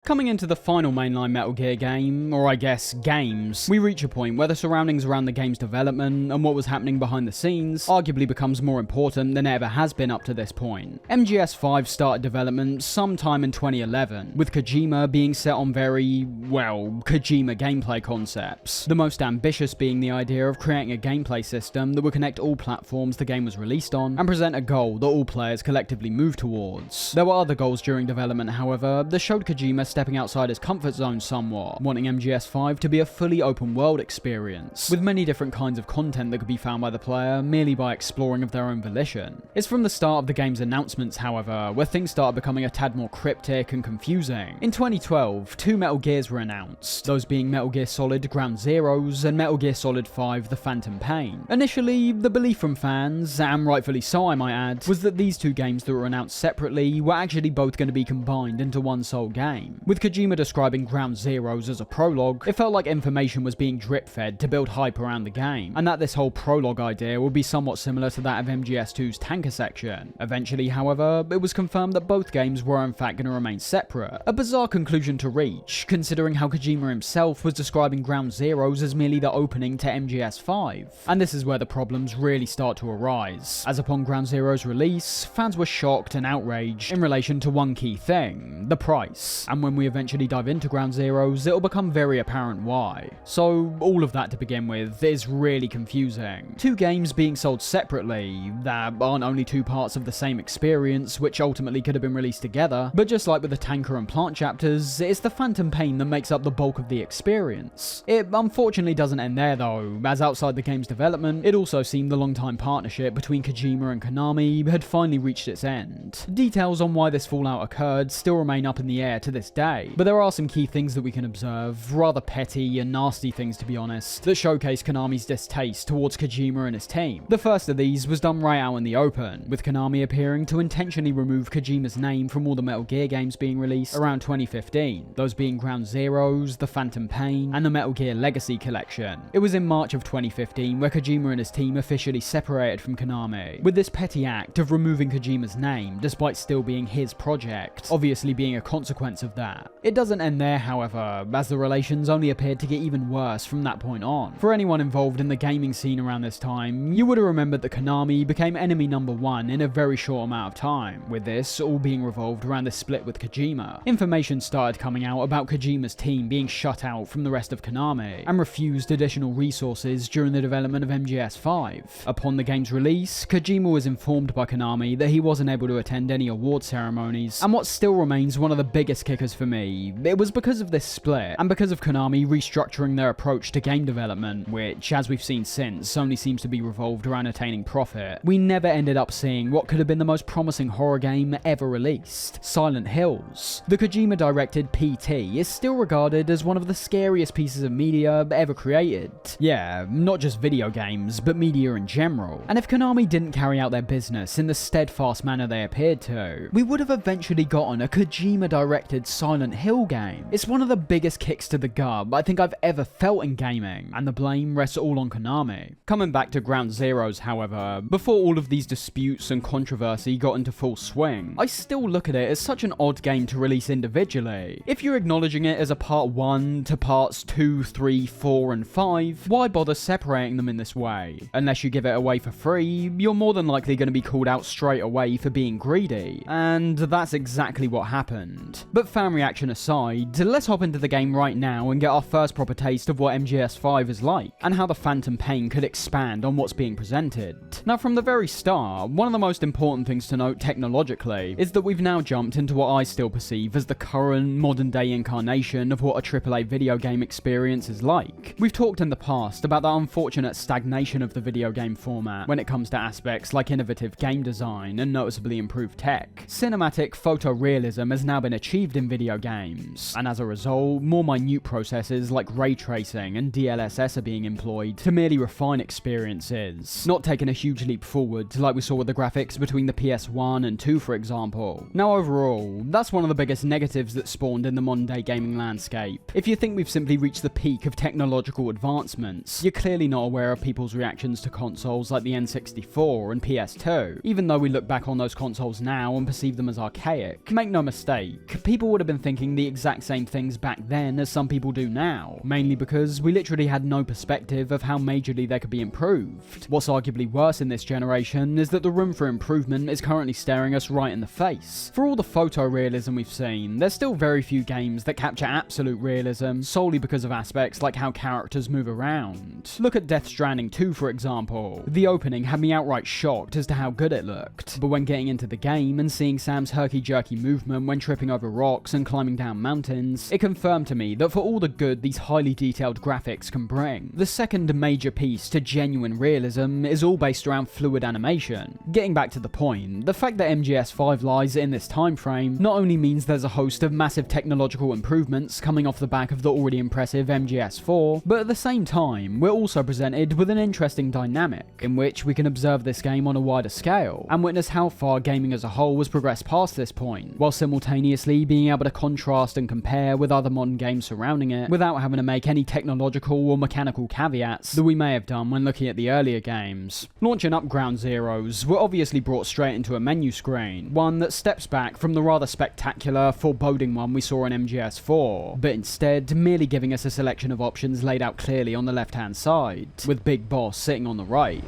Coming into the final mainline Metal Gear game, or I guess games, we reach a point where the surroundings around the game's development and what was happening behind the scenes arguably becomes more important than it ever has been up to this point. MGS5 started development sometime in 2011, with Kojima being set on very, well, Kojima gameplay concepts. The most ambitious being the idea of creating a gameplay system that would connect all platforms the game was released on and present a goal that all players collectively move towards. There were other goals during development, however, that showed Kojima stepping outside his comfort zone somewhat, wanting MGS5 to be a fully open world experience, with many different kinds of content that could be found by the player merely by exploring of their own volition. It's from the start of the game's announcements, however, where things started becoming a tad more cryptic and confusing. In 2012, two Metal Gears were announced, those being Metal Gear Solid Ground Zeroes and Metal Gear Solid 5 The Phantom Pain. Initially, the belief from fans, and rightfully so I might add, was that these two games that were announced separately were actually both going to be combined into one sole game. With Kojima describing Ground Zeroes as a prologue, it felt like information was being drip-fed to build hype around the game, and that this whole prologue idea would be somewhat similar to that of MGS2's tanker section. Eventually, however, it was confirmed that both games were in fact going to remain separate. A bizarre conclusion to reach, considering how Kojima himself was describing Ground Zeroes as merely the opening to MGS5. And this is where the problems really start to arise, as upon Ground Zeroes' release, fans were shocked and outraged in relation to one key thing, the price. And when we eventually dive into Ground Zeroes, it'll become very apparent why. So, all of that to begin with is really confusing. Two games being sold separately, that aren't only two parts of the same experience, which ultimately could have been released together, but just like with the tanker and plant chapters, it's the Phantom Pain that makes up the bulk of the experience. It unfortunately doesn't end there though, as outside the game's development, it also seemed the long-time partnership between Kojima and Konami had finally reached its end. Details on why this fallout occurred still remain up in the air to this day, but there are some key things that we can observe, rather petty and nasty things to be honest, that showcase Konami's distaste towards Kojima and his team. The first of these was done right out in the open, with Konami appearing to intentionally remove Kojima's name from all the Metal Gear games being released around 2015, those being Ground Zeroes, The Phantom Pain, and the Metal Gear Legacy Collection. It was in March of 2015 where Kojima and his team officially separated from Konami, with this petty act of removing Kojima's name despite still being his project, obviously being a consequence of that. It doesn't end there, however, as the relations only appeared to get even worse from that point on. For anyone involved in the gaming scene around this time, you would have remembered that Konami became enemy number one in a very short amount of time, with this all being revolved around the split with Kojima. Information started coming out about Kojima's team being shut out from the rest of Konami, and refused additional resources during the development of MGS5. Upon the game's release, Kojima was informed by Konami that he wasn't able to attend any award ceremonies, and what still remains one of the biggest kickers for me, it was because of this split, and because of Konami restructuring their approach to game development, which, as we've seen since, only seems to be revolved around attaining profit, we never ended up seeing what could have been the most promising horror game ever released, Silent Hills. The Kojima-directed PT is still regarded as one of the scariest pieces of media ever created. Yeah, not just video games, but media in general. And if Konami didn't carry out their business in the steadfast manner they appeared to, we would have eventually gotten a Kojima-directed Silent Hill game. It's one of the biggest kicks to the gut I think I've ever felt in gaming, and the blame rests all on Konami. Coming back to Ground Zeroes, however, before all of these disputes and controversy got into full swing, I still look at it as such an odd game to release individually. If you're acknowledging it as a part 1 to parts 2, 3, 4, and 5, why bother separating them in this way? Unless you give it away for free, you're more than likely going to be called out straight away for being greedy, and that's exactly what happened. But fan reaction aside, let's hop into the game right now and get our first proper taste of what MGS5 is like, and how the Phantom Pain could expand on what's being presented. Now, from the very start, one of the most important things to note technologically is that we've now jumped into what I still perceive as the current modern day incarnation of what a AAA video game experience is like. We've talked in the past about the unfortunate stagnation of the video game format when it comes to aspects like innovative game design and noticeably improved tech. Cinematic photorealism has now been achieved in video games, and as a result, more minute processes like ray tracing and DLSS are being employed to merely refine experiences, not taking a huge leap forward like we saw with the graphics between the PS1 and 2 for example. Now overall, that's one of the biggest negatives that spawned in the modern day gaming landscape. If you think we've simply reached the peak of technological advancements, you're clearly not aware of people's reactions to consoles like the N64 and PS2, even though we look back on those consoles now and perceive them as archaic. Make no mistake, people would have been even thinking the exact same things back then as some people do now, mainly because we literally had no perspective of how majorly they could be improved. What's arguably worse in this generation is that the room for improvement is currently staring us right in the face. For all the photorealism we've seen, there's still very few games that capture absolute realism solely because of aspects like how characters move around. Look at Death Stranding 2 for example. The opening had me outright shocked as to how good it looked, but when getting into the game and seeing Sam's herky-jerky movement when tripping over rocks and climbing down mountains, it confirmed to me that for all the good these highly detailed graphics can bring, the second major piece to genuine realism is all based around fluid animation. Getting back to the point, the fact that MGS5 lies in this time frame not only means there's a host of massive technological improvements coming off the back of the already impressive MGS4, but at the same time, we're also presented with an interesting dynamic, in which we can observe this game on a wider scale, and witness how far gaming as a whole has progressed past this point, while simultaneously being able to contrast and compare with other modern games surrounding it, without having to make any technological or mechanical caveats that we may have done when looking at the earlier games. Launching up Ground Zeroes, we're obviously brought straight into a menu screen, one that steps back from the rather spectacular, foreboding one we saw in MGS4, but instead merely giving us a selection of options laid out clearly on the left-hand side, with Big Boss sitting on the right.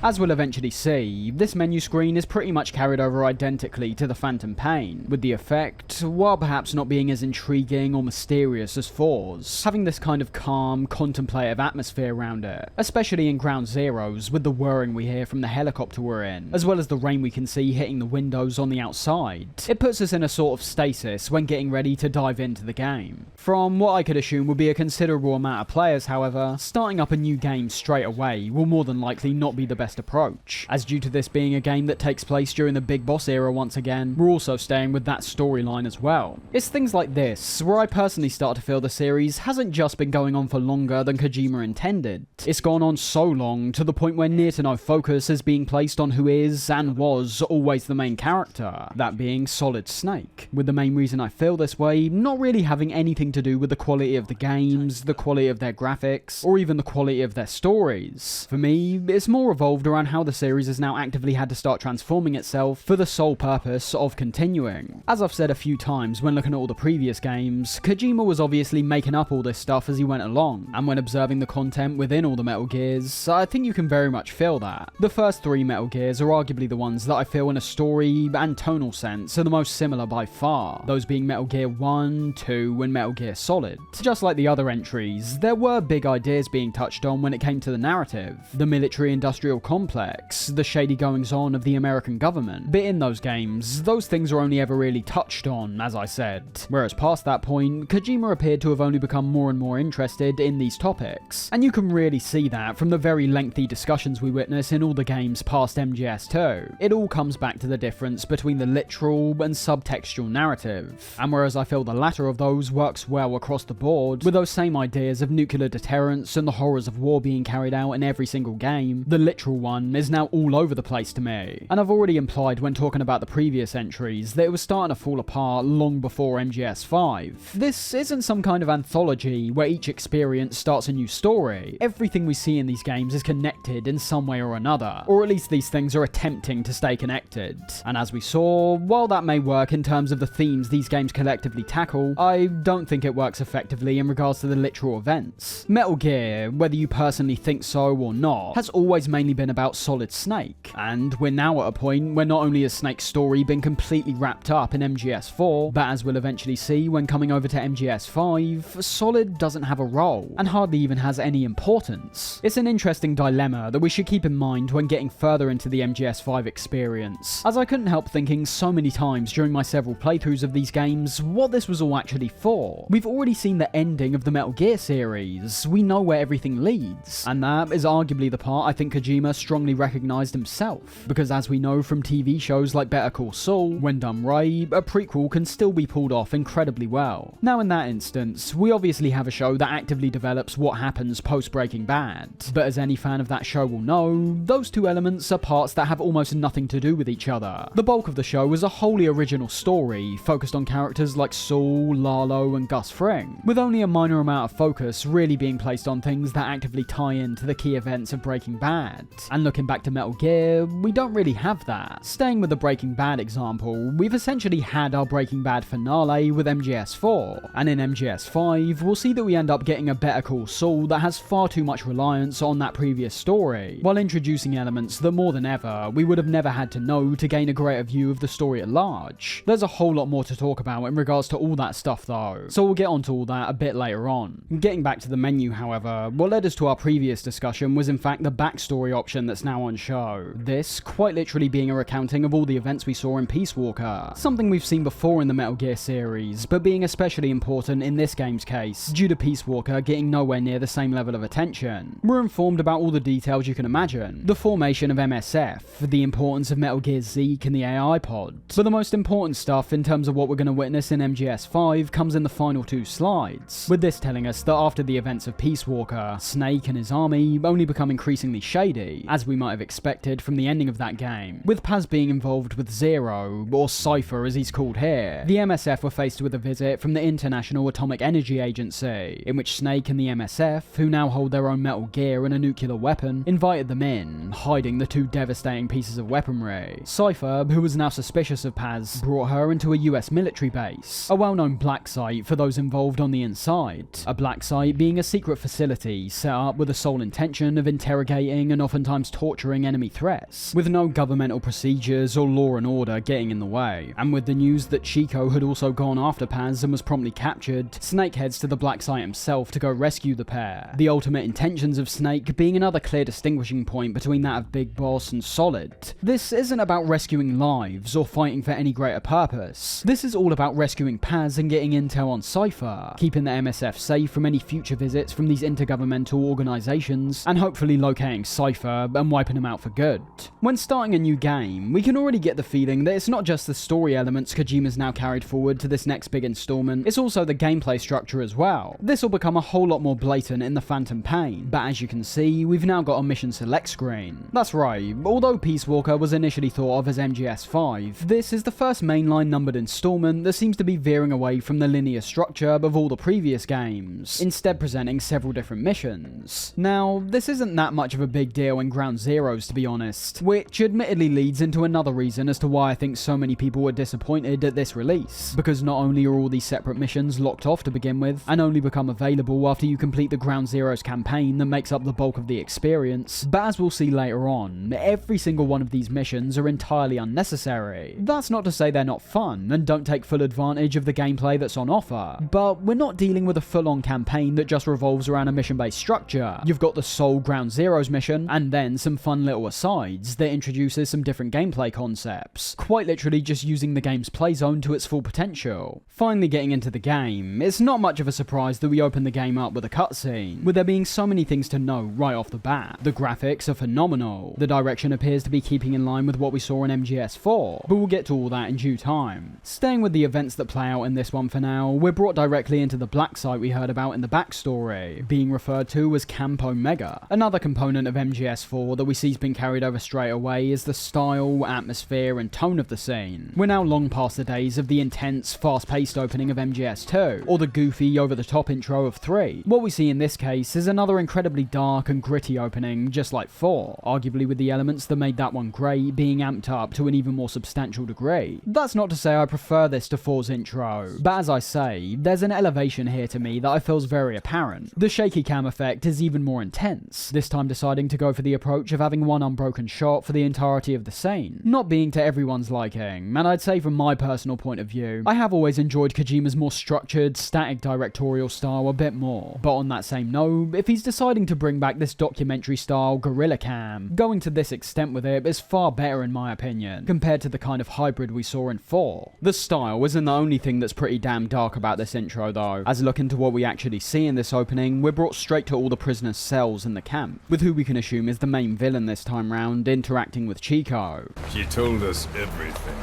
As we'll eventually see, this menu screen is pretty much carried over identically to the Phantom Pain, with the effect, while perhaps not being as intriguing or mysterious as 4's, having this kind of calm, contemplative atmosphere around it, especially in Ground Zeroes with the whirring we hear from the helicopter we're in, as well as the rain we can see hitting the windows on the outside. It puts us in a sort of stasis when getting ready to dive into the game. From what I could assume would be a considerable amount of players, however, starting up a new game straight away will more than likely not be the best approach, as due to this being a game that takes place during the Big Boss era once again, we're also staying with that storyline as well. It's things like this where I personally start to feel the series hasn't just been going on for longer than Kojima intended. It's gone on so long to the point where near to no focus is being placed on who is and was always the main character, that being Solid Snake, with the main reason I feel this way not really having anything to do with the quality of the games, the quality of their graphics, or even the quality of their stories. For me, it's more evolved around how the series has now actively had to start transforming itself for the sole purpose of continuing. As I've said a few times when looking at all the previous games, Kojima was obviously making up all this stuff as he went along, and when observing the content within all the Metal Gears, I think you can very much feel that. The first 3 Metal Gears are arguably the ones that I feel in a story and tonal sense are the most similar by far, those being Metal Gear 1, 2 and Metal Gear Solid. Just like the other entries, there were big ideas being touched on when it came to the narrative, the military-industrial complex, the shady goings-on of the American government, but in those games, those things are only ever really touched on, as I said, whereas past that point, Kojima appeared to have only become more and more interested in these topics, and you can really see that from the very lengthy discussions we witness in all the games past MGS2. It all comes back to the difference between the literal and subtextual narrative, and whereas I feel the latter of those works well across the board, with those same ideas of nuclear deterrence and the horrors of war being carried out in every single game, the literal one is now all over the place to me. And I've already implied when talking about the previous entries that it was starting to fall apart long before MGS5. This isn't some kind of anthology where each experience starts a new story. Everything we see in these games is connected in some way or another, or at least these things are attempting to stay connected. And as we saw, while that may work in terms of the themes these games collectively tackle, I don't think it works effectively in regards to the literal events. Metal Gear, whether you personally think so or not, has always mainly been about Solid Snake, and we're now at a point where not only has Snake's story been completely wrapped up in MGS4, but as we'll eventually see when coming over to MGS5, Solid doesn't have a role, and hardly even has any importance. It's an interesting dilemma that we should keep in mind when getting further into the MGS5 experience, as I couldn't help thinking so many times during my several playthroughs of these games what this was all actually for. We've already seen the ending of the Metal Gear series, we know where everything leads, and that is arguably the part I think Kojima strongly recognised himself, because as we know from TV shows like Better Call Saul, when done right, a prequel can still be pulled off incredibly well. Now in that instance, we obviously have a show that actively develops what happens post Breaking Bad, but as any fan of that show will know, those two elements are parts that have almost nothing to do with each other. The bulk of the show was a wholly original story, focused on characters like Saul, Lalo and Gus Fring, with only a minor amount of focus really being placed on things that actively tie into the key events of Breaking Bad. And looking back to Metal Gear, we don't really have that. Staying with the Breaking Bad example, we've essentially had our Breaking Bad finale with MGS4, and in MGS5, we'll see that we end up getting a Better Call Saul that has far too much reliance on that previous story, while introducing elements that more than ever, we would have never had to know to gain a greater view of the story at large. There's a whole lot more to talk about in regards to all that stuff though, so we'll get onto all that a bit later on. Getting back to the menu however, what led us to our previous discussion was in fact the backstory option that's now on show. This quite literally being a recounting of all the events we saw in Peace Walker, something we've seen before in the Metal Gear series, but being especially important in this game's case, due to Peace Walker getting nowhere near the same level of attention. We're informed about all the details you can imagine, the formation of MSF, the importance of Metal Gear Zeke and the AI pods, but the most important stuff in terms of what we're going to witness in MGS5 comes in the final two slides, with this telling us that after the events of Peace Walker, Snake and his army only become increasingly shady, as we might have expected from the ending of that game. With Paz being involved with Zero, or Cypher as he's called here, the MSF were faced with a visit from the International Atomic Energy Agency, in which Snake and the MSF, who now hold their own Metal Gear and a nuclear weapon, invited them in, hiding the two devastating pieces of weaponry. Cypher, who was now suspicious of Paz, brought her into a US military base, a well-known black site for those involved on the inside. A black site being a secret facility set up with the sole intention of interrogating and oftentimes torturing enemy threats, with no governmental procedures or law and order getting in the way. And with the news that Chico had also gone after Paz and was promptly captured, Snake heads to the black site himself to go rescue the pair. The ultimate intentions of Snake being another clear distinguishing point between that of Big Boss and Solid. This isn't about rescuing lives or fighting for any greater purpose. This is all about rescuing Paz and getting intel on Cypher, keeping the MSF safe from any future visits from these intergovernmental organisations, and hopefully locating Cypher and wiping him out for good. When starting a new game, we can already get the feeling that it's not just the story elements Kojima's now carried forward to this next big installment, it's also the gameplay structure as well. This will become a whole lot more blatant in the Phantom Pain, but as you can see, we've now got a mission select screen. That's right, although Peace Walker was initially thought of as MGS5, this is the first mainline numbered installment that seems to be veering away from the linear structure of all the previous games, instead presenting several different missions. Now, this isn't that much of a big deal in Ground Zeroes to be honest, which admittedly leads into another reason as to why I think so many people were disappointed at this release, because not only are all these separate missions locked off to begin with, and only become available after you complete the Ground Zeroes campaign that makes up the bulk of the experience, but as we'll see later on, every single one of these missions are entirely unnecessary. That's not to say they're not fun, and don't take full advantage of the gameplay that's on offer, but we're not dealing with a full-on campaign that just revolves around a mission-based structure. You've got the sole Ground Zeroes mission, and then some fun little asides that introduces some different gameplay concepts, quite literally just using the game's play zone to its full potential. Finally getting into the game, it's not much of a surprise that we open the game up with a cutscene, with there being so many things to know right off the bat. The graphics are phenomenal, the direction appears to be keeping in line with what we saw in MGS4, but we'll get to all that in due time. Staying with the events that play out in this one for now, we're brought directly into the black site we heard about in the backstory, being referred to as Camp Omega. Another component of MGS4 that we see has been carried over straight away is the style, atmosphere and tone of the scene. We're now long past the days of the intense, fast-paced opening of MGS2, or the goofy, over-the-top intro of 3. What we see in this case is another incredibly dark and gritty opening, just like 4, arguably with the elements that made that one great being amped up to an even more substantial degree. That's not to say I prefer this to 4's intro, but as I say, there's an elevation here to me that I feel's very apparent. The shaky cam effect is even more intense, this time deciding to go for the approach of having one unbroken shot for the entirety of the scene, not being to everyone's liking, and I'd say from my personal point of view, I have always enjoyed Kojima's more structured, static directorial style a bit more, but on that same note, if he's deciding to bring back this documentary style guerrilla cam, going to this extent with it is far better in my opinion, compared to the kind of hybrid we saw in 4. The style isn't the only thing that's pretty damn dark about this intro though, as look into what we actually see in this opening, we're brought straight to all the prisoners' cells in the camp, with who we can assume is the main villain this time round interacting with Chico. She told us everything.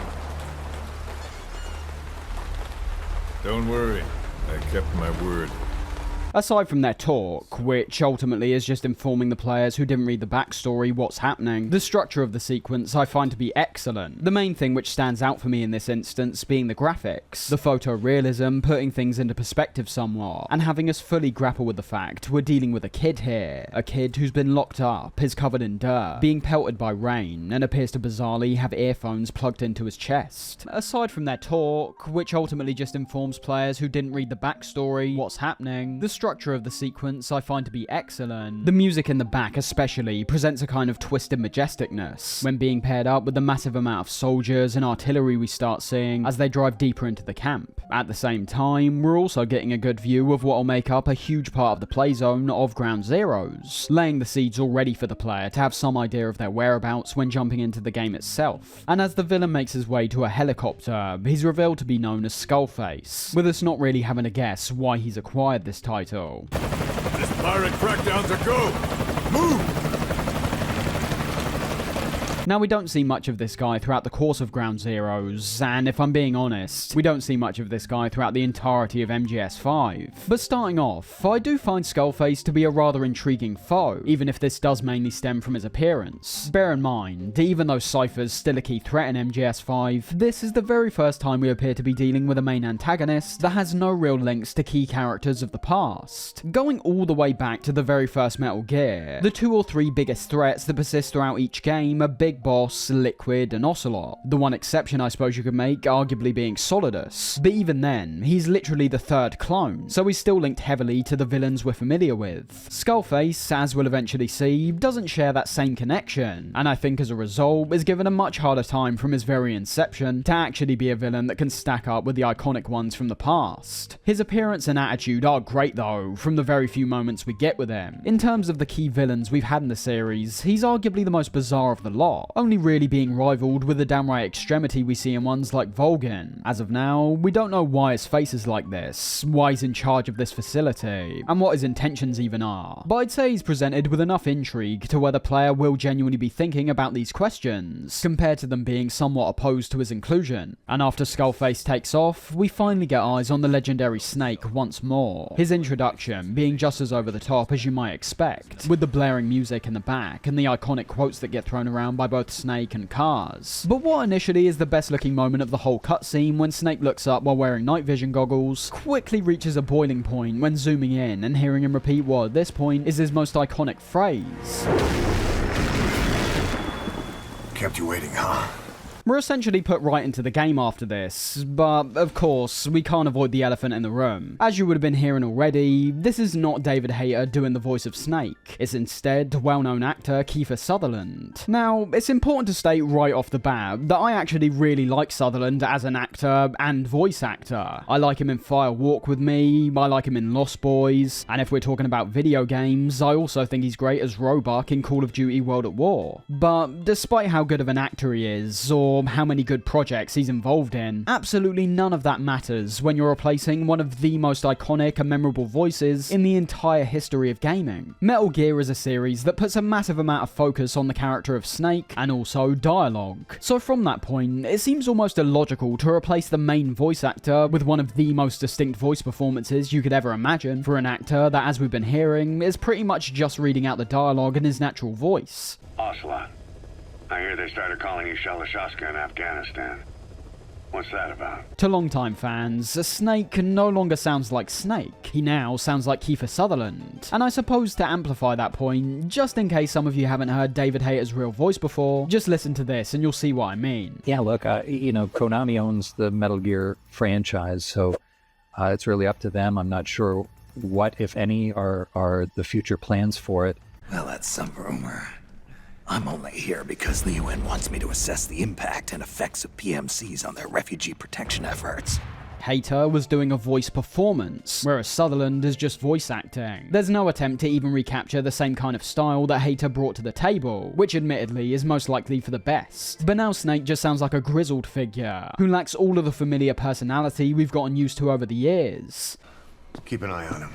Don't worry, I kept my word. Aside from their talk, which ultimately is just informing the players who didn't read the backstory what's happening, the structure of the sequence I find to be excellent. The main thing which stands out for me in this instance being the graphics, the photorealism putting things into perspective somewhat, and having us fully grapple with the fact we're dealing with a kid here. A kid who's been locked up, is covered in dirt, being pelted by rain, and appears to bizarrely have earphones plugged into his chest. Aside from their talk, which ultimately just informs players who didn't read the backstory what's happening, the structure of the sequence I find to be excellent. The music in the back especially presents a kind of twisted majesticness when being paired up with the massive amount of soldiers and artillery we start seeing as they drive deeper into the camp. At the same time, we're also getting a good view of what will make up a huge part of the play zone of Ground Zeroes, laying the seeds already for the player to have some idea of their whereabouts when jumping into the game itself. And as the villain makes his way to a helicopter, he's revealed to be known as Skullface, with us not really having a guess why he's acquired this title. This pirate crackdown's a go! Move! Now, we don't see much of this guy throughout the course of Ground Zeroes, and if I'm being honest, we don't see much of this guy throughout the entirety of MGS5. But starting off, I do find Skullface to be a rather intriguing foe, even if this does mainly stem from his appearance. Bear in mind, even though Cypher's still a key threat in MGS5, this is the very first time we appear to be dealing with a main antagonist that has no real links to key characters of the past. Going all the way back to the very first Metal Gear, the 2 or 3 biggest threats that persist throughout each game are Big Boss, Liquid, and Ocelot. The one exception I suppose you could make arguably being Solidus, but even then, he's literally the 3rd clone, so he's still linked heavily to the villains we're familiar with. Skullface, as we'll eventually see, doesn't share that same connection, and I think as a result is given a much harder time from his very inception to actually be a villain that can stack up with the iconic ones from the past. His appearance and attitude are great though, from the very few moments we get with him. In terms of the key villains we've had in the series, he's arguably the most bizarre of the lot, only really being rivaled with the downright extremity we see in ones like Volgin. As of now, we don't know why his face is like this, why he's in charge of this facility, and what his intentions even are. But I'd say he's presented with enough intrigue to where the player will genuinely be thinking about these questions, compared to them being somewhat opposed to his inclusion. And after Skullface takes off, we finally get eyes on the legendary Snake once more. His introduction being just as over the top as you might expect, with the blaring music in the back and the iconic quotes that get thrown around by both Snake and Cars. But what initially is the best looking moment of the whole cutscene when Snake looks up while wearing night vision goggles, quickly reaches a boiling point when zooming in and hearing him repeat what at this point is his most iconic phrase. Kept you waiting, huh? We're essentially put right into the game after this, but of course, we can't avoid the elephant in the room. As you would have been hearing already, this is not David Hayter doing the voice of Snake. It's instead well-known actor Kiefer Sutherland. Now, it's important to state right off the bat that I actually really like Sutherland as an actor and voice actor. I like him in Fire Walk With Me, I like him in Lost Boys, and if we're talking about video games, I also think he's great as Roebuck in Call of Duty World at War. But despite how good of an actor he is, or how many good projects he's involved in, absolutely none of that matters when you're replacing one of the most iconic and memorable voices in the entire history of gaming. Metal Gear is a series that puts a massive amount of focus on the character of Snake and also dialogue. So from that point, it seems almost illogical to replace the main voice actor with one of the most distinct voice performances you could ever imagine for an actor that, as we've been hearing, is pretty much just reading out the dialogue in his natural voice. Ocelot. I hear they started calling you Shalashaska in Afghanistan. What's that about? To longtime fans, Snake no longer sounds like Snake. He now sounds like Kiefer Sutherland. And I suppose to amplify that point, just in case some of you haven't heard David Hayter's real voice before, just listen to this and you'll see what I mean. Yeah, look, Konami owns the Metal Gear franchise, so it's really up to them. I'm not sure what, if any, are the future plans for it. Well, that's some rumor. I'm only here because the UN wants me to assess the impact and effects of PMCs on their refugee protection efforts. Hayter was doing a voice performance, whereas Sutherland is just voice acting. There's no attempt to even recapture the same kind of style that Hayter brought to the table, which admittedly is most likely for the best. But now Snake just sounds like a grizzled figure, who lacks all of the familiar personality we've gotten used to over the years. Keep an eye on him.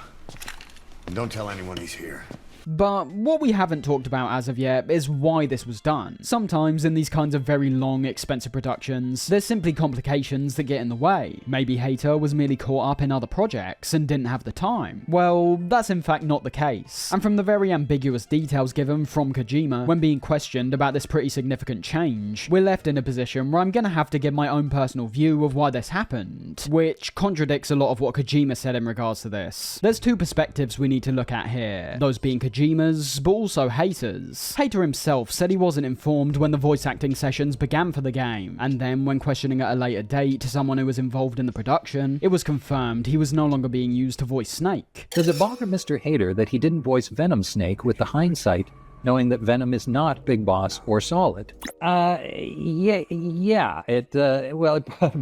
And don't tell anyone he's here. But what we haven't talked about as of yet is why this was done. Sometimes in these kinds of very long, expensive productions, there's simply complications that get in the way. Maybe Hater was merely caught up in other projects and didn't have the time. Well, that's in fact not the case. And from the very ambiguous details given from Kojima when being questioned about this pretty significant change, we're left in a position where I'm gonna have to give my own personal view of why this happened, which contradicts a lot of what Kojima said in regards to this. There's two perspectives we need to look at here, those being Kojima's, but also Hater's. Hater himself said he wasn't informed when the voice acting sessions began for the game, and then when questioning at a later date someone who was involved in the production, it was confirmed he was no longer being used to voice Snake. Does it bother Mr. Hater that he didn't voice Venom Snake with the hindsight, knowing that Venom is not Big Boss or Solid? Yeah. It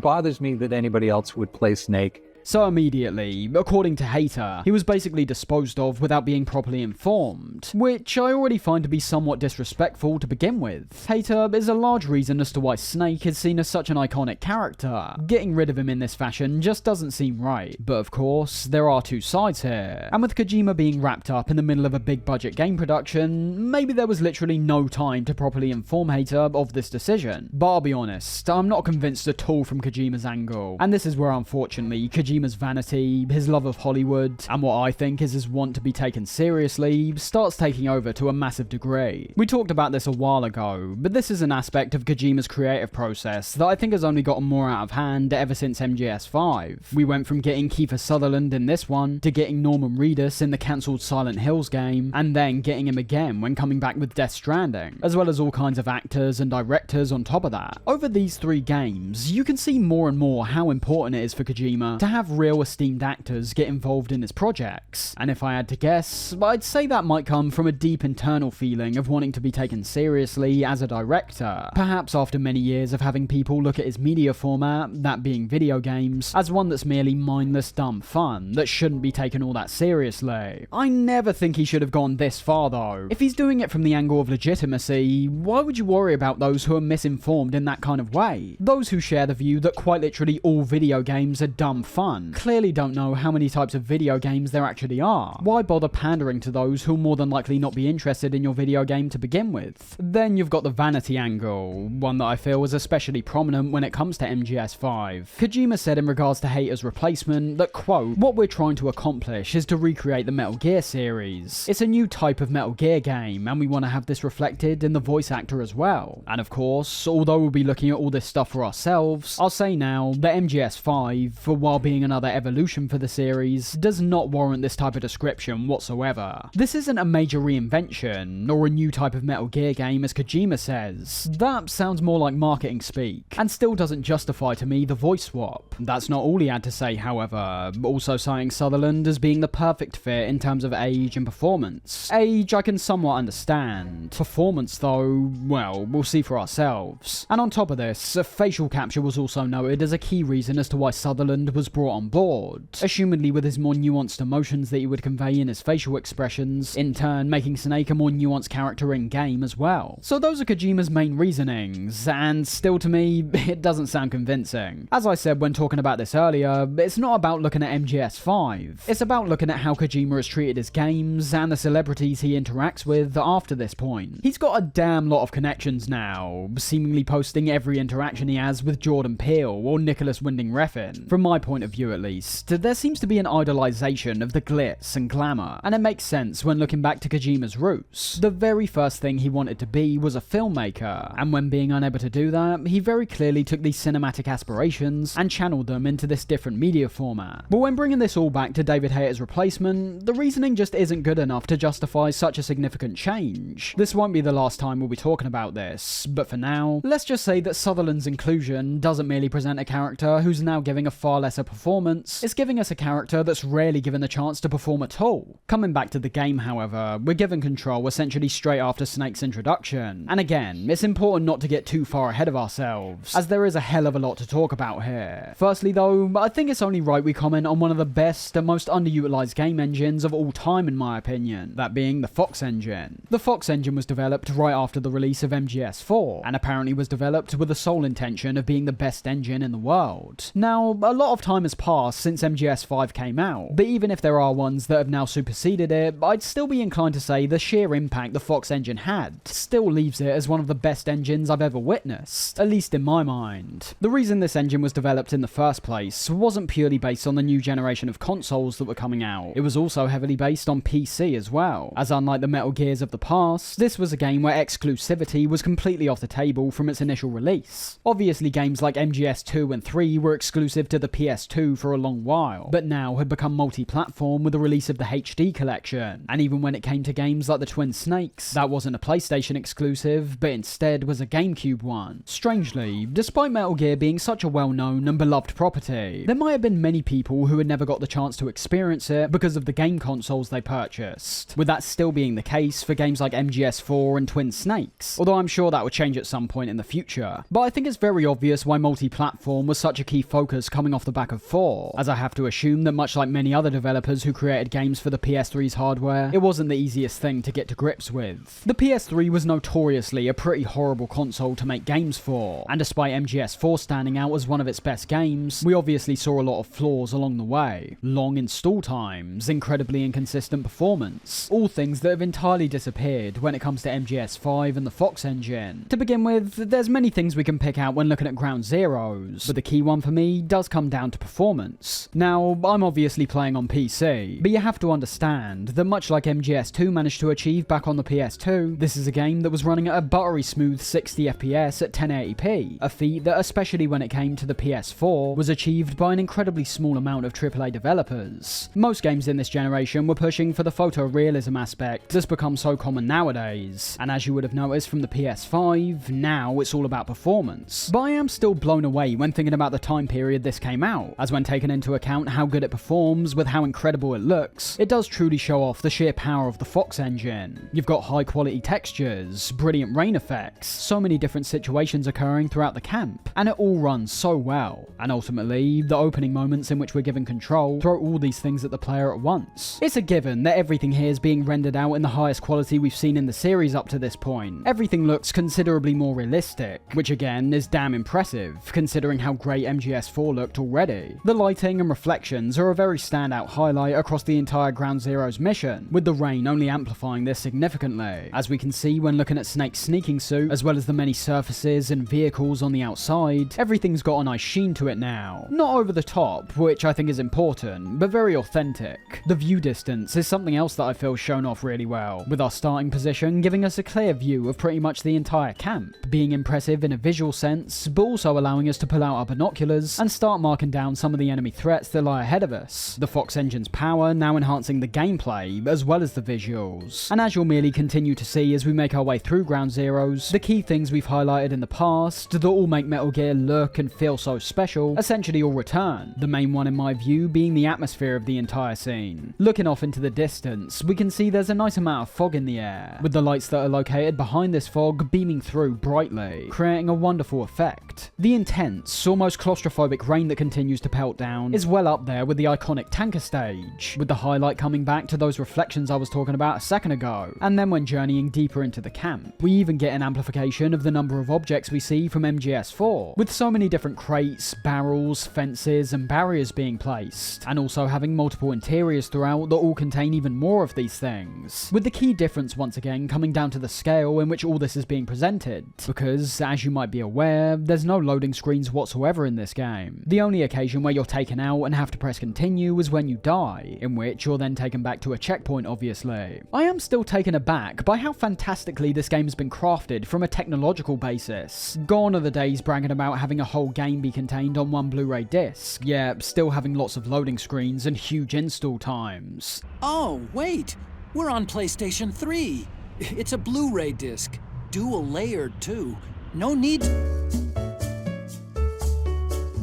bothers me that anybody else would play Snake. So immediately, according to Hater, he was basically disposed of without being properly informed, which I already find to be somewhat disrespectful to begin with. Hater is a large reason as to why Snake is seen as such an iconic character. Getting rid of him in this fashion just doesn't seem right. But of course, there are two sides here, and with Kojima being wrapped up in the middle of a big budget game production, maybe there was literally no time to properly inform Hater of this decision. But I'll be honest, I'm not convinced at all from Kojima's angle, and this is where unfortunately Kojima's vanity, his love of Hollywood, and what I think is his want to be taken seriously, starts taking over to a massive degree. We talked about this a while ago, but this is an aspect of Kojima's creative process that I think has only gotten more out of hand ever since MGS5. We went from getting Kiefer Sutherland in this one, to getting Norman Reedus in the cancelled Silent Hills game, and then getting him again when coming back with Death Stranding, as well as all kinds of actors and directors on top of that. Over these three games, you can see more and more how important it is for Kojima to have real esteemed actors get involved in his projects, and if I had to guess, I'd say that might come from a deep internal feeling of wanting to be taken seriously as a director, perhaps after many years of having people look at his media format, that being video games, as one that's merely mindless dumb fun that shouldn't be taken all that seriously. I never think he should have gone this far though. If he's doing it from the angle of legitimacy, why would you worry about those who are misinformed in that kind of way? Those who share the view that quite literally all video games are dumb fun clearly don't know how many types of video games there actually are. Why bother pandering to those who'll more than likely not be interested in your video game to begin with? Then you've got the vanity angle, one that I feel is especially prominent when it comes to MGS5. Kojima said in regards to Hater's replacement that, quote, "What we're trying to accomplish is to recreate the Metal Gear series. It's a new type of Metal Gear game, and we want to have this reflected in the voice actor as well." And of course, although we'll be looking at all this stuff for ourselves, I'll say now that MGS5, for while being another evolution for the series, does not warrant this type of description whatsoever. This isn't a major reinvention, or a new type of Metal Gear game as Kojima says. That sounds more like marketing speak, and still doesn't justify to me the voice swap. That's not all he had to say, however, also citing Sutherland as being the perfect fit in terms of age and performance. Age I can somewhat understand. Performance though, well, we'll see for ourselves. And on top of this, facial capture was also noted as a key reason as to why Sutherland was brought on board, assumedly with his more nuanced emotions that he would convey in his facial expressions, in turn making Snake a more nuanced character in game as well. So those are Kojima's main reasonings, and still to me, it doesn't sound convincing. As I said when talking about this earlier, it's not about looking at MGS5, it's about looking at how Kojima has treated his games and the celebrities he interacts with after this point. He's got a damn lot of connections now, seemingly posting every interaction he has with Jordan Peele or Nicholas Winding Refn. From my point of view at least, there seems to be an idolization of the glitz and glamour, and it makes sense when looking back to Kojima's roots. The very first thing he wanted to be was a filmmaker, and when being unable to do that, he very clearly took these cinematic aspirations and channeled them into this different media format. But when bringing this all back to David Hayter's replacement, the reasoning just isn't good enough to justify such a significant change. This won't be the last time we'll be talking about this, but for now, let's just say that Sutherland's inclusion doesn't merely present a character who's now giving a far lesser performance, it's giving us a character that's rarely given the chance to perform at all. Coming back to the game, however, we're given control essentially straight after Snake's introduction, and again, it's important not to get too far ahead of ourselves, as there is a hell of a lot to talk about here. Firstly though, I think it's only right we comment on one of the best and most underutilized game engines of all time in my opinion, that being the Fox engine. The Fox engine was developed right after the release of MGS4, and apparently was developed with the sole intention of being the best engine in the world. Now, a lot of time has passed since MGS5 came out, but even if there are ones that have now superseded it, I'd still be inclined to say the sheer impact the Fox engine had still leaves it as one of the best engines I've ever witnessed, at least in my mind. The reason this engine was developed in the first place wasn't purely based on the new generation of consoles that were coming out, it was also heavily based on PC as well, as unlike the Metal Gears of the past, this was a game where exclusivity was completely off the table from its initial release. Obviously games like MGS2 and 3 were exclusive to the PS2 for a long while, but now had become multi-platform with the release of the HD collection, and even when it came to games like the Twin Snakes, that wasn't a PlayStation exclusive, but instead was a GameCube one. Strangely, despite Metal Gear being such a well-known and beloved property, there might have been many people who had never got the chance to experience it because of the game consoles they purchased, with that still being the case for games like MGS4 and Twin Snakes, although I'm sure that would change at some point in the future. But I think it's very obvious why multi-platform was such a key focus coming off the back of 4, as I have to assume that much like many other developers who created games for the PS3's hardware, it wasn't the easiest thing to get to grips with. The PS3 was notoriously a pretty horrible console to make games for, and despite MGS4 standing out as one of its best games, we obviously saw a lot of flaws along the way. Long install times, incredibly inconsistent performance, all things that have entirely disappeared when it comes to MGS5 and the Fox engine. To begin with, there's many things we can pick out when looking at Ground Zeroes, but the key one for me does come down to performance. Now, I'm obviously playing on PC, but you have to understand that much like MGS2 managed to achieve back on the PS2, this is a game that was running at a buttery smooth 60 FPS at 1080p, a feat that, especially when it came to the PS4, was achieved by an incredibly small amount of AAA developers. Most games in this generation were pushing for the photorealism aspect that's become so common nowadays, and as you would have noticed from the PS5, now it's all about performance. But I am still blown away when thinking about the time period this came out, as when taken into account how good it performs with how incredible it looks, it does truly show off the sheer power of the Fox engine. You've got high quality textures, brilliant rain effects, so many different situations occurring throughout the camp, and it all runs so well. And ultimately, the opening moments in which we're given control throw all these things at the player at once. It's a given that everything here is being rendered out in the highest quality we've seen in the series up to this point. Everything looks considerably more realistic, which again is damn impressive, considering how great MGS4 looked already. The lighting and reflections are a very standout highlight across the entire Ground Zeroes mission, with the rain only amplifying this significantly, as we can see when looking at Snake's sneaking suit, as well as the many surfaces and vehicles on the outside. Everything's got a nice sheen to it now. Not over the top, which I think is important, but very authentic. The view distance is something else that I feel shown off really well, with our starting position giving us a clear view of pretty much the entire camp, being impressive in a visual sense, but also allowing us to pull out our binoculars and start marking down some of the enemy threats that lie ahead of us. The Fox engine's power now enhancing the gameplay, as well as the visuals. And as you'll merely continue to see as we make our way through Ground Zeroes, the key things we've highlighted in the past that all make Metal Gear look and feel so special essentially all return, the main one in my view being the atmosphere of the entire scene. Looking off into the distance, we can see there's a nice amount of fog in the air, with the lights that are located behind this fog beaming through brightly, creating a wonderful effect. The intense, almost claustrophobic rain that continues to pelt down is well up there with the iconic tanker stage, with the highlight coming back to those reflections I was talking about a second ago. And then when journeying deeper into the camp, we even get an amplification of the number of objects we see from MGS4, with so many different crates, barrels, fences, and barriers being placed, and also having multiple interiors throughout that all contain even more of these things, with the key difference once again coming down to the scale in which all this is being presented, because, as you might be aware, there's no loading screens whatsoever in this game. The only occasion where you're taken out and have to press continue is when you die, in which you're then taken back to a checkpoint obviously. I am still taken aback by how fantastically this game has been crafted from a technological basis. Gone are the days bragging about having a whole game be contained on one Blu-ray disc, yet still having lots of loading screens and huge install times. Oh, wait! We're on PlayStation 3! It's a Blu-ray disc. Dual layered, too. No need...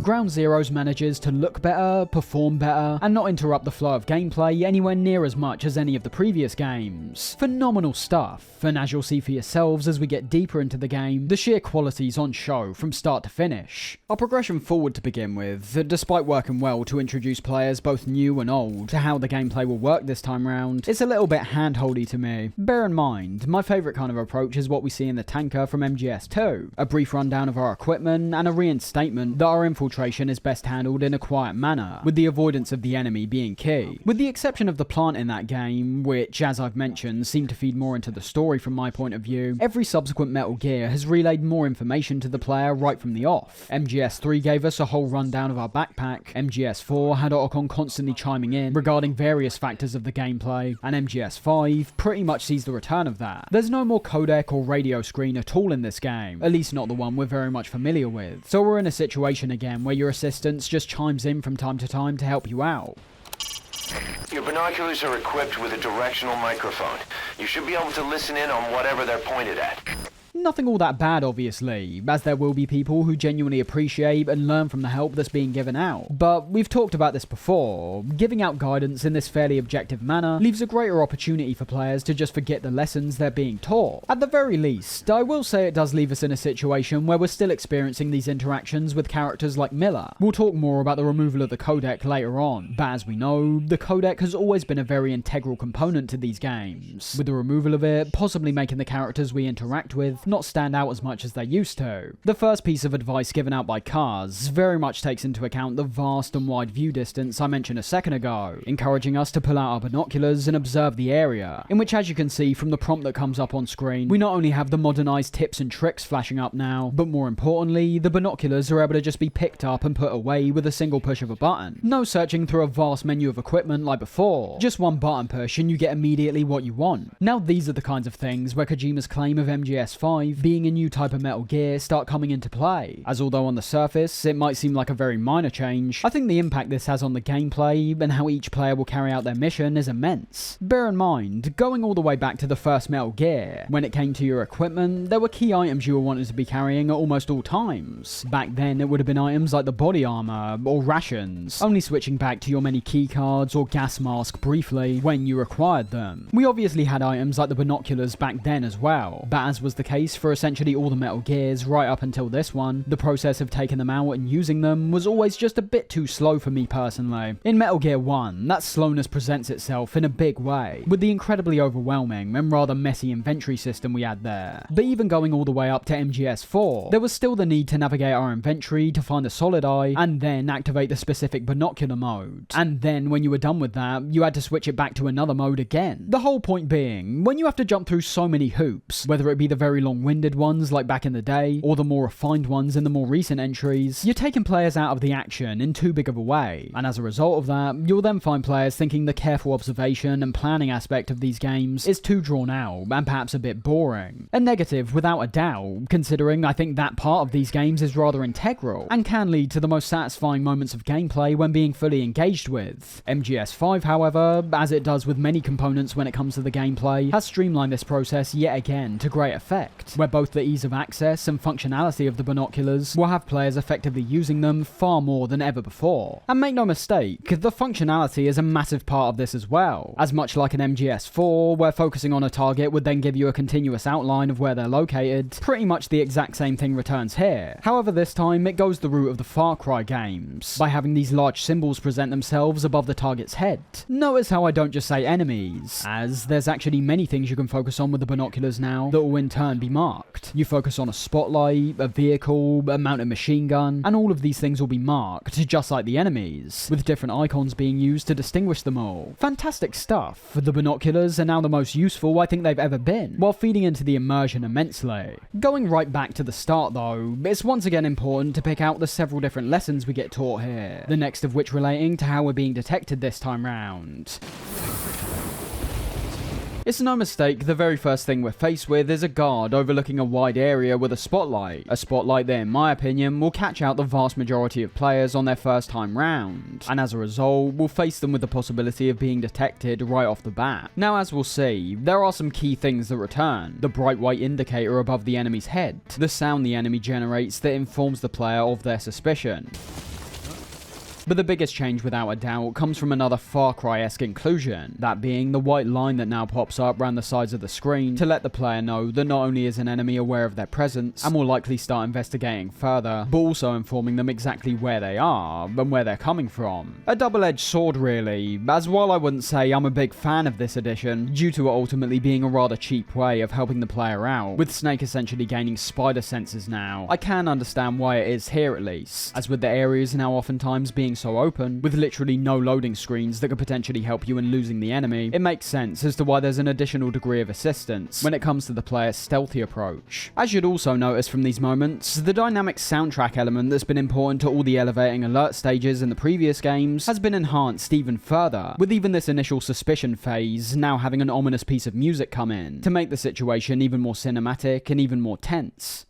Ground Zeroes manages to look better, perform better, and not interrupt the flow of gameplay anywhere near as much as any of the previous games. Phenomenal stuff, and as you'll see for yourselves as we get deeper into the game, the sheer quality's on show from start to finish. Our progression forward to begin with, despite working well to introduce players both new and old to how the gameplay will work this time round, it's a little bit handholdy to me. Bear in mind, my favourite kind of approach is what we see in the tanker from MGS2, a brief rundown of our equipment and a reinstatement that our infiltration infiltration is best handled in a quiet manner, with the avoidance of the enemy being key. With the exception of the plant in that game, which, as I've mentioned, seemed to feed more into the story from my point of view, every subsequent Metal Gear has relayed more information to the player right from the off. MGS3 gave us a whole rundown of our backpack, MGS4 had Otacon constantly chiming in regarding various factors of the gameplay, and MGS5 pretty much sees the return of that. There's no more codec or radio screen at all in this game, at least not the one we're very much familiar with, so we're in a situation again where your assistance just chimes in from time to time to help you out. Your binoculars are equipped with a directional microphone. You should be able to listen in on whatever they're pointed at. Nothing all that bad, obviously, as there will be people who genuinely appreciate and learn from the help that's being given out. But we've talked about this before, giving out guidance in this fairly objective manner leaves a greater opportunity for players to just forget the lessons they're being taught. At the very least, I will say it does leave us in a situation where we're still experiencing these interactions with characters like Miller. We'll talk more about the removal of the codec later on, but as we know, the codec has always been a very integral component to these games, with the removal of it possibly making the characters we interact with not stand out as much as they used to. The first piece of advice given out by Kaz very much takes into account the vast and wide view distance I mentioned a second ago, encouraging us to pull out our binoculars and observe the area, in which, as you can see from the prompt that comes up on screen, we not only have the modernized tips and tricks flashing up now, but more importantly, the binoculars are able to just be picked up and put away with a single push of a button. No searching through a vast menu of equipment like before, just one button push and you get immediately what you want. Now these are the kinds of things where Kojima's claim of MGS5 being a new type of Metal Gear start coming into play, as although on the surface it might seem like a very minor change, I think the impact this has on the gameplay and how each player will carry out their mission is immense. Bear in mind, going all the way back to the first Metal Gear, when it came to your equipment, there were key items you were wanted to be carrying at almost all times. Back then it would have been items like the body armor or rations, only switching back to your many keycards or gas mask briefly when you required them. We obviously had items like the binoculars back then as well, but as was the case for essentially all the Metal Gears right up until this one, the process of taking them out and using them was always just a bit too slow for me personally. In Metal Gear 1, that slowness presents itself in a big way, with the incredibly overwhelming and rather messy inventory system we had there. But even going all the way up to MGS4, there was still the need to navigate our inventory to find the solid eye, and then activate the specific binocular mode. And then when you were done with that, you had to switch it back to another mode again. The whole point being, when you have to jump through so many hoops, whether it be the very long-winded ones like back in the day, or the more refined ones in the more recent entries, you're taking players out of the action in too big of a way, and as a result of that, you'll then find players thinking the careful observation and planning aspect of these games is too drawn out and perhaps a bit boring. A negative without a doubt, considering I think that part of these games is rather integral, and can lead to the most satisfying moments of gameplay when being fully engaged with. MGS5, however, as it does with many components when it comes to the gameplay, has streamlined this process yet again to great effect, where both the ease of access and functionality of the binoculars will have players effectively using them far more than ever before. And make no mistake, the functionality is a massive part of this as well, as much like an MGS4, where focusing on a target would then give you a continuous outline of where they're located, pretty much the exact same thing returns here. However, this time it goes the route of the Far Cry games, by having these large symbols present themselves above the target's head. Notice how I don't just say enemies, as there's actually many things you can focus on with the binoculars now that will in turn be marked. You focus on a spotlight, a vehicle, a mounted machine gun, and all of these things will be marked, just like the enemies, with different icons being used to distinguish them all. Fantastic stuff. The binoculars are now the most useful I think they've ever been, while feeding into the immersion immensely. Going right back to the start though, it's once again important to pick out the several different lessons we get taught here, the next of which relating to how we're being detected this time round. It's no mistake, the very first thing we're faced with is a guard overlooking a wide area with a spotlight. A spotlight that, in my opinion, will catch out the vast majority of players on their first time round, and as a result, will face them with the possibility of being detected right off the bat. Now, as we'll see, there are some key things that return. The bright white indicator above the enemy's head, the sound the enemy generates that informs the player of their suspicion, But the biggest change without a doubt comes from another Far Cry-esque inclusion, that being the white line that now pops up around the sides of the screen to let the player know that not only is an enemy aware of their presence and will likely start investigating further, but also informing them exactly where they are and where they're coming from. A double-edged sword really, as while I wouldn't say I'm a big fan of this addition, due to it ultimately being a rather cheap way of helping the player out, with Snake essentially gaining spider senses now, I can understand why it is here at least, as with the areas now oftentimes being so open, with literally no loading screens that could potentially help you in losing the enemy, it makes sense as to why there's an additional degree of assistance when it comes to the player's stealthy approach. As you'd also notice from these moments, the dynamic soundtrack element that's been important to all the elevating alert stages in the previous games has been enhanced even further, with even this initial suspicion phase now having an ominous piece of music come in, to make the situation even more cinematic and even more tense.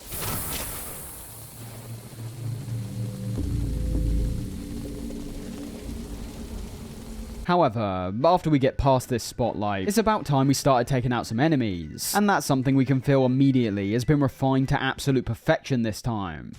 However, after we get past this spotlight, it's about time we started taking out some enemies, and that's something we can feel immediately has been refined to absolute perfection this time.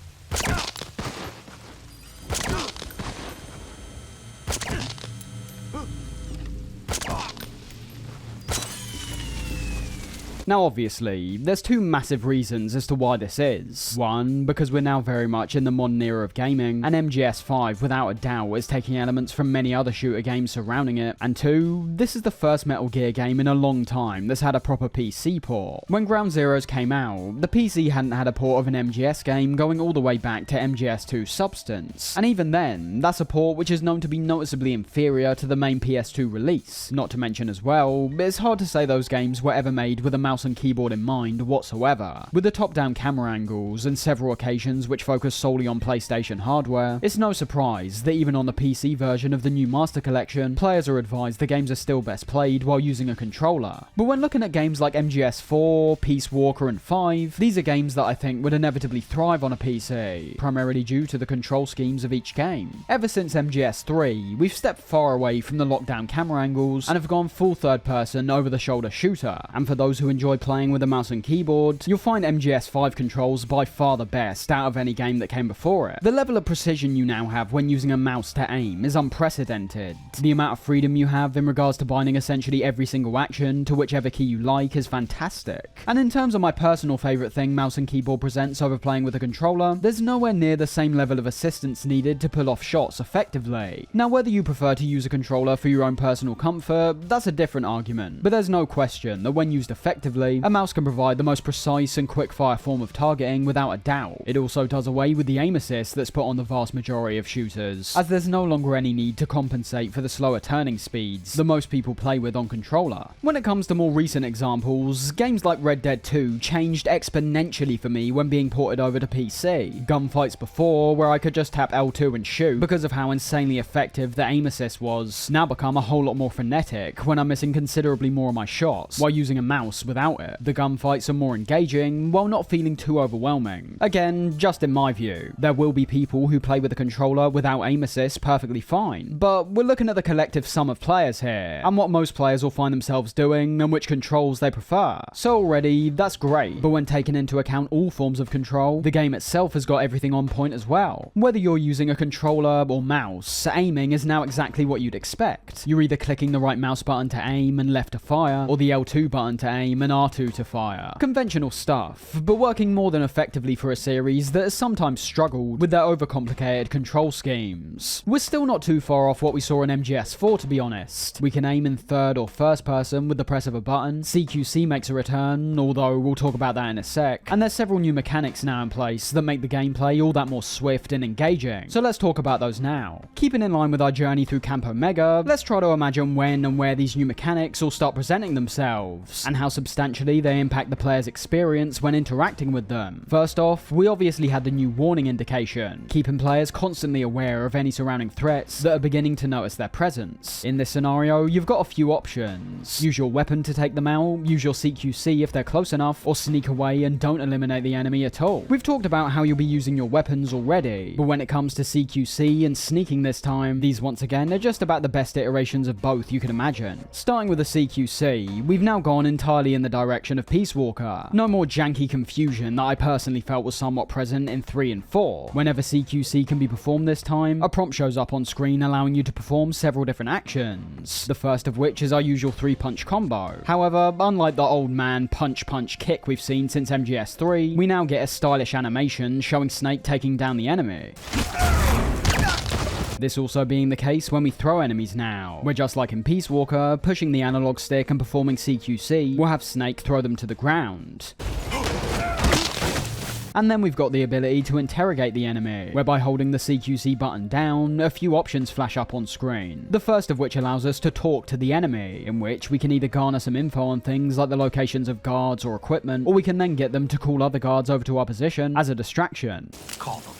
Now obviously, there's two massive reasons as to why this is. One, because we're now very much in the modern era of gaming, and MGS5 without a doubt is taking elements from many other shooter games surrounding it. And two, this is the first Metal Gear game in a long time that's had a proper PC port. When Ground Zeroes came out, the PC hadn't had a port of an MGS game going all the way back to MGS2 Substance. And even then, that's a port which is known to be noticeably inferior to the main PS2 release. Not to mention as well, it's hard to say those games were ever made with a mouse and keyboard in mind whatsoever. With the top-down camera angles and several occasions which focus solely on PlayStation hardware, it's no surprise that even on the PC version of the new Master Collection, players are advised the games are still best played while using a controller. But when looking at games like MGS4, Peace Walker and 5, these are games that I think would inevitably thrive on a PC, primarily due to the control schemes of each game. Ever since MGS3, we've stepped far away from the lockdown camera angles and have gone full third-person over-the-shoulder shooter, and for those who enjoy playing with a mouse and keyboard, you'll find MGS5 controls by far the best out of any game that came before it. The level of precision you now have when using a mouse to aim is unprecedented. The amount of freedom you have in regards to binding essentially every single action to whichever key you like is fantastic. And in terms of my personal favourite thing mouse and keyboard presents over playing with a controller, there's nowhere near the same level of assistance needed to pull off shots effectively. Now whether you prefer to use a controller for your own personal comfort, that's a different argument, but there's no question that when used effectively, a mouse can provide the most precise and quick-fire form of targeting without a doubt. It also does away with the aim assist that's put on the vast majority of shooters, as there's no longer any need to compensate for the slower turning speeds that most people play with on controller. When it comes to more recent examples, games like Red Dead 2 changed exponentially for me when being ported over to PC. Gunfights before, where I could just tap L2 and shoot because of how insanely effective the aim assist was, now become a whole lot more frenetic when I'm missing considerably more of my shots while using a mouse without it. The gunfights are more engaging while not feeling too overwhelming. Again, just in my view, there will be people who play with a controller without aim assist perfectly fine, but we're looking at the collective sum of players here, and what most players will find themselves doing and which controls they prefer. So already, that's great, but when taking into account all forms of control, the game itself has got everything on point as well. Whether you're using a controller or mouse, aiming is now exactly what you'd expect. You're either clicking the right mouse button to aim and left to fire, or the L2 button to aim and R2 to fire. Conventional stuff, but working more than effectively for a series that has sometimes struggled with their overcomplicated control schemes. We're still not too far off what we saw in MGS4 to be honest. We can aim in third or first person with the press of a button, CQC makes a return, although we'll talk about that in a sec, and there's several new mechanics now in place that make the gameplay all that more swift and engaging. So let's talk about those now. Keeping in line with our journey through Camp Omega, let's try to imagine when and where these new mechanics all start presenting themselves, and how substantially they impact the player's experience when interacting with them. First off, we obviously had the new warning indication, keeping players constantly aware of any surrounding threats that are beginning to notice their presence. In this scenario, you've got a few options. Use your weapon to take them out, use your CQC if they're close enough, or sneak away and don't eliminate the enemy at all. We've talked about how you'll be using your weapons already, but when it comes to CQC and sneaking this time, these once again are just about the best iterations of both you can imagine. Starting with the CQC, we've now gone entirely in the the direction of Peace Walker. No more janky confusion that I personally felt was somewhat present in 3 and 4. Whenever CQC can be performed this time, a prompt shows up on screen allowing you to perform several different actions, the first of which is our usual 3-punch combo. However, unlike the old man punch kick we've seen since MGS3, we now get a stylish animation showing Snake taking down the enemy. This also being the case when we throw enemies now, where just like in Peace Walker, pushing the analog stick and performing CQC will have Snake throw them to the ground. And then we've got the ability to interrogate the enemy, whereby holding the CQC button down, a few options flash up on screen. The first of which allows us to talk to the enemy, in which we can either garner some info on things like the locations of guards or equipment, or we can then get them to call other guards over to our position as a distraction. Call them.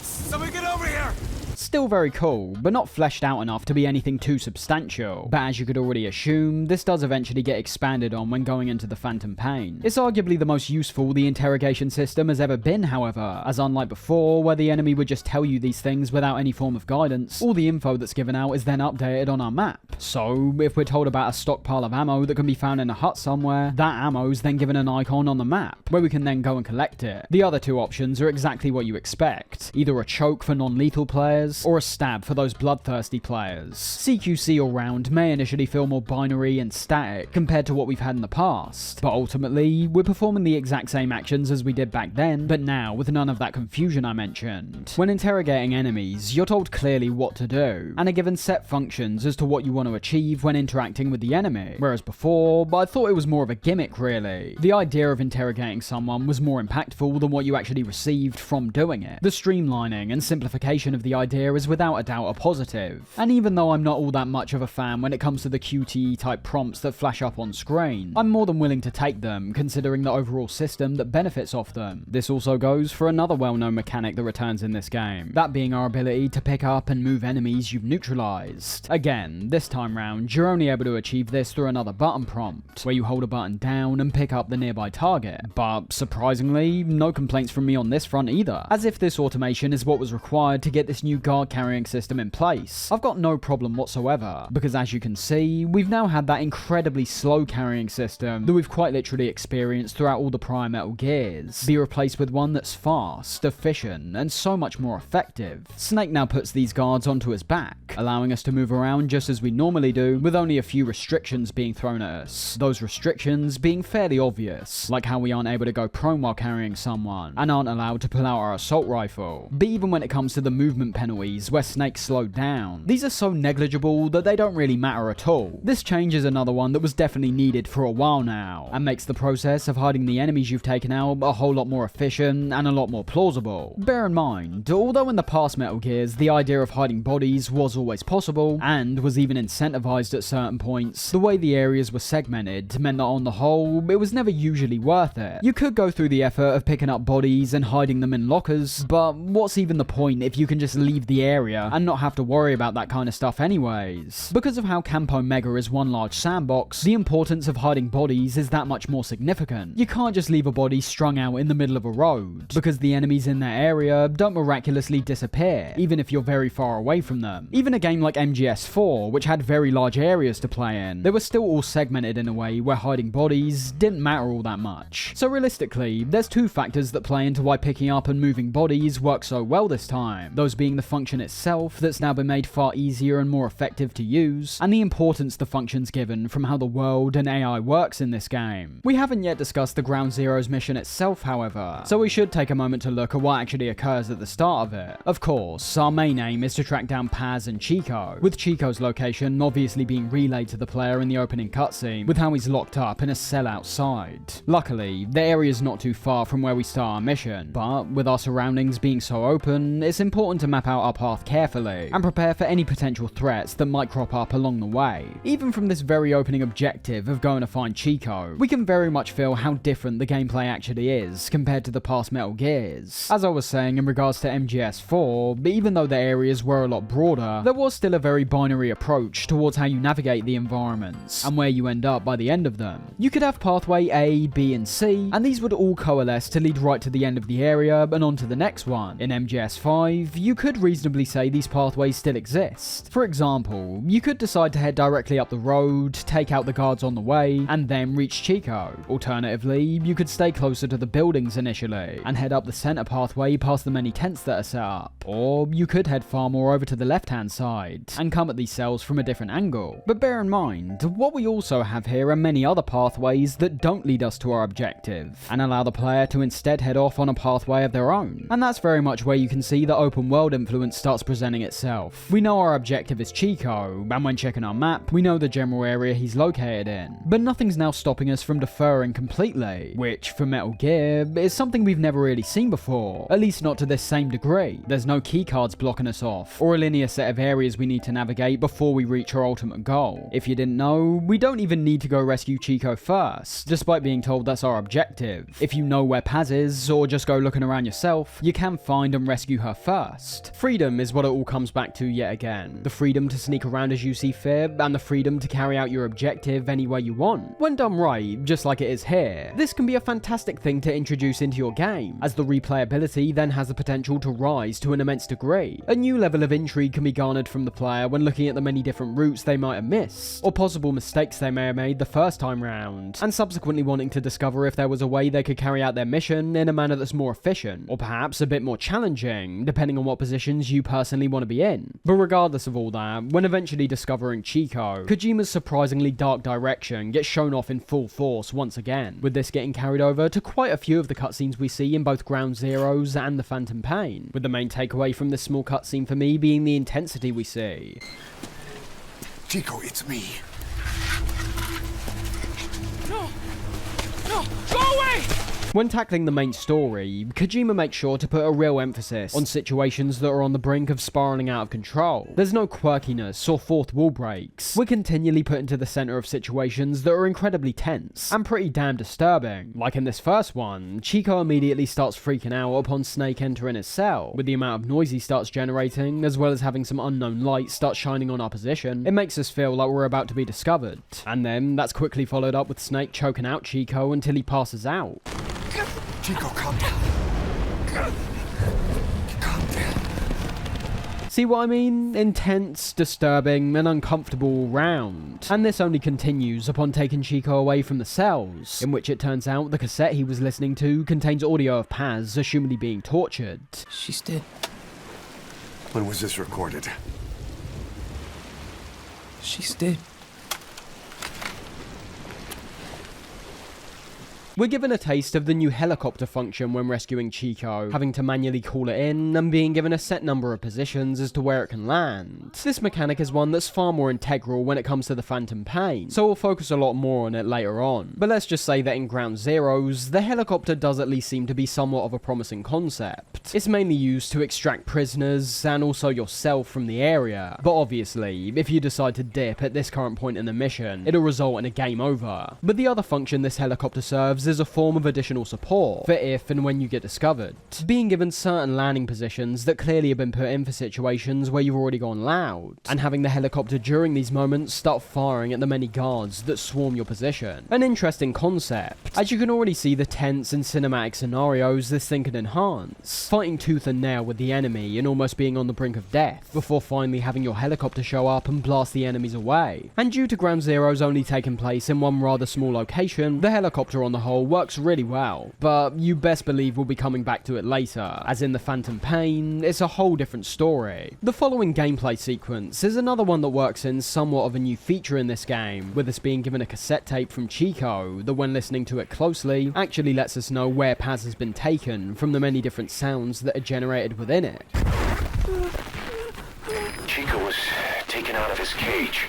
Somebody get over here! Still very cool, but not fleshed out enough to be anything too substantial. But as you could already assume, this does eventually get expanded on when going into the Phantom Pain. It's arguably the most useful the interrogation system has ever been, however, as unlike before, where the enemy would just tell you these things without any form of guidance, all the info that's given out is then updated on our map. So, if we're told about a stockpile of ammo that can be found in a hut somewhere, that ammo's then given an icon on the map, where we can then go and collect it. The other two options are exactly what you expect, either a choke for non-lethal players, or a stab for those bloodthirsty players. CQC all round may initially feel more binary and static compared to what we've had in the past, but ultimately, we're performing the exact same actions as we did back then, but now with none of that confusion I mentioned. When interrogating enemies, you're told clearly what to do, and are given set functions as to what you want to achieve when interacting with the enemy, whereas before, I thought it was more of a gimmick really. The idea of interrogating someone was more impactful than what you actually received from doing it. The streamlining and simplification of the idea is without a doubt a positive, and even though I'm not all that much of a fan when it comes to the QTE type prompts that flash up on screen, I'm more than willing to take them considering the overall system that benefits off them. This also goes for another well-known mechanic that returns in this game, that being our ability to pick up and move enemies you've neutralized. Again, this time round, you're only able to achieve this through another button prompt, where you hold a button down and pick up the nearby target, but surprisingly, no complaints from me on this front either, as if this automation is what was required to get this new guard carrying system in place. I've got no problem whatsoever, because as you can see, we've now had that incredibly slow carrying system that we've quite literally experienced throughout all the prior Metal Gears be replaced with one that's fast, efficient, and so much more effective. Snake now puts these guards onto his back, allowing us to move around just as we normally do, with only a few restrictions being thrown at us. Those restrictions being fairly obvious, like how we aren't able to go prone while carrying someone, and aren't allowed to pull out our assault rifle. But even when it comes to the movement penalties where Snake slowed down, these are so negligible that they don't really matter at all. This change is another one that was definitely needed for a while now, and makes the process of hiding the enemies you've taken out a whole lot more efficient and a lot more plausible. Bear in mind, although in the past Metal Gears the idea of hiding bodies was always possible, and was even incentivized at certain points, the way the areas were segmented meant that on the whole, it was never usually worth it. You could go through the effort of picking up bodies and hiding them in lockers, but what's even the point if you can just leave the area and not have to worry about that kind of stuff anyways? Because of how Campo Mega is one large sandbox, the importance of hiding bodies is that much more significant. You can't just leave a body strung out in the middle of a road, because the enemies in that area don't miraculously disappear, even if you're very far away from them. Even a game like MGS4, which had very large areas to play in, they were still all segmented in a way where hiding bodies didn't matter all that much. So realistically, there's two factors that play into why picking up and moving bodies work so well this time, those being the function itself that's now been made far easier and more effective to use, and the importance the function's given from how the world and AI works in this game. We haven't yet discussed the Ground Zeroes mission itself, however, so we should take a moment to look at what actually occurs at the start of it. Of course, our main aim is to track down Paz and Chico, with Chico's location obviously being relayed to the player in the opening cutscene, with how he's locked up in a cell outside. Luckily, the area's not too far from where we start our mission, but with our surroundings being so open, it's important to map out our path carefully, and prepare for any potential threats that might crop up along the way. Even from this very opening objective of going to find Chico, we can very much feel how different the gameplay actually is compared to the past Metal Gears. As I was saying in regards to MGS4, even though the areas were a lot broader, there was still a very binary approach towards how you navigate the environments, and where you end up by the end of them. You could have pathway A, B, and C, and these would all coalesce to lead right to the end of the area and on to the next one. In MGS5, you could reasonably reasonably say these pathways still exist. For example, you could decide to head directly up the road, take out the guards on the way, and then reach Chico. Alternatively, you could stay closer to the buildings initially, and head up the center pathway past the many tents that are set up. Or you could head far more over to the left-hand side, and come at these cells from a different angle. But bear in mind, what we also have here are many other pathways that don't lead us to our objective, and allow the player to instead head off on a pathway of their own. And that's very much where you can see the open world influence starts presenting itself. We know our objective is Chico, and when checking our map, we know the general area he's located in. But nothing's now stopping us from deferring completely, which, for Metal Gear, is something we've never really seen before, at least not to this same degree. There's no keycards blocking us off, or a linear set of areas we need to navigate before we reach our ultimate goal. If you didn't know, we don't even need to go rescue Chico first, despite being told that's our objective. If you know where Paz is, or just go looking around yourself, you can find and rescue her first. Freedom is what it all comes back to yet again. The freedom to sneak around as you see fit, and the freedom to carry out your objective any way you want. When done right, just like it is here, this can be a fantastic thing to introduce into your game, as the replayability then has the potential to rise to an immense degree. A new level of intrigue can be garnered from the player when looking at the many different routes they might have missed, or possible mistakes they may have made the first time round, and subsequently wanting to discover if there was a way they could carry out their mission in a manner that's more efficient, or perhaps a bit more challenging, depending on what positions you personally want to be in. But regardless of all that, when eventually discovering Chico, Kojima's surprisingly dark direction gets shown off in full force once again, with this getting carried over to quite a few of the cutscenes we see in both Ground Zeroes and the Phantom Pain, with the main takeaway from this small cutscene for me being the intensity we see. Chico, it's me. No! No! Go away! When tackling the main story, Kojima makes sure to put a real emphasis on situations that are on the brink of spiraling out of control. There's no quirkiness or fourth wall breaks. We're continually put into the center of situations that are incredibly tense and pretty damn disturbing. Like in this first one, Chico immediately starts freaking out upon Snake entering his cell. With the amount of noise he starts generating, as well as having some unknown light start shining on our position, it makes us feel like we're about to be discovered. And then that's quickly followed up with Snake choking out Chico until he passes out. Chico, calm down. Calm down. See what I mean? Intense, disturbing, and uncomfortable all round. And this only continues upon taking Chico away from the cells, in which it turns out the cassette he was listening to contains audio of Paz assumedly being tortured. She's dead. When was this recorded? She's dead. We're given a taste of the new helicopter function when rescuing Chico, having to manually call it in and being given a set number of positions as to where it can land. This mechanic is one that's far more integral when it comes to the Phantom Pain, so we'll focus a lot more on it later on. But let's just say that in Ground Zeroes, the helicopter does at least seem to be somewhat of a promising concept. It's mainly used to extract prisoners and also yourself from the area, but obviously, if you decide to dip at this current point in the mission, it'll result in a game over. But the other function this helicopter serves is a form of additional support for if and when you get discovered, being given certain landing positions that clearly have been put in for situations where you've already gone loud, and having the helicopter during these moments start firing at the many guards that swarm your position. An interesting concept, as you can already see the tense and cinematic scenarios this thing can enhance, fighting tooth and nail with the enemy and almost being on the brink of death, before finally having your helicopter show up and blast the enemies away. And due to Ground Zeroes only taking place in one rather small location, the helicopter on the whole works really well, but you best believe we'll be coming back to it later, as in the Phantom Pain, it's a whole different story. The following gameplay sequence is another one that works in somewhat of a new feature in this game, with us being given a cassette tape from Chico that when listening to it closely, actually lets us know where Paz has been taken from the many different sounds that are generated within it. Chico was taken out of his cage.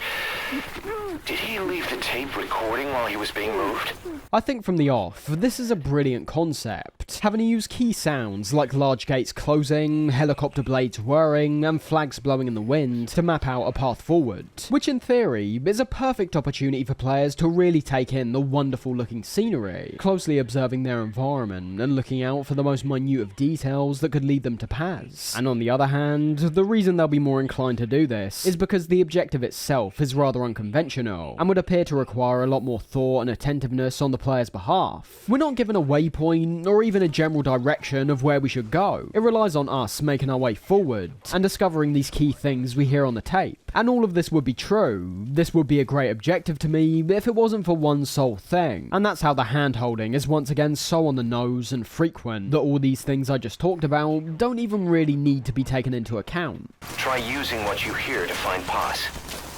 Did he leave the tape recording while he was being moved? I think from the off, this is a brilliant concept, having to use key sounds like large gates closing, helicopter blades whirring, and flags blowing in the wind to map out a path forward, which in theory is a perfect opportunity for players to really take in the wonderful looking scenery, closely observing their environment and looking out for the most minute of details that could lead them to Paz. And on the other hand, the reason they'll be more inclined to do this is because the objective itself is rather unconventional optional, and would appear to require a lot more thought and attentiveness on the player's behalf. We're not given a waypoint or even a general direction of where we should go. It relies on us making our way forward and discovering these key things we hear on the tape. And all of this would be true. This would be a great objective to me if it wasn't for one sole thing. And that's how the hand-holding is once again so on the nose and frequent that all these things I just talked about don't even really need to be taken into account. Try using what you hear to find pause.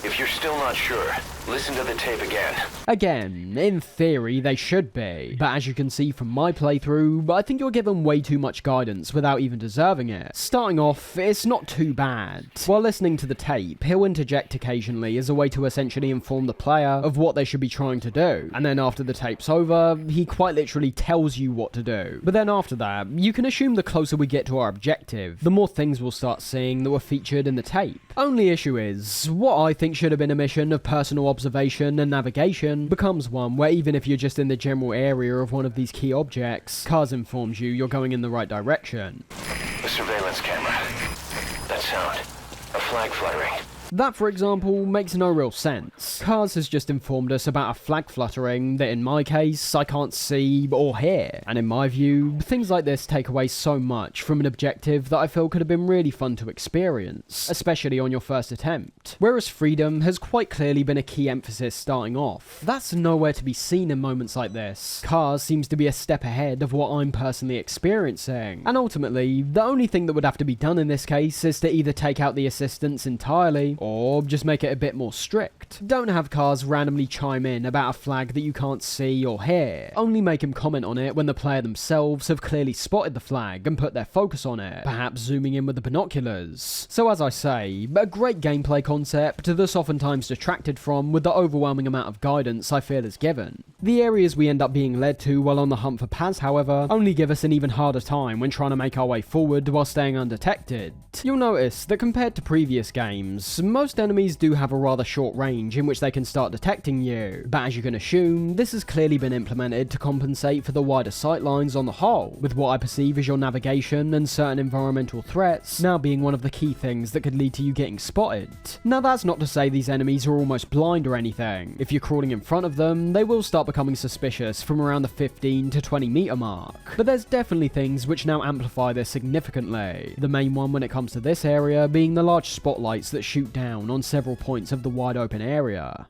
If you're still not sure, listen to the tape again. Again, in theory they should be, but as you can see from my playthrough, I think you're given way too much guidance without even deserving it. Starting off, it's not too bad. While listening to the tape, he'll interject occasionally as a way to essentially inform the player of what they should be trying to do, and then after the tape's over, he quite literally tells you what to do. But then after that, you can assume the closer we get to our objective, the more things we'll start seeing that were featured in the tape. Only issue is, what I think should have been a mission of personal observation and navigation becomes one where even if you're just in the general area of one of these key objects, CARS informs you you're going in the right direction. The surveillance camera. That sound. A flag fluttering. That, for example, makes no real sense. CARS has just informed us about a flag fluttering that in my case, I can't see or hear. And in my view, things like this take away so much from an objective that I feel could have been really fun to experience, especially on your first attempt. Whereas freedom has quite clearly been a key emphasis starting off. That's nowhere to be seen in moments like this. CARS seems to be a step ahead of what I'm personally experiencing. And ultimately, the only thing that would have to be done in this case is to either take out the assistance entirely, or just make it a bit more strict. Don't have CARS randomly chime in about a flag that you can't see or hear. Only make him comment on it when the player themselves have clearly spotted the flag and put their focus on it, perhaps zooming in with the binoculars. So as I say, a great gameplay concept that's oftentimes detracted from with the overwhelming amount of guidance I feel is given. The areas we end up being led to while on the hunt for Paz, however, only give us an even harder time when trying to make our way forward while staying undetected. You'll notice that compared to previous games, most enemies do have a rather short range in which they can start detecting you, but as you can assume, this has clearly been implemented to compensate for the wider sightlines on the whole, with what I perceive as your navigation and certain environmental threats now being one of the key things that could lead to you getting spotted. Now that's not to say these enemies are almost blind or anything. If you're crawling in front of them, they will start becoming suspicious from around the 15 to 20 meter mark, but there's definitely things which now amplify this significantly. The main one when it comes to this area being the large spotlights that shoot down on several points of the wide open area.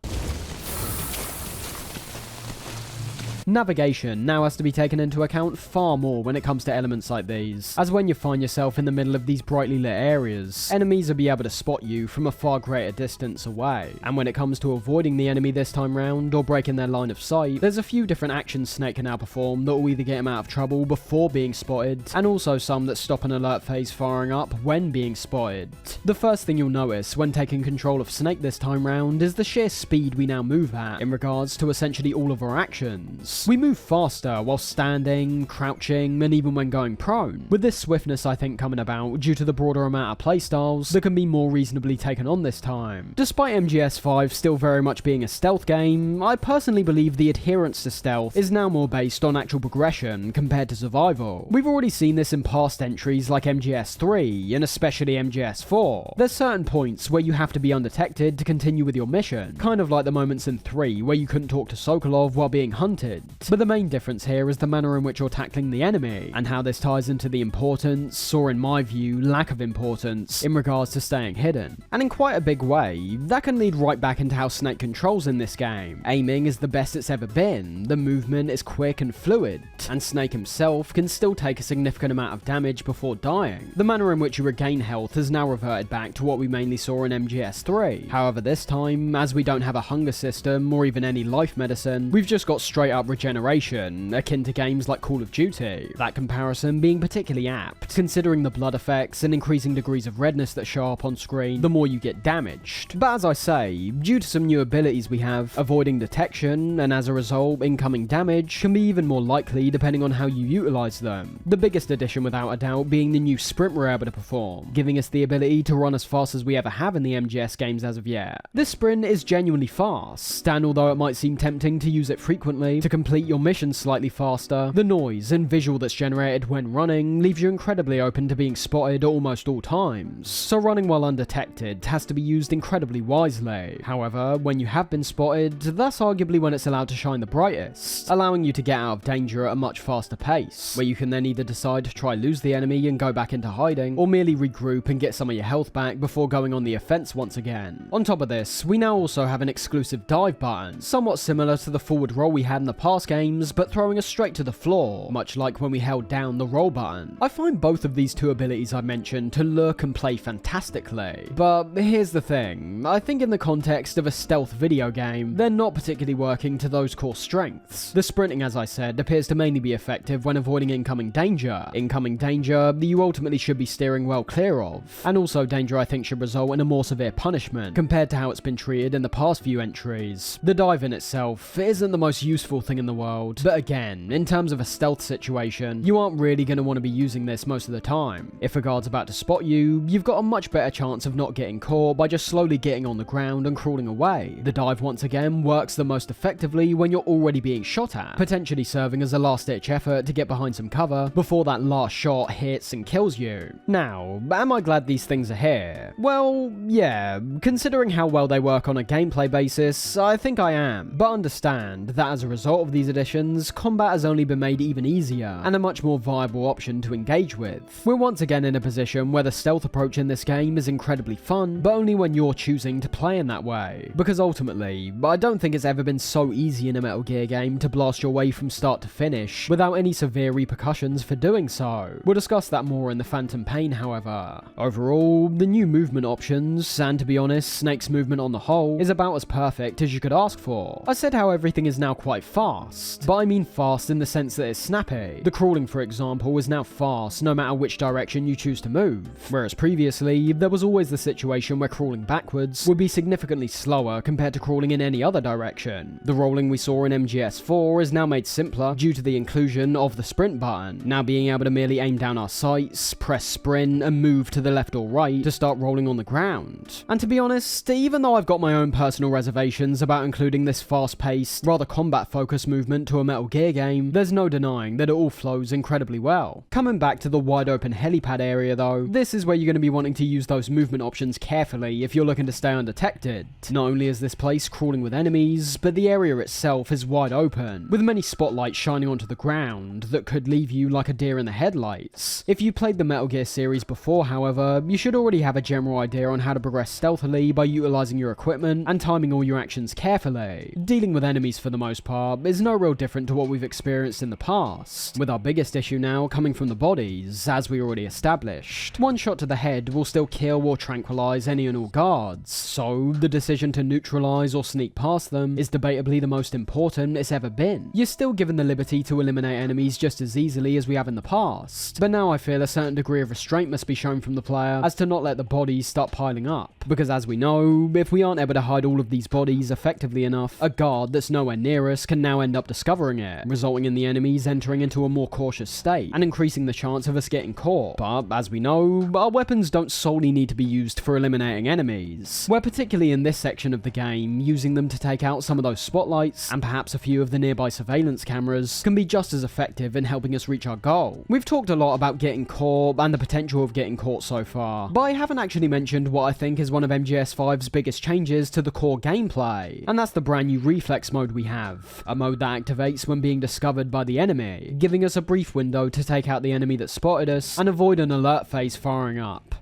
Navigation now has to be taken into account far more when it comes to elements like these, as when you find yourself in the middle of these brightly lit areas, enemies will be able to spot you from a far greater distance away. And when it comes to avoiding the enemy this time round, or breaking their line of sight, there's a few different actions Snake can now perform that will either get him out of trouble before being spotted, and also some that stop an alert phase firing up when being spotted. The first thing you'll notice when taking control of Snake this time round is the sheer speed we now move at in regards to essentially all of our actions. We move faster while standing, crouching, and even when going prone, with this swiftness I think coming about due to the broader amount of playstyles that can be more reasonably taken on this time. Despite MGS5 still very much being a stealth game, I personally believe the adherence to stealth is now more based on actual progression compared to survival. We've already seen this in past entries like MGS3 and especially MGS4. There's certain points where you have to be undetected to continue with your mission, kind of like the moments in 3 where you couldn't talk to Sokolov while being hunted. But the main difference here is the manner in which you're tackling the enemy, and how this ties into the importance, or in my view, lack of importance, in regards to staying hidden. And in quite a big way, that can lead right back into how Snake controls in this game. Aiming is the best it's ever been, the movement is quick and fluid, and Snake himself can still take a significant amount of damage before dying. The manner in which you regain health has now reverted back to what we mainly saw in MGS3. However, this time, as we don't have a hunger system or even any life medicine, we've just got straight up regeneration, akin to games like Call of Duty. That comparison being particularly apt, considering the blood effects and increasing degrees of redness that show up on screen the more you get damaged. But as I say, due to some new abilities we have, avoiding detection, and as a result, incoming damage, can be even more likely depending on how you utilise them. The biggest addition without a doubt being the new sprint we're able to perform, giving us the ability to run as fast as we ever have in the MGS games as of yet. This sprint is genuinely fast, and although it might seem tempting to use it frequently to complete complete your mission slightly faster. The noise and visual that's generated when running leaves you incredibly open to being spotted almost all times, so running while undetected has to be used incredibly wisely. However, when you have been spotted, that's arguably when it's allowed to shine the brightest, allowing you to get out of danger at a much faster pace, where you can then either decide to try lose the enemy and go back into hiding, or merely regroup and get some of your health back before going on the offense once again. On top of this, we now also have an exclusive dive button, somewhat similar to the forward roll we had in the past games, but throwing us straight to the floor, much like when we held down the roll button. I find both of these two abilities I mentioned to look and play fantastically, but here's the thing, I think in the context of a stealth video game, they're not particularly working to those core strengths. The sprinting, as I said, appears to mainly be effective when avoiding incoming danger that you ultimately should be steering well clear of, and also danger I think should result in a more severe punishment compared to how it's been treated in the past few entries. The dive in itself isn't the most useful thing in the world, but again, in terms of a stealth situation, you aren't really going to want to be using this most of the time. If a guard's about to spot you, you've got a much better chance of not getting caught by just slowly getting on the ground and crawling away. The dive once again works the most effectively when you're already being shot at, potentially serving as a last-ditch effort to get behind some cover before that last shot hits and kills you. Now, am I glad these things are here? Well, yeah, considering how well they work on a gameplay basis, I think I am. But understand that as a result of these additions, combat has only been made even easier, and a much more viable option to engage with. We're once again in a position where the stealth approach in this game is incredibly fun, but only when you're choosing to play in that way. Because ultimately, I don't think it's ever been so easy in a Metal Gear game to blast your way from start to finish without any severe repercussions for doing so. We'll discuss that more in the Phantom Pain, however. Overall, the new movement options, and to be honest, Snake's movement on the whole, is about as perfect as you could ask for. I said how everything is now quite fast, but I mean fast in the sense that it's snappy. The crawling, for example, is now fast no matter which direction you choose to move, whereas previously, there was always the situation where crawling backwards would be significantly slower compared to crawling in any other direction. The rolling we saw in MGS4 is now made simpler due to the inclusion of the sprint button, now being able to merely aim down our sights, press sprint, and move to the left or right to start rolling on the ground. And to be honest, even though I've got my own personal reservations about including this fast-paced, rather combat-focused movement to a Metal Gear game, there's no denying that it all flows incredibly well. Coming back to the wide-open helipad area though, this is where you're going to be wanting to use those movement options carefully if you're looking to stay undetected. Not only is this place crawling with enemies, but the area itself is wide open, with many spotlights shining onto the ground that could leave you like a deer in the headlights. If you played the Metal Gear series before, however, you should already have a general idea on how to progress stealthily by utilizing your equipment and timing all your actions carefully. Dealing with enemies for the most part is no real different to what we've experienced in the past, with our biggest issue now coming from the bodies, as we already established. One shot to the head will still kill or tranquilize any and all guards, so the decision to neutralize or sneak past them is debatably the most important it's ever been. You're still given the liberty to eliminate enemies just as easily as we have in the past, but now I feel a certain degree of restraint must be shown from the player as to not let the bodies start piling up, because as we know, if we aren't able to hide all of these bodies effectively enough, a guard that's nowhere near us can now end up discovering it, resulting in the enemies entering into a more cautious state and increasing the chance of us getting caught. But as we know, our weapons don't solely need to be used for eliminating enemies. We're particularly in this section of the game using them to take out some of those spotlights, and perhaps a few of the nearby surveillance cameras can be just as effective in helping us reach our goal. We've talked a lot about getting caught and the potential of getting caught so far, but I haven't actually mentioned what I think is one of MGS5's biggest changes to the core gameplay, and that's the brand new reflex mode we have, a mode that activates when being discovered by the enemy, giving us a brief window to take out the enemy that spotted us and avoid an alert phase firing up.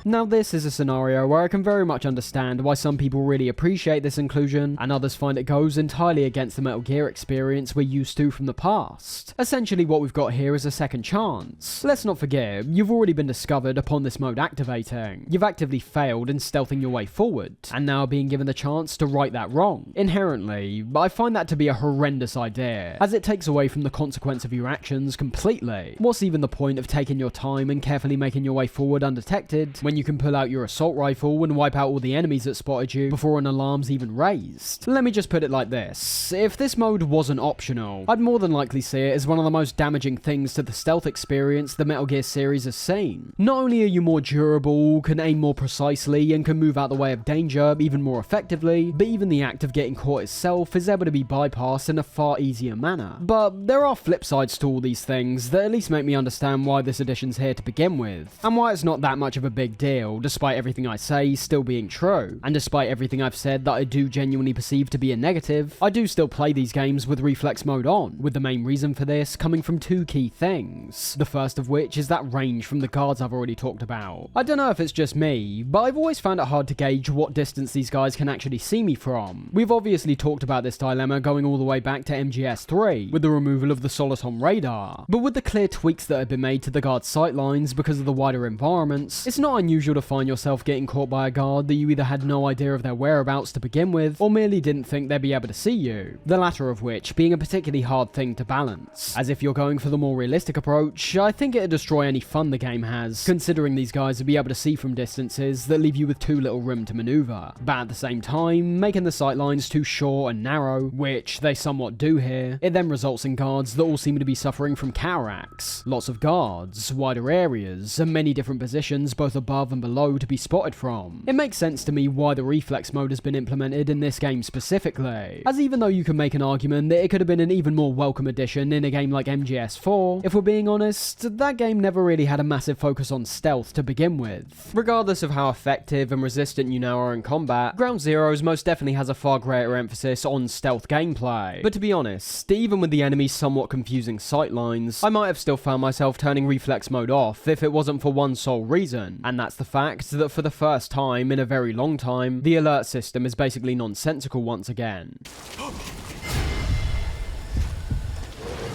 Now this is a scenario where I can very much understand why some people really appreciate this inclusion, and others find it goes entirely against the Metal Gear experience we're used to from the past. Essentially what we've got here is a second chance. Let's not forget, you've already been discovered upon this mode activating. You've actively failed in stealthing your way forward, and now are being given the chance to right that wrong. Inherently, I find that to be a horrendous idea, as it takes away from the consequence of your actions completely. What's even the point of taking your time and carefully making your way forward undetected when when you can pull out your assault rifle and wipe out all the enemies that spotted you before an alarm's even raised. Let me just put it like this. If this mode wasn't optional, I'd more than likely see it as one of the most damaging things to the stealth experience the Metal Gear series has seen. Not only are you more durable, can aim more precisely, and can move out the way of danger even more effectively, but even the act of getting caught itself is able to be bypassed in a far easier manner. But there are flip sides to all these things that at least make me understand why this edition's here to begin with, and why it's not that much of a big deal, despite everything I say still being true. And despite everything I've said that I do genuinely perceive to be a negative, I do still play these games with reflex mode on, with the main reason for this coming from two key things. The first of which is that range from the guards I've already talked about. I don't know if it's just me, but I've always found it hard to gauge what distance these guys can actually see me from. We've obviously talked about this dilemma going all the way back to MGS3, with the removal of the Soliton radar, but with the clear tweaks that have been made to the guard's sightlines because of the wider environments, it's not unusual to find yourself getting caught by a guard that you either had no idea of their whereabouts to begin with, or merely didn't think they'd be able to see you, the latter of which being a particularly hard thing to balance. As if you're going for the more realistic approach, I think it'd destroy any fun the game has, considering these guys would be able to see from distances that leave you with too little room to maneuver, but at the same time, making the sightlines too short and narrow, which they somewhat do here, it then results in guards that all seem to be suffering from cataracts. Lots of guards, wider areas, and many different positions both above and below to be spotted from. It makes sense to me why the reflex mode has been implemented in this game specifically, as even though you can make an argument that it could have been an even more welcome addition in a game like MGS4, if we're being honest, that game never really had a massive focus on stealth to begin with. Regardless of how effective and resistant you now are in combat, Ground Zeroes most definitely has a far greater emphasis on stealth gameplay. But to be honest, even with the enemy's somewhat confusing sightlines, I might have still found myself turning reflex mode off if it wasn't for one sole reason, and that's the fact that for the first time in a very long time, the alert system is basically nonsensical once again.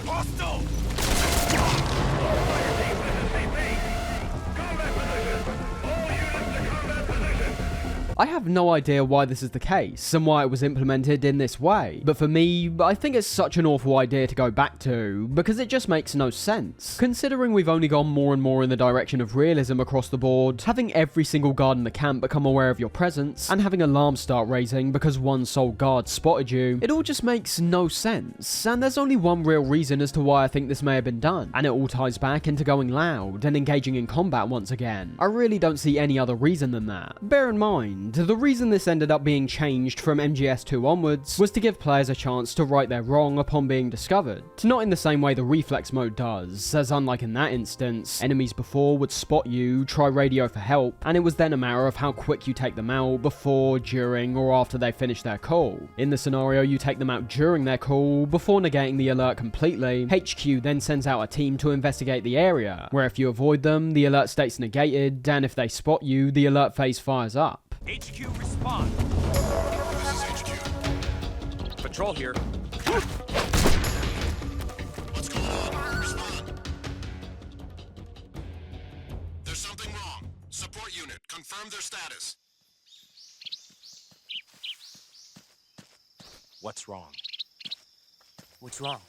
Hostile! I have no idea why this is the case, and why it was implemented in this way, but for me, I think it's such an awful idea to go back to, because it just makes no sense. Considering we've only gone more and more in the direction of realism across the board, having every single guard in the camp become aware of your presence, and having alarms start raising because one sole guard spotted you, it all just makes no sense, and there's only one real reason as to why I think this may have been done, and it all ties back into going loud and engaging in combat once again. I really don't see any other reason than that. Bear in mind, the reason this ended up being changed from MGS2 onwards was to give players a chance to right their wrong upon being discovered. Not in the same way the reflex mode does, as unlike in that instance, enemies before would spot you, try radio for help, and it was then a matter of how quick you take them out before, during, or after they finish their call. In the scenario you take them out during their call, before negating the alert completely, HQ then sends out a team to investigate the area, where if you avoid them, the alert stays negated, and if they spot you, the alert phase fires up. HQ, respond. This is HQ. Patrol here. What's going on? Respond. There's something wrong. Support unit, confirm their status. What's wrong? What's wrong?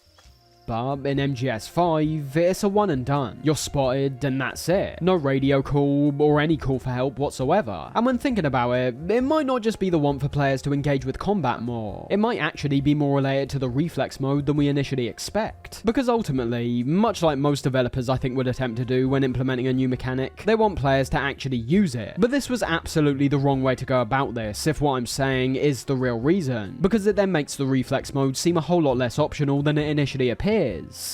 But in MGS5, it's a one and done. You're spotted and that's it. No radio call or any call for help whatsoever. And when thinking about it, it might not just be the want for players to engage with combat more. It might actually be more related to the reflex mode than we initially expect. Because ultimately, much like most developers I think would attempt to do when implementing a new mechanic, they want players to actually use it. But this was absolutely the wrong way to go about this, if what I'm saying is the real reason. Because it then makes the reflex mode seem a whole lot less optional than it initially appears.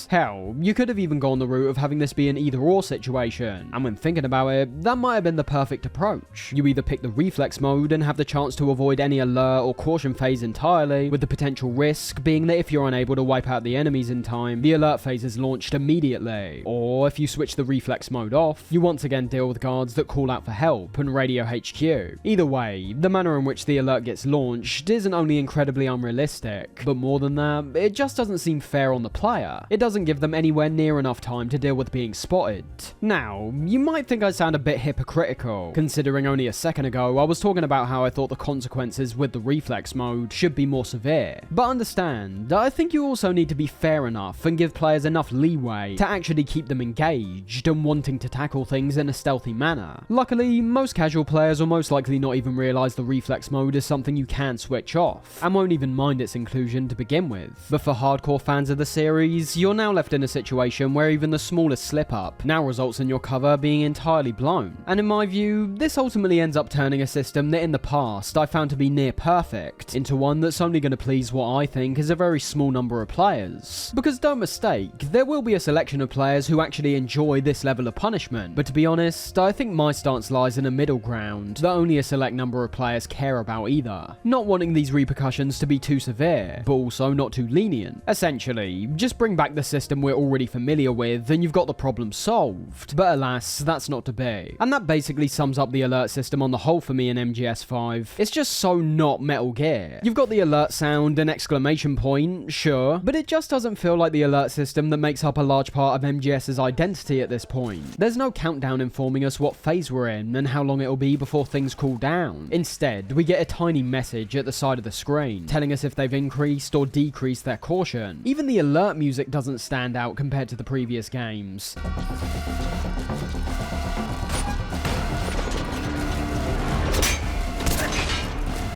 Hell, you could have even gone the route of having this be an either-or situation, and when thinking about it, that might have been the perfect approach. You either pick the reflex mode and have the chance to avoid any alert or caution phase entirely, with the potential risk being that if you're unable to wipe out the enemies in time, the alert phase is launched immediately. Or if you switch the reflex mode off, you once again deal with guards that call out for help and radio HQ. Either way, the manner in which the alert gets launched isn't only incredibly unrealistic, but more than that, it just doesn't seem fair on the player. player. It doesn't give them anywhere near enough time to deal with being spotted. Now, you might think I sound a bit hypocritical, considering only a second ago I was talking about how I thought the consequences with the reflex mode should be more severe. But understand, I think you also need to be fair enough and give players enough leeway to actually keep them engaged and wanting to tackle things in a stealthy manner. Luckily, most casual players will most likely not even realise the reflex mode is something you can switch off, and won't even mind its inclusion to begin with. But for hardcore fans of the series, you're now left in a situation where even the smallest slip-up now results in your cover being entirely blown. And in my view, this ultimately ends up turning a system that in the past I found to be near perfect into one that's only going to please what I think is a very small number of players. Because don't mistake, there will be a selection of players who actually enjoy this level of punishment, but to be honest, I think my stance lies in a middle ground that only a select number of players care about either. Not wanting these repercussions to be too severe, but also not too lenient. Essentially, just bring back the system we're already familiar with and you've got the problem solved. But alas, that's not to be. And that basically sums up the alert system on the whole for me in MGS5. It's just so not Metal Gear. You've got the alert sound and exclamation point, sure, but it just doesn't feel like the alert system that makes up a large part of MGS's identity at this point. There's no countdown informing us what phase we're in and how long it'll be before things cool down. Instead, we get a tiny message at the side of the screen, telling us if they've increased or decreased their caution. Even the alert music doesn't stand out compared to the previous games.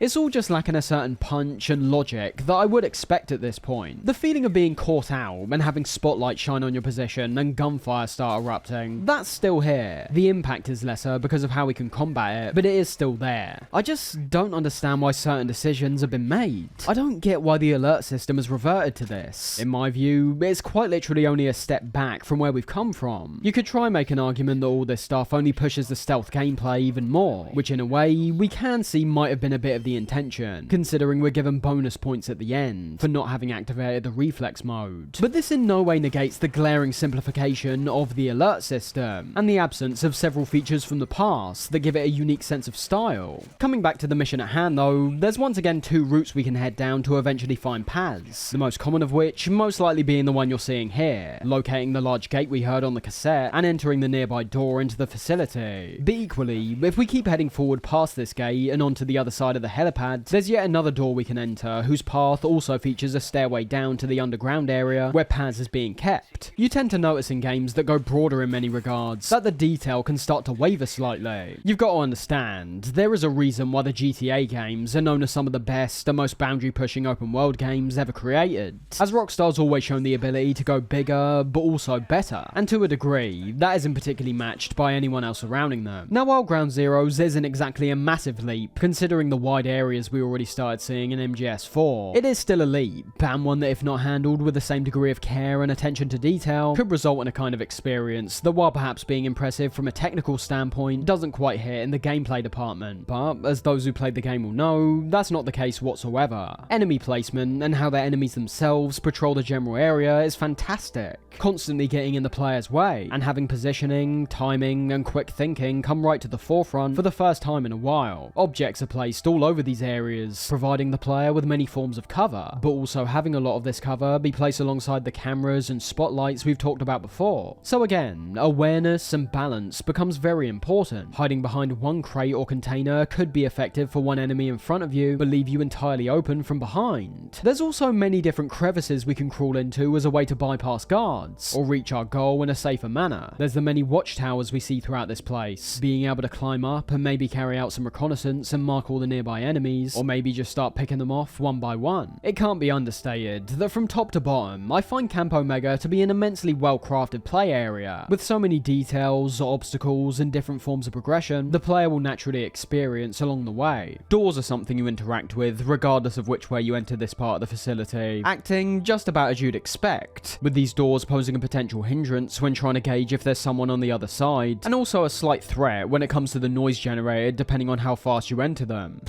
It's all just lacking a certain punch and logic that I would expect at this point. The feeling of being caught out and having spotlight shine on your position and gunfire start erupting, that's still here. The impact is lesser because of how we can combat it, but it is still there. I just don't understand why certain decisions have been made. I don't get why the alert system has reverted to this. In my view, it's quite literally only a step back from where we've come from. You could try and make an argument that all this stuff only pushes the stealth gameplay even more, which in a way, we can see might have been a bit of the intention, considering we're given bonus points at the end for not having activated the reflex mode. But this in no way negates the glaring simplification of the alert system, and the absence of several features from the past that give it a unique sense of style. Coming back to the mission at hand though, there's once again two routes we can head down to eventually find paths, the most common of which most likely being the one you're seeing here, locating the large gate we heard on the cassette and entering the nearby door into the facility. But equally, if we keep heading forward past this gate and onto the other side of the helipad, there's yet another door we can enter, whose path also features a stairway down to the underground area where Paz is being kept. You tend to notice in games that go broader in many regards that the detail can start to waver slightly. You've got to understand, there is a reason why the GTA games are known as some of the best and most boundary-pushing open world games ever created, as Rockstar's always shown the ability to go bigger, but also better, and to a degree, that isn't particularly matched by anyone else surrounding them. Now while Ground Zeroes isn't exactly a massive leap, considering the wide areas we already started seeing in MGS4, it is still a leap, and one that if not handled with the same degree of care and attention to detail, could result in a kind of experience that while perhaps being impressive from a technical standpoint, doesn't quite hit in the gameplay department. But, as those who played the game will know, that's not the case whatsoever. Enemy placement, and how their enemies themselves patrol the general area is fantastic, constantly getting in the player's way, and having positioning, timing, and quick thinking come right to the forefront for the first time in a while. Objects are placed all over these areas, providing the player with many forms of cover, but also having a lot of this cover be placed alongside the cameras and spotlights we've talked about before. So again, awareness and balance becomes very important. Hiding behind one crate or container could be effective for one enemy in front of you, but leave you entirely open from behind. There's also many different crevices we can crawl into as a way to bypass guards, or reach our goal in a safer manner. There's the many watchtowers we see throughout this place, being able to climb up and maybe carry out some reconnaissance and mark all the nearby enemies, or maybe just start picking them off one by one. It can't be understated that from top to bottom, I find Camp Omega to be an immensely well-crafted play area. With so many details, obstacles, and different forms of progression, the player will naturally experience along the way. Doors are something you interact with, regardless of which way you enter this part of the facility, acting just about as you'd expect, with these doors posing a potential hindrance when trying to gauge if there's someone on the other side, and also a slight threat when it comes to the noise generated depending on how fast you enter them.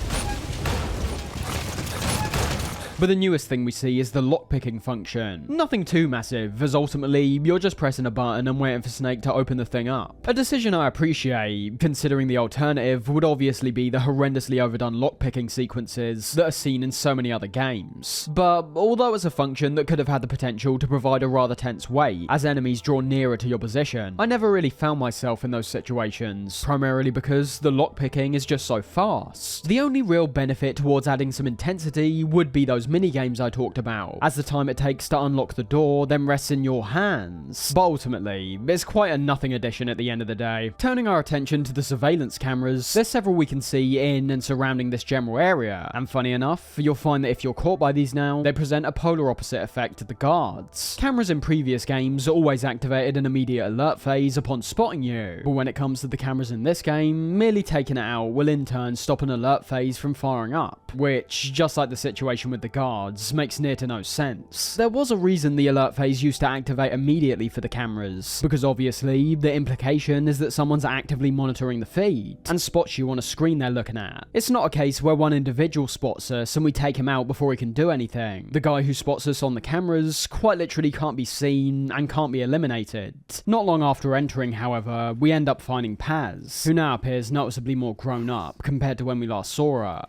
But the newest thing we see is the lockpicking function. Nothing too massive, as ultimately you're just pressing a button and waiting for Snake to open the thing up. A decision I appreciate, considering the alternative would obviously be the horrendously overdone lockpicking sequences that are seen in so many other games. But although it's a function that could have had the potential to provide a rather tense wait as enemies draw nearer to your position, I never really found myself in those situations, primarily because the lockpicking is just so fast. The only real benefit towards adding some intensity would be those minigames I talked about, as the time it takes to unlock the door then rests in your hands. But ultimately, it's quite a nothing addition at the end of the day. Turning our attention to the surveillance cameras, there's several we can see in and surrounding this general area, and funny enough, you'll find that if you're caught by these now, they present a polar opposite effect to the guards. Cameras in previous games always activated an immediate alert phase upon spotting you, but when it comes to the cameras in this game, merely taking it out will in turn stop an alert phase from firing up, which, just like the situation with the guards, makes near to no sense. There was a reason the alert phase used to activate immediately for the cameras, because obviously the implication is that someone's actively monitoring the feed and spots you on a screen they're looking at. It's not a case where one individual spots us and we take him out before he can do anything. The guy who spots us on the cameras quite literally can't be seen and can't be eliminated. Not long after entering, however, we end up finding Paz, who now appears noticeably more grown up compared to when we last saw her.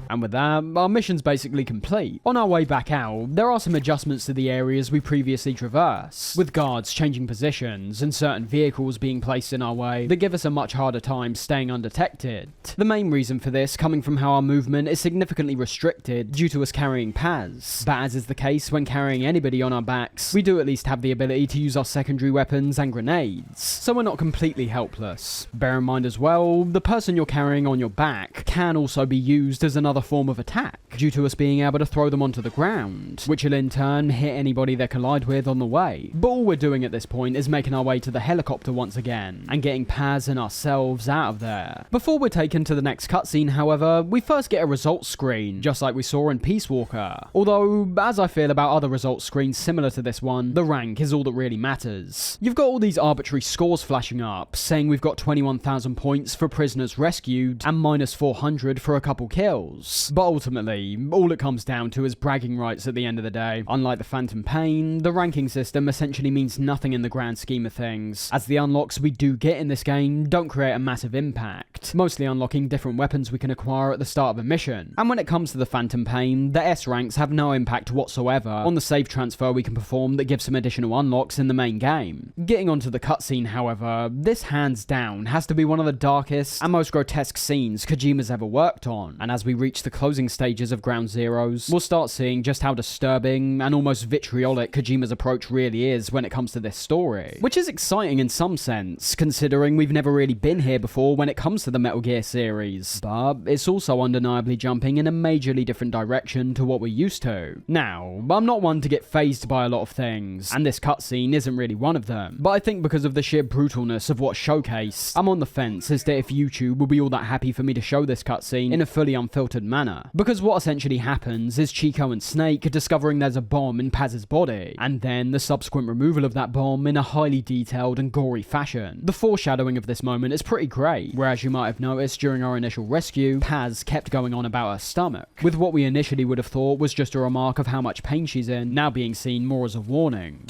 And with that, our mission's basically complete. On our way back out, there are some adjustments to the areas we previously traversed, with guards changing positions and certain vehicles being placed in our way that give us a much harder time staying undetected. The main reason for this coming from how our movement is significantly restricted due to us carrying Paz. But as is the case when carrying anybody on our backs, we do at least have the ability to use our secondary weapons and grenades, so we're not completely helpless. Bear in mind as well, the person you're carrying on your back can also be used as another form of attack, due to us being able to throw them onto the ground, which will in turn hit anybody they collide with on the way. But all we're doing at this point is making our way to the helicopter once again, and getting Paz and ourselves out of there. Before we're taken to the next cutscene, however, we first get a results screen, just like we saw in Peace Walker. Although, as I feel about other results screens similar to this one, the rank is all that really matters. You've got all these arbitrary scores flashing up, saying we've got 21,000 points for prisoners rescued, and minus 400 for a couple kills. But ultimately, all it comes down to is bragging rights at the end of the day. Unlike the Phantom Pain, the ranking system essentially means nothing in the grand scheme of things, as the unlocks we do get in this game don't create a massive impact, mostly unlocking different weapons we can acquire at the start of a mission. And when it comes to the Phantom Pain, the S ranks have no impact whatsoever on the save transfer we can perform that gives some additional unlocks in the main game. Getting onto the cutscene, however, this hands down has to be one of the darkest and most grotesque scenes Kojima's ever worked on, and as we reach the closing stages of Ground Zeroes, we'll start seeing just how disturbing and almost vitriolic Kojima's approach really is when it comes to this story. Which is exciting in some sense, considering we've never really been here before when it comes to the Metal Gear series, but it's also undeniably jumping in a majorly different direction to what we're used to. Now, I'm not one to get fazed by a lot of things, and this cutscene isn't really one of them, but I think because of the sheer brutalness of what's showcased, I'm on the fence as to if YouTube will be all that happy for me to show this cutscene in a fully unfiltered manner. Because what essentially happens is Chico and Snake discovering there's a bomb in Paz's body, and then the subsequent removal of that bomb in a highly detailed and gory fashion. The foreshadowing of this moment is pretty great, whereas you might have noticed during our initial rescue, Paz kept going on about her stomach, with what we initially would have thought was just a remark of how much pain she's in, now being seen more as a warning.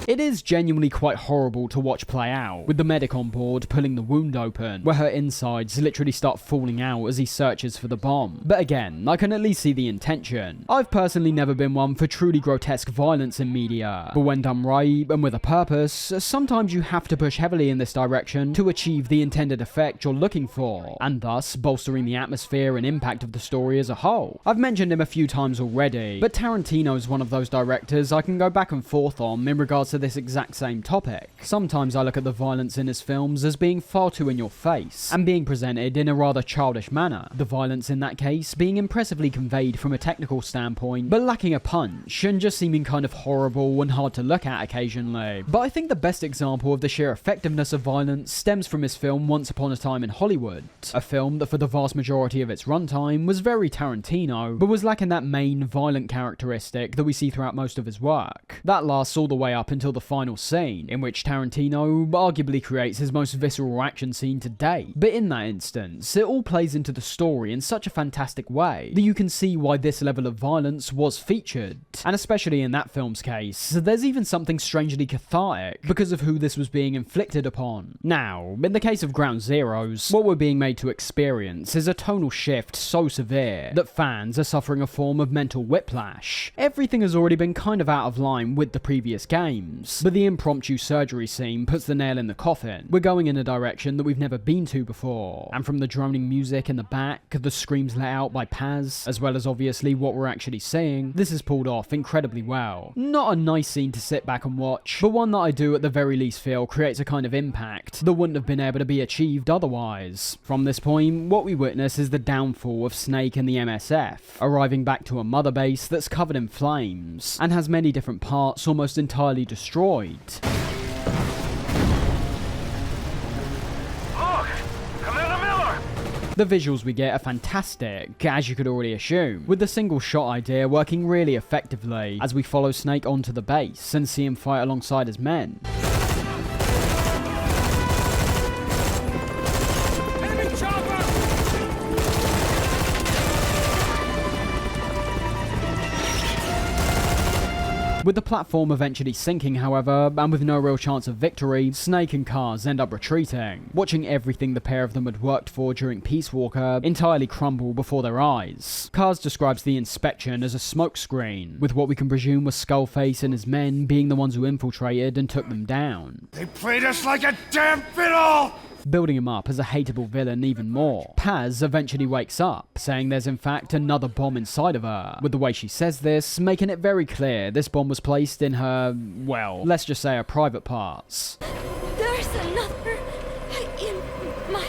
It is genuinely quite horrible to watch play out, with the medic on board pulling the wound open, where her insides literally start falling out as he searches for the bomb. But again, I can at least see the intention. I've personally never been one for truly grotesque violence in media, but when done right and with a purpose, sometimes you have to push heavily in this direction to achieve the intended effect you're looking for, and thus bolstering the atmosphere and impact of the story as a whole. I've mentioned him a few times already, but Tarantino is one of those directors I can go back and forth on in regards to this exact same topic. Sometimes I look at the violence in his films as being far too in your face, and being presented in a rather childish manner. The violence in that case being impressively conveyed from a technical standpoint, but lacking a punch, and just seeming kind of horrible and hard to look at occasionally. But I think the best example of the sheer effectiveness of violence stems from his film Once Upon a Time in Hollywood, a film that for the vast majority of its runtime was very Tarantino, but was lacking that main violent characteristic that we see throughout most of his work. That lasts all the way up until the final scene, in which Tarantino arguably creates his most visceral action scene to date. But in that instance, it all plays into the story in such a fantastic way that you can see why this level of violence was featured. And especially in that film's case, there's even something strangely cathartic because of who this was being inflicted upon. Now, in the case of Ground Zeroes, what we're being made to experience is a tonal shift so severe that fans are suffering a form of mental whiplash. Everything has already been kind of out of line with the previous games, but the impromptu surgery scene puts the nail in the coffin. We're going in a direction that we've never been to before, and from the droning music in the back, the screams let out by Paz, as well as obviously what we're actually seeing, this is pulled off incredibly well. Not a nice scene to sit back and watch, but one that I do at the very least feel creates a kind of impact that wouldn't have been able to be achieved otherwise. From this point, what we witness is the downfall of Snake and the MSF, arriving back to a mother base that's covered in flames, and has many different parts almost entirely destroyed. The visuals we get are fantastic, as you could already assume, with the single shot idea working really effectively as we follow Snake onto the base and see him fight alongside his men. Enemy chopper! With the platform eventually sinking, however, and with no real chance of victory, Snake and Kaz end up retreating, watching everything the pair of them had worked for during Peace Walker entirely crumble before their eyes. Kaz describes the inspection as a smokescreen, with what we can presume was Skullface and his men being the ones who infiltrated and took them down. They played us like a damn fiddle! Building him up as a hateable villain even more. Paz eventually wakes up, saying there's in fact another bomb inside of her, with the way she says this, making it very clear this bomb was placed in her, well, let's just say her private parts. There's another in my...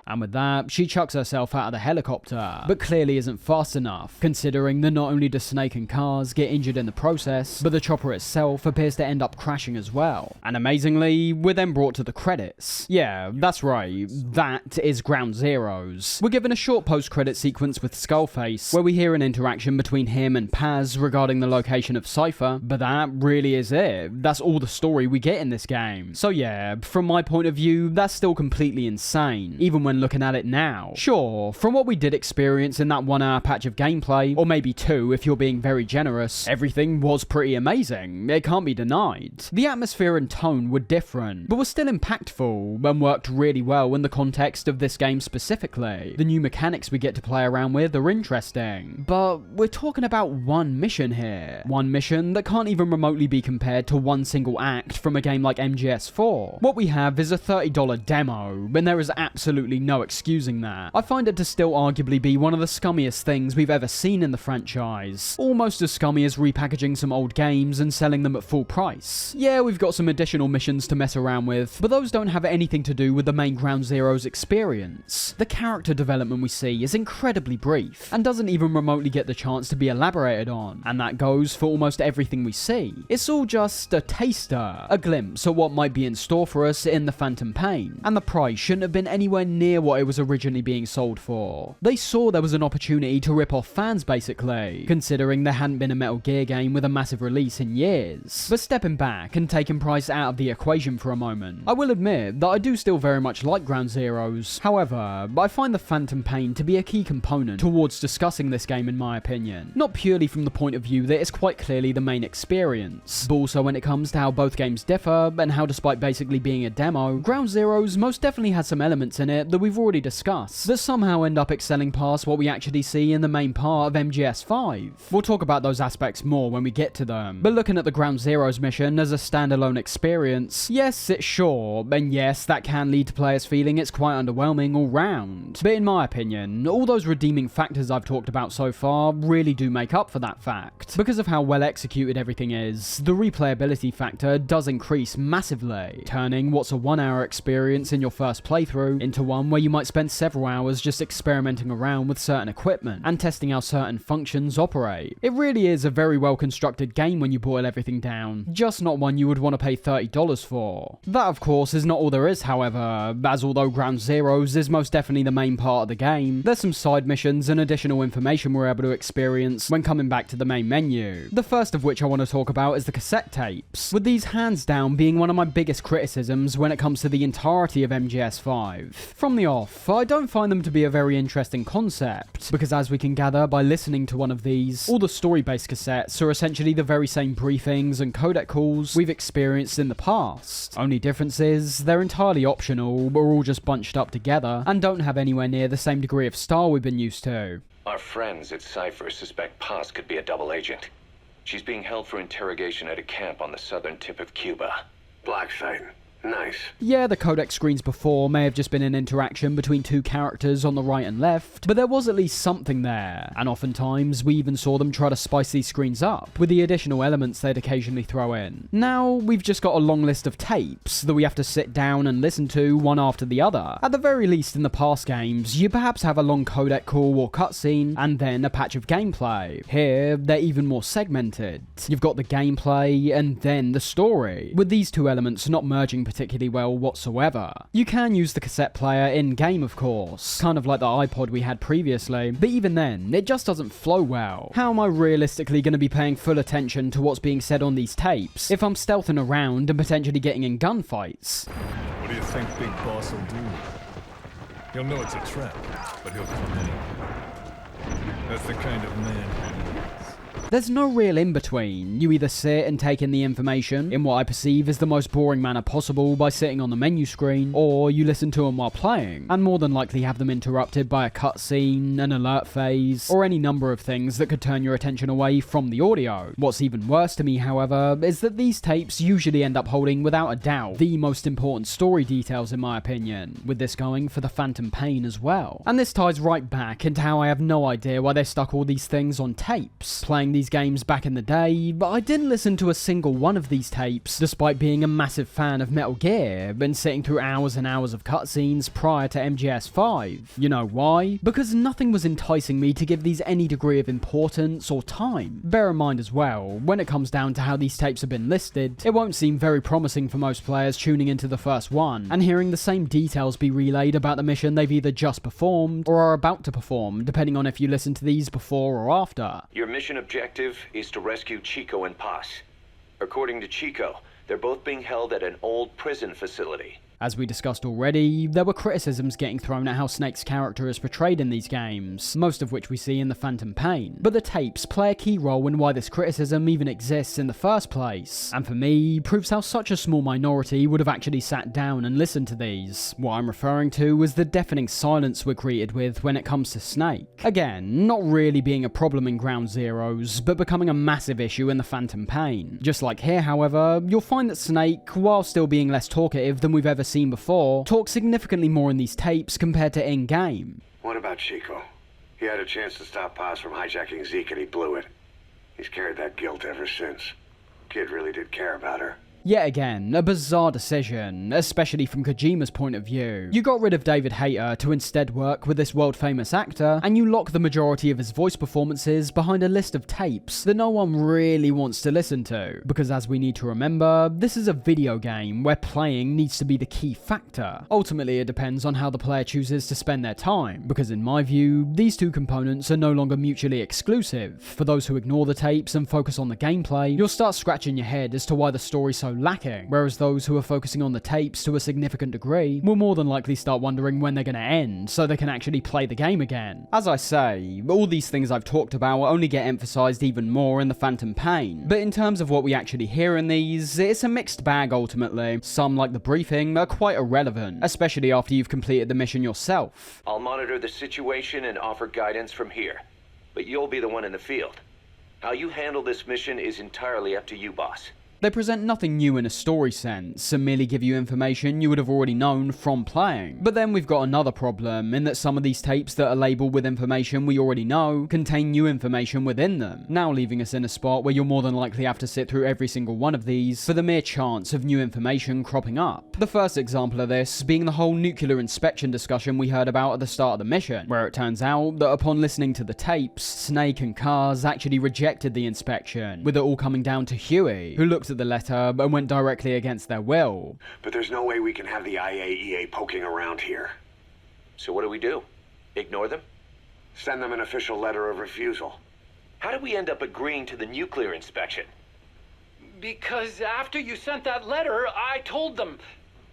And with that, she chucks herself out of the helicopter, but clearly isn't fast enough, considering that not only does Snake and Kaz get injured in the process, but the chopper itself appears to end up crashing as well. And amazingly, we're then brought to the credits. Yeah, that's right, that is Ground Zeroes. We're given a short post-credit sequence with Skullface, where we hear an interaction between him and Paz regarding the location of Cypher, but that really is it. That's all the story we get in this game. So yeah, from my point of view, that's still completely insane, even when looking at it now. Sure, from what we did experience in that 1 hour patch of gameplay, or maybe 2 if you're being very generous, everything was pretty amazing. It can't be denied. The atmosphere and tone were different, but were still impactful and worked really well in the context of this game specifically. The new mechanics we get to play around with are interesting, but we're talking about one mission here. One mission that can't even remotely be compared to one single act from a game like MGS4. What we have is a $30 demo, and there is absolutely no excusing that. I find it to still arguably be one of the scummiest things we've ever seen in the franchise. Almost as scummy as repackaging some old games and selling them at full price. Yeah, we've got some additional missions to mess around with, but those don't have anything to do with the main Ground Zeroes experience. The character development we see is incredibly brief, and doesn't even remotely get the chance to be elaborated on, and that goes for almost everything we see. It's all just a taster, a glimpse at what might be in store for us in the Phantom Pain, and the price shouldn't have been anywhere near what it was originally being sold for. They saw there was an opportunity to rip off fans basically, considering there hadn't been a Metal Gear game with a massive release in years. But stepping back and taking price out of the equation for a moment, I will admit that I do still very much like Ground Zeroes. However, I find the Phantom Pain to be a key component towards discussing this game in my opinion. Not purely from the point of view that it's quite clearly the main experience, but also when it comes to how both games differ and how despite basically being a demo, Ground Zeroes most definitely has some elements in it that we've we've already discussed, that somehow end up excelling past what we actually see in the main part of MGS5. We'll talk about those aspects more when we get to them, but looking at the Ground Zeroes mission as a standalone experience, yes, it's short, and yes, that can lead to players feeling it's quite underwhelming all round. But in my opinion, all those redeeming factors I've talked about so far really do make up for that fact. Because of how well executed everything is, the replayability factor does increase massively, turning what's a 1 hour experience in your first playthrough into one where you might spend several hours just experimenting around with certain equipment and testing how certain functions operate. It really is a very well constructed game when you boil everything down, just not one you would want to pay $30 for. That of course is not all there is, however, as although Ground Zeroes is most definitely the main part of the game, there's some side missions and additional information we're able to experience when coming back to the main menu. The first of which I want to talk about is the cassette tapes, with these hands down being one of my biggest criticisms when it comes to the entirety of MGS5. From the off, I don't find them to be a very interesting concept, because as we can gather by listening to one of these, all the story-based cassettes are essentially the very same briefings and codec calls we've experienced in the past. Only difference is, they're entirely optional, but are all just bunched up together, and don't have anywhere near the same degree of style we've been used to. Our friends at Cypher suspect Paz could be a double agent. She's being held for interrogation at a camp on the southern tip of Cuba. Black site. Nice. Yeah, the codec screens before may have just been an interaction between two characters on the right and left, but there was at least something there, and oftentimes we even saw them try to spice these screens up with the additional elements they'd occasionally throw in. Now, we've just got a long list of tapes that we have to sit down and listen to one after the other. At the very least in the past games, you perhaps have a long codec call or cutscene, and then a patch of gameplay. Here, they're even more segmented. You've got the gameplay, and then the story, with these two elements not merging particularly well whatsoever. You can use the cassette player in-game, of course, kind of like the iPod we had previously, but even then, it just doesn't flow well. How am I realistically going to be paying full attention to what's being said on these tapes if I'm stealthing around and potentially getting in gunfights? What do you think Big Boss will do? He'll know it's a trap, but he'll come anyway. That's the kind of man he is. There's no real in-between. You either sit and take in the information in what I perceive as the most boring manner possible by sitting on the menu screen, or you listen to them while playing, and more than likely have them interrupted by a cutscene, an alert phase, or any number of things that could turn your attention away from the audio. What's even worse to me, however, is that these tapes usually end up holding, without a doubt, the most important story details in my opinion, with this going for the Phantom Pain as well. And this ties right back into how I have no idea why they stuck all these things on tapes. Playing these games back in the day, but I didn't listen to a single one of these tapes, despite being a massive fan of Metal Gear and sitting through hours and hours of cutscenes prior to MGS5. You know why? Because nothing was enticing me to give these any degree of importance or time. Bear in mind as well, when it comes down to how these tapes have been listed, it won't seem very promising for most players tuning into the first one, and hearing the same details be relayed about the mission they've either just performed or are about to perform, depending on if you listen to these before or after. Your mission objective is to rescue Chico and Paz. According to Chico, they're both being held at an old prison facility. As we discussed already, there were criticisms getting thrown at how Snake's character is portrayed in these games, most of which we see in the Phantom Pain, but the tapes play a key role in why this criticism even exists in the first place, and for me, proves how such a small minority would have actually sat down and listened to these. What I'm referring to is the deafening silence we're greeted with when it comes to Snake. Again, not really being a problem in Ground Zeroes, but becoming a massive issue in the Phantom Pain. Just like here, however, you'll find that Snake, while still being less talkative than we've ever seen before, talks significantly more in these tapes compared to in-game. What about Chico? He had a chance to stop Paz from hijacking Zeke and he blew it. He's carried that guilt ever since. Kid really did care about her. Yet again, a bizarre decision, especially from Kojima's point of view. You got rid of David Hayter to instead work with this world-famous actor, and you lock the majority of his voice performances behind a list of tapes that no one really wants to listen to. Because as we need to remember, this is a video game where playing needs to be the key factor. Ultimately, it depends on how the player chooses to spend their time, because in my view, these two components are no longer mutually exclusive. For those who ignore the tapes and focus on the gameplay, you'll start scratching your head as to why the story's so lacking, whereas those who are focusing on the tapes to a significant degree will more than likely start wondering when they're going to end so they can actually play the game again. As I say, all these things I've talked about only get emphasized even more in the Phantom Pain, but in terms of what we actually hear in these, it's a mixed bag ultimately. Some, like the briefing, are quite irrelevant, especially after you've completed the mission yourself. I'll monitor the situation and offer guidance from here, but you'll be the one in the field. How you handle this mission is entirely up to you, boss. They present nothing new in a story sense, and merely give you information you would have already known from playing. But then we've got another problem, in that some of these tapes that are labelled with information we already know contain new information within them, now leaving us in a spot where you'll more than likely have to sit through every single one of these for the mere chance of new information cropping up. The first example of this being the whole nuclear inspection discussion we heard about at the start of the mission, where it turns out that upon listening to the tapes, Snake and Kaz actually rejected the inspection, with it all coming down to Huey, who looked at the letter and went directly against their will. But there's no way we can have the IAEA poking around here. So what do? Ignore them? Send them an official letter of refusal. How did we end up agreeing to the nuclear inspection? Because after you sent that letter, I told them.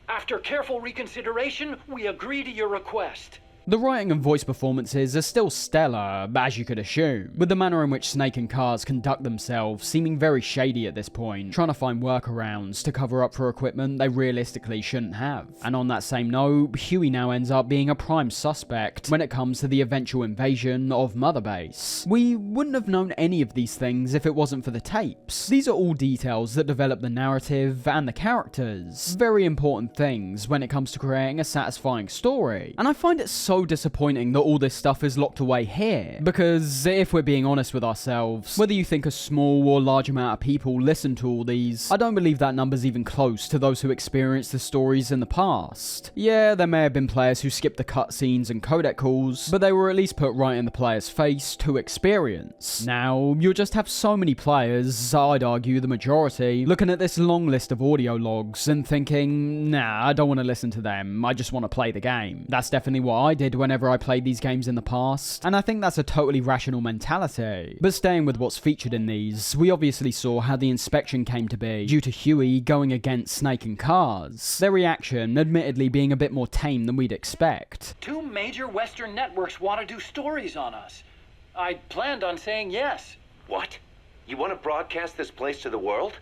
After careful reconsideration, we agree to your request. The writing and voice performances are still stellar, as you could assume, with the manner in which Snake and Kaz conduct themselves seeming very shady at this point, trying to find workarounds to cover up for equipment they realistically shouldn't have. And on that same note, Huey now ends up being a prime suspect when it comes to the eventual invasion of Mother Base. We wouldn't have known any of these things if it wasn't for the tapes. These are all details that develop the narrative and the characters. Very important things when it comes to creating a satisfying story. And I find it so disappointing that all this stuff is locked away here, because if we're being honest with ourselves, whether you think a small or large amount of people listen to all these, I don't believe that number's even close to those who experienced the stories in the past. Yeah, there may have been players who skipped the cutscenes and codec calls, but they were at least put right in the player's face to experience. Now, you'll just have so many players, I'd argue the majority, looking at this long list of audio logs and thinking, nah, I don't want to listen to them, I just want to play the game. That's definitely what I did whenever I played these games in the past, and I think that's a totally rational mentality. But staying with what's featured in these, we obviously saw how the inspection came to be, due to Huey going against Snake and Kaz. Their reaction admittedly being a bit more tame than we'd expect. 2 major Western networks want to do stories on us. I planned on saying yes. What? You want to broadcast this place to the world?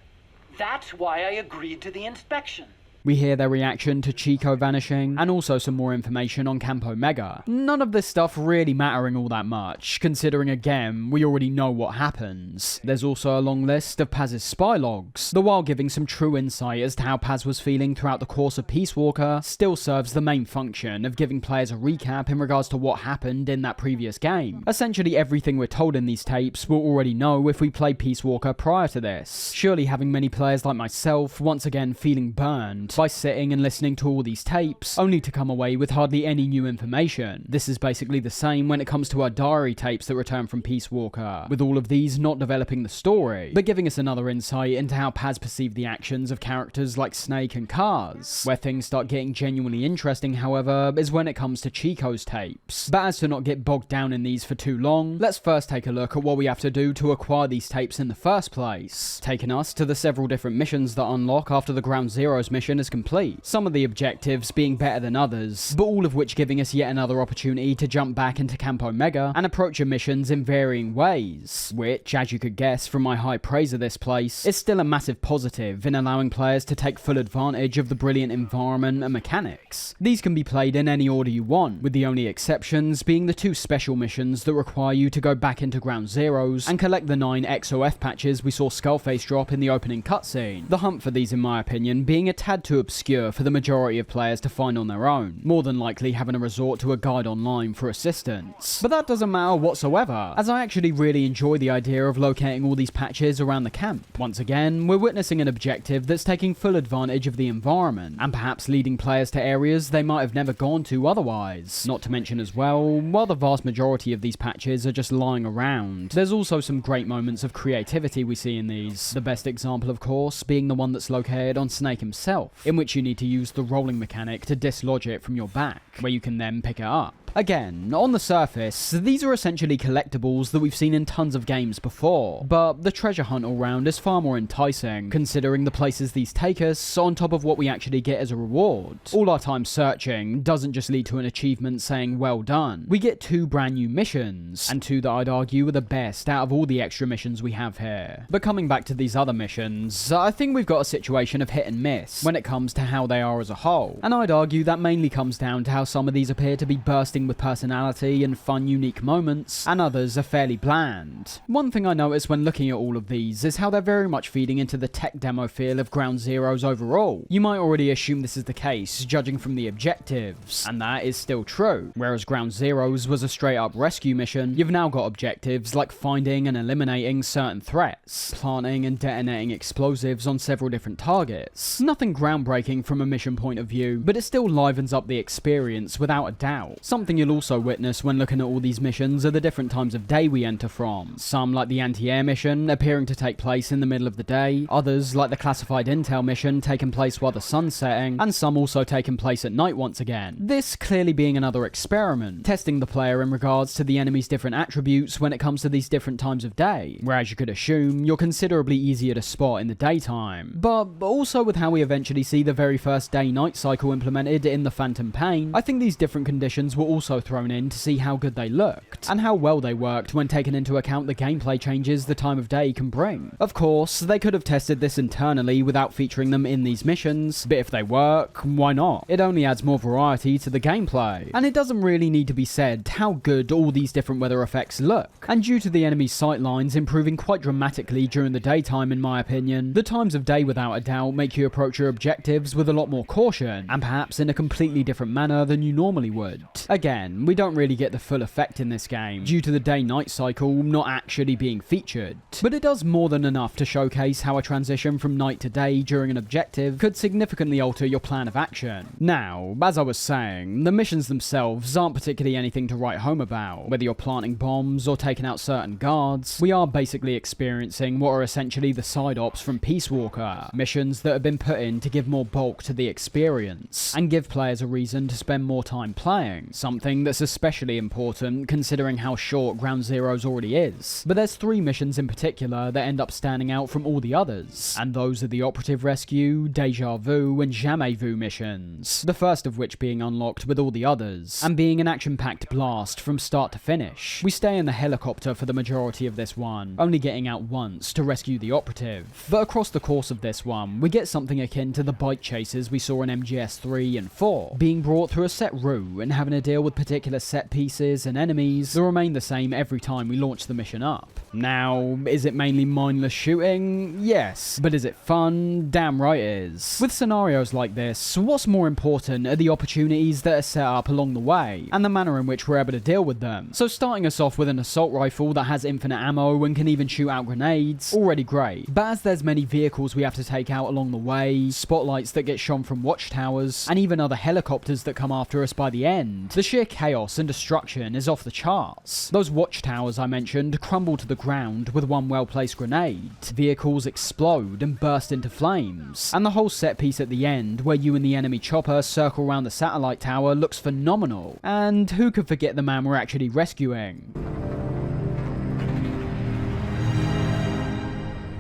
That's why I agreed to the inspection. We hear their reaction to Chico vanishing, and also some more information on Camp Omega. None of this stuff really mattering all that much, considering again, we already know what happens. There's also a long list of Paz's spy logs, the while giving some true insight as to how Paz was feeling throughout the course of Peace Walker, still serves the main function of giving players a recap in regards to what happened in that previous game. Essentially everything we're told in these tapes we'll already know if we played Peace Walker prior to this. Surely having many players like myself once again feeling burned by sitting and listening to all these tapes, only to come away with hardly any new information. This is basically the same when it comes to our diary tapes that return from Peace Walker, with all of these not developing the story, but giving us another insight into how Paz perceived the actions of characters like Snake and Kaz. Where things start getting genuinely interesting, however, is when it comes to Chico's tapes. But as to not get bogged down in these for too long, let's first take a look at what we have to do to acquire these tapes in the first place, taking us to the several different missions that unlock after the Ground Zeroes mission is complete. Some of the objectives being better than others, but all of which giving us yet another opportunity to jump back into Camp Omega and approach your missions in varying ways, which, as you could guess from my high praise of this place, is still a massive positive in allowing players to take full advantage of the brilliant environment and mechanics. These can be played in any order you want, with the only exceptions being the 2 special missions that require you to go back into Ground Zeroes and collect the 9 XOF patches we saw Skullface drop in the opening cutscene. The hunt for these, in my opinion, being a tad too obscure for the majority of players to find on their own, more than likely having to resort to a guide online for assistance. But that doesn't matter whatsoever, as I actually really enjoy the idea of locating all these patches around the camp. Once again, we're witnessing an objective that's taking full advantage of the environment, and perhaps leading players to areas they might have never gone to otherwise. Not to mention as well, while the vast majority of these patches are just lying around, there's also some great moments of creativity we see in these. The best example, of course, being the one that's located on Snake himself, in which you need to use the rolling mechanic to dislodge it from your back, where you can then pick it up. Again, on the surface, these are essentially collectibles that we've seen in tons of games before, but the treasure hunt all round is far more enticing, considering the places these take us, on top of what we actually get as a reward. All our time searching doesn't just lead to an achievement saying well done. We get 2 brand new missions, and 2 that I'd argue are the best out of all the extra missions we have here. But coming back to these other missions, I think we've got a situation of hit and miss when it comes to how they are as a whole, and I'd argue that mainly comes down to how some of these appear to be bursting with personality and fun unique moments, and others are fairly bland. One thing I noticed when looking at all of these is how they're very much feeding into the tech demo feel of Ground Zeroes overall. You might already assume this is the case, judging from the objectives, and that is still true. Whereas Ground Zeroes was a straight up rescue mission, you've now got objectives like finding and eliminating certain threats, planting and detonating explosives on several different targets. Nothing groundbreaking from a mission point of view, but it still livens up the experience without a doubt. Something you'll also witness when looking at all these missions are the different times of day we enter from. Some, like the anti-air mission, appearing to take place in the middle of the day, others, like the classified intel mission, taking place while the sun's setting, and some also taking place at night once again. This clearly being another experiment, testing the player in regards to the enemy's different attributes when it comes to these different times of day, whereas you could assume you're considerably easier to spot in the daytime. But also with how we eventually see the very first day-night cycle implemented in the Phantom Pain, I think these different conditions were also thrown in to see how good they looked, and how well they worked when taking into account the gameplay changes the time of day can bring. Of course, they could have tested this internally without featuring them in these missions, but if they work, why not? It only adds more variety to the gameplay, and it doesn't really need to be said how good all these different weather effects look. And due to the enemy's sight lines improving quite dramatically during the daytime, in my opinion, the times of day without a doubt make you approach your objectives with a lot more caution, and perhaps in a completely different manner than you normally would. Again, we don't really get the full effect in this game, due to the day-night cycle not actually being featured, but it does more than enough to showcase how a transition from night to day during an objective could significantly alter your plan of action. Now, as I was saying, the missions themselves aren't particularly anything to write home about. Whether you're planting bombs or taking out certain guards, we are basically experiencing what are essentially the side ops from Peace Walker, missions that have been put in to give more bulk to the experience, and give players a reason to spend more time playing, something that's especially important considering how short Ground Zeroes already is. But there's 3 missions in particular that end up standing out from all the others, and those are the Operative Rescue, Deja Vu, and Jamais Vu missions, the first of which being unlocked with all the others, and being an action-packed blast from start to finish. We stay in the helicopter for the majority of this one, only getting out once to rescue the operative, but across the course of this one, we get something akin to the bike chases we saw in MGS 3 and 4, being brought through a set route and having to deal with particular set pieces and enemies that remain the same every time we launch the mission up. Now, is it mainly mindless shooting? Yes. But is it fun? Damn right it is. With scenarios like this, what's more important are the opportunities that are set up along the way, and the manner in which we're able to deal with them. So starting us off with an assault rifle that has infinite ammo and can even shoot out grenades, already great. But as there's many vehicles we have to take out along the way, spotlights that get shone from watchtowers, and even other helicopters that come after us by the end, the sheer chaos and destruction is off the charts. Those watchtowers I mentioned crumble to the ground with one well-placed grenade, vehicles explode and burst into flames, and the whole set piece at the end where you and the enemy chopper circle around the satellite tower looks phenomenal. And who could forget the man we're actually rescuing?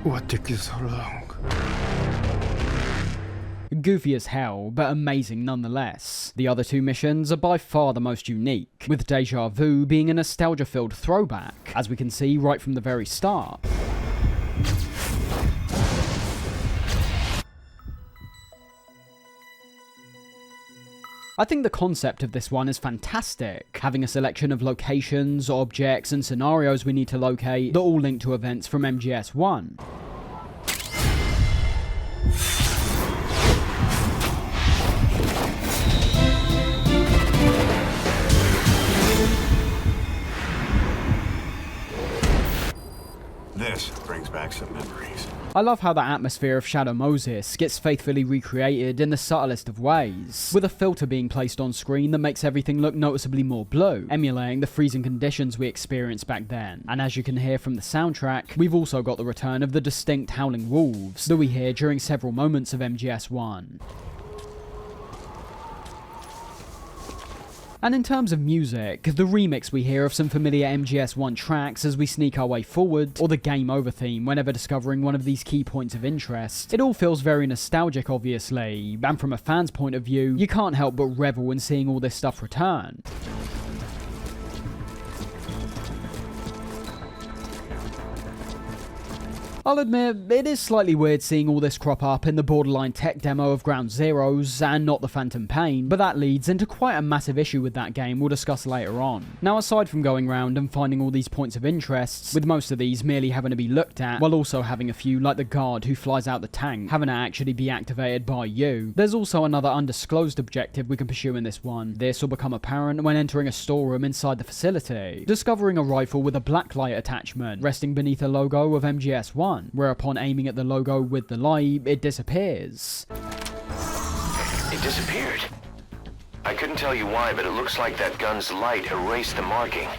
What took you so long? Goofy as hell, but amazing nonetheless. The other 2 missions are by far the most unique, with Deja Vu being a nostalgia-filled throwback, as we can see right from the very start. I think the concept of this one is fantastic, having a selection of locations, objects, and scenarios we need to locate that all link to events from MGS1. This brings back some memories. I love how the atmosphere of Shadow Moses gets faithfully recreated in the subtlest of ways, with a filter being placed on screen that makes everything look noticeably more blue, emulating the freezing conditions we experienced back then. And as you can hear from the soundtrack, we've also got the return of the distinct howling wolves that we hear during several moments of MGS1. And in terms of music, the remix we hear of some familiar MGS1 tracks as we sneak our way forward, or the game over theme whenever discovering one of these key points of interest, it all feels very nostalgic obviously, and from a fan's point of view, you can't help but revel in seeing all this stuff return. I'll admit, it is slightly weird seeing all this crop up in the borderline tech demo of Ground Zeroes and not the Phantom Pain, but that leads into quite a massive issue with that game we'll discuss later on. Now, aside from going round and finding all these points of interest, with most of these merely having to be looked at, while also having a few like the guard who flies out the tank, having to actually be activated by you, there's also another undisclosed objective we can pursue in this one. This will become apparent when entering a storeroom inside the facility, discovering a rifle with a blacklight attachment resting beneath a logo of MGS1. Where upon aiming at the logo with the light, it disappears. It disappeared. I couldn't tell you why, but it looks like that gun's light erased the marking.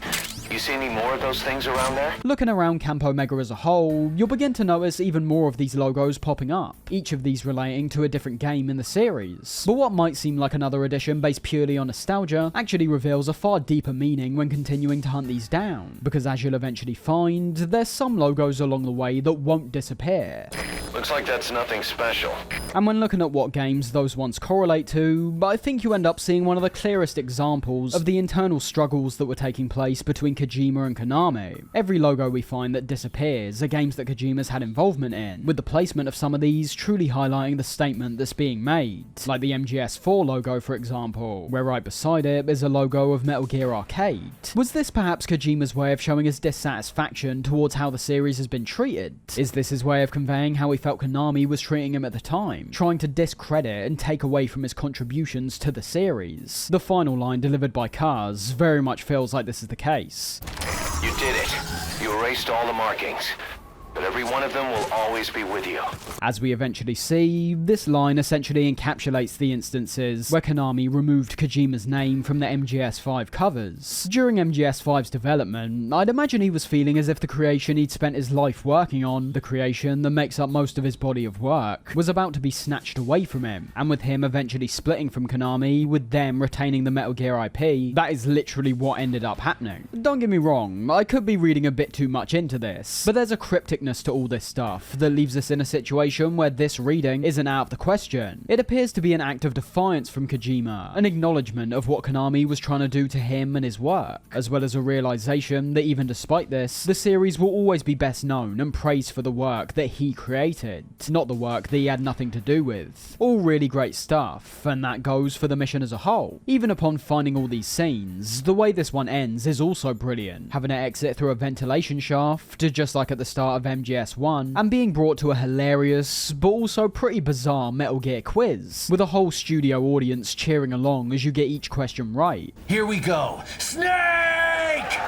You see any more of those things around there? Looking around Camp Omega as a whole, you'll begin to notice even more of these logos popping up, each of these relating to a different game in the series. But what might seem like another addition based purely on nostalgia actually reveals a far deeper meaning when continuing to hunt these down, because as you'll eventually find, there's some logos along the way that won't disappear. Looks like that's nothing special. And when looking at what games those ones correlate to, I think you end up seeing one of the clearest examples of the internal struggles that were taking place between Kojima and Konami. Every logo we find that disappears are games that Kojima's had involvement in, with the placement of some of these truly highlighting the statement that's being made, like the MGS4 logo for example, where right beside it is a logo of Metal Gear Arcade. Was this perhaps Kojima's way of showing his dissatisfaction towards how the series has been treated? Is this his way of conveying how he felt Konami was treating him at the time, trying to discredit and take away from his contributions to the series? The final line delivered by Kaz very much feels like this is the case. You did it. You erased all the markings. But every one of them will always be with you. As we eventually see, this line essentially encapsulates the instances where Konami removed Kojima's name from the MGS5 covers. During MGS5's development, I'd imagine he was feeling as if the creation he'd spent his life working on, the creation that makes up most of his body of work, was about to be snatched away from him, and with him eventually splitting from Konami, with them retaining the Metal Gear IP, that is literally what ended up happening. Don't get me wrong, I could be reading a bit too much into this, but there's a cryptic to all this stuff that leaves us in a situation where this reading isn't out of the question. It appears to be an act of defiance from Kojima, an acknowledgement of what Konami was trying to do to him and his work, as well as a realization that even despite this, the series will always be best known and praised for the work that he created, not the work that he had nothing to do with. All really great stuff, and that goes for the mission as a whole. Even upon finding all these scenes, the way this one ends is also brilliant, having to exit through a ventilation shaft, just like at the start of MGS1, and being brought to a hilarious, but also pretty bizarre Metal Gear quiz, with a whole studio audience cheering along as you get each question right. Here we go. Snake!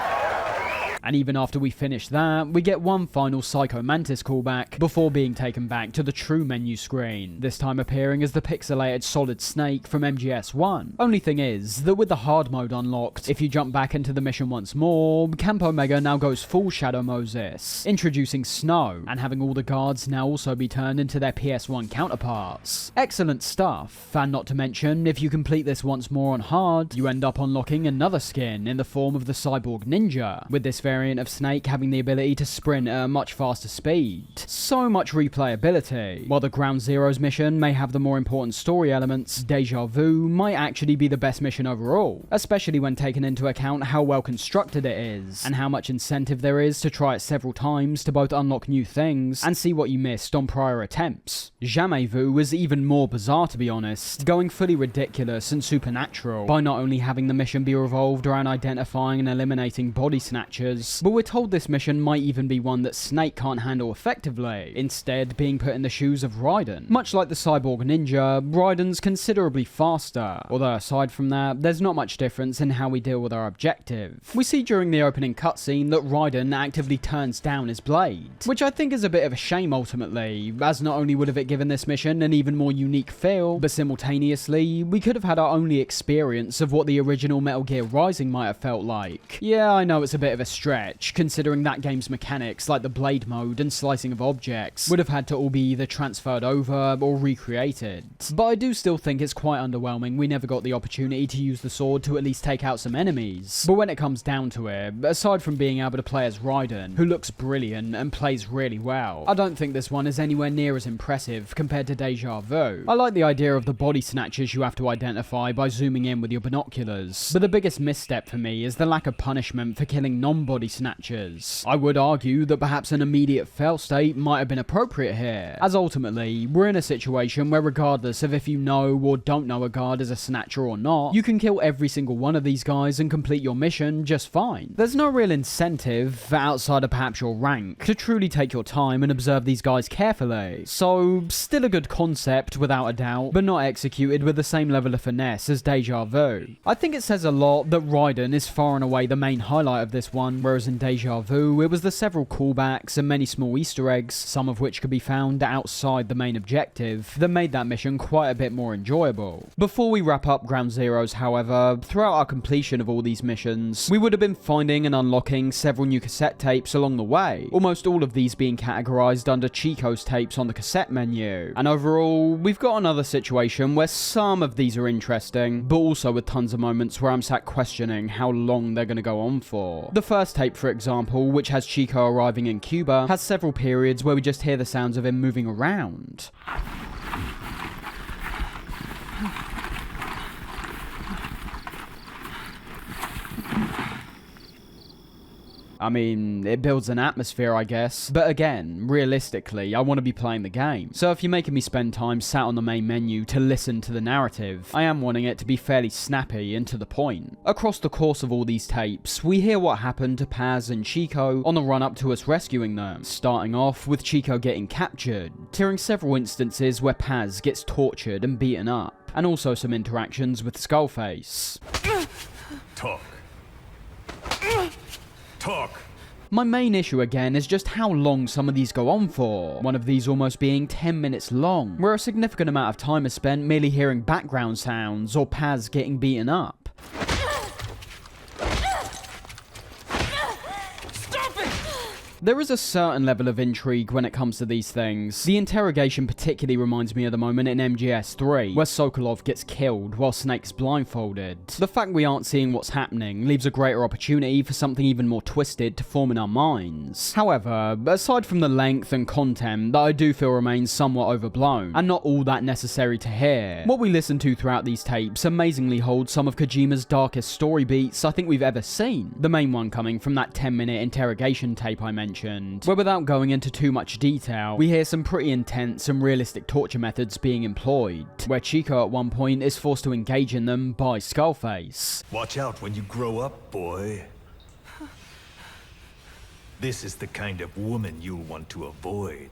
And even after we finish that, we get one final Psycho Mantis callback before being taken back to the true menu screen, this time appearing as the pixelated Solid Snake from MGS1. Only thing is, that with the hard mode unlocked, if you jump back into the mission once more, Camp Omega now goes full Shadow Moses, introducing snow, and having all the guards now also be turned into their PS1 counterparts. Excellent stuff, and not to mention, if you complete this once more on hard, you end up unlocking another skin in the form of the Cyborg Ninja, with this variant of Snake having the ability to sprint at a much faster speed. So much replayability. While the Ground Zeroes mission may have the more important story elements, Deja Vu might actually be the best mission overall, especially when taken into account how well constructed it is, and how much incentive there is to try it several times to both unlock new things and see what you missed on prior attempts. Jamais Vu was even more bizarre, to be honest, going fully ridiculous and supernatural by not only having the mission be revolved around identifying and eliminating body snatchers, but we're told this mission might even be one that Snake can't handle effectively, instead being put in the shoes of Raiden. Much like the Cyborg Ninja, Raiden's considerably faster, although aside from that, there's not much difference in how we deal with our objective. We see during the opening cutscene that Raiden actively turns down his blade, which I think is a bit of a shame ultimately, as not only would have it given this mission an even more unique feel, but simultaneously, we could have had our only experience of what the original Metal Gear Rising might have felt like. Yeah, I know it's a bit of a stretch stretch, considering that game's mechanics like the blade mode and slicing of objects would have had to all be either transferred over or recreated. But I do still think it's quite underwhelming we never got the opportunity to use the sword to at least take out some enemies. But when it comes down to it, aside from being able to play as Raiden, who looks brilliant and plays really well, I don't think this one is anywhere near as impressive compared to Deja Vu. I like the idea of the body snatchers you have to identify by zooming in with your binoculars, but the biggest misstep for me is the lack of punishment for killing non-body snatchers. I would argue that perhaps an immediate fail state might have been appropriate here, as ultimately, we're in a situation where regardless of if you know or don't know a guard is a snatcher or not, you can kill every single one of these guys and complete your mission just fine. There's no real incentive, outside of perhaps your rank, to truly take your time and observe these guys carefully. So, still a good concept without a doubt, but not executed with the same level of finesse as Deja Vu. I think it says a lot that Raiden is far and away the main highlight of this one, whereas in Deja Vu it was the several callbacks and many small Easter eggs, some of which could be found outside the main objective, that made that mission quite a bit more enjoyable. Before we wrap up Ground Zeroes, however, throughout our completion of all these missions, we would have been finding and unlocking several new cassette tapes along the way, almost all of these being categorized under Chico's tapes on the cassette menu. And overall, we've got another situation where some of these are interesting, but also with tons of moments where I'm sat questioning how long they're going to go on for. The first tape, for example, which has Chico arriving in Cuba, has several periods where we just hear the sounds of him moving around. I mean, it builds an atmosphere, I guess. But again, realistically, I want to be playing the game. So if you're making me spend time sat on the main menu to listen to the narrative, I am wanting it to be fairly snappy and to the point. Across the course of all these tapes, we hear what happened to Paz and Chico on the run up to us rescuing them, starting off with Chico getting captured, hearing several instances where Paz gets tortured and beaten up, and also some interactions with Skullface. Talk. Talk. My main issue again is just how long some of these go on for, one of these almost being 10 minutes long, where a significant amount of time is spent merely hearing background sounds or Paz getting beaten up. There is a certain level of intrigue when it comes to these things. The interrogation particularly reminds me of the moment in MGS3, where Sokolov gets killed while Snake's blindfolded. The fact we aren't seeing what's happening leaves a greater opportunity for something even more twisted to form in our minds. However, aside from the length and content that I do feel remains somewhat overblown, and not all that necessary to hear, what we listen to throughout these tapes amazingly holds some of Kojima's darkest story beats I think we've ever seen. The main one coming from that 10-minute interrogation tape I mentioned, where without going into too much detail, we hear some pretty intense and realistic torture methods being employed, where Chico at one point is forced to engage in them by Skullface. Watch out when you grow up, boy. This is the kind of woman you'll want to avoid.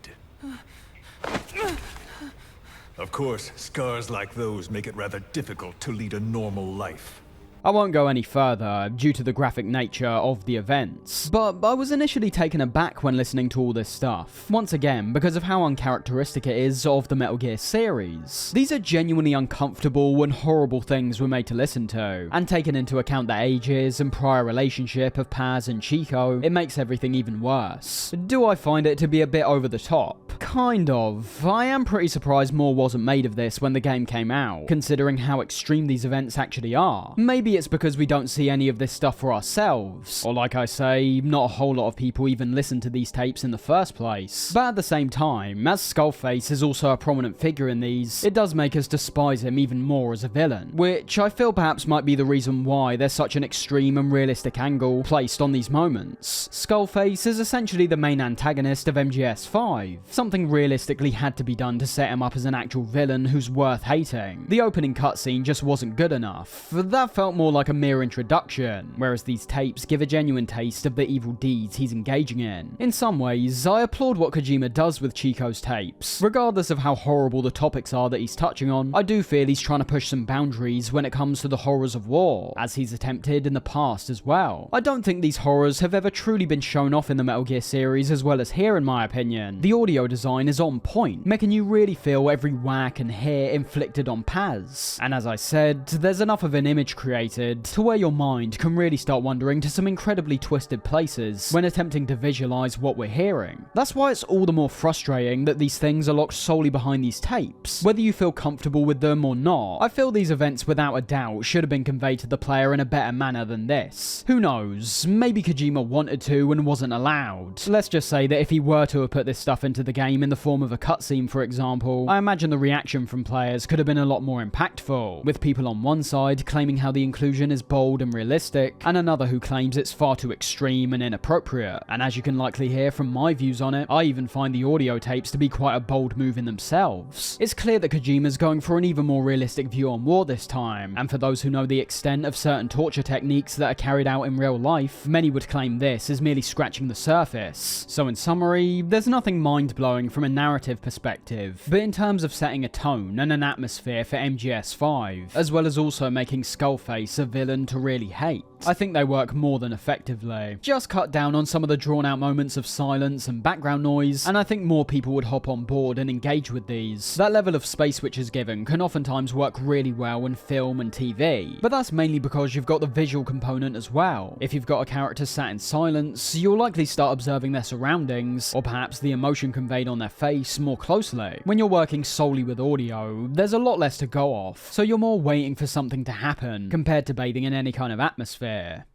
Of course, scars like those make it rather difficult to lead a normal life. I won't go any further due to the graphic nature of the events, but I was initially taken aback when listening to all this stuff, once again because of how uncharacteristic it is of the Metal Gear series. These are genuinely uncomfortable and horrible things we're made to listen to, and taking into account the ages and prior relationship of Paz and Chico, it makes everything even worse. Do I find it to be a bit over the top? Kind of. I am pretty surprised more wasn't made of this when the game came out, considering how extreme these events actually are. Maybe it's because we don't see any of this stuff for ourselves, or like I say, not a whole lot of people even listen to these tapes in the first place. But at the same time, as Skullface is also a prominent figure in these, it does make us despise him even more as a villain, which I feel perhaps might be the reason why there's such an extreme and realistic angle placed on these moments. Skullface is essentially the main antagonist of MGS5. Something realistically had to be done to set him up as an actual villain who's worth hating. The opening cutscene just wasn't good enough. That felt more like a mere introduction, whereas these tapes give a genuine taste of the evil deeds he's engaging in. In some ways, I applaud what Kojima does with Chico's tapes. Regardless of how horrible the topics are that he's touching on, I do feel he's trying to push some boundaries when it comes to the horrors of war, as he's attempted in the past as well. I don't think these horrors have ever truly been shown off in the Metal Gear series as well as here in my opinion. The audio design design is on point, making you really feel every whack and hit inflicted on Paz. And as I said, there's enough of an image created to where your mind can really start wandering to some incredibly twisted places when attempting to visualize what we're hearing. That's why it's all the more frustrating that these things are locked solely behind these tapes. Whether you feel comfortable with them or not, I feel these events without a doubt should have been conveyed to the player in a better manner than this. Who knows, maybe Kojima wanted to and wasn't allowed. Let's just say that if he were to have put this stuff into the game in the form of a cutscene, for example, I imagine the reaction from players could have been a lot more impactful, with people on one side claiming how the inclusion is bold and realistic, and another who claims it's far too extreme and inappropriate. And as you can likely hear from my views on it, I even find the audio tapes to be quite a bold move in themselves. It's clear that Kojima's going for an even more realistic view on war this time, and for those who know the extent of certain torture techniques that are carried out in real life, many would claim this is merely scratching the surface. So in summary, there's nothing mind-blowing from a narrative perspective, but in terms of setting a tone and an atmosphere for MGS5, as well as also making Skullface a villain to really hate, I think they work more than effectively. Just cut down on some of the drawn-out moments of silence and background noise, and I think more people would hop on board and engage with these. That level of space which is given can oftentimes work really well in film and TV, but that's mainly because you've got the visual component as well. If you've got a character sat in silence, you'll likely start observing their surroundings, or perhaps the emotion conveyed on their face, more closely. When you're working solely with audio, there's a lot less to go off, so you're more waiting for something to happen, compared to bathing in any kind of atmosphere.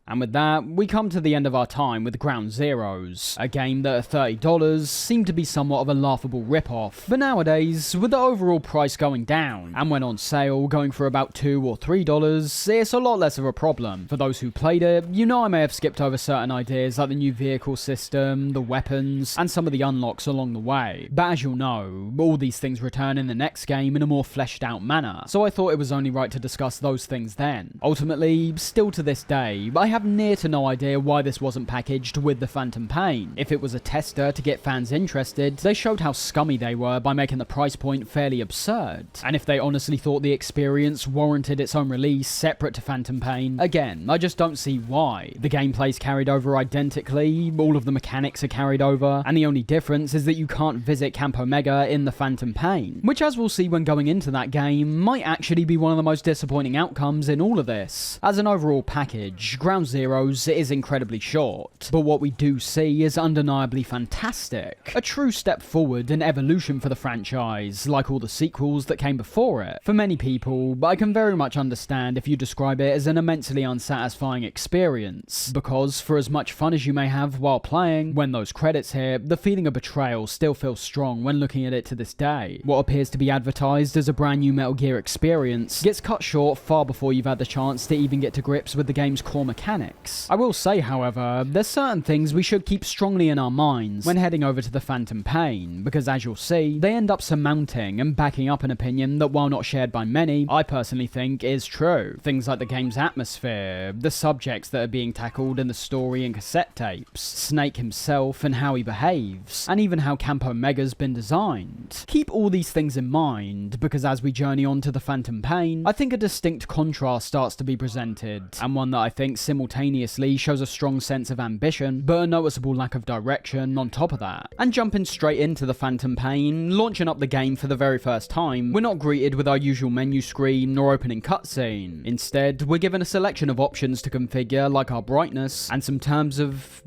And with that, we come to the end of our time with Ground Zeroes, a game that at $30 seemed to be somewhat of a laughable rip-off, but nowadays, with the overall price going down, and when on sale going for about $2 or $3, it's a lot less of a problem. For those who played it, you know I may have skipped over certain ideas like the new vehicle system, the weapons, and some of the unlocks along the way, but as you'll know, all these things return in the next game in a more fleshed out manner, so I thought it was only right to discuss those things then. Ultimately, still to this day, I have near to no idea why this wasn't packaged with the Phantom Pain. If it was a tester to get fans interested, they showed how scummy they were by making the price point fairly absurd. And if they honestly thought the experience warranted its own release separate to Phantom Pain, again, I just don't see why. The gameplay's carried over identically, all of the mechanics are carried over, and the only difference is that you can't visit Camp Omega in the Phantom Pain, which, as we'll see when going into that game, might actually be one of the most disappointing outcomes in all of this. As an overall package, Ground Zeroes is incredibly short, but what we do see is undeniably fantastic. A true step forward and evolution for the franchise, like all the sequels that came before it. For many people, I can very much understand if you describe it as an immensely unsatisfying experience, because for as much fun as you may have while playing, when those credits hit, the feeling of betrayal still feels strong when looking at it to this day. What appears to be advertised as a brand new Metal Gear experience gets cut short far before you've had the chance to even get to grips with the game's core mechanics. I will say, however, there's certain things we should keep strongly in our minds when heading over to the Phantom Pain, because as you'll see, they end up surmounting and backing up an opinion that, while not shared by many, I personally think is true. Things like the game's atmosphere, the subjects that are being tackled in the story and cassette tapes, Snake himself and how he behaves, and even how Camp Omega's been designed. Keep all these things in mind, because as we journey on to the Phantom Pain, I think a distinct contrast starts to be presented, and one that I think simultaneously shows a strong sense of ambition, but a noticeable lack of direction on top of that. And jumping straight into the Phantom Pain, launching up the game for the very first time, we're not greeted with our usual menu screen or opening cutscene. Instead, we're given a selection of options to configure, like our brightness, and some terms of...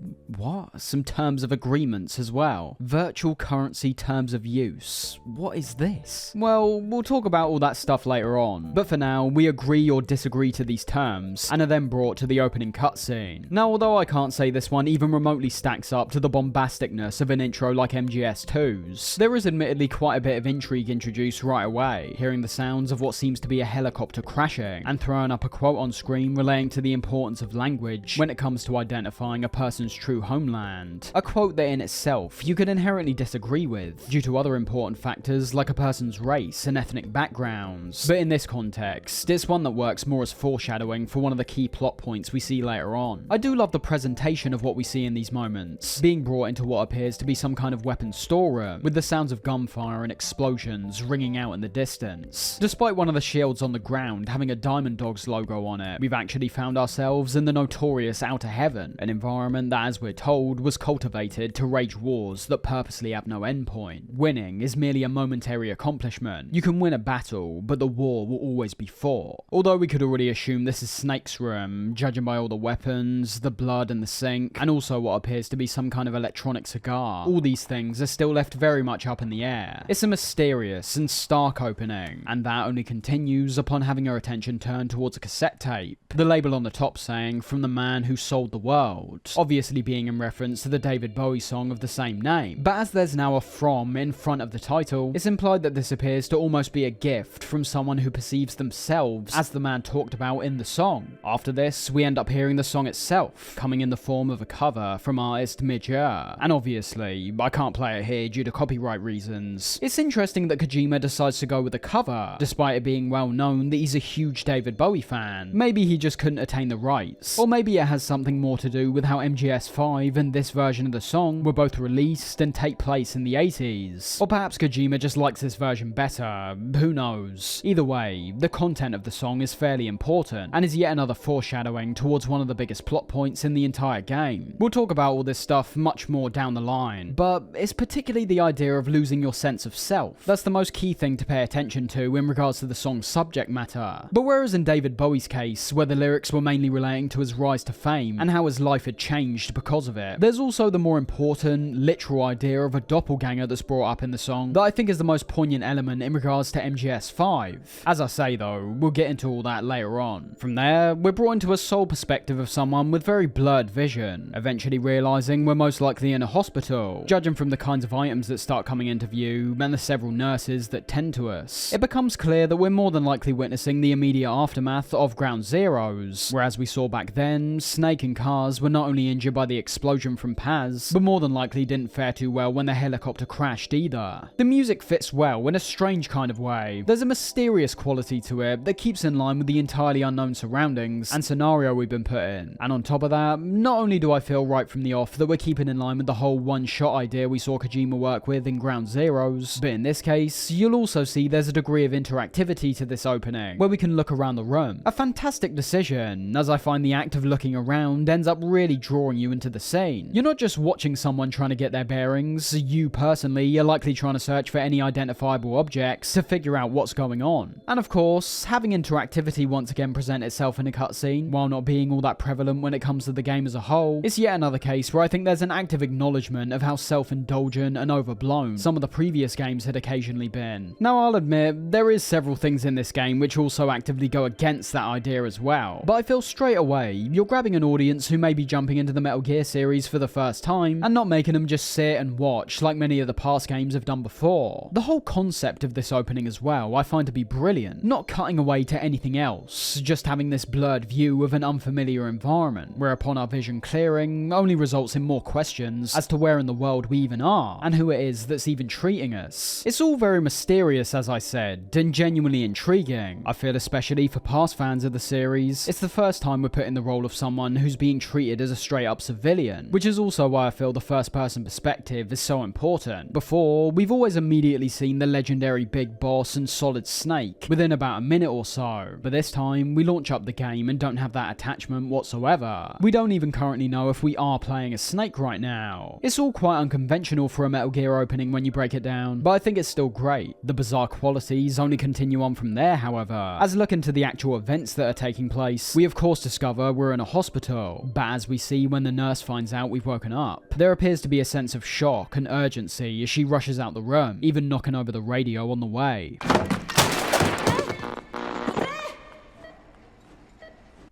Some terms of agreements as well. Virtual currency terms of use. What is this? Well, we'll talk about all that stuff later on, but for now, we agree or disagree to these terms, and are then brought to the opening cutscene. Now, although I can't say this one even remotely stacks up to the bombasticness of an intro like MGS2's, there is admittedly quite a bit of intrigue introduced right away, hearing the sounds of what seems to be a helicopter crashing, and throwing up a quote on screen relating to the importance of language when it comes to identifying a person's true homeland. A quote that in itself you could inherently disagree with, due to other important factors like a person's race and ethnic backgrounds. But in this context, it's one that works more as foreshadowing for one of the key plot points we see see later on. I do love the presentation of what we see in these moments, being brought into what appears to be some kind of weapons storeroom, with the sounds of gunfire and explosions ringing out in the distance. Despite one of the shields on the ground having a Diamond Dogs logo on it, we've actually found ourselves in the notorious Outer Heaven, an environment that, as we're told, was cultivated to wage wars that purposely have no endpoint. Winning is merely a momentary accomplishment. You can win a battle, but the war will always be fought. Although we could already assume this is Snake's room, judging by all the weapons, the blood in the sink, and also what appears to be some kind of electronic cigar, all these things are still left very much up in the air. It's a mysterious and stark opening, and that only continues upon having our attention turned towards a cassette tape. The label on the top saying, "From the Man Who Sold the World," obviously being in reference to the David Bowie song of the same name. But as there's now a "from" in front of the title, it's implied that this appears to almost be a gift from someone who perceives themselves as the man talked about in the song. After this, we end up hearing the song itself, coming in the form of a cover from artist Midger. And obviously, I can't play it here due to copyright reasons. It's interesting that Kojima decides to go with a cover, despite it being well known that he's a huge David Bowie fan. Maybe he just couldn't attain the rights. Or maybe it has something more to do with how MGS5 and this version of the song were both released and take place in the 80s. Or perhaps Kojima just likes this version better, who knows. Either way, the content of the song is fairly important, and is yet another foreshadowing towards one of the biggest plot points in the entire game. We'll talk about all this stuff much more down the line, but it's particularly the idea of losing your sense of self. That's the most key thing to pay attention to in regards to the song's subject matter. But whereas in David Bowie's case, where the lyrics were mainly relating to his rise to fame and how his life had changed because of it, there's also the more important, literal idea of a doppelganger that's brought up in the song that I think is the most poignant element in regards to MGS5. As I say though, we'll get into all that later on. From there, we're brought into a sole perspective of someone with very blurred vision, eventually realising we're most likely in a hospital, judging from the kinds of items that start coming into view and the several nurses that tend to us. It becomes clear that we're more than likely witnessing the immediate aftermath of Ground Zeroes, where as we saw back then, Snake and Kaz were not only injured by the explosion from Paz, but more than likely didn't fare too well when the helicopter crashed either. The music fits well in a strange kind of way. There's a mysterious quality to it that keeps in line with the entirely unknown surroundings and scenario we've been put in. And on top of that, not only do I feel right from the off that we're keeping in line with the whole one-shot idea we saw Kojima work with in Ground Zeroes, but in this case, you'll also see there's a degree of interactivity to this opening, where we can look around the room. A fantastic decision, as I find the act of looking around ends up really drawing you into the scene. You're not just watching someone trying to get their bearings, you personally are likely trying to search for any identifiable objects to figure out what's going on. And of course, having interactivity once again present itself in a cutscene, while not being all that prevalent when it comes to the game as a whole, it's yet another case where I think there's an active acknowledgement of how self-indulgent and overblown some of the previous games had occasionally been. Now I'll admit, there is several things in this game which also actively go against that idea as well, but I feel straight away you're grabbing an audience who may be jumping into the Metal Gear series for the first time and not making them just sit and watch like many of the past games have done before. The whole concept of this opening as well I find to be brilliant, not cutting away to anything else, just having this blurred view of an unfamiliar environment, whereupon our vision clearing only results in more questions as to where in the world we even are and who it is that's even treating us. It's all very mysterious, as I said, and genuinely intriguing. I feel especially for past fans of the series, it's the first time we're put in the role of someone who's being treated as a straight up civilian, which is also why I feel the first person perspective is so important. Before, we've always immediately seen the legendary big boss and Solid Snake within about a minute or so, but this time we launch up the game and don't have that attachment whatsoever. We don't even currently know if we are playing as Snake right now. It's all quite unconventional for a Metal Gear opening when you break it down, but I think it's still great. The bizarre qualities only continue on from there, however. As look into the actual events that are taking place, we of course discover we're in a hospital, but as we see when the nurse finds out we've woken up, there appears to be a sense of shock and urgency as she rushes out the room, even knocking over the radio on the way.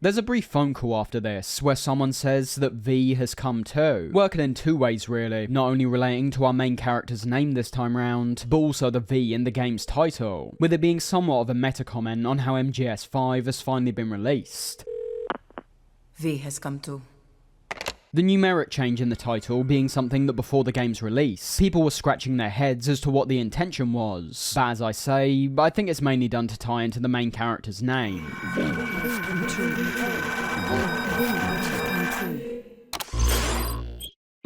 There's a brief phone call after this, where someone says that V has come too, working in two ways really, not only relating to our main character's name this time round, but also the V in the game's title, with it being somewhat of a meta comment on how MGS5 has finally been released. V has come too. The numeric change in the title being something that before the game's release, people were scratching their heads as to what the intention was. But as I say, I think it's mainly done to tie into the main character's name.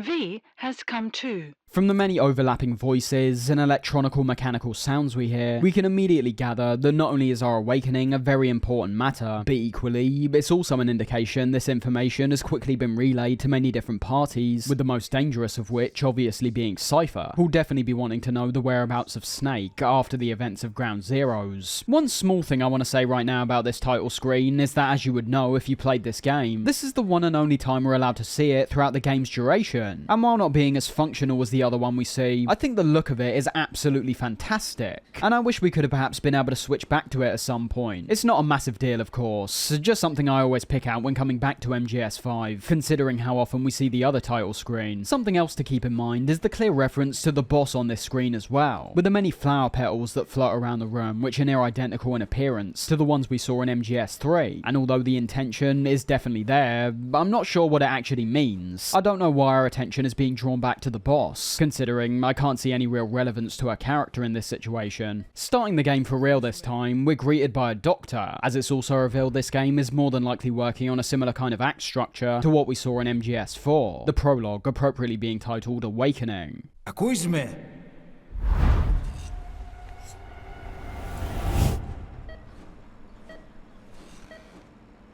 V has come to. From the many overlapping voices and electronical mechanical sounds we hear, we can immediately gather that not only is our awakening a very important matter, but equally, it's also an indication this information has quickly been relayed to many different parties, with the most dangerous of which obviously being Cypher, who'll definitely be wanting to know the whereabouts of Snake after the events of Ground Zeroes. One small thing I want to say right now about this title screen is that, as you would know if you played this game, this is the one and only time we're allowed to see it throughout the game's duration, and while not being as functional as the other one we see, I think the look of it is absolutely fantastic, and I wish we could have perhaps been able to switch back to it at some point. It's not a massive deal, of course, just something I always pick out when coming back to MGS5, considering how often we see the other title screen. Something else to keep in mind is the clear reference to the boss on this screen as well, with the many flower petals that float around the room, which are near identical in appearance to the ones we saw in MGS3, and although the intention is definitely there, I'm not sure what it actually means. I don't know why our attention is being drawn back to the boss, considering I can't see any real relevance to our character in this situation. Starting the game for real this time, we're greeted by a doctor, as it's also revealed this game is more than likely working on a similar kind of act structure to what we saw in MGS4, the prologue appropriately being titled Awakening. Ακούς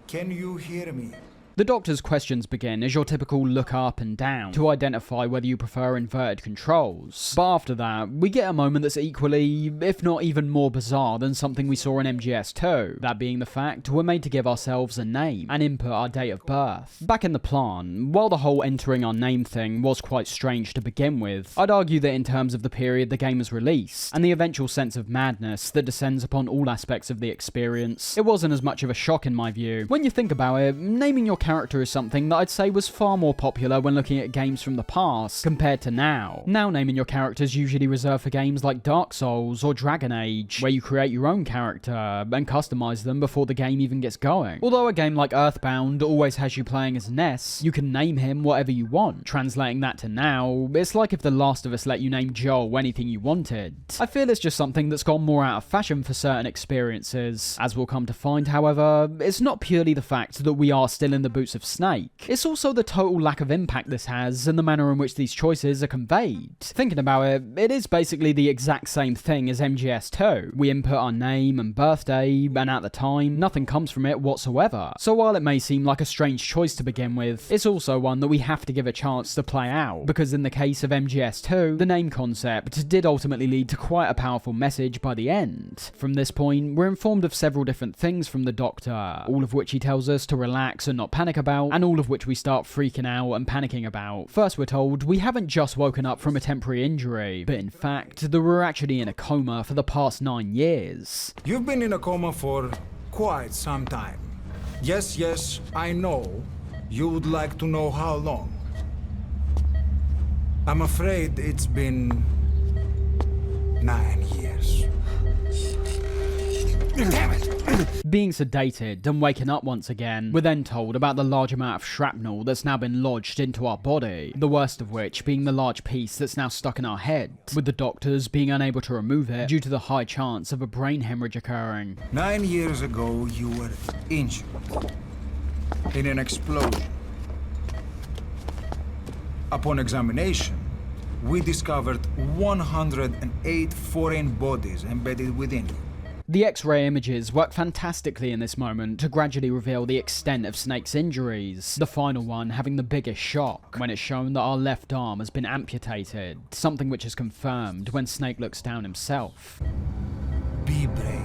Can you hear me? The doctor's questions begin as your typical look up and down to identify whether you prefer inverted controls, but after that, we get a moment that's equally, if not even more bizarre than something we saw in MGS2, that being the fact we're made to give ourselves a name and input our date of birth. Back in the plan, while the whole entering our name thing was quite strange to begin with, I'd argue that in terms of the period the game was released, and the eventual sense of madness that descends upon all aspects of the experience, it wasn't as much of a shock in my view. When you think about it, naming your character is something that I'd say was far more popular when looking at games from the past compared to now. Now naming your character is usually reserved for games like Dark Souls or Dragon Age, where you create your own character and customize them before the game even gets going. Although a game like Earthbound always has you playing as Ness, you can name him whatever you want. Translating that to now, it's like if The Last of Us let you name Joel anything you wanted. I feel it's just something that's gone more out of fashion for certain experiences. As we'll come to find, however, it's not purely the fact that we are still in the boots of Snake. It's also the total lack of impact this has and the manner in which these choices are conveyed. Thinking about it, it is basically the exact same thing as MGS2. We input our name and birthday, and at the time, nothing comes from it whatsoever. So while it may seem like a strange choice to begin with, it's also one that we have to give a chance to play out, because in the case of MGS2, the name concept did ultimately lead to quite a powerful message by the end. From this point, we're informed of several different things from the Doctor, all of which he tells us to relax and not panic about, and all of which we start freaking out and panicking about. First, we're told we haven't just woken up from a temporary injury, but in fact, that we're actually in a coma for the past 9 years. You've been in a coma for quite some time. Yes, I know. You would like to know how long. I'm afraid it's been 9 years. Damn it! Being sedated and waking up once again, we're then told about the large amount of shrapnel that's now been lodged into our body, the worst of which being the large piece that's now stuck in our head, with the doctors being unable to remove it due to the high chance of a brain hemorrhage occurring. 9 years ago, you were injured in an explosion. Upon examination, we discovered 108 foreign bodies embedded within you. The X-ray images work fantastically in this moment to gradually reveal the extent of Snake's injuries, the final one having the biggest shock when it's shown that our left arm has been amputated, something which is confirmed when Snake looks down himself. Be brave.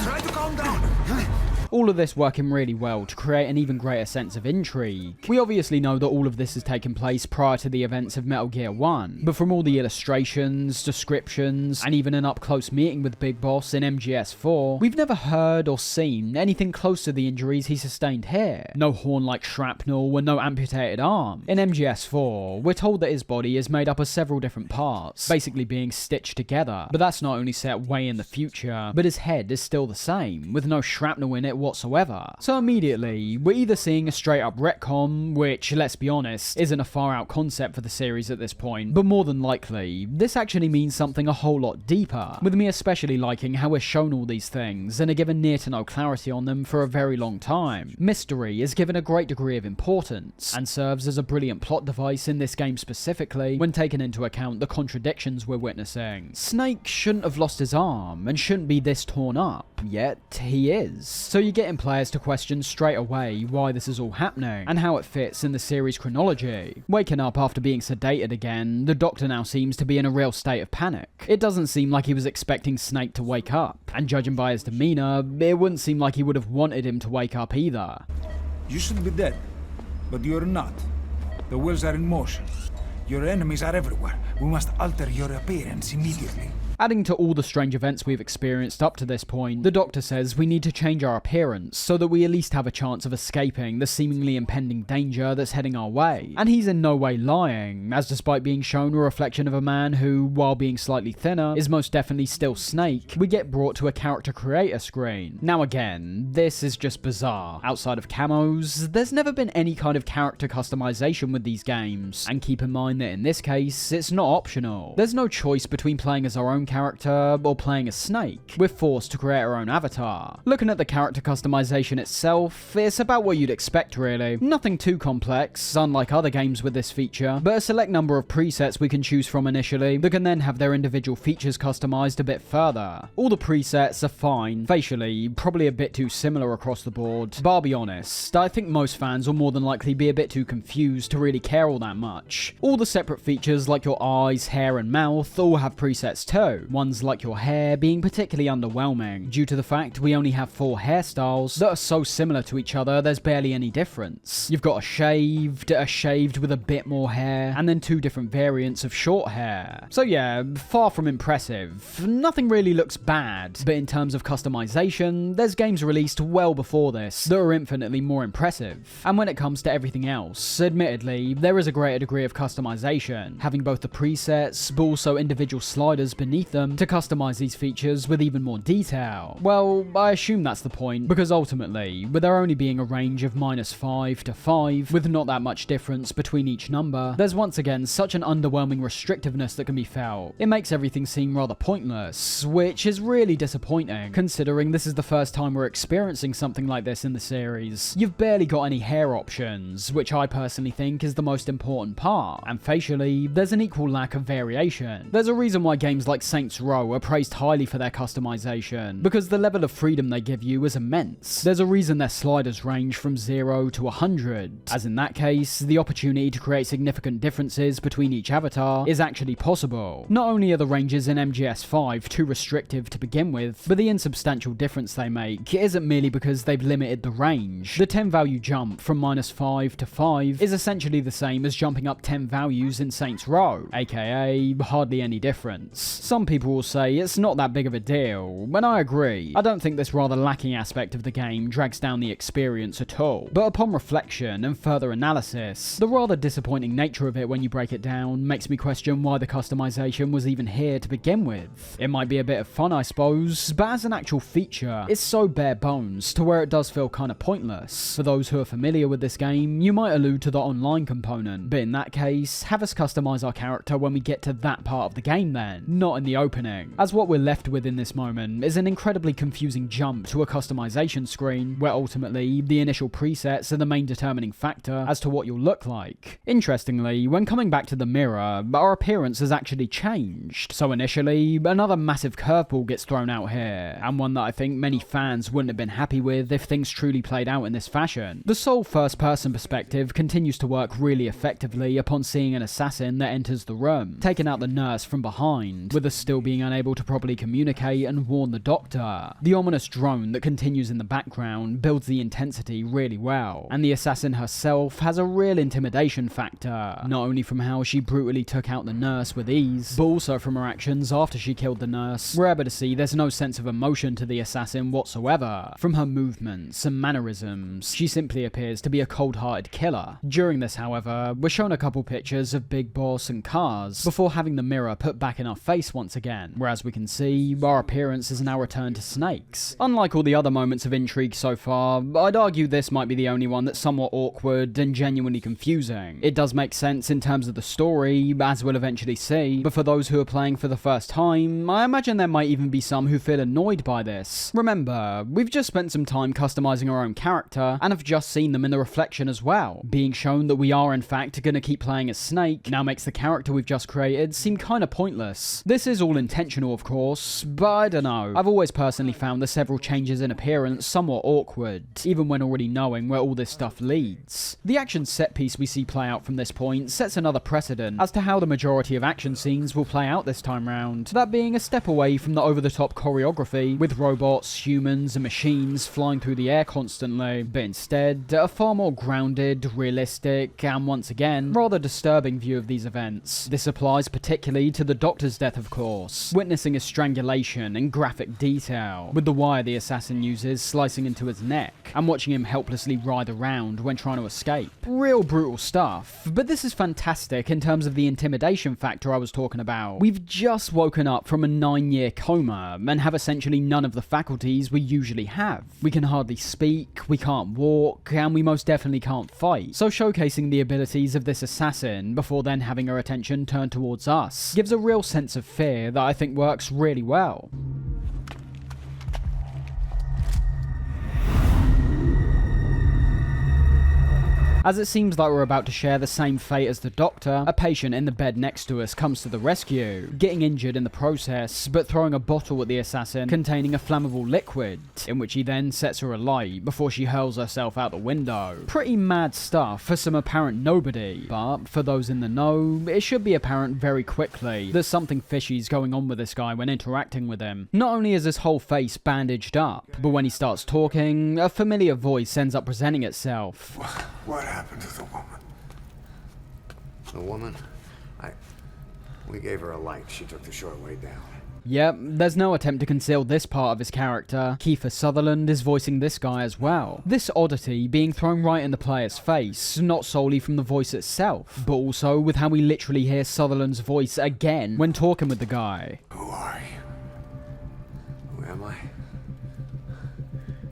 Try to calm down. All of this working really well to create an even greater sense of intrigue. We obviously know that all of this has taken place prior to the events of Metal Gear 1, but from all the illustrations, descriptions, and even an up-close meeting with Big Boss in MGS4, we've never heard or seen anything close to the injuries he sustained here. No horn-like shrapnel and no amputated arm. In MGS4, we're told that his body is made up of several different parts, basically being stitched together, but that's not only set way in the future, but his head is still the same, with no shrapnel in it whatsoever. So immediately, we're either seeing a straight up retcon, which, let's be honest, isn't a far out concept for the series at this point, but more than likely, this actually means something a whole lot deeper, with me especially liking how we're shown all these things and are given near to no clarity on them for a very long time. Mystery is given a great degree of importance, and serves as a brilliant plot device in this game specifically when taken into account the contradictions we're witnessing. Snake shouldn't have lost his arm, and shouldn't be this torn up, yet he is. So you're getting players to question straight away why this is all happening, and how it fits in the series chronology. Waking up after being sedated again, the Doctor now seems to be in a real state of panic. It doesn't seem like he was expecting Snake to wake up, and judging by his demeanour, it wouldn't seem like he would have wanted him to wake up either. You should be dead, but you're not. The wheels are in motion. Your enemies are everywhere. We must alter your appearance immediately. Adding to all the strange events we've experienced up to this point, the Doctor says we need to change our appearance so that we at least have a chance of escaping the seemingly impending danger that's heading our way. And he's in no way lying, as despite being shown a reflection of a man who, while being slightly thinner, is most definitely still Snake, we get brought to a character creator screen. Now again, this is just bizarre. Outside of camos, there's never been any kind of character customization with these games, and keep in mind that in this case, it's not optional. There's no choice between playing as our own character or playing as Snake. We're forced to create our own avatar. Looking at the character customization itself, it's about what you'd expect really. Nothing too complex, unlike other games with this feature, but a select number of presets we can choose from initially that can then have their individual features customized a bit further. All the presets are fine, facially, probably a bit too similar across the board, but I'll be honest, I think most fans will more than likely be a bit too confused to really care all that much. All the separate features like your eyes, hair and mouth all have presets too. Ones like your hair being particularly underwhelming, due to the fact we only have 4 hairstyles that are so similar to each other there's barely any difference. You've got a shaved with a bit more hair, and then 2 different variants of short hair. So yeah, far from impressive. Nothing really looks bad, but in terms of customization, there's games released well before this that are infinitely more impressive. And when it comes to everything else, admittedly, there is a greater degree of customization, having both the presets, but also individual sliders beneath them to customize these features with even more detail. Well, I assume that's the point, because ultimately, with there only being a range of -5 to 5, with not that much difference between each number, there's once again such an underwhelming restrictiveness that can be felt. It makes everything seem rather pointless, which is really disappointing, considering this is the first time we're experiencing something like this in the series. You've barely got any hair options, which I personally think is the most important part, and facially, there's an equal lack of variation. There's a reason why games like Saints Row are praised highly for their customization, because the level of freedom they give you is immense. There's a reason their sliders range from 0 to 100, as in that case, the opportunity to create significant differences between each avatar is actually possible. Not only are the ranges in MGS5 too restrictive to begin with, but the insubstantial difference they make isn't merely because they've limited the range. The 10 value jump from -5 to 5 is essentially the same as jumping up 10 values in Saints Row, aka hardly any difference. Some people will say it's not that big of a deal, and I agree. I don't think this rather lacking aspect of the game drags down the experience at all, but upon reflection and further analysis, the rather disappointing nature of it when you break it down makes me question why the customization was even here to begin with. It might be a bit of fun I suppose, but as an actual feature, it's so bare bones to where it does feel kinda pointless. For those who are familiar with this game, you might allude to the online component, but in that case, have us customize our character when we get to that part of the game then, not in the opening, as what we're left with in this moment is an incredibly confusing jump to a customization screen where ultimately the initial presets are the main determining factor as to what you'll look like. Interestingly, when coming back to the mirror, our appearance has actually changed. So initially, another massive curveball gets thrown out here, and one that I think many fans wouldn't have been happy with if things truly played out in this fashion. The sole first-person perspective continues to work really effectively upon seeing an assassin that enters the room, taking out the nurse from behind, with us still being unable to properly communicate and warn the Doctor. The ominous drone that continues in the background builds the intensity really well, and the assassin herself has a real intimidation factor, not only from how she brutally took out the nurse with ease, but also from her actions after she killed the nurse. We're able to see there's no sense of emotion to the assassin whatsoever. From her movements and mannerisms, she simply appears to be a cold-hearted killer. During this, however, we're shown a couple pictures of Big Boss and cars, before having the mirror put back in our face once once again, where as we can see, our appearance is now returned to Snake's. Unlike all the other moments of intrigue so far, I'd argue this might be the only one that's somewhat awkward and genuinely confusing. It does make sense in terms of the story, as we'll eventually see, but for those who are playing for the first time, I imagine there might even be some who feel annoyed by this. Remember, we've just spent some time customizing our own character, and have just seen them in the reflection as well. Being shown that we are in fact going to keep playing as Snake now makes the character we've just created seem kinda pointless. This is all intentional of course, but I don't know. I've always personally found the several changes in appearance somewhat awkward, even when already knowing where all this stuff leads. The action set piece we see play out from this point sets another precedent as to how the majority of action scenes will play out this time round, that being a step away from the over-the-top choreography with robots, humans and machines flying through the air constantly, but instead a far more grounded, realistic and once again rather disturbing view of these events. This applies particularly to the Doctor's death of course, witnessing his strangulation in graphic detail, with the wire the assassin uses slicing into his neck, and watching him helplessly writhe around when trying to escape. Real brutal stuff, but this is fantastic in terms of the intimidation factor I was talking about. We've just woken up from a 9-year coma and have essentially none of the faculties we usually have. We can hardly speak, we can't walk, and we most definitely can't fight. So showcasing the abilities of this assassin before then having her attention turned towards us gives a real sense of fear that I think works really well. As it seems like we're about to share the same fate as the Doctor, a patient in the bed next to us comes to the rescue, getting injured in the process, but throwing a bottle at the assassin containing a flammable liquid, in which he then sets her alight before she hurls herself out the window. Pretty mad stuff for some apparent nobody, but for those in the know, it should be apparent very quickly that something fishy's going on with this guy when interacting with him. Not only is his whole face bandaged up, but when he starts talking, a familiar voice ends up presenting itself. What happened to the woman? The woman? We gave her a light. She took the short way down. Yep, there's no attempt to conceal this part of his character. Kiefer Sutherland is voicing this guy as well. This oddity being thrown right in the player's face, not solely from the voice itself, but also with how we literally hear Sutherland's voice again when talking with the guy. Who are you? Who am I?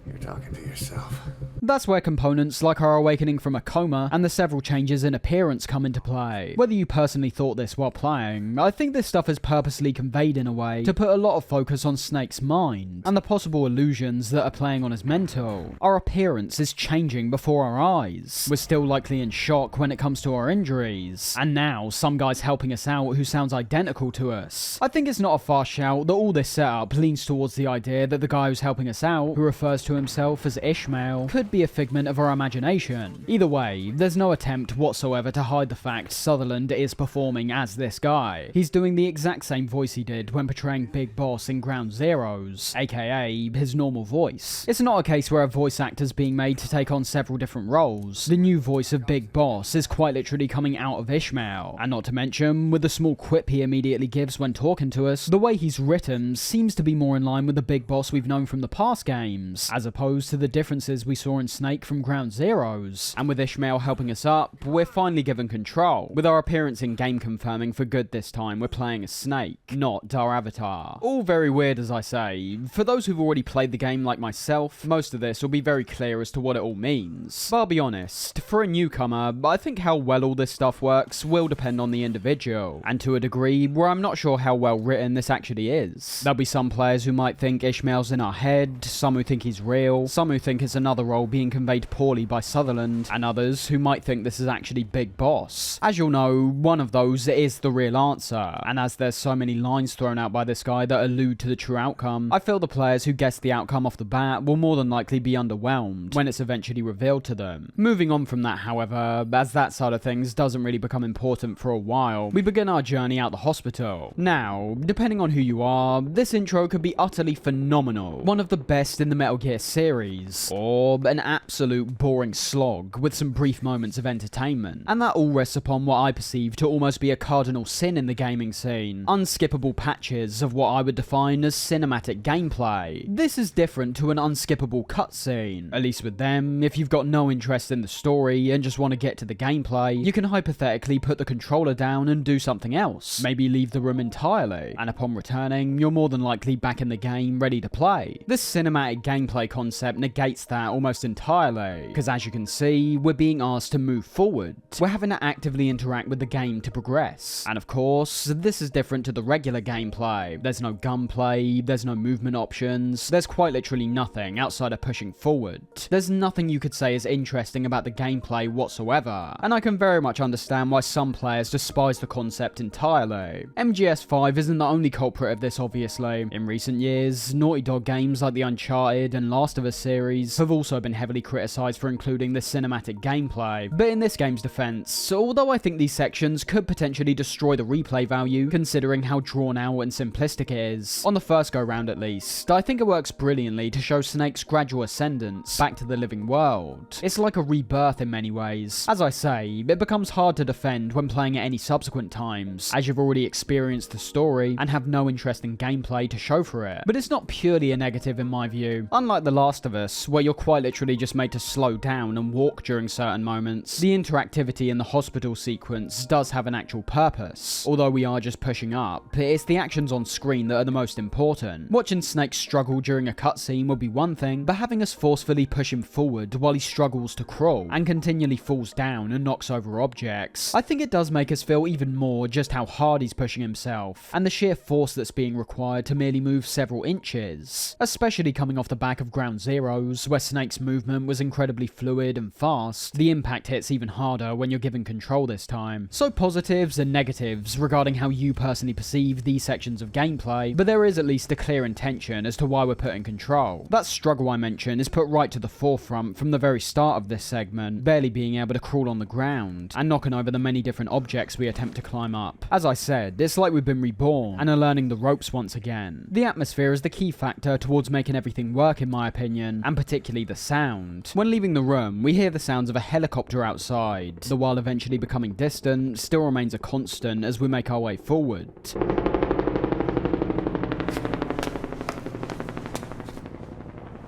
You're talking to yourself. That's where components like our awakening from a coma and the several changes in appearance come into play. Whether you personally thought this while playing, I think this stuff is purposely conveyed in a way to put a lot of focus on Snake's mind and the possible illusions that are playing on his mental. Our appearance is changing before our eyes. We're still likely in shock when it comes to our injuries, and now some guy's helping us out who sounds identical to us. I think it's not a far shout that all this setup leans towards the idea that the guy who's helping us out, who refers to himself as Ishmael, could be a figment of our imagination. Either way, there's no attempt whatsoever to hide the fact Sutherland is performing as this guy. He's doing the exact same voice he did when portraying Big Boss in Ground Zeroes, aka his normal voice. It's not a case where a voice actor's being made to take on several different roles. The new voice of Big Boss is quite literally coming out of Ishmael, and not to mention, with the small quip he immediately gives when talking to us, the way he's written seems to be more in line with the Big Boss we've known from the past games, as opposed to the differences we saw in Snake from Ground Zeroes. And with Ishmael helping us up, we're finally given control, with our appearance in game confirming for good this time we're playing as Snake, not our avatar. All very weird as I say. For those who've already played the game like myself, most of this will be very clear as to what it all means. But I'll be honest, for a newcomer, I think how well all this stuff works will depend on the individual, and to a degree where I'm not sure how well written this actually is. There'll be some players who might think Ishmael's in our head, some who think he's real, some who think it's another role being conveyed poorly by Sutherland, and others who might think this is actually Big Boss. As you'll know, one of those is the real answer, and as there's so many lines thrown out by this guy that allude to the true outcome, I feel the players who guess the outcome off the bat will more than likely be underwhelmed when it's eventually revealed to them. Moving on from that, however, as that side of things doesn't really become important for a while, we begin our journey out the hospital. Now, depending on who you are, this intro could be utterly phenomenal, one of the best in the Metal Gear series, series, or an absolute boring slog with some brief moments of entertainment. And that all rests upon what I perceive to almost be a cardinal sin in the gaming scene: unskippable patches of what I would define as cinematic gameplay. This is different to an unskippable cutscene. At least with them, if you've got no interest in the story and just want to get to the gameplay, you can hypothetically put the controller down and do something else, maybe leave the room entirely, and upon returning, you're more than likely back in the game ready to play. This cinematic gameplay concept negates that almost entirely, because as you can see, we're being asked to move forward. We're having to actively interact with the game to progress. And of course, this is different to the regular gameplay. There's no gunplay, there's no movement options, there's quite literally nothing outside of pushing forward. There's nothing you could say is interesting about the gameplay whatsoever, and I can very much understand why some players despise the concept entirely. MGS5 isn't the only culprit of this, obviously. In recent years, Naughty Dog games like the Uncharted and Last of Us series have also been heavily criticised for including this cinematic gameplay, but in this game's defence, although I think these sections could potentially destroy the replay value, considering how drawn out and simplistic it is, on the first go round at least, I think it works brilliantly to show Snake's gradual ascendance back to the living world. It's like a rebirth in many ways. As I say, it becomes hard to defend when playing at any subsequent times, as you've already experienced the story and have no interest in gameplay to show for it. But it's not purely a negative in my view. Unlike The Last of Us, where you're quite literally just made to slow down and walk during certain moments, the interactivity in the hospital sequence does have an actual purpose. Although we are just pushing up, it's the actions on screen that are the most important. Watching Snake struggle during a cutscene would be one thing, but having us forcefully push him forward while he struggles to crawl and continually falls down and knocks over objects, I think it does make us feel even more just how hard he's pushing himself, and the sheer force that's being required to merely move several inches. Especially coming off the back of Ground Zeroes, where Snake's movement was incredibly fluid and fast, the impact hits even harder when you're given control this time. So positives and negatives regarding how you personally perceive these sections of gameplay, but there is at least a clear intention as to why we're put in control. That struggle I mentioned is put right to the forefront from the very start of this segment, barely being able to crawl on the ground, and knocking over the many different objects we attempt to climb up. As I said, it's like we've been reborn, and are learning the ropes once again. The atmosphere is the key factor towards making everything work in my opinion, and particularly the sound. When leaving the room, we hear the sounds of a helicopter outside, the while eventually becoming distant, still remains a constant as we make our way forward.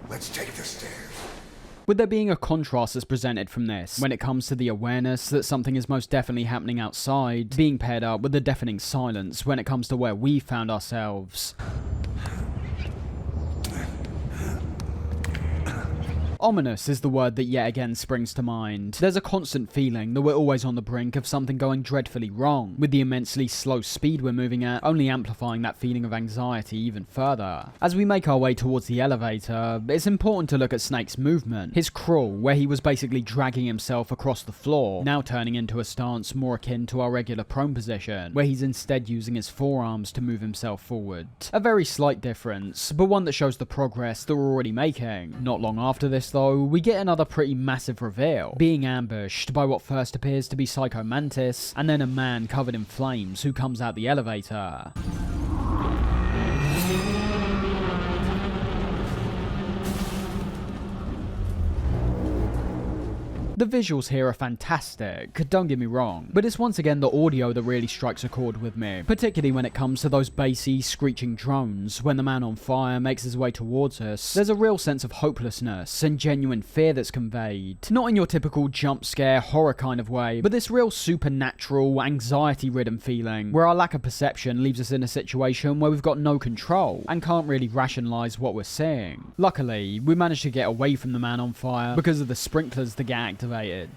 Let's take the stairs. With there being a contrast that's presented from this, when it comes to the awareness that something is most definitely happening outside, being paired up with the deafening silence when it comes to where we found ourselves. Ominous is the word that yet again springs to mind. There's a constant feeling that we're always on the brink of something going dreadfully wrong, with the immensely slow speed we're moving at only amplifying that feeling of anxiety even further. As we make our way towards the elevator, it's important to look at Snake's movement. His crawl, where he was basically dragging himself across the floor, now turning into a stance more akin to our regular prone position, where he's instead using his forearms to move himself forward. A very slight difference, but one that shows the progress that we're already making. Not long after this though, we get another pretty massive reveal, being ambushed by what first appears to be Psycho Mantis, and then a man covered in flames who comes out the elevator. The visuals here are fantastic, don't get me wrong, but it's once again the audio that really strikes a chord with me, particularly when it comes to those bassy, screeching drones. When the man on fire makes his way towards us, there's a real sense of hopelessness and genuine fear that's conveyed. Not in your typical jump scare horror kind of way, but this real supernatural, anxiety-ridden feeling, where our lack of perception leaves us in a situation where we've got no control, and can't really rationalise what we're seeing. Luckily, we managed to get away from the man on fire because of the sprinklers that get activated,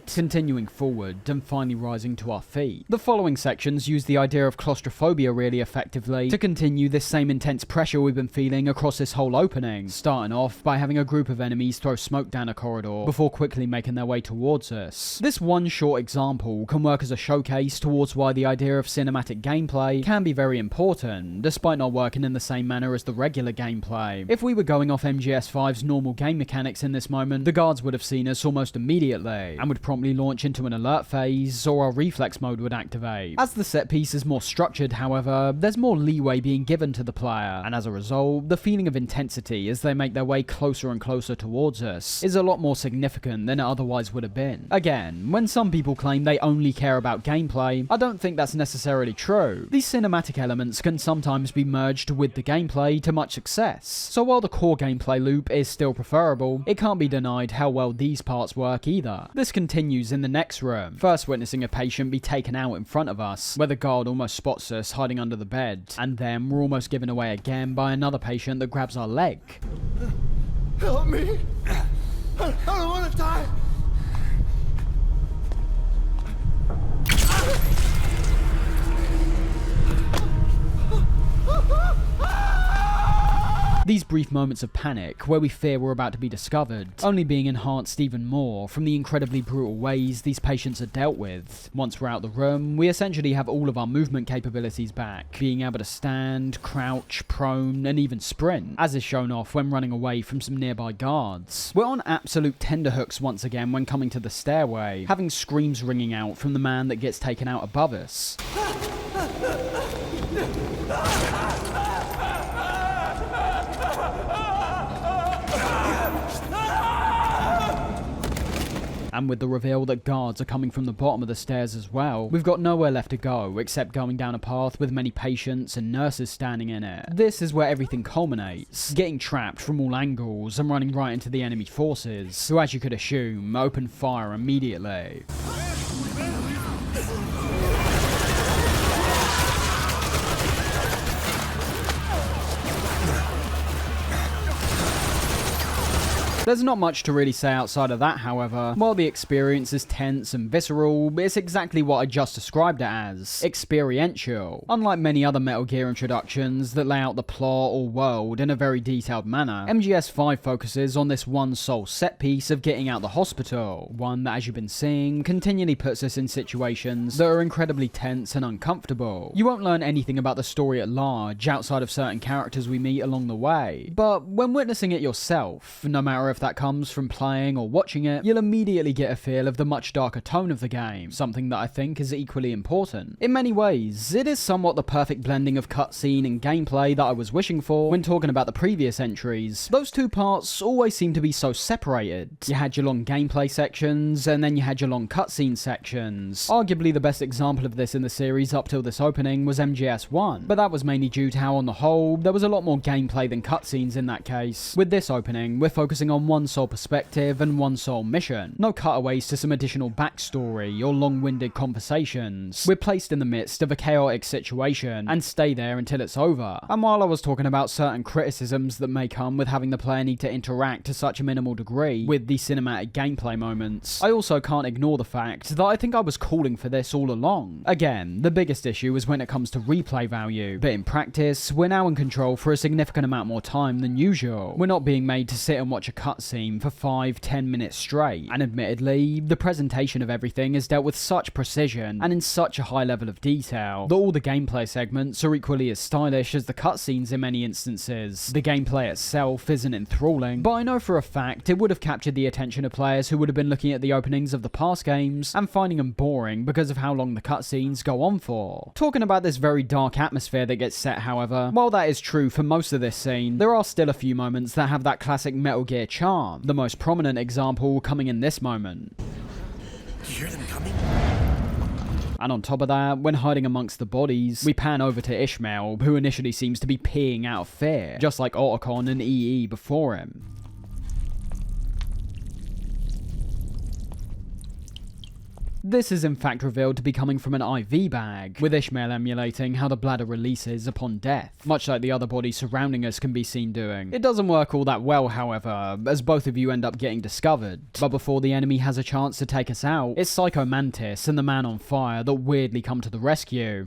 continuing forward and finally rising to our feet. The following sections use the idea of claustrophobia really effectively to continue this same intense pressure we've been feeling across this whole opening, starting off by having a group of enemies throw smoke down a corridor before quickly making their way towards us. This one short example can work as a showcase towards why the idea of cinematic gameplay can be very important, despite not working in the same manner as the regular gameplay. If we were going off MGS5's normal game mechanics in this moment, the guards would have seen us almost immediately, immediately, and would promptly launch into an alert phase, or our reflex mode would activate. As the set piece is more structured, however, there's more leeway being given to the player, and as a result, the feeling of intensity as they make their way closer and closer towards us is a lot more significant than it otherwise would have been. Again, when some people claim they only care about gameplay, I don't think that's necessarily true. These cinematic elements can sometimes be merged with the gameplay to much success, so while the core gameplay loop is still preferable, it can't be denied how well these parts work either. This continues in the next room, first witnessing a patient be taken out in front of us, where the guard almost spots us hiding under the bed, and then we're almost given away again by another patient that grabs our leg. Help me! I don't want to die! These brief moments of panic, where we fear we're about to be discovered, only being enhanced even more from the incredibly brutal ways these patients are dealt with. Once we're out the room, we essentially have all of our movement capabilities back, being able to stand, crouch, prone, and even sprint, as is shown off when running away from some nearby guards. We're on absolute tenterhooks once again when coming to the stairway, having screams ringing out from the man that gets taken out above us. And with the reveal that guards are coming from the bottom of the stairs as well, we've got nowhere left to go except going down a path with many patients and nurses standing in it. This is where everything culminates, getting trapped from all angles and running right into the enemy forces, who, as you could assume, open fire immediately. There's not much to really say outside of that, however. While the experience is tense and visceral, it's exactly what I just described it as. Experiential. Unlike many other Metal Gear introductions that lay out the plot or world in a very detailed manner, MGS5 focuses on this one sole set piece of getting out the hospital. One that, as you've been seeing, continually puts us in situations that are incredibly tense and uncomfortable. You won't learn anything about the story at large outside of certain characters we meet along the way, but when witnessing it yourself, no matter if that comes from playing or watching it, you'll immediately get a feel of the much darker tone of the game, something that I think is equally important. In many ways, it is somewhat the perfect blending of cutscene and gameplay that I was wishing for when talking about the previous entries. Those two parts always seem to be so separated. You had your long gameplay sections, and then you had your long cutscene sections. Arguably the best example of this in the series up till this opening was MGS1, but that was mainly due to how on the whole, there was a lot more gameplay than cutscenes in that case. With this opening, we're focusing on one sole perspective and one sole mission. No cutaways to some additional backstory or long-winded conversations. We're placed in the midst of a chaotic situation and stay there until it's over. And while I was talking about certain criticisms that may come with having the player need to interact to such a minimal degree with the cinematic gameplay moments, I also can't ignore the fact that I think I was calling for this all along. Again, the biggest issue is when it comes to replay value, but in practice, we're now in control for a significant amount more time than usual. We're not being made to sit and watch a cutscene for 5-10 minutes straight, and admittedly, the presentation of everything is dealt with such precision and in such a high level of detail that all the gameplay segments are equally as stylish as the cutscenes in many instances. The gameplay itself isn't enthralling, but I know for a fact it would have captured the attention of players who would have been looking at the openings of the past games and finding them boring because of how long the cutscenes go on for. Talking about this very dark atmosphere that gets set, however, while that is true for most of this scene, there are still a few moments that have that classic Metal Gear charm. The most prominent example coming in this moment. You hear them coming? And on top of that, when hiding amongst the bodies, we pan over to Ishmael, who initially seems to be peeing out of fear, just like Otacon and EE before him. This is in fact revealed to be coming from an IV bag, with Ishmael emulating how the bladder releases upon death, much like the other bodies surrounding us can be seen doing. It doesn't work all that well, however, as both of you end up getting discovered, but before the enemy has a chance to take us out, it's Psycho Mantis and the man on fire that weirdly come to the rescue.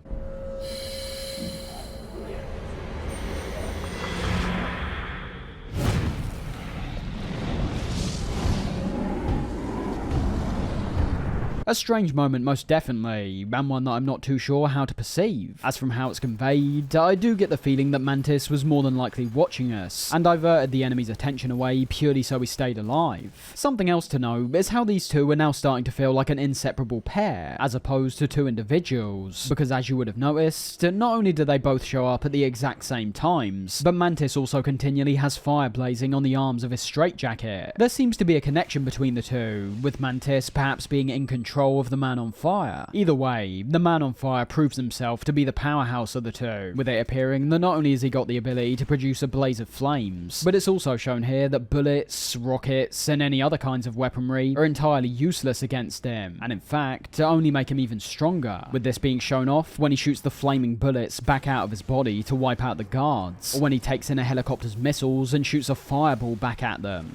A strange moment most definitely, and one that I'm not too sure how to perceive. As from how it's conveyed, I do get the feeling that Mantis was more than likely watching us, and diverted the enemy's attention away purely so we stayed alive. Something else to know is how these two are now starting to feel like an inseparable pair, as opposed to two individuals, because as you would have noticed, not only do they both show up at the exact same times, but Mantis also continually has fire blazing on the arms of his straitjacket. There seems to be a connection between the two, with Mantis perhaps being in control of the Man on Fire. Either way, the Man on Fire proves himself to be the powerhouse of the two, with it appearing that not only has he got the ability to produce a blaze of flames, but it's also shown here that bullets, rockets, and any other kinds of weaponry are entirely useless against him, and in fact, only make him even stronger, with this being shown off when he shoots the flaming bullets back out of his body to wipe out the guards, or when he takes in a helicopter's missiles and shoots a fireball back at them.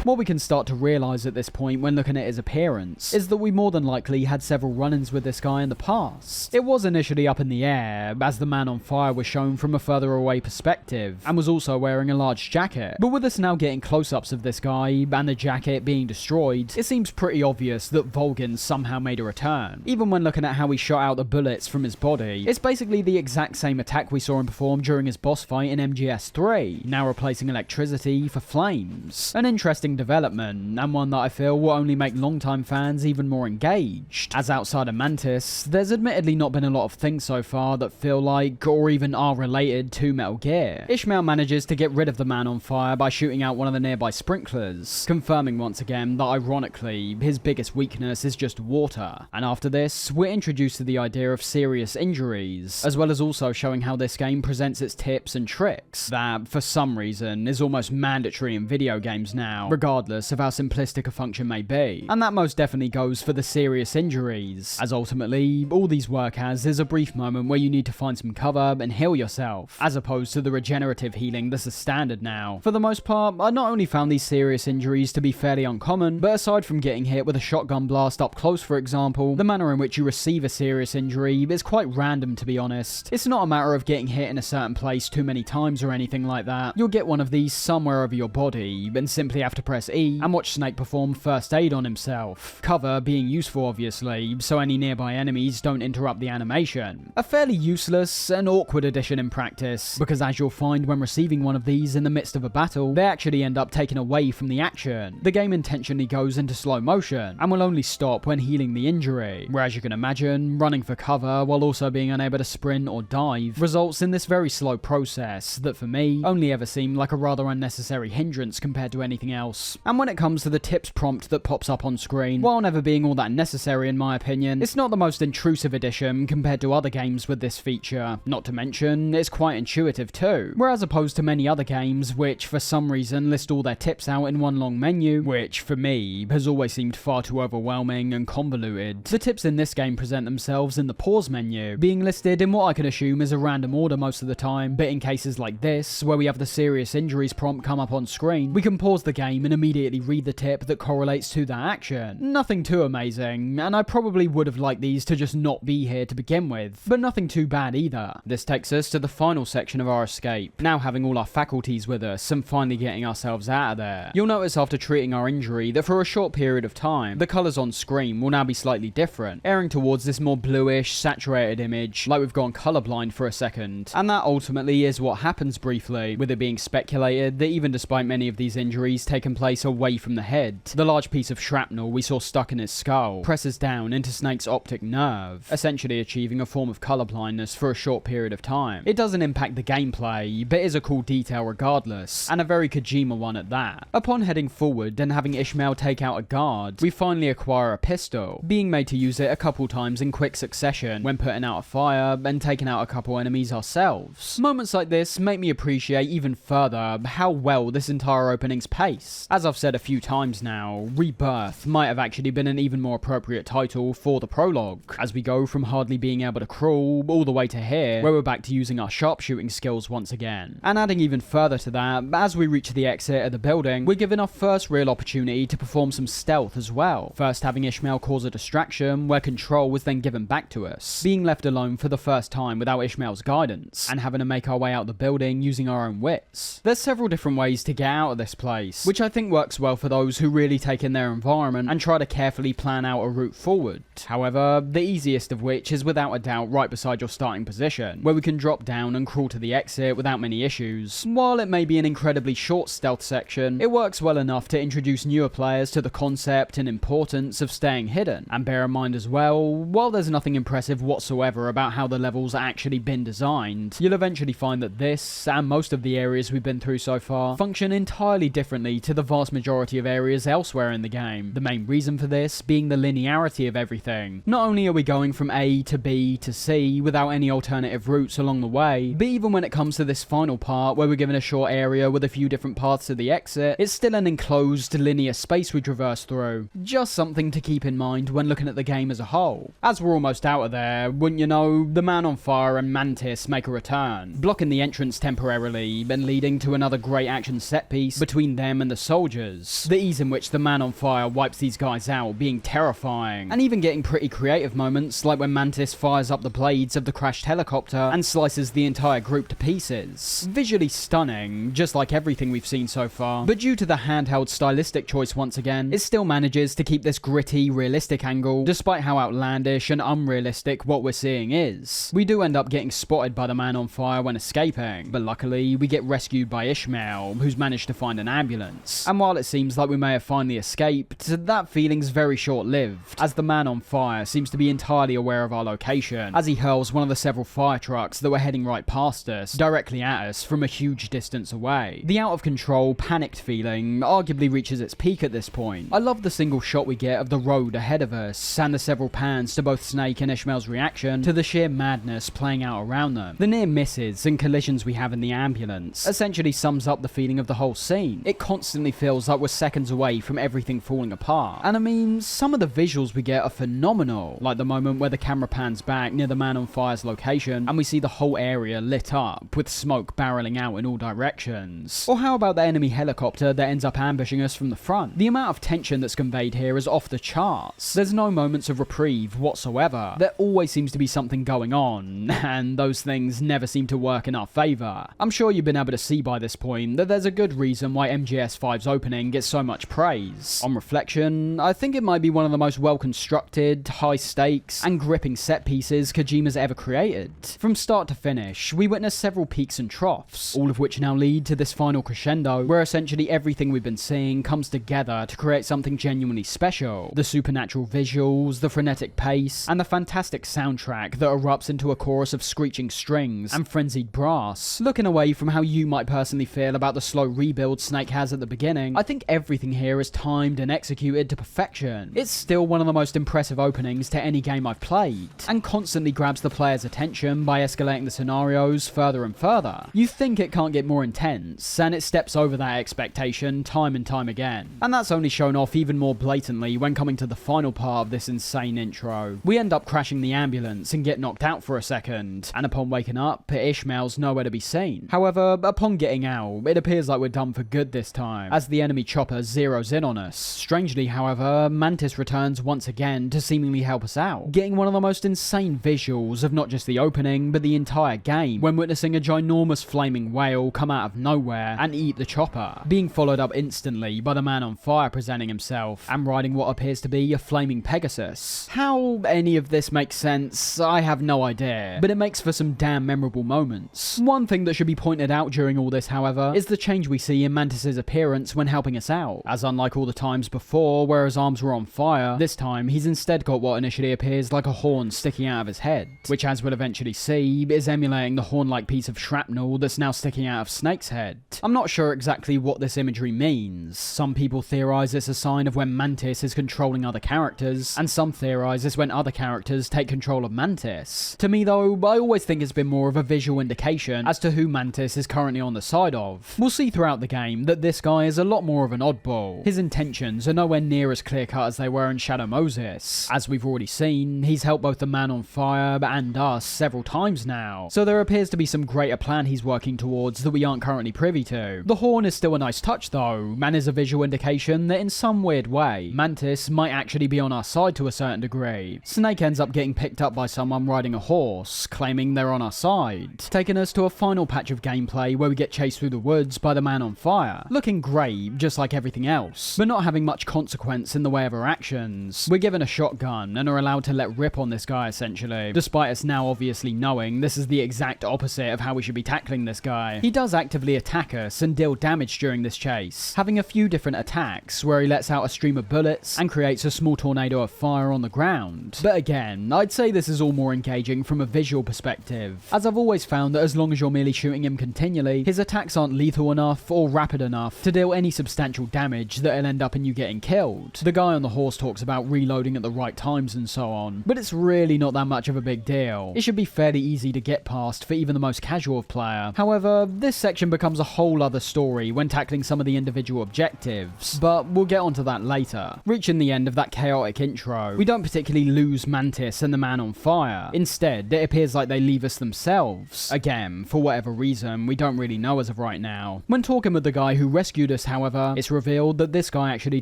What we can start to realise at this point when looking at his appearance is that we more than likely had several run-ins with this guy in the past. It was initially up in the air, as the Man on Fire was shown from a further away perspective, and was also wearing a large jacket. But with us now getting close-ups of this guy, and the jacket being destroyed, it seems pretty obvious that Volgin somehow made a return. Even when looking at how he shot out the bullets from his body, it's basically the exact same attack we saw him perform during his boss fight in MGS3, now replacing electricity for flames. An interesting development, and one that I feel will only make long-time fans even more engaged, as outside of Mantis, there's admittedly not been a lot of things so far that feel like, or even are related to Metal Gear. Ishmael manages to get rid of the Man on Fire by shooting out one of the nearby sprinklers, confirming once again that ironically, his biggest weakness is just water. And after this, we're introduced to the idea of serious injuries, as well as also showing how this game presents its tips and tricks, that, for some reason, is almost mandatory in video games now, regardless of how simplistic a function may be. And that most definitely goes for the serious injuries, as ultimately, all these work as is a brief moment where you need to find some cover and heal yourself, as opposed to the regenerative healing that's a standard now. For the most part, I not only found these serious injuries to be fairly uncommon, but aside from getting hit with a shotgun blast up close for example, the manner in which you receive a serious injury is quite random to be honest. It's not a matter of getting hit in a certain place too many times or anything like that. You'll get one of these somewhere over your body, and simply have to press E and watch Snake perform first aid on himself. Cover being useful obviously, so any nearby enemies don't interrupt the animation. A fairly useless and awkward addition in practice, because as you'll find when receiving one of these in the midst of a battle, they actually end up taken away from the action. The game intentionally goes into slow motion, and will only stop when healing the injury, where as you can imagine, running for cover while also being unable to sprint or dive results in this very slow process that for me only ever seemed like a rather unnecessary hindrance compared to anything else. And when it comes to the tips prompt that pops up on screen, while never being all that necessary in my opinion, it's not the most intrusive addition compared to other games with this feature. Not to mention, it's quite intuitive too, whereas opposed to many other games which for some reason list all their tips out in one long menu, which for me has always seemed far too overwhelming and convoluted. The tips in this game present themselves in the pause menu, being listed in what I can assume is a random order most of the time, but in cases like this, where we have the serious injuries prompt come up on screen, we can pause the game and immediately read the tip that correlates to that action. Nothing too amazing, and I probably would have liked these to just not be here to begin with, but nothing too bad either. This takes us to the final section of our escape, now having all our faculties with us and finally getting ourselves out of there. You'll notice after treating our injury that for a short period of time, the colours on screen will now be slightly different, erring towards this more bluish, saturated image, like we've gone colourblind for a second. And that ultimately is what happens briefly, with it being speculated that even despite many of these injuries taking place away from the head, the large piece of shrapnel we saw stuck in his skull presses down into Snake's optic nerve, essentially achieving a form of colourblindness for a short period of time. It doesn't impact the gameplay, but is a cool detail regardless, and a very Kojima one at that. Upon heading forward and having Ishmael take out a guard, we finally acquire a pistol, being made to use it a couple times in quick succession when putting out a fire and taking out a couple enemies ourselves. Moments like this make me appreciate even further how well this entire opening's paced. honest. As I've said a few times now, Rebirth might have actually been an even more appropriate title for the prologue, as we go from hardly being able to crawl all the way to here, where we're back to using our sharpshooting skills once again. And adding even further to that, as we reach the exit of the building, we're given our first real opportunity to perform some stealth as well. First having Ishmael cause a distraction, where control was then given back to us, being left alone for the first time without Ishmael's guidance, and having to make our way out the building using our own wits. There's several different ways to get out of this place, which I think works well for those who really take in their environment and try to carefully plan out a route forward. However, the easiest of which is without a doubt right beside your starting position, where we can drop down and crawl to the exit without many issues. While it may be an incredibly short stealth section, it works well enough to introduce newer players to the concept and importance of staying hidden. And bear in mind as well, while there's nothing impressive whatsoever about how the levels actually been designed, you'll eventually find that this, and most of the areas we've been through so far, function entirely differently to the vast majority of areas elsewhere in the game. The main reason for this being the linearity of everything. Not only are we going from A to B to C without any alternative routes along the way, but even when it comes to this final part where we're given a short area with a few different paths to the exit, it's still an enclosed linear space we traverse through. Just something to keep in mind when looking at the game as a whole. As we're almost out of there, wouldn't you know, the Man on Fire and Mantis make a return, blocking the entrance temporarily and leading to another great action set piece between them and the soldiers. The ease in which the Man on Fire wipes these guys out being terrifying, and even getting pretty creative moments like when Mantis fires up the blades of the crashed helicopter and slices the entire group to pieces. Visually stunning, just like everything we've seen so far, but due to the handheld stylistic choice once again, it still manages to keep this gritty, realistic angle, despite how outlandish and unrealistic what we're seeing is. We do end up getting spotted by the Man on Fire when escaping, but luckily we get rescued by Ishmael, who's managed to find an ambulance. And while it seems like we may have finally escaped, that feeling's very short-lived, as the Man on Fire seems to be entirely aware of our location, as he hurls one of the several fire trucks that were heading right past us, directly at us from a huge distance away. The out-of-control, panicked feeling arguably reaches its peak at this point. I love the single shot we get of the road ahead of us, and the several pans to both Snake and Ishmael's reaction to the sheer madness playing out around them. The near misses and collisions we have in the ambulance essentially sums up the feeling of the whole scene. It constantly feels like we're seconds away from everything falling apart. And I mean, some of the visuals we get are phenomenal, like the moment where the camera pans back near the Man on Fire's location and we see the whole area lit up with smoke barreling out in all directions. Or how about the enemy helicopter that ends up ambushing us from the front? The amount of tension that's conveyed here is off the charts. There's no moments of reprieve whatsoever. There always seems to be something going on, and those things never seem to work in our favour. I'm sure you've been able to see by this point that there's a good reason why MGS5's opening gets so much praise. On reflection, I think it might be one of the most well-constructed, high-stakes, and gripping set pieces Kojima's ever created. From start to finish, we witness several peaks and troughs, all of which now lead to this final crescendo, where essentially everything we've been seeing comes together to create something genuinely special. The supernatural visuals, the frenetic pace, and the fantastic soundtrack that erupts into a chorus of screeching strings and frenzied brass. Looking away from how you might personally feel about the slow rebuild Snake has at the beginning, I think everything here is timed and executed to perfection. It's still one of the most impressive openings to any game I've played, and constantly grabs the player's attention by escalating the scenarios further and further. You think it can't get more intense, and it steps over that expectation time and time again. And that's only shown off even more blatantly when coming to the final part of this insane intro. We end up crashing the ambulance and get knocked out for a second, and upon waking up, Ishmael's nowhere to be seen. However, upon getting out, it appears like we're done for good this time, as the enemy chopper zeroes in on us. Strangely, however, Mantis returns once again to seemingly help us out, getting one of the most insane visuals of not just the opening, but the entire game, when witnessing a ginormous flaming whale come out of nowhere and eat the chopper, being followed up instantly by the Man on Fire presenting himself, and riding what appears to be a flaming Pegasus. How any of this makes sense, I have no idea, but it makes for some damn memorable moments. One thing that should be pointed out during all this, however, is the change we see in Mantis's appearance when helping us out, as unlike all the times before where his arms were on fire, this time he's instead got what initially appears like a horn sticking out of his head, which, as we'll eventually see, is emulating the horn-like piece of shrapnel that's now sticking out of Snake's head. I'm not sure exactly what this imagery means. Some people theorise it's a sign of when Mantis is controlling other characters, and some theorise it's when other characters take control of Mantis. To me though, I always think it's been more of a visual indication as to who Mantis is currently on the side of. We'll see throughout the game that this guy is is a lot more of an oddball. His intentions are nowhere near as clear-cut as they were in Shadow Moses. As we've already seen, he's helped both the Man on Fire and us several times now, so there appears to be some greater plan he's working towards that we aren't currently privy to. The horn is still a nice touch though, and is a visual indication that in some weird way, Mantis might actually be on our side to a certain degree. Snake ends up getting picked up by someone riding a horse, claiming they're on our side, taking us to a final patch of gameplay where we get chased through the woods by the Man on Fire, looking great just like everything else, but not having much consequence in the way of our actions. We're given a shotgun and are allowed to let rip on this guy essentially, despite us now obviously knowing this is the exact opposite of how we should be tackling this guy. He does actively attack us and deal damage during this chase, having a few different attacks where he lets out a stream of bullets and creates a small tornado of fire on the ground. But again, I'd say this is all more engaging from a visual perspective, as I've always found that as long as you're merely shooting him continually, his attacks aren't lethal enough or rapid enough to deal any substantial damage that'll end up in you getting killed. The guy on the horse talks about reloading at the right times and so on, but it's really not that much of a big deal. It should be fairly easy to get past for even the most casual player. However, this section becomes a whole other story when tackling some of the individual objectives, but we'll get onto that later. Reaching the end of that chaotic intro, we don't particularly lose Mantis and the Man on Fire. Instead, it appears like they leave us themselves. Again, for whatever reason, we don't really know as of right now. When talking with the guy who rescued us, however, it's revealed that this guy actually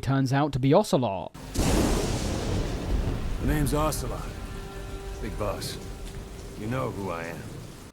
turns out to be Ocelot. The name's Ocelot. Big boss. You know who I am.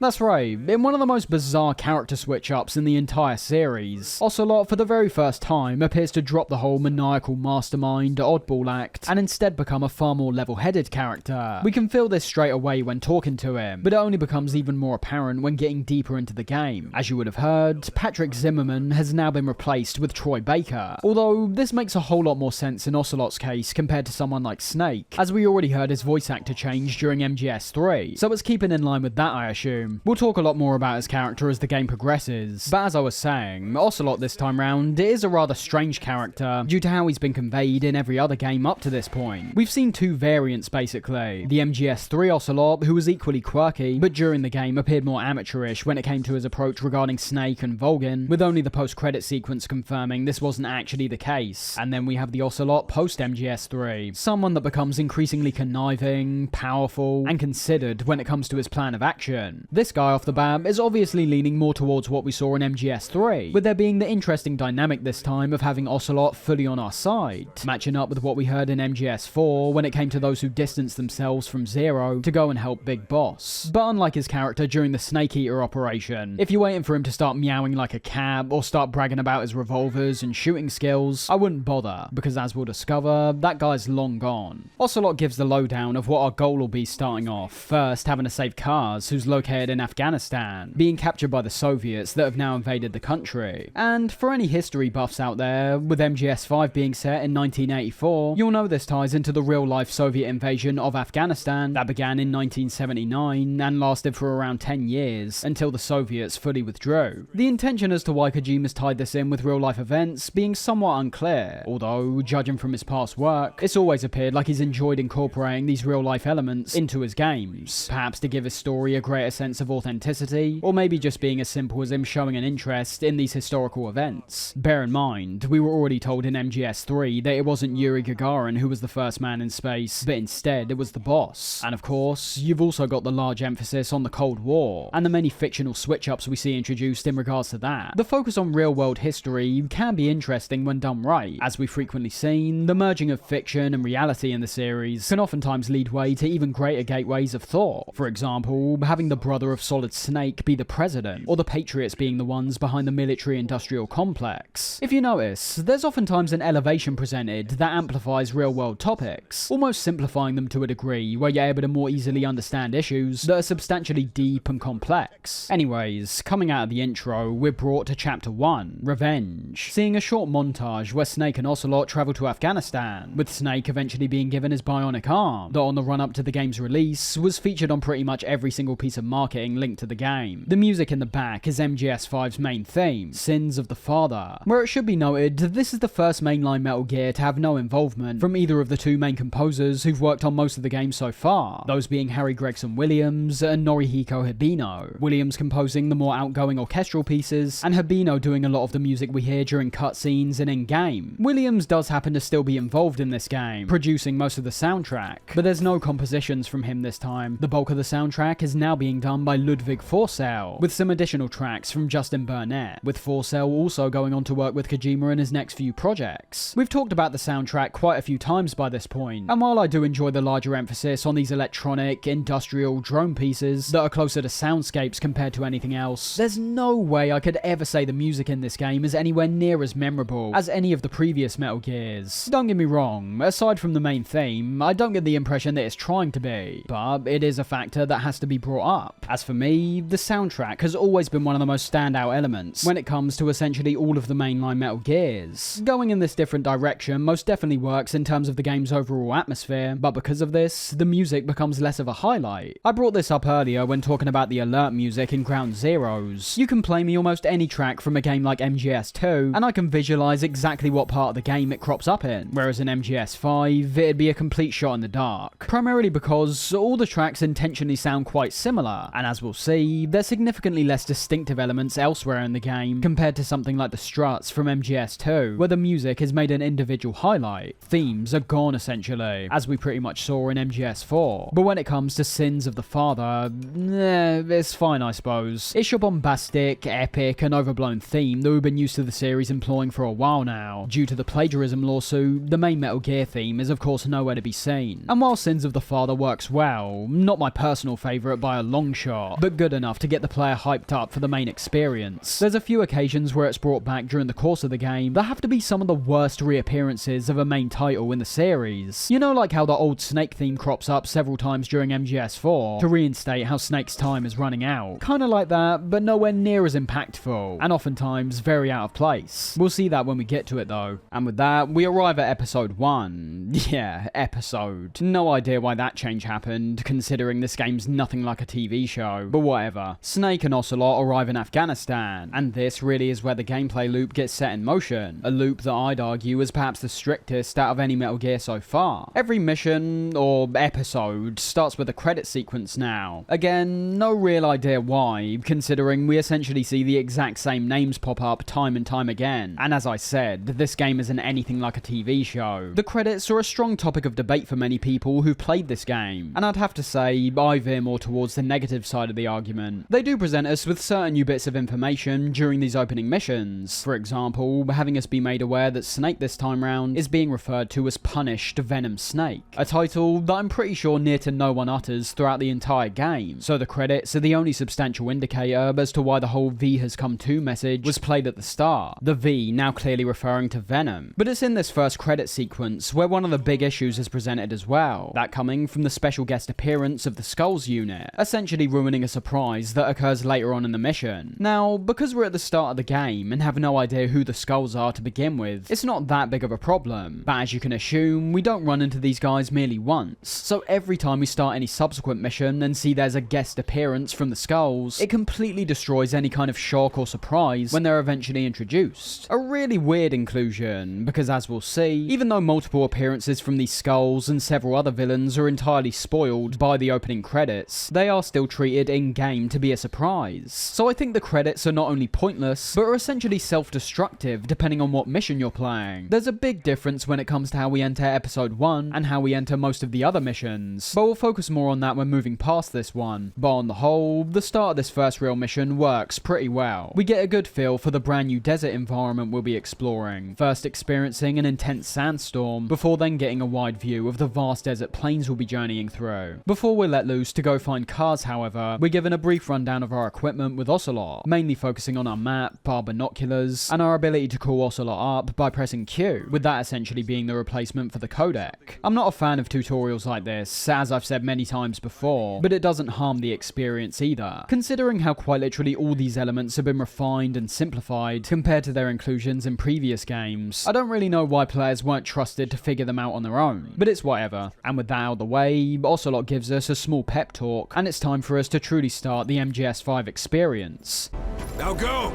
That's right, in one of the most bizarre character switch-ups in the entire series, Ocelot for the very first time appears to drop the whole maniacal mastermind oddball act and instead become a far more level-headed character. We can feel this straight away when talking to him, but it only becomes even more apparent when getting deeper into the game. As you would have heard, Patrick Zimmerman has now been replaced with Troy Baker, although this makes a whole lot more sense in Ocelot's case compared to someone like Snake, as we already heard his voice actor change during MGS3, so it's keeping in line with that, I assume. We'll talk a lot more about his character as the game progresses, but as I was saying, Ocelot this time round is a rather strange character due to how he's been conveyed in every other game up to this point. We've seen two variants basically, the MGS3 Ocelot, who was equally quirky, but during the game appeared more amateurish when it came to his approach regarding Snake and Volgin, with only the post-credit sequence confirming this wasn't actually the case. And then we have the Ocelot post-MGS3, someone that becomes increasingly conniving, powerful, and considered when it comes to his plan of action. This guy off the bat is obviously leaning more towards what we saw in MGS3, with there being the interesting dynamic this time of having Ocelot fully on our side, matching up with what we heard in MGS4 when it came to those who distanced themselves from Zero to go and help Big Boss. But unlike his character during the Snake Eater operation, if you're waiting for him to start meowing like a cat or start bragging about his revolvers and shooting skills, I wouldn't bother, because as we'll discover, that guy's long gone. Ocelot gives the lowdown of what our goal will be starting off, first having to save Kaz, who's located in Afghanistan, being captured by the Soviets that have now invaded the country. And for any history buffs out there, with MGS5 being set in 1984, you'll know this ties into the real-life Soviet invasion of Afghanistan that began in 1979 and lasted for around 10 years until the Soviets fully withdrew. The intention as to why Kojima's tied this in with real-life events being somewhat unclear, although, judging from his past work, it's always appeared like he's enjoyed incorporating these real-life elements into his games, perhaps to give his story a greater sense of authenticity, or maybe just being as simple as him showing an interest in these historical events. Bear in mind, we were already told in MGS3 that it wasn't Yuri Gagarin who was the first man in space, but instead it was the boss. And of course, you've also got the large emphasis on the Cold War, and the many fictional switch-ups we see introduced in regards to that. The focus on real-world history can be interesting when done right. As we've frequently seen, the merging of fiction and reality in the series can oftentimes lead way to even greater gateways of thought. For example, having the brother of Solid Snake be the president, or the Patriots being the ones behind the military-industrial complex. If you notice, there's oftentimes an elevation presented that amplifies real-world topics, almost simplifying them to a degree where you're able to more easily understand issues that are substantially deep and complex. Anyways, coming out of the intro, we're brought to Chapter 1, Revenge, seeing a short montage where Snake and Ocelot travel to Afghanistan, with Snake eventually being given his bionic arm, that on the run-up to the game's release was featured on pretty much every single piece of marketing marketing linked to the game. The music in the back is MGS5's main theme, Sins of the Father, where it should be noted this is the first mainline Metal Gear to have no involvement from either of the two main composers who've worked on most of the game so far, those being Harry Gregson Williams and Norihiko Hibino. Williams composing the more outgoing orchestral pieces, and Hibino doing a lot of the music we hear during cutscenes and in-game. Williams does happen to still be involved in this game, producing most of the soundtrack, but there's no compositions from him this time. The bulk of the soundtrack is now being done by Ludwig Forsell, with some additional tracks from Justin Burnett, with Forsell also going on to work with Kojima in his next few projects. We've talked about the soundtrack quite a few times by this point, and while I do enjoy the larger emphasis on these electronic, industrial drone pieces that are closer to soundscapes compared to anything else, there's no way I could ever say the music in this game is anywhere near as memorable as any of the previous Metal Gears. Don't get me wrong, aside from the main theme, I don't get the impression that it's trying to be, but it is a factor that has to be brought up. As for me, the soundtrack has always been one of the most standout elements when it comes to essentially all of the mainline Metal Gears. Going in this different direction most definitely works in terms of the game's overall atmosphere, but because of this, the music becomes less of a highlight. I brought this up earlier when talking about the alert music in Ground Zeroes. You can play me almost any track from a game like MGS2, and I can visualize exactly what part of the game it crops up in, whereas in MGS5, it'd be a complete shot in the dark. Primarily because all the tracks intentionally sound quite similar, and as we'll see, there's significantly less distinctive elements elsewhere in the game compared to something like the struts from MGS2, where the music is made an individual highlight. Themes are gone essentially, as we pretty much saw in MGS4. But when it comes to Sins of the Father, it's fine I suppose. It's your bombastic, epic, and overblown theme that we've been used to the series employing for a while now. Due to the plagiarism lawsuit, the main Metal Gear theme is of course nowhere to be seen. And while Sins of the Father works well, not my personal favourite by a long shot, but good enough to get the player hyped up for the main experience, there's a few occasions where it's brought back during the course of the game that have to be some of the worst reappearances of a main title in the series. You know, like how the old Snake theme crops up several times during MGS4 to reinstate how Snake's time is running out. Kinda like that, but nowhere near as impactful, and oftentimes very out of place. We'll see that when we get to it though. And with that, we arrive at episode 1. Yeah, episode. No idea why that change happened, considering this game's nothing like a TV show, but whatever. Snake and Ocelot arrive in Afghanistan, and this really is where the gameplay loop gets set in motion. A loop that I'd argue is perhaps the strictest out of any Metal Gear so far. Every mission, or episode, starts with a credit sequence now. Again, no real idea why, considering we essentially see the exact same names pop up time and time again. And as I said, this game isn't anything like a TV show. The credits are a strong topic of debate for many people who've played this game, and I'd have to say I veer more towards the negative side of the argument. They do present us with certain new bits of information during these opening missions. For example, having us be made aware that Snake this time round is being referred to as Punished Venom Snake, a title that I'm pretty sure near to no one utters throughout the entire game, so the credits are the only substantial indicator as to why the whole V has come to message was played at the start, the V now clearly referring to Venom. But it's in this first credit sequence where one of the big issues is presented as well, that coming from the special guest appearance of the Skulls unit, essentially ruining a surprise that occurs later on in the mission. Now, because we're at the start of the game and have no idea who the Skulls are to begin with, it's not that big of a problem, but as you can assume, we don't run into these guys merely once, so every time we start any subsequent mission and see there's a guest appearance from the Skulls, it completely destroys any kind of shock or surprise when they're eventually introduced. A really weird inclusion, because as we'll see, even though multiple appearances from these Skulls and several other villains are entirely spoiled by the opening credits, they are still treated in-game to be a surprise. So I think the credits are not only pointless, but are essentially self-destructive depending on what mission you're playing. There's a big difference when it comes to how we enter episode 1 and how we enter most of the other missions, but we'll focus more on that when moving past this one. But on the whole, the start of this first real mission works pretty well. We get a good feel for the brand new desert environment we'll be exploring, first experiencing an intense sandstorm, before then getting a wide view of the vast desert plains we'll be journeying through. Before we're let loose to go find cars, however, we're given a brief rundown of our equipment with Ocelot, mainly focusing on our map, our binoculars, and our ability to call Ocelot up by pressing Q, with that essentially being the replacement for the codec. I'm not a fan of tutorials like this, as I've said many times before, but it doesn't harm the experience either, considering how quite literally all these elements have been refined and simplified compared to their inclusions in previous games. I don't really know why players weren't trusted to figure them out on their own, but it's whatever. And with that out of the way, Ocelot gives us a small pep talk, and it's time for us to truly start the MGS5 experience. Now go!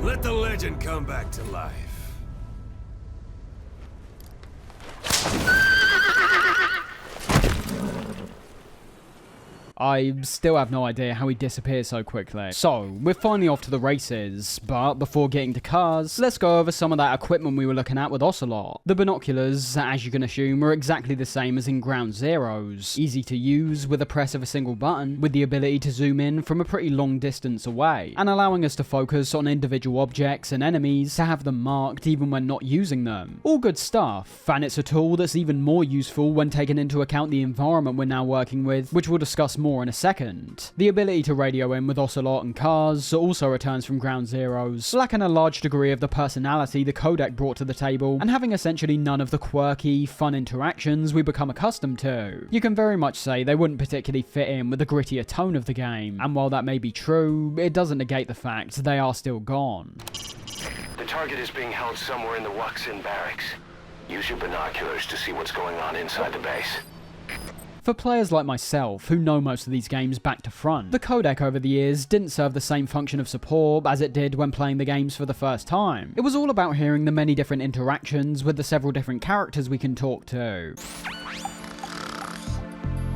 Let the legend come back to life. I still have no idea how he disappeared so quickly. So, we're finally off to the races, but before getting to cars, let's go over some of that equipment we were looking at with Ocelot. The binoculars, as you can assume, are exactly the same as in Ground Zeroes. Easy to use with the press of a single button, with the ability to zoom in from a pretty long distance away, and allowing us to focus on individual objects and enemies to have them marked even when not using them. All good stuff, and it's a tool that's even more useful when taking into account the environment we're now working with, which we'll discuss more in a second. The ability to radio in with Ocelot and cars also returns from Ground Zeroes, lacking a large degree of the personality the codec brought to the table, and having essentially none of the quirky, fun interactions we become accustomed to. You can very much say they wouldn't particularly fit in with the grittier tone of the game, and while that may be true, it doesn't negate the fact they are still gone. The target is being held somewhere in the Wuxin barracks. Use your binoculars to see what's going on inside the base. For players like myself, who know most of these games back to front, the codec over the years didn't serve the same function of support as it did when playing the games for the first time. It was all about hearing the many different interactions with the several different characters we can talk to.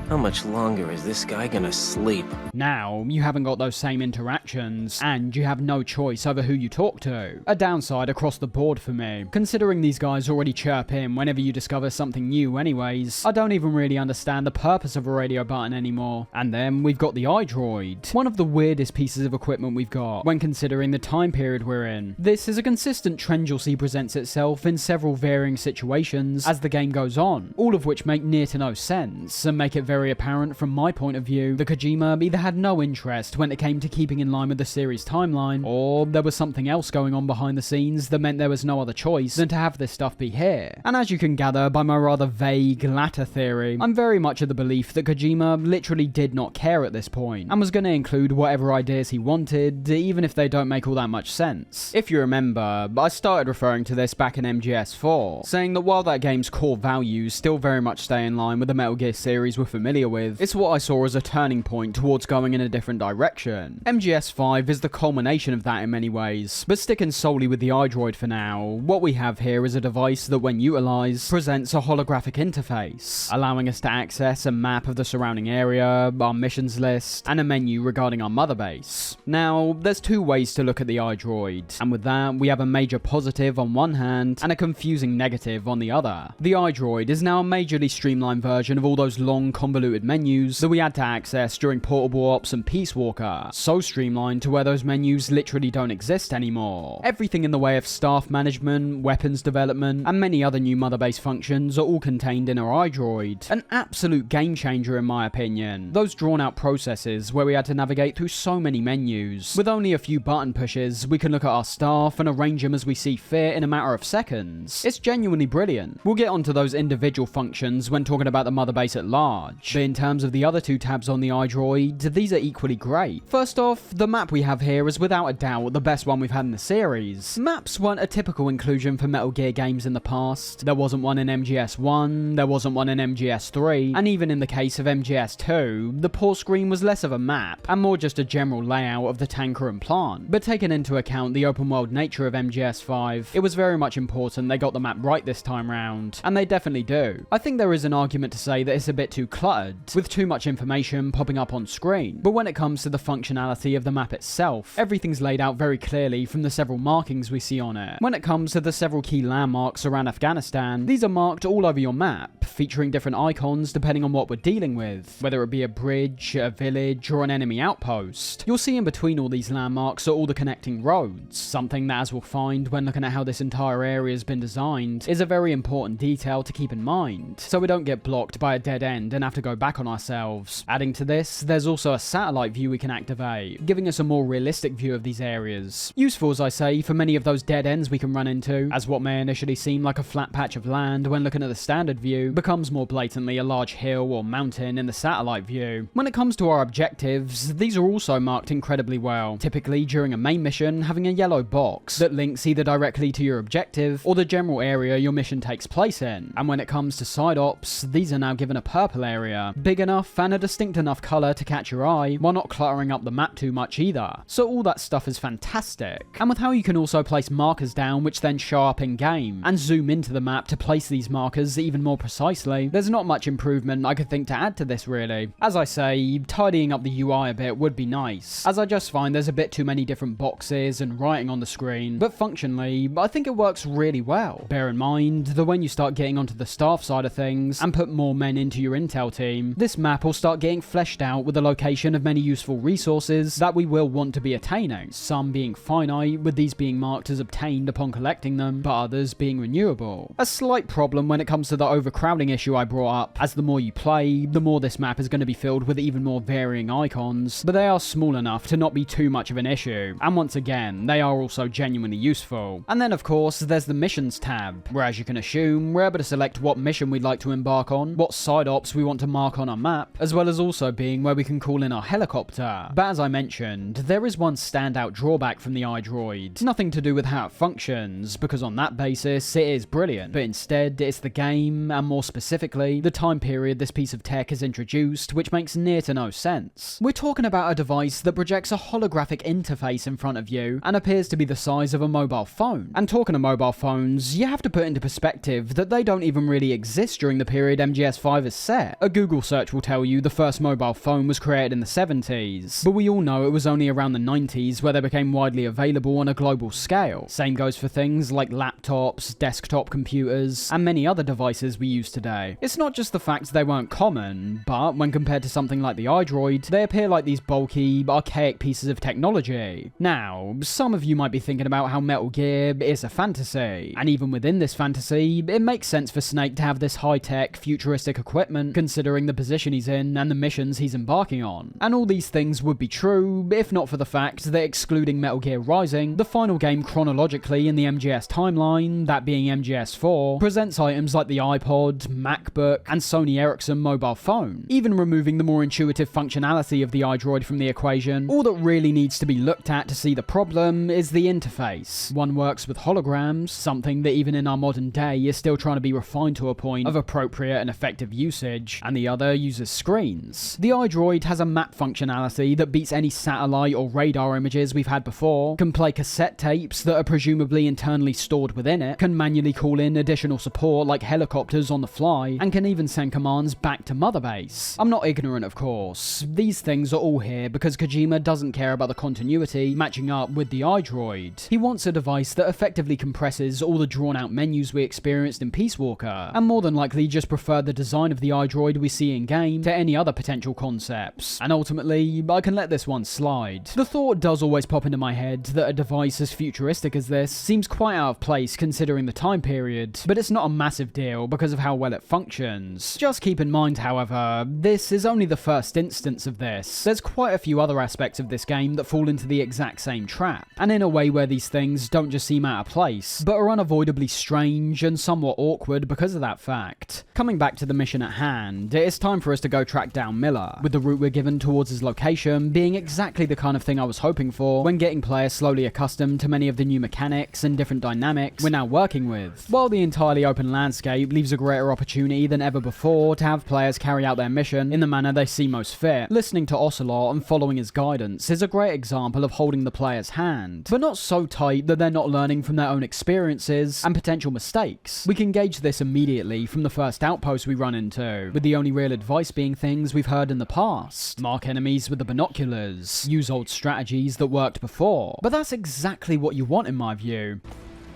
How much longer is this guy gonna sleep? Now, you haven't got those same interactions, and you have no choice over who you talk to. A downside across the board for me. Considering these guys already chirp in whenever you discover something new anyways, I don't even really understand the purpose of a radio button anymore. And then we've got the iDroid, one of the weirdest pieces of equipment we've got, when considering the time period we're in. This is a consistent trend you'll see presents itself in several varying situations as the game goes on, all of which make near to no sense, and make it very apparent from my point of view that Kojima either had no interest when it came to keeping in line with the series timeline, or there was something else going on behind the scenes that meant there was no other choice than to have this stuff be here. And as you can gather by my rather vague latter theory, I'm very much of the belief that Kojima literally did not care at this point, and was going to include whatever ideas he wanted, even if they don't make all that much sense. If you remember, I started referring to this back in MGS4, saying that while that game's core values still very much stay in line with the Metal Gear series we're familiar with, it's what I saw as a turning point towards going in a different direction. MGS5 is the culmination of that in many ways, but sticking solely with the iDroid for now, what we have here is a device that when utilised, presents a holographic interface, allowing us to access a map of the surrounding area, our missions list, and a menu regarding our mother base. Now, there's two ways to look at the iDroid, and with that, we have a major positive on one hand, and a confusing negative on the other. The iDroid is now a majorly streamlined version of all those long, convoluted menus that we had to access during Portable Ops and Peace Walker, so streamlined to where those menus literally don't exist anymore. Everything in the way of staff management, weapons development, and many other new mother base functions are all contained in our iDroid. An absolute game changer in my opinion. Those drawn out processes where we had to navigate through so many menus. With only a few button pushes, we can look at our staff and arrange them as we see fit in a matter of seconds. It's genuinely brilliant. We'll get onto those individual functions when talking about the mother base at large, but in terms of the other two tabs on the iDroid, these are equally great. First off, the map we have here is without a doubt the best one we've had in the series. Maps weren't a typical inclusion for Metal Gear games in the past. There wasn't one in MGS1, there wasn't one in MGS3, and even in the case of MGS2, the pause screen was less of a map, and more just a general layout of the tanker and plant. But taking into account the open world nature of MGS5, it was very much important they got the map right this time round, and they definitely do. I think there is an argument to say that it's a bit too cluttered, with too much information popping up on screen, but when it comes to the functionality of the map itself, everything's laid out very clearly from the several markings we see on it. When it comes to the several key landmarks around Afghanistan, these are marked all over your map, featuring different icons depending on what we're dealing with, whether it be a bridge, a village, or an enemy outpost. You'll see in between all these landmarks are all the connecting roads, something that, as we'll find when looking at how this entire area has been designed, is a very important detail to keep in mind, so we don't get blocked by a dead end and have to go back on ourselves. Adding to this, there's also a satellite view we can activate, giving us a more realistic view of these areas. Useful, as I say, for many of those dead ends we can run into, as what may initially seem like a flat patch of land when looking at the standard view becomes more blatantly a large hill or mountain in the satellite view. When it comes to our objectives, these are also marked incredibly well, typically during a main mission having a yellow box that links either directly to your objective or the general area your mission takes place in, and when it comes to side ops, these are now given a purple area. area. Big enough and a distinct enough colour to catch your eye, while not cluttering up the map too much either. So all that stuff is fantastic. And with how you can also place markers down which then show up in game, and zoom into the map to place these markers even more precisely, there's not much improvement I could think to add to this really. As I say, tidying up the UI a bit would be nice, as I just find there's a bit too many different boxes and writing on the screen, but functionally, I think it works really well. Bear in mind that when you start getting onto the staff side of things and put more men into your intel team, this map will start getting fleshed out with the location of many useful resources that we will want to be attaining, some being finite, with these being marked as obtained upon collecting them, but others being renewable. A slight problem when it comes to the overcrowding issue I brought up, as the more you play, the more this map is going to be filled with even more varying icons, but they are small enough to not be too much of an issue, and once again, they are also genuinely useful. And then of course, there's the missions tab, where as you can assume, we're able to select what mission we'd like to embark on, what side ops we want to mark on our map, as well as also being where we can call in our helicopter. But as I mentioned, there is one standout drawback from the iDroid. Nothing to do with how it functions, because on that basis, it is brilliant, but instead, it's the game, and more specifically, the time period this piece of tech is introduced, which makes near to no sense. We're talking about a device that projects a holographic interface in front of you, and appears to be the size of a mobile phone. And talking of mobile phones, you have to put into perspective that they don't even really exist during the period MGS5 is set. A Google search will tell you the first mobile phone was created in the 70s, but we all know it was only around the 90s where they became widely available on a global scale. Same goes for things like laptops, desktop computers, and many other devices we use today. It's not just the fact they weren't common, but when compared to something like the iDroid, they appear like these bulky, archaic pieces of technology. Now, some of you might be thinking about how Metal Gear is a fantasy, and even within this fantasy, it makes sense for Snake to have this high-tech, futuristic equipment considering the position he's in and the missions he's embarking on. And all these things would be true, if not for the fact that excluding Metal Gear Rising, the final game chronologically in the MGS timeline, that being MGS4, presents items like the iPod, MacBook, and Sony Ericsson mobile phone. Even removing the more intuitive functionality of the iDroid from the equation, all that really needs to be looked at to see the problem is the interface. One works with holograms, something that even in our modern day is still trying to be refined to a point of appropriate and effective usage, and the other uses screens. The iDroid has a map functionality that beats any satellite or radar images we've had before, can play cassette tapes that are presumably internally stored within it, can manually call in additional support like helicopters on the fly, and can even send commands back to Mother Base. I'm not ignorant, of course. These things are all here because Kojima doesn't care about the continuity matching up with the iDroid. He wants a device that effectively compresses all the drawn-out menus we experienced in Peace Walker, and more than likely just prefer the design of the iDroid we see in-game to any other potential concepts. And ultimately, I can let this one slide. The thought does always pop into my head that a device as futuristic as this seems quite out of place considering the time period, but it's not a massive deal because of how well it functions. Just keep in mind, however, this is only the first instance of this. There's quite a few other aspects of this game that fall into the exact same trap, and in a way where these things don't just seem out of place, but are unavoidably strange and somewhat awkward because of that fact. Coming back to the mission at hand, it is time for us to go track down Miller, with the route we're given towards his location being exactly the kind of thing I was hoping for when getting players slowly accustomed to many of the new mechanics and different dynamics we're now working with. While the entirely open landscape leaves a greater opportunity than ever before to have players carry out their mission in the manner they see most fit, listening to Ocelot and following his guidance is a great example of holding the player's hand, but not so tight that they're not learning from their own experiences and potential mistakes. We can gauge this immediately from the first outpost we run into, with the only real advice being things we've heard in the past. Mark enemies with the binoculars, use old strategies that worked before, but that's exactly what you want in my view.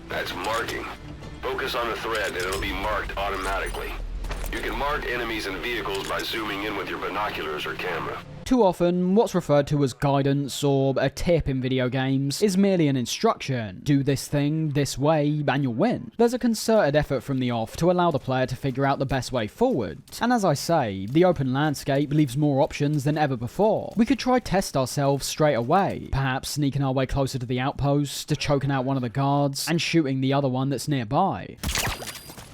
That's marking. Focus on a thread and it'll be marked automatically. You can mark enemies and vehicles by zooming in with your binoculars or camera. Too often, what's referred to as guidance or a tip in video games is merely an instruction. Do this thing this way and you'll win. There's a concerted effort from the off to allow the player to figure out the best way forward. And as I say, the open landscape leaves more options than ever before. We could try test ourselves straight away, perhaps sneaking our way closer to the outpost, choking out one of the guards, and shooting the other one that's nearby.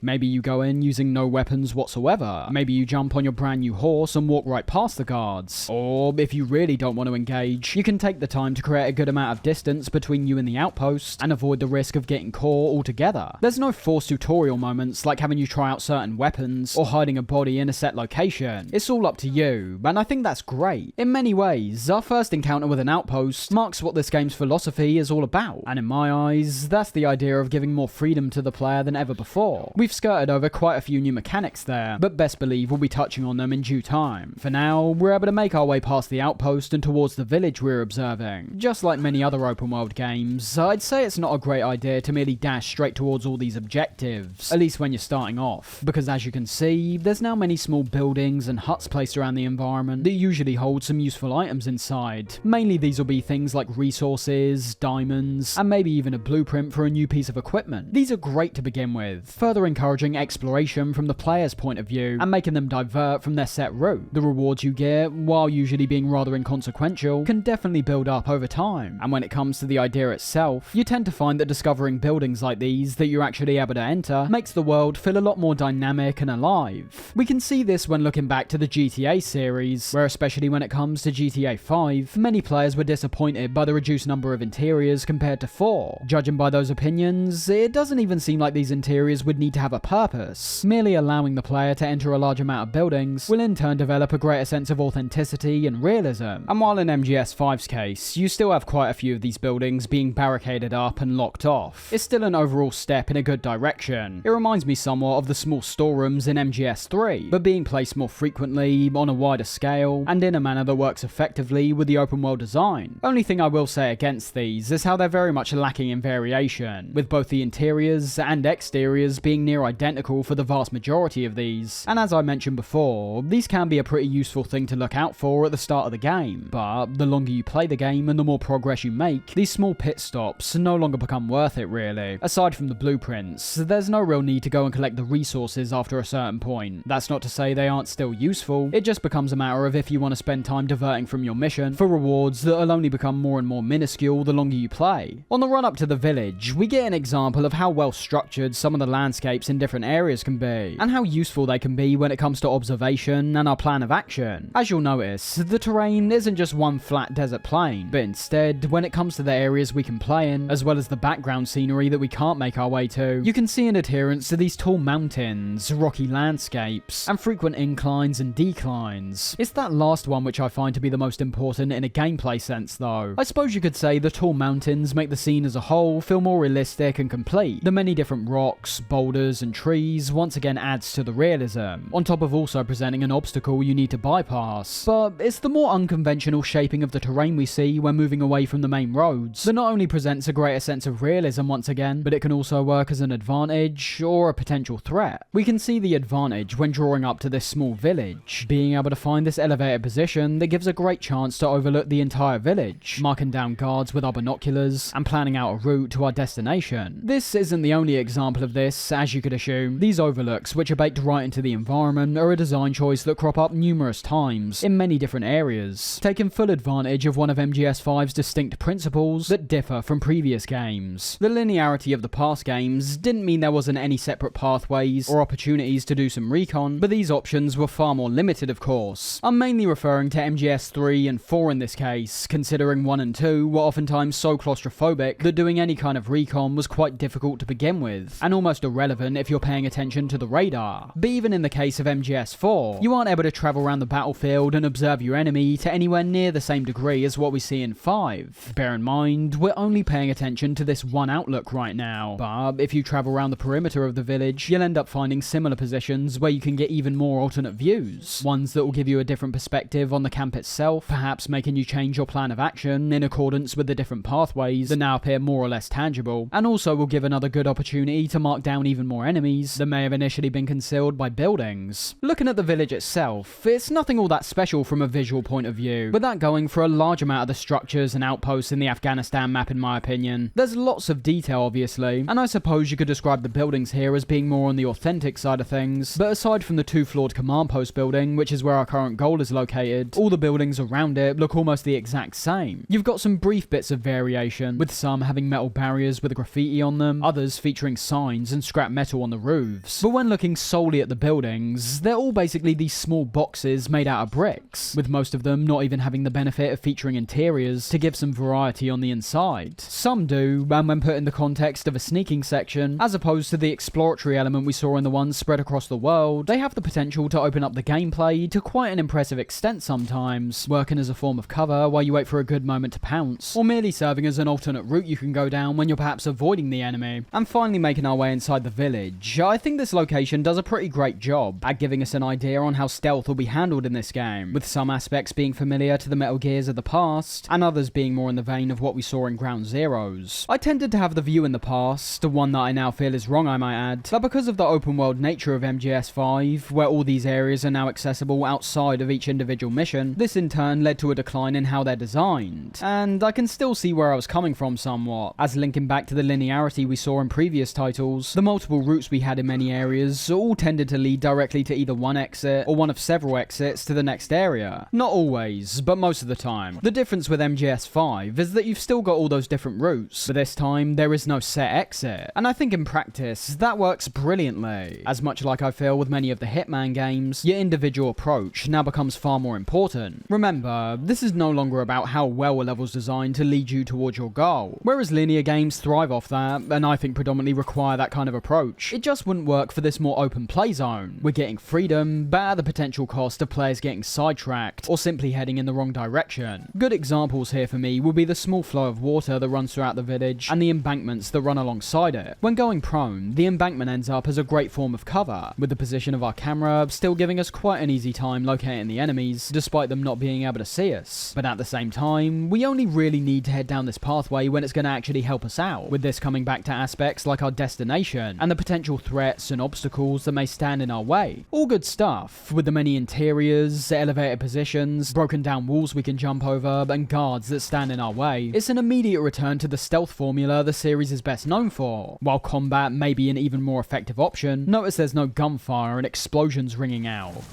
Maybe you go in using no weapons whatsoever. Maybe you jump on your brand new horse and walk right past the guards. Or if you really don't want to engage, you can take the time to create a good amount of distance between you and the outpost and avoid the risk of getting caught altogether. There's no forced tutorial moments like having you try out certain weapons or hiding a body in a set location. It's all up to you, and I think that's great. In many ways, our first encounter with an outpost marks what this game's philosophy is all about, and in my eyes, that's the idea of giving more freedom to the player than ever before. We've skirted over quite a few new mechanics there, but best believe we'll be touching on them in due time. For now, we're able to make our way past the outpost and towards the village we're observing. Just like many other open world games, I'd say it's not a great idea to merely dash straight towards all these objectives, at least when you're starting off, because as you can see, there's now many small buildings and huts placed around the environment that usually hold some useful items inside. Mainly these will be things like resources, diamonds, and maybe even a blueprint for a new piece of equipment. These are great to begin with, further encouraging exploration from the player's point of view and making them divert from their set route. The rewards you get, while usually being rather inconsequential, can definitely build up over time, and when it comes to the idea itself, you tend to find that discovering buildings like these that you're actually able to enter makes the world feel a lot more dynamic and alive. We can see this when looking back to the GTA series, where especially when it comes to GTA 5, many players were disappointed by the reduced number of interiors compared to 4. Judging by those opinions, it doesn't even seem like these interiors would need to have a purpose. Merely allowing the player to enter a large amount of buildings will in turn develop a greater sense of authenticity and realism. And while in MGS5's case, you still have quite a few of these buildings being barricaded up and locked off, it's still an overall step in a good direction. It reminds me somewhat of the small storerooms in MGS3, but being placed more frequently, on a wider scale, and in a manner that works effectively with the open world design. Only thing I will say against these is how they're very much lacking in variation, with both the interiors and exteriors being near identical for the vast majority of these. And as I mentioned before, these can be a pretty useful thing to look out for at the start of the game, but the longer you play the game and the more progress you make, these small pit stops no longer become worth it really. Aside from the blueprints, there's no real need to go and collect the resources after a certain point. That's not to say they aren't still useful, it just becomes a matter of if you want to spend time diverting from your mission for rewards that'll only become more and more minuscule the longer you play. On the run up to the village, we get an example of how well structured some of the landscapes in different areas can be, and how useful they can be when it comes to observation and our plan of action. As you'll notice, the terrain isn't just one flat desert plain, but instead, when it comes to the areas we can play in, as well as the background scenery that we can't make our way to, you can see an adherence to these tall mountains, rocky landscapes, and frequent inclines and declines. It's that last one which I find to be the most important in a gameplay sense though. I suppose you could say the tall mountains make the scene as a whole feel more realistic and complete. The many different rocks, boulders, and trees once again adds to the realism, on top of also presenting an obstacle you need to bypass. But it's the more unconventional shaping of the terrain we see when moving away from the main roads that not only presents a greater sense of realism once again, but it can also work as an advantage or a potential threat. We can see the advantage when drawing up to this small village, being able to find this elevated position that gives a great chance to overlook the entire village, marking down guards with our binoculars and planning out a route to our destination. This isn't the only example of this, as you could assume. These overlooks, which are baked right into the environment, are a design choice that crop up numerous times in many different areas, taking full advantage of one of MGS5's distinct principles that differ from previous games. The linearity of the past games didn't mean there wasn't any separate pathways or opportunities to do some recon, but these options were far more limited of course. I'm mainly referring to MGS3 and 4 in this case, considering 1 and 2 were oftentimes so claustrophobic that doing any kind of recon was quite difficult to begin with, and almost irrelevant if you're paying attention to the radar. But even in the case of MGS4, you aren't able to travel around the battlefield and observe your enemy to anywhere near the same degree as what we see in 5. Bear in mind, we're only paying attention to this one outlook right now, but if you travel around the perimeter of the village, you'll end up finding similar positions where you can get even more alternate views, ones that will give you a different perspective on the camp itself, perhaps making you change your plan of action in accordance with the different pathways that now appear more or less tangible, and also will give another good opportunity to mark down even more enemies that may have initially been concealed by buildings. Looking at the village itself, it's nothing all that special from a visual point of view, with that going for a large amount of the structures and outposts in the Afghanistan map in my opinion. There's lots of detail obviously, and I suppose you could describe the buildings here as being more on the authentic side of things, but aside from the 2-floored command post building, which is where our current goal is located, all the buildings around it look almost the exact same. You've got some brief bits of variation, with some having metal barriers with graffiti on them, others featuring signs and scrap metal metal on the roofs, but when looking solely at the buildings, they're all basically these small boxes made out of bricks, with most of them not even having the benefit of featuring interiors to give some variety on the inside. Some do, and when put in the context of a sneaking section, as opposed to the exploratory element we saw in the ones spread across the world, they have the potential to open up the gameplay to quite an impressive extent sometimes, working as a form of cover while you wait for a good moment to pounce, or merely serving as an alternate route you can go down when you're perhaps avoiding the enemy. And finally making our way inside the village, I think this location does a pretty great job at giving us an idea on how stealth will be handled in this game, with some aspects being familiar to the Metal Gears of the past, and others being more in the vein of what we saw in Ground Zeroes. I tended to have the view in the past, one that I now feel is wrong I might add, that because of the open world nature of MGS5, where all these areas are now accessible outside of each individual mission, this in turn led to a decline in how they're designed. And I can still see where I was coming from somewhat, as linking back to the linearity we saw in previous titles, the multiple routes we had in many areas all tended to lead directly to either one exit or one of several exits to the next area. Not always, but most of the time. The difference with MGS5 is that you've still got all those different routes, but this time there is no set exit, and I think in practice that works brilliantly. As much like I feel with many of the Hitman games, your individual approach now becomes far more important. Remember, this is no longer about how well a level's designed to lead you towards your goal, whereas linear games thrive off that, and I think predominantly require that kind of approach. It just wouldn't work for this more open play zone. We're getting freedom, but at the potential cost of players getting sidetracked, or simply heading in the wrong direction. Good examples here for me will be the small flow of water that runs throughout the village, and the embankments that run alongside it. When going prone, the embankment ends up as a great form of cover, with the position of our camera still giving us quite an easy time locating the enemies, despite them not being able to see us. But at the same time, we only really need to head down this pathway when it's going to actually help us out, with this coming back to aspects like our destination, and the potential threats and obstacles that may stand in our way. All good stuff, with the many interiors, elevated positions, broken down walls we can jump over, and guards that stand in our way. It's an immediate return to the stealth formula the series is best known for. While combat may be an even more effective option, notice there's no gunfire and explosions ringing out.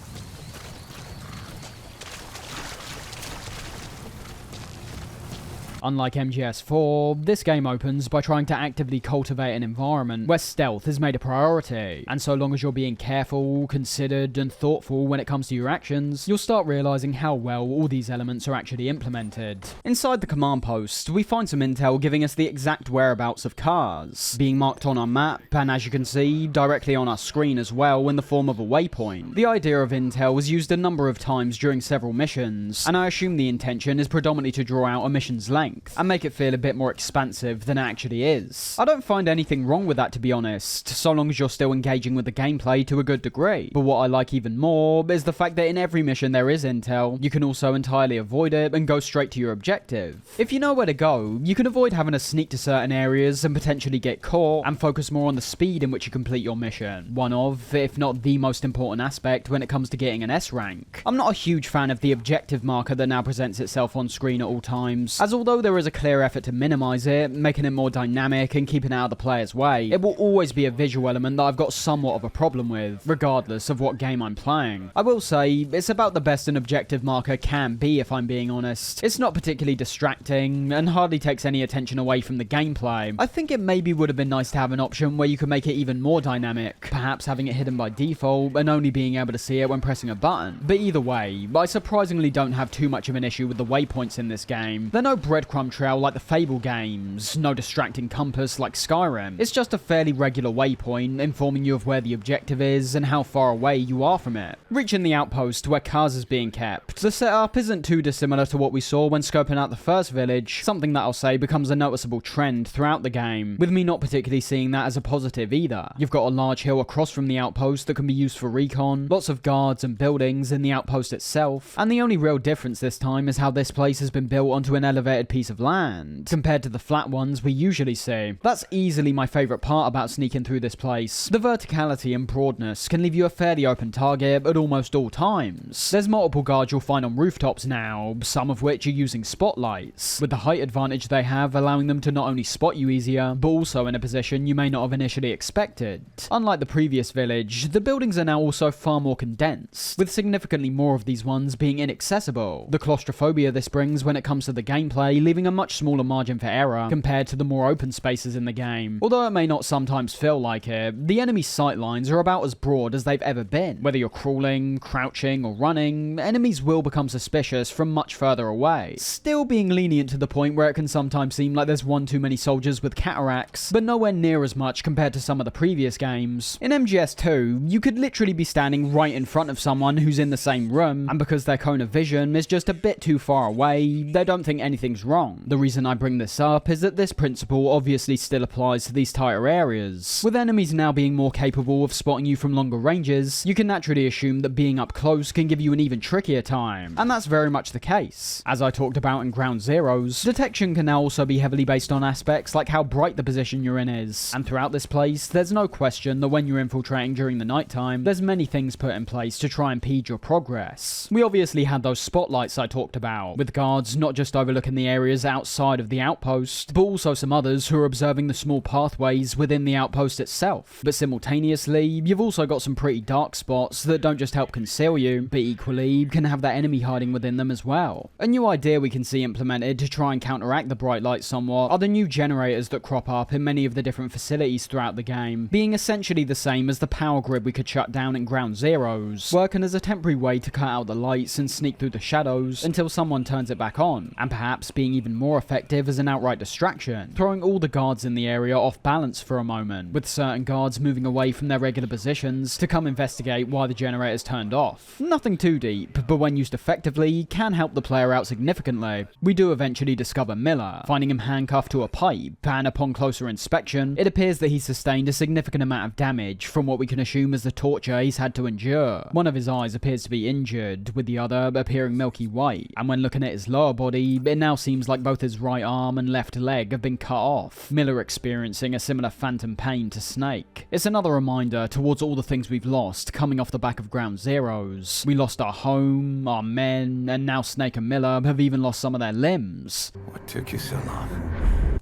Unlike MGS4, this game opens by trying to actively cultivate an environment where stealth is made a priority, and so long as you're being careful, considered, and thoughtful when it comes to your actions, you'll start realizing how well all these elements are actually implemented. Inside the command post, we find some intel giving us the exact whereabouts of cars, being marked on our map, and as you can see, directly on our screen as well in the form of a waypoint. The idea of intel was used a number of times during several missions, and I assume the intention is predominantly to draw out a mission's length and make it feel a bit more expansive than it actually is. I don't find anything wrong with that, to be honest, so long as you're still engaging with the gameplay to a good degree. But what I like even more is the fact that in every mission there is intel, you can also entirely avoid it and go straight to your objective. If you know where to go, you can avoid having to sneak to certain areas and potentially get caught, and focus more on the speed in which you complete your mission. One of, if not the most important aspect when it comes to getting an S rank. I'm not a huge fan of the objective marker that now presents itself on screen at all times, as although there is a clear effort to minimize it, making it more dynamic and keeping it out of the player's way, it will always be a visual element that I've got somewhat of a problem with, regardless of what game I'm playing. I will say, it's about the best an objective marker can be if I'm being honest. It's not particularly distracting, and hardly takes any attention away from the gameplay. I think it maybe would have been nice to have an option where you could make it even more dynamic, perhaps having it hidden by default and only being able to see it when pressing a button. But either way, I surprisingly don't have too much of an issue with the waypoints in this game. They're no breadcrumb trail like the Fable games, no distracting compass like Skyrim. It's just a fairly regular waypoint informing you of where the objective is and how far away you are from it. Reaching the outpost where Kaz is being kept, the setup isn't too dissimilar to what we saw when scoping out the first village, something that I'll say becomes a noticeable trend throughout the game, with me not particularly seeing that as a positive either. You've got a large hill across from the outpost that can be used for recon, lots of guards and buildings in the outpost itself, and the only real difference this time is how this place has been built onto an elevated piece of land, compared to the flat ones we usually see. That's easily my favourite part about sneaking through this place. The verticality and broadness can leave you a fairly open target at almost all times. There's multiple guards you'll find on rooftops now, some of which are using spotlights, with the height advantage they have allowing them to not only spot you easier, but also in a position you may not have initially expected. Unlike the previous village, the buildings are now also far more condensed, with significantly more of these ones being inaccessible. The claustrophobia this brings when it comes to the gameplay leaving a much smaller margin for error compared to the more open spaces in the game. Although it may not sometimes feel like it, the enemy sight lines are about as broad as they've ever been. Whether you're crawling, crouching, or running, enemies will become suspicious from much further away, still being lenient to the point where it can sometimes seem like there's one too many soldiers with cataracts, but nowhere near as much compared to some of the previous games. In MGS2, you could literally be standing right in front of someone who's in the same room, and because their cone of vision is just a bit too far away, they don't think anything's wrong. The reason I bring this up is that this principle obviously still applies to these tighter areas. With enemies now being more capable of spotting you from longer ranges, you can naturally assume that being up close can give you an even trickier time, and that's very much the case. As I talked about in Ground Zeroes, detection can now also be heavily based on aspects like how bright the position you're in is, and throughout this place, there's no question that when you're infiltrating during the nighttime, there's many things put in place to try and impede your progress. We obviously had those spotlights I talked about, with guards not just overlooking the areas outside of the outpost, but also some others who are observing the small pathways within the outpost itself. But simultaneously, you've also got some pretty dark spots that don't just help conceal you, but equally can have that enemy hiding within them as well. A new idea we can see implemented to try and counteract the bright lights somewhat are the new generators that crop up in many of the different facilities throughout the game, being essentially the same as the power grid we could shut down in Ground Zeroes, working as a temporary way to cut out the lights and sneak through the shadows until someone turns it back on, and perhaps being even more effective as an outright distraction, throwing all the guards in the area off balance for a moment, with certain guards moving away from their regular positions to come investigate why the generator's turned off. Nothing too deep, but when used effectively, can help the player out significantly. We do eventually discover Miller, finding him handcuffed to a pipe, and upon closer inspection, it appears that he's sustained a significant amount of damage from what we can assume is the torture he's had to endure. One of his eyes appears to be injured, with the other appearing milky white, and when looking at his lower body, it now seems like both his right arm and left leg have been cut off, Miller experiencing a similar phantom pain to Snake. It's another reminder towards all the things we've lost coming off the back of Ground Zeroes. We lost our home, our men, and now Snake and Miller have even lost some of their limbs. What took you so long?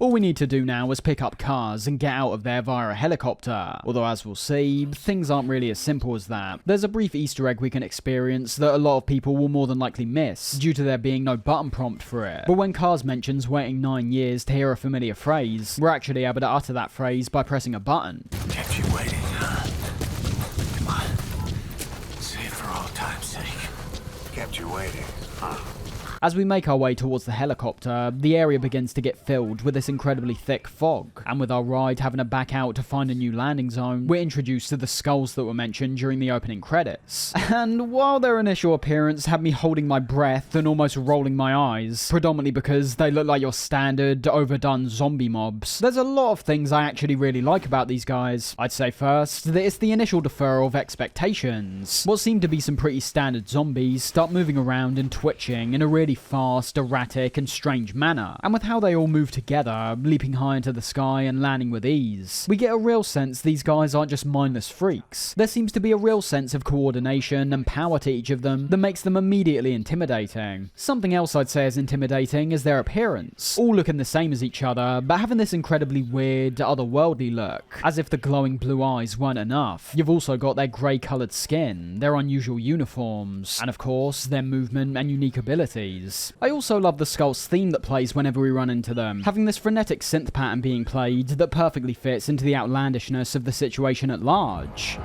All we need to do now is pick up cars and get out of there via a helicopter, although as we'll see, things aren't really as simple as that. There's a brief Easter egg we can experience that a lot of people will more than likely miss, due to there being no button prompt for it. But when Cars mentions waiting 9 years to hear a familiar phrase, we're actually able to utter that phrase by pressing a button. Kept you waiting, huh? Come on. Say it for all time's sake. Kept you waiting, huh? As we make our way towards the helicopter, the area begins to get filled with this incredibly thick fog, and with our ride having to back out to find a new landing zone, we're introduced to the skulls that were mentioned during the opening credits. And while their initial appearance had me holding my breath and almost rolling my eyes, predominantly because they look like your standard, overdone zombie mobs, there's a lot of things I actually really like about these guys. I'd say first, that it's the initial deferral of expectations. What seem to be some pretty standard zombies start moving around and twitching in a really fast, erratic, and strange manner, and with how they all move together, leaping high into the sky and landing with ease, we get a real sense these guys aren't just mindless freaks. There seems to be a real sense of coordination and power to each of them that makes them immediately intimidating. Something else I'd say is intimidating is their appearance, all looking the same as each other, but having this incredibly weird, otherworldly look, as if the glowing blue eyes weren't enough. You've also got their grey coloured skin, their unusual uniforms, and of course, their movement and unique abilities. I also love the Skulls theme that plays whenever we run into them, having this frenetic synth pattern being played that perfectly fits into the outlandishness of the situation at large.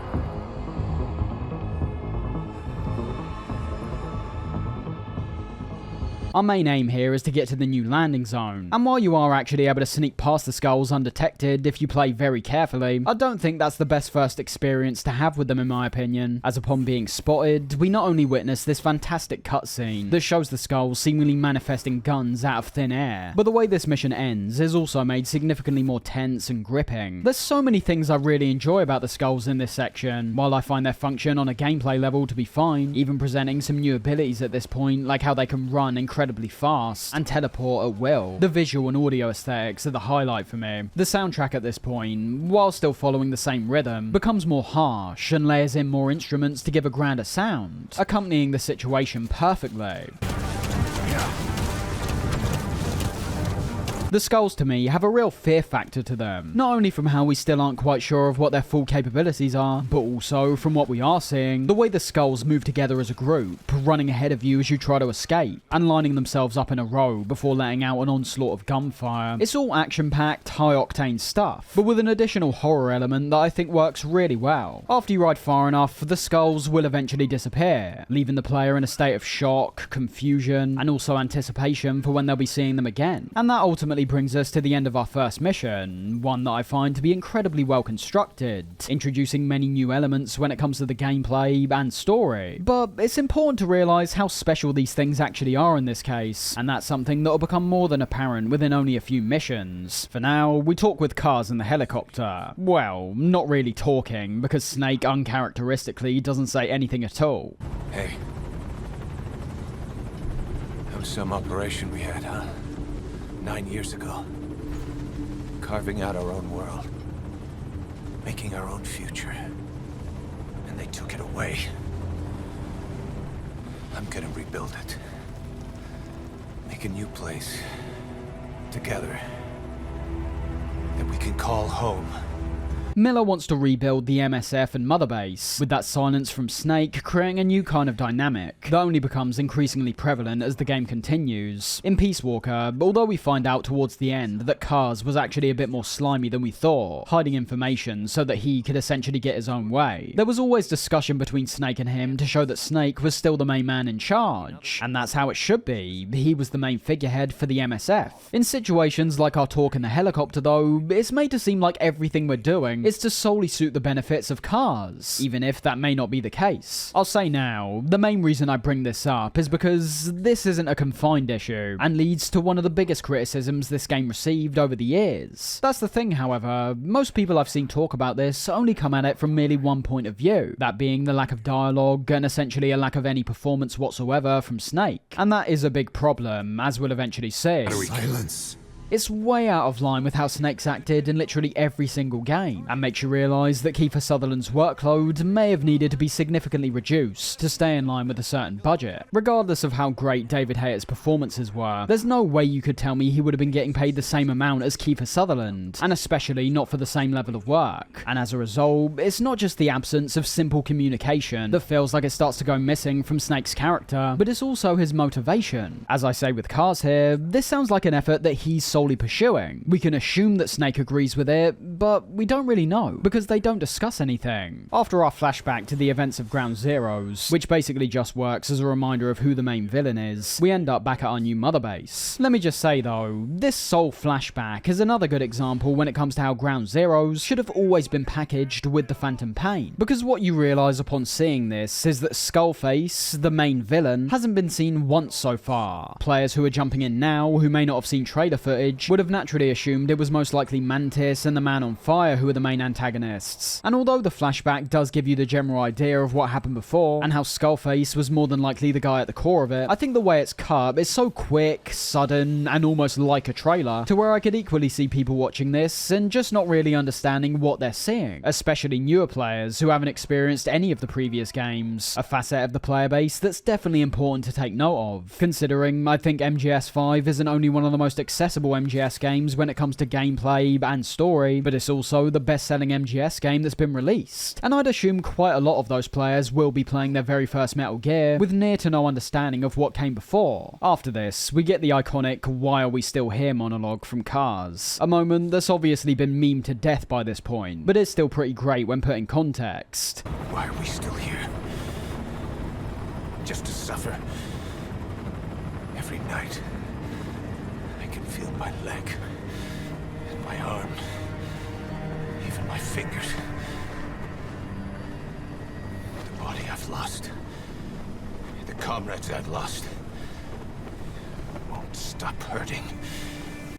Our main aim here is to get to the new landing zone, and while you are actually able to sneak past the skulls undetected if you play very carefully, I don't think that's the best first experience to have with them in my opinion, as upon being spotted, we not only witness this fantastic cutscene that shows the skulls seemingly manifesting guns out of thin air, but the way this mission ends is also made significantly more tense and gripping. There's so many things I really enjoy about the skulls in this section, while I find their function on a gameplay level to be fine, even presenting some new abilities at this point, like how they can run incredibly fast and teleport at will. The visual and audio aesthetics are the highlight for me. The soundtrack at this point, while still following the same rhythm, becomes more harsh and layers in more instruments to give a grander sound, accompanying the situation perfectly. The skulls to me have a real fear factor to them, not only from how we still aren't quite sure of what their full capabilities are, but also from what we are seeing, the way the skulls move together as a group, running ahead of you as you try to escape, and lining themselves up in a row before letting out an onslaught of gunfire. It's all action-packed, high-octane stuff, but with an additional horror element that I think works really well. After you ride far enough, the skulls will eventually disappear, leaving the player in a state of shock, confusion, and also anticipation for when they'll be seeing them again. And that ultimately brings us to the end of our first mission, one that I find to be incredibly well constructed, introducing many new elements when it comes to the gameplay and story. But it's important to realise how special these things actually are in this case, and that's something that will become more than apparent within only a few missions. For now, we talk with Kaz in the helicopter. Well, not really talking, because Snake uncharacteristically doesn't say anything at all. Hey. That was some operation we had, huh? 9 years ago. Carving out our own world. Making our own future. And they took it away. I'm gonna rebuild it. Make a new place. Together. That we can call home. Miller wants to rebuild the MSF and Mother Base, with that silence from Snake creating a new kind of dynamic that only becomes increasingly prevalent as the game continues. In Peace Walker, although we find out towards the end that Kaz was actually a bit more slimy than we thought, hiding information so that he could essentially get his own way, there was always discussion between Snake and him to show that Snake was still the main man in charge, and that's how it should be. He was the main figurehead for the MSF. In situations like our talk in the helicopter though, it's made to seem like everything we're doing is to solely suit the benefits of Kaz, even if that may not be the case. I'll say now, the main reason I bring this up is because this isn't a confined issue, and leads to one of the biggest criticisms this game received over the years. That's the thing, however, most people I've seen talk about this only come at it from merely one point of view, that being the lack of dialogue and essentially a lack of any performance whatsoever from Snake. And that is a big problem, as we'll eventually see. Silence. It's way out of line with how Snake's acted in literally every single game, and makes you realise that Kiefer Sutherland's workload may have needed to be significantly reduced to stay in line with a certain budget. Regardless of how great David Hayter's performances were, there's no way you could tell me he would have been getting paid the same amount as Kiefer Sutherland, and especially not for the same level of work. And as a result, it's not just the absence of simple communication that feels like it starts to go missing from Snake's character, but it's also his motivation. As I say with Kaz here, this sounds like an effort that he's solely pursuing. We can assume that Snake agrees with it, but we don't really know, because they don't discuss anything. After our flashback to the events of Ground Zeroes, which basically just works as a reminder of who the main villain is, we end up back at our new Mother Base. Let me just say though, this sole flashback is another good example when it comes to how Ground Zeroes should have always been packaged with the Phantom Pain, because what you realise upon seeing this is that Skullface, the main villain, hasn't been seen once so far. Players who are jumping in now, who may not have seen trailer footage, would have naturally assumed it was most likely Mantis and the Man on Fire who are the main antagonists. And although the flashback does give you the general idea of what happened before, and how Skullface was more than likely the guy at the core of it, I think the way it's cut is so quick, sudden, and almost like a trailer, to where I could equally see people watching this and just not really understanding what they're seeing, especially newer players who haven't experienced any of the previous games. A facet of the player base that's definitely important to take note of, considering I think MGS5 isn't only one of the most accessible MGS games when it comes to gameplay and story, but it's also the best-selling MGS game that's been released. And I'd assume quite a lot of those players will be playing their very first Metal Gear with near to no understanding of what came before. After this, we get the iconic "Why are we still here" monologue from Kaz, a moment that's obviously been memed to death by this point, but is still pretty great when put in context. Why are we still here? Just to suffer? Every night. Feel my leg, and my arm, even my fingers. The body I've lost, the comrades I've lost, won't stop hurting.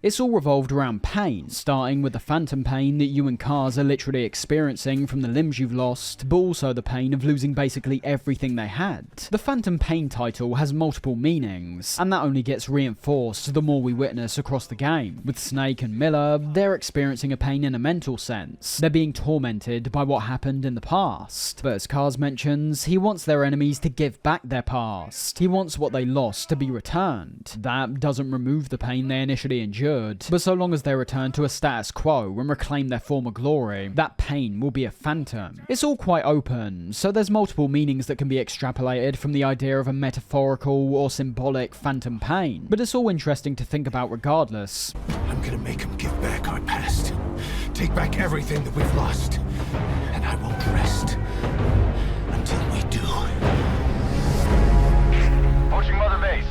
It's all revolved around pain, starting with the phantom pain that you and Kaz are literally experiencing from the limbs you've lost, but also the pain of losing basically everything they had. The phantom pain title has multiple meanings, and that only gets reinforced the more we witness across the game. With Snake and Miller, they're experiencing a pain in a mental sense. They're being tormented by what happened in the past. But as Kaz mentions, he wants their enemies to give back their past. He wants what they lost to be returned. That doesn't remove the pain they initially endured, good, but so long as they return to a status quo and reclaim their former glory, that pain will be a phantom. It's all quite open, so there's multiple meanings that can be extrapolated from the idea of a metaphorical or symbolic phantom pain, but it's all interesting to think about regardless. I'm gonna make them give back our past. Take back everything that we've lost. And I won't rest until we do. Approaching Mother Base.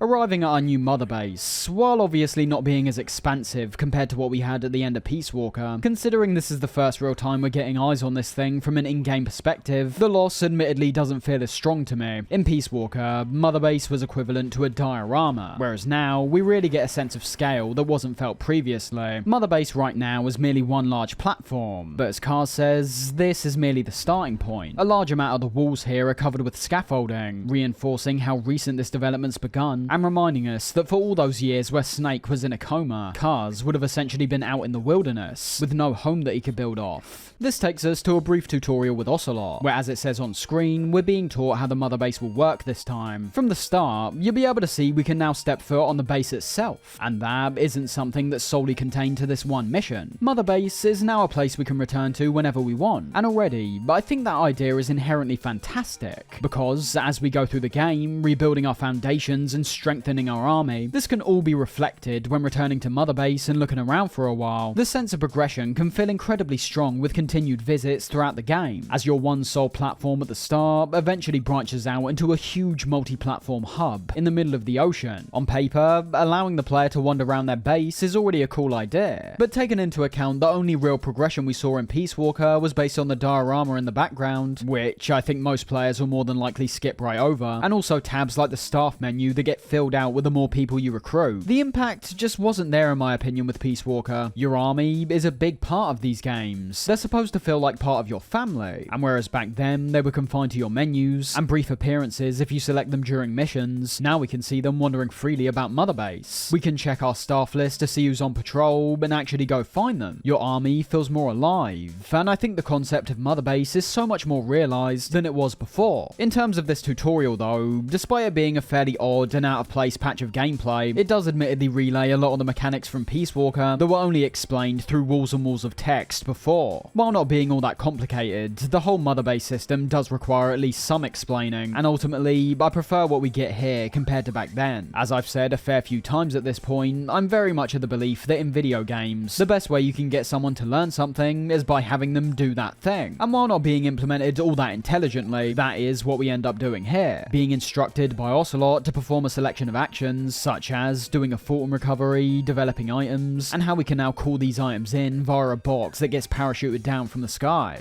Arriving at our new mother base, while obviously not being as expansive compared to what we had at the end of Peace Walker, considering this is the first real time we're getting eyes on this thing from an in-game perspective, the loss admittedly doesn't feel as strong to me. In Peace Walker, mother base was equivalent to a diorama, whereas now we really get a sense of scale that wasn't felt previously. Mother base right now is merely one large platform, but as Kars says, this is merely the starting point. A large amount of the walls here are covered with scaffolding, reinforcing how recent this development's begun, and reminding us that for all those years where Snake was in a coma, Kars would have essentially been out in the wilderness, with no home that he could build off. This takes us to a brief tutorial with Ocelot, where as it says on screen, we're being taught how the mother base will work this time. From the start, you'll be able to see we can now step foot on the base itself, and that isn't something that's solely contained to this one mission. Mother base is now a place we can return to whenever we want, and already, I think that idea is inherently fantastic, because as we go through the game, rebuilding our foundations and strengthening our army, this can all be reflected when returning to Mother Base and looking around for a while. The sense of progression can feel incredibly strong with continued visits throughout the game, as your one sole platform at the start eventually branches out into a huge multi-platform hub in the middle of the ocean. On paper, allowing the player to wander around their base is already a cool idea, but taking into account the only real progression we saw in Peace Walker was based on the diorama in the background, which I think most players will more than likely skip right over, and also tabs like the staff menu that get filled out with the more people you recruit. The impact just wasn't there in my opinion with Peace Walker. Your army is a big part of these games. They're supposed to feel like part of your family, and whereas back then they were confined to your menus and brief appearances if you select them during missions, now we can see them wandering freely about Mother Base. We can check our staff list to see who's on patrol and actually go find them. Your army feels more alive, and I think the concept of Mother Base is so much more realised than it was before. In terms of this tutorial though, despite it being a fairly odd and out of place patch of gameplay, it does admittedly relay a lot of the mechanics from Peace Walker that were only explained through walls and walls of text before. While not being all that complicated, the whole Mother Base system does require at least some explaining, and ultimately, I prefer what we get here compared to back then. As I've said a fair few times at this point, I'm very much of the belief that in video games, the best way you can get someone to learn something is by having them do that thing. And while not being implemented all that intelligently, that is what we end up doing here, being instructed by Ocelot to perform a selection of actions, such as doing a Fulton recovery, developing items, and how we can now call these items in via a box that gets parachuted down from the sky.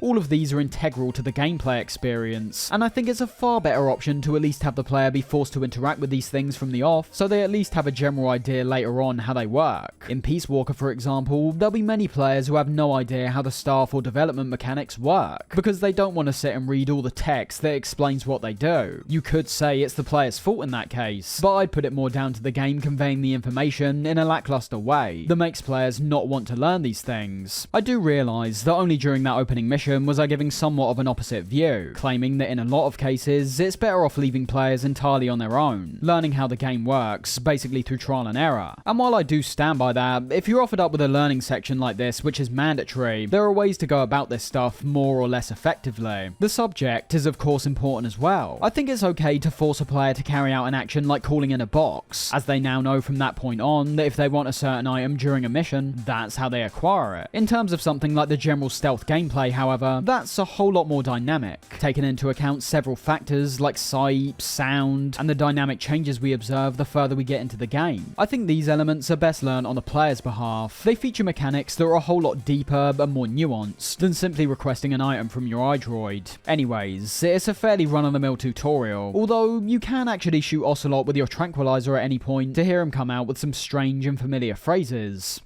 All of these are integral to the gameplay experience, and I think it's a far better option to at least have the player be forced to interact with these things from the off, so they at least have a general idea later on how they work. In Peace Walker, for example, there'll be many players who have no idea how the staff or development mechanics work, because they don't want to sit and read all the text that explains what they do. You could say it's the player's fault in that case, but I'd put it more down to the game conveying the information in a lackluster way that makes players not want to learn these things. I do realise that only during that opening mission was I giving somewhat of an opposite view, claiming that in a lot of cases, it's better off leaving players entirely on their own, learning how the game works, basically through trial and error. And while I do stand by that, if you're offered up with a learning section like this, which is mandatory, there are ways to go about this stuff more or less effectively. The subject is of course important as well. I think it's okay to force a player to carry out an action like calling in a box, as they now know from that point on that if they want a certain item during a mission, that's how they acquire it. In terms of something like the general stealth gameplay, however, that's a whole lot more dynamic, taking into account several factors like sight, sound, and the dynamic changes we observe the further we get into the game. I think these elements are best learned on the player's behalf. They feature mechanics that are a whole lot deeper and more nuanced than simply requesting an item from your iDroid. Anyways, it's a fairly run-of-the-mill tutorial, although you can actually shoot Ocelot with your tranquilizer at any point to hear him come out with some strange and familiar phrases.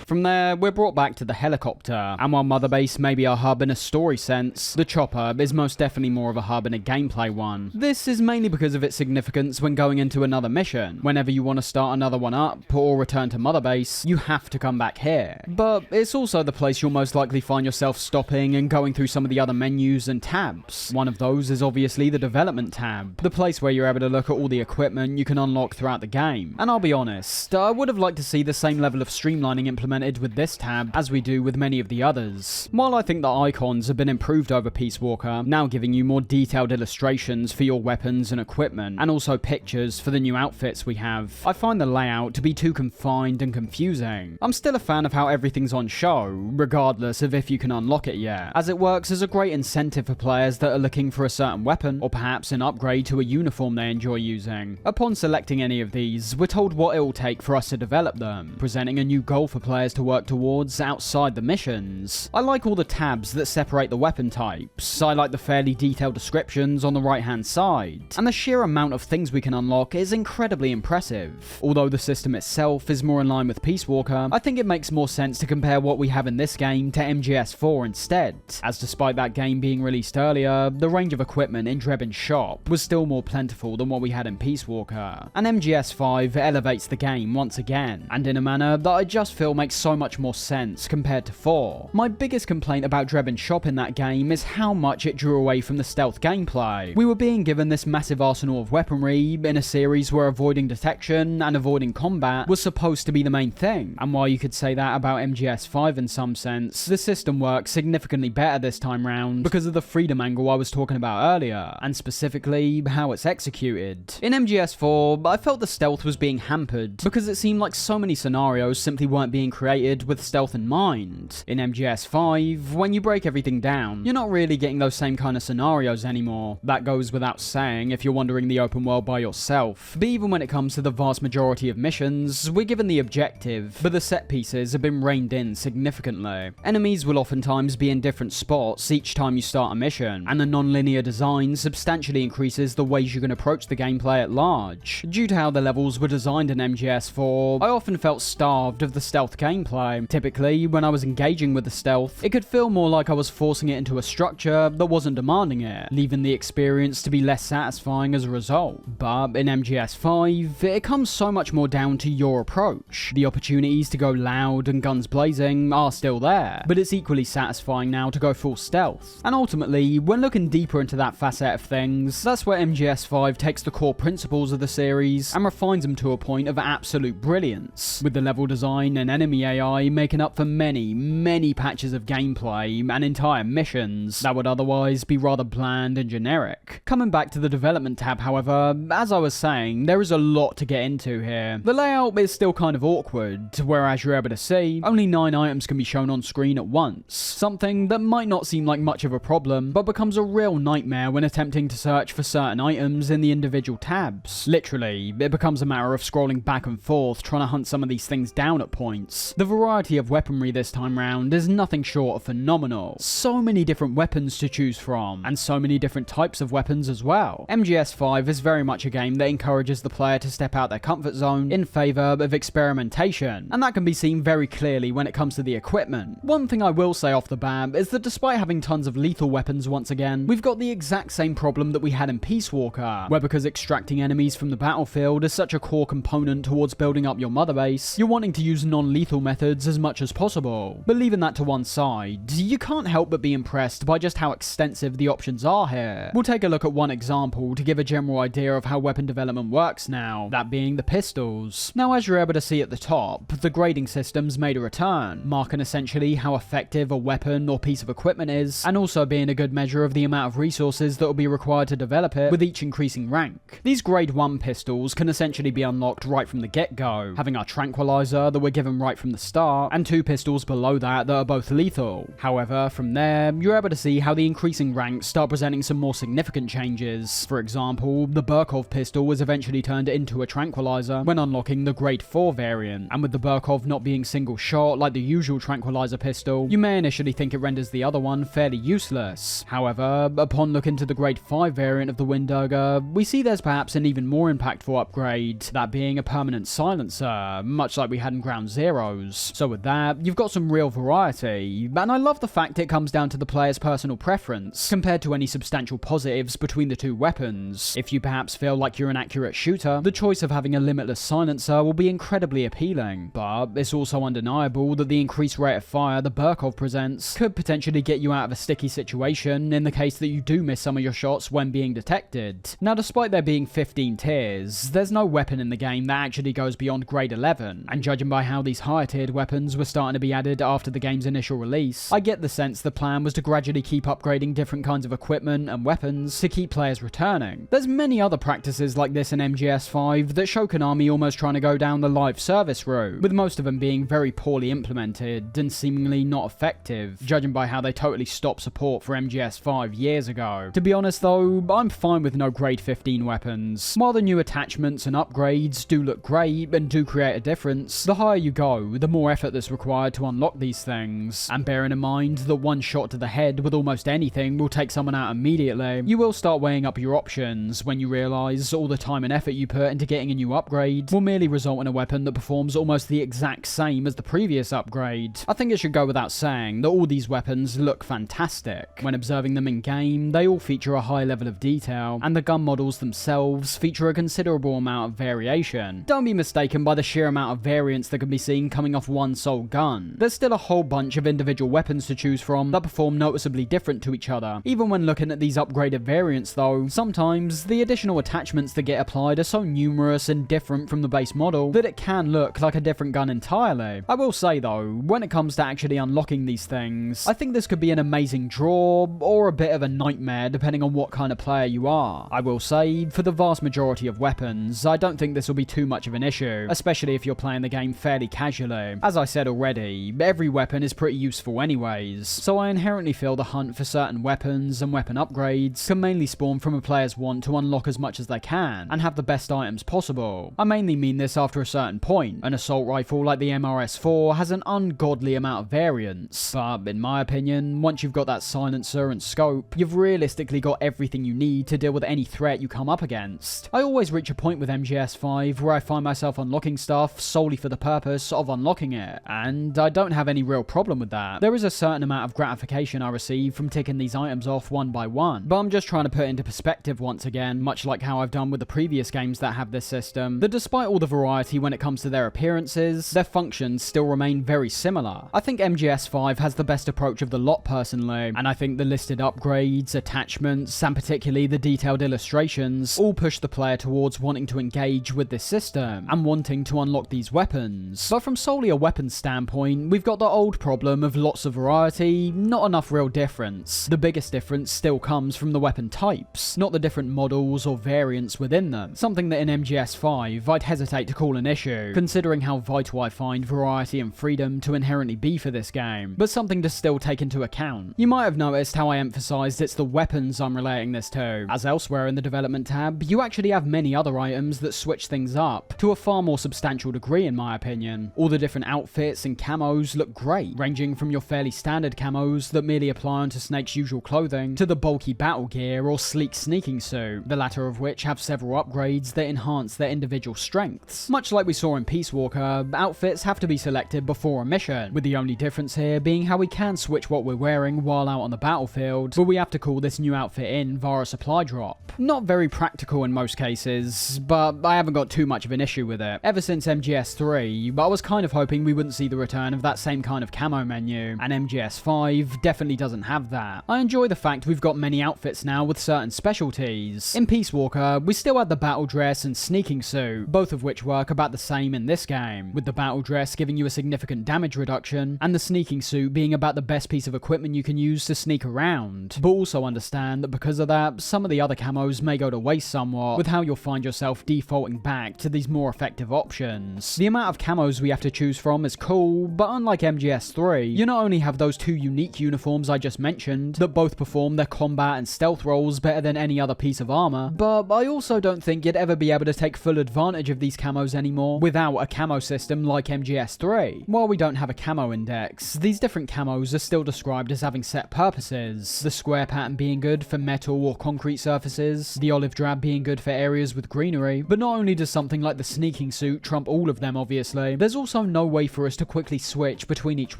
From there, we're brought back to the helicopter, and while Mother Base may be a hub in a story sense, the chopper is most definitely more of a hub in a gameplay one. This is mainly because of its significance when going into another mission. Whenever you want to start another one up, or return to Mother Base, you have to come back here. But it's also the place you'll most likely find yourself stopping and going through some of the other menus and tabs. One of those is obviously the development tab, the place where you're able to look at all the equipment you can unlock throughout the game. And I'll be honest, I would have liked to see the same level of streamlining implemented with this tab as we do with many of the others. While I think the icons have been improved over Peace Walker, now giving you more detailed illustrations for your weapons and equipment, and also pictures for the new outfits we have, I find the layout to be too confined and confusing. I'm still a fan of how everything's on show, regardless of if you can unlock it yet, as it works as a great incentive for players that are looking for a certain weapon, or perhaps an upgrade to a uniform they enjoy using. Upon selecting any of these, we're told what it will take for us to develop them, presenting a new goal for players to work towards outside the missions. I like all the tabs that separate the weapon types, I like the fairly detailed descriptions on the right hand side, and the sheer amount of things we can unlock is incredibly impressive. Although the system itself is more in line with Peace Walker, I think it makes more sense to compare what we have in this game to MGS4 instead, as despite that game being released earlier, the range of equipment in Drebin's shop was still more plentiful than what we had in Peace Walker, and MGS5 elevates the game once again, and in a manner that I just feel makes so much more sense compared to 4. My biggest complaint about Drebin's shop in that game is how much it drew away from the stealth gameplay. We were being given this massive arsenal of weaponry in a series where avoiding detection and avoiding combat was supposed to be the main thing, and while you could say that about MGS5 in some sense, the system works significantly better this time round because of the freedom angle I was talking about earlier, and specifically how it's executed. In MGS4, I felt the stealth was being hampered because it seemed like so many scenarios simply weren't being created with stealth in mind. In MGS5, when you break everything down, you're not really getting those same kind of scenarios anymore. That goes without saying if you're wandering the open world by yourself, but even when it comes to the vast majority of missions, we're given the objective, but the set pieces have been reined in significantly. Enemies will oftentimes be in different spots each time you start a mission, and the non-linear design substantially increases the ways you can approach the gameplay at large. Due to how the levels were designed in MGS4, I often felt starved of the stealth gameplay. Typically, when I was engaging with the stealth, it could feel more like I was forcing it into a structure that wasn't demanding it, leaving the experience to be less satisfying as a result. But in MGS5, it comes so much more down to your approach. The opportunities to go loud and guns blazing are still there, but it's equally satisfying now to go full stealth. And ultimately, when looking deeper into that facet of things, that's where MGS5 takes the core principles of the series and refines them to a point of absolute brilliance, with the level design and enemy AI making up for many patches of gameplay and entire missions that would otherwise be rather bland and generic. Coming back to the development tab, however, as I was saying, there is a lot to get into here. The layout is still kind of awkward, whereas you're able to see, only 9 items can be shown on screen at once, something that might not seem like much of a problem, but becomes a real nightmare when attempting to search for certain items in the individual tabs. Literally, it becomes a matter of scrolling back and forth trying to hunt some of these things down at points. The variety of weaponry this time round is nothing short of phenomenal. So many different weapons to choose from, and so many different types of weapons as well. MGS5 is very much a game that encourages the player to step out their comfort zone in favour of experimentation, and that can be seen very clearly when it comes to the equipment. One thing I will say off the bat is that despite having tons of lethal weapons once again, we've got the exact same problem that we had in Peace Walker, where because extracting enemies from the battlefield is such a core component towards building up your mother base, you're wanting to use non-lethal methods as much as possible. But leaving that to one side, you can't help but be impressed by just how extensive the options are here. We'll take a look at one example to give a general idea of how weapon development works now, that being the pistols. Now, as you're able to see at the top, the grading system's made a return, marking essentially how effective a weapon or piece of equipment is, and also being a good measure of the amount of resources that will be required to develop it with each increasing rank. These grade 1 pistols can essentially be unlocked right from the get-go, having our tranquilizer that we're given right from the start, and 2 pistols below that are both lethal. However, from there, you're able to see how the increasing ranks start presenting some more significant changes. For example, the Burkov pistol was eventually turned into a tranquilizer when unlocking the grade 4 variant, and with the Burkov not being single shot like the usual tranquilizer pistol, you may initially think it renders the other one fairly useless. However, upon looking to the grade 5 variant of the Windogger, we see there's perhaps an even more impactful upgrade, that being a permanent silencer, much like we had in Ground Zero. camos. So with that, you've got some real variety, and I love the fact it comes down to the player's personal preference, compared to any substantial positives between the two weapons. If you perhaps feel like you're an accurate shooter, the choice of having a limitless silencer will be incredibly appealing, but it's also undeniable that the increased rate of fire the Burkov presents could potentially get you out of a sticky situation in the case that you do miss some of your shots when being detected. Now, despite there being 15 tiers, there's no weapon in the game that actually goes beyond grade 11, and judging by how these higher tiered weapons were starting to be added after the game's initial release, I get the sense the plan was to gradually keep upgrading different kinds of equipment and weapons to keep players returning. There's many other practices like this in MGS5 that show Konami almost trying to go down the live service route, with most of them being very poorly implemented and seemingly not effective, judging by how they totally stopped support for MGS5 years ago. To be honest though, I'm fine with no grade 15 weapons. While the new attachments and upgrades do look great and do create a difference, the higher you go, the more effort that's required to unlock these things. And bearing in mind that one shot to the head with almost anything will take someone out immediately, you will start weighing up your options when you realise all the time and effort you put into getting a new upgrade will merely result in a weapon that performs almost the exact same as the previous upgrade. I think it should go without saying that all these weapons look fantastic. When observing them in game, they all feature a high level of detail, and the gun models themselves feature a considerable amount of variation. Don't be mistaken by the sheer amount of variance that can be seen coming off one sole gun. There's still a whole bunch of individual weapons to choose from that perform noticeably different to each other. Even when looking at these upgraded variants though, sometimes the additional attachments that get applied are so numerous and different from the base model that it can look like a different gun entirely. I will say though, when it comes to actually unlocking these things, I think this could be an amazing draw, or a bit of a nightmare depending on what kind of player you are. I will say, for the vast majority of weapons, I don't think this will be too much of an issue, especially if you're playing the game fairly casually. As I said already, every weapon is pretty useful anyways, so I inherently feel the hunt for certain weapons and weapon upgrades can mainly spawn from a player's want to unlock as much as they can, and have the best items possible. I mainly mean this after a certain point. An assault rifle like the MRS4 has an ungodly amount of variance, but in my opinion, once you've got that silencer and scope, you've realistically got everything you need to deal with any threat you come up against. I always reach a point with MGS5 where I find myself unlocking stuff solely for the purpose of unlocking it, and I don't have any real problem with that. There is a certain amount of gratification I receive from ticking these items off one by one, but I'm just trying to put into perspective once again, much like how I've done with the previous games that have this system, that despite all the variety when it comes to their appearances, their functions still remain very similar. I think MGS5 has the best approach of the lot personally, and I think the listed upgrades, attachments, and particularly the detailed illustrations all push the player towards wanting to engage with this system and wanting to unlock these weapons. But from solely a weapons standpoint, we've got the old problem of lots of variety, not enough real difference. The biggest difference still comes from the weapon types, not the different models or variants within them, something that in MGS5 I'd hesitate to call an issue, considering how vital I find variety and freedom to inherently be for this game, but something to still take into account. You might have noticed how I emphasised it's the weapons I'm relating this to, as elsewhere in the development tab, you actually have many other items that switch things up to a far more substantial degree in my opinion. All the different outfits and camos look great, ranging from your fairly standard camos that merely apply onto Snake's usual clothing, to the bulky battle gear or sleek sneaking suit, the latter of which have several upgrades that enhance their individual strengths. Much like we saw in Peace Walker, outfits have to be selected before a mission, with the only difference here being how we can switch what we're wearing while out on the battlefield, but we have to call this new outfit in via a supply drop. Not very practical in most cases, but I haven't got too much of an issue with it. Ever since MGS3, I was kind of hoping we wouldn't see the return of that same kind of camo menu, and MGS5 definitely doesn't have that. I enjoy the fact we've got many outfits now with certain specialties. In Peace Walker, we still had the battle dress and sneaking suit, both of which work about the same in this game, with the battle dress giving you a significant damage reduction, and the sneaking suit being about the best piece of equipment you can use to sneak around. But also understand that because of that, some of the other camos may go to waste somewhat, with how you'll find yourself defaulting back to these more effective options. The amount of camos we have to choose from is cool, but unlike MGS3, you not only have those two unique uniforms I just mentioned, that both perform their combat and stealth roles better than any other piece of armor, but I also don't think you'd ever be able to take full advantage of these camos anymore without a camo system like MGS3. While we don't have a camo index, these different camos are still described as having set purposes, the square pattern being good for metal or concrete surfaces, the olive drab being good for areas with greenery, but not only does something like the sneaking suit trump all of them obviously, there's also no way for us to quickly switch between each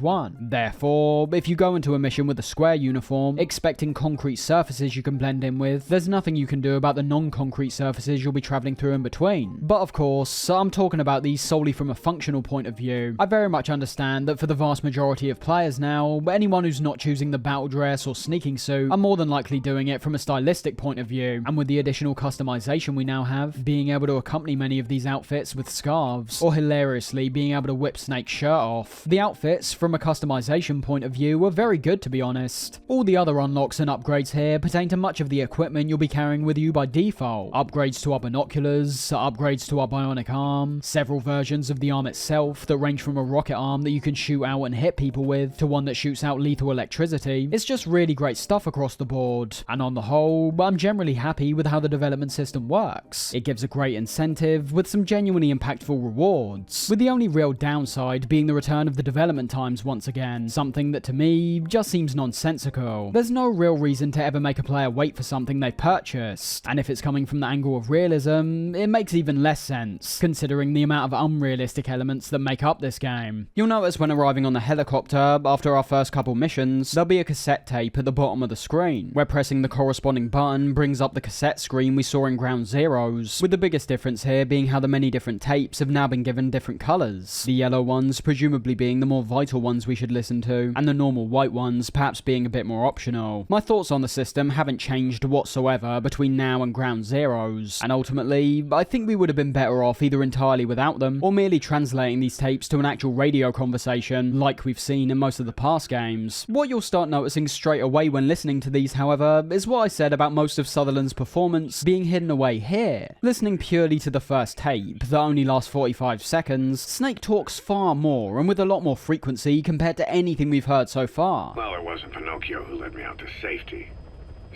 one. Therefore, if you go into a mission with a square uniform, expecting concrete surfaces you can blend in with, there's nothing you can do about the non-concrete surfaces you'll be travelling through in between. But of course, I'm talking about these solely from a functional point of view. I very much understand that for the vast majority of players now, anyone who's not choosing the battle dress or sneaking suit are more than likely doing it from a stylistic point of view, and with the additional customization we now have, being able to accompany many of these outfits with scarves, or hilariously being able to whip Snake's shirt off. The outfits, from a customization point of view, were very good to be honest. All the other unlocks and upgrades here pertain to much of the equipment you'll be carrying with you by default. Upgrades to our binoculars, upgrades to our bionic arm, several versions of the arm itself that range from a rocket arm that you can shoot out and hit people with, to one that shoots out lethal electricity. It's just really great stuff across the board, and on the whole, I'm generally happy with how the development system works. It gives a great incentive with some genuinely impactful rewards, with the only real downside being the return of the development times once again, something that to me just seems nonsensical. There's no real reason to ever make a player wait for something they purchased, and if it's coming from the angle of realism, it makes even less sense, considering the amount of unrealistic elements that make up this game. You'll notice when arriving on the helicopter, after our first couple missions, there'll be a cassette tape at the bottom of the screen, where pressing the corresponding button brings up the cassette screen we saw in Ground Zeroes, with the biggest difference here being how the many different tapes have now been given different colours, the yellow ones presumably being the more vital ones we should listen to, and the normal white ones perhaps being a bit more optional. My thoughts on the system haven't changed whatsoever between now and Ground Zeroes, and ultimately, I think we would have been better off either entirely without them, or merely translating these tapes to an actual radio conversation, like we've seen in most of the past games. What you'll start noticing straight away when listening to these, however, is what I said about most of Sutherland's performance being hidden away here. Listening purely to the first tape, that only lasts 45 seconds, Snake talks far more, and with a lot more frequency compared to anything we've heard so far. Well, it wasn't Pinocchio who led me out to safety.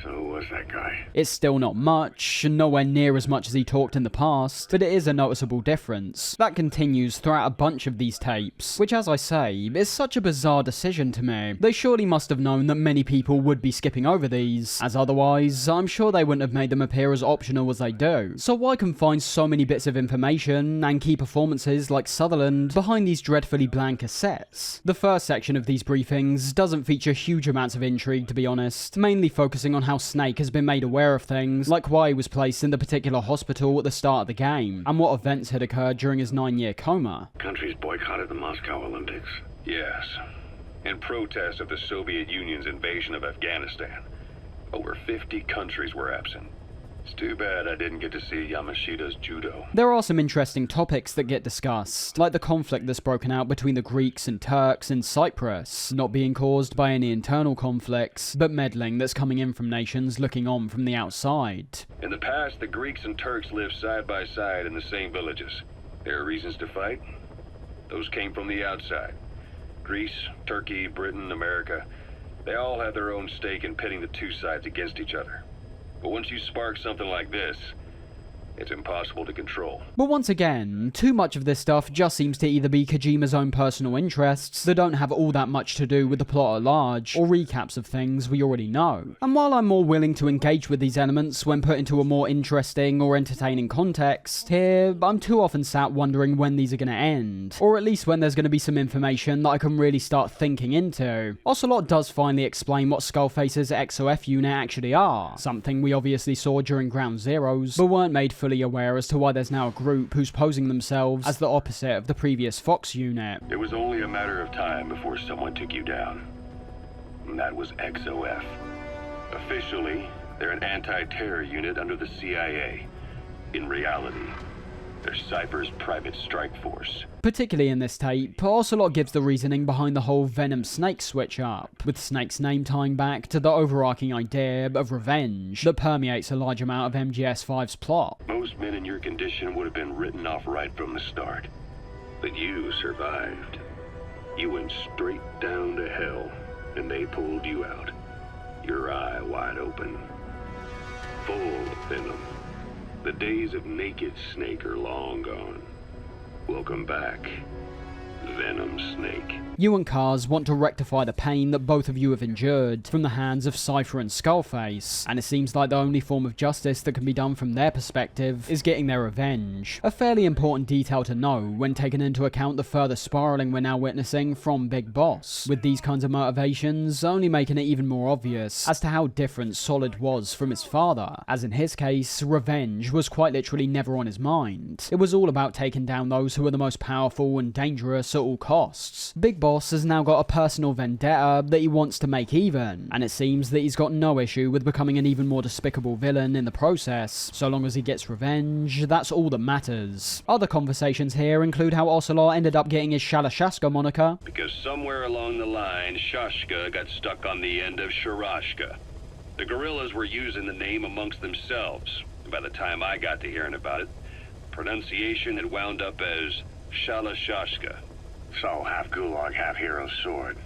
So who was that guy? It's still not much, nowhere near as much as he talked in the past, but it is a noticeable difference. That continues throughout a bunch of these tapes, which as I say, is such a bizarre decision to me. They surely must have known that many people would be skipping over these, as otherwise, I'm sure they wouldn't have made them appear as optional as they do. So why confine so many bits of information and key performances like Sutherland behind these dreadfully bland cassettes? The first section of these briefings doesn't feature huge amounts of intrigue to be honest, mainly focusing on how Snake has been made aware of things, like why he was placed in the particular hospital at the start of the game, and what events had occurred during his 9-year coma. Countries boycotted the Moscow Olympics. Yes, in protest of the Soviet Union's invasion of Afghanistan. Over 50 countries were absent. It's too bad I didn't get to see Yamashita's judo. There are some interesting topics that get discussed, like the conflict that's broken out between the Greeks and Turks in Cyprus, not being caused by any internal conflicts, but meddling that's coming in from nations looking on from the outside. In the past, the Greeks and Turks lived side by side in the same villages. There are reasons to fight. Those came from the outside. Greece, Turkey, Britain, America, they all have their own stake in pitting the two sides against each other. But once you spark something like this, it's impossible to control. But once again, too much of this stuff just seems to either be Kojima's own personal interests that don't have all that much to do with the plot at large, or recaps of things we already know. And while I'm more willing to engage with these elements when put into a more interesting or entertaining context, here I'm too often sat wondering when these are going to end, or at least when there's going to be some information that I can really start thinking into. Ocelot does finally explain what Skullface's XOF unit actually are, something we obviously saw during Ground Zeroes, but weren't made fully aware as to why there's now a group who's posing themselves as the opposite of the previous Fox unit. It was only a matter of time before someone took you down. And that was XOF. Officially, they're an anti-terror unit under the CIA. In reality, they're Cypher's private strike force. Particularly in this tape, Ocelot gives the reasoning behind the whole Venom-Snake switch-up, with Snake's name tying back to the overarching idea of revenge that permeates a large amount of MGS5's plot. Most men in your condition would have been written off right from the start. But you survived. You went straight down to hell, and they pulled you out. Your eye wide open. Full of venom. The days of naked Snake are long gone. Welcome back Venom Snake. You and Kaz want to rectify the pain that both of you have endured from the hands of Cypher and Skullface, and it seems like the only form of justice that can be done from their perspective is getting their revenge. A fairly important detail to know when taking into account the further spiraling we're now witnessing from Big Boss, with these kinds of motivations only making it even more obvious as to how different Solid was from his father, as in his case, revenge was quite literally never on his mind. It was all about taking down those who were the most powerful and dangerous at all costs. Big Boss has now got a personal vendetta that he wants to make even, and it seems that he's got no issue with becoming an even more despicable villain in the process. So long as he gets revenge, that's all that matters. Other conversations here include how Ocelot ended up getting his Shalashaska moniker, Because somewhere along the line, Shashka got stuck on the end of Sharashka. The guerrillas were using the name amongst themselves, and by the time I got to hearing about it, pronunciation had wound up as Shalashashka. So, half Gulag, half Hero Sword.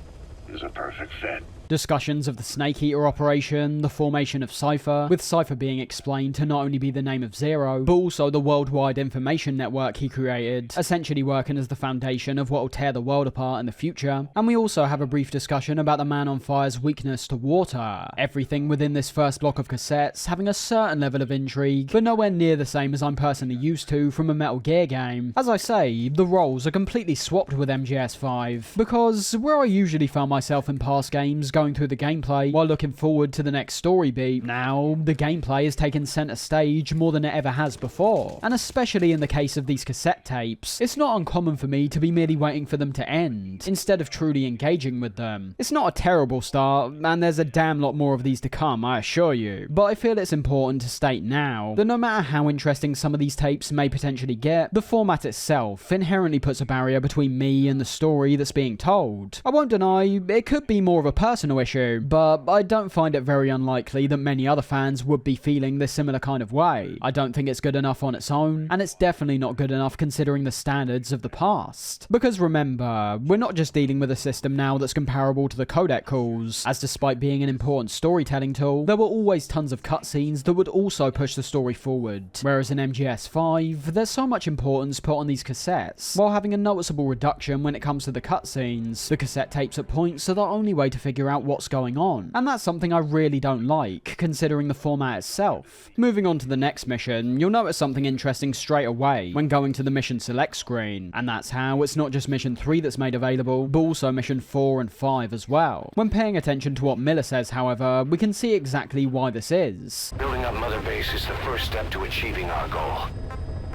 It is a perfect fit. discussions of the Snake Eater operation, the formation of Cypher, with Cypher being explained to not only be the name of Zero, but also the worldwide information network he created, essentially working as the foundation of what will tear the world apart in the future. And we also have a brief discussion about the Man on Fire's weakness to water. Everything within this first block of cassettes having a certain level of intrigue, but nowhere near the same as I'm personally used to from a Metal Gear game. As I say, the roles are completely swapped with MGS5, because where I usually found myself in past games going through the gameplay while looking forward to the next story beat, now the gameplay has taken center stage more than it ever has before. And especially in the case of these cassette tapes, it's not uncommon for me to be merely waiting for them to end, instead of truly engaging with them. It's not a terrible start, and there's a damn lot more of these to come, I assure you, but I feel it's important to state now that no matter how interesting some of these tapes may potentially get, the format itself inherently puts a barrier between me and the story that's being told. I won't deny, it could be more of a personal issue, but I don't find it very unlikely that many other fans would be feeling this similar kind of way. I don't think it's good enough on its own, and it's definitely not good enough considering the standards of the past. Because remember, we're not just dealing with a system now that's comparable to the codec calls, as despite being an important storytelling tool, there were always tons of cutscenes that would also push the story forward. Whereas in MGS5, there's so much importance put on these cassettes, while having a noticeable reduction when it comes to the cutscenes. The cassette tapes at points are the only way to figure out what's going on, and that's something I really don't like, considering the format itself. Moving on to the next mission, you'll notice something interesting straight away when going to the mission select screen, and that's how it's not just mission 3 that's made available, but also mission 4 and 5 as well. When paying attention to what Miller says, however, we can see exactly why this is. Building up Mother Base is the first step to achieving our goal.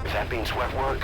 If that means wet work,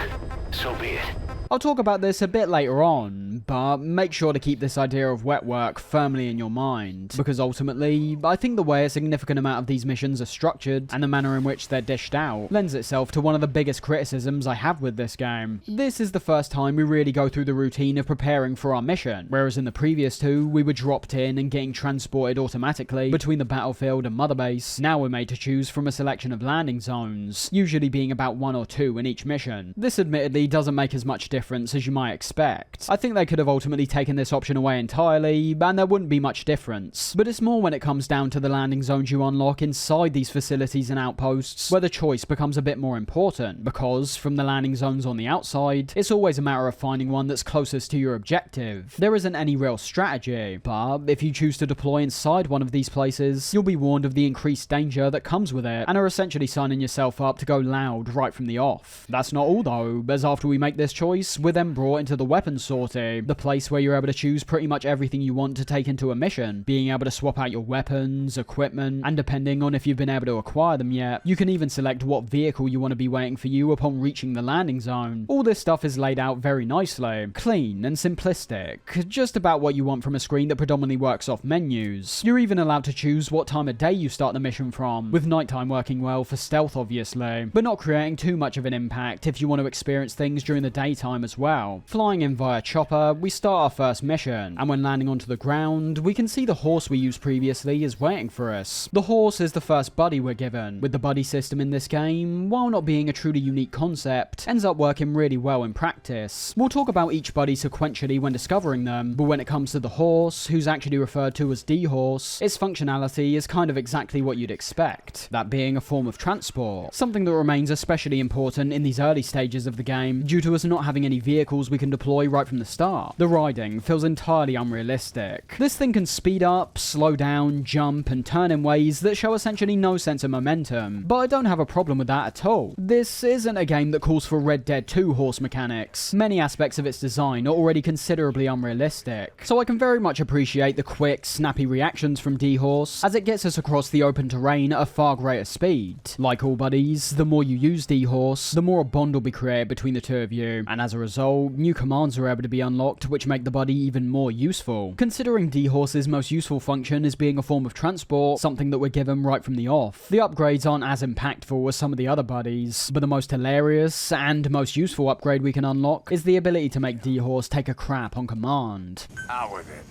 so be it. I'll talk about this a bit later on, but make sure to keep this idea of wet work firmly in your mind, because ultimately, I think the way a significant amount of these missions are structured, and the manner in which they're dished out, lends itself to one of the biggest criticisms I have with this game. This is the first time we really go through the routine of preparing for our mission, whereas in the previous two, we were dropped in and getting transported automatically between the battlefield and Mother Base. Now we're made to choose from a selection of landing zones, usually being about 1 or 2 in each mission. This admittedly doesn't make as much difference as you might expect. I think they could have ultimately taken this option away entirely, and there wouldn't be much difference. But it's more when it comes down to the landing zones you unlock inside these facilities and outposts, where the choice becomes a bit more important, because from the landing zones on the outside, it's always a matter of finding one that's closest to your objective. There isn't any real strategy, but if you choose to deploy inside one of these places, you'll be warned of the increased danger that comes with it, and are essentially signing yourself up to go loud right from the off. That's not all though, as after we make this choice, we're then brought into the weapons sortie, the place where you're able to choose pretty much everything you want to take into a mission, being able to swap out your weapons, equipment, and depending on if you've been able to acquire them yet, you can even select what vehicle you want to be waiting for you upon reaching the landing zone. All this stuff is laid out very nicely, clean and simplistic, just about what you want from a screen that predominantly works off menus. You're even allowed to choose what time of day you start the mission from, with nighttime working well for stealth obviously, but not creating too much of an impact if you want to experience things during the daytime as well. Flying in via chopper trailer, we start our first mission, and when landing onto the ground, we can see the horse we used previously is waiting for us. The horse is the first buddy we're given, with the buddy system in this game, while not being a truly unique concept, ends up working really well in practice. We'll talk about each buddy sequentially when discovering them, but when it comes to the horse, who's actually referred to as D-Horse, its functionality is kind of exactly what you'd expect, that being a form of transport, something that remains especially important in these early stages of the game, due to us not having any vehicles we can deploy right from the start. The riding feels entirely unrealistic. This thing can speed up, slow down, jump, and turn in ways that show essentially no sense of momentum, but I don't have a problem with that at all. This isn't a game that calls for Red Dead 2 horse mechanics. Many aspects of its design are already considerably unrealistic, so I can very much appreciate the quick, snappy reactions from D-Horse, as it gets us across the open terrain at a far greater speed. Like all buddies, the more you use D-Horse, the more a bond will be created between the two of you, and as a result, new commands are able to be unlocked which make the buddy even more useful. Considering D-Horse's most useful function is being a form of transport, something that we're given right from the off, the upgrades aren't as impactful as some of the other buddies, but the most hilarious and most useful upgrade we can unlock is the ability to make D-Horse take a crap on command. Out with it.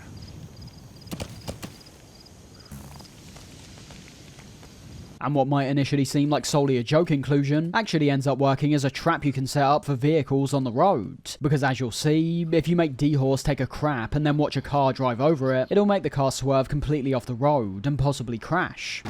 And what might initially seem like solely a joke inclusion actually ends up working as a trap you can set up for vehicles on the road. Because as you'll see, if you make D-Horse take a crap and then watch a car drive over it, it'll make the car swerve completely off the road and possibly crash.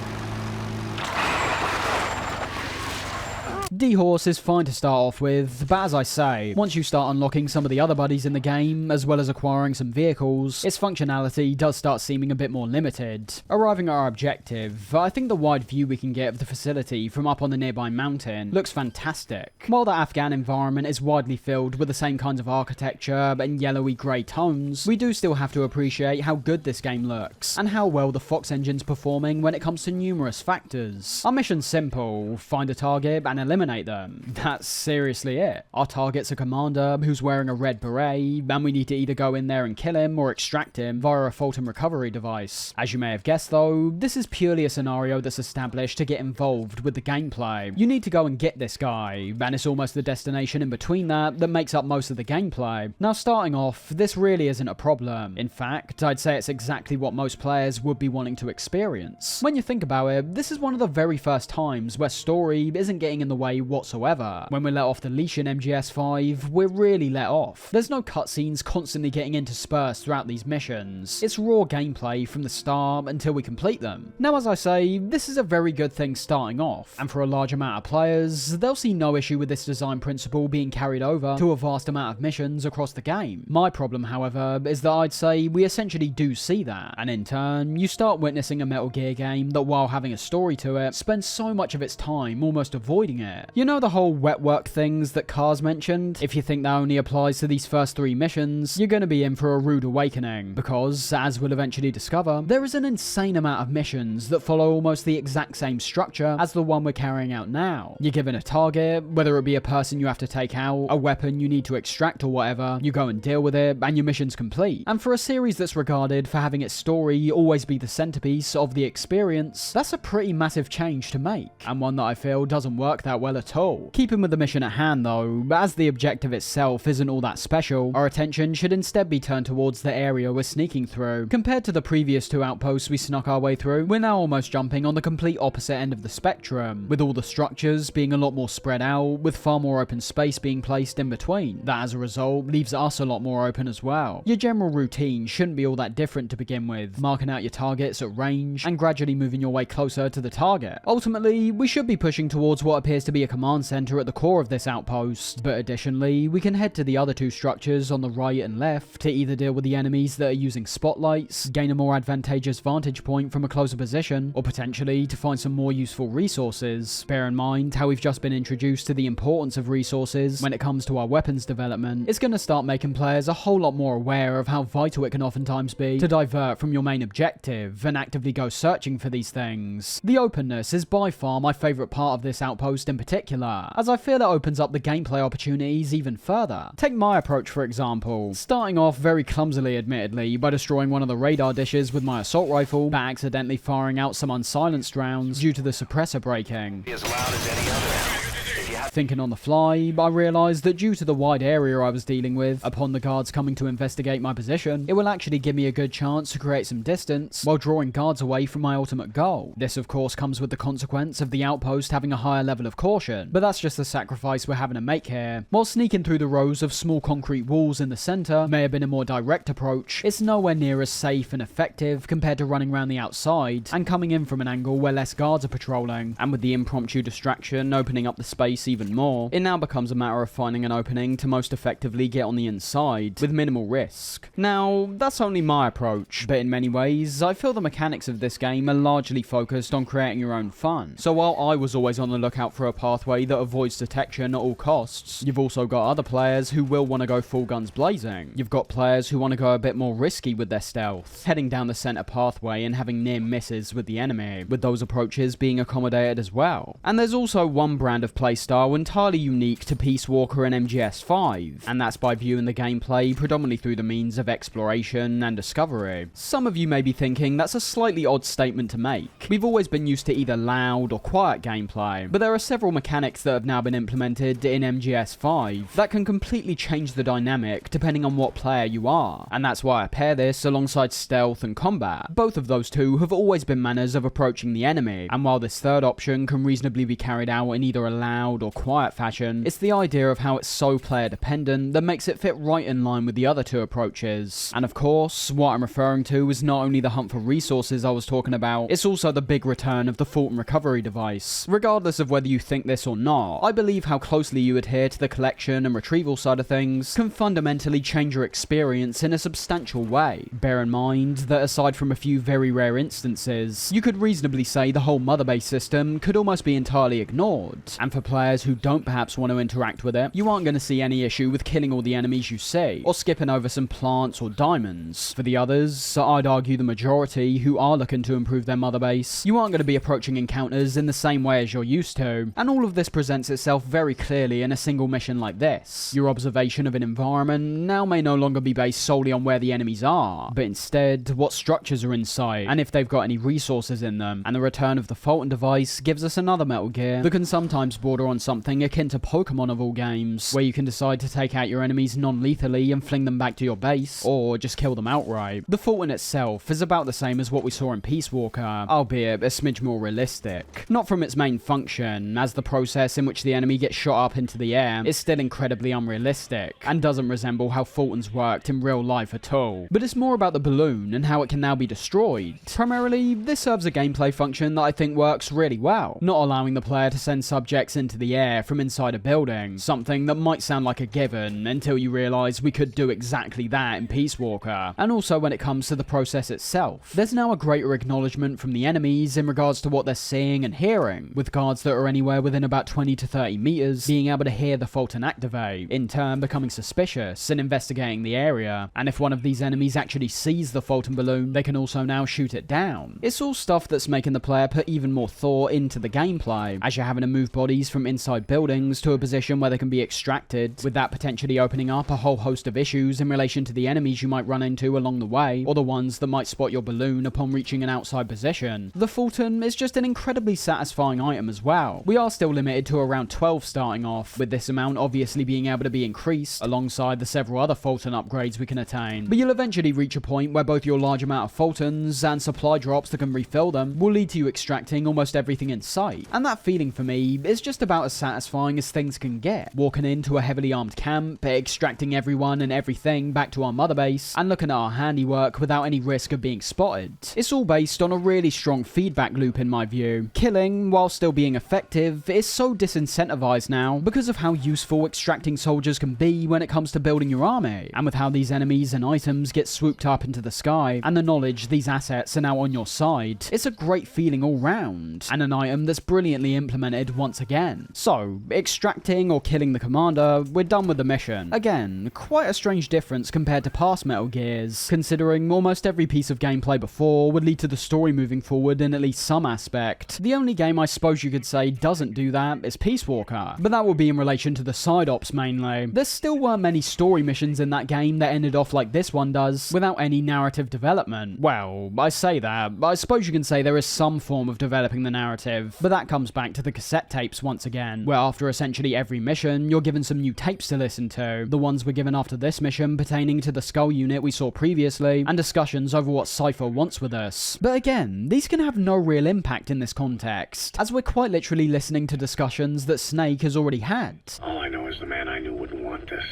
D-Horse is fine to start off with, but as I say, once you start unlocking some of the other buddies in the game, as well as acquiring some vehicles, its functionality does start seeming a bit more limited. Arriving at our objective, I think the wide view we can get of the facility from up on the nearby mountain looks fantastic. While the Afghan environment is widely filled with the same kinds of architecture and yellowy grey tones, we do still have to appreciate how good this game looks, and how well the Fox engine's performing when it comes to numerous factors. Our mission's simple: find a target and eliminate them. That's seriously it. Our target's a commander who's wearing a red beret, and we need to either go in there and kill him or extract him via a Fulton recovery device. As you may have guessed though, this is purely a scenario that's established to get involved with the gameplay. You need to go and get this guy, and it's almost the destination in between that makes up most of the gameplay. Now starting off, this really isn't a problem. In fact, I'd say it's exactly what most players would be wanting to experience. When you think about it, this is one of the very first times where story isn't getting in the way whatsoever. When we're let off the leash in MGS5, we're really let off. There's no cutscenes constantly getting interspersed throughout these missions. It's raw gameplay from the start until we complete them. Now as I say, this is a very good thing starting off, and for a large amount of players, they'll see no issue with this design principle being carried over to a vast amount of missions across the game. My problem, however, is that I'd say we essentially do see that, and in turn, you start witnessing a Metal Gear game that, while having a story to it, spends so much of its time almost avoiding it. You know the whole wet work things that Cars mentioned? If you think that only applies to these first 3 missions, you're going to be in for a rude awakening, because, as we'll eventually discover, there is an insane amount of missions that follow almost the exact same structure as the one we're carrying out now. You're given a target, whether it be a person you have to take out, a weapon you need to extract or whatever, you go and deal with it, and your mission's complete. And for a series that's regarded for having its story always be the centerpiece of the experience, that's a pretty massive change to make, and one that I feel doesn't work that well at all. Keeping with the mission at hand though, as the objective itself isn't all that special, our attention should instead be turned towards the area we're sneaking through. Compared to the previous 2 outposts we snuck our way through, we're now almost jumping on the complete opposite end of the spectrum, with all the structures being a lot more spread out, with far more open space being placed in between. That as a result leaves us a lot more open as well. Your general routine shouldn't be all that different to begin with, marking out your targets at range and gradually moving your way closer to the target. Ultimately, we should be pushing towards what appears to be a command center at the core of this outpost, but additionally, we can head to the other 2 structures on the right and left to either deal with the enemies that are using spotlights, gain a more advantageous vantage point from a closer position, or potentially to find some more useful resources. Bear in mind how we've just been introduced to the importance of resources when it comes to our weapons development. It's going to start making players a whole lot more aware of how vital it can oftentimes be to divert from your main objective and actively go searching for these things. The openness is by far my favourite part of this outpost in particular, as I feel it opens up the gameplay opportunities even further. Take my approach for example, starting off very clumsily admittedly by destroying one of the radar dishes with my assault rifle, but accidentally firing out some unsilenced rounds due to the suppressor breaking. As loud as any other. If you have Thinking on the fly, I realised that due to the wide area I was dealing with, upon the guards coming to investigate my position, it will actually give me a good chance to create some distance while drawing guards away from my ultimate goal. This of course comes with the consequence of the outpost having a higher level of caution, but that's just the sacrifice we're having to make here. While sneaking through the rows of small concrete walls in the centre may have been a more direct approach, it's nowhere near as safe and effective compared to running around the outside and coming in from an angle where less guards are patrolling. And with the impromptu distraction opening up the space even more, it now becomes a matter of finding an opening to most effectively get on the inside with minimal risk. Now, that's only my approach, but in many ways, I feel the mechanics of this game are largely focused on creating your own fun. So while I was always on the lookout for a pathway that avoids detection at all costs, you've also got other players who will want to go full guns blazing. You've got players who want to go a bit more risky with their stealth, heading down the centre pathway and having near misses with the enemy, with those approaches being accommodated as well. And there's also one brand of playstyle entirely unique to Peace Walker and MGS5, and that's by viewing the gameplay predominantly through the means of exploration and discovery. Some of you may be thinking that's a slightly odd statement to make. We've always been used to either loud or quiet gameplay, but there are several mechanics that have now been implemented in MGS5 that can completely change the dynamic depending on what player you are, and that's why I pair this alongside stealth and combat. Both of those two have always been manners of approaching the enemy, and while this third option can reasonably be carried out in either a loud or quiet fashion, it's the idea of how it's so player dependent that makes it fit right in line with the other two approaches. And of course, what I'm referring to is not only the hunt for resources I was talking about, it's also the big return of the Fulton recovery device. Regardless of whether you think this or not, I believe how closely you adhere to the collection and retrieval side of things can fundamentally change your experience in a substantial way. Bear in mind that aside from a few very rare instances, you could reasonably say the whole mother base system could almost be entirely ignored, and for players who don't perhaps want to interact with it, you aren't going to see any issue with killing all the enemies you see, or skipping over some plants or diamonds. For the others, I'd argue the majority who are looking to improve their mother base, you aren't going to be approaching encounters in the same way as you're used to, and all of this presents itself very clearly in a single mission like this. Your observation of an environment now may no longer be based solely on where the enemies are, but instead what structures are in sight, and if they've got any resources in them. And the return of the Fulton device gives us another Metal Gear that can sometimes border on something akin to Pokemon of all games, where you can decide to take out your enemies non-lethally and fling them back to your base, or just kill them outright. The Fulton itself is about the same as what we saw in Peace Walker, albeit a smidge more realistic. Not from its main function, as the process in which the enemy gets shot up into the air is still incredibly unrealistic, and doesn't resemble how Fulton's worked in real life at all. But it's more about the balloon and how it can now be destroyed. Primarily, this serves a gameplay function that I think works really well, not allowing the player to send subjects into the air from inside a building, something that might sound like a given until you realise we could do exactly that in Peace Walker. And also when it comes to the process itself, there's now a greater acknowledgement from the enemies in regards to what they're seeing and hearing, with guards that are anywhere within about 20 to 30 meters being able to hear the Fulton activate, in turn becoming suspicious and investigating the area. And if one of these enemies actually sees the Fulton balloon, they can also now shoot it down. It's all stuff that's making the player put even more thought into the gameplay, as you're having to move bodies from inside buildings to a position where they can be extracted, with that potentially opening up a whole host of issues in relation to the enemies you might run into along the way, or the ones that might spot your balloon upon reaching an outside position. The Fulton is just an incredibly satisfying item as well. We are still limited to around 12 starting off, with this amount obviously being able to be increased alongside the several other Fulton upgrades we can attain, but you'll eventually reach a point where both your large amount of Fultons and supply drops that can refill them will lead to you extracting almost everything in sight. And that feeling for me is just about as satisfying as things can get. Walking into a heavily armed camp, extracting everyone and everything back to our mother base, and looking at our handiwork without any risk of being spotted. It's all based on a really strong feedback loop in my view. Killing, while still being effective, is so disincentivized now because of how useful extracting soldiers can be when it comes to building your army, and with how these enemies and items get swooped up into the sky, and the knowledge these assets are now on your side. It's a great feeling all round, and an item that's brilliantly implemented once again. So, extracting or killing the commander, we're done with the mission. Again, quite a strange difference compared to past Metal Gears, considering almost every piece of gameplay before would lead to the story moving forward in at least some aspect. The only game I suppose you could say doesn't do that is Peace Walker, but that would be in relation to the side ops mainly. There still weren't many story missions in that game that ended off like this one does, without any narrative development. Well, I say that, but I suppose you can say there is some form of developing the narrative, but that comes back to the cassette tapes once again. where after essentially every mission, you're given some new tapes to listen to. The ones we're given after this mission pertaining to the Skull unit we saw previously, and discussions over what Cypher wants with us. But again, these can have no real impact in this context, as we're quite literally listening to discussions that Snake has already had. All I know is the man I knew wouldn't want this.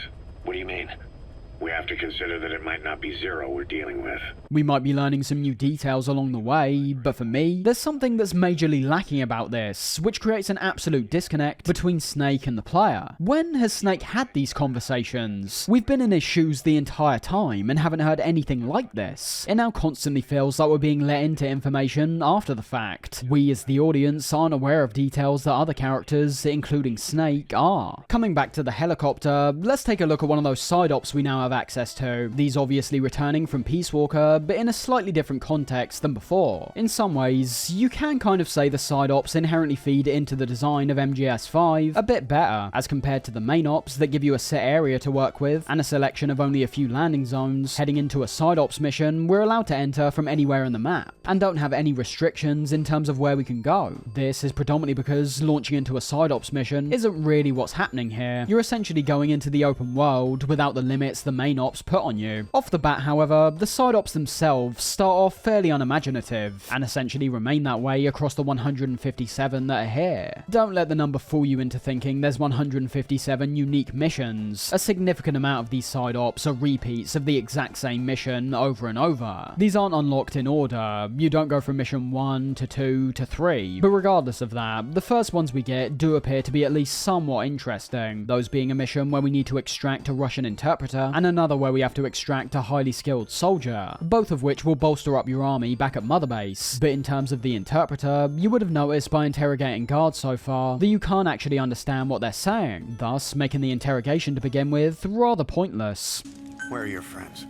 What do you mean? We have to consider that it might not be Zero we're dealing with. We might be learning some new details along the way, but for me, there's something that's majorly lacking about this, which creates an absolute disconnect between Snake and the player. When has Snake had these conversations? We've been in his shoes the entire time and haven't heard anything like this. It now constantly feels like we're being let into information after the fact. We as the audience aren't aware of details that other characters, including Snake, are. Coming back to the helicopter, let's take a look at one of those side ops we now have access to. These obviously returning from Peace Walker, but in a slightly different context than before. In some ways, you can kind of say the side ops inherently feed into the design of MGS5 a bit better, as compared to the main ops that give you a set area to work with, and a selection of only a few landing zones. Heading into a side ops mission, we're allowed to enter from anywhere in the map, and don't have any restrictions in terms of where we can go. This is predominantly because launching into a side ops mission isn't really what's happening here. You're essentially going into the open world without the limits the main ops put on you. Off the bat, however, the side ops themselves start off fairly unimaginative, and essentially remain that way across the 157 that are here. Don't let the number fool you into thinking there's 157 unique missions. A significant amount of these side ops are repeats of the exact same mission over and over. These aren't unlocked in order. You don't go from mission 1 to 2 to 3, but regardless of that, the first ones we get do appear to be at least somewhat interesting, those being a mission where we need to extract a Russian interpreter, and another where we have to extract a highly skilled soldier, both of which will bolster up your army back at Mother Base. But in terms of the interpreter, you would have noticed by interrogating guards so far that you can't actually understand what they're saying, thus making the interrogation to begin with rather pointless. Where are your friends?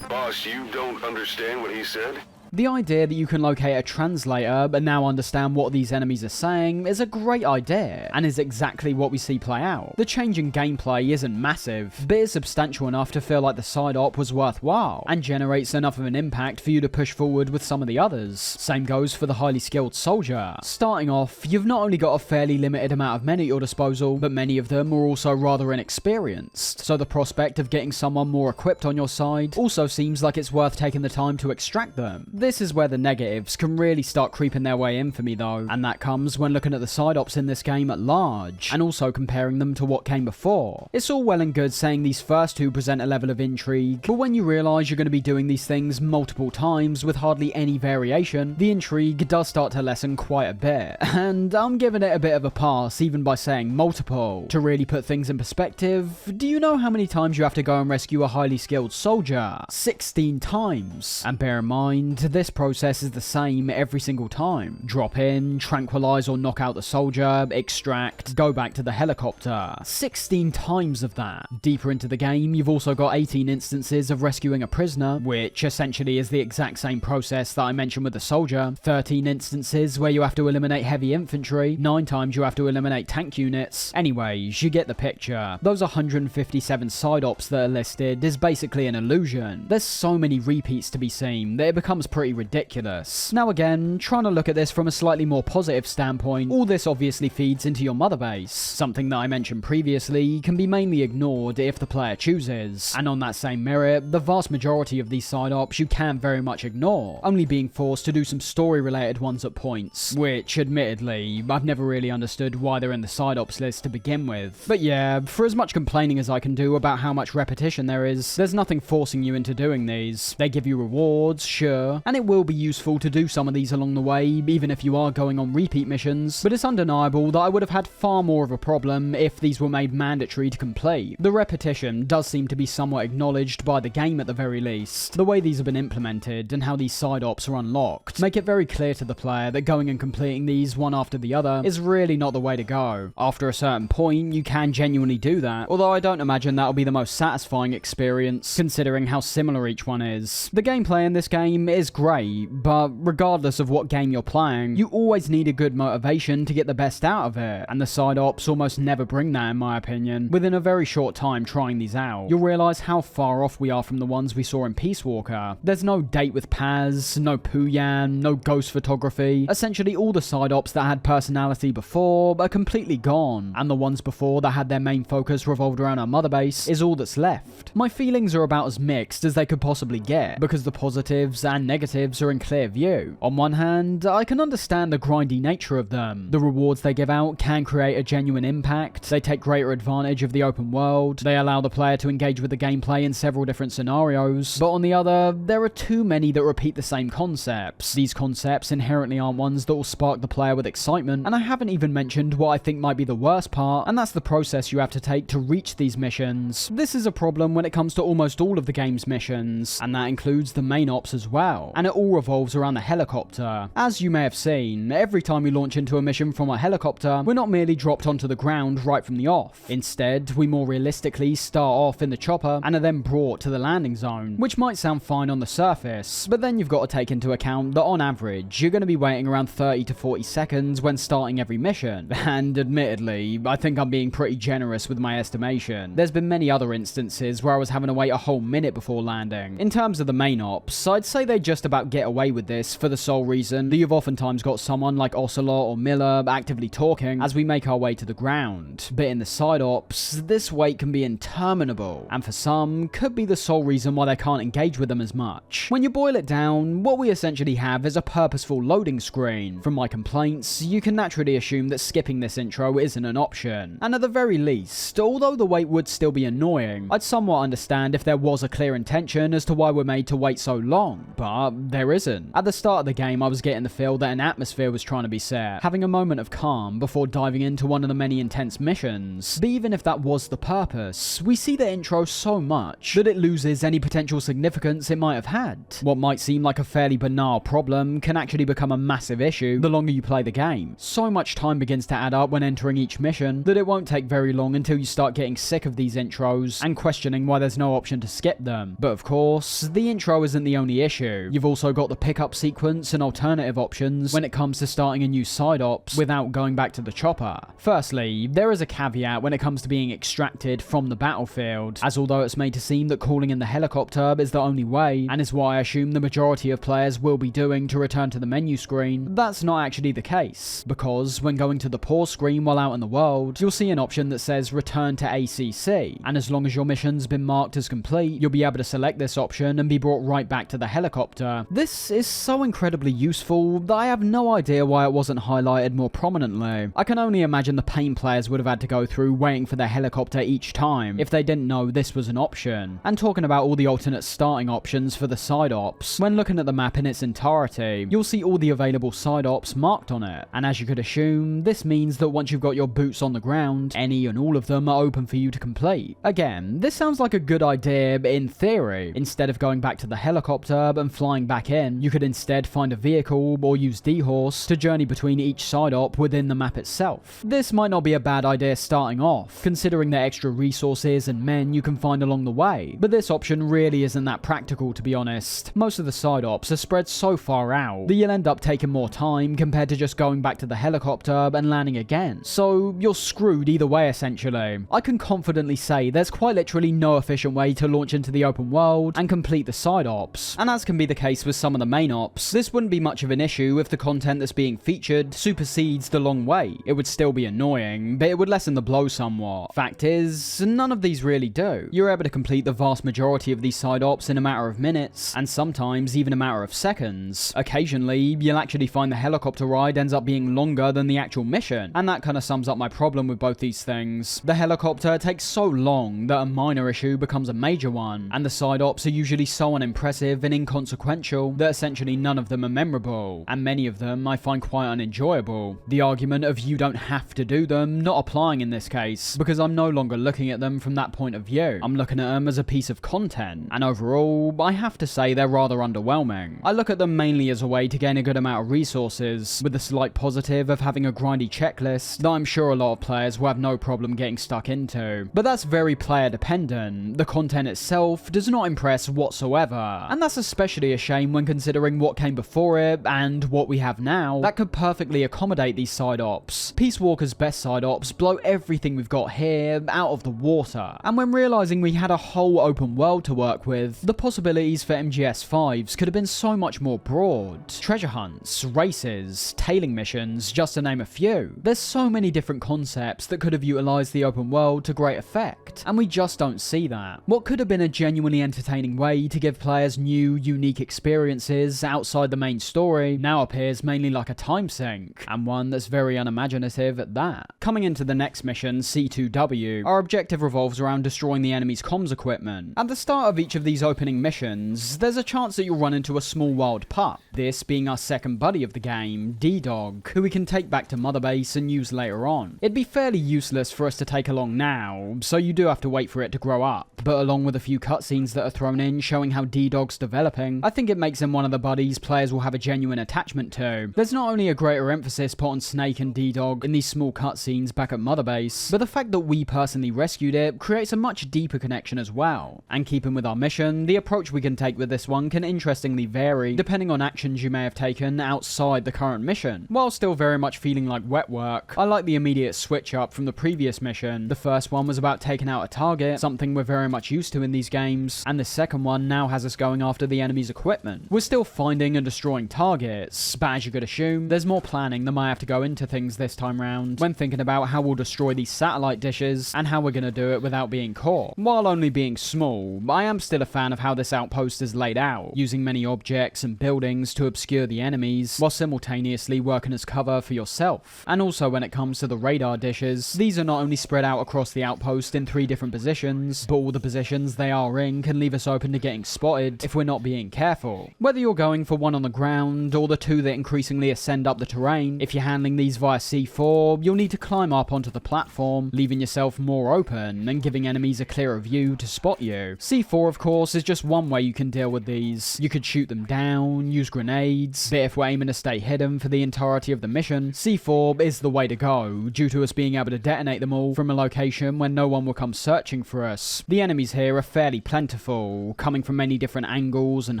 Boss, you don't understand what he said? The idea that you can locate a translator and now understand what these enemies are saying is a great idea, and is exactly what we see play out. The change in gameplay isn't massive, but is substantial enough to feel like the side op was worthwhile, and generates enough of an impact for you to push forward with some of the others. Same goes for the highly skilled soldier. Starting off, you've not only got a fairly limited amount of men at your disposal, but many of them are also rather inexperienced, so the prospect of getting someone more equipped on your side also seems like it's worth taking the time to extract them. This is where the negatives can really start creeping their way in for me though, and that comes when looking at the side ops in this game at large, and also comparing them to what came before. It's all well and good saying these first two present a level of intrigue, but when you realise you're going to be doing these things multiple times with hardly any variation, the intrigue does start to lessen quite a bit, and I'm giving it a bit of a pass even by saying multiple. To really put things in perspective, do you know how many times you have to go and rescue a highly skilled soldier? 16 times. And bear in mind, this process is the same every single time. Drop in, tranquilize or knock out the soldier, extract, go back to the helicopter. 16 times of that. Deeper into the game, you've also got 18 instances of rescuing a prisoner, which essentially is the exact same process that I mentioned with the soldier. 13 instances where you have to eliminate heavy infantry, 9 times you have to eliminate tank units. Anyways, you get the picture. Those 157 side ops that are listed is basically an illusion. There's so many repeats to be seen that it becomes pretty ridiculous. Now again, trying to look at this from a slightly more positive standpoint, all this obviously feeds into your mother base. Something that I mentioned previously can be mainly ignored if the player chooses. And on that same merit, the vast majority of these side ops you can very much ignore, only being forced to do some story related ones at points, which admittedly, I've never really understood why they're in the side ops list to begin with. But yeah, for as much complaining as I can do about how much repetition there is, there's nothing forcing you into doing these. They give you rewards, sure, and it will be useful to do some of these along the way, even if you are going on repeat missions, but it's undeniable that I would have had far more of a problem if these were made mandatory to complete. The repetition does seem to be somewhat acknowledged by the game at the very least. The way these have been implemented and how these side ops are unlocked make it very clear to the player that going and completing these one after the other is really not the way to go. After a certain point, you can genuinely do that, although I don't imagine that'll be the most satisfying experience considering how similar each one is. The gameplay in this game is great, but regardless of what game you're playing, you always need a good motivation to get the best out of it, and the side ops almost never bring that in my opinion. Within a very short time trying these out, you'll realise how far off we are from the ones we saw in Peace Walker. There's no date with Paz, no Puyan, no ghost photography. Essentially all the side ops that had personality before are completely gone, and the ones before that had their main focus revolved around our mother base is all that's left. My feelings are about as mixed as they could possibly get, because the positives and negatives are in clear view. On one hand, I can understand the grindy nature of them. The rewards they give out can create a genuine impact, they take greater advantage of the open world, they allow the player to engage with the gameplay in several different scenarios, but on the other, there are too many that repeat the same concepts. These concepts inherently aren't ones that will spark the player with excitement, and I haven't even mentioned what I think might be the worst part, and that's the process you have to take to reach these missions. This is a problem when it comes to almost all of the game's missions, and that includes the main ops as well, and it all revolves around the helicopter. As you may have seen, every time we launch into a mission from a helicopter, we're not merely dropped onto the ground right from the off. Instead, we more realistically start off in the chopper and are then brought to the landing zone, which might sound fine on the surface, but then you've got to take into account that on average, you're going to be waiting around 30 to 40 seconds when starting every mission, and admittedly, I think I'm being pretty generous with my estimation. There's been many other instances where I was having to wait a whole minute before landing. In terms of the main ops, I'd say they just about get away with this for the sole reason that you've oftentimes got someone like Ocelot or Miller actively talking as we make our way to the ground. But in the side ops, this wait can be interminable, and for some, could be the sole reason why they can't engage with them as much. When you boil it down, what we essentially have is a purposeful loading screen. From my complaints, you can naturally assume that skipping this intro isn't an option, and at the very least, although the wait would still be annoying, I'd somewhat understand if there was a clear intention as to why we're made to wait so long, but there isn't. At the start of the game, I was getting the feel that an atmosphere was trying to be set, having a moment of calm before diving into one of the many intense missions. But even if that was the purpose, we see the intro so much that it loses any potential significance it might have had. What might seem like a fairly banal problem can actually become a massive issue the longer you play the game. So much time begins to add up when entering each mission that it won't take very long until you start getting sick of these intros and questioning why there's no option to skip them. But of course, the intro isn't the only issue. You've also got the pickup sequence and alternative options when it comes to starting a new side ops without going back to the chopper. Firstly, there is a caveat when it comes to being extracted from the battlefield, as although it's made to seem that calling in the helicopter is the only way, and is what I assume the majority of players will be doing to return to the menu screen, that's not actually the case, because when going to the pause screen while out in the world, you'll see an option that says return to ACC, and as long as your mission's been marked as complete, you'll be able to select this option and be brought right back to the helicopter. This is so incredibly useful that I have no idea why it wasn't highlighted more prominently. I can only imagine the pain players would have had to go through waiting for their helicopter each time if they didn't know this was an option. And talking about all the alternate starting options for the side ops, when looking at the map in its entirety, you'll see all the available side ops marked on it, and as you could assume, this means that once you've got your boots on the ground, any and all of them are open for you to complete. Again, this sounds like a good idea in theory. Instead of going back to the helicopter and flying back in, you could instead find a vehicle or use D-Horse to journey between each side op within the map itself. This might not be a bad idea starting off, considering the extra resources and men you can find along the way, but this option really isn't that practical, to be honest. Most of the side ops are spread so far out that you'll end up taking more time compared to just going back to the helicopter and landing again, so you're screwed either way essentially. I can confidently say there's quite literally no efficient way to launch into the open world and complete the side ops, and as can be the case with some of the main ops, this wouldn't be much of an issue if the content that's being featured supersedes the long wait. It would still be annoying, but it would lessen the blow somewhat. Fact is, none of these really do. You're able to complete the vast majority of these side ops in a matter of minutes, and sometimes even a matter of seconds. Occasionally, you'll actually find the helicopter ride ends up being longer than the actual mission, and that kind of sums up my problem with both these things. The helicopter takes so long that a minor issue becomes a major one, and the side ops are usually so unimpressive and inconsequential that essentially none of them are memorable, and many of them I find quite unenjoyable. The argument of you don't have to do them not applying in this case, because I'm no longer looking at them from that point of view. I'm looking at them as a piece of content, and overall, I have to say they're rather underwhelming. I look at them mainly as a way to gain a good amount of resources, with the slight positive of having a grindy checklist that I'm sure a lot of players will have no problem getting stuck into. But that's very player dependent. The content itself does not impress whatsoever, and that's especially a shame when considering what came before it and what we have now that could perfectly accommodate these side ops. Peace Walker's best side ops blow everything we've got here out of the water, and when realizing we had a whole open world to work with, the possibilities for MGS5s could have been so much more broad. Treasure hunts, races, tailing missions, just to name a few. There's so many different concepts that could have utilized the open world to great effect, and we just don't see that. What could have been a genuinely entertaining way to give players new, unique experiences outside the main story now appears mainly like a time sink, and one that's very unimaginative at that. Coming into the next mission, C2W, our objective revolves around destroying the enemy's comms equipment. At the start of each of these opening missions, there's a chance that you'll run into a small wild pup, this being our second buddy of the game, D-Dog, who we can take back to Mother Base and use later on. It'd be fairly useless for us to take along now, so you do have to wait for it to grow up, but along with a few cutscenes that are thrown in showing how D-Dog's developing, I think it makes him one of the buddies players will have a genuine attachment to. There's not only a greater emphasis put on Snake and D-Dog in these small cutscenes back at Mother Base, but the fact that we personally rescued it creates a much deeper connection as well. And keeping with our mission, the approach we can take with this one can interestingly vary depending on actions you may have taken outside the current mission. While still very much feeling like wet work, I like the immediate switch up from the previous mission. The first one was about taking out a target, something we're very much used to in these games, and the second one now has us going after the enemy's equipment. We're still finding and destroying targets, but as you could assume, there's more planning than might have to go into things this time round when thinking about how we'll destroy these satellite dishes and how we're going to do it without being caught. While only being small, I am still a fan of how this outpost is laid out, using many objects and buildings to obscure the enemies while simultaneously working as cover for yourself. And also when it comes to the radar dishes, these are not only spread out across the outpost in 3 different positions, but all the positions they are in can leave us open to getting spotted if we're not being careful. Whether you're going for one on the ground or the 2 that increasingly ascend up the terrain, if you're handling these via C4, you'll need to climb up onto the platform, leaving yourself more open and giving enemies a clearer view to spot you. C4 of course is just one way you can deal with these. You could shoot them down, use grenades, but if we're aiming to stay hidden for the entirety of the mission, C4 is the way to go, due to us being able to detonate them all from a location when no one will come searching for us. The enemies here are fairly plentiful, coming from many different angles and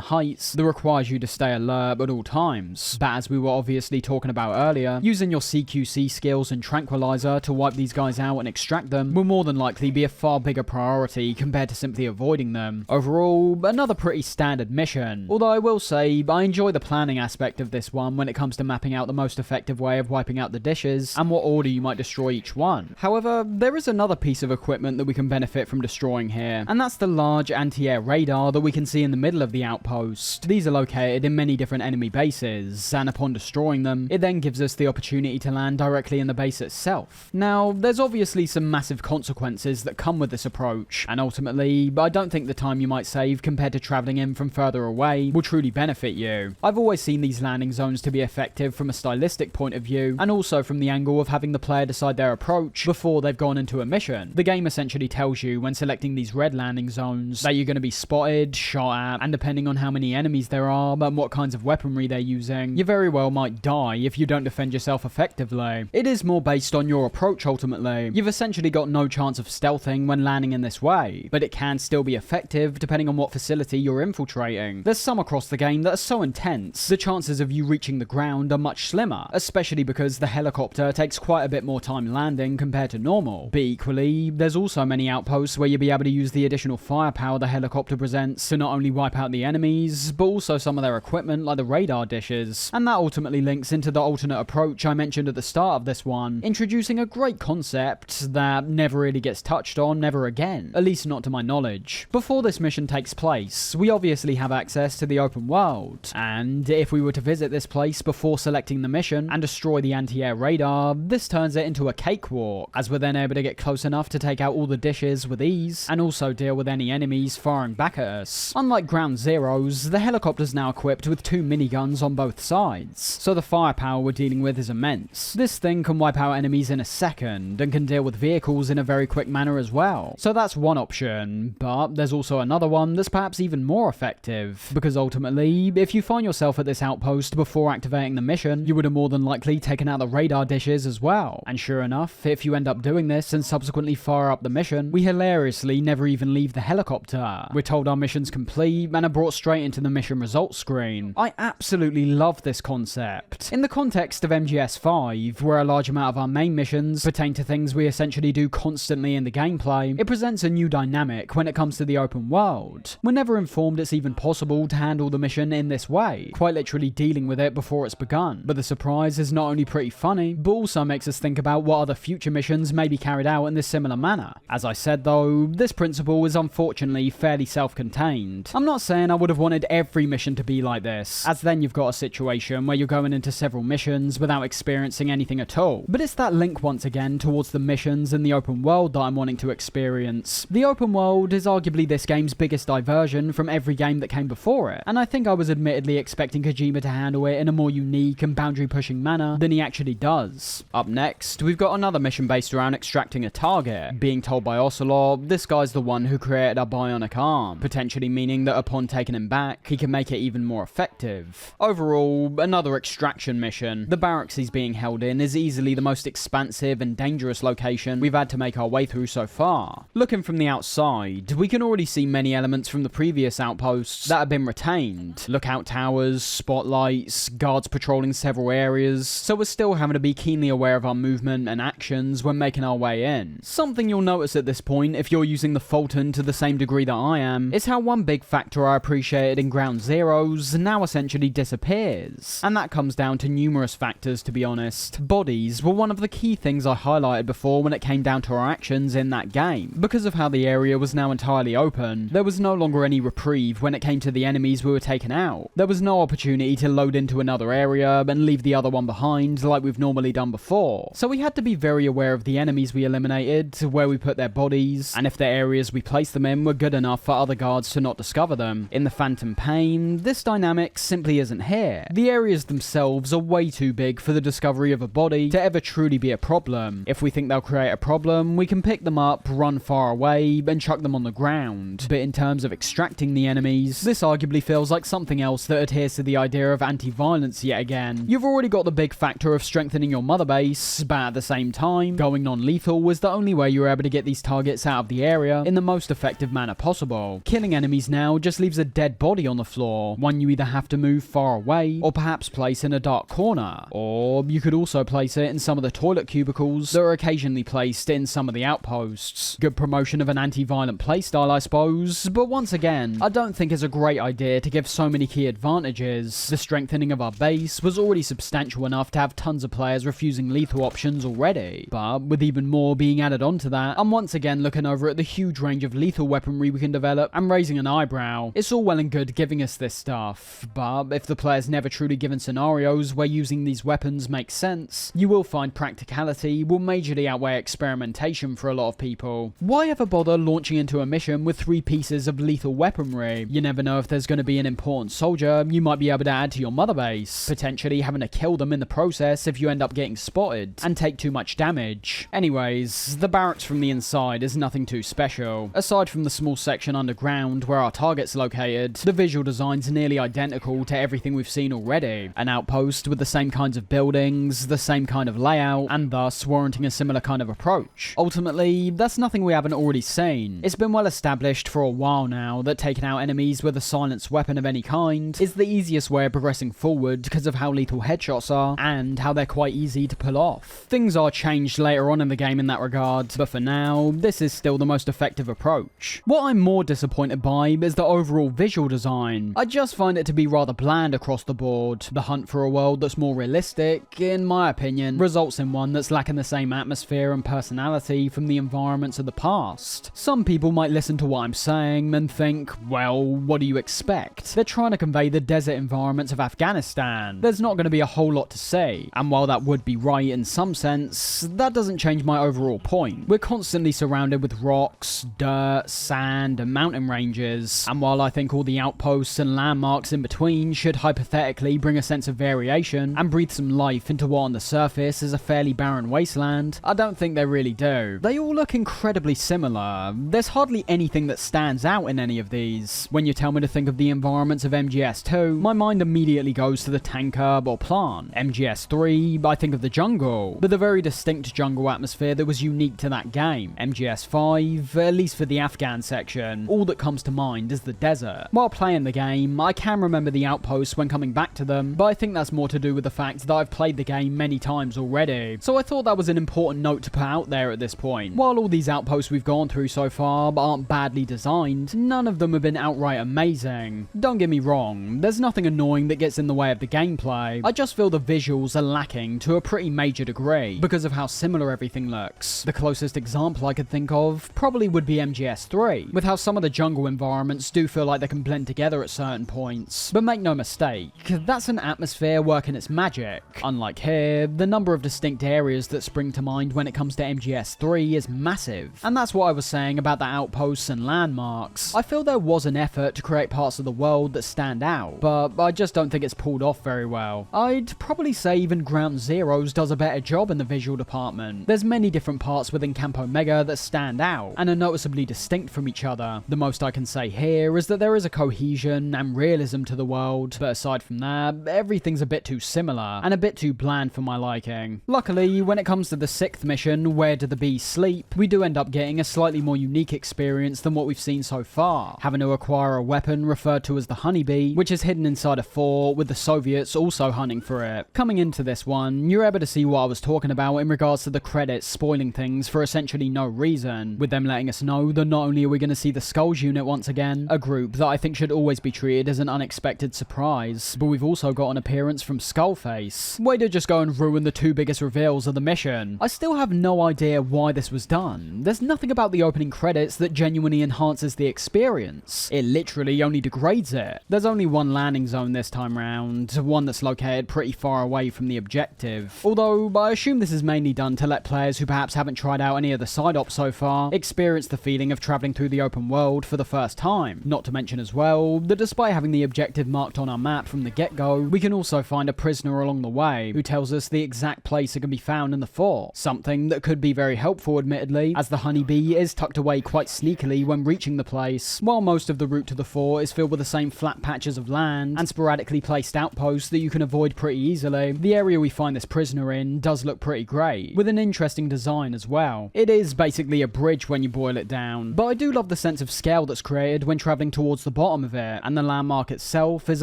heights that requires you to stay alert at all times. But as we were obviously talking about earlier, using your CQC skills and tranquilizer to wipe these guys out and extract them will more than likely be a far bigger priority compared to simply avoiding them. Overall, another pretty standard mission, although I will say I enjoy the planning aspect of this one when it comes to mapping out the most effective way of wiping out the dishes and what order you might destroy each one. However, there is another piece of equipment that we can benefit from destroying here, and that's the large anti-air radar that we can see in the middle of the outpost. These are located in many different enemy bases, and upon destroying them, it then gives us the opportunity to land directly in the base itself. Now, there's obviously some massive consequences that come with this approach, and ultimately, I don't think the time you might save compared to travelling in from further away will truly benefit you. I've always seen these landing zones to be effective from a stylistic point of view, and also from the angle of having the player decide their approach before they've gone into a mission. The game essentially tells you when selecting these red landing zones that you're going to be spotted, shot at, and depending on how many enemies there are and what kinds of weaponry they're using, you very well might die if you don't defend yourself effectively. It is more based on your approach ultimately. You've essentially got no chance of stealthing when landing in this way, but it can still be effective depending on what facility you're infiltrating. There's some across the game that are so intense, the chances of you reaching the ground are much slimmer, especially because the helicopter takes quite a bit more time landing compared to normal. But equally, there's also many outposts where you'll be able to use the additional firepower the helicopter presents to not only wipe out the enemies, but also some of their equipment like the radar dishes. And that ultimately links into the alternate approach I mentioned at the start of this one, introducing a great concept that never really gets touched on ever again, at least not to my knowledge. Before this mission takes place, we obviously have access to the open world, and if we were to visit this place before selecting the mission and destroy the anti-air radar, this turns it into a cakewalk, as we're then able to get close enough to take out all the dishes with ease, and also deal with any enemies firing back at us. Unlike Ground Zeroes, the helicopter's now equipped with 2 miniguns on both sides, so the firepower we're dealing with is immense. This thing can wipe out enemies in a second, and can deal with vehicles in a very quick manner as well. So that's one option, but there's also another one that's perhaps even more effective, because ultimately, if you find yourself at this outpost before activating the mission, you would have more than likely taken out the radar dishes as well. And sure enough, if you end up doing this and subsequently fire up the mission, we hilariously never even leave the helicopter. We're told our mission's complete and are brought straight into the mission results screen. I absolutely love this concept. In the context of MGS5, where a large amount of our main missions pertain to things we essentially do constantly in the gameplay, it presents a new dynamic when it comes to the open world. We're never informed it's even possible to handle the mission in this way, quite literally dealing with it before it's begun. But the surprise is not only pretty funny, but also makes us think about what other future missions may be carried out in this similar manner. As I said though, this principle is unfortunately fairly self-contained. I'm not saying I would have wanted every mission to be like this, as then you've got a situation where you're going into several missions without experiencing anything at all. But it's that link once again towards the missions and the open world that I'm wanting to experience. The open world is arguably this game's biggest diversion from every game that came before it, and I think I was admittedly expecting Kojima to handle it in a more unique and boundary-pushing manner than he actually does. Up next, we've got another mission based around extracting a target. Being told by Ocelot, this guy's the one who created a bionic arm, potentially meaning that upon taking him back, he can make it even more effective. Overall, another extraction mission. The barracks he's being held in is easily the most expansive and dangerous location we've had to make our way through so far. Looking from the outside, we can already see many elements from the previous outposts that have been retained. Lookout towers, spotlights, guards patrolling several areas, so we're still having to be keenly aware of our movement and actions when making our way in. Something you'll notice at this point, if you're using the Fulton to the same degree that I am, is how one big factor I appreciated in Ground Zeroes now essentially disappears. And that comes down to numerous factors, to be honest. Bodies were one of the key things I highlighted before when it came down to our actions in that game. Because of how the area was now entirely open, there was no longer any reprieve when it came to the enemies we were taking out. There was no opportunity to load into another area and leave the other one behind like we've normally done before. So we had to be very aware of the enemies we eliminated, where we put their bodies, and if the areas we placed them in were good enough for other guards to not discover them. In the Phantom Pain, this dynamic simply isn't here. The areas themselves are way too big for the discovery of a body to ever truly be a problem. If we think they'll create a problem, we can pick them up, run far away, and chuck them on the ground. But in terms of extracting the enemies, this arguably feels like something else that adheres to the idea of anti-violence yet again. You've already got the big factor of strengthening your mother base, but at the same time, going non-lethal was the only way you were able to get these targets out of the area in the most effective manner possible. Killing enemies now just leaves a dead body on the floor, one you either have to move far away, or perhaps place in a dark corner, or you could also place it in some of the toilet cubicles that are occasionally placed in some of the outposts. Good promotion of an anti-violent playstyle, I suppose, but once again, I don't think it's a great idea to give so many key advantages. The strengthening of our base was already substantial enough to have tons of players refusing lethal options already, but with even more being added onto that, I'm once again looking over at the huge range of lethal weaponry we can develop and raising an eyebrow. It's all well and good giving us this stuff, but if the player's never truly given scenarios where using these weapons makes sense, you will find practicality will majorly outweigh experimentation for a lot of people. Why ever bother launching into a mission with 3 pieces of lethal weaponry? You never know if there's going to be an important soldier you might be able to add to your mother base, potentially having to kill them in the process if you end up getting spotted and take too much damage. Anyways, the barracks from the inside is nothing too special. Aside from the small section underground where our target's located, the visual design's nearly identical to everything we've seen already. An outpost with the same kinds of buildings, the same kind of layout, and thus warranting a similar kind of approach. Ultimately, that's nothing we haven't already seen. It's been well established for a while now that taking out enemies with a silenced weapon of any kind is the easiest way of progressing forward because of how lethal headshots are and how they're quite easy to pull off. Things are changed later on in the game in that regard, but for now, this is still the most effective approach. What I'm more disappointed by is the overall visual design. I just find it to be rather bland across the board. The hunt for a world that's more realistic, in my opinion, results in one that's lacking the same atmosphere and personality from the environments of the past. Some people might listen to what I'm saying and think, well, what do you expect? They're trying to convey the desert environments of Afghanistan. There's not going to be a whole lot to say, and while that would be right in some sense, that doesn't change my overall point. We're constantly surrounded with rocks, dirt, sand, and mountain ranges, and while I think all the outposts and landmarks in between should hypothetically bring a sense of variation and breathe some life into what on the surface is a fairly barren wasteland, I don't think they really do. They all look incredibly similar. There's hardly anything that stands out in any of these. When you tell me to think of the environments of MGS2, my mind immediately goes to the tanker or plant. MGS3, I think of the jungle, but the very distinct jungle atmosphere that was unique to that game. MGS5, at least for the Afghan section, all that comes to mind is the desert. While playing the game, I can remember the outposts when coming back to them, but I think that's more to do with the fact that I've played the game many times already. So I thought that was an important note to put out there at this point. While all these outposts we've gone through so far aren't badly designed, none of them have been outright amazing. Don't get me wrong, there's nothing annoying that gets in the way of the gameplay. I just feel the visuals are lacking to a pretty major degree because of how similar everything looks. The closest example I could think of probably would be MGS3, with how some of the jungle environments do feel like they can blend together at certain points. But make no mistake, that's an atmosphere working its magic. Unlike here, the number of distinct areas that spring to mind when it comes to MGS3 is massive. And that's what I was saying about the outposts and landmarks. I feel there was an effort to create parts of the world that stand out, but I just don't think it's pulled off very well. I'd probably say even Ground Zeroes does a better job in the visual department. There's many different parts within Camp Omega that stand out and are noticeably distinct from each other. The most I can say here is that there is a cohesion and realism to the world, but aside from that, everything's a bit too similar and a bit too bland for my liking. Luckily, when it comes to the 6th mission, Where Do the Bees Sleep, we do end up getting a slightly more unique experience than what we've seen so far, having to acquire a weapon referred to as the Honeybee, which is hidden inside a fort with the Soviets also hunting for it. Coming into this one, you're able to see what I was talking about in regards to the credits spoiling things for essentially no reason, with them letting us know that not only are we going to see the Skulls unit once again, a group that I think should always be treated as an unexpected surprise, but we've also got an appearance from Skullface. Way to just go and ruin the two biggest reveals of the mission. I still have no idea why this was done. There's nothing about the opening credits that genuinely enhances the experience. It literally only degrades it. There's only one landing zone this time round, one that's located pretty far away from the objective. Although, I assume this is mainly done to let players who perhaps haven't tried out any of the side ops so far experience the feeling of travelling through the open world for the first time. Not to mention as well, that despite having the objective marked on our map from the get-go, we can also find a prisoner along the way who tells us the exact place it can be found in the fort. Something that could be very helpful admittedly, as the Honeybee is tucked away quite sneakily when reaching the place, while most of the route to the fort is filled with the same flat patches of land and sporadically placed outposts that you can avoid pretty easily. The area we find this prisoner in does look pretty great, with an interesting design as well. It is basically a bridge when you boil it down, but I do love the sense of scale that's created when travelling towards the bottom of it, and the landmark itself is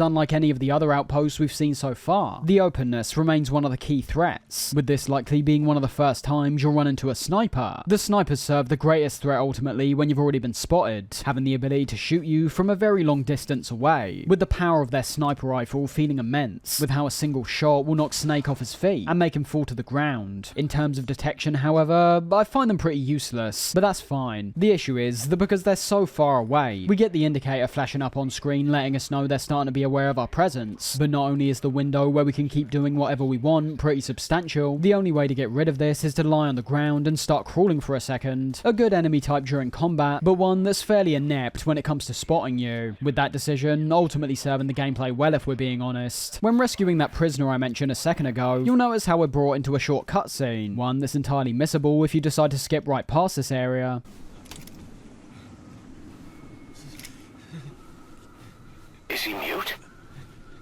unlike any of the other outposts we've seen so far. The openness remains one of the key threats, with this likely being one of the first times you'll run into a sniper. The snipers serve the greatest threat ultimately when you've already been spotted, having the ability to shoot you from a very long distance away, with the power of their sniper rifle feeling immense, with how a single shot will knock Snake off his feet and make him fall to the ground. In terms of detection, however, I find them pretty useless, but that's fine. The issue is that because they're so far away, we get the indicator flashing up on screen letting us know they're starting to be aware of our presence. But not only is the window where we can keep doing whatever we want pretty substantial, the only way to get rid of this is to lie on the ground and start crawling for a second. A good enemy type during combat, but one that's fairly inept when it comes to spotting you, with that decision ultimately serving the gameplay well if we're being honest. When rescuing that prisoner I mentioned a second ago, you'll notice how we're brought into a short cutscene, one that's entirely missable if you decide to skip right past this area. Is he mute?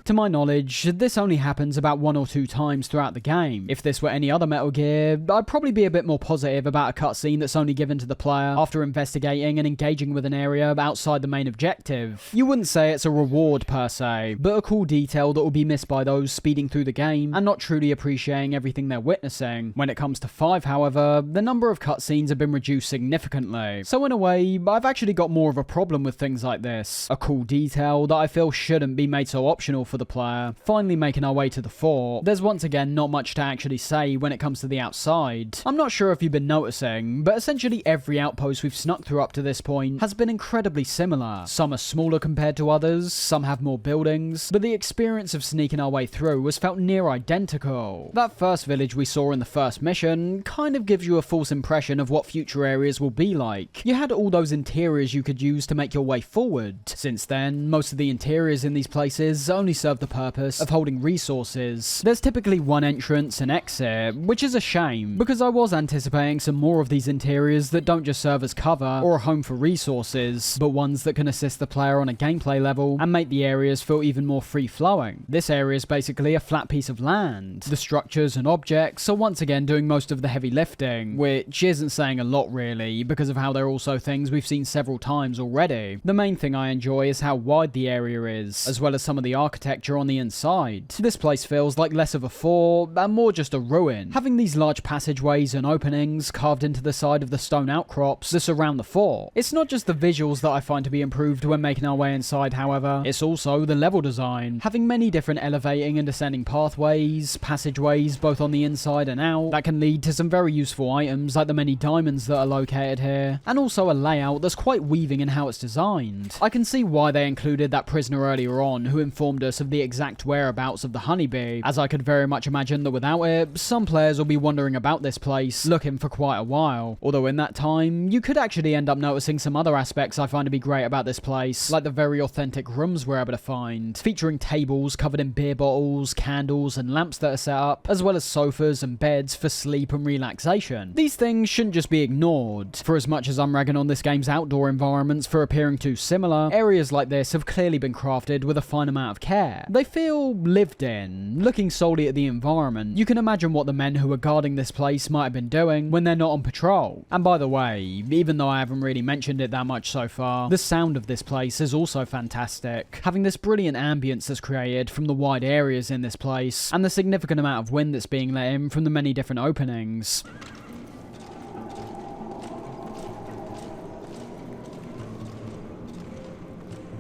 To my knowledge, this only happens about 1 or 2 times throughout the game. If this were any other Metal Gear, I'd probably be a bit more positive about a cutscene that's only given to the player after investigating and engaging with an area outside the main objective. You wouldn't say it's a reward per se, but a cool detail that will be missed by those speeding through the game and not truly appreciating everything they're witnessing. When it comes to 5, however, the number of cutscenes have been reduced significantly. So in a way, I've actually got more of a problem with things like this. A cool detail that I feel shouldn't be made so optional for the player. Finally making our way to the fort, there's once again not much to actually say when it comes to the outside. I'm not sure if you've been noticing, but essentially every outpost we've snuck through up to this point has been incredibly similar. Some are smaller compared to others, some have more buildings, but the experience of sneaking our way through was felt near identical. That first village we saw in the first mission kind of gives you a false impression of what future areas will be like. You had all those interiors you could use to make your way forward. Since then, most of the interiors in these places only serve the purpose of holding resources. There's typically one entrance and exit, which is a shame, because I was anticipating some more of these interiors that don't just serve as cover or a home for resources, but ones that can assist the player on a gameplay level and make the areas feel even more free-flowing. This area is basically a flat piece of land. The structures and objects are once again doing most of the heavy lifting, which isn't saying a lot really, because of how they're also things we've seen several times already. The main thing I enjoy is how wide the area is, as well as some of the architecture on the inside. This place feels like less of a fort and more just a ruin, having these large passageways and openings carved into the side of the stone outcrops that surround the fort. It's not just the visuals that I find to be improved when making our way inside, however, it's also the level design, having many different elevating and descending pathways, passageways both on the inside and out, that can lead to some very useful items like the many diamonds that are located here, and also a layout that's quite weaving in how it's designed. I can see why they included that prisoner earlier on who informed us of the exact whereabouts of the honeybee, as I could very much imagine that without it, some players will be wandering about this place looking for quite a while. Although in that time, you could actually end up noticing some other aspects I find to be great about this place, like the very authentic rooms we're able to find, featuring tables covered in beer bottles, candles and lamps that are set up, as well as sofas and beds for sleep and relaxation. These things shouldn't just be ignored. For as much as I'm ragging on this game's outdoor environments for appearing too similar, areas like this have clearly been crafted with a fine amount of care. They feel lived in. Looking solely at the environment, you can imagine what the men who are guarding this place might have been doing when they're not on patrol. And by the way, even though I haven't really mentioned it that much so far, the sound of this place is also fantastic. Having this brilliant ambience that's created from the wide areas in this place, and the significant amount of wind that's being let in from the many different openings.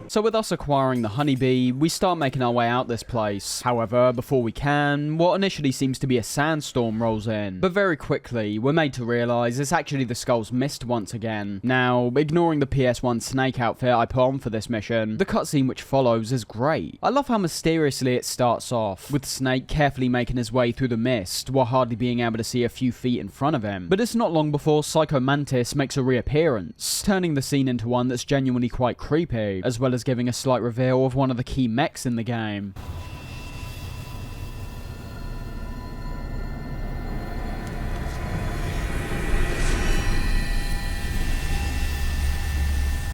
So with us acquiring the honeybee, we start making our way out this place. However, before we can, what initially seems to be a sandstorm rolls in. But very quickly, we're made to realise it's actually the Skull's mist once again. Now, ignoring the PS1 Snake outfit I put on for this mission, the cutscene which follows is great. I love how mysteriously it starts off, with Snake carefully making his way through the mist, while hardly being able to see a few feet in front of him. But it's not long before Psycho Mantis makes a reappearance, turning the scene into one that's genuinely quite creepy, as well as giving a slight reveal of one of the key mechs in the game.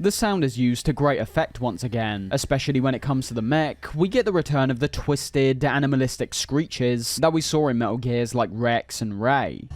The sound is used to great effect once again, especially when it comes to the mech. We get the return of the twisted, animalistic screeches that we saw in Metal Gears like Rex and Ray.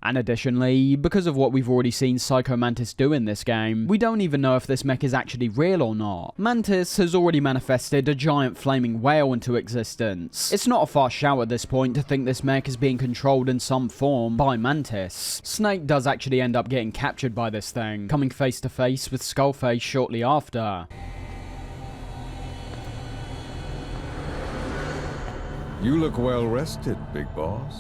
And additionally, because of what we've already seen Psycho Mantis do in this game, we don't even know if this mech is actually real or not. Mantis has already manifested a giant flaming whale into existence. It's not a far shout at this point to think this mech is being controlled in some form by Mantis. Snake does actually end up getting captured by this thing, coming face to face with Skullface shortly after. You look well rested, big boss.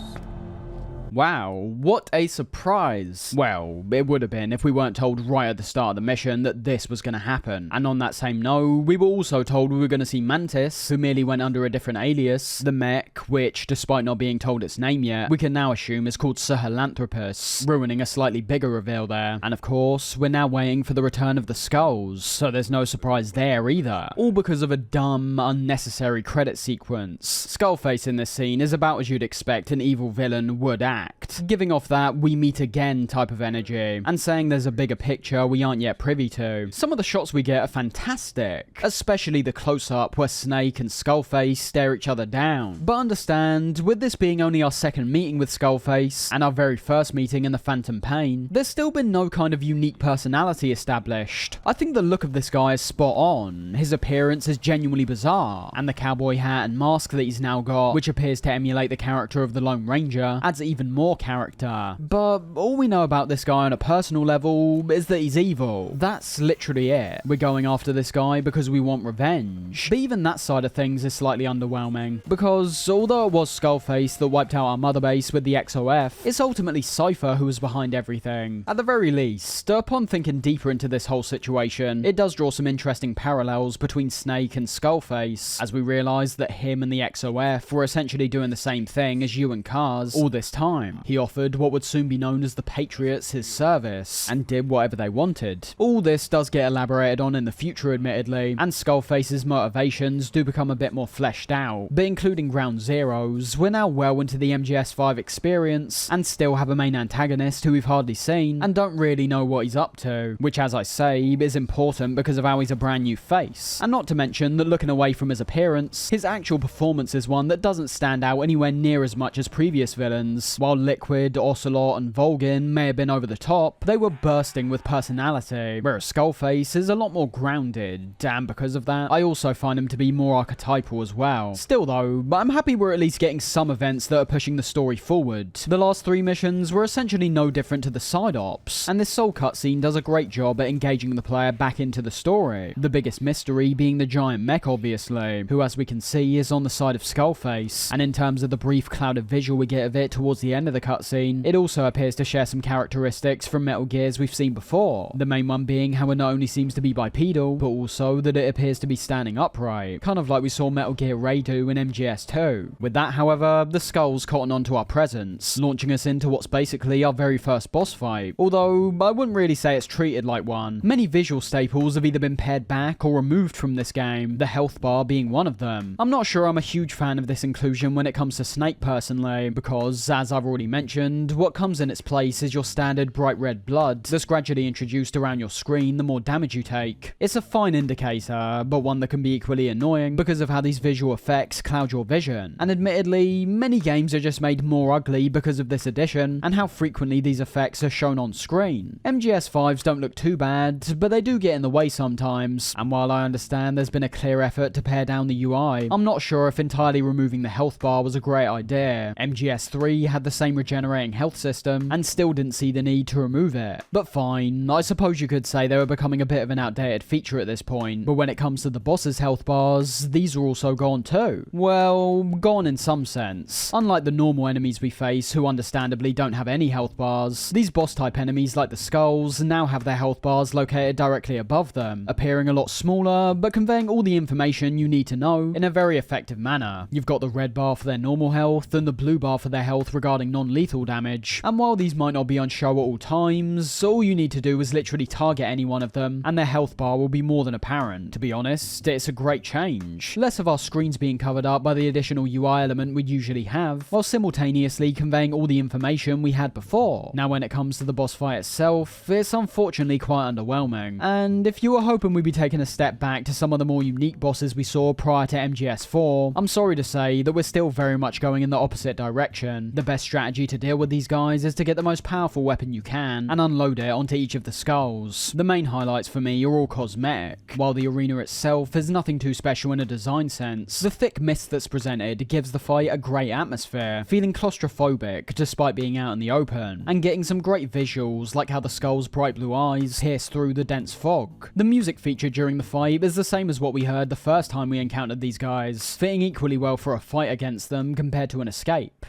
Wow, what a surprise. Well, it would have been if we weren't told right at the start of the mission that this was going to happen. And on that same note, we were also told we were going to see Mantis, who merely went under a different alias, the mech, which, despite not being told its name yet, we can now assume is called Sahelanthropus, ruining a slightly bigger reveal there. And of course, we're now waiting for the return of the Skulls, so there's no surprise there either. All because of a dumb, unnecessary credit sequence. Skullface in this scene is about as you'd expect an evil villain would act, giving off that we meet again type of energy, and saying there's a bigger picture we aren't yet privy to. Some of the shots we get are fantastic, especially the close-up where Snake and Skullface stare each other down. But understand, with this being only our second meeting with Skullface, and our very first meeting in the Phantom Pain, there's still been no kind of unique personality established. I think the look of this guy is spot on, his appearance is genuinely bizarre, and the cowboy hat and mask that he's now got, which appears to emulate the character of the Lone Ranger, adds even more character. But all we know about this guy on a personal level is that he's evil. That's literally it. We're going after this guy because we want revenge. But even that side of things is slightly underwhelming, because although it was Skullface that wiped out our mother base with the XOF, it's ultimately Cypher who was behind everything. At the very least, upon thinking deeper into this whole situation, it does draw some interesting parallels between Snake and Skullface, as we realise that him and the XOF were essentially doing the same thing as you and Kaz all this time. time. He offered what would soon be known as the Patriots his service, and did whatever they wanted. All this does get elaborated on in the future admittedly, and Skullface's motivations do become a bit more fleshed out, but including Ground Zeroes, we're now well into the MGS5 experience, and still have a main antagonist who we've hardly seen, and don't really know what he's up to, which as I say, is important because of how he's a brand new face. And not to mention that looking away from his appearance, his actual performance is one that doesn't stand out anywhere near as much as previous villains. While Liquid, Ocelot and Volgin may have been over the top, they were bursting with personality, whereas Skullface is a lot more grounded, and because of that, I also find him to be more archetypal as well. Still though, I'm happy we're at least getting some events that are pushing the story forward. The last 3 missions were essentially no different to the side ops, and this Soul cutscene does a great job at engaging the player back into the story. The biggest mystery being the giant mech obviously, who as we can see is on the side of Skullface, and in terms of the brief clouded visual we get of it towards the end of the cutscene, it also appears to share some characteristics from Metal Gears we've seen before. The main one being how it not only seems to be bipedal, but also that it appears to be standing upright, kind of like we saw Metal Gear Ray do in MGS2. With that however, the skulls cotton onto our presence, launching us into what's basically our very first boss fight, although I wouldn't really say it's treated like one. Many visual staples have either been pared back or removed from this game, the health bar being one of them. I'm not sure I'm a huge fan of this inclusion when it comes to Snake personally, because as I've already mentioned, what comes in its place is your standard bright red blood that's gradually introduced around your screen the more damage you take. It's a fine indicator, but one that can be equally annoying because of how these visual effects cloud your vision. And admittedly, many games are just made more ugly because of this addition, and how frequently these effects are shown on screen. MGS5s don't look too bad, but they do get in the way sometimes, and while I understand there's been a clear effort to pare down the UI, I'm not sure if entirely removing the health bar was a great idea. MGS3 had the same regenerating health system, and still didn't see the need to remove it. But fine, I suppose you could say they were becoming a bit of an outdated feature at this point, but when it comes to the boss's health bars, these are also gone too. Well, gone in some sense. Unlike the normal enemies we face, who understandably don't have any health bars, these boss type enemies like the skulls now have their health bars located directly above them, appearing a lot smaller, but conveying all the information you need to know in a very effective manner. You've got the red bar for their normal health, and the blue bar for their health regarding non-lethal damage, and while these might not be on show at all times, all you need to do is literally target any one of them, and their health bar will be more than apparent. To be honest, it's a great change. Less of our screens being covered up by the additional UI element we'd usually have, while simultaneously conveying all the information we had before. Now when it comes to the boss fight itself, it's unfortunately quite underwhelming, and if you were hoping we'd be taking a step back to some of the more unique bosses we saw prior to MGS4, I'm sorry to say that we're still very much going in the opposite direction. The best strategy to deal with these guys is to get the most powerful weapon you can, and unload it onto each of the skulls. The main highlights for me are all cosmetic. While the arena itself is nothing too special in a design sense, the thick mist that's presented gives the fight a great atmosphere, feeling claustrophobic despite being out in the open, and getting some great visuals like how the skull's bright blue eyes pierce through the dense fog. The music featured during the fight is the same as what we heard the first time we encountered these guys, fitting equally well for a fight against them compared to an escape.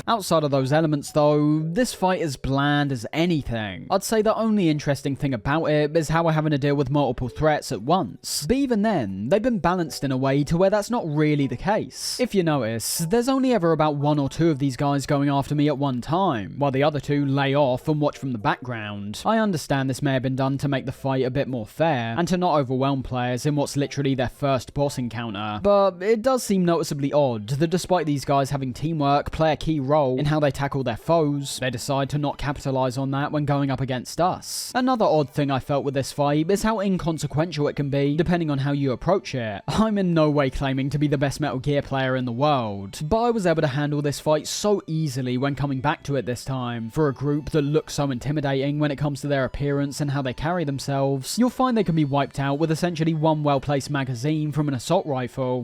Outside of those elements though, this fight is bland as anything. I'd say the only interesting thing about it is how we're having to deal with multiple threats at once. But even then, they've been balanced in a way to where that's not really the case. If you notice, there's only ever about 1 or 2 of these guys going after me at one time, while the other 2 lay off and watch from the background. I understand this may have been done to make the fight a bit more fair, and to not overwhelm players in what's literally their first boss encounter, but it does seem noticeably odd that despite these guys having teamwork play a key role in how they tackle their foes, they decide to not capitalize on that when going up against us. Another odd thing I felt with this fight is how inconsequential it can be depending on how you approach it. I'm in no way claiming to be the best Metal Gear player in the world, but I was able to handle this fight so easily when coming back to it this time. For a group that looks so intimidating when it comes to their appearance and how they carry themselves, you'll find they can be wiped out with essentially one well-placed magazine from an assault rifle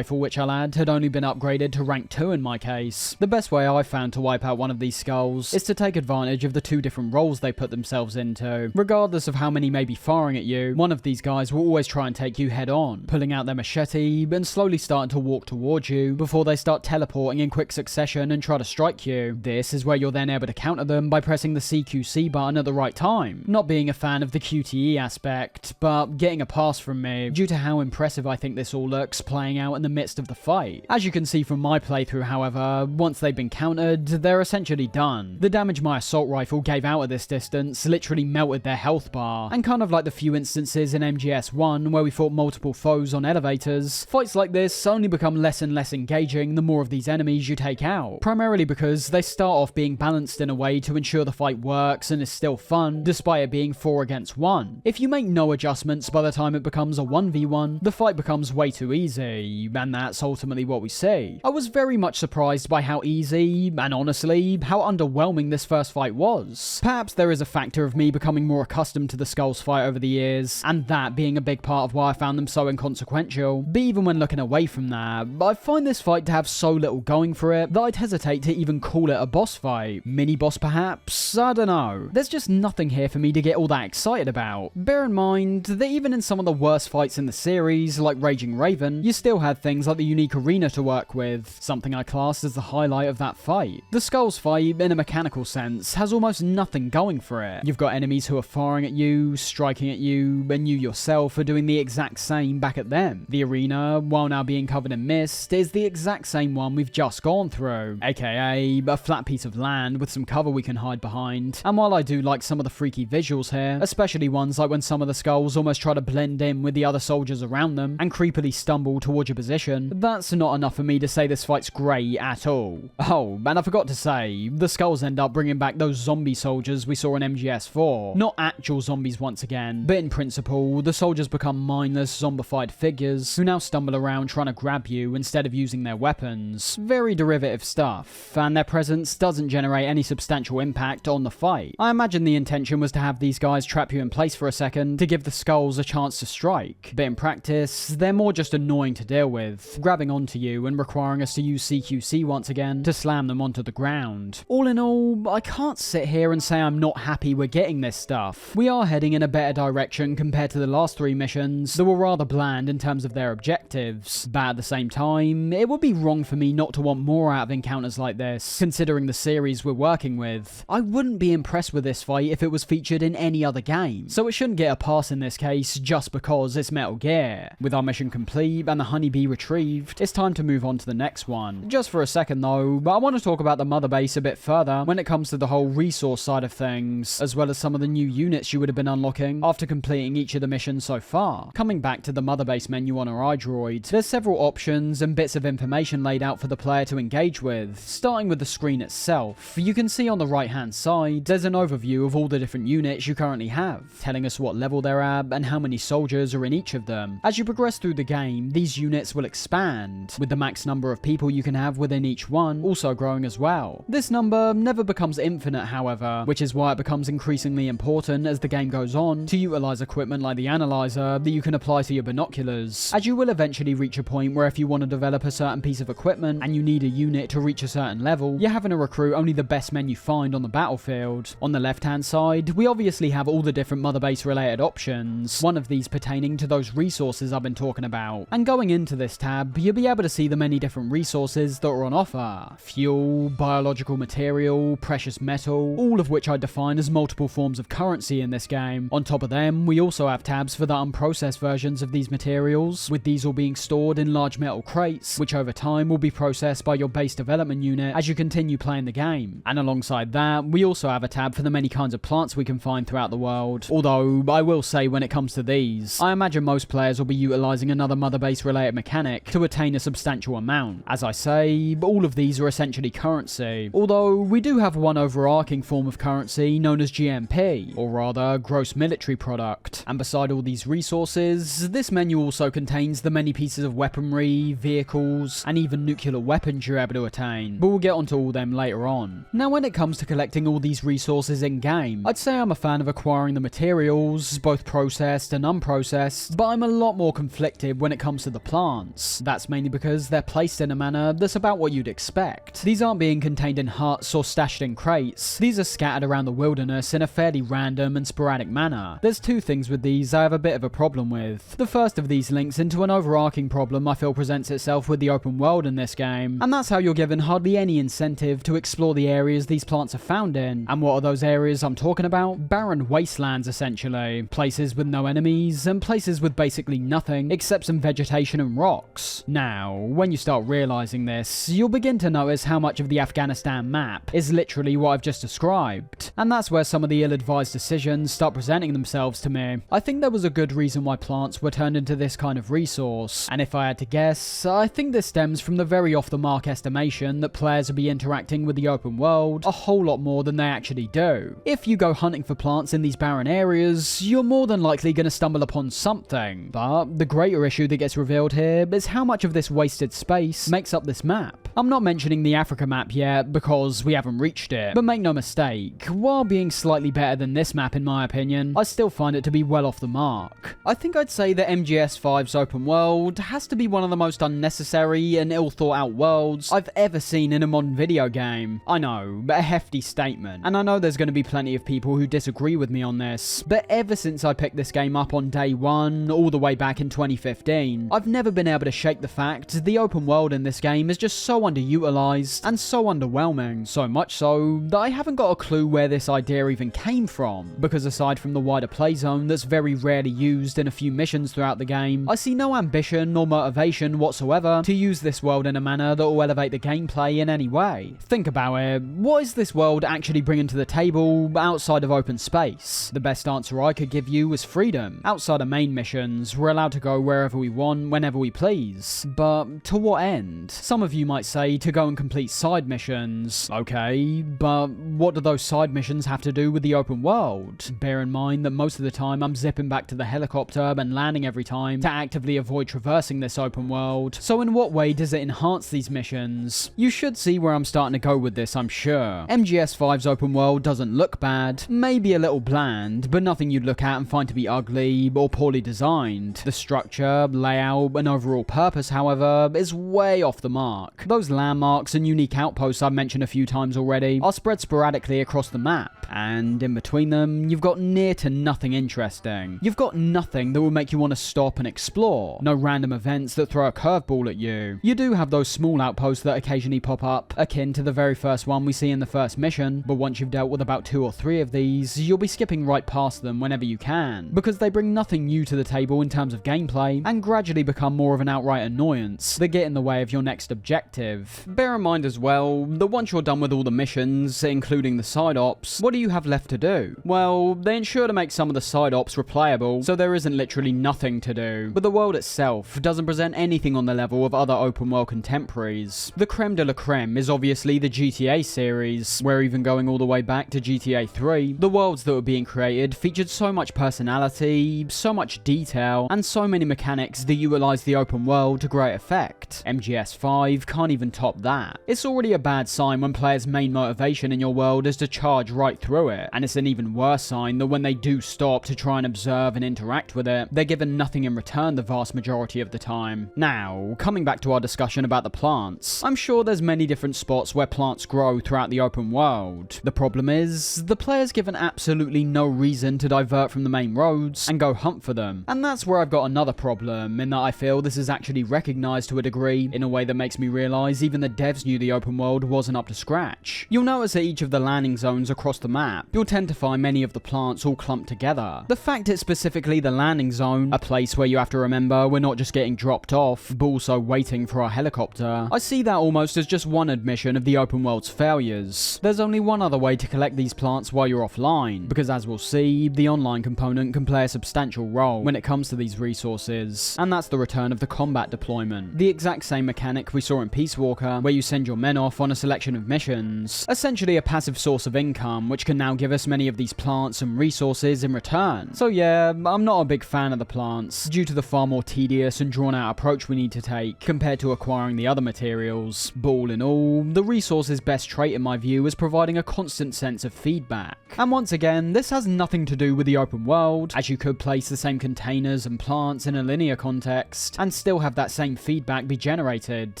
which I'll add had only been upgraded to rank 2 in my case. The best way way I found to wipe out one of these skulls is to take advantage of the two different roles they put themselves into. Regardless of how many may be firing at you, one of these guys will always try and take you head on, pulling out their machete and slowly starting to walk towards you before they start teleporting in quick succession and try to strike you. This is where you're then able to counter them by pressing the CQC button at the right time. Not being a fan of the QTE aspect, but getting a pass from me due to how impressive I think this all looks playing out in the midst of the fight. As you can see from my playthrough, however, once they've been countered, they're essentially done. The damage my assault rifle gave out at this distance literally melted their health bar, and kind of like the few instances in MGS1 where we fought multiple foes on elevators, fights like this only become less and less engaging the more of these enemies you take out, primarily because they start off being balanced in a way to ensure the fight works and is still fun, despite it being 4 against 1. If you make no adjustments by the time it becomes a 1v1, the fight becomes way too easy, and that's ultimately what we see. I was very much surprised by how easy, and honestly, how underwhelming this first fight was. Perhaps there is a factor of me becoming more accustomed to the Skulls fight over the years, and that being a big part of why I found them so inconsequential, but even when looking away from that, I find this fight to have so little going for it that I'd hesitate to even call it a boss fight. Mini-boss perhaps? I don't know. There's just nothing here for me to get all that excited about. Bear in mind that even in some of the worst fights in the series, like Raging Raven, you still had things like the unique arena to work with, something I classed as the highlight of that fight. The Skulls fight, in a mechanical sense, has almost nothing going for it. You've got enemies who are firing at you, striking at you, and you yourself are doing the exact same back at them. The arena, while now being covered in mist, is the exact same one we've just gone through, aka a flat piece of land with some cover we can hide behind. And while I do like some of the freaky visuals here, especially ones like when some of the skulls almost try to blend in with the other soldiers around them and creepily stumble towards your position, that's not enough for me to say this fight's great at all. Oh, and I forgot to say, the skulls end up bringing back those zombie soldiers we saw in MGS4. Not actual zombies once again, but in principle, the soldiers become mindless, zombified figures who now stumble around trying to grab you instead of using their weapons. Very derivative stuff, and their presence doesn't generate any substantial impact on the fight. I imagine the intention was to have these guys trap you in place for a second to give the skulls a chance to strike, but in practice, they're more just annoying to deal with, grabbing onto you and requiring us to use CQC once again to slam them onto the ground. All in all, I can't sit here and say I'm not happy we're getting this stuff. We are heading in a better direction compared to the last 3 missions that were rather bland in terms of their objectives, but at the same time, it would be wrong for me not to want more out of encounters like this, considering the series we're working with. I wouldn't be impressed with this fight if it was featured in any other game, so it shouldn't get a pass in this case just because it's Metal Gear. With our mission complete and the honeybee retrieved, it's time to move on to the next one. Just for a second though, I want to talk about the mother base a bit further when it comes to the whole resource side of things, as well as some of the new units you would have been unlocking after completing each of the missions so far. Coming back to the mother base menu on our iDroid, there's several options and bits of information laid out for the player to engage with. Starting with the screen itself, you can see on the right hand side, there's an overview of all the different units you currently have, telling us what level they're at and how many soldiers are in each of them. As you progress through the game, these units will expand, with the max number of people you can have within each one also growing as well. This number never becomes infinite, however, which is why it becomes increasingly important as the game goes on to utilize equipment like the analyzer that you can apply to your binoculars, as you will eventually reach a point where if you want to develop a certain piece of equipment and you need a unit to reach a certain level, you're having to recruit only the best men you find on the battlefield. On the left hand side, we obviously have all the different mother base related options, one of these pertaining to those resources I've been talking about. And going into this tab, you'll be able to see the many different resources that are on offer. Fuel, biological material, precious metal, all of which I define as multiple forms of currency in this game. On top of them, we also have tabs for the unprocessed versions of these materials, with these all being stored in large metal crates, which over time will be processed by your base development unit as you continue playing the game. And alongside that, we also have a tab for the many kinds of plants we can find throughout the world. Although, I will say when it comes to these, I imagine most players will be utilizing another mother base related mechanic to attain a substantial amount. As I say, all of these are essentially currency, although we do have one overarching form of currency known as GMP, or rather, gross military product. And beside all these resources, this menu also contains the many pieces of weaponry, vehicles, and even nuclear weapons you're able to attain, but we'll get onto all them later on. Now when it comes to collecting all these resources in game, I'd say I'm a fan of acquiring the materials, both processed and unprocessed, but I'm a lot more conflicted when it comes to the plants. That's mainly because they're placed in a manner that's about what you'd expect. fact. These aren't being contained in huts or stashed in crates. These are scattered around the wilderness in a fairly random and sporadic manner. There's two things with these I have a bit of a problem with. The first of these links into an overarching problem I feel presents itself with the open world in this game, and that's how you're given hardly any incentive to explore the areas these plants are found in. And what are those areas I'm talking about? Barren wastelands, essentially. Places with no enemies, and places with basically nothing except some vegetation and rocks. Now, when you start realizing this, you'll begin to notice how much of the Afghanistan map is literally what I've just described. And that's where some of the ill-advised decisions start presenting themselves to me. I think there was a good reason why plants were turned into this kind of resource, and if I had to guess, I think this stems from the very off-the-mark estimation that players will be interacting with the open world a whole lot more than they actually do. If you go hunting for plants in these barren areas, you're more than likely going to stumble upon something. But the greater issue that gets revealed here is how much of this wasted space makes up this map. I'm not mentioning the Africa map yet because we haven't reached it, but make no mistake, while being slightly better than this map in my opinion, I still find it to be well off the mark. I think I'd say that MGS5's open world has to be one of the most unnecessary and ill thought out worlds I've ever seen in a modern video game. I know, a hefty statement, and I know there's going to be plenty of people who disagree with me on this, but ever since I picked this game up on day one, all the way back in 2015, I've never been able to shake the fact the open world in this game is just so underutilized and so underwhelming, so much so that I haven't got a clue where this idea even came from, because aside from the wider play zone that's very rarely used in a few missions throughout the game, I see no ambition or motivation whatsoever to use this world in a manner that will elevate the gameplay in any way. Think about it, what is this world actually bringing to the table outside of open space? The best answer I could give you is freedom. Outside of main missions, we're allowed to go wherever we want, whenever we please. But to what end? Some of you might say to go and complete side missions. Okay, but what do those side missions have to do with the open world? Bear in mind that most of the time I'm zipping back to the helicopter and landing every time to actively avoid traversing this open world. So in what way does it enhance these missions? You should see where I'm starting to go with this, I'm sure. MGS5's open world doesn't look bad, maybe a little bland, but nothing you'd look at and find to be ugly or poorly designed. The structure, layout, and overall purpose, however, is way off the mark. Those landmarks and unique outposts I've mentioned a few times already are spread sporadically across the map, and in between them, you've got near to nothing interesting. You've got nothing that will make you want to stop and explore. No random events that throw a curveball at you. You do have those small outposts that occasionally pop up, akin to the very first one we see in the first mission, but once you've dealt with about 2 or 3 of these, you'll be skipping right past them whenever you can, because they bring nothing new to the table in terms of gameplay, and gradually become more of an outright annoyance that get in the way of your next objective. Bear in mind as well, that once you're done with all the missions, including the side ops, what do you have left to do? Well, they ensure to make some of the side ops replayable, so there isn't literally nothing to do, but the world itself doesn't present anything on the level of other open world contemporaries. The creme de la creme is obviously the GTA series, where even going all the way back to GTA 3, the worlds that were being created featured so much personality, so much detail, and so many mechanics that utilized the open world to great effect. MGS5 can't even top that. It's already a bad sign when players' main motivation in your world is to charge right through it, and it's an even worse sign that when they do stop to try and observe and interact with it, they're given nothing in return the vast majority of the time. Now, coming back to our discussion about the plants, I'm sure there's many different spots where plants grow throughout the open world. The problem is, the player's given absolutely no reason to divert from the main roads and go hunt for them. And that's where I've got another problem, in that I feel this is actually recognised to a degree in a way that makes me realise even the devs knew the open world wasn't up to scratch. You'll notice at each of the landing zones across the map, you'll tend to find many of the plants all clumped together. The fact it's specifically the landing zone, a place where you have to remember we're not just getting dropped off, but also waiting for our helicopter, I see that almost as just one admission of the open world's failures. There's only one other way to collect these plants while you're offline, because as we'll see, the online component can play a substantial role when it comes to these resources, and that's the return of the combat deployment. The exact same mechanic we saw in Peace Walker, where you send your men off on a selection of missions, essentially a passive source of income which can now give us many of these plants and resources in return. So yeah, I'm not a big fan of the plants, due to the far more tedious and drawn out approach we need to take compared to acquiring the other materials, but all in all, the resource's best trait in my view is providing a constant sense of feedback. And once again, this has nothing to do with the open world, as you could place the same containers and plants in a linear context and still have that same feedback be generated.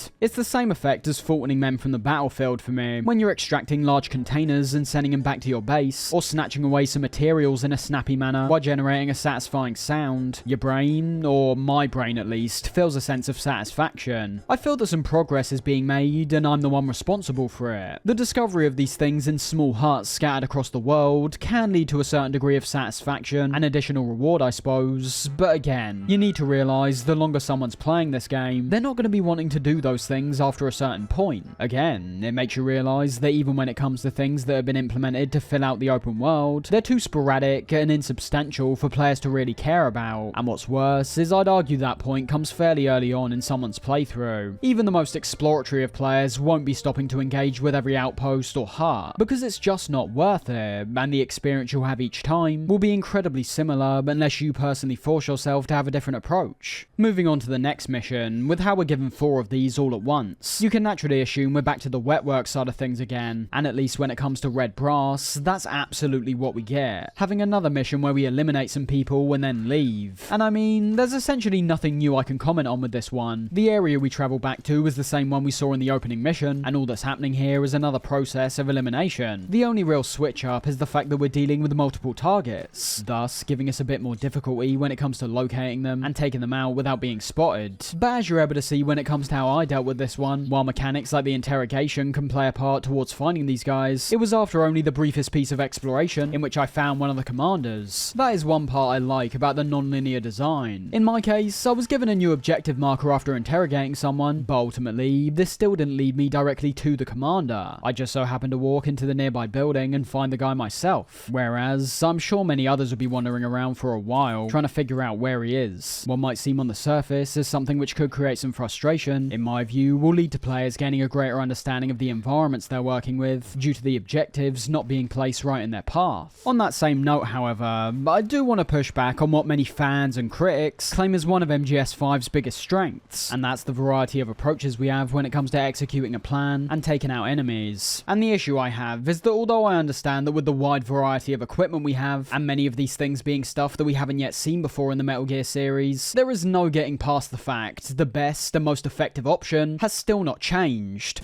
It's the same same effect as faulting men from the battlefield for me, when you're extracting large containers and sending them back to your base, or snatching away some materials in a snappy manner while generating a satisfying sound. Your brain, or my brain at least, feels a sense of satisfaction. I feel that some progress is being made, and I'm the one responsible for it. The discovery of these things in small huts scattered across the world can lead to a certain degree of satisfaction and additional reward, I suppose, but again, you need to realise the longer someone's playing this game, they're not going to be wanting to do those things after a certain point. Again, it makes you realise that even when it comes to things that have been implemented to fill out the open world, they're too sporadic and insubstantial for players to really care about. And what's worse is I'd argue that point comes fairly early on in someone's playthrough. Even the most exploratory of players won't be stopping to engage with every outpost or hut, because it's just not worth it, and the experience you'll have each time will be incredibly similar unless you personally force yourself to have a different approach. Moving on to the next mission, with how we're given 4 of these all at once, you can naturally assume we're back to the wet work side of things again, and at least when it comes to Red Brass, that's absolutely what we get. Having another mission where we eliminate some people and then leave. And I mean, there's essentially nothing new I can comment on with this one. The area we travel back to is the same one we saw in the opening mission, and all that's happening here is another process of elimination. The only real switch up is the fact that we're dealing with multiple targets, thus giving us a bit more difficulty when it comes to locating them and taking them out without being spotted. But as you're able to see when it comes to how I dealt with this one, while mechanics like the interrogation can play a part towards finding these guys, it was after only the briefest piece of exploration in which I found one of the commanders. That is one part I like about the non-linear design. In my case, I was given a new objective marker after interrogating someone, but ultimately, this still didn't lead me directly to the commander. I just so happened to walk into the nearby building and find the guy myself, whereas I'm sure many others would be wandering around for a while trying to figure out where he is. What might seem on the surface as something which could create some frustration, in my view, will lead to players gaining a greater understanding of the environments they're working with due to the objectives not being placed right in their path. On that same note, however, I do want to push back on what many fans and critics claim is one of MGS5's biggest strengths, and that's the variety of approaches we have when it comes to executing a plan and taking out enemies. And the issue I have is that although I understand that with the wide variety of equipment we have, and many of these things being stuff that we haven't yet seen before in the Metal Gear series, there is no getting past the fact the best and most effective option has still not changed.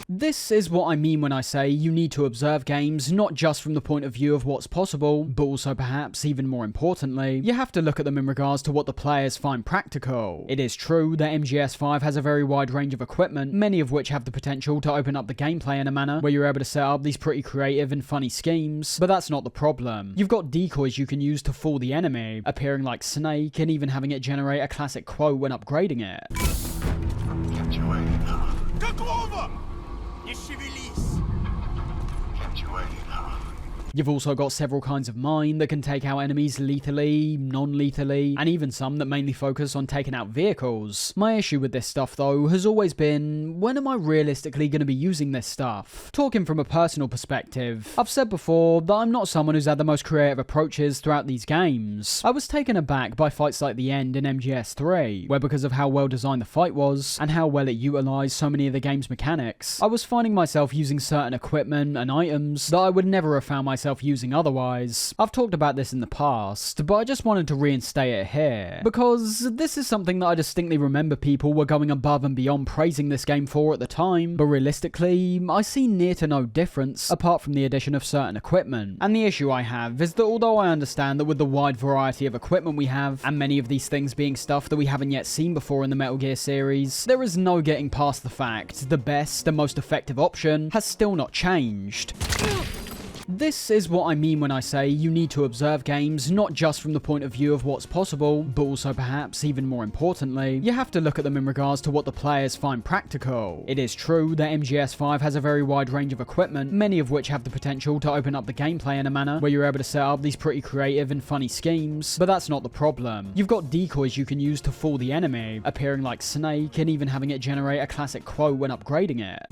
This is what I mean when I say you need to observe games not just from the point of view of what's possible, but also perhaps even more importantly, you have to look at them in regards to what the players find practical. It is true that MGS5 has a very wide range of equipment, many of which have the potential to open up the gameplay in a manner where you're able to set up these pretty creative and funny schemes, but that's not the problem. You've got decoys you can use to fool the enemy, appearing like Snake and even having it generate a classic quote when upgrading it. You've also got several kinds of mine that can take out enemies lethally, non-lethally, and even some that mainly focus on taking out vehicles. My issue with this stuff though has always been, when am I realistically going to be using this stuff? Talking from a personal perspective, I've said before that I'm not someone who's had the most creative approaches throughout these games. I was taken aback by fights like the end in MGS3, where because of how well designed the fight was, and how well it utilised so many of the game's mechanics, I was finding myself using certain equipment and items that I would never have found myself using otherwise. I've talked about this in the past, but I just wanted to reinstate it here, because this is something that I distinctly remember people were going above and beyond praising this game for at the time, but realistically, I see near to no difference apart from the addition of certain equipment. And the issue I have is that although I understand that with the wide variety of equipment we have, and many of these things being stuff that we haven't yet seen before in the Metal Gear series, there is no getting past the fact the best and most effective option has still not changed. This is what I mean when I say you need to observe games not just from the point of view of what's possible, but also perhaps even more importantly, you have to look at them in regards to what the players find practical. It is true that MGS5 has a very wide range of equipment, many of which have the potential to open up the gameplay in a manner where you're able to set up these pretty creative and funny schemes, but that's not the problem. You've got decoys you can use to fool the enemy, appearing like Snake and even having it generate a classic quote when upgrading it.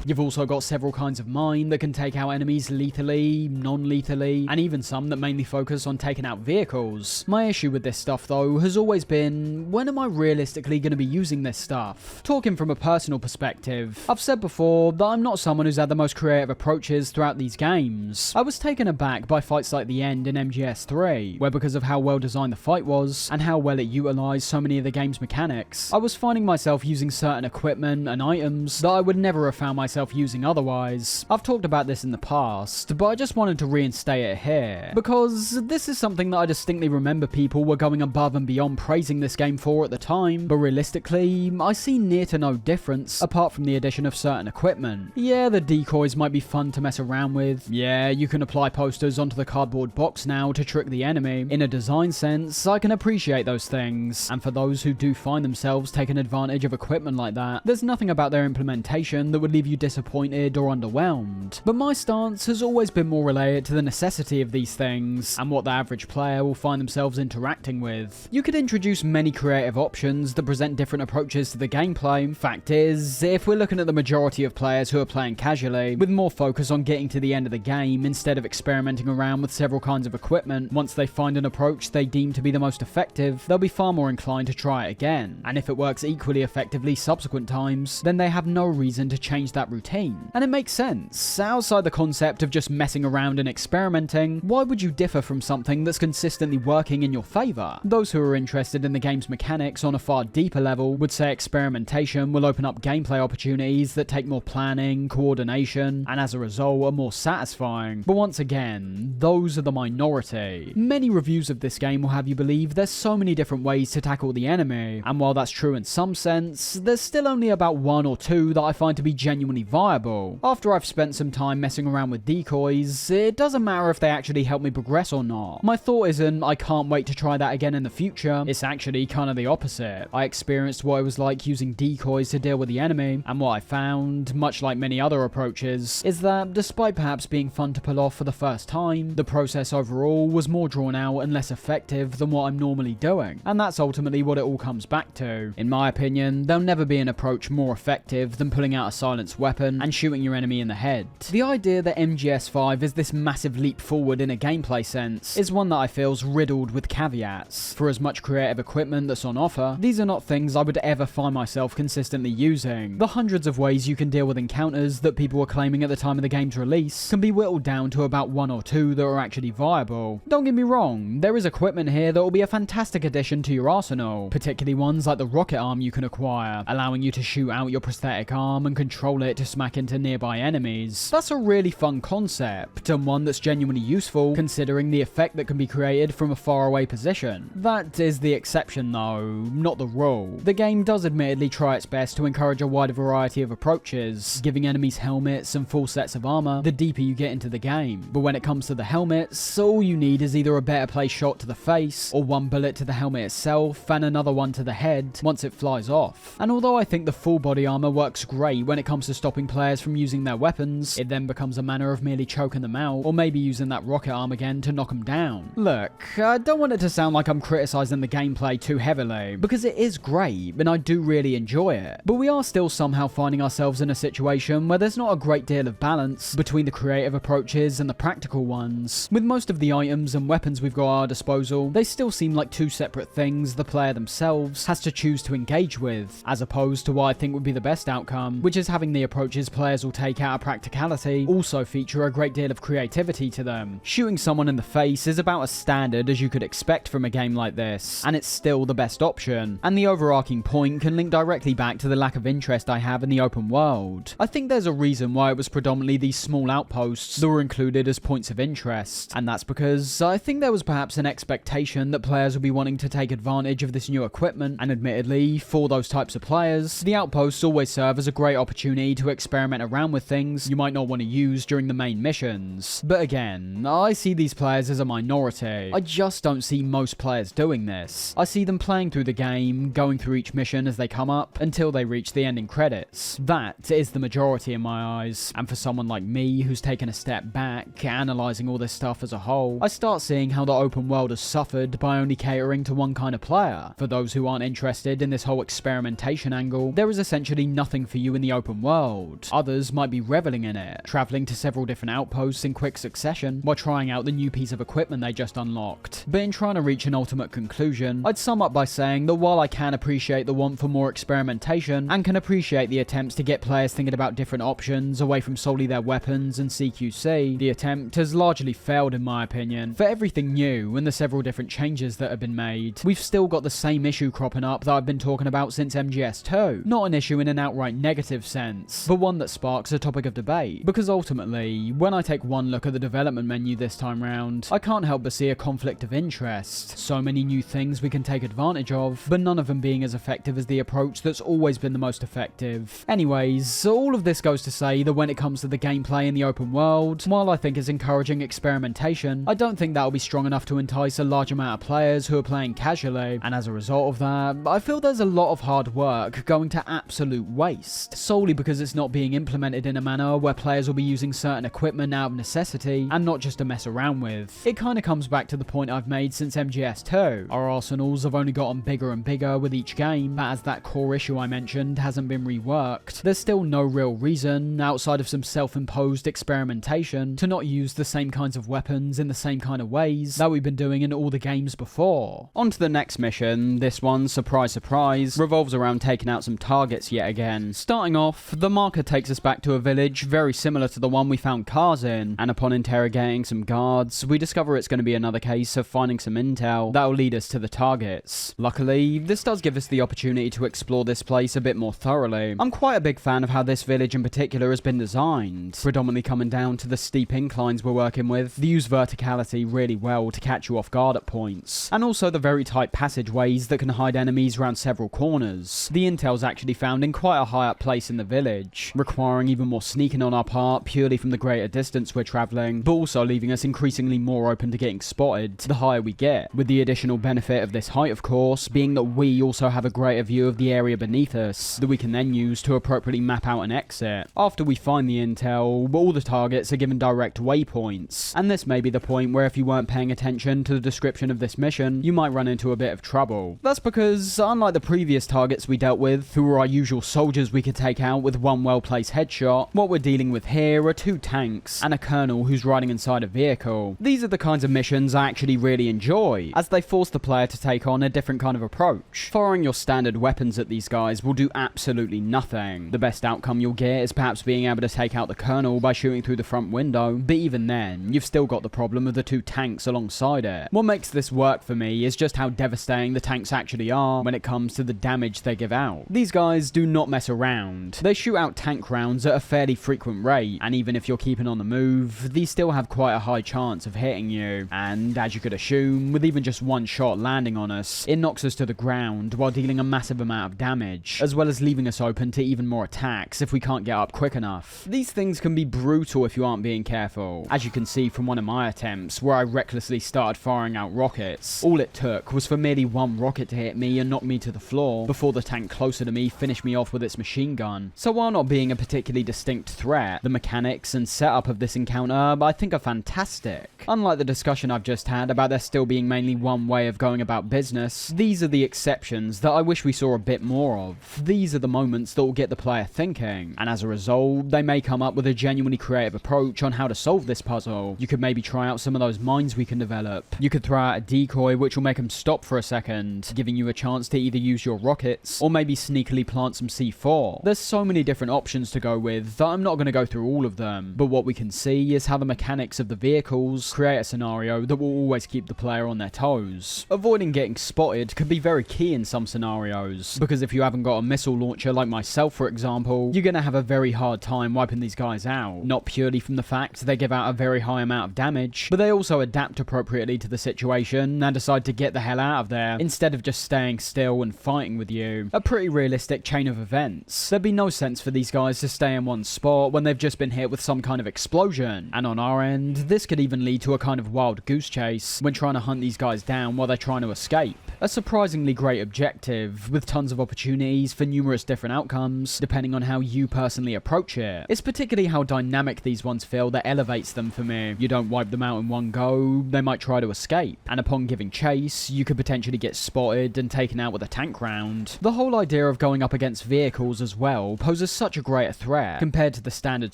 You've also got several kinds of mine that can take out enemies lethally, non-lethally, and even some that mainly focus on taking out vehicles. My issue with this stuff though has always been, when am I realistically going to be using this stuff? Talking from a personal perspective, I've said before that I'm not someone who's had the most creative approaches throughout these games. I was taken aback by fights like the end in MGS3, where because of how well designed the fight was, and how well it utilised so many of the game's mechanics, I was finding myself using certain equipment and items that I would never have found myself using otherwise. I've talked about this in the past, but I just wanted to reinstate it here, because this is something that I distinctly remember people were going above and beyond praising this game for at the time, but realistically, I see near to no difference apart from the addition of certain equipment. Yeah, the decoys might be fun to mess around with. Yeah, you can apply posters onto the cardboard box now to trick the enemy. In a design sense, I can appreciate those things, and for those who do find themselves taking advantage of equipment like that, there's nothing about their implementation that would leave you disappointed or underwhelmed. But my stance has always been more related to the necessity of these things, and what the average player will find themselves interacting with. You could introduce many creative options that present different approaches to the gameplay. Fact is, if we're looking at the majority of players who are playing casually, with more focus on getting to the end of the game instead of experimenting around with several kinds of equipment, once they find an approach they deem to be the most effective, they'll be far more inclined to try it again. And if it works equally effectively subsequent times, then they have no reason to change that routine. And it makes sense. Outside the concept of just messing around and experimenting, why would you differ from something that's consistently working in your favour? Those who are interested in the game's mechanics on a far deeper level would say experimentation will open up gameplay opportunities that take more planning, coordination, and as a result are more satisfying. But once again, those are the minority. Many reviews of this game will have you believe there's so many different ways to tackle the enemy, and while that's true in some sense, there's still only about one or two that I find to be genuinely viable. After I've spent some time messing around with decoys, it doesn't matter if they actually help me progress or not. My thought isn't, I can't wait to try that again in the future. It's actually kind of the opposite. I experienced what it was like using decoys to deal with the enemy, and what I found, much like many other approaches, is that despite perhaps being fun to pull off for the first time, the process overall was more drawn out and less effective than what I'm normally doing. And that's ultimately what it all comes back to. In my opinion, there'll never be an approach more effective than pulling out a silenced weapon and shooting your enemy in the head. The idea that MGS5 is this massive leap forward in a gameplay sense is one that I feel's riddled with caveats. For as much creative equipment that's on offer, these are not things I would ever find myself consistently using. The hundreds of ways you can deal with encounters that people were claiming at the time of the game's release can be whittled down to about one or two that are actually viable. Don't get me wrong, there is equipment here that will be a fantastic addition to your arsenal, particularly ones like the rocket arm you can acquire, allowing you to shoot out your prosthetic arm and control it to smack into nearby enemies. That's a really fun concept, and one that's genuinely useful considering the effect that can be created from a faraway position. That is the exception though, not the rule. The game does admittedly try its best to encourage a wider variety of approaches, giving enemies helmets and full sets of armor the deeper you get into the game. But when it comes to the helmets, all you need is either a better placed shot to the face, or one bullet to the helmet itself and another one to the head once it flies off. And although I think the full body armor works great when it comes to stopping players from using their weapons, it then becomes a manner of merely choking them out, or maybe using that rocket arm again to knock them down. Look, I don't want it to sound like I'm criticizing the gameplay too heavily, because it is great and I do really enjoy it, but we are still somehow finding ourselves in a situation where there's not a great deal of balance between the creative approaches and the practical ones. With most of the items and weapons we've got at our disposal, they still seem like two separate things the player themselves has to choose to engage with, as opposed to what I think would be the best outcome, which is having the approaches players will take out of practicality also feature a great deal of creativity to them. Shooting someone in the face is about as standard as you could expect from a game like this, and it's still the best option, and the overarching point can link directly back to the lack of interest I have in the open world. I think there's a reason why it was predominantly these small outposts that were included as points of interest, and that's because I think there was perhaps an expectation that players would be wanting to take advantage of this new equipment, and admittedly, for those types of players, the outposts always serve as a great opportunity to experiment around with things you might not want to use during the main missions. But again, I see these players as a minority. I just don't see most players doing this. I see them playing through the game, going through each mission as they come up, until they reach the ending credits. That is the majority in my eyes, and for someone like me who's taken a step back, analysing all this stuff as a whole, I start seeing how the open world has suffered by only catering to one kind of player. For those who aren't interested in this whole experimentation angle, there is essentially nothing for you in the open world. world. Others might be reveling in it, traveling to several different outposts in quick succession while trying out the new piece of equipment they just unlocked. But in trying to reach an ultimate conclusion, I'd sum up by saying that while I can appreciate the want for more experimentation and can appreciate the attempts to get players thinking about different options away from solely their weapons and CQC, the attempt has largely failed in my opinion. For everything new and the several different changes that have been made, we've still got the same issue cropping up that I've been talking about since MGS2. Not an issue in an outright negative sense, but one that sparks a topic of debate. Because ultimately, when I take one look at the development menu this time round, I can't help but see a conflict of interest. So many new things we can take advantage of, but none of them being as effective as the approach that's always been the most effective. Anyways, all of this goes to say that when it comes to the gameplay in the open world, while I think it's encouraging experimentation, I don't think that'll be strong enough to entice a large amount of players who are playing casually, and as a result of that, I feel there's a lot of hard work going to absolute waste, solely because it's not being implemented in a manner where players will be using certain equipment out of necessity and not just to mess around with. It kinda comes back to the point I've made since MGS2. Our arsenals have only gotten bigger and bigger with each game, but as that core issue I mentioned hasn't been reworked, there's still no real reason, outside of some self-imposed experimentation, to not use the same kinds of weapons in the same kind of ways that we've been doing in all the games before. On to the next mission. This one, surprise surprise, revolves around taking out some targets yet again. Starting off, the marker takes us back to a village very similar to the one we found cars in, and upon interrogating some guards, we discover it's going to be another case of finding some intel that will lead us to the targets. Luckily, this does give us the opportunity to explore this place a bit more thoroughly. I'm quite a big fan of how this village in particular has been designed, predominantly coming down to the steep inclines we're working with. They use verticality really well to catch you off guard at points, and also the very tight passageways that can hide enemies around several corners. The intel's actually found in quite a high up place in the village, requiring even more sneaking on our part purely from the greater distance we're travelling, but also leaving us increasingly more open to getting spotted the higher we get, with the additional benefit of this height of course being that we also have a greater view of the area beneath us that we can then use to appropriately map out an exit. After we find the intel, all the targets are given direct waypoints, and this may be the point where if you weren't paying attention to the description of this mission, you might run into a bit of trouble. That's because, unlike the previous targets we dealt with, who were our usual soldiers we could take out with one well-placed headshot, what we're dealing with here are two tanks and a colonel who's riding inside a vehicle. These are the kinds of missions I actually really enjoy, as they force the player to take on a different kind of approach. Firing your standard weapons at these guys will do absolutely nothing. The best outcome you'll get is perhaps being able to take out the colonel by shooting through the front window, but even then, you've still got the problem of the two tanks alongside it. What makes this work for me is just how devastating the tanks actually are when it comes to the damage they give out. These guys do not mess around. They shoot out tank rounds at a fairly frequent rate, and even if you're keeping on the move, these still have quite a high chance of hitting you. And as you could assume, with even just one shot landing on us, it knocks us to the ground while dealing a massive amount of damage, as well as leaving us open to even more attacks if we can't get up quick enough. These things can be brutal if you aren't being careful. As you can see from one of my attempts, where I recklessly started firing out rockets, all it took was for merely one rocket to hit me and knock me to the floor, before the tank closer to me finished me off with its machine gun. So while not being a particularly distinct threat, the mechanics and setup of this encounter I think are fantastic. Unlike the discussion I've just had about there still being mainly one way of going about business, these are the exceptions that I wish we saw a bit more of. These are the moments that will get the player thinking, and as a result, they may come up with a genuinely creative approach on how to solve this puzzle. You could maybe try out some of those mines we can develop. You could throw out a decoy which will make them stop for a second, giving you a chance to either use your rockets, or maybe sneakily plant some C4. There's so many different options to go with that I'm not going to go through all of them, but what we can see is how the mechanics of the vehicles create a scenario that will always keep the player on their toes. Avoiding getting spotted could be very key in some scenarios, because if you haven't got a missile launcher like myself for example, you're going to have a very hard time wiping these guys out, not purely from the fact they give out a very high amount of damage, but they also adapt appropriately to the situation and decide to get the hell out of there, instead of just staying still and fighting with you. A pretty realistic chain of events. There'd be no sense for these guys to stay in one spot when they've just been hit with some kind of explosion, and on our end, this could even lead to a kind of wild goose chase when trying to hunt these guys down while they're trying to escape. A surprisingly great objective, with tons of opportunities for numerous different outcomes, depending on how you personally approach it. It's particularly how dynamic these ones feel that elevates them for me. You don't wipe them out in one go, they might try to escape, and upon giving chase, you could potentially get spotted and taken out with a tank round. The whole idea of going up against vehicles as well poses such a greater threat compared to the standard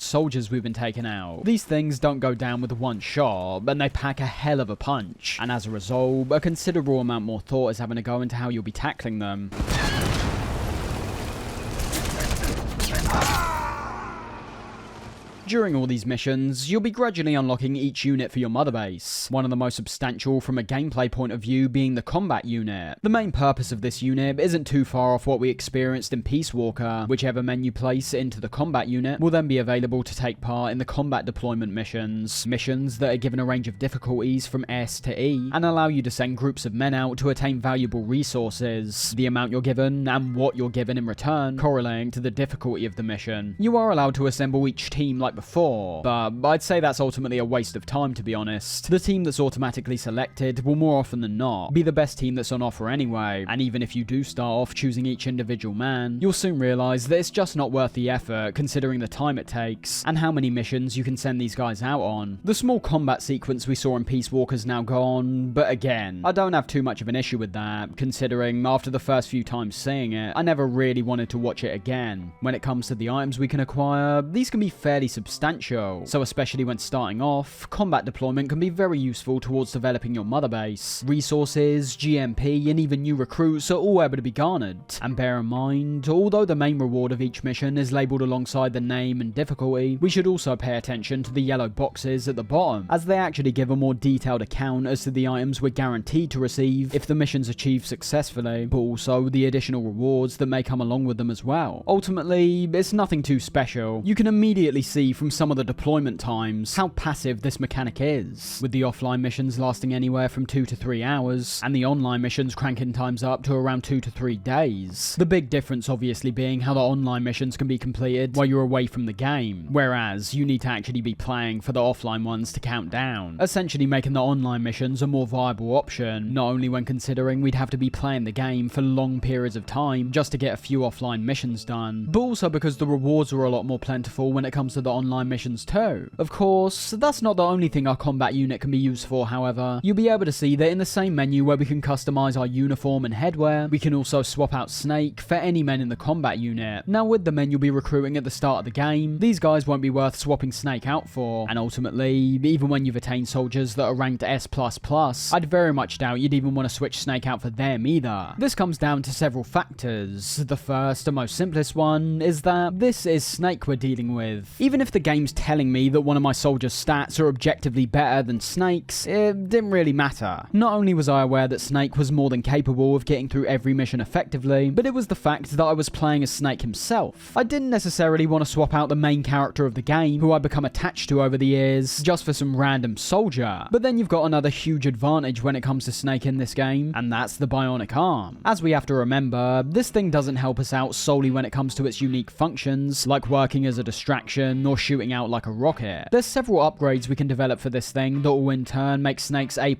soldiers we've been taking out. These things don't go down with one shot, and they pack a hell of a punch, and as a result, a considerable amount more thought is having to go into how you'll be tackling them. During all these missions, you'll be gradually unlocking each unit for your mother base, one of the most substantial from a gameplay point of view being the combat unit. The main purpose of this unit isn't too far off what we experienced in Peace Walker. Whichever men you place into the combat unit will then be available to take part in the combat deployment missions. Missions that are given a range of difficulties from S to E and allow you to send groups of men out to attain valuable resources. The amount you're given and what you're given in return correlating to the difficulty of the mission. You are allowed to assemble each team like before, but I'd say that's ultimately a waste of time, to be honest. The team that's automatically selected will more often than not be the best team that's on offer anyway, and even if you do start off choosing each individual man, you'll soon realise that it's just not worth the effort considering the time it takes and how many missions you can send these guys out on. The small combat sequence we saw in Peace Walker's now gone, but again, I don't have too much of an issue with that, considering after the first few times seeing it, I never really wanted to watch it again. When it comes to the items we can acquire, these can be fairly substantial, so especially when starting off, combat deployment can be very useful towards developing your mother base. Resources, GMP, and even new recruits are all able to be garnered. And bear in mind, although the main reward of each mission is labelled alongside the name and difficulty, we should also pay attention to the yellow boxes at the bottom, as they actually give a more detailed account as to the items we're guaranteed to receive if the mission's achieved successfully, but also the additional rewards that may come along with them as well. Ultimately, it's nothing too special. You can immediately see from some of the deployment times how passive this mechanic is, with the offline missions lasting anywhere from 2 to 3 hours, and the online missions cranking times up to around 2 to 3 days. The big difference obviously being how the online missions can be completed while you're away from the game, whereas you need to actually be playing for the offline ones to count down, essentially making the online missions a more viable option, not only when considering we'd have to be playing the game for long periods of time just to get a few offline missions done, but also because the rewards are a lot more plentiful when it comes to the online missions too. Of course, that's not the only thing our combat unit can be used for, however. You'll be able to see that in the same menu where we can customize our uniform and headwear, we can also swap out Snake for any men in the combat unit. Now with the men you'll be recruiting at the start of the game, these guys won't be worth swapping Snake out for, and ultimately, even when you've attained soldiers that are ranked S++, I'd very much doubt you'd even want to switch Snake out for them either. This comes down to several factors. The first and most simplest one is that this is Snake we're dealing with. Even if the game's telling me that one of my soldiers' stats are objectively better than Snake's, it didn't really matter. Not only was I aware that Snake was more than capable of getting through every mission effectively, but it was the fact that I was playing as Snake himself. I didn't necessarily want to swap out the main character of the game, who I've become attached to over the years, just for some random soldier. But then you've got another huge advantage when it comes to Snake in this game, and that's the bionic arm. As we have to remember, this thing doesn't help us out solely when it comes to its unique functions, like working as a distraction or shooting out like a rocket. There's several upgrades we can develop for this thing that will in turn make Snake's A++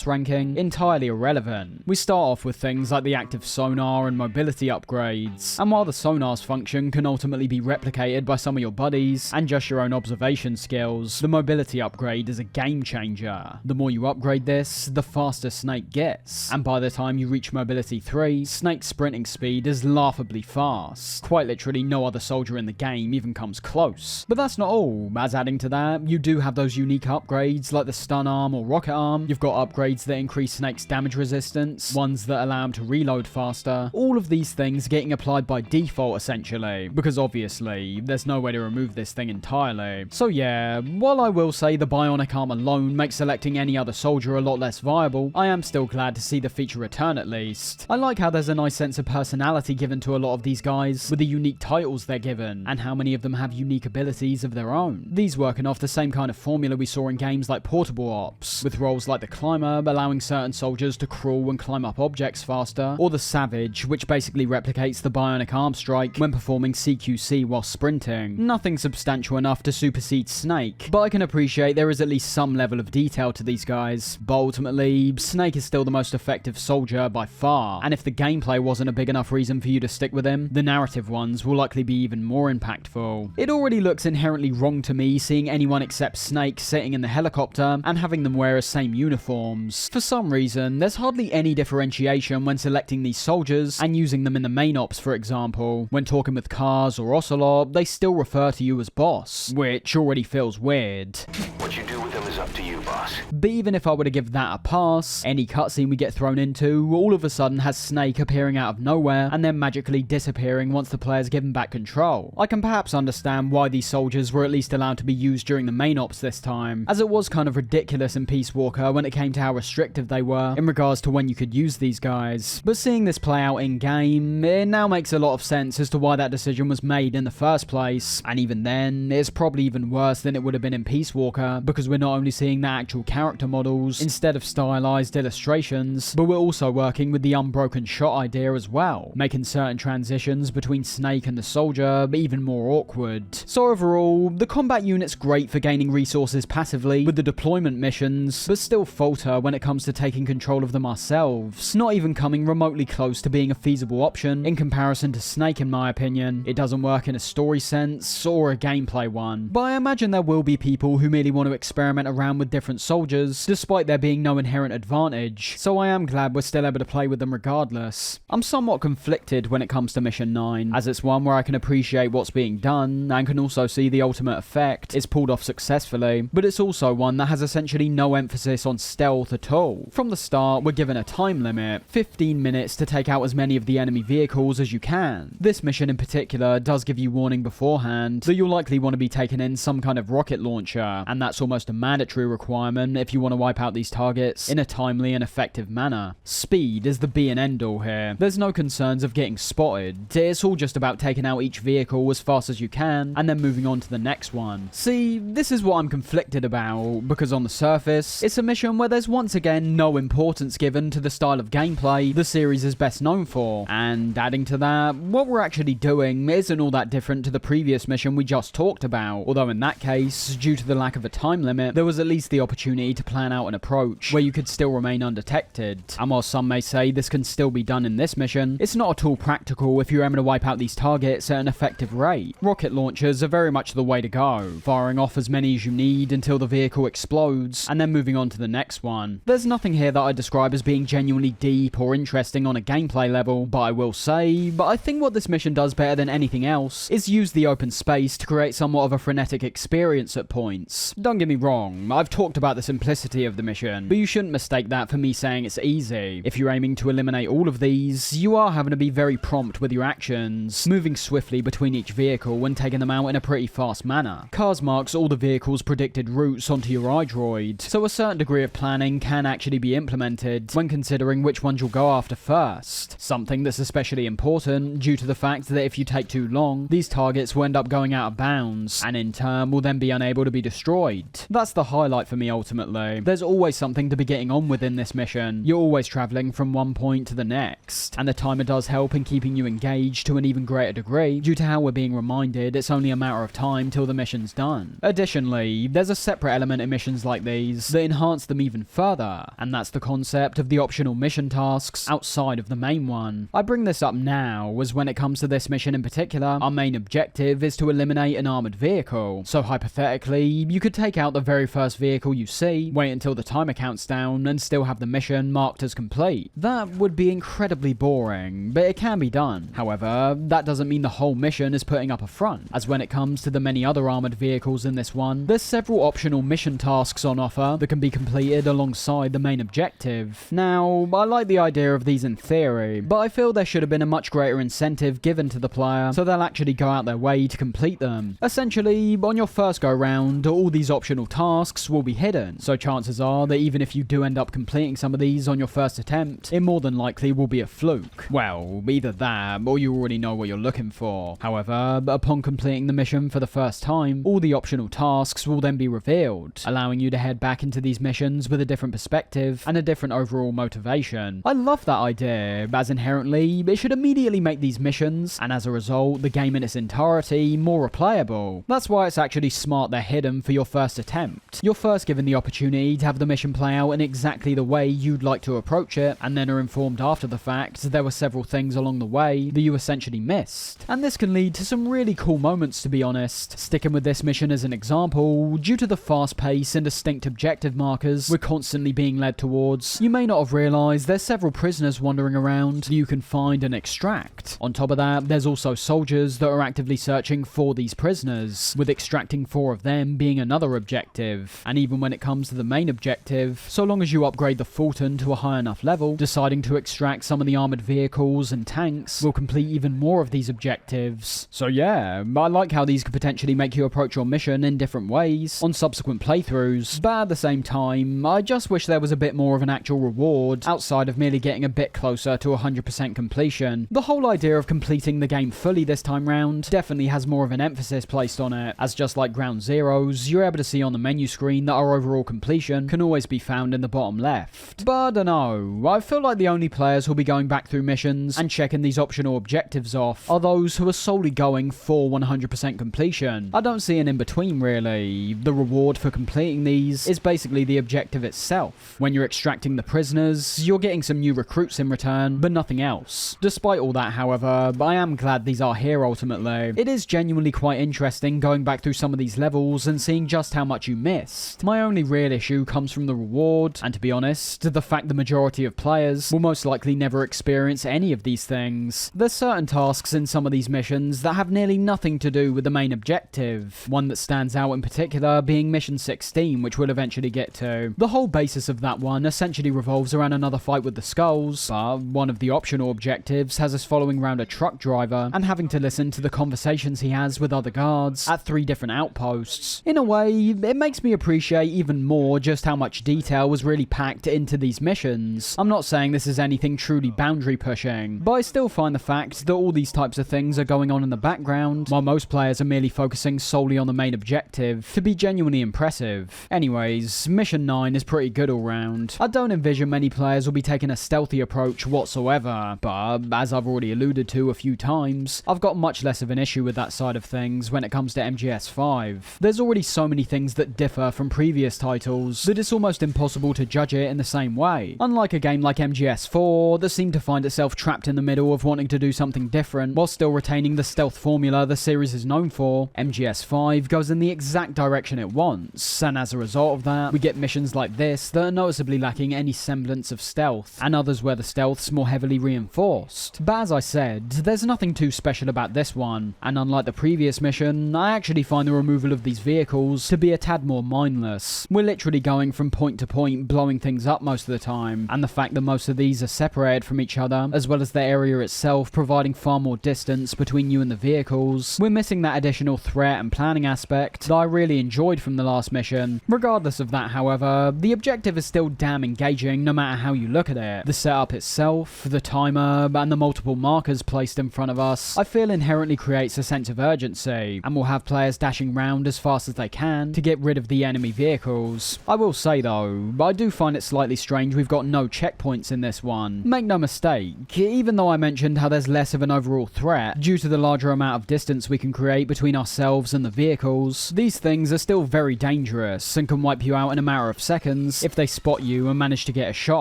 ranking entirely irrelevant. We start off with things like the active sonar and mobility upgrades, and while the sonar's function can ultimately be replicated by some of your buddies and just your own observation skills, the mobility upgrade is a game changer. The more you upgrade this, the faster Snake gets, and by the time you reach mobility 3, Snake's sprinting speed is laughably fast. Quite literally no other soldier in the game even comes close. But that's not all, as adding to that, you do have those unique upgrades like the stun arm or rocket arm. You've got upgrades that increase Snake's damage resistance, ones that allow him to reload faster. All of these things getting applied by default essentially, because obviously there's no way to remove this thing entirely. So yeah, while I will say the bionic arm alone makes selecting any other soldier a lot less viable, I am still glad to see the feature return at least. I like how there's a nice sense of personality given to a lot of these guys, with the unique titles they're given, and how many of them have unique abilities abilities of their own. These working off the same kind of formula we saw in games like Portable Ops, with roles like the Climber allowing certain soldiers to crawl and climb up objects faster, or the Savage, which basically replicates the bionic arm strike when performing CQC while sprinting. Nothing substantial enough to supersede Snake, but I can appreciate there is at least some level of detail to these guys. But ultimately, Snake is still the most effective soldier by far, and if the gameplay wasn't a big enough reason for you to stick with him, the narrative ones will likely be even more impactful. It already looks inherently wrong to me seeing anyone except Snake sitting in the helicopter and having them wear the same uniforms. For some reason, there's hardly any differentiation when selecting these soldiers and using them in the main ops, for example. When talking with Cars or Ocelot, they still refer to you as boss, which already feels weird. What you do with them is up to you, boss. But even if I were to give that a pass, any cutscene we get thrown into all of a sudden has Snake appearing out of nowhere and then magically disappearing once the player's given back control. I can perhaps understand why these soldiers were at least allowed to be used during the main ops this time, as it was kind of ridiculous in Peace Walker when it came to how restrictive they were in regards to when you could use these guys. But seeing this play out in game, it now makes a lot of sense as to why that decision was made in the first place, and even then, it's probably even worse than it would have been in Peace Walker, because we're not only seeing the actual character models instead of stylized illustrations, but we're also working with the unbroken shot idea as well, making certain transitions between Snake and the soldier even more awkward. So overall, the combat unit's great for gaining resources passively with the deployment missions, but still falter when it comes to taking control of them ourselves, not even coming remotely close to being a feasible option in comparison to Snake in my opinion. It doesn't work in a story sense or a gameplay one, but I imagine there will be people who merely want to experiment around with different soldiers despite there being no inherent advantage, so I am glad we're still able to play with them regardless. I'm somewhat conflicted when it comes to Mission 9, as it's one where I can appreciate what's being done and can also see the ultimate effect is pulled off successfully, but it's also one that has essentially no emphasis on stealth at all. From the start, we're given a time limit, 15 minutes to take out as many of the enemy vehicles as you can. This mission in particular does give you warning beforehand that you'll likely want to be taking in some kind of rocket launcher, and that's almost a mandatory requirement if you want to wipe out these targets in a timely and effective manner. Speed is the be and end all here. There's no concerns of getting spotted. It's all just about taking out each vehicle as fast as you can and then moving on to the next one. See, this is what I'm conflicted about, because on the surface, it's a mission where there's once again no importance given to the style of gameplay the series is best known for, and adding to that, what we're actually doing isn't all that different to the previous mission we just talked about, although in that case, due to the lack of a time limit, there was at least the opportunity to plan out an approach where you could still remain undetected. And while some may say this can still be done in this mission, it's not at all practical if you're aiming to wipe out these targets at an effective rate. Rocket launchers are very much the way to go, firing off as many as you need until the vehicle explodes, and then moving on to the next one. There's nothing here that I describe as being genuinely deep or interesting on a gameplay level, but I will say, but I think what this mission does better than anything else is use the open space to create somewhat of a frenetic experience at points. Don't get me wrong, I've talked about the simplicity of the mission, but you shouldn't mistake that for me saying it's easy. If you're aiming to eliminate all of these, you are having to be very prompt with your actions, moving swiftly between each vehicle and taking them out in a pretty fast manner. Cars marks all the vehicle's predicted routes onto your iDroid, so a certain degree of planning can actually be implemented when considering which ones you'll go after first. Something that's especially important due to the fact that if you take too long, these targets will end up going out of bounds, and in turn will then be unable to be destroyed. That's the highlight for me ultimately. There's always something to be getting on with in this mission. You're always travelling from one point to the next, and the timer does help in keeping you engaged to an even greater degree due to how we're being reminded it's only a matter of time till the mission's done. Additionally, there's a separate element in missions like these that enhance them even further, and that's the concept of the optional mission tasks outside of the main one. I bring this up now as when it comes to this mission in particular, our main objective is to eliminate an armoured vehicle. So hypothetically, you could take out the very first vehicle you see, wait until the timer counts down, and still have the mission marked as complete. That would be incredibly boring, but it can be done. However, that doesn't mean the whole mission is putting up a front, as when it comes to the many other armoured vehicles in this one, there's several optional mission tasks on offer that can be completed alongside the main objective. Now, I like the idea of these in theory, but I feel there should have been a much greater incentive given to the player so they'll actually go out their way to complete them. Essentially, on your first go round, all these optional tasks will be hidden, so So chances are that even if you do end up completing some of these on your first attempt, it more than likely will be a fluke. Well, either that, or you already know what you're looking for. However, upon completing the mission for the first time, all the optional tasks will then be revealed, allowing you to head back into these missions with a different perspective and a different overall motivation. I love that idea, as inherently, it should immediately make these missions, and as a result, the game in its entirety, more replayable. That's why it's actually smart they're hidden for your first attempt. You're first given the opportunity to have the mission play out in exactly the way you'd like to approach it, and then are informed after the fact there were several things along the way that you essentially missed. And this can lead to some really cool moments, to be honest. Sticking with this mission as an example, due to the fast pace and distinct objective markers we're constantly being led towards, you may not have realised there's several prisoners wandering around that you can find and extract. On top of that, there's also soldiers that are actively searching for these prisoners, with extracting 4 of them being another objective. And even when it comes to the main objective, so long as you upgrade the Fulton to a high enough level, deciding to extract some of the armoured vehicles and tanks will complete even more of these objectives. So yeah, I like how these could potentially make you approach your mission in different ways on subsequent playthroughs, but at the same time, I just wish there was a bit more of an actual reward outside of merely getting a bit closer to 100% completion. The whole idea of completing the game fully this time round definitely has more of an emphasis placed on it, as just like Ground Zeroes, you're able to see on the menu screen that our overall completion can always be found in the bottom left. But I don't know, I feel like the only players who'll be going back through missions and checking these optional objectives off are those who are solely going for 100% completion. I don't see an in-between really. The reward for completing these is basically the objective itself. When you're extracting the prisoners, you're getting some new recruits in return, but nothing else. Despite all that, however, I am glad these are here ultimately. It is genuinely quite interesting going back through some of these levels and seeing just how much you missed. My only real issue comes from the reward, and to be honest, the fact the majority of players will most likely never experience any of these things. There's certain tasks in some of these missions that have nearly nothing to do with the main objective. One that stands out in particular being Mission 16, which we'll eventually get to. The whole basis of that one essentially revolves around another fight with the Skulls, but one of the optional objectives has us following around a truck driver and having to listen to the conversations he has with other guards at 3 different outposts. In a way, it makes me appreciate even more just how much detail was really packed into these missions. I'm not saying this is anything truly boundary pushing, but I still find the fact that all these types of things are going on in the background, while most players are merely focusing solely on the main objective, to be genuinely impressive. Anyways, Mission 9 is pretty good all round. I don't envision many players will be taking a stealthy approach whatsoever, but as I've already alluded to a few times, I've got much less of an issue with that side of things when it comes to MGS5. There's already so many things that differ from previous titles that it's almost impossible to judge it in the same way. Unlike a game like MGS4 that seemed to find itself trapped in the middle of wanting to do something different while still retaining the stealth formula the series is known for, MGS5 goes in the exact direction it wants, and as a result of that, we get missions like this that are noticeably lacking any semblance of stealth, and others where the stealth's more heavily reinforced. But as I said, there's nothing too special about this one, and unlike the previous mission, I actually find the removal of these vehicles to be a tad more mindless. We're literally going from point to point, blowing things up most of the time, and the fact that most of these are separated from each other, as well as the area itself providing far more distance between you and the vehicles, we're missing that additional threat and planning aspect that I really enjoyed from the last mission. Regardless of that, however, the objective is still damn engaging no matter how you look at it. The setup itself, the timer, and the multiple markers placed in front of us, I feel inherently creates a sense of urgency, and will have players dashing round as fast as they can to get rid of the enemy vehicles. I will say though, I do find it slightly strange we've got no checkpoints in this one. Make no mistake, even though I mentioned how there's less of an overall threat due to the larger amount of distance we can create between ourselves and the vehicles, these things are still very dangerous and can wipe you out in a matter of seconds if they spot you and manage to get a shot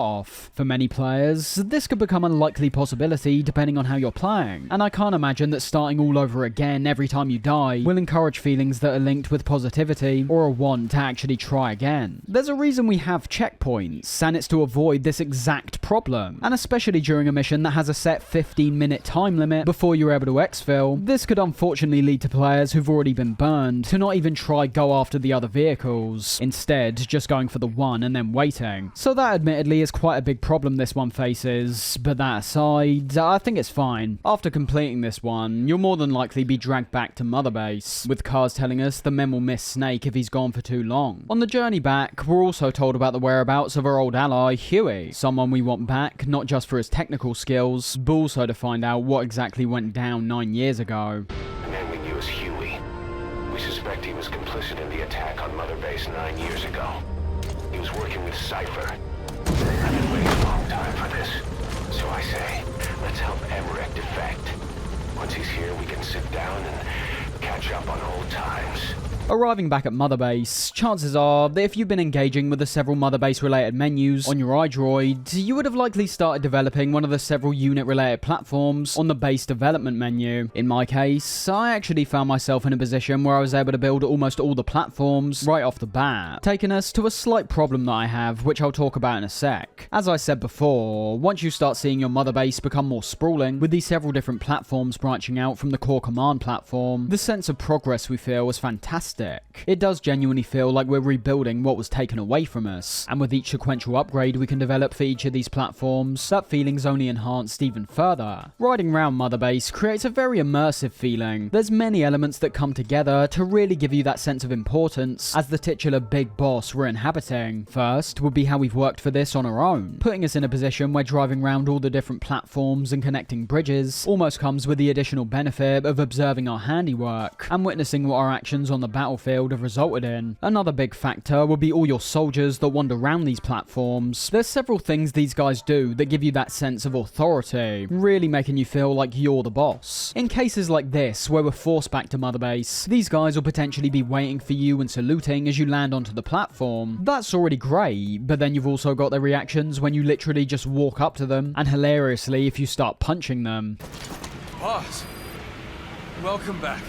off. For many players, this could become a likely possibility depending on how you're playing, and I can't imagine that starting all over again every time you die will encourage feelings that are linked with positivity or a want to actually try again. There's a reason we have checkpoints, and it's to avoid this exact problem, and especially during a mission that has a set 15-minute time limit before you're able to exfil, this could unfortunately lead to players who've already been burned to not even try go after the other vehicles, instead just going for the one and then waiting. So that admittedly is quite a big problem this one faces, but that aside, I think it's fine. After completing this one, you'll more than likely be dragged back to Mother Base, with cars telling us the men will miss Snake if he's gone for too long. On the journey back, we're also told about the whereabouts of our old ally, Huey. Someone we want back, not just for his technical skills, but also to find out what exactly went down 9 years ago. The man we knew as Huey. We suspect he was complicit in the attack on Mother Base 9 years ago. He was working with Cypher. I've been waiting a long time for this. So I say, let's help Emmerich defect. Once he's here, we can sit down and catch up on old times. Arriving back at Mother Base, chances are that if you've been engaging with the several Mother Base related menus on your iDroid, you would have likely started developing one of the several unit related platforms on the base development menu. In my case, I actually found myself in a position where I was able to build almost all the platforms right off the bat, taking us to a slight problem that I have, which I'll talk about in a sec. As I said before, once you start seeing your Mother Base become more sprawling, with these several different platforms branching out from the core command platform, the sense of progress we feel was fantastic. It does genuinely feel like we're rebuilding what was taken away from us, and with each sequential upgrade we can develop for each of these platforms, that feeling's only enhanced even further. Riding around Mother Base creates a very immersive feeling. There's many elements that come together to really give you that sense of importance as the titular big boss we're inhabiting. First would be how we've worked for this on our own, putting us in a position where driving around all the different platforms and connecting bridges almost comes with the additional benefit of observing our handiwork and witnessing what our actions on the battlefield have resulted in. Another big factor would be all your soldiers that wander around these platforms. There's several things these guys do that give you that sense of authority, really making you feel like you're the boss. In cases like this, where we're forced back to Mother Base, these guys will potentially be waiting for you and saluting as you land onto the platform. That's already great, but then you've also got their reactions when you literally just walk up to them, and hilariously if you start punching them. Boss, welcome back.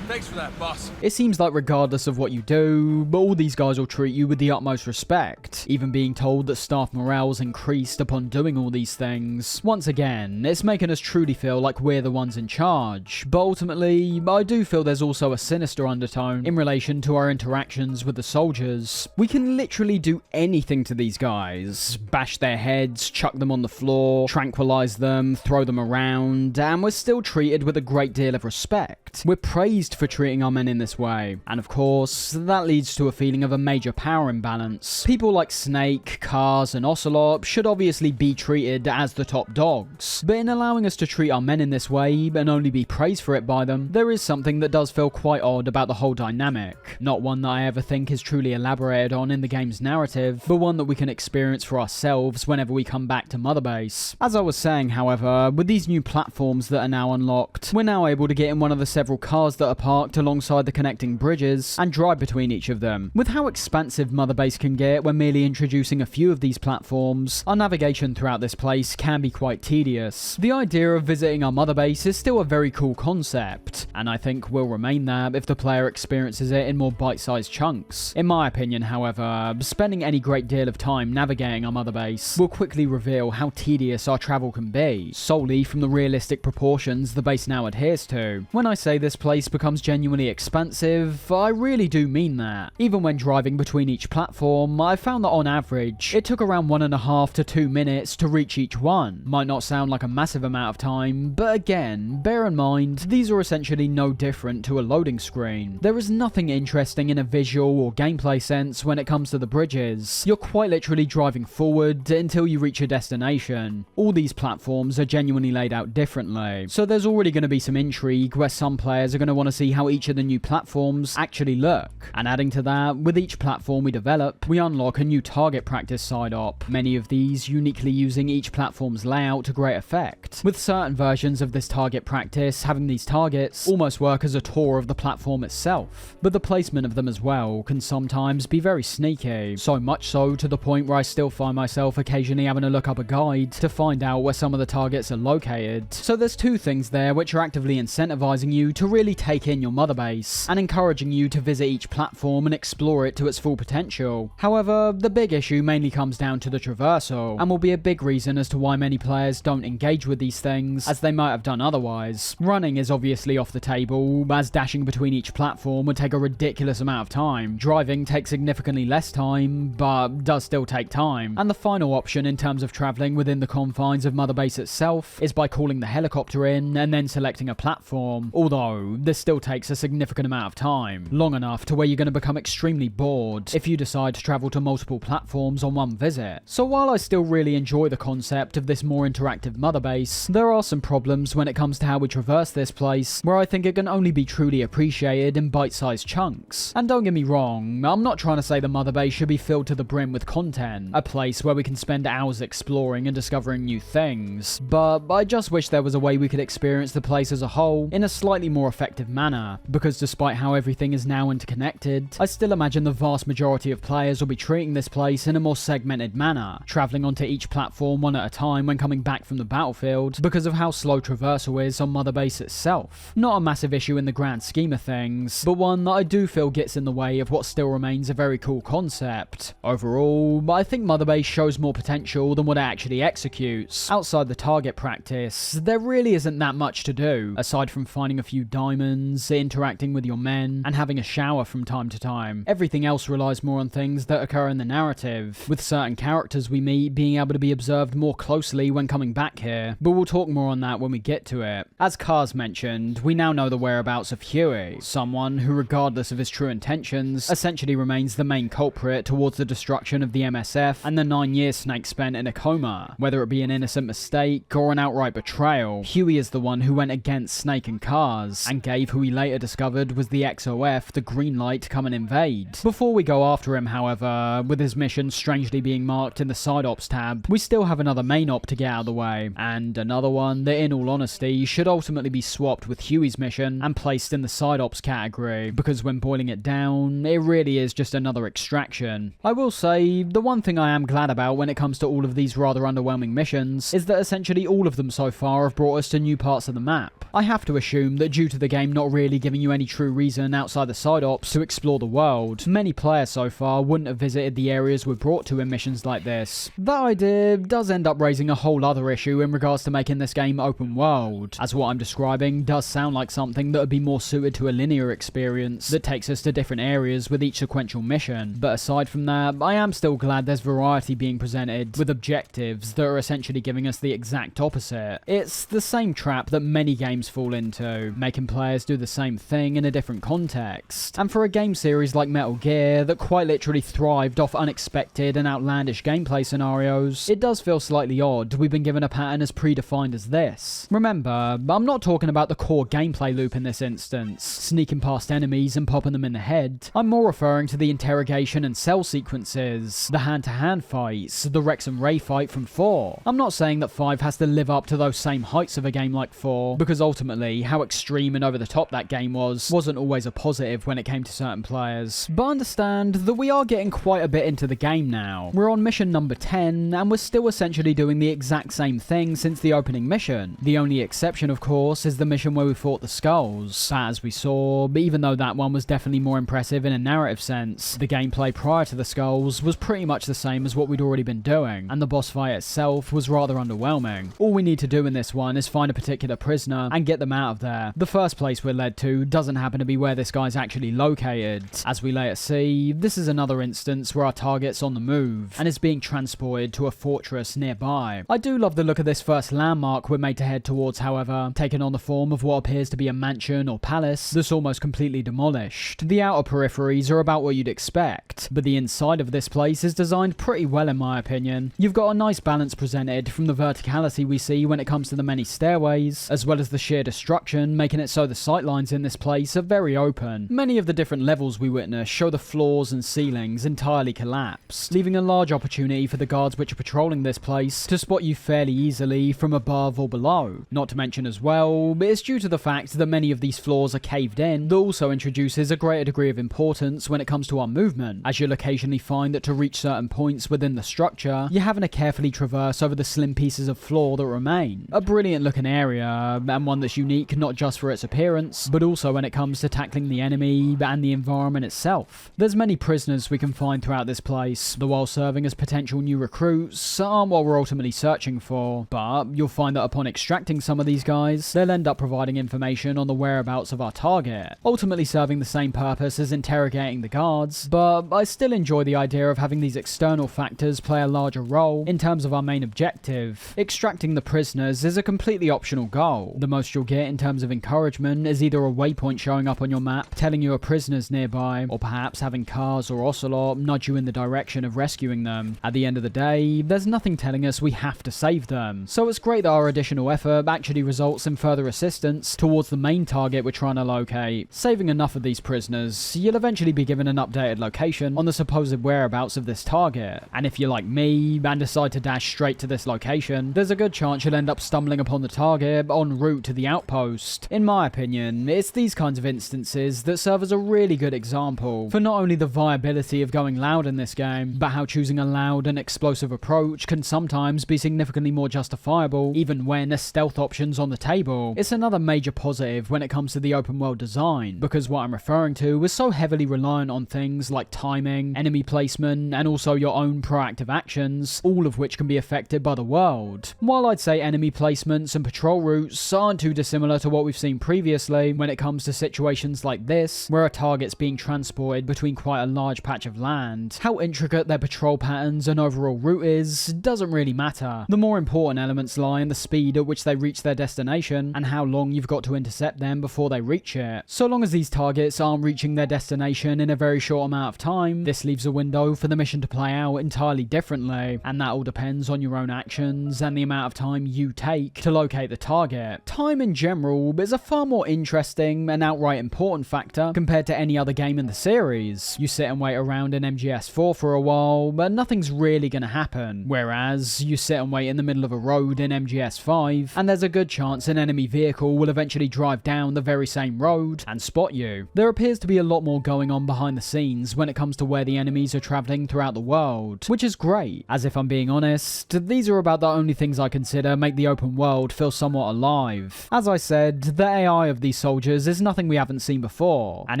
Thanks for that, boss. It seems like regardless of what you do, but all these guys will treat you with the utmost respect, even being told that staff morale's increased upon doing all these things. Once again, it's making us truly feel like we're the ones in charge, but ultimately, I do feel there's also a sinister undertone in relation to our interactions with the soldiers. We can literally do anything to these guys. Bash their heads, chuck them on the floor, tranquilize them, throw them around, and we're still treated with a great deal of respect. We're praised for treating our men in this way. And of course, that leads to a feeling of a major power imbalance. People like Snake, Cars, and Ocelot should obviously be treated as the top dogs. But in allowing us to treat our men in this way, and only be praised for it by them, there is something that does feel quite odd about the whole dynamic. Not one that I ever think is truly elaborated on in the game's narrative, but one that we can experience for ourselves whenever we come back to Mother Base. As I was saying, however, with these new platforms that are now unlocked, we're now able to get in one of the several cars that are parked alongside the connecting bridges and drive between each of them. With how expansive Mother Base can get when merely introducing a few of these platforms, our navigation throughout this place can be quite tedious. The idea of visiting our Mother Base is still a very cool concept, and I think will remain there if the player experiences it in more bite-sized chunks. In my opinion, however, spending any great deal of time navigating our Mother Base will quickly reveal how tedious our travel can be, solely from the realistic proportions the base now adheres to. When I say this place becomes genuinely expansive, I really do mean that. Even when driving between each platform, I found that on average, it took around 1.5 to 2 minutes to reach each one. Might not sound like a massive amount of time, but again, bear in mind, these are essentially no different to a loading screen. There is nothing interesting in a visual or gameplay sense when it comes to the bridges. You're quite literally driving forward until you reach your destination. All these platforms are genuinely laid out differently, so there's already going to be some intrigue where some players are going to want to see how each of the new platforms actually look. And adding to that, with each platform we develop, we unlock a new target practice side op, many of these uniquely using each platform's layout to great effect, with certain versions of this target practice having these targets almost work as a tour of the platform itself. But the placement of them as well can sometimes be very sneaky, so much so to the point where I still find myself occasionally having to look up a guide to find out where some of the targets are located. So there's two things there which are actively incentivizing you to really take in your Mother Base, and encouraging you to visit each platform and explore it to its full potential. However, the big issue mainly comes down to the traversal, and will be a big reason as to why many players don't engage with these things as they might have done otherwise. Running is obviously off the table, as dashing between each platform would take a ridiculous amount of time. Driving takes significantly less time, but does still take time. And the final option in terms of travelling within the confines of Mother Base itself is by calling the helicopter in and then selecting a platform, although this still still takes a significant amount of time, long enough to where you're going to become extremely bored if you decide to travel to multiple platforms on one visit. So while I still really enjoy the concept of this more interactive mother base, there are some problems when it comes to how we traverse this place, where I think it can only be truly appreciated in bite-sized chunks. And don't get me wrong, I'm not trying to say the mother base should be filled to the brim with content, a place where we can spend hours exploring and discovering new things, but I just wish there was a way we could experience the place as a whole in a slightly more effective manner, because despite how everything is now interconnected, I still imagine the vast majority of players will be treating this place in a more segmented manner, travelling onto each platform one at a time when coming back from the battlefield because of how slow traversal is on Mother Base itself. Not a massive issue in the grand scheme of things, but one that I do feel gets in the way of what still remains a very cool concept. Overall, I think Mother Base shows more potential than what it actually executes. Outside the target practice, there really isn't that much to do, aside from finding a few diamonds, interacting with your men, and having a shower from time to time. Everything else relies more on things that occur in the narrative, with certain characters we meet being able to be observed more closely when coming back here, but we'll talk more on that when we get to it. As Kars mentioned, we now know the whereabouts of Huey, someone who, regardless of his true intentions, essentially remains the main culprit towards the destruction of the MSF and the 9 years Snake spent in a coma. Whether it be an innocent mistake or an outright betrayal, Huey is the one who went against Snake and Kars, and gave who he later discovered was the XOF the green light to come and invade. Before we go after him, however, with his mission strangely being marked in the side ops tab, we still have another main op to get out of the way, and another one that in all honesty should ultimately be swapped with Huey's mission and placed in the side ops category, because when boiling it down, it really is just another extraction. I will say, the one thing I am glad about when it comes to all of these rather underwhelming missions is that essentially all of them so far have brought us to new parts of the map. I have to assume that due to the game not really giving you any true reason outside the side ops to explore the world, many players so far wouldn't have visited the areas we're brought to in missions like this. That idea does end up raising a whole other issue in regards to making this game open world, as what I'm describing does sound like something that would be more suited to a linear experience that takes us to different areas with each sequential mission. But aside from that, I am still glad there's variety being presented, with objectives that are essentially giving us the exact opposite. It's the same trap that many games fall into, making players do the same thing in a different context. And for a game series like Metal Gear that quite literally thrived off unexpected and outlandish gameplay scenarios, it does feel slightly odd we've been given a pattern as predefined as this. Remember, I'm not talking about the core gameplay loop in this instance, sneaking past enemies and popping them in the head. I'm more referring to the interrogation and cell sequences, the hand-to-hand fights, the Rex and Ray fight from 4. I'm not saying that 5 has to live up to those same heights of a game like 4, because ultimately, how extreme and over the top that game wasn't always a positive when it came to certain players. But understand that we are getting quite a bit into the game now. We're on mission number 10, and we're still essentially doing the exact same thing since the opening mission. The only exception, of course, is the mission where we fought the Skulls. That, as we saw, but even though that one was definitely more impressive in a narrative sense, the gameplay prior to the Skulls was pretty much the same as what we'd already been doing, and the boss fight itself was rather underwhelming. All we need to do in this one is find a particular prisoner and get them out of there. The first place we're led to doesn't happen to be where this guy's actually located. As we later see, this is another instance where our target's on the move, and is being transported to a fortress nearby. I do love the look of this first landmark we're made to head towards, however, taking on the form of what appears to be a mansion or palace that's almost completely demolished. The outer peripheries are about what you'd expect, but the inside of this place is designed pretty well in my opinion. You've got a nice balance presented from the verticality we see when it comes to the many stairways, as well as the sheer destruction, making it so the sightlines in this place are very open. Many of the different levels we witness show the floors and ceilings entirely collapsed, leaving a large opportunity for the guards which are patrolling this place to spot you fairly easily from above or below. Not to mention as well, but it's due to the fact that many of these floors are caved in that also introduces a greater degree of importance when it comes to our movement, as you'll occasionally find that to reach certain points within the structure, you're having to carefully traverse over the slim pieces of floor that remain. A brilliant looking area, and one that's unique not just for its appearance, but also when it comes to tackling the enemy and the environment itself. There's many prisoners we can find throughout this place, the while serving as potential new recruits aren't what we're ultimately searching for, but you'll find that upon extracting some of these guys, they'll end up providing information on the whereabouts of our target, ultimately serving the same purpose as interrogating the guards. But I still enjoy the idea of having these external factors play a larger role in terms of our main objective. Extracting the prisoners is a completely optional goal. The most you'll get in terms of encouragement is either either a waypoint showing up on your map, telling you a prisoner's nearby, or perhaps having cars or Ocelot nudge you in the direction of rescuing them. At the end of the day, there's nothing telling us we have to save them. So it's great that our additional effort actually results in further assistance towards the main target we're trying to locate. Saving enough of these prisoners, you'll eventually be given an updated location on the supposed whereabouts of this target. And if you're like me and decide to dash straight to this location, there's a good chance you'll end up stumbling upon the target en route to the outpost. In my opinion, it's these kinds of instances that serve as a really good example for not only the viability of going loud in this game, but how choosing a loud and explosive approach can sometimes be significantly more justifiable even when a stealth option's on the table. It's another major positive when it comes to the open world design, because what I'm referring to is so heavily reliant on things like timing, enemy placement, and also your own proactive actions, all of which can be affected by the world. While I'd say enemy placements and patrol routes aren't too dissimilar to what we've seen previously when it comes to situations like this, where a target's being transported between quite a large patch of land, how intricate their patrol patterns and overall route is doesn't really matter. The more important elements lie in the speed at which they reach their destination and how long you've got to intercept them before they reach it. So long as these targets aren't reaching their destination in a very short amount of time, this leaves a window for the mission to play out entirely differently, and that all depends on your own actions and the amount of time you take to locate the target. Time in general is a far more interesting and outright important factor compared to any other game in the series. You sit and wait around in MGS4 for a while, but nothing's really going to happen, whereas you sit and wait in the middle of a road in MGS5, and there's a good chance an enemy vehicle will eventually drive down the very same road and spot you. There appears to be a lot more going on behind the scenes when it comes to where the enemies are travelling throughout the world, which is great, as if I'm being honest, these are about the only things I consider make the open world feel somewhat alive. As I said, the AI of these soldiers is nothing we haven't seen before, and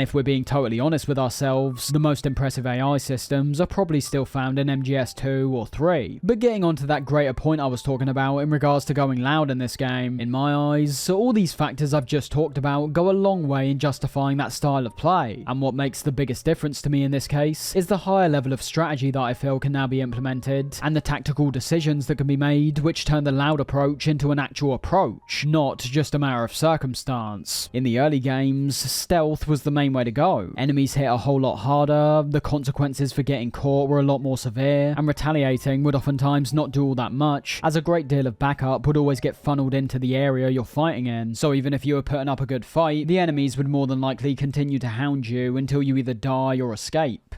if we're being totally honest with ourselves, the most impressive AI systems are probably still found in MGS2 or 3. But getting onto that greater point I was talking about in regards to going loud in this game, in my eyes, all these factors I've just talked about go a long way in justifying that style of play, and what makes the biggest difference to me in this case is the higher level of strategy that I feel can now be implemented, and the tactical decisions that can be made which turn the loud approach into an actual approach, not just a matter of circumstance. In the early games, stealth was the main way to go. Enemies hit a whole lot harder, the consequences for getting caught were a lot more severe, and retaliating would oftentimes not do all that much, as a great deal of backup would always get funneled into the area you're fighting in. So even if you were putting up a good fight, the enemies would more than likely continue to hound you until you either die or escape.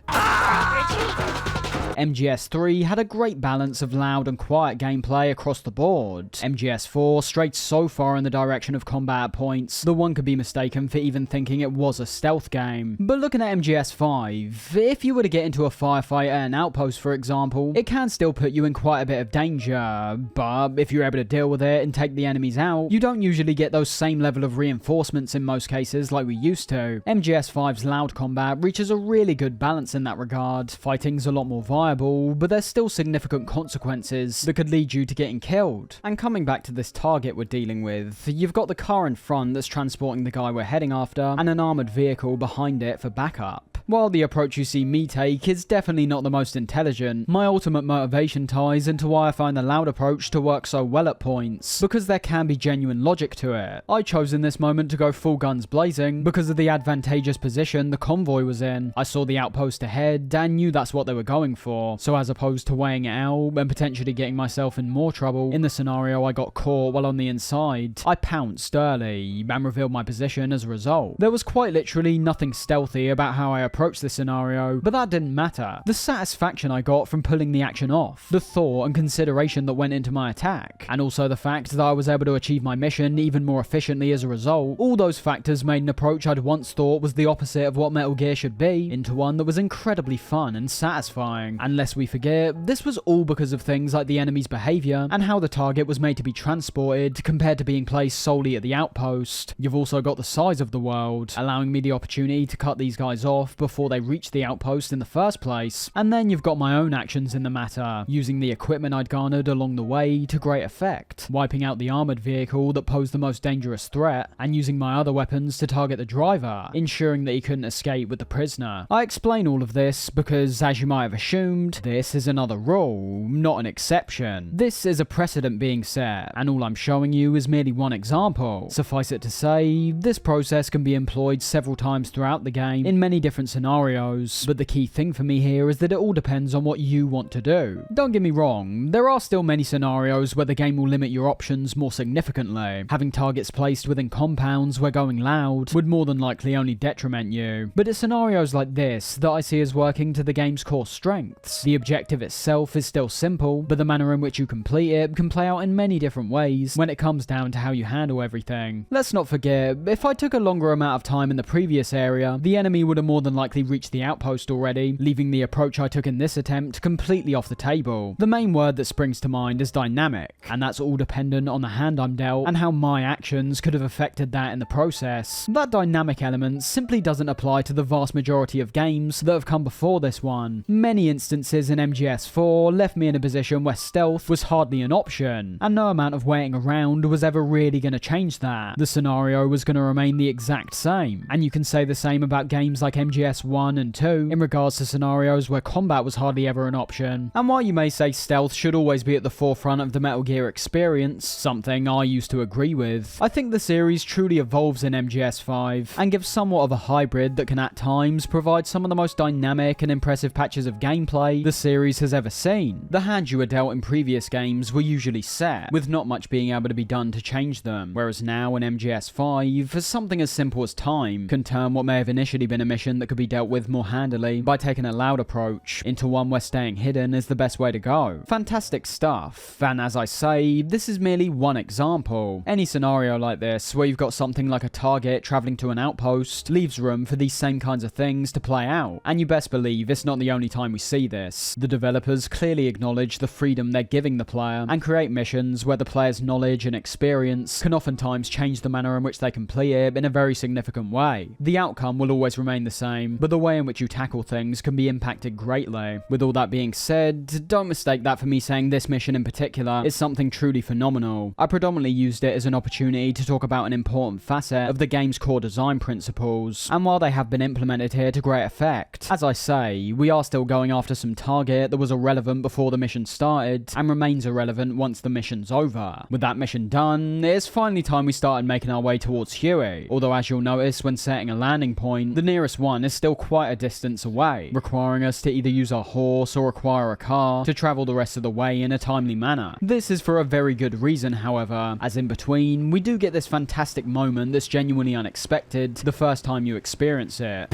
MGS3 had a great balance of loud and quiet gameplay across the board. MGS4 strayed so far in the direction of combat at points that one could be mistaken for even thinking it was a stealth game. But looking at MGS5, if you were to get into a firefight at an outpost for example, it can still put you in quite a bit of danger, but if you're able to deal with it and take the enemies out, you don't usually get those same level of reinforcements in most cases like we used to. MGS5's loud combat reaches a really good balance in that regard. Fighting's a lot more viable, but there's still significant consequences that could lead you to getting killed. And coming back to this target we're dealing with, you've got the car in front that's transporting the guy we're heading after, and an armoured vehicle behind it for backup. While the approach you see me take is definitely not the most intelligent, my ultimate motivation ties into why I find the loud approach to work so well at points, because there can be genuine logic to it. I chose in this moment to go full guns blazing because of the advantageous position the convoy was in. I saw the outpost ahead and knew that's what they were going for, so as opposed to weighing it out and potentially getting myself in more trouble in the scenario I got caught while on the inside, I pounced early and revealed my position as a result. There was quite literally nothing stealthy about how I approached this scenario, but that didn't matter. The satisfaction I got from pulling the action off, the thought and consideration that went into my attack, and also the fact that I was able to achieve my mission even more efficiently as a result, all those factors made an approach I'd once thought was the opposite of what Metal Gear should be, into one that was incredibly fun and satisfying. And lest we forget, this was all because of things like the enemy's behaviour and how the target was made to be transported compared to being placed solely at the outpost. You've also got the size of the world, allowing me the opportunity to cut these guys off before they reached the outpost in the first place, and then you've got my own actions in the matter, using the equipment I'd garnered along the way to great effect, wiping out the armoured vehicle that posed the most dangerous threat, and using my other weapons to target the driver, ensuring that he couldn't escape with the prisoner. I explain all of this because, as you might have assumed, this is another rule, not an exception. This is a precedent being set, and all I'm showing you is merely one example. Suffice it to say, this process can be employed several times throughout the game in many different scenarios, but the key thing for me here is that it all depends on what you want to do. Don't get me wrong, there are still many scenarios where the game will limit your options more significantly. Having targets placed within compounds where going loud would more than likely only detriment you, but it's scenarios like this that I see as working to the game's core strengths. The objective itself is still simple, but the manner in which you complete it can play out in many different ways when it comes down to how you handle everything. Let's not forget, if I took a longer amount of time in the previous area, the enemy would have more than likely reached the outpost already, leaving the approach I took in this attempt completely off the table. The main word that springs to mind is dynamic, and that's all dependent on the hand I'm dealt and how my actions could have affected that in the process. That dynamic element simply doesn't apply to the vast majority of games that have come before this one. Many instances in MGS4 left me in a position where stealth was hardly an option, and no amount of waiting around was ever really going to change that. The scenario was going to remain the exact same, and you can say the same about games like MGS1 and 2 in regards to scenarios where combat was hardly ever an option. And while you may say stealth should always be at the forefront of the Metal Gear experience, something I used to agree with, I think the series truly evolves in MGS5 and gives somewhat of a hybrid that can at times provide some of the most dynamic and impressive patches of gameplay the series has ever seen. The hands you were dealt in previous games were usually set, with not much being able to be done to change them, whereas now in MGS5, for something as simple as time can turn what may have initially been a mission that could be dealt with more handily by taking a loud approach into one where staying hidden is the best way to go. Fantastic stuff, and as I say, this is merely one example. Any scenario like this, where you've got something like a target travelling to an outpost, leaves room for these same kinds of things to play out, and you best believe it's not the only time we see this. The developers clearly acknowledge the freedom they're giving the player, and create missions where the player's knowledge and experience can oftentimes change the manner in which they complete it in a very significant way. The outcome will always remain the same, but the way in which you tackle things can be impacted greatly. With all that being said, don't mistake that for me saying this mission in particular is something truly phenomenal. I predominantly used it as an opportunity to talk about an important facet of the game's core design principles, and while they have been implemented here to great effect, as I say, we are still going after some target that was irrelevant before the mission started, and remains irrelevant once the mission's over. With that mission done, it's finally time we started making our way towards Huey, although as you'll notice when setting a landing point, the nearest one is still quite a distance away, requiring us to either use our horse or acquire a car to travel the rest of the way in a timely manner. This is for a very good reason, however, as in between, we do get this fantastic moment that's genuinely unexpected the first time you experience it.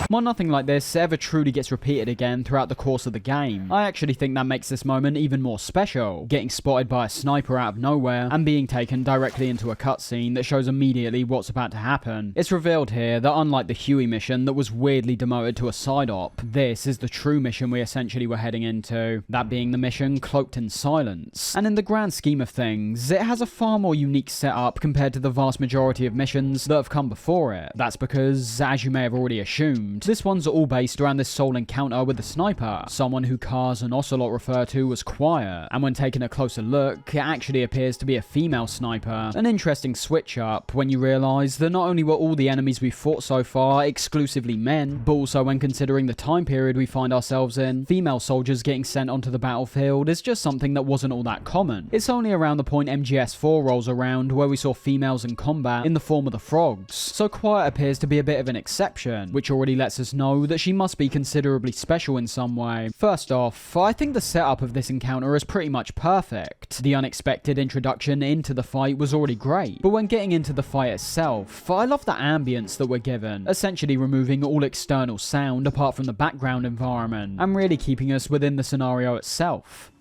While nothing like this ever truly gets repeated again throughout the course of the game, I actually think that makes this moment even more special, getting spotted by a sniper out of nowhere and being taken directly into a cutscene that shows immediately what's about to happen. It's revealed here that unlike the Huey mission that was weirdly demoted to a side op, this is the true mission we essentially were heading into, that being the mission Cloaked in Silence. And in the grand scheme of things, it has a far more unique setup compared to the vast majority of missions that have come before it. That's because, as you may have already assumed, this one's all based around this sole encounter with the sniper, someone who Kars and Ocelot refer to as Quiet, and when taking a closer look, it actually appears to be a female sniper. An interesting switch up when you realise that not only were all the enemies we've fought so far exclusively men, but also when considering the time period we find ourselves in, female soldiers getting sent onto the battlefield is just something that wasn't all that common. It's only around the point MGS4 rolls around where we saw females in combat in the form of the frogs, so Quiet appears to be a bit of an exception, which already lets us know that she must be considerably special in some way. First off, I think the setup of this encounter is pretty much perfect. The unexpected introduction into the fight was already great, but when getting into the fight itself, I love the ambience that we're given, essentially removing all external sound apart from the background environment, and really keeping us within the scenario itself.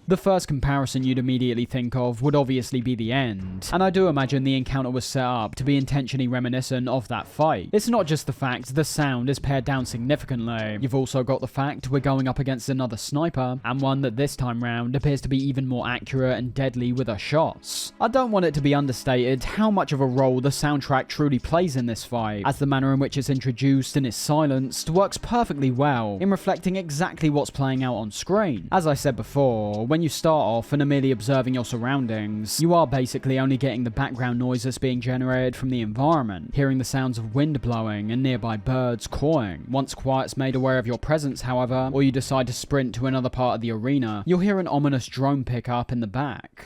The first comparison you'd immediately think of would obviously be the end, and I do imagine the encounter was set up to be intentionally reminiscent of that fight. It's not just the fact the sound is pared down significantly, you've also got the fact we're going up against another sniper, and one that this time round appears to be even more accurate and deadly with her shots. I don't want it to be understated how much of a role the soundtrack truly plays in this fight, as the manner in which it's introduced and is silenced works perfectly well in reflecting exactly what's playing out on screen. As I said before, when you start off and are merely observing your surroundings, you are basically only getting the background noise that's being generated from the environment, hearing the sounds of wind blowing and nearby birds cawing. Once quiet's made aware of your presence, however, or you decide to sprint to another part of the arena, you'll hear an ominous drone pick up in the back.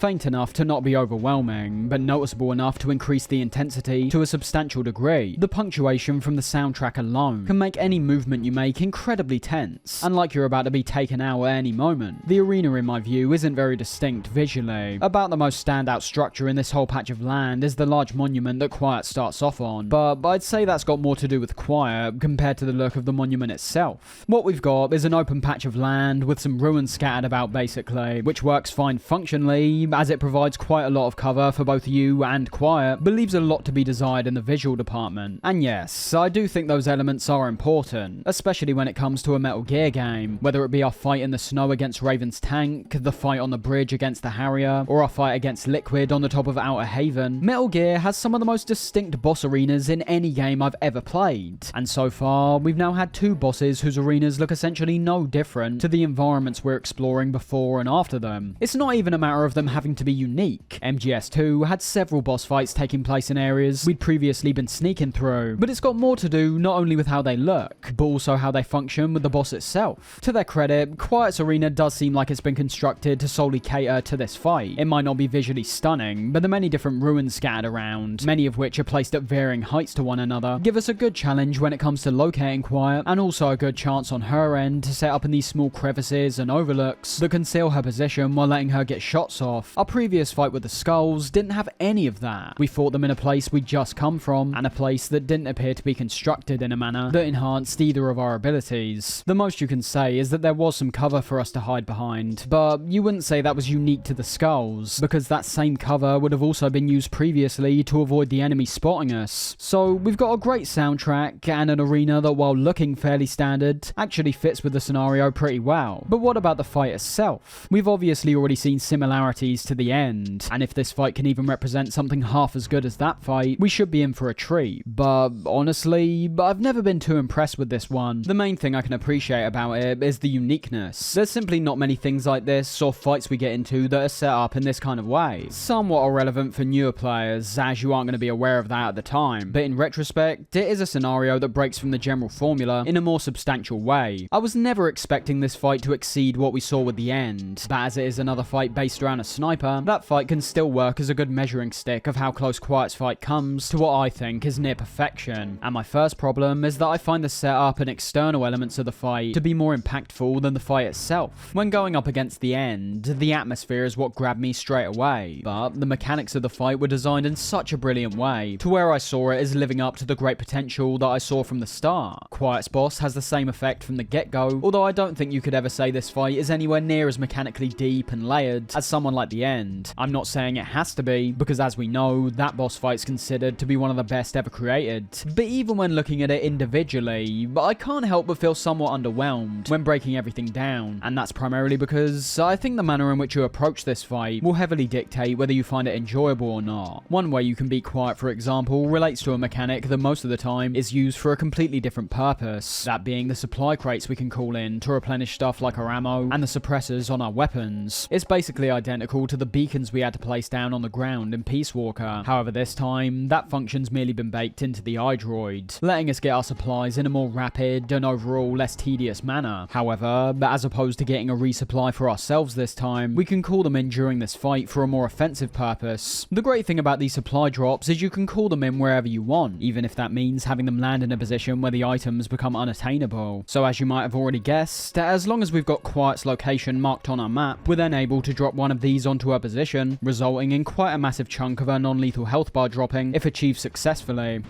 Faint enough to not be overwhelming, but noticeable enough to increase the intensity to a substantial degree. The punctuation from the soundtrack alone can make any movement you make incredibly tense, and like you're about to be taken out at any moment. The arena, in my view, isn't very distinct visually. About the most standout structure in this whole patch of land is the large monument that Quiet starts off on, but I'd say that's got more to do with Quiet compared to the look of the monument itself. What we've got is an open patch of land with some ruins scattered about basically, which works fine functionally, as it provides quite a lot of cover for both you and Quiet, but leaves a lot to be desired in the visual department. And yes, I do think those elements are important, especially when it comes to a Metal Gear game, whether it be our fight in the snow against Raven's tank, the fight on the bridge against the Harrier, or our fight against Liquid on the top of Outer Haven. Metal Gear has some of the most distinct boss arenas in any game I've ever played, and so far we've now had 2 bosses whose arenas look essentially no different to the environments we're exploring before and after them. It's not even a matter of them having to be unique. MGS2 had several boss fights taking place in areas we'd previously been sneaking through, but it's got more to do not only with how they look, but also how they function with the boss itself. To their credit, Quiet's arena does seem like it's been constructed to solely cater to this fight. It might not be visually stunning, but the many different ruins scattered around, many of which are placed at varying heights to one another, give us a good challenge when it comes to locating Quiet, and also a good chance on her end to set up in these small crevices and overlooks that conceal her position while letting her get shots off. Our previous fight with the Skulls didn't have any of that. We fought them in a place we'd just come from, and a place that didn't appear to be constructed in a manner that enhanced either of our abilities. The most you can say is that there was some cover for us to hide behind, but you wouldn't say that was unique to the Skulls, because that same cover would have also been used previously to avoid the enemy spotting us. So we've got a great soundtrack and an arena that, while looking fairly standard, actually fits with the scenario pretty well. But what about the fight itself? We've obviously already seen similarities to the end, and if this fight can even represent something half as good as that fight, we should be in for a treat. But honestly, I've never been too impressed with this one. The main thing I can appreciate about it is the uniqueness. There's simply not many things like this, or fights we get into, that are set up in this kind of way. Somewhat irrelevant for newer players, as you aren't going to be aware of that at the time, but in retrospect, it is a scenario that breaks from the general formula in a more substantial way. I was never expecting this fight to exceed what we saw with the end, but as it is another fight based around a sniper, that fight can still work as a good measuring stick of how close Quiet's fight comes to what I think is near perfection. And my first problem is that I find the setup and external elements of the fight to be more impactful than the fight itself. When going up against the end, the atmosphere is what grabbed me straight away, but the mechanics of the fight were designed in such a brilliant way, to where I saw it as living up to the great potential that I saw from the start. Quiet's boss has the same effect from the get-go, although I don't think you could ever say this fight is anywhere near as mechanically deep and layered as someone like the end. I'm not saying it has to be, because as we know, that boss fight's considered to be one of the best ever created. But even when looking at it individually, I can't help but feel somewhat underwhelmed when breaking everything down, and that's primarily because I think the manner in which you approach this fight will heavily dictate whether you find it enjoyable or not. One way you can be Quiet, for example, relates to a mechanic that most of the time is used for a completely different purpose, that being the supply crates we can call in to replenish stuff like our ammo and the suppressors on our weapons. It's basically identical to the beacons we had to place down on the ground in Peace Walker. However, this time, that function's merely been baked into the iDroid, letting us get our supplies in a more rapid and overall less tedious manner. However, as opposed to getting a resupply for ourselves this time, we can call them in during this fight for a more offensive purpose. The great thing about these supply drops is you can call them in wherever you want, even if that means having them land in a position where the items become unattainable. So as you might have already guessed, as long as we've got Quiet's location marked on our map, we're then able to drop one of these onto her position, resulting in quite a massive chunk of her non-lethal health bar dropping if achieved successfully.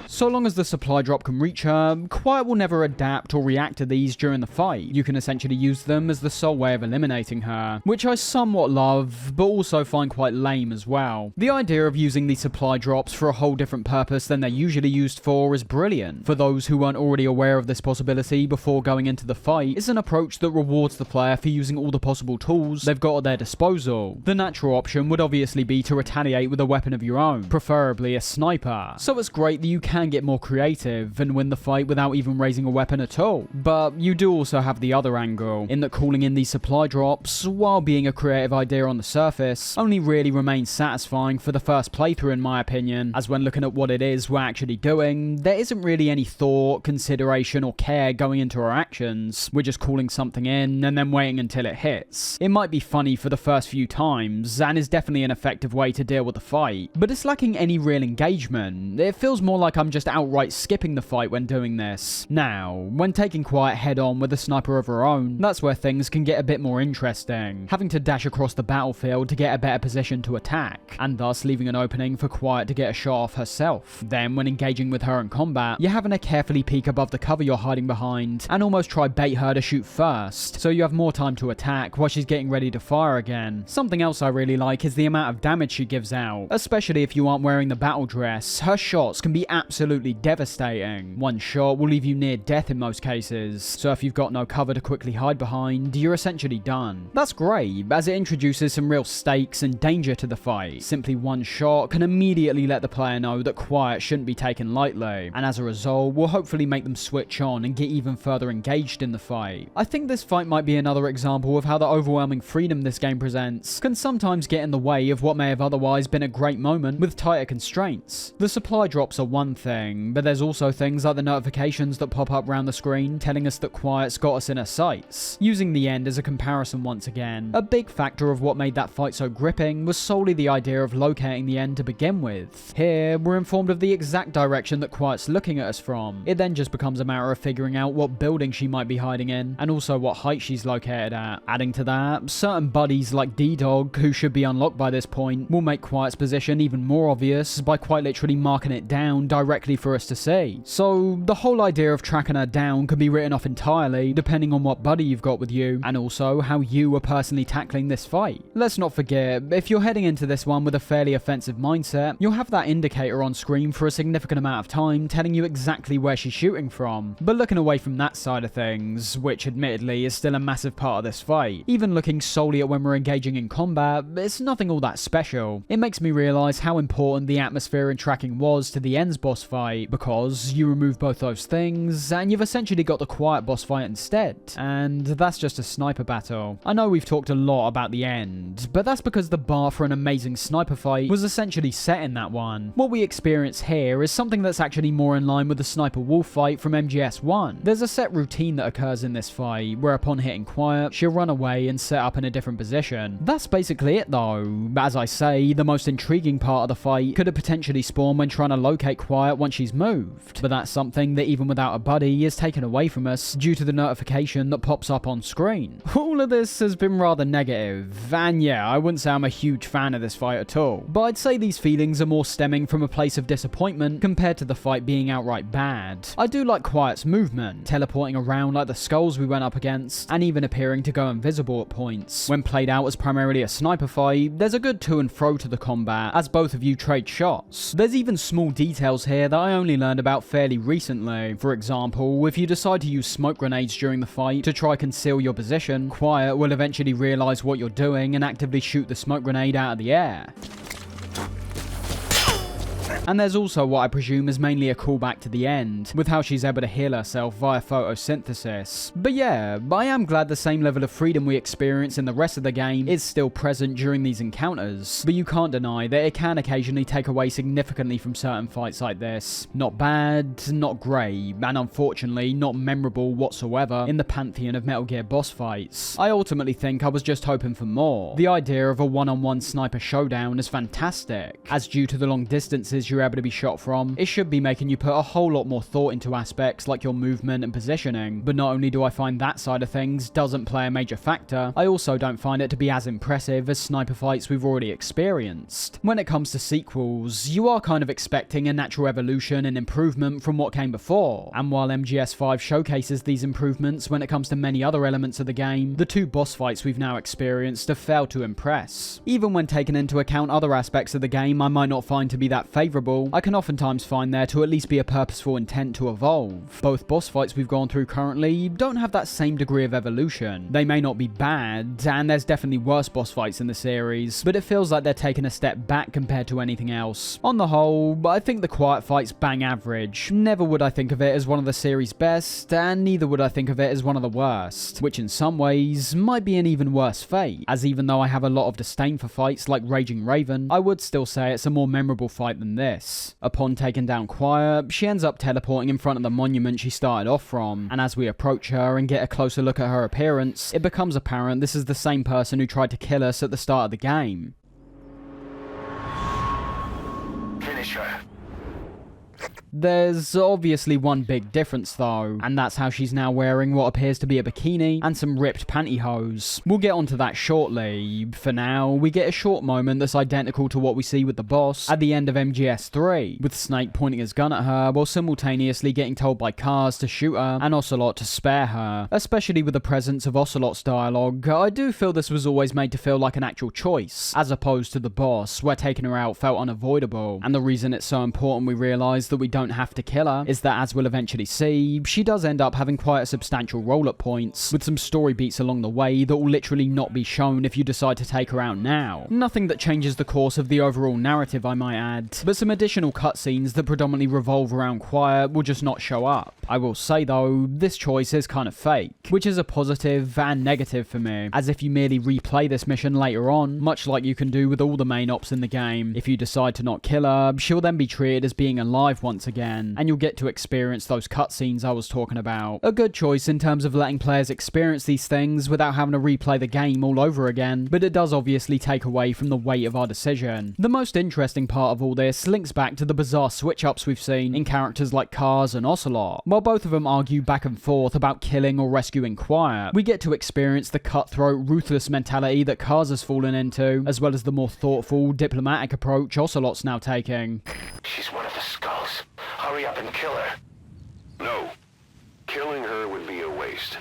So long as the supply drop can reach her, Quiet will never adapt or react to these during the fight. You can essentially use them as the sole way of eliminating her, which I somewhat love, but also find quite lame as well. The idea of using these supply drops for a whole different purpose than they're usually used for is brilliant. For those who weren't already aware of this possibility before going into the fight, it's an approach that rewards the player for using all the possible tools they've got at their disposal. The natural option would obviously be to retaliate with a weapon of your own, preferably a sniper. So it's great that you can get more creative and win the fight without even raising a weapon at all. But you do also have the other angle, in that calling in these supply drops, while being a creative idea on the surface, only really remains satisfying for the first playthrough in my opinion, as when looking at what it is we're actually doing, there isn't really any thought, consideration or care going into our actions. We're just calling something in and then waiting until it hits. It might be funny for the first few times, and is definitely an effective way to deal with the fight, but it's lacking any real engagement. It feels more like I'm just outright skipping the fight when doing this. Now, when taking Quiet head on with a sniper of her own, that's where things can get a bit more interesting, having to dash across the battlefield to get a better position to attack, and thus leaving an opening for Quiet to get a shot off herself. Then, when engaging with her in combat, you're having to carefully peek above the cover you're hiding behind, and almost try bait her to shoot first, so you have more time to attack while she's getting ready to fire again. Something else I really like is the amount of damage she gives out, especially if you aren't wearing the battle dress. Her shots can be absolutely devastating. One shot will leave you near death in most cases, so if you've got no cover to quickly hide behind, you're essentially done. That's great, as it introduces some real stakes and danger to the fight. Simply one shot can immediately let the player know that Quiet shouldn't be taken lightly, and as a result, will hopefully make them switch on and get even further engaged in the fight. I think this fight might be another example of how the overwhelming freedom this game presents can sometimes get in the way of what may have otherwise been a great moment with tighter constraints. The supply drops are one thing, but there's also things like the notifications that pop up around the screen telling us that Quiet's got us in her sights. Using the end as a comparison once again, a big factor of what made that fight so gripping was solely the idea of locating the end to begin with. Here, we're informed of the exact direction that Quiet's looking at us from. It then just becomes a matter of figuring out what building she might be hiding in, and also what height she's located at. Adding to that, certain buddies like D-Dog, who should be unlocked by this point, will make Quiet's position even more obvious by quite literally marking it down directly for us to see. So the whole idea of tracking her down can be written off entirely depending on what buddy you've got with you, and also how you are personally tackling this fight. Let's not forget, if you're heading into this one with a fairly offensive mindset, you'll have that indicator on screen for a significant amount of time telling you exactly where she's shooting from. But looking away from that side of things, which admittedly is still a massive part of this fight, even looking solely at when we're engaging in combat, it's nothing all that special. It makes me realise how important the atmosphere and tracking was to the Ends boss fight, because you remove both those things, and you've essentially got the Quiet boss fight instead, and that's just a sniper battle. I know we've talked a lot about the End, but that's because the bar for an amazing sniper fight was essentially set in that one. What we experience here is something that's actually more in line with the Sniper Wolf fight from MGS1. There's a set routine that occurs in this fight, where upon hitting Quiet, she'll run away and set up in a different position. That's basically it though. As I say, the most intriguing part of the fight could have potentially spawned when trying to locate Quiet once she's moved, but that's something that even without a buddy is taken away from us due to the notification that pops up on screen. All of this has been rather negative, and yeah, I wouldn't say I'm a huge fan of this fight at all, but I'd say these feelings are more stemming from a place of disappointment compared to the fight being outright bad. I do like Quiet's movement, teleporting around like the skulls we went up against, and even appearing to go invisible at points. When played out as primarily a sniper fight, there's a good to and fro to the combat, as both of you trade shots. There's even small details here that I only learned about fairly recently. For example, if you decide to use smoke grenades during the fight to try conceal your position, Quiet will eventually realise what you're doing and actively shoot the smoke grenade out of the air. And there's also what I presume is mainly a callback to the End, with how she's able to heal herself via photosynthesis. But yeah, I am glad the same level of freedom we experience in the rest of the game is still present during these encounters, but you can't deny that it can occasionally take away significantly from certain fights like this. Not bad, not great, and unfortunately not memorable whatsoever in the pantheon of Metal Gear boss fights. I ultimately think I was just hoping for more. The idea of a one-on-one sniper showdown is fantastic, as due to the long distances distances you're able to be shot from, it should be making you put a whole lot more thought into aspects like your movement and positioning. But not only do I find that side of things doesn't play a major factor, I also don't find it to be as impressive as sniper fights we've already experienced. When it comes to sequels, you are kind of expecting a natural evolution and improvement from what came before, and while MGS5 showcases these improvements when it comes to many other elements of the game, the 2 boss fights we've now experienced have failed to impress. Even when taking into account other aspects of the game I might not find to be that favourable, I can oftentimes find there to at least be a purposeful intent to evolve. Both boss fights we've gone through currently don't have that same degree of evolution. They may not be bad, and there's definitely worse boss fights in the series, but it feels like they're taking a step back compared to anything else. On the whole, I think the quiet fights bang average. Never would I think of it as one of the series' best, and neither would I think of it as one of the worst, which in some ways might be an even worse fate, as even though I have a lot of disdain for fights like Raging Raven, I would still say it's a more memorable fight than this. Upon taking down Quiet, she ends up teleporting in front of the monument she started off from, and as we approach her and get a closer look at her appearance, it becomes apparent this is the same person who tried to kill us at the start of the game. Finish her. There's obviously one big difference though, and that's how she's now wearing what appears to be a bikini and some ripped pantyhose. We'll get onto that shortly. For now, we get a short moment that's identical to what we see with the boss at the end of MGS3, with Snake pointing his gun at her while simultaneously getting told by Cars to shoot her and Ocelot to spare her. Especially with the presence of Ocelot's dialogue, I do feel this was always made to feel like an actual choice, as opposed to the boss, where taking her out felt unavoidable. And the reason it's so important we realise that we don't have to kill her is that, as we'll eventually see, she does end up having quite a substantial role at points, with some story beats along the way that will literally not be shown if you decide to take her out now. Nothing that changes the course of the overall narrative, I might add, but some additional cutscenes that predominantly revolve around Quiet will just not show up. I will say though, this choice is kind of fake, which is a positive and negative for me, as if you merely replay this mission later on, much like you can do with all the main ops in the game, if you decide to not kill her, she'll then be treated as being alive once again, and you'll get to experience those cutscenes I was talking about. A good choice in terms of letting players experience these things without having to replay the game all over again, but it does obviously take away from the weight of our decision. The most interesting part of all this links back to the bizarre switch-ups we've seen in characters like Cars and Ocelot. While both of them argue back and forth about killing or rescuing Quiet, we get to experience the cutthroat, ruthless mentality that Cars has fallen into, as well as the more thoughtful, diplomatic approach Ocelot's now taking. She's one of the skulls. Hurry up and kill her. No. Killing her would be a waste.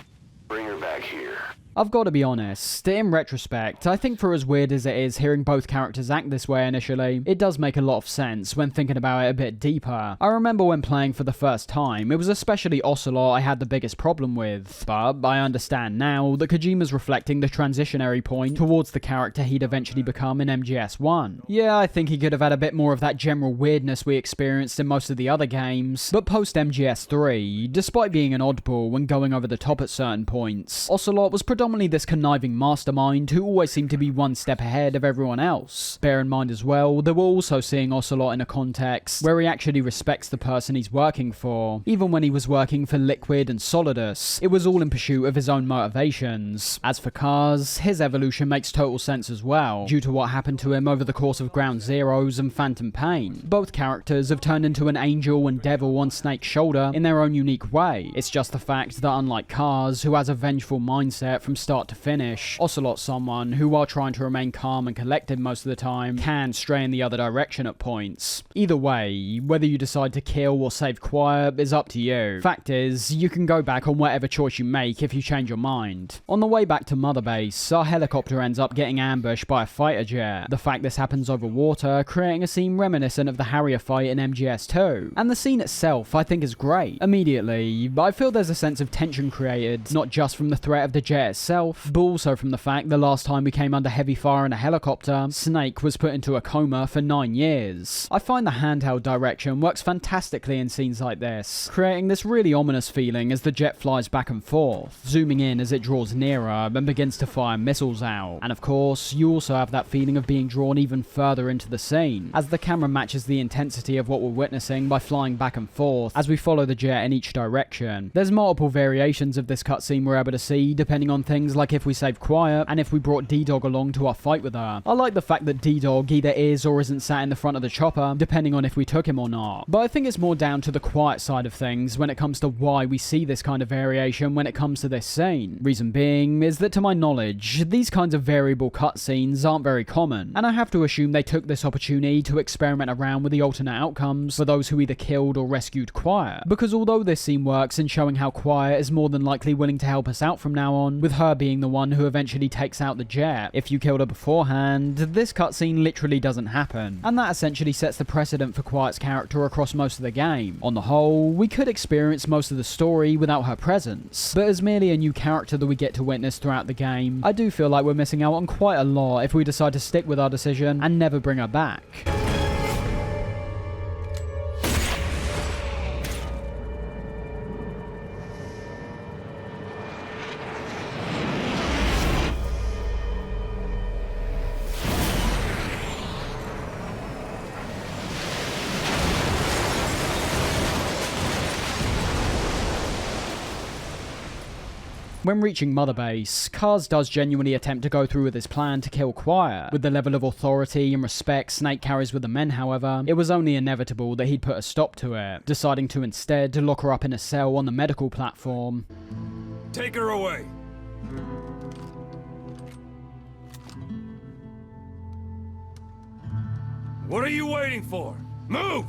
Bring her back here. I've got to be honest, in retrospect, I think for as weird as it is hearing both characters act this way initially, it does make a lot of sense when thinking about it a bit deeper. I remember when playing for the first time, it was especially Ocelot I had the biggest problem with, but I understand now that Kojima's reflecting the transitionary point towards the character he'd eventually become in MGS1. Yeah, I think he could have had a bit more of that general weirdness we experienced in most of the other games, but post MGS3, despite being an oddball and going over the top at certain points, Ocelot was predominantly this conniving mastermind who always seemed to be one step ahead of everyone else. Bear in mind as well that we're also seeing Ocelot in a context where he actually respects the person he's working for. Even when he was working for Liquid and Solidus, it was all in pursuit of his own motivations. As for Cars, his evolution makes total sense as well, due to what happened to him over the course of Ground Zeroes and Phantom Pain. Both characters have turned into an angel and devil on Snake's shoulder in their own unique way. It's just the fact that unlike Cars, who has a vengeful mindset from start to finish, Ocelot's someone who, while trying to remain calm and collected most of the time, can stray in the other direction at points. Either way, whether you decide to kill or save Quiet is up to you. Fact is, you can go back on whatever choice you make if you change your mind. On the way back to Mother Base, our helicopter ends up getting ambushed by a fighter jet. The fact this happens over water, creating a scene reminiscent of the Harrier fight in MGS2. And the scene itself, I think, is great. Immediately, I feel there's a sense of tension created, not just from the threat of the jet itself, but also from the fact the last time we came under heavy fire in a helicopter, Snake was put into a coma for 9 years. I find the handheld direction works fantastically in scenes like this, creating this really ominous feeling as the jet flies back and forth, zooming in as it draws nearer and begins to fire missiles out. And of course, you also have that feeling of being drawn even further into the scene, as the camera matches the intensity of what we're witnessing by flying back and forth as we follow the jet in each direction. There's multiple variations of this cutscene we're able to see depending on things things like if we saved Quiet, and if we brought D-Dog along to our fight with her. I like the fact that D-Dog either is or isn't sat in the front of the chopper, depending on if we took him or not. But I think it's more down to the Quiet side of things when it comes to why we see this kind of variation when it comes to this scene. Reason being is that to my knowledge, these kinds of variable cutscenes aren't very common, and I have to assume they took this opportunity to experiment around with the alternate outcomes for those who either killed or rescued Quiet. Because although this scene works in showing how Quiet is more than likely willing to help us out from now on, with her being the one who eventually takes out the jet, if you killed her beforehand, this cutscene literally doesn't happen, and that essentially sets the precedent for Quiet's character across most of the game. On the whole, we could experience most of the story without her presence, but as merely a new character that we get to witness throughout the game, I do feel like we're missing out on quite a lot if we decide to stick with our decision and never bring her back. When reaching Mother Base, Kaz does genuinely attempt to go through with his plan to kill Quiet. With the level of authority and respect Snake carries with the men, however, it was only inevitable that he'd put a stop to it, deciding to instead lock her up in a cell on the medical platform. Take her away! What are you waiting for? Move!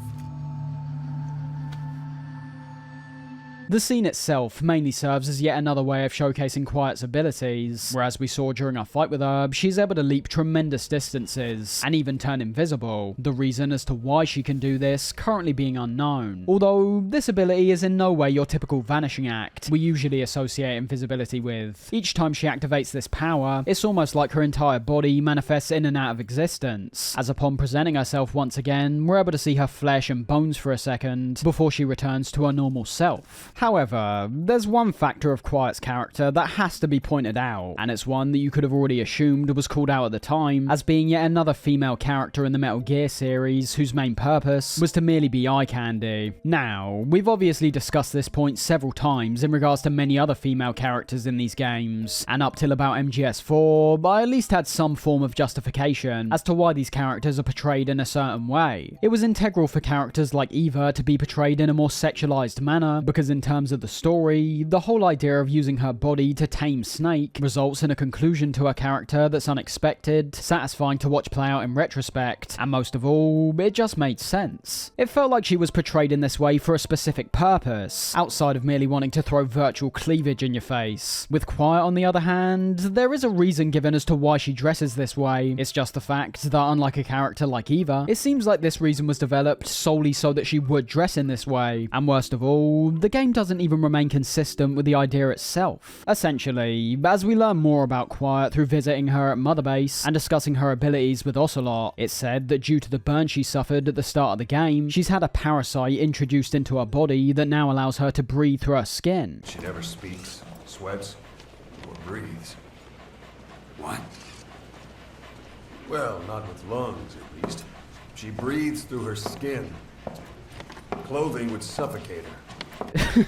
The scene itself mainly serves as yet another way of showcasing Quiet's abilities, where as we saw during our fight with her, she's able to leap tremendous distances, and even turn invisible. The reason as to why she can do this currently being unknown, although this ability is in no way your typical vanishing act we usually associate invisibility with. Each time she activates this power, it's almost like her entire body manifests in and out of existence, as upon presenting herself once again, we're able to see her flesh and bones for a second, before she returns to her normal self. However, there's one factor of Quiet's character that has to be pointed out, and it's one that you could have already assumed was called out at the time, as being yet another female character in the Metal Gear series whose main purpose was to merely be eye candy. Now, we've obviously discussed this point several times in regards to many other female characters in these games, and up till about MGS4, I at least had some form of justification as to why these characters are portrayed in a certain way. It was integral for characters like Eva to be portrayed in a more sexualized manner, because in terms of the story, the whole idea of using her body to tame Snake results in a conclusion to her character that's unexpected, satisfying to watch play out in retrospect, and most of all, it just made sense. It felt like she was portrayed in this way for a specific purpose, outside of merely wanting to throw virtual cleavage in your face. With Quiet, on the other hand, there is a reason given as to why she dresses this way. It's just the fact that, unlike a character like Eva, it seems like this reason was developed solely so that she would dress in this way, and worst of all, the game doesn't even remain consistent with the idea itself. Essentially, as we learn more about Quiet through visiting her at Mother Base and discussing her abilities with Ocelot, it's said that due to the burn she suffered at the start of the game, she's had a parasite introduced into her body that now allows her to breathe through her skin. She never speaks, sweats, or breathes. What? Well, not with lungs, at least. She breathes through her skin. Clothing would suffocate her.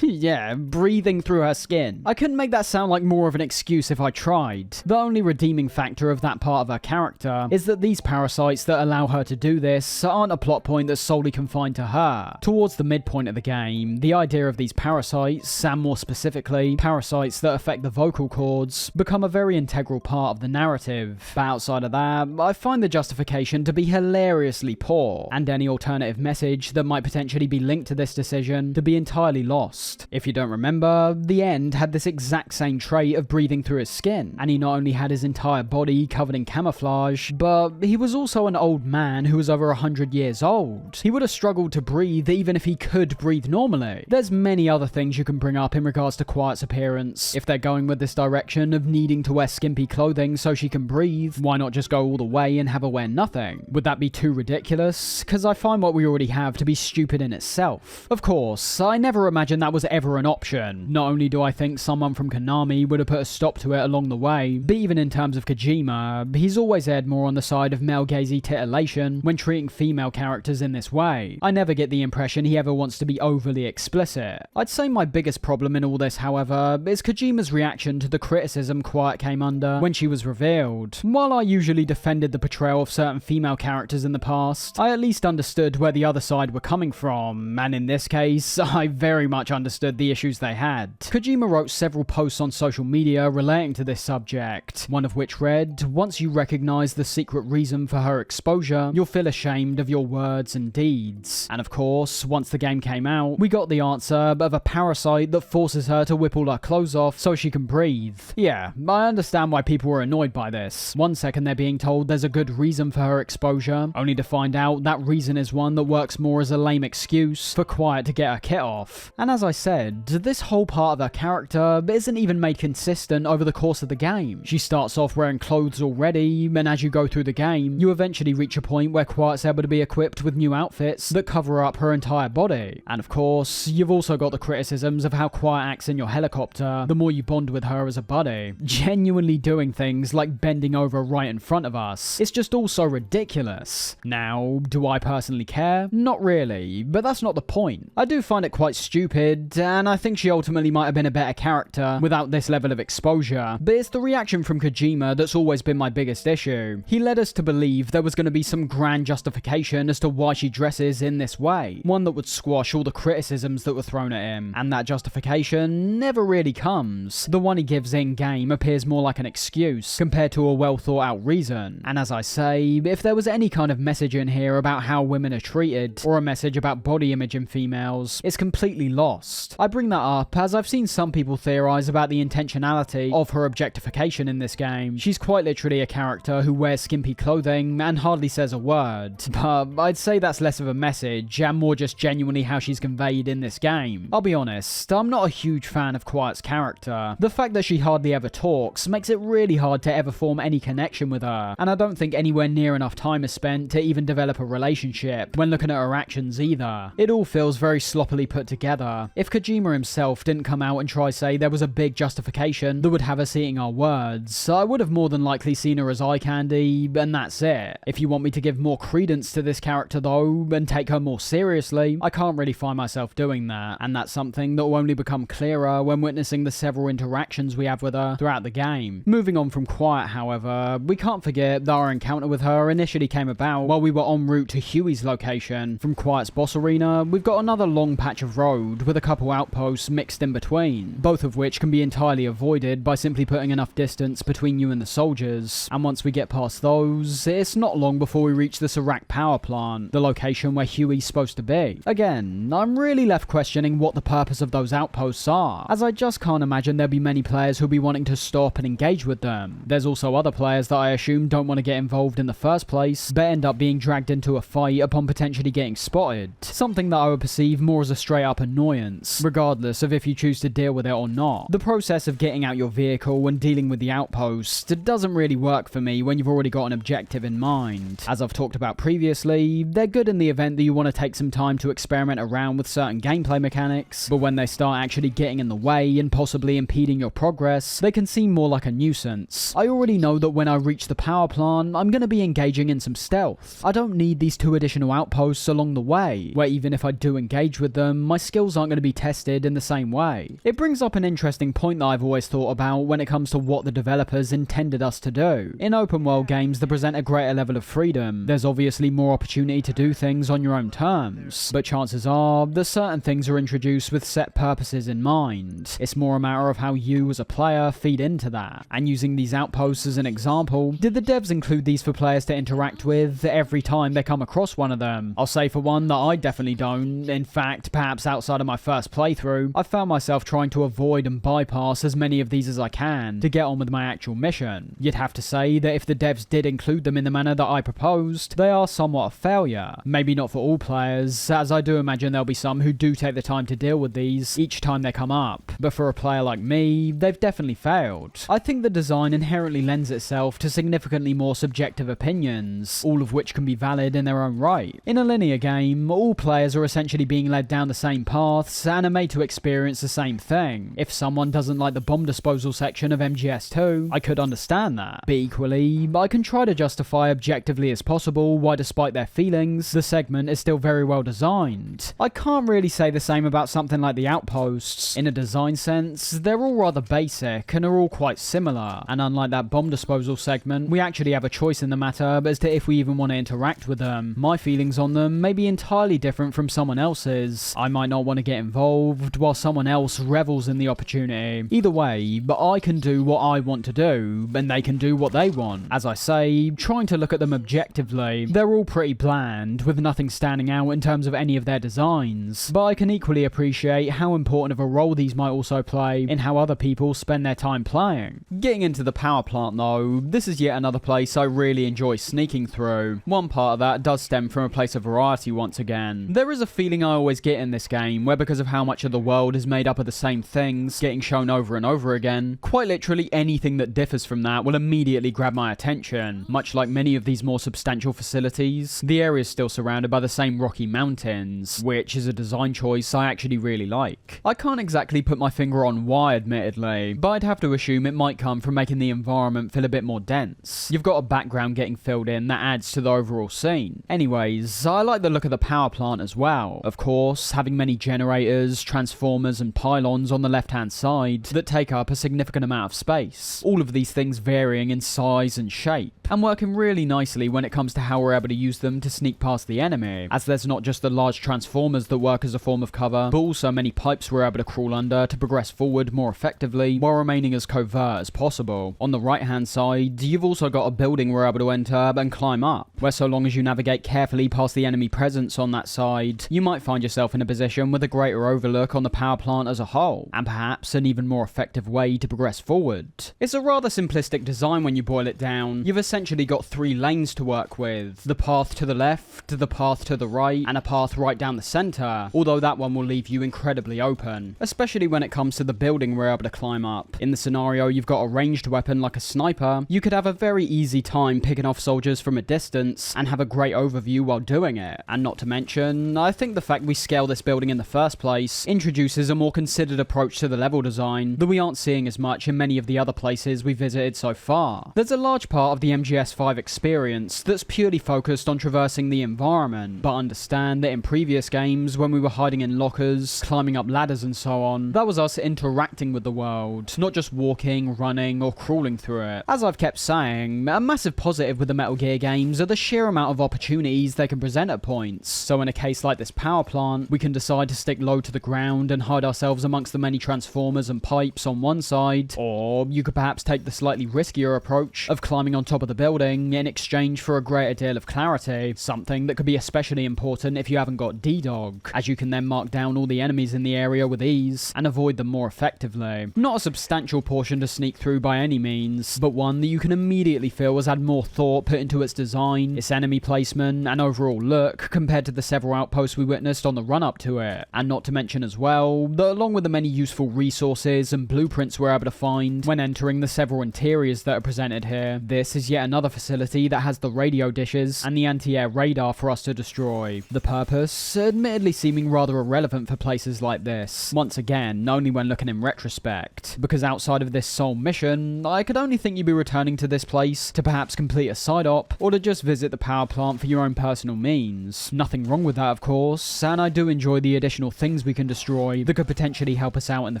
Yeah, breathing through her skin. I couldn't make that sound like more of an excuse if I tried. The only redeeming factor of that part of her character is that these parasites that allow her to do this aren't a plot point that's solely confined to her. Towards the midpoint of the game, the idea of these parasites, and more specifically, parasites that affect the vocal cords, become a very integral part of the narrative. But outside of that, I find the justification to be hilariously poor, and any alternative message that might potentially be linked to this decision to be entirely lost. If you don't remember, the End had this exact same trait of breathing through his skin, and he not only had his entire body covered in camouflage, but he was also an old man who was over 100 years old. He would have struggled to breathe even if he could breathe normally. There's many other things you can bring up in regards to Quiet's appearance. If they're going with this direction of needing to wear skimpy clothing so she can breathe, why not just go all the way and have her wear nothing? Would that be too ridiculous? Because I find what we already have to be stupid in itself. Of course, I never imagined imagine that was ever an option. Not only do I think someone from Konami would have put a stop to it along the way, but even in terms of Kojima, he's always erred more on the side of male-gazy titillation when treating female characters in this way. I never get the impression he ever wants to be overly explicit. I'd say my biggest problem in all this, however, is Kojima's reaction to the criticism Quiet came under when she was revealed. While I usually defended the portrayal of certain female characters in the past, I at least understood where the other side were coming from, and in this case, I very much understood the issues they had. Kojima wrote several posts on social media relating to this subject, one of which read, "Once you recognize the secret reason for her exposure, you'll feel ashamed of your words and deeds." And of course, once the game came out, we got the answer of a parasite that forces her to whip all her clothes off so she can breathe. Yeah, I understand why people were annoyed by this. One second they're being told there's a good reason for her exposure, only to find out that reason is one that works more as a lame excuse for Quiet to get her kit off. And as I said, this whole part of her character isn't even made consistent over the course of the game. She starts off wearing clothes already, and as you go through the game, you eventually reach a point where Quiet's able to be equipped with new outfits that cover up her entire body. And of course, you've also got the criticisms of how Quiet acts in your helicopter the more you bond with her as a buddy. Genuinely doing things like bending over right in front of us. It's just all so ridiculous. Now, do I personally care? Not really, but that's not the point. I do find it quite stupid, and I think she ultimately might have been a better character without this level of exposure, but it's the reaction from Kojima that's always been my biggest issue. He led us to believe there was going to be some grand justification as to why she dresses in this way, one that would squash all the criticisms that were thrown at him, and that justification never really comes. The one he gives in-game appears more like an excuse compared to a well thought out reason, and as I say, if there was any kind of message in here about how women are treated, or a message about body image in females, it's completely lost. I bring that up as I've seen some people theorize about the intentionality of her objectification in this game. She's quite literally a character who wears skimpy clothing and hardly says a word, but I'd say that's less of a message and more just genuinely how she's conveyed in this game. I'll be honest, I'm not a huge fan of Quiet's character. The fact that she hardly ever talks makes it really hard to ever form any connection with her, and I don't think anywhere near enough time is spent to even develop a relationship when looking at her actions either. It all feels very sloppily put together. If Kojima himself didn't come out and try say there was a big justification that would have us eating our words, I would have more than likely seen her as eye candy, and that's it. If you want me to give more credence to this character though, and take her more seriously, I can't really find myself doing that, and that's something that will only become clearer when witnessing the several interactions we have with her throughout the game. Moving on from Quiet, however, we can't forget that our encounter with her initially came about while we were en route to Huey's location. From Quiet's boss arena, we've got another long patch of road with a couple outposts mixed in between, both of which can be entirely avoided by simply putting enough distance between you and the soldiers. And once we get past those, it's not long before we reach the Serac power plant, the location where Huey's supposed to be. Again, I'm really left questioning what the purpose of those outposts are, as I just can't imagine there'll be many players who'll be wanting to stop and engage with them. There's also other players that I assume don't want to get involved in the first place, but end up being dragged into a fight upon potentially getting spotted. Something that I would perceive more as a straight up annoyance, regardless of if you choose to deal with it or not. The process of getting out your vehicle and dealing with the outpost doesn't really work for me when you've already got an objective in mind. As I've talked about previously, they're good in the event that you want to take some time to experiment around with certain gameplay mechanics, but when they start actually getting in the way and possibly impeding your progress, they can seem more like a nuisance. I already know that when I reach the power plant, I'm going to be engaging in some stealth. I don't need these 2 additional outposts along the way, where even if I do engage with them, my skills aren't going to be tested in the same way. It brings up an interesting point that I've always thought about when it comes to what the developers intended us to do. In open world games that present a greater level of freedom, there's obviously more opportunity to do things on your own terms, but chances are that certain things are introduced with set purposes in mind. It's more a matter of how you as a player feed into that. And using these outposts as an example, did the devs include these for players to interact with every time they come across one of them? I'll say for one that I definitely don't. In fact, perhaps outside of my first playthrough, I found myself trying to avoid and bypass as many of these as I can to get on with my actual mission. You'd have to say that if the devs did include them in the manner that I proposed, they are somewhat a failure. Maybe not for all players, as I do imagine there'll be some who do take the time to deal with these each time they come up, but for a player like me, they've definitely failed. I think the design inherently lends itself to significantly more subjective opinions, all of which can be valid in their own right. In a linear game, all players are essentially being led down the same path paths and are made to experience the same thing. If someone doesn't like the bomb disposal section of MGS2, I could understand that. But equally, I can try to justify objectively as possible why, despite their feelings, the segment is still very well designed. I can't really say the same about something like the Outposts. In a design sense, they're all rather basic and are all quite similar, and unlike that bomb disposal segment, we actually have a choice in the matter as to if we even want to interact with them. My feelings on them may be entirely different from someone else's. I might not want to get involved, while someone else revels in the opportunity. Either way, but I can do what I want to do, and they can do what they want. As I say, trying to look at them objectively, they're all pretty bland, with nothing standing out in terms of any of their designs, but I can equally appreciate how important of a role these might also play in how other people spend their time playing. Getting into the power plant though, this is yet another place I really enjoy sneaking through. One part of that does stem from a place of variety once again. There is a feeling I always get in this game where, because of how much of the world is made up of the same things getting shown over and over again, quite literally anything that differs from that will immediately grab my attention. Much like many of these more substantial facilities, the area is still surrounded by the same rocky mountains, which is a design choice I actually really like. I can't exactly put my finger on why, admittedly, but I'd have to assume it might come from making the environment feel a bit more dense. You've got a background getting filled in that adds to the overall scene. Anyways, I like the look of the power plant as well. Of course, having many generators, transformers and pylons on the left hand side that take up a significant amount of space. All of these things varying in size and shape, and working really nicely when it comes to how we're able to use them to sneak past the enemy, as there's not just the large transformers that work as a form of cover, but also many pipes we're able to crawl under to progress forward more effectively while remaining as covert as possible. On the right hand side, you've also got a building we're able to enter and climb up, where so long as you navigate carefully past the enemy presence on that side, you might find yourself in a position with a greater overlook on the power plant as a whole, and perhaps an even more effective way to progress forward. It's a rather simplistic design when you boil it down. You've essentially got 3 lanes to work with: the path to the left, the path to the right, and a path right down the center, although that one will leave you incredibly open, especially when it comes to the building we're able to climb up. In the scenario you've got a ranged weapon like a sniper, you could have a very easy time picking off soldiers from a distance and have a great overview while doing it. And not to mention, I think the fact we scale this building in the first place introduces a more considered approach to the level design that we aren't seeing as much in many of the other places we've visited so far. There's a large part of the MGS5 experience that's purely focused on traversing the environment, but understand that in previous games, when we were hiding in lockers, climbing up ladders and so on, that was us interacting with the world, not just walking, running, or crawling through it. As I've kept saying, a massive positive with the Metal Gear games are the sheer amount of opportunities they can present at points. So in a case like this power plant, we can decide to stick low to the ground and hide ourselves amongst the many transformers and pipes on one side, or you could perhaps take the slightly riskier approach of climbing on top of the building in exchange for a greater deal of clarity, something that could be especially important if you haven't got D-Dog, as you can then mark down all the enemies in the area with ease and avoid them more effectively. Not a substantial portion to sneak through by any means, but one that you can immediately feel has had more thought put into its design, its enemy placement, and overall look compared to the several outposts we witnessed on the run-up to it. And not to mention as well, that along with the many useful resources and blueprints we're able to find when entering the several interiors that are presented here, this is yet another facility that has the radio dishes and the anti-air radar for us to destroy. The purpose, admittedly seeming rather irrelevant for places like this, once again, only when looking in retrospect, because outside of this sole mission, I could only think you'd be returning to this place to perhaps complete a side op, or to just visit the power plant for your own personal means. Nothing wrong with that, of course, and I do enjoy the additional things we can destroy that could potentially help us out in the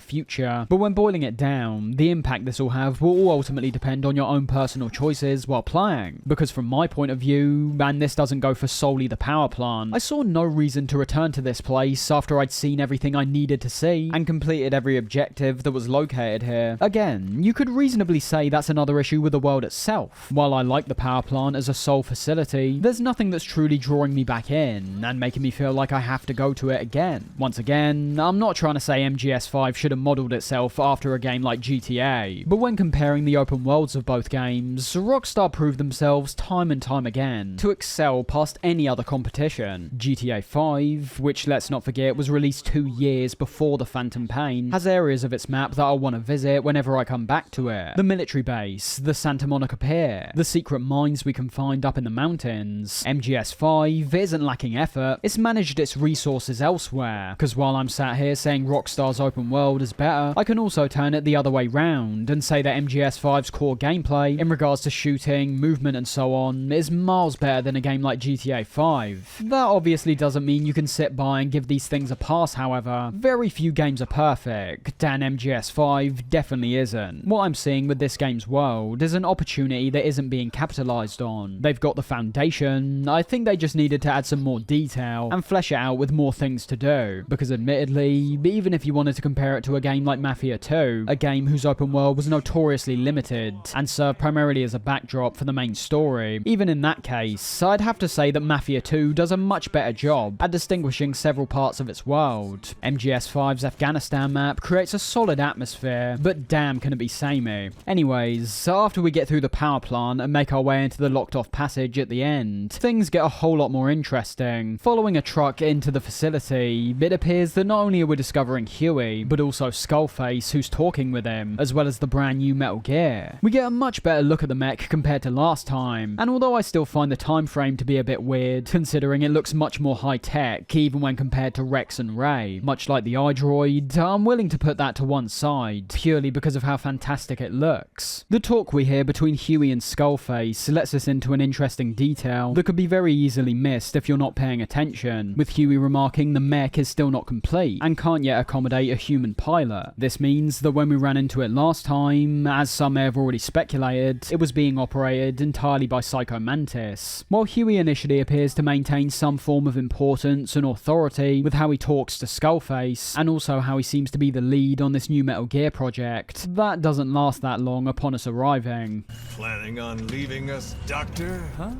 future, but when boiling it down, the impact this will have will all ultimately depend on your own personal choices while playing, because from my point of view, and this doesn't go for solely the power plant, I saw no reason to return to this place after I'd seen everything I needed to see and completed every objective that was located here. Again, you could reasonably say that's another issue with the world itself. While I like the power plant as a sole facility, there's nothing that's truly drawing me back in and making me feel like I have to go to it again. Once again, I'm not trying to say MGS5 should have modelled itself after a game like GTA, but when comparing the open worlds of both games, Rockstar Rockstar proved themselves time and time again to excel past any other competition. GTA 5, which let's not forget was released 2 years before the Phantom Pain, has areas of its map that I want to visit whenever I come back to it. The military base, the Santa Monica Pier, the secret mines we can find up in the mountains. MGS5 isn't lacking effort, it's managed its resources elsewhere, because while I'm sat here saying Rockstar's open world is better, I can also turn it the other way round and say that MGS5's core gameplay, in regards to shooting, movement and so on, is miles better than a game like GTA 5. That obviously doesn't mean you can sit by and give these things a pass, however. Very few games are perfect, and MGS5 definitely isn't. What I'm seeing with this game's world is an opportunity that isn't being capitalized on. They've got the foundation, I think they just needed to add some more detail and flesh it out with more things to do, because admittedly, even if you wanted to compare it to a game like Mafia 2, a game whose open world was notoriously limited and served primarily as a backdrop for the main story, even in that case, I'd have to say that Mafia 2 does a much better job at distinguishing several parts of its world. MGS5's Afghanistan map creates a solid atmosphere, but damn can it be samey. Anyways, after we get through the power plant and make our way into the locked off passage at the end, things get a whole lot more interesting. Following a truck into the facility, it appears that not only are we discovering Huey, but also Skullface, who's talking with him, as well as the brand new Metal Gear. We get a much better look at the mech compared to last time, and although I still find the time frame to be a bit weird, considering it looks much more high-tech, even when compared to Rex and Ray, much like the iDroid, I'm willing to put that to one side, purely because of how fantastic it looks. The talk we hear between Huey and Skullface lets us into an interesting detail that could be very easily missed if you're not paying attention, with Huey remarking the mech is still not complete and can't yet accommodate a human pilot. This means that when we ran into it last time, as some may have already speculated, it was being operated entirely by Psycho Mantis. While Huey initially appears to maintain some form of importance and authority with how he talks to Skullface, and also how he seems to be the lead on this new Metal Gear project, that doesn't last that long upon us arriving. Planning on leaving us, Doctor? Huh?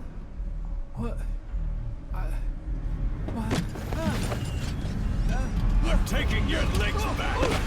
What? What? I'm taking your legs back!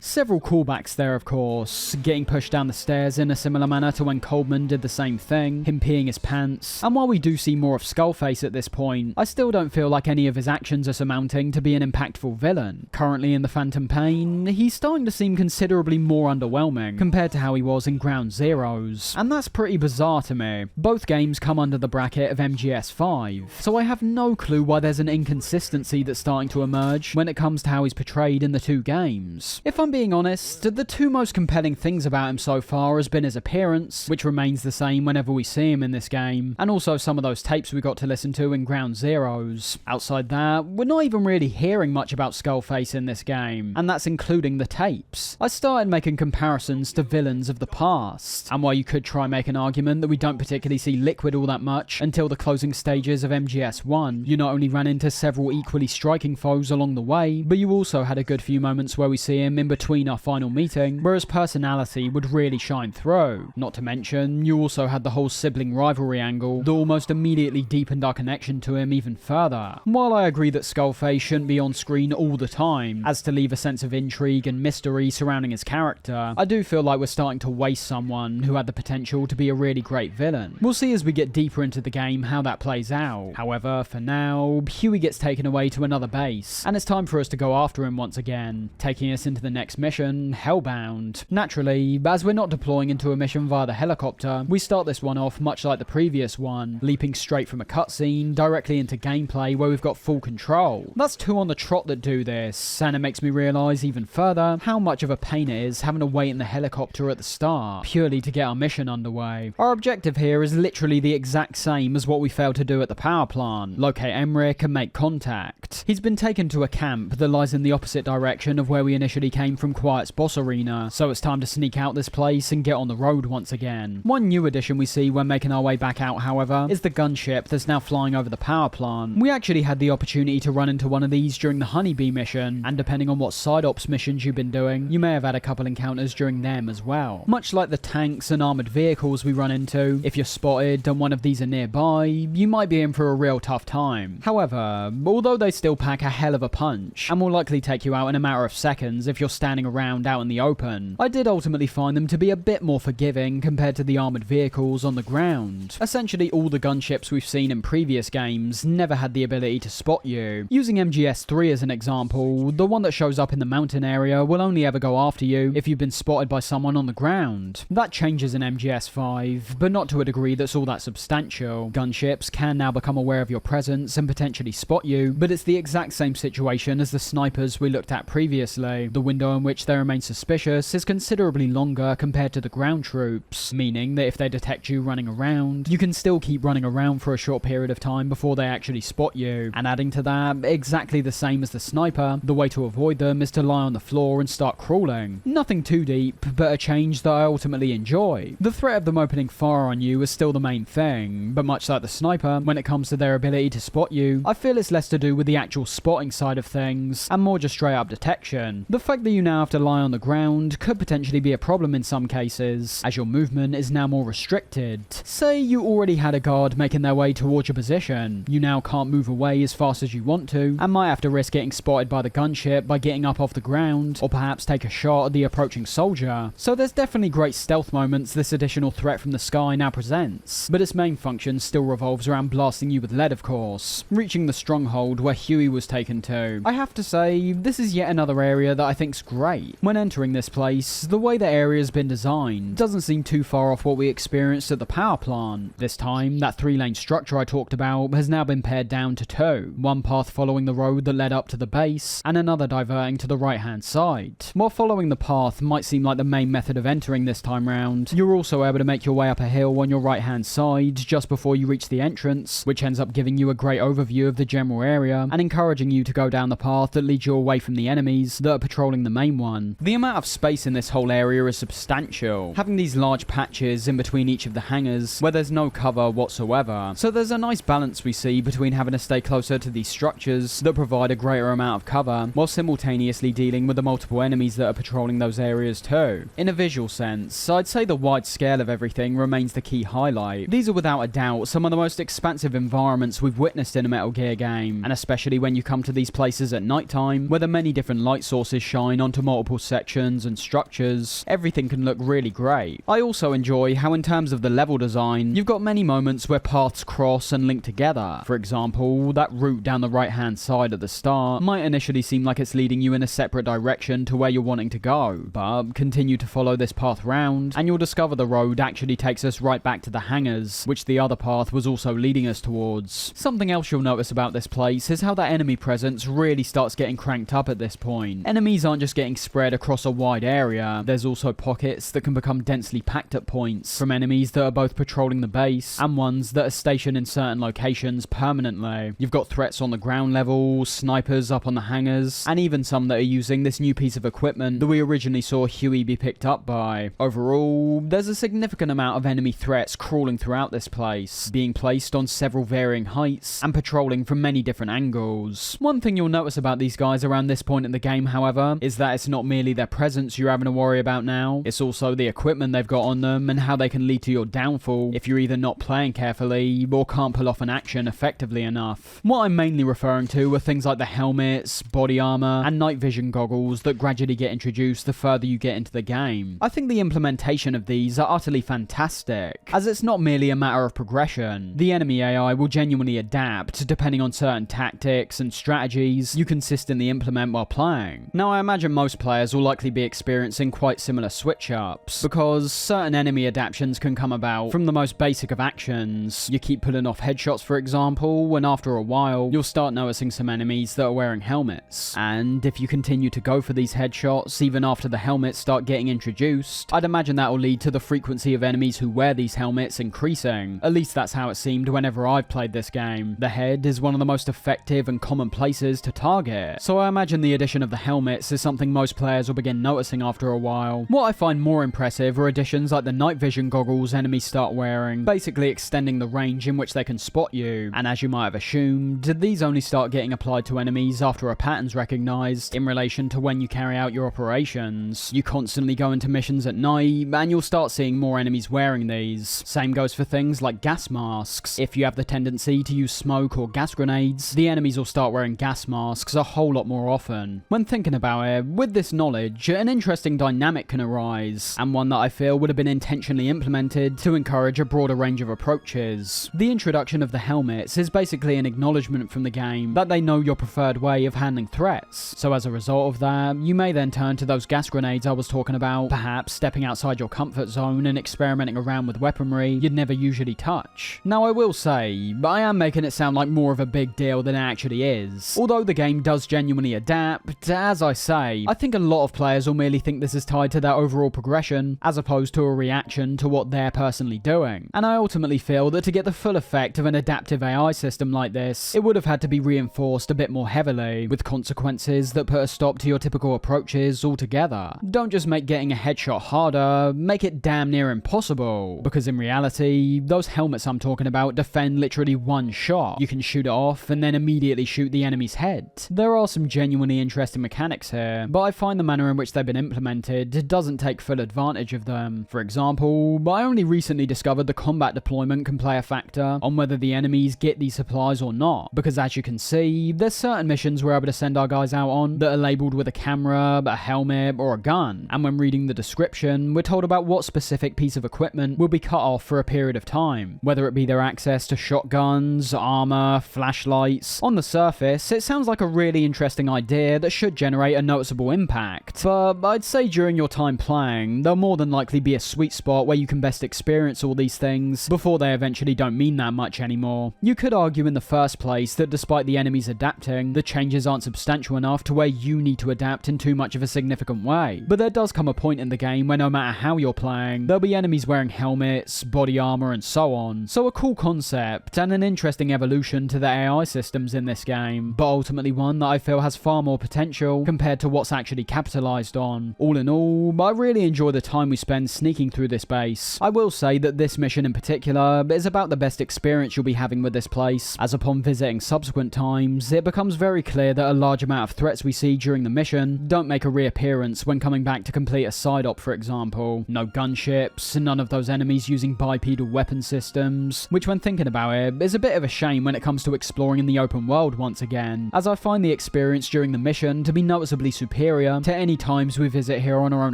Several callbacks there, of course, getting pushed down the stairs in a similar manner to when Coleman did the same thing, him peeing his pants, and while we do see more of Skullface at this point, I still don't feel like any of his actions are surmounting to be an impactful villain. Currently in the Phantom Pain, he's starting to seem considerably more underwhelming compared to how he was in Ground Zeroes, and that's pretty bizarre to me. Both games come under the bracket of MGS5, so I have no clue why there's an inconsistency that's starting to emerge when it comes to how he's portrayed in the two games. If I'm being honest, the two most compelling things about him so far has been his appearance, which remains the same whenever we see him in this game, and also some of those tapes we got to listen to in Ground Zeroes. Outside that, we're not even really hearing much about Skullface in this game, and that's including the tapes. I started making comparisons to villains of the past, and while you could try and make an argument that we don't particularly see Liquid all that much until the closing stages of MGS1, you not only ran into several equally striking foes along the way, but you also had a good few moments where we see him in between our final meeting, where his personality would really shine through. Not to mention, you also had the whole sibling rivalry angle that almost immediately deepened our connection to him even further. While I agree that Skullface shouldn't be on screen all the time, as to leave a sense of intrigue and mystery surrounding his character, I do feel like we're starting to waste someone who had the potential to be a really great villain. We'll see as we get deeper into the game how that plays out. However, for now, Huey gets taken away to another base, and it's time for us to go after him once again, taking us into the next mission, Hellbound. Naturally, as we're not deploying into a mission via the helicopter, we start this one off much like the previous one, leaping straight from a cutscene directly into gameplay where we've got full control. That's two on the trot that do this, and it makes me realise even further how much of a pain it is having to wait in the helicopter at the start, purely to get our mission underway. Our objective here is literally the exact same as what we failed to do at the power plant: locate Emmerich and make contact. He's been taken to a camp that lies in the opposite direction of where we initially came from from Quiet's boss arena, so it's time to sneak out this place and get on the road once again. One new addition we see when making our way back out, however, is the gunship that's now flying over the power plant. We actually had the opportunity to run into one of these during the Honeybee mission, and depending on what side ops missions you've been doing, you may have had a couple encounters during them as well. Much like the tanks and armoured vehicles we run into, if you're spotted and one of these are nearby, you might be in for a real tough time. However, although they still pack a hell of a punch, and will likely take you out in a matter of seconds if you're standing around out in the open, I did ultimately find them to be a bit more forgiving compared to the armoured vehicles on the ground. Essentially all the gunships we've seen in previous games never had the ability to spot you. Using MGS3 as an example, the one that shows up in the mountain area will only ever go after you if you've been spotted by someone on the ground. That changes in MGS5, but not to a degree that's all that substantial. Gunships can now become aware of your presence and potentially spot you, but it's the exact same situation as the snipers we looked at previously. The window in which they remain suspicious is considerably longer compared to the ground troops, meaning that if they detect you running around, you can still keep running around for a short period of time before they actually spot you. And adding to that, exactly the same as the sniper, the way to avoid them is to lie on the floor and start crawling. Nothing too deep, but a change that I ultimately enjoy. The threat of them opening fire on you is still the main thing, but much like the sniper, when it comes to their ability to spot you, I feel it's less to do with the actual spotting side of things, and more just straight up detection. The fact that you now have to lie on the ground could potentially be a problem in some cases, as your movement is now more restricted. Say you already had a guard making their way towards your position, you now can't move away as fast as you want to, and might have to risk getting spotted by the gunship by getting up off the ground, or perhaps take a shot at the approaching soldier. So there's definitely great stealth moments this additional threat from the sky now presents, but its main function still revolves around blasting you with lead, of course, reaching the stronghold where Huey was taken to. I have to say, this is yet another area that I think's great. When entering this place, the way the area's been designed doesn't seem too far off what we experienced at the power plant. This time, that 3-lane structure I talked about has now been pared down to 2, one path following the road that led up to the base, and another diverting to the right hand side. While following the path might seem like the main method of entering this time round, you're also able to make your way up a hill on your right hand side just before you reach the entrance, which ends up giving you a great overview of the general area and encouraging you to go down the path that leads you away from the enemies that are patrolling the main one. The amount of space in this whole area is substantial, having these large patches in between each of the hangars where there's no cover whatsoever. So there's a nice balance we see between having to stay closer to these structures that provide a greater amount of cover, while simultaneously dealing with the multiple enemies that are patrolling those areas too. In a visual sense, I'd say the wide scale of everything remains the key highlight. These are without a doubt some of the most expansive environments we've witnessed in a Metal Gear game, and especially when you come to these places at night time, where the many different light sources shine onto multiple sections and structures, everything can look really great. I also enjoy how in terms of the level design, you've got many moments where paths cross and link together. For example, that route down the right hand side at the start might initially seem like it's leading you in a separate direction to where you're wanting to go, but continue to follow this path round, and you'll discover the road actually takes us right back to the hangars, which the other path was also leading us towards. Something else you'll notice about this place is how that enemy presence really starts getting cranked up at this point. Enemies aren't just getting spread across a wide area, there's also pockets that can become densely packed at points, from enemies that are both patrolling the base and ones that are stationed in certain locations permanently. You've got threats on the ground level, snipers up on the hangars, and even some that are using this new piece of equipment that we originally saw Huey be picked up by. Overall, there's a significant amount of enemy threats crawling throughout this place, being placed on several varying heights and patrolling from many different angles. One thing you'll notice about these guys around this point in the game, however, is that it's not merely their presence you're having to worry about now, it's also the equipment they've got on them and how they can lead to your downfall if you're either not playing carefully or can't pull off an action effectively enough. What I'm mainly referring to are things like the helmets, body armor, and night vision goggles that gradually get introduced the further you get into the game. I think the implementation of these are utterly fantastic, as it's not merely a matter of progression. The enemy AI will genuinely adapt depending on certain tactics and strategies you consistently implement while playing. Now, I imagine most players will likely be experiencing quite similar switch-ups, because certain enemy adaptations can come about from the most basic of actions. You keep pulling off headshots, for example, and after a while, you'll start noticing some enemies that are wearing helmets. And if you continue to go for these headshots, even after the helmets start getting introduced, I'd imagine that will lead to the frequency of enemies who wear these helmets increasing. At least that's how it seemed whenever I've played this game. The head is one of the most effective and common places to target, so I imagine the addition of the helmets is something most players will begin noticing after a while. What I find more impressive are additions like the night vision goggles enemies start wearing, basically extending the range in which they can spot you. And as you might have assumed, these only start getting applied to enemies after a pattern's recognized in relation to when you carry out your operations. You constantly go into missions at night, and you'll start seeing more enemies wearing these. Same goes for things like gas masks. If you have the tendency to use smoke or gas grenades, the enemies will start wearing gas masks a whole lot more often. When thinking about it, with this knowledge, an interesting dynamic can arise, and one that I feel would have been intentionally implemented to encourage a broader range of approaches. The introduction of the helmets is basically an acknowledgement from the game that they know your preferred way of handling threats. So as a result of that, you may then turn to those gas grenades I was talking about, perhaps stepping outside your comfort zone and experimenting around with weaponry you'd never usually touch. Now I will say, I am making it sound like more of a big deal than it actually is. Although the game does genuinely adapt, as I say, I think a lot of players will merely think this is tied to their overall progression, as opposed to a reaction to what they're personally doing. And I ultimately feel that to get the full effect of an adaptive AI system like this, it would have had to be reinforced a bit more heavily, with consequences that put a stop to your typical approaches altogether. Don't just make getting a headshot harder, make it damn near impossible, because in reality, those helmets I'm talking about defend literally one shot. You can shoot it off and then immediately shoot the enemy's head. There are some genuinely interesting mechanics here, but I find the manner in which they've been implemented doesn't take full advantage of them. For example, I only recently discovered the combat deployment can play a factor on whether the enemies get these supplies or not, because as you can see, there's certain missions we're able to send our guys out on that are labelled with a camera, a helmet, or a gun, and when reading the description, we're told about what specific piece of equipment will be cut off for a period of time, whether it be their access to shotguns, armor, flashlights. On the surface, it sounds like a really interesting idea that should generate a noticeable impact, but I'd say during your time playing, there'll more than likely be a sweet spot where you can best experience all these things before they eventually don't mean that much anymore. You could argue in the first place that despite the enemies adapting, the changes aren't substantial enough to where you need to adapt in too much of a significant way, but there does come a point in the game where no matter how you're playing, there'll be enemies wearing helmets, body armor, and so on. So a cool concept and an interesting evolution to the AI systems in this game, but ultimately one that I feel has far more potential compared to what's actually capitalized on. All in all, I really enjoy the time we spend sneaking through this base. I will say that this mission in particular is about the best experience you'll be having with this place, as upon visiting subsequent times, it becomes very clear that a large amount of threats we see during the mission don't make a reappearance when coming back to complete a side op, for example. No gunships, none of those enemies using bipedal weapon systems, which when thinking about it, is a bit of a shame when it comes to exploring in the open world once again, as I find the experience during the mission to be noticeably superior to any times we visit here on our own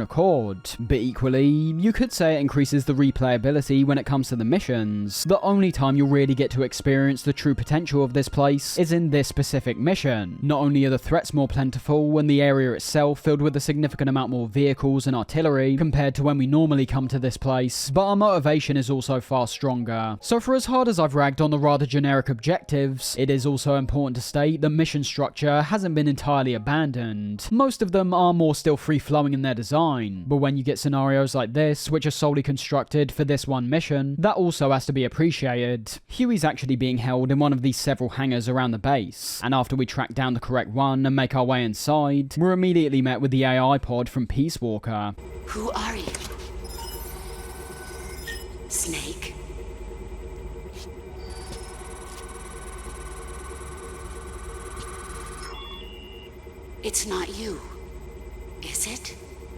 accord. But equally, you could say it increases the replayability when it comes to the missions. The only time you'll really get to experience the true potential of this place is in this specific mission. Not only are the threats more plentiful and the area itself filled with a significant amount more vehicles and artillery compared to when we normally come to this place, but our motivation is also far stronger. So for as hard as I've ragged on the rather generic objectives, it is also important to state that mission structure hasn't been entirely abandoned. Most of them are more still free-flowing in their design, but when you get scenarios like this, which are solely constructed for this one mission, that also has to be appreciated. Huey's actually being held in one of these several hangars around the base, and after we track down the correct one and make our way inside, we're immediately met with the AI pod from Peace Walker. Who are you? Snake? It's not you, is it?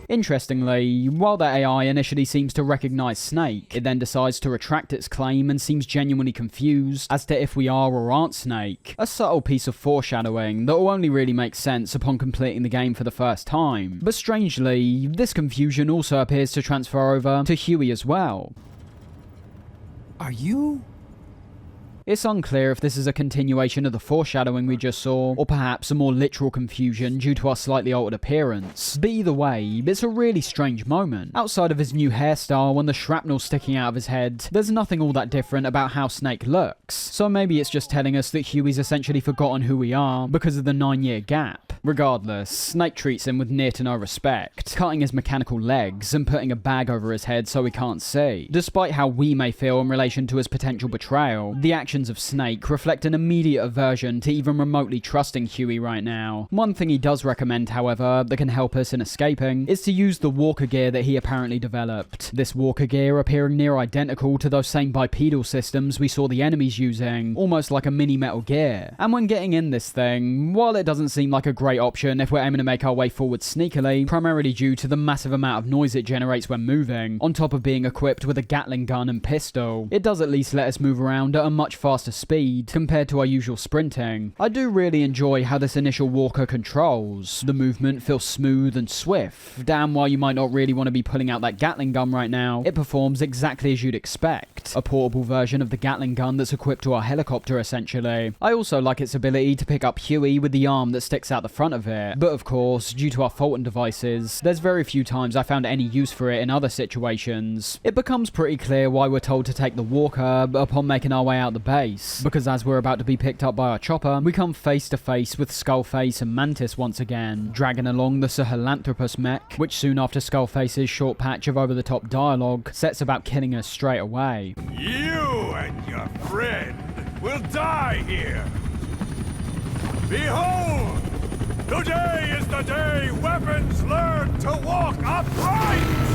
Interestingly, while the AI initially seems to recognize Snake, it then decides to retract its claim and seems genuinely confused as to if we are or aren't Snake. A subtle piece of foreshadowing that will only really make sense upon completing the game for the first time. But strangely, this confusion also appears to transfer over to Huey as well. Are you? It's unclear if this is a continuation of the foreshadowing we just saw, or perhaps a more literal confusion due to our slightly altered appearance. But either way, it's a really strange moment. Outside of his new hairstyle and the shrapnel sticking out of his head, there's nothing all that different about how Snake looks. So maybe it's just telling us that Huey's essentially forgotten who we are because of the 9-year gap. Regardless, Snake treats him with near to no respect, cutting his mechanical legs and putting a bag over his head so he can't see. Despite how we may feel in relation to his potential betrayal, the actions of Snake reflect an immediate aversion to even remotely trusting Huey right now. One thing he does recommend, however, that can help us in escaping, is to use the walker gear that he apparently developed. This walker gear appearing near identical to those same bipedal systems we saw the enemies using, almost like a mini Metal Gear. And when getting in this thing, while it doesn't seem like a great option if we're aiming to make our way forward sneakily, primarily due to the massive amount of noise it generates when moving, on top of being equipped with a Gatling gun and pistol, it does at least let us move around at a much faster speed compared to our usual sprinting. I do really enjoy how this initial walker controls. The movement feels smooth and swift, and while you might not really want to be pulling out that Gatling gun right now, it performs exactly as you'd expect. A portable version of the Gatling gun that's equipped to our helicopter essentially. I also like its ability to pick up Huey with the arm that sticks out the front of it, but of course, due to our Fulton devices, there's very few times I found any use for it in other situations. It becomes pretty clear why we're told to take the walker upon making our way out the base, because as we're about to be picked up by our chopper, we come face to face with Skullface and Mantis once again, dragging along the Sahelanthropus mech, which soon after Skullface's short patch of over-the-top dialogue sets about killing us straight away. You and your friend will die here. Behold! Today is the day weapons learn to walk upright!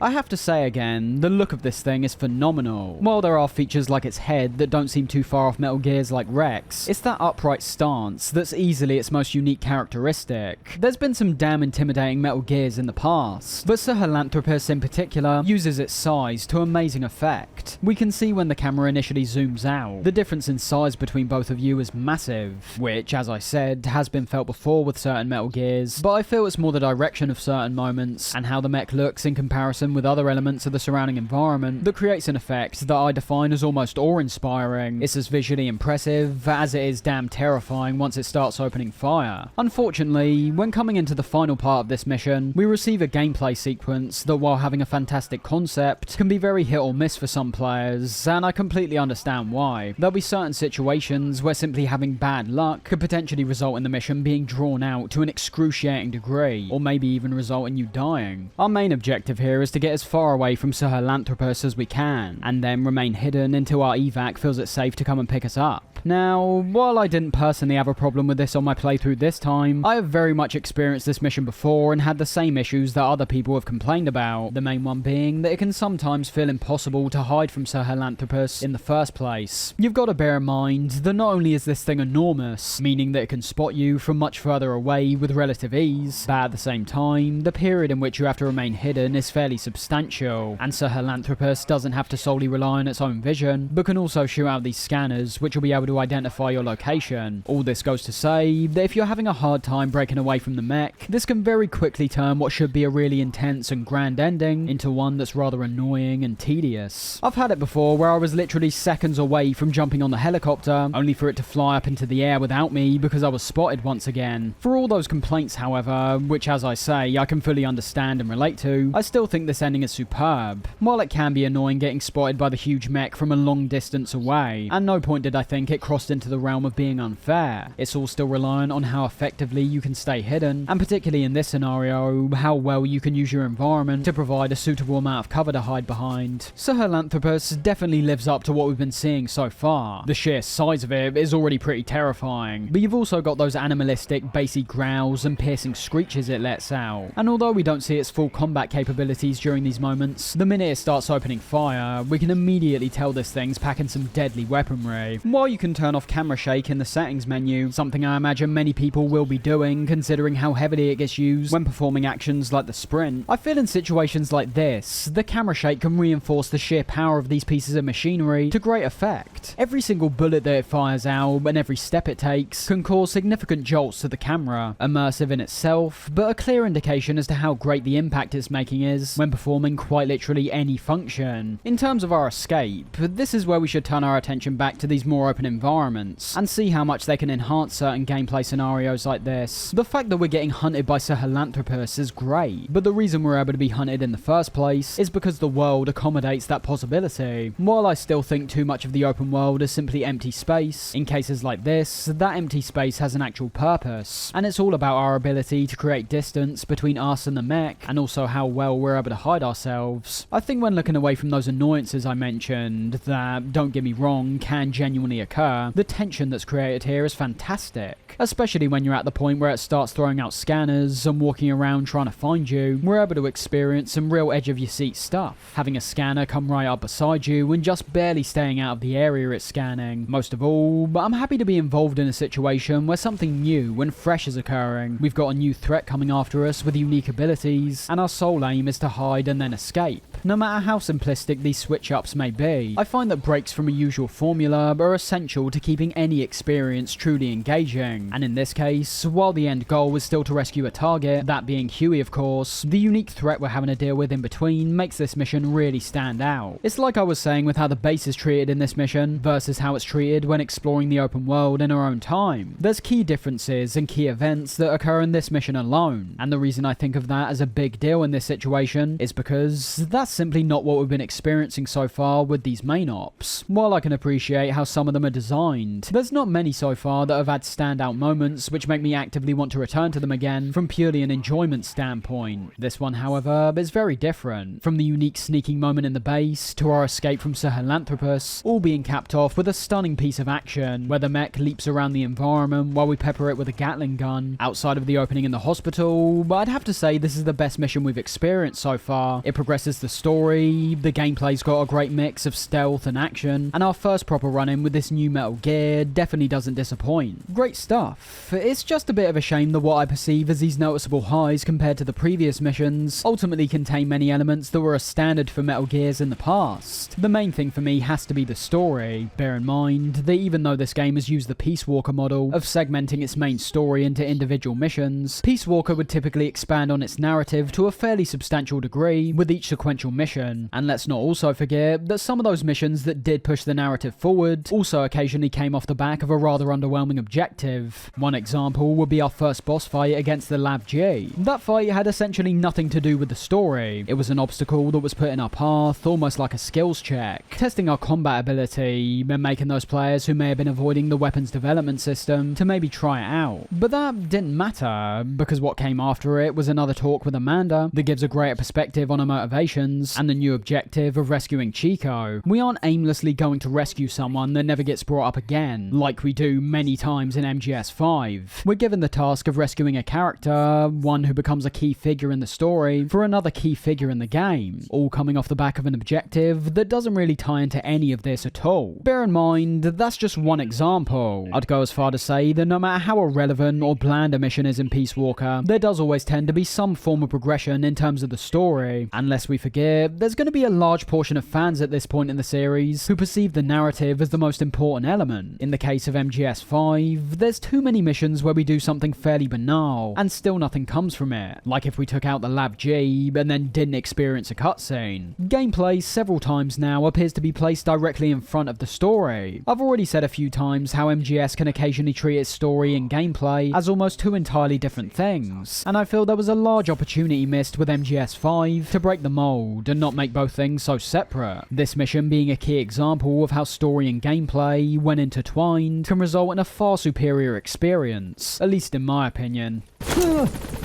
I have to say again, the look of this thing is phenomenal. While there are features like its head that don't seem too far off Metal Gear's like Rex, it's that upright stance that's easily its most unique characteristic. There's been some damn intimidating Metal Gears in the past, but Sahelanthropus in particular uses its size to amazing effect. We can see when the camera initially zooms out, the difference in size between both of you is massive, which, as I said, has been felt before with certain Metal Gears, but I feel it's more the direction of certain moments and how the mech looks in comparison with other elements of the surrounding environment that creates an effect that I define as almost awe-inspiring. It's as visually impressive as it is damn terrifying once it starts opening fire. Unfortunately, when coming into the final part of this mission, we receive a gameplay sequence that, while having a fantastic concept, can be very hit or miss for some players, and I completely understand why. There'll be certain situations where simply having bad luck could potentially result in the mission being drawn out to an excruciating degree, or maybe even result in you dying. Our main objective here is to get as far away from Sahelanthropus as we can, and then remain hidden until our evac feels it safe to come and pick us up. Now, while I didn't personally have a problem with this on my playthrough this time, I have very much experienced this mission before and had the same issues that other people have complained about. The main one being that it can sometimes feel impossible to hide from Sahelanthropus in the first place. You've got to bear in mind that not only is this thing enormous, meaning that it can spot you from much further away with relative ease, but at the same time, the period in which you have to remain hidden is fairly substantial, and Sahelanthropus doesn't have to solely rely on its own vision, but can also shoot out these scanners which will be able to identify your location. All this goes to say that if you're having a hard time breaking away from the mech, this can very quickly turn what should be a really intense and grand ending into one that's rather annoying and tedious. I've had it before where I was literally seconds away from jumping on the helicopter, only for it to fly up into the air without me because I was spotted once again. For all those complaints, however, which as I say I can fully understand and relate to, I still think this ending is superb. While it can be annoying getting spotted by the huge mech from a long distance away, at no point did I think it crossed into the realm of being unfair. It's all still reliant on how effectively you can stay hidden, and particularly in this scenario, how well you can use your environment to provide a suitable amount of cover to hide behind. Sahelanthropus definitely lives up to what we've been seeing so far. The sheer size of it is already pretty terrifying, but you've also got those animalistic, bassy growls and piercing screeches it lets out. And although we don't see its full combat capabilities during these moments, the minute it starts opening fire, we can immediately tell this thing's packing some deadly weaponry. While you can turn off camera shake in the settings menu, something I imagine many people will be doing considering how heavily it gets used when performing actions like the sprint, I feel in situations like this, the camera shake can reinforce the sheer power of these pieces of machinery to great effect. Every single bullet that it fires out and every step it takes can cause significant jolts to the camera, immersive in itself, but a clear indication as to how great the impact it's making is when performing quite literally any function. In terms of our escape, this is where we should turn our attention back to these more open environments and see how much they can enhance certain gameplay scenarios like this. The fact that we're getting hunted by Sahelanthropus is great, but the reason we're able to be hunted in the first place is because the world accommodates that possibility. While I still think too much of the open world is simply empty space, in cases like this, that empty space has an actual purpose, and it's all about our ability to create distance between us and the mech, and also how well we're able to hide ourselves. I think when looking away from those annoyances I mentioned, that, don't get me wrong, can genuinely occur, the tension that's created here is fantastic. Especially when you're at the point where it starts throwing out scanners and walking around trying to find you, we're able to experience some real edge of your seat stuff. Having a scanner come right up beside you and just barely staying out of the area it's scanning. Most of all, but I'm happy to be involved in a situation where something new and fresh is occurring. We've got a new threat coming after us with unique abilities, and our sole aim is to hide and then escape. No matter how simplistic these switch-ups may be, I find that breaks from a usual formula are essential to keeping any experience truly engaging, and in this case, while the end goal is still to rescue a target, that being Huey of course, the unique threat we're having to deal with in between makes this mission really stand out. It's like I was saying with how the base is treated in this mission versus how it's treated when exploring the open world in our own time. There's key differences and key events that occur in this mission alone, and the reason I think of that as a big deal in this situation is because that's simply not what we've been experiencing so far with these main ops. While I can appreciate how some of them are designed, there's not many so far that have had standout moments which make me actively want to return to them again from purely an enjoyment standpoint. This one, however, is very different. From the unique sneaking moment in the base to our escape from Sahelanthropus, all being capped off with a stunning piece of action where the mech leaps around the environment while we pepper it with a Gatling gun outside of the opening in the hospital. But I'd have to say this is the best mission we've experienced so far. It progresses the story, the gameplay's got a great mix of stealth and action, and our first proper run-in with this new Metal Gear definitely doesn't disappoint. Great stuff. It's just a bit of a shame that what I perceive as these noticeable highs compared to the previous missions ultimately contain many elements that were a standard for Metal Gears in the past. The main thing for me has to be the story. Bear in mind that even though this game has used the Peace Walker model of segmenting its main story into individual missions, Peace Walker would typically expand on its narrative to a fairly substantial degree with each sequential mission, and let's not also forget that some of those missions that did push the narrative forward also occasionally came off the back of a rather underwhelming objective. One example would be our first boss fight against the Lab G. That fight had essentially nothing to do with the story. It was an obstacle that was put in our path, almost like a skills check, testing our combat ability and making those players who may have been avoiding the weapons development system to maybe try it out. But that didn't matter, because what came after it was another talk with Amanda that gives a greater perspective on her motivations and the new objective of rescuing Chico. We aren't aimlessly going to rescue someone that never gets brought up again, like we do many times in MGS5. We're given the task of rescuing a character, one who becomes a key figure in the story, for another key figure in the game, all coming off the back of an objective that doesn't really tie into any of this at all. Bear in mind, that's just one example. I'd go as far to say that no matter how irrelevant or bland a mission is in Peace Walker, there does always tend to be some form of progression in terms of the story. And lest we forget, there's going to be a large portion of fans at this point in the series who perceive the narrative as the most important element. In the case of MGS5, there's too many missions where we do something fairly banal, and still nothing comes from it. Like if we took out the Lab G, and then didn't experience a cutscene. Gameplay several times now appears to be placed directly in front of the story. I've already said a few times how MGS can occasionally treat its story and gameplay as almost two entirely different things, and I feel there was a large opportunity missed with MGS5 to break the mold and not make both things so separate. This mission being a key example of how story and gameplay, when intertwined, can result in a far superior experience, at least in my opinion.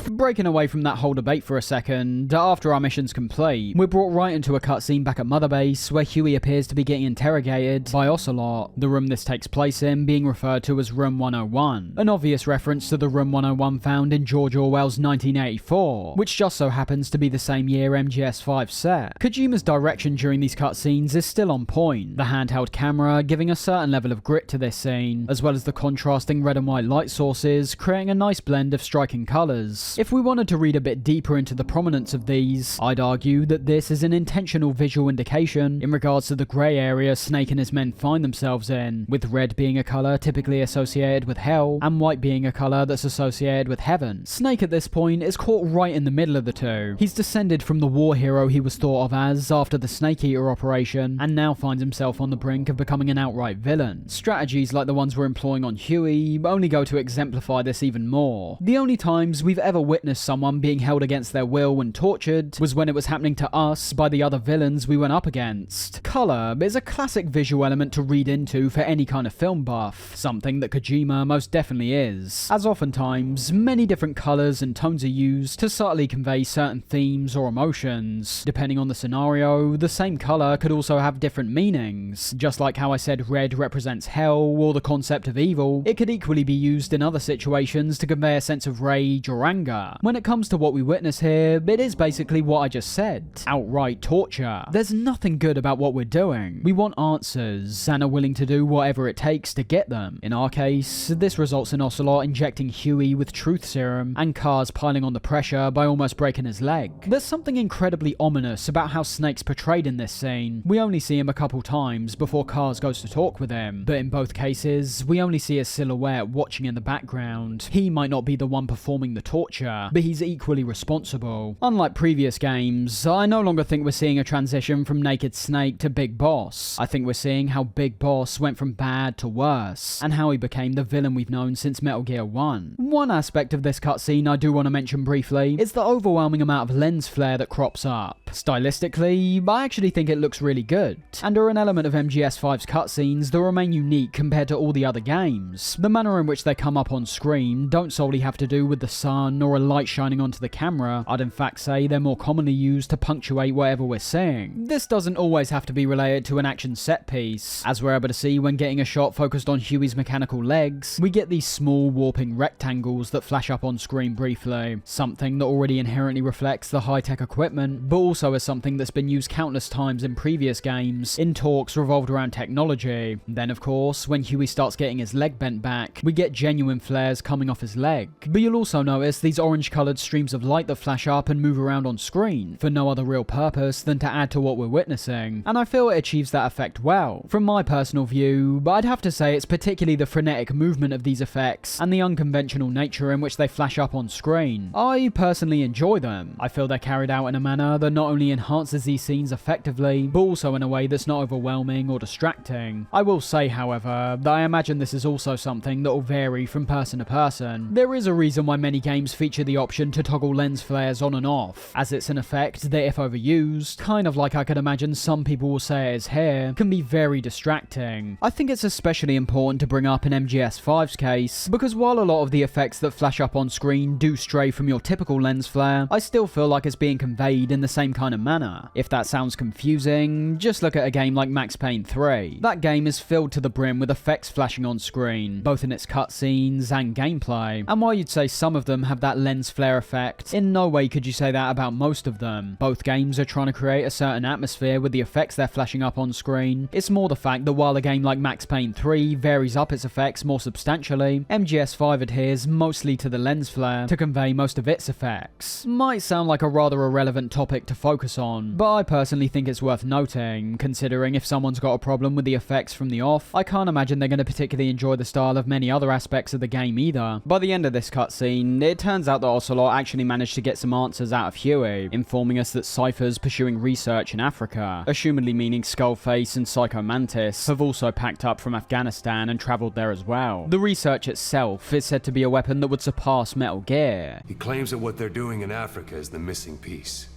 Breaking away from that whole debate for a second, after our mission's complete, we're brought right into a cutscene back at Mother Base where Huey appears to be getting interrogated by Ocelot, the room this takes place in being referred to as Room 101, an obvious reference to the Room 101 found in George Orwell's 1984, which just so happens to be the same year MGS5 set. Kojima's direction during these cutscenes is still on point, the handheld camera giving a certain level of grit to this scene, as well as the contrasting red and white light sources creating a nice blend of striking colours. If If we wanted to read a bit deeper into the prominence of these, I'd argue that this is an intentional visual indication in regards to the grey area Snake and his men find themselves in, with red being a colour typically associated with hell, and white being a colour that's associated with heaven. Snake at this point is caught right in the middle of the two. He's descended from the war hero he was thought of as after the Snake Eater operation, and now finds himself on the brink of becoming an outright villain. Strategies like the ones we're employing on Huey only go to exemplify this even more. The only times we've ever witnessed someone being held against their will and tortured was when it was happening to us by the other villains we went up against. Colour is a classic visual element to read into for any kind of film buff, something that Kojima most definitely is, as oftentimes many different colours and tones are used to subtly convey certain themes or emotions. Depending on the scenario, the same colour could also have different meanings. Just like how I said red represents hell or the concept of evil, it could equally be used in other situations to convey a sense of rage or anger. When it comes to what we witness here, it is basically what I just said. Outright torture. There's nothing good about what we're doing. We want answers, and are willing to do whatever it takes to get them. In our case, this results in Ocelot injecting Huey with truth serum, and Cars piling on the pressure by almost breaking his leg. There's something incredibly ominous about how Snake's portrayed in this scene. We only see him a couple times before Cars goes to talk with him, but in both cases, we only see a silhouette watching in the background. He might not be the one performing the torture, but he's equally responsible. Unlike previous games, I no longer think we're seeing a transition from Naked Snake to Big Boss. I think we're seeing how Big Boss went from bad to worse, and how he became the villain we've known since Metal Gear 1. One aspect of this cutscene I do want to mention briefly is the overwhelming amount of lens flare that crops up. Stylistically, I actually think it looks really good, and are an element of MGS5's cutscenes that remain unique compared to all the other games. The manner in which they come up on screen don't solely have to do with the sun or a light shining onto the camera. I'd in fact say they're more commonly used to punctuate whatever we're seeing. This doesn't always have to be related to an action set piece. As we're able to see when getting a shot focused on Huey's mechanical legs, we get these small warping rectangles that flash up on screen briefly, something that already inherently reflects the high-tech equipment, but also is something that's been used countless times in previous games in talks revolved around technology. Then of course, when Huey starts getting his leg bent back, we get genuine flares coming off his leg. But you'll also notice these orange-coloured streams of light that flash up and move around on screen, for no other real purpose than to add to what we're witnessing, and I feel it achieves that effect well. From my personal view, but I'd have to say it's particularly the frenetic movement of these effects and the unconventional nature in which they flash up on screen. I personally enjoy them. I feel they're carried out in a manner that not only enhances these scenes effectively, but also in a way that's not overwhelming or distracting. I will say, however, that I imagine this is also something that will vary from person to person. There is a reason why many games feature the option to toggle lens flares on and off, as it's an effect that if overused, kind of like I could imagine some people will say it is here, can be very distracting. I think it's especially important to bring up in MGS5's case, because while a lot of the effects that flash up on screen do stray from your typical lens flare, I still feel like it's being conveyed in the same kind of manner. If that sounds confusing, just look at a game like Max Payne 3. That game is filled to the brim with effects flashing on screen, both in its cutscenes and gameplay, and while you'd say some of them have that lens flare effect, in no way could you say that about most of them. Both games are trying to create a certain atmosphere with the effects they're flashing up on screen. It's more the fact that while a game like Max Payne 3 varies up its effects more substantially, MGS5 adheres mostly to the lens flare to convey most of its effects. Might sound like a rather irrelevant topic to focus on, but I personally think it's worth noting, considering if someone's got a problem with the effects from the off, I can't imagine they're going to particularly enjoy the style of many other aspects of the game either. By the end of this cutscene, it turns out that Ocelot actually managed to get some answers out of Huey, informing us that Cypher's pursuing research in Africa, assumedly meaning Skullface and Psycho Mantis have also packed up from Afghanistan and travelled there as well. The research itself is said to be a weapon that would surpass Metal Gear. He claims that what they're doing in Africa is the missing piece.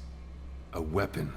A weapon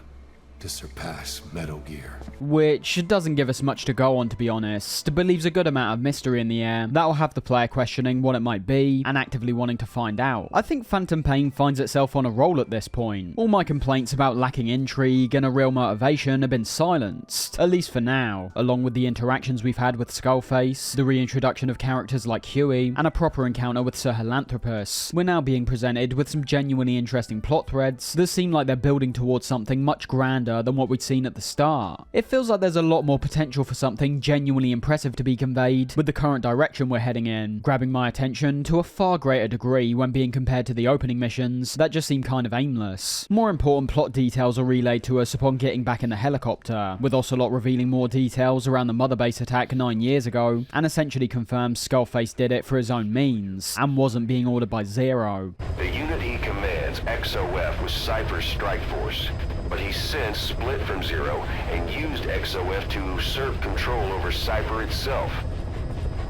to surpass Metal Gear. Which doesn't give us much to go on, to be honest, but leaves a good amount of mystery in the air that will have the player questioning what it might be and actively wanting to find out. I think Phantom Pain finds itself on a roll at this point. All my complaints about lacking intrigue and a real motivation have been silenced, at least for now, along with the interactions we've had with Skullface, the reintroduction of characters like Huey, and a proper encounter with Sir Helanthropus. We're now being presented with some genuinely interesting plot threads that seem like they're building towards something much grander grander than what we'd seen at the start. It feels like there's a lot more potential for something genuinely impressive to be conveyed with the current direction we're heading in, grabbing my attention to a far greater degree when being compared to the opening missions that just seem kind of aimless. More important plot details are relayed to us upon getting back in the helicopter, with Ocelot revealing more details around the Mother Base attack 9 years ago, and essentially confirms Skullface did it for his own means, and wasn't being ordered by Zero. The unit he commands, XOF, was Cypher's strike force, but he's since split from Zero and used XOF to usurp control over Cypher itself.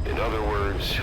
In other words,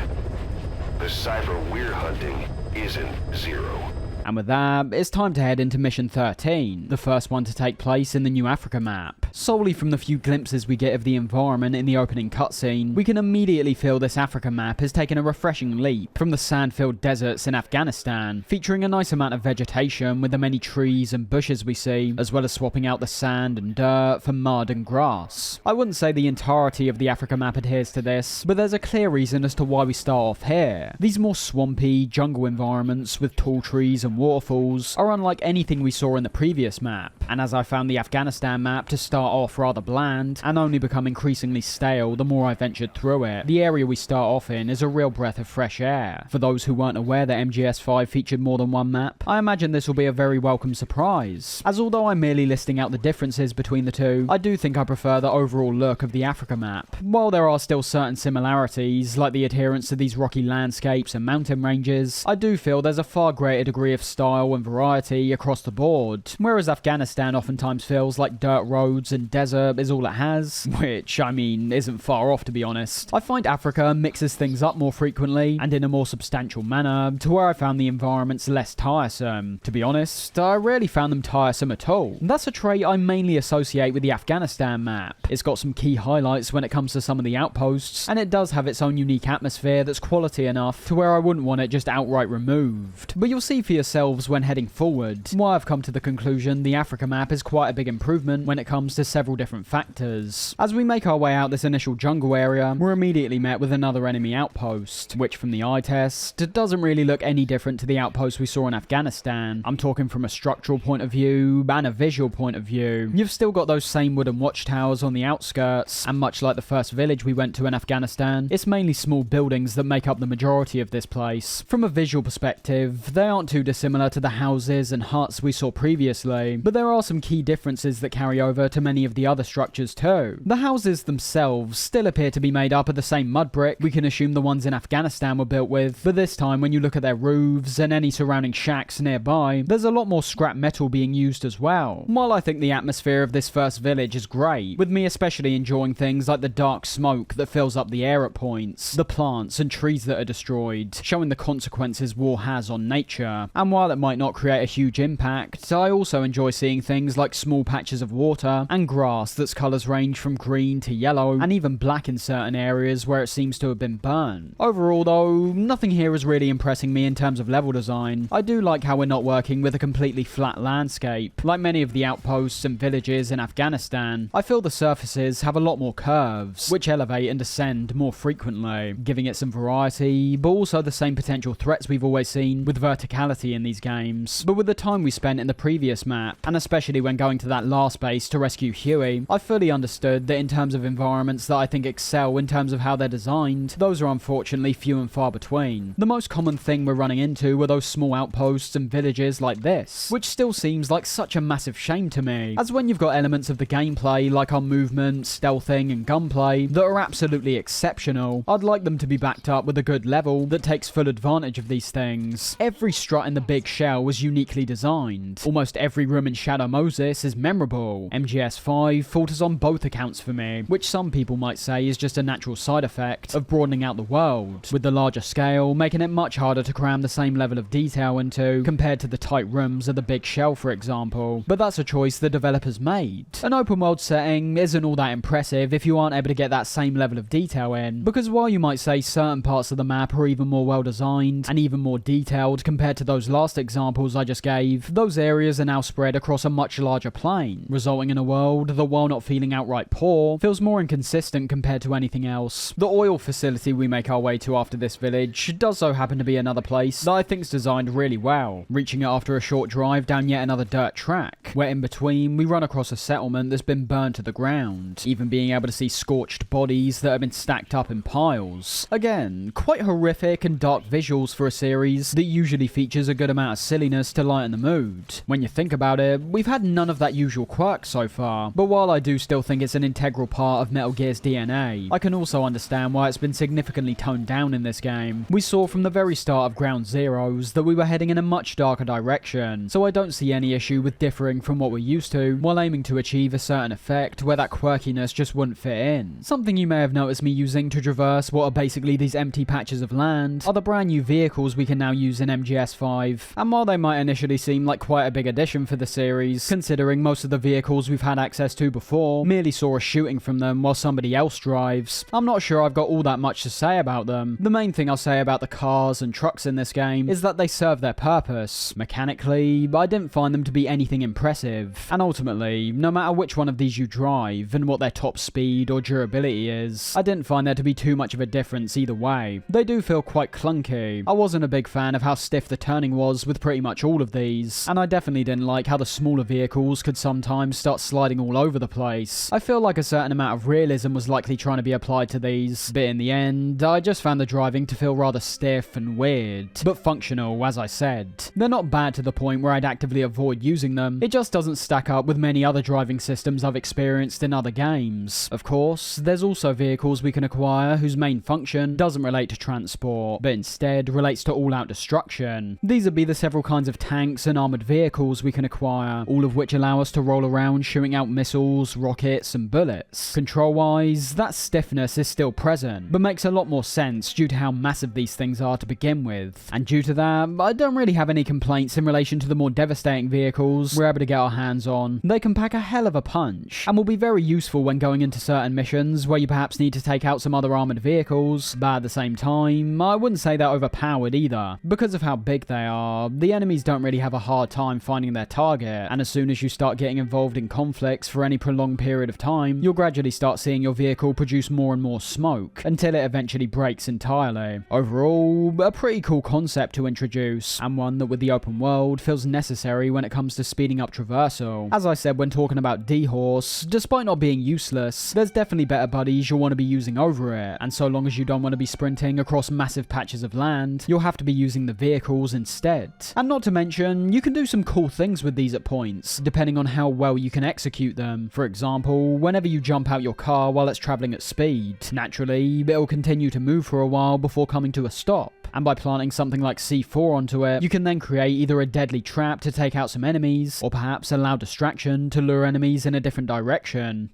the Cypher we're hunting isn't Zero. And with that, it's time to head into Mission 13, the first one to take place in the New Africa map. Solely from the few glimpses we get of the environment in the opening cutscene, we can immediately feel this Africa map has taken a refreshing leap from the sand-filled deserts in Afghanistan, featuring a nice amount of vegetation with the many trees and bushes we see, as well as swapping out the sand and dirt for mud and grass. I wouldn't say the entirety of the Africa map adheres to this, but there's a clear reason as to why we start off here. These more swampy, jungle environments with tall trees and waterfalls are unlike anything we saw in the previous map, and as I found the Afghanistan map to start off rather bland and only become increasingly stale the more I ventured through it, the area we start off in is a real breath of fresh air. For those who weren't aware that MGS5 featured more than one map, I imagine this will be a very welcome surprise, as although I'm merely listing out the differences between the two, I do think I prefer the overall look of the Africa map. While there are still certain similarities, like the adherence to these rocky landscapes and mountain ranges, I do feel there's a far greater degree of style and variety across the board, whereas Afghanistan oftentimes feels like dirt roads and desert is all it has, which, I mean, isn't far off to be honest. I find Africa mixes things up more frequently and in a more substantial manner, to where I found the environments less tiresome. To be honest, I rarely found them tiresome at all. That's a trait I mainly associate with the Afghanistan map. It's got some key highlights when it comes to some of the outposts, and it does have its own unique atmosphere that's quality enough to where I wouldn't want it just outright removed. But you'll see for yourselves when heading forward why I've come to the conclusion the Africa map is quite a big improvement when it comes to several different factors. As we make our way out this initial jungle area, we're immediately met with another enemy outpost, which from the eye test doesn't really look any different to the outpost we saw in Afghanistan. I'm talking from a structural point of view and a visual point of view. You've still got those same wooden watchtowers on the outskirts, and much like the first village we went to in Afghanistan, it's mainly small buildings that make up the majority of this place. From a visual perspective, they aren't too dissimilar to the houses and huts we saw previously, but there are some key differences that carry over to many of the other structures too. The houses themselves still appear to be made up of the same mud brick we can assume the ones in Afghanistan were built with, but this time when you look at their roofs and any surrounding shacks nearby, there's a lot more scrap metal being used as well. While I think the atmosphere of this first village is great, with me especially enjoying things like the dark smoke that fills up the air at points, the plants and trees that are destroyed, showing the consequences war has on nature, and while it might not create a huge impact, I also enjoy seeing things like small patches of water and grass that's colours range from green to yellow and even black in certain areas where it seems to have been burned. Overall though, nothing here is really impressing me in terms of level design. I do like how we're not working with a completely flat landscape, like many of the outposts and villages in Afghanistan. I feel the surfaces have a lot more curves, which elevate and descend more frequently, giving it some variety, but also the same potential threats we've always seen with verticality in these games. But with the time we spent in the previous map, and especially when going to that last base to rescue Huey, I fully understood that in terms of environments that I think excel in terms of how they're designed, those are unfortunately few and far between. The most common thing we're running into are those small outposts and villages like this, which still seems like such a massive shame to me, as when you've got elements of the gameplay like our movement, stealthing and gunplay that are absolutely exceptional, I'd like them to be backed up with a good level that takes full advantage of these things. Every strut in the big shell was uniquely designed. Almost every room in Shadow Moses is memorable. MGS5 falters on both accounts for me, which some people might say is just a natural side effect of broadening out the world, with the larger scale making it much harder to cram the same level of detail into compared to the tight rooms of the big shell for example, but that's a choice the developers made. An open world setting isn't all that impressive if you aren't able to get that same level of detail in, because while you might say certain parts of the map are even more well designed and even more detailed compared to those last examples I just gave, those areas are now spread across a much larger plane, resulting in a world that, while not feeling outright poor, feels more inconsistent compared to anything else. The oil facility we make our way to after this village does so happen to be another place that I think is designed really well, reaching it after a short drive down yet another dirt track, where in between we run across a settlement that's been burned to the ground, even being able to see scorched bodies that have been stacked up in piles. Again, quite horrific and dark visuals for a series that usually features a good amount of silliness to lighten the mood. When you think about it, we've had none of that usual quirk so far, but while I do still think it's an integral part of Metal Gear's DNA, I can also understand why it's been significantly toned down in this game. We saw from the very start of Ground Zeroes that we were heading in a much darker direction, so I don't see any issue with differing from what we're used to while aiming to achieve a certain effect where that quirkiness just wouldn't fit in. Something you may have noticed me using to traverse what are basically these empty patches of land are the brand new vehicles we can now use in MGS5, and while they might initially seem like quite a big addition for the series, considering most of the vehicles we've had access to before merely saw us shooting from them while somebody else drives, I'm not sure I've got all that much to say about them. The main thing I'll say about the cars and trucks in this game is that they serve their purpose. Mechanically, I didn't find them to be anything impressive, and ultimately, no matter which one of these you drive and what their top speed or durability is, I didn't find there to be too much of a difference either way. They do feel quite clunky. I wasn't a big fan of how stiff the turning was with pretty much all of these, and I definitely didn't like how the smaller vehicles could sometimes start sliding all over the place. I feel like a certain amount of realism was likely trying to be applied to these, but in the end, I just found the driving to feel rather stiff and weird, but functional, as I said. They're not bad to the point where I'd actively avoid using them, it just doesn't stack up with many other driving systems I've experienced in other games. Of course, there's also vehicles we can acquire whose main function doesn't relate to transport, but instead relates to all-out destruction. These would be the several kinds of tanks and armoured vehicles we can acquire, all of which allow us to roll around shooting out missiles, rockets, and bullets. Control-wise, that stiffness is still present, but makes a lot more sense due to how massive these things are to begin with. And due to that, I don't really have any complaints in relation to the more devastating vehicles we're able to get our hands on. They can pack a hell of a punch, and will be very useful when going into certain missions where you perhaps need to take out some other armoured vehicles, but at the same time, I wouldn't say they're overpowered either. Because of how big they are, the enemies don't really have a hard time finding their target, and as soon as you start getting involved in conflicts for any prolonged period of time, you'll gradually start seeing your vehicle produce more and more smoke, until it eventually breaks entirely. Overall, a pretty cool concept to introduce, and one that with the open world feels necessary when it comes to speeding up traversal. As I said when talking about D-Horse, despite not being useless, there's definitely better buddies you'll want to be using over it, and so long as you don't want to be sprinting across massive patches of land, you'll have to be using the vehicles instead. And not to mention, you can do some cool things with these at points, depending on how well you can execute them. For example, whenever you jump out your car while it's travelling at speed, naturally, it'll continue to move for a while before coming to a stop. And by planting something like C4 onto it, you can then create either a deadly trap to take out some enemies, or perhaps allow distraction to lure enemies in a different direction.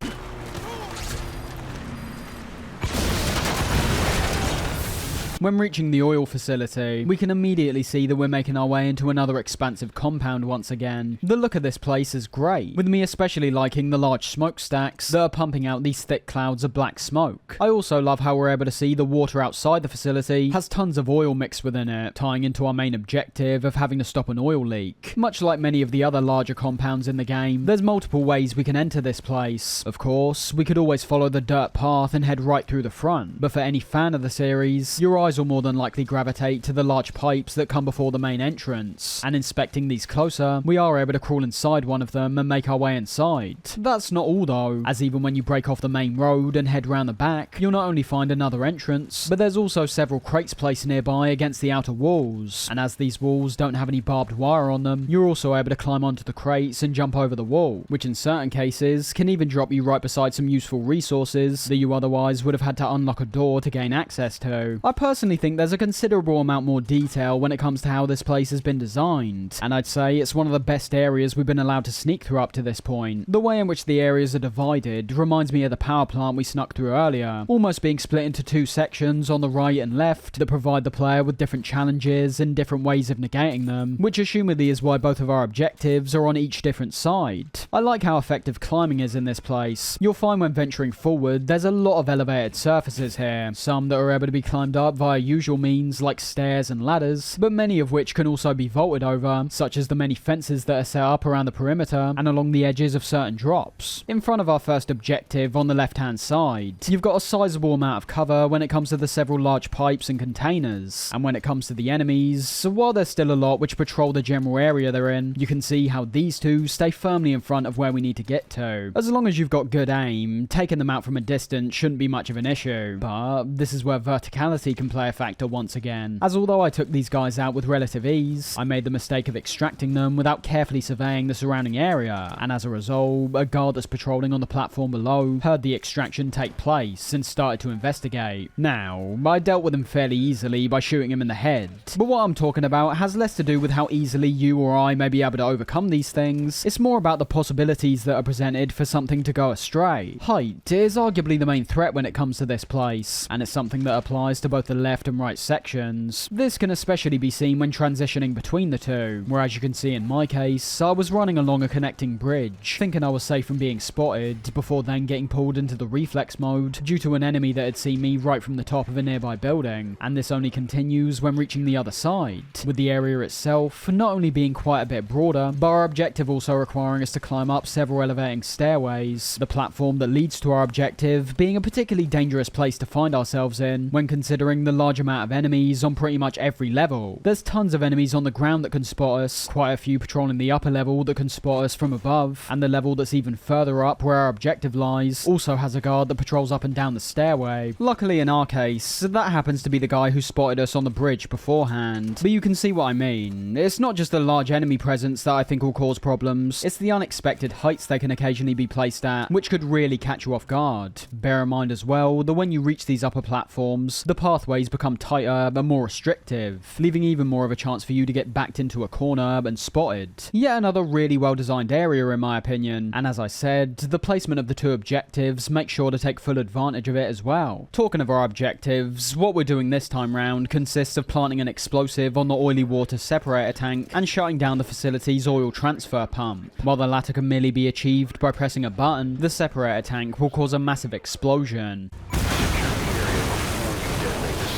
When reaching the oil facility, we can immediately see that we're making our way into another expansive compound once again. The look of this place is great, with me especially liking the large smokestacks that are pumping out these thick clouds of black smoke. I also love how we're able to see the water outside the facility has tons of oil mixed within it, tying into our main objective of having to stop an oil leak. Much like many of the other larger compounds in the game, there's multiple ways we can enter this place. Of course, we could always follow the dirt path and head right through the front, but for any fan of the series, your eyes will more than likely gravitate to the large pipes that come before the main entrance, and inspecting these closer, we are able to crawl inside one of them and make our way inside. That's not all though, as even when you break off the main road and head round the back, you'll not only find another entrance, but there's also several crates placed nearby against the outer walls, and as these walls don't have any barbed wire on them, you're also able to climb onto the crates and jump over the wall, which in certain cases can even drop you right beside some useful resources that you otherwise would have had to unlock a door to gain access to. I personally think there's a considerable amount more detail when it comes to how this place has been designed, and I'd say it's one of the best areas we've been allowed to sneak through up to this point. The way in which the areas are divided reminds me of the power plant we snuck through earlier, almost being split into two sections on the right and left that provide the player with different challenges and different ways of negating them, which assumedly is why both of our objectives are on each different side. I like how effective climbing is in this place. You'll find when venturing forward there's a lot of elevated surfaces here, some that are able to be climbed up via via usual means like stairs and ladders, but many of which can also be vaulted over, such as the many fences that are set up around the perimeter and along the edges of certain drops. In front of our first objective on the left hand side, you've got a sizable amount of cover when it comes to the several large pipes and containers, and when it comes to the enemies, so while there's still a lot which patrol the general area they're in, you can see how these two stay firmly in front of where we need to get to. As long as you've got good aim, taking them out from a distance shouldn't be much of an issue, but this is where verticality can play a factor once again, as although I took these guys out with relative ease, I made the mistake of extracting them without carefully surveying the surrounding area, and as a result, a guard that's patrolling on the platform below heard the extraction take place and started to investigate. Now, I dealt with him fairly easily by shooting him in the head, but what I'm talking about has less to do with how easily you or I may be able to overcome these things. It's more about the possibilities that are presented for something to go astray. Height is arguably the main threat when it comes to this place, and it's something that applies to both the left and right sections. This can especially be seen when transitioning between the two, where as you can see in my case, I was running along a connecting bridge, thinking I was safe from being spotted, before then getting pulled into the reflex mode due to an enemy that had seen me right from the top of a nearby building, and this only continues when reaching the other side, with the area itself not only being quite a bit broader, but our objective also requiring us to climb up several elevating stairways, the platform that leads to our objective being a particularly dangerous place to find ourselves in when considering the large amount of enemies on pretty much every level. There's tons of enemies on the ground that can spot us, quite a few patrolling the upper level that can spot us from above, and the level that's even further up where our objective lies also has a guard that patrols up and down the stairway. Luckily in our case, that happens to be the guy who spotted us on the bridge beforehand, but you can see what I mean. It's not just the large enemy presence that I think will cause problems, it's the unexpected heights they can occasionally be placed at, which could really catch you off guard. Bear in mind as well that when you reach these upper platforms, the pathways become tighter and more restrictive, leaving even more of a chance for you to get backed into a corner and spotted. Yet another really well designed area in my opinion, and as I said, the placement of the two objectives makes sure to take full advantage of it as well. Talking of our objectives, what we're doing this time round consists of planting an explosive on the oily water separator tank and shutting down the facility's oil transfer pump. While the latter can merely be achieved by pressing a button, the separator tank will cause a massive explosion.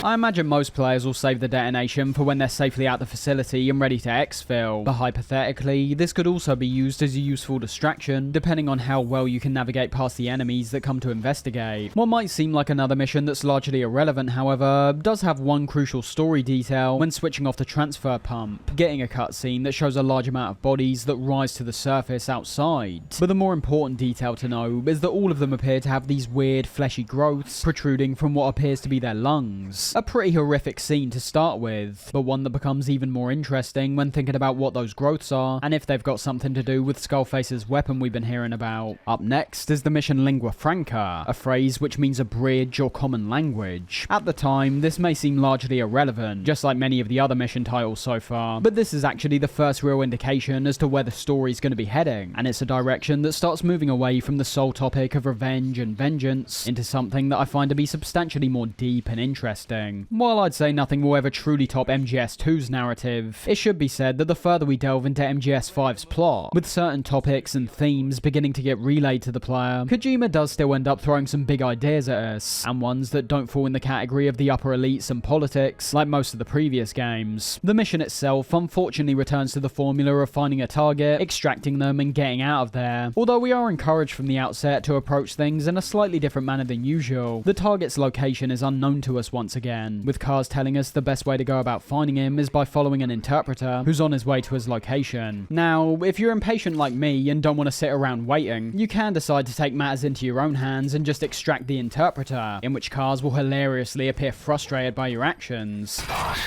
I imagine most players will save the detonation for when they're safely out the facility and ready to exfil, but hypothetically, this could also be used as a useful distraction, depending on how well you can navigate past the enemies that come to investigate. What might seem like another mission that's largely irrelevant, however, does have one crucial story detail when switching off the transfer pump, getting a cutscene that shows a large amount of bodies that rise to the surface outside. But the more important detail to know is that all of them appear to have these weird fleshy growths protruding from what appears to be their lungs. A pretty horrific scene to start with, but one that becomes even more interesting when thinking about what those growths are, and if they've got something to do with Skullface's weapon we've been hearing about. Up next is the mission Lingua Franca, a phrase which means a bridge or common language. At the time, this may seem largely irrelevant, just like many of the other mission titles so far, but this is actually the first real indication as to where the story's going to be heading, and it's a direction that starts moving away from the sole topic of revenge and vengeance into something that I find to be substantially more deep and interesting. While I'd say nothing will ever truly top MGS2's narrative, it should be said that the further we delve into MGS5's plot, with certain topics and themes beginning to get relayed to the player, Kojima does still end up throwing some big ideas at us, and ones that don't fall in the category of the upper elites and politics, like most of the previous games. The mission itself unfortunately returns to the formula of finding a target, extracting them, and getting out of there, although we are encouraged from the outset to approach things in a slightly different manner than usual. The target's location is unknown to us once again, with Cars telling us the best way to go about finding him is by following an interpreter who's on his way to his location. Now, if you're impatient like me and don't want to sit around waiting, you can decide to take matters into your own hands and just extract the interpreter, in which Cars will hilariously appear frustrated by your actions. Boss.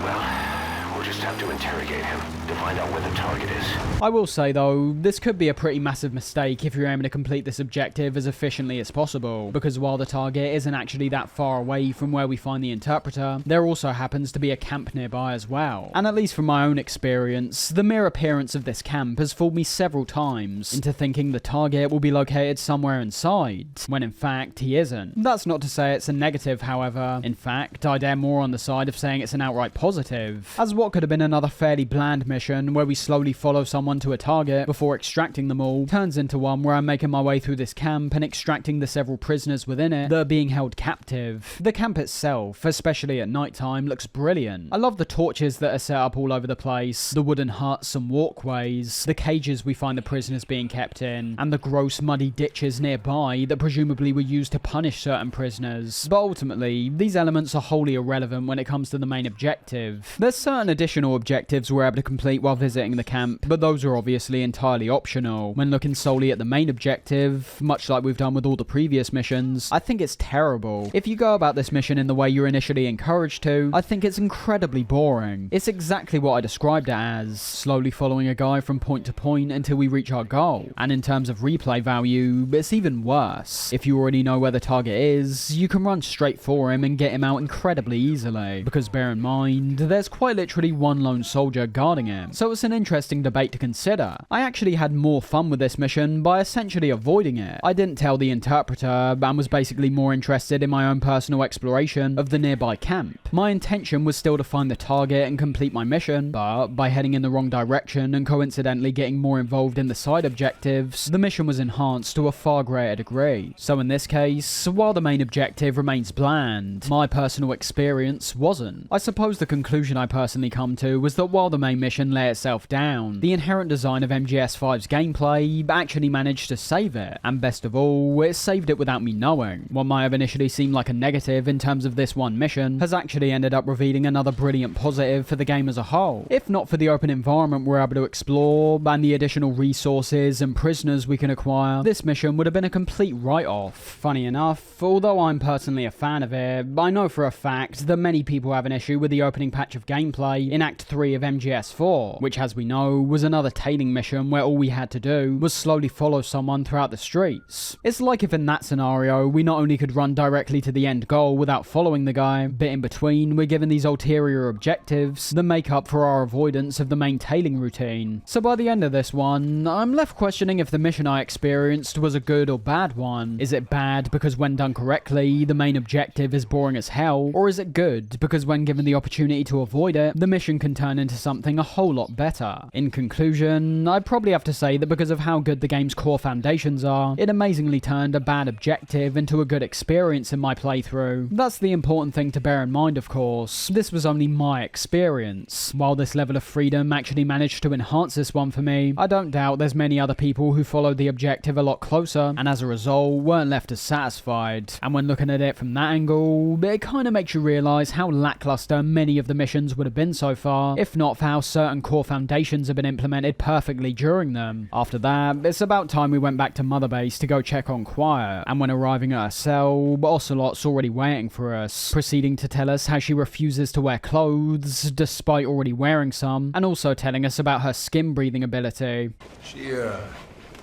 Well, we'll just have to interrogate him to find out where the target is. I will say though, this could be a pretty massive mistake if you're aiming to complete this objective as efficiently as possible, because while the target isn't actually that far away from where we find the interpreter, there also happens to be a camp nearby as well. And at least from my own experience, the mere appearance of this camp has fooled me several times into thinking the target will be located somewhere inside, when in fact he isn't. That's not to say it's a negative, however. In fact, I'd err more on the side of saying it's an outright positive, as what could have have been another fairly bland mission where we slowly follow someone to a target before extracting them all, turns into one where I'm making my way through this camp and extracting the several prisoners within it that are being held captive. The camp itself, especially at night time, looks brilliant. I love the torches that are set up all over the place, the wooden huts and walkways, the cages we find the prisoners being kept in, and the gross muddy ditches nearby that presumably were used to punish certain prisoners. But ultimately, these elements are wholly irrelevant when it comes to the main objective. There's certain additional objectives we're able to complete while visiting the camp, but those are obviously entirely optional. When looking solely at the main objective, much like we've done with all the previous missions, I think it's terrible. If you go about this mission in the way you're initially encouraged to, I think it's incredibly boring. It's exactly what I described it as, slowly following a guy from point to point until we reach our goal. And in terms of replay value, it's even worse. If you already know where the target is, you can run straight for him and get him out incredibly easily, because bear in mind, there's quite literally one lone soldier guarding him. So it's an interesting debate to consider. I actually had more fun with this mission by essentially avoiding it. I didn't tell the interpreter and was basically more interested in my own personal exploration of the nearby camp. My intention was still to find the target and complete my mission, but by heading in the wrong direction and coincidentally getting more involved in the side objectives, the mission was enhanced to a far greater degree. So in this case, while the main objective remains bland, my personal experience wasn't. I suppose the conclusion I personally come to was that while the main mission let itself down, the inherent design of MGS5's gameplay actually managed to save it, and best of all, it saved it without me knowing. What might have initially seemed like a negative in terms of this one mission has actually ended up revealing another brilliant positive for the game as a whole. If not for the open environment we're able to explore, and the additional resources and prisoners we can acquire, this mission would have been a complete write-off. Funny enough, although I'm personally a fan of it, I know for a fact that many people have an issue with the opening patch of gameplay in Act 3 of MGS4, which as we know was another tailing mission where all we had to do was slowly follow someone throughout the streets. It's like if in that scenario we not only could run directly to the end goal without following the guy, but in between we're given these ulterior objectives that make up for our avoidance of the main tailing routine. So by the end of this one, I'm left questioning if the mission I experienced was a good or bad one. Is it bad because when done correctly, the main objective is boring as hell, or is it good because when given the opportunity to avoid it, the mission can turn into something a whole lot better? In conclusion, I'd probably have to say that because of how good the game's core foundations are, it amazingly turned a bad objective into a good experience in my playthrough. That's the important thing to bear in mind, of course. This was only my experience. While this level of freedom actually managed to enhance this one for me, I don't doubt there's many other people who followed the objective a lot closer, and as a result, weren't left as satisfied. And when looking at it from that angle, it kind of makes you realise how lackluster many of the missions would have been so far, if not for how certain core foundations have been implemented perfectly during them. After that, it's about time we went back to Mother Base to go check on Quiet, and when arriving at her cell, Ocelot's already waiting for us, proceeding to tell us how she refuses to wear clothes, despite already wearing some, and also telling us about her skin breathing ability. She,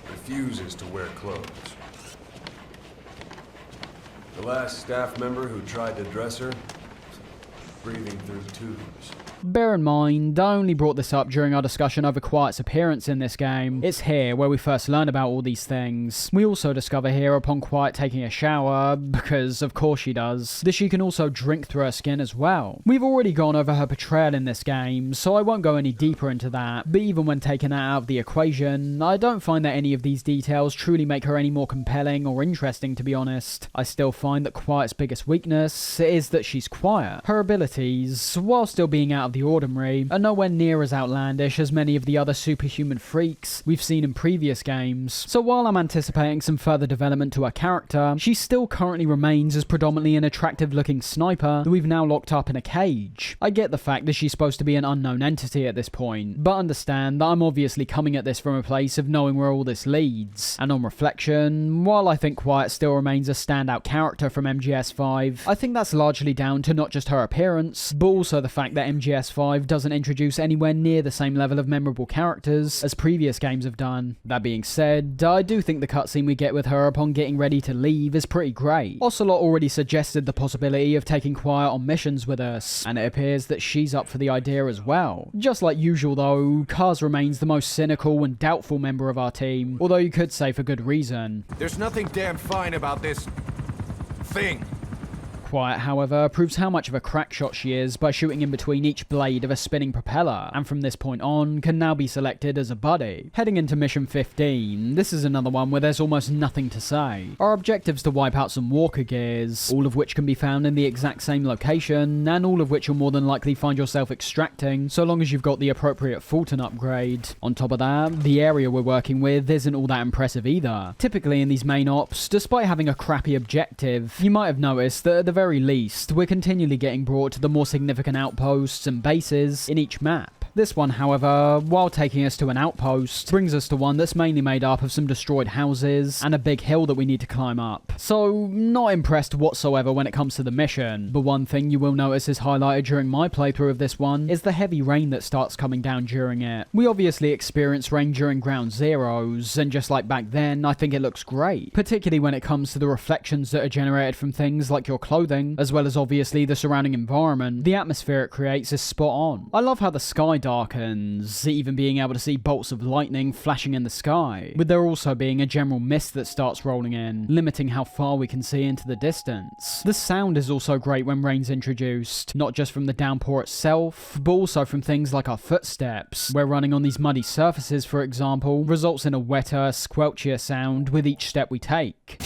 refuses to wear clothes. The last staff member who tried to dress her, breathing through tubes. Bear in mind, I only brought this up during our discussion over Quiet's appearance in this game. It's here where we first learn about all these things. We also discover here upon Quiet taking a shower, because of course she does, that she can also drink through her skin as well. We've already gone over her portrayal in this game, so I won't go any deeper into that, but even when taking that out of the equation, I don't find that any of these details truly make her any more compelling or interesting, to be honest. I still find that Quiet's biggest weakness is that she's quiet. Her abilities, while still being out of the ordinary, are nowhere near as outlandish as many of the other superhuman freaks we've seen in previous games. So while I'm anticipating some further development to her character, she still currently remains as predominantly an attractive looking sniper that we've now locked up in a cage. I get the fact that she's supposed to be an unknown entity at this point, but understand that I'm obviously coming at this from a place of knowing where all this leads. And on reflection, while I think Quiet still remains a standout character from MGS5, I think that's largely down to not just her appearance, but also the fact that MGS5 doesn't introduce anywhere near the same level of memorable characters as previous games have done. That being said, I do think the cutscene we get with her upon getting ready to leave is pretty great. Ocelot already suggested the possibility of taking Quiet on missions with us, and it appears that she's up for the idea as well. Just like usual though, Kaz remains the most cynical and doubtful member of our team, although you could say for good reason. There's nothing damn fine about this thing. quiet, however, proves how much of a crack shot she is by shooting in between each blade of a spinning propeller, and from this point on, can now be selected as a buddy. Heading into mission 15, this is another one where there's almost nothing to say. Our objective's to wipe out some walker gears, all of which can be found in the exact same location, and all of which you'll more than likely find yourself extracting, so long as you've got the appropriate Fulton upgrade. On top of that, the area we're working with isn't all that impressive either. Typically in these main ops, despite having a crappy objective, you might have noticed that at the very least, we're continually getting brought to the more significant outposts and bases in each map. This one, however, while taking us to an outpost, brings us to one that's mainly made up of some destroyed houses and a big hill that we need to climb up. So, not impressed whatsoever when it comes to the mission, but one thing you will notice is highlighted during my playthrough of this one is the heavy rain that starts coming down during it. We obviously experience rain during Ground Zeroes, and just like back then, I think it looks great, particularly when it comes to the reflections that are generated from things like your clothing, as well as obviously the surrounding environment. The atmosphere it creates is spot on. I love how the sky darkens, even being able to see bolts of lightning flashing in the sky, with there also being a general mist that starts rolling in, limiting how far we can see into the distance. The sound is also great when rain's introduced, not just from the downpour itself, but also from things like our footsteps, where running on these muddy surfaces, for example, results in a wetter, squelchier sound with each step we take.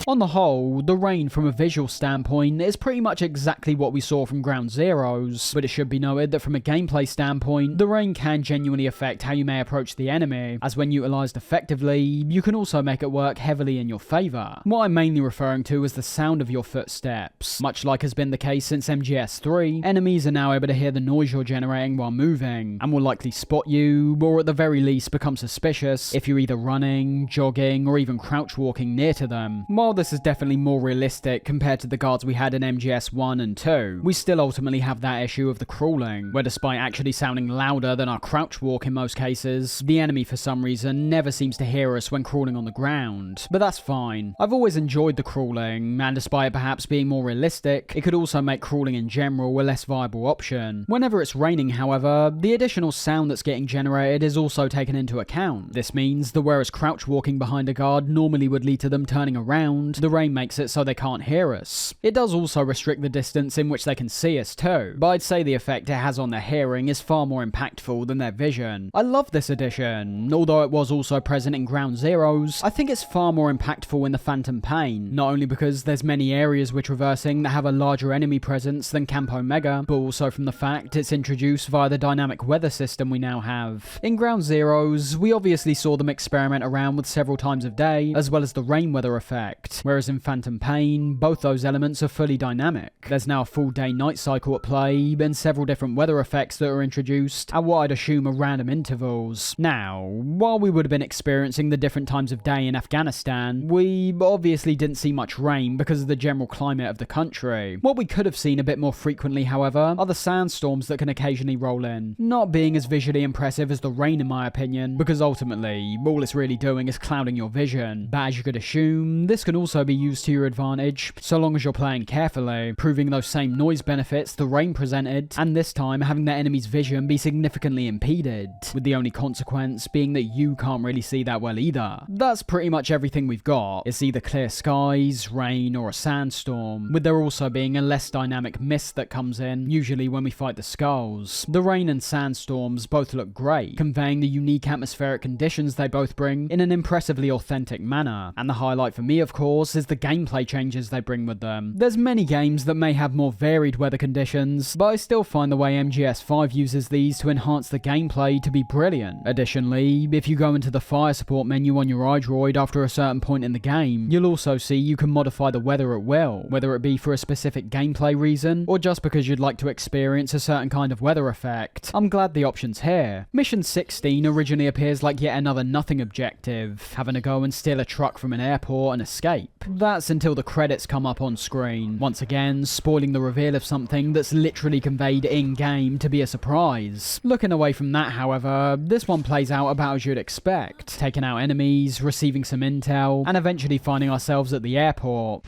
On the whole, the rain from a visual standpoint is pretty much exactly what we saw from Ground Zeroes, but it should be noted that from a gameplay standpoint, the rain can genuinely affect how you may approach the enemy, as when utilised effectively, you can also make it work heavily in your favour. What I'm mainly referring to is the sound of your footsteps. Much like has been the case since MGS3, enemies are now able to hear the noise you're generating while moving, and will likely spot you, or at the very least become suspicious if you're either running, jogging, or even crouch walking near to them. While this is definitely more realistic compared to the guards we had in MGS 1 and 2, we still ultimately have that issue of the crawling, where despite actually sounding louder than our crouch walk in most cases, the enemy for some reason never seems to hear us when crawling on the ground. But that's fine. I've always enjoyed the crawling, and despite it perhaps being more realistic, it could also make crawling in general a less viable option. Whenever it's raining, however, the additional sound that's getting generated is also taken into account. This means that whereas crouch walking behind a guard normally would lead to them turning around, the rain makes it so they can't hear us. It does also restrict the distance in which they can see us too, but I'd say the effect it has on their hearing is far more impactful than their vision. I love this addition, although it was also present in Ground Zeroes, I think it's far more impactful in the Phantom Pain, not only because there's many areas we're traversing that have a larger enemy presence than Camp Omega, but also from the fact it's introduced via the dynamic weather system we now have. In Ground Zeroes, we obviously saw them experiment around with several times of day, as well as the rain weather effect, whereas in Phantom Pain, both those elements are fully dynamic. There's now a full day-night cycle at play, and several different weather effects that are introduced at what I'd assume are random intervals. Now, while we would have been experiencing the different times of day in Afghanistan, we obviously didn't see much rain because of the general climate of the country. What we could have seen a bit more frequently, however, are the sandstorms that can occasionally roll in, not being as visually impressive as the rain in my opinion, because ultimately, all it's really doing is clouding your vision. But as you could assume, this can also be used to your advantage, so long as you're playing carefully, proving those same noise benefits the rain presented, and this time having the enemy's vision be significantly impeded, with the only consequence being that you can't really see that well either. That's pretty much everything we've got. It's either clear skies, rain, or a sandstorm, with there also being a less dynamic mist that comes in, usually when we fight the skulls. The rain and sandstorms both look great, conveying the unique atmospheric conditions they both bring in an impressively authentic manner, and the highlight for me, of course, is the gameplay changes they bring with them. There's many games that may have more varied weather conditions, but I still find the way MGS5 uses these to enhance the gameplay to be brilliant. Additionally, if you go into the fire support menu on your iDroid after a certain point in the game, you'll also see you can modify the weather at will, whether it be for a specific gameplay reason, or just because you'd like to experience a certain kind of weather effect. I'm glad the option's here. Mission 16 originally appears like yet another nothing objective, having to go and steal a truck from an airport and escape. That's until the credits come up on screen, once again spoiling the reveal of something that's literally conveyed in-game to be a surprise. Looking away from that, however, this one plays out about as you'd expect, taking out enemies, receiving some intel, and eventually finding ourselves at the airport.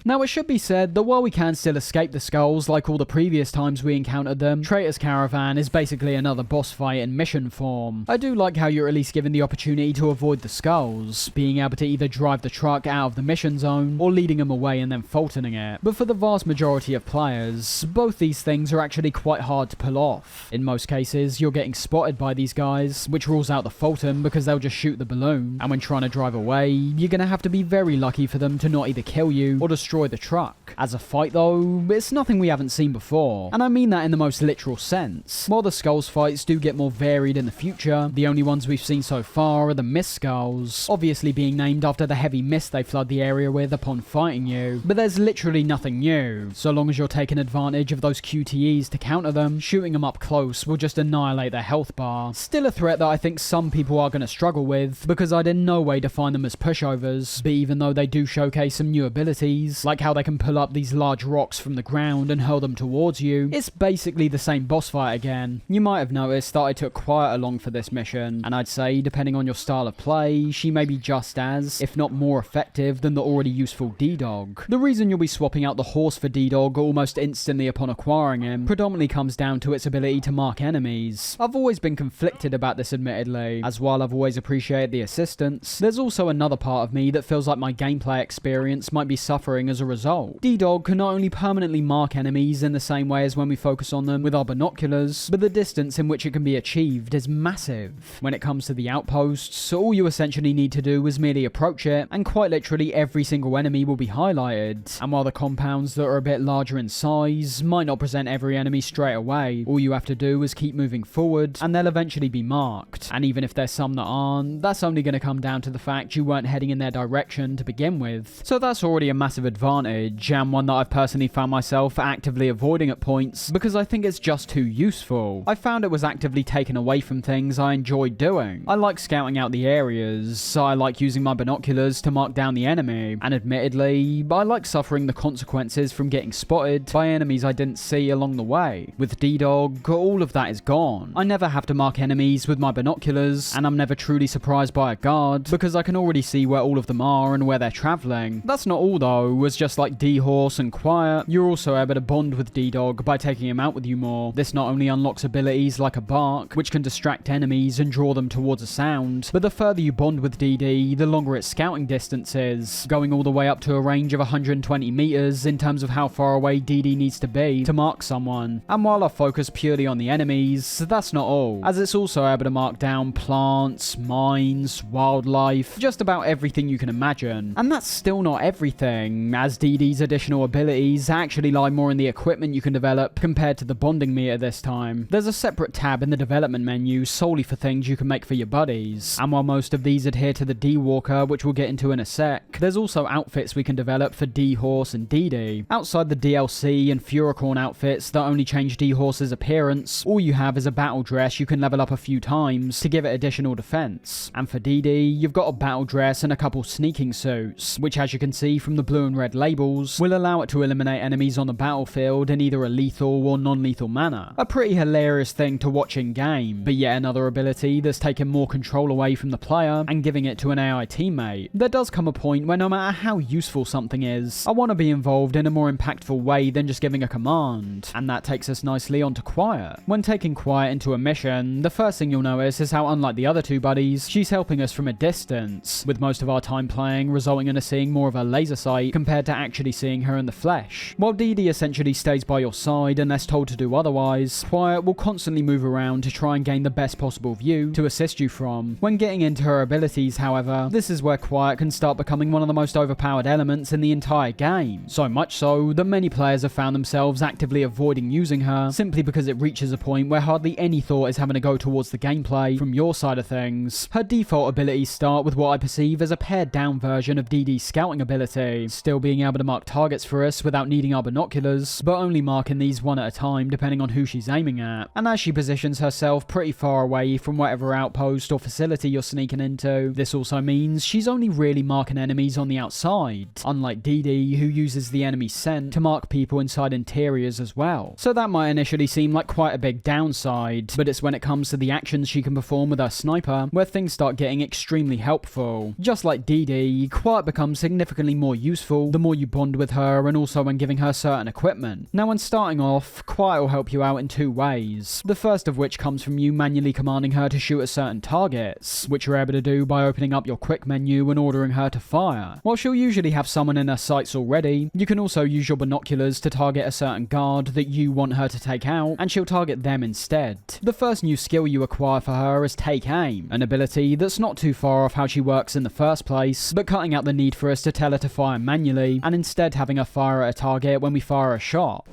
Now it should be said that while we can still escape the skulls like all the previous times we encountered them, Traitor's Caravan is basically another boss fight in mission form. I do like how you're at least given the opportunity to avoid the skulls, being able to either drive the truck out of the mission zone or leading them away and then Fultoning it. But for the vast majority of players, both these things are actually quite hard to pull off. In most cases, you're getting spotted by these guys, which rules out the Fulton because they'll just shoot the balloon, and when trying to drive away, you're gonna have to be very lucky for them to not either kill you or destroy the truck. As a fight though, it's nothing we haven't seen before, and I mean that in the most literal sense. While the Skulls fights do get more varied in the future, the only ones we've seen so far are the Mist Skulls, obviously being named after the heavy mist they flood the area with upon fighting you, but there's literally nothing new. So long as you're taking advantage of those QTEs to counter them, shooting them up close will just annihilate their health bar. Still a threat that I think some people are going to struggle with, because I'd in no way define them as pushovers, but even though they do showcase some new abilities, like how they can pull up these large rocks from the ground and hurl them towards you, it's basically the same boss fight again. You might have noticed that I took Quiet along for this mission, and I'd say, depending on your style of play, she may be just as, if not more effective than the already useful D-Dog. The reason you'll be swapping out the horse for D-Dog almost instantly upon acquiring him predominantly comes down to its ability to mark enemies. I've always been conflicted about this admittedly, as while I've always appreciated the assistance, there's also another part of me that feels like my gameplay experience might be suffering as a result. D-Dog can not only permanently mark enemies in the same way as when we focus on them with our binoculars, but the distance in which it can be achieved is massive. When it comes to the outposts, all you essentially need to do is merely approach it, and quite literally every single enemy will be highlighted. And while the compounds that are a bit larger in size might not present every enemy straight away, all you have to do is keep moving forward, and they'll eventually be marked. And even if there's some that aren't, that's only going to come down to the fact you weren't heading in their direction to begin with. So that's already a massive advantage, and one that I've personally found myself actively avoiding at points, because I think it's just too useful. I found it was actively taken away from things I enjoyed doing. I like scouting out the areas, I like using my binoculars to mark down the enemy, and admittedly, I like suffering the consequences from getting spotted by enemies I didn't see along the way. With D-Dog, all of that is gone. I never have to mark enemies with my binoculars, and I'm never truly surprised by a guard, because I can already see where all of them are and where they're travelling. That's not all though, as just like D-Horse and Quiet, you're also able to bond with D-Dog by taking him out with you more. This not only unlocks abilities like a bark, which can distract enemies and draw them towards a sound, but the further you bond with DD, the longer its scouting distance is, going all the way up to a range of 120 meters in terms of how far away DD needs to be to mark someone. And while I focus purely on the enemies, that's not all, as it's also able to mark down plants, mines, wildlife, just about everything you can imagine. And that's still not everything, as DD's additional abilities actually lie more in the equipment you can develop compared to the bonding meter this time. There's a separate tab in the development menu solely for things you can make for your buddies, and while most of these adhere to the D-Walker, which we'll get into in a sec, there's also outfits we can develop for D-Horse and DD. Outside the DLC and Furicorn outfits that only change D-Horse's appearance, all you have is a battle dress you can level up a few times to give it additional defense. And for DD, you've got a battle dress and a couple sneaking suits, which as you can see from the blue and red labels, will allow it to eliminate enemies on the battlefield in either a lethal or non-lethal manner. A pretty hilarious thing to watch in game, but yet another ability that's taken more control away from the player and giving it to an AI teammate. There does come a point where no matter how useful something is, I want to be involved in a more impactful way than just giving a command, and that takes us nicely onto Quiet. When taking Quiet into a mission, the first thing you'll notice is how unlike the other two buddies, she's helping us from a distance, with most of our time playing resulting in us seeing more of her laser sight compared to actually seeing her in the flesh. While DD essentially stays by your side unless told to do otherwise, Quiet will constantly move around to try and gain the best possible view to assist you from. When getting into her abilities, however, this is where Quiet can start becoming one of the most overpowered elements in the entire game. So much so that many players have found themselves actively avoiding using her simply because it reaches a point where hardly any thought is having to go towards the gameplay from your side of things. Her default abilities start with what I perceive as a pared down version of DD's scouting ability, still being able to mark targets for us without needing our binoculars, but only marking these one at a time depending on who she's aiming at. And as she positions herself pretty far away from whatever outpost or facility you're sneaking into, this also means she's only really marking enemies on the outside, unlike DD who uses the enemy's scent to mark people inside interiors as well. So that might initially seem like quite a big downside, but it's when it comes to the actions she can perform with her sniper where things start getting extremely helpful. Just like DD, Quiet becomes significantly more useful the the more you bond with her, and also when giving her certain equipment. Now when starting off, Quiet will help you out in two ways. The first of which comes from you manually commanding her to shoot at certain targets, which you're able to do by opening up your quick menu and ordering her to fire. While she'll usually have someone in her sights already, you can also use your binoculars to target a certain guard that you want her to take out, and she'll target them instead. The first new skill you acquire for her is Take Aim, an ability that's not too far off how she works in the first place, but cutting out the need for us to tell her to fire manually, and instead having her fire at a target when we fire a shot.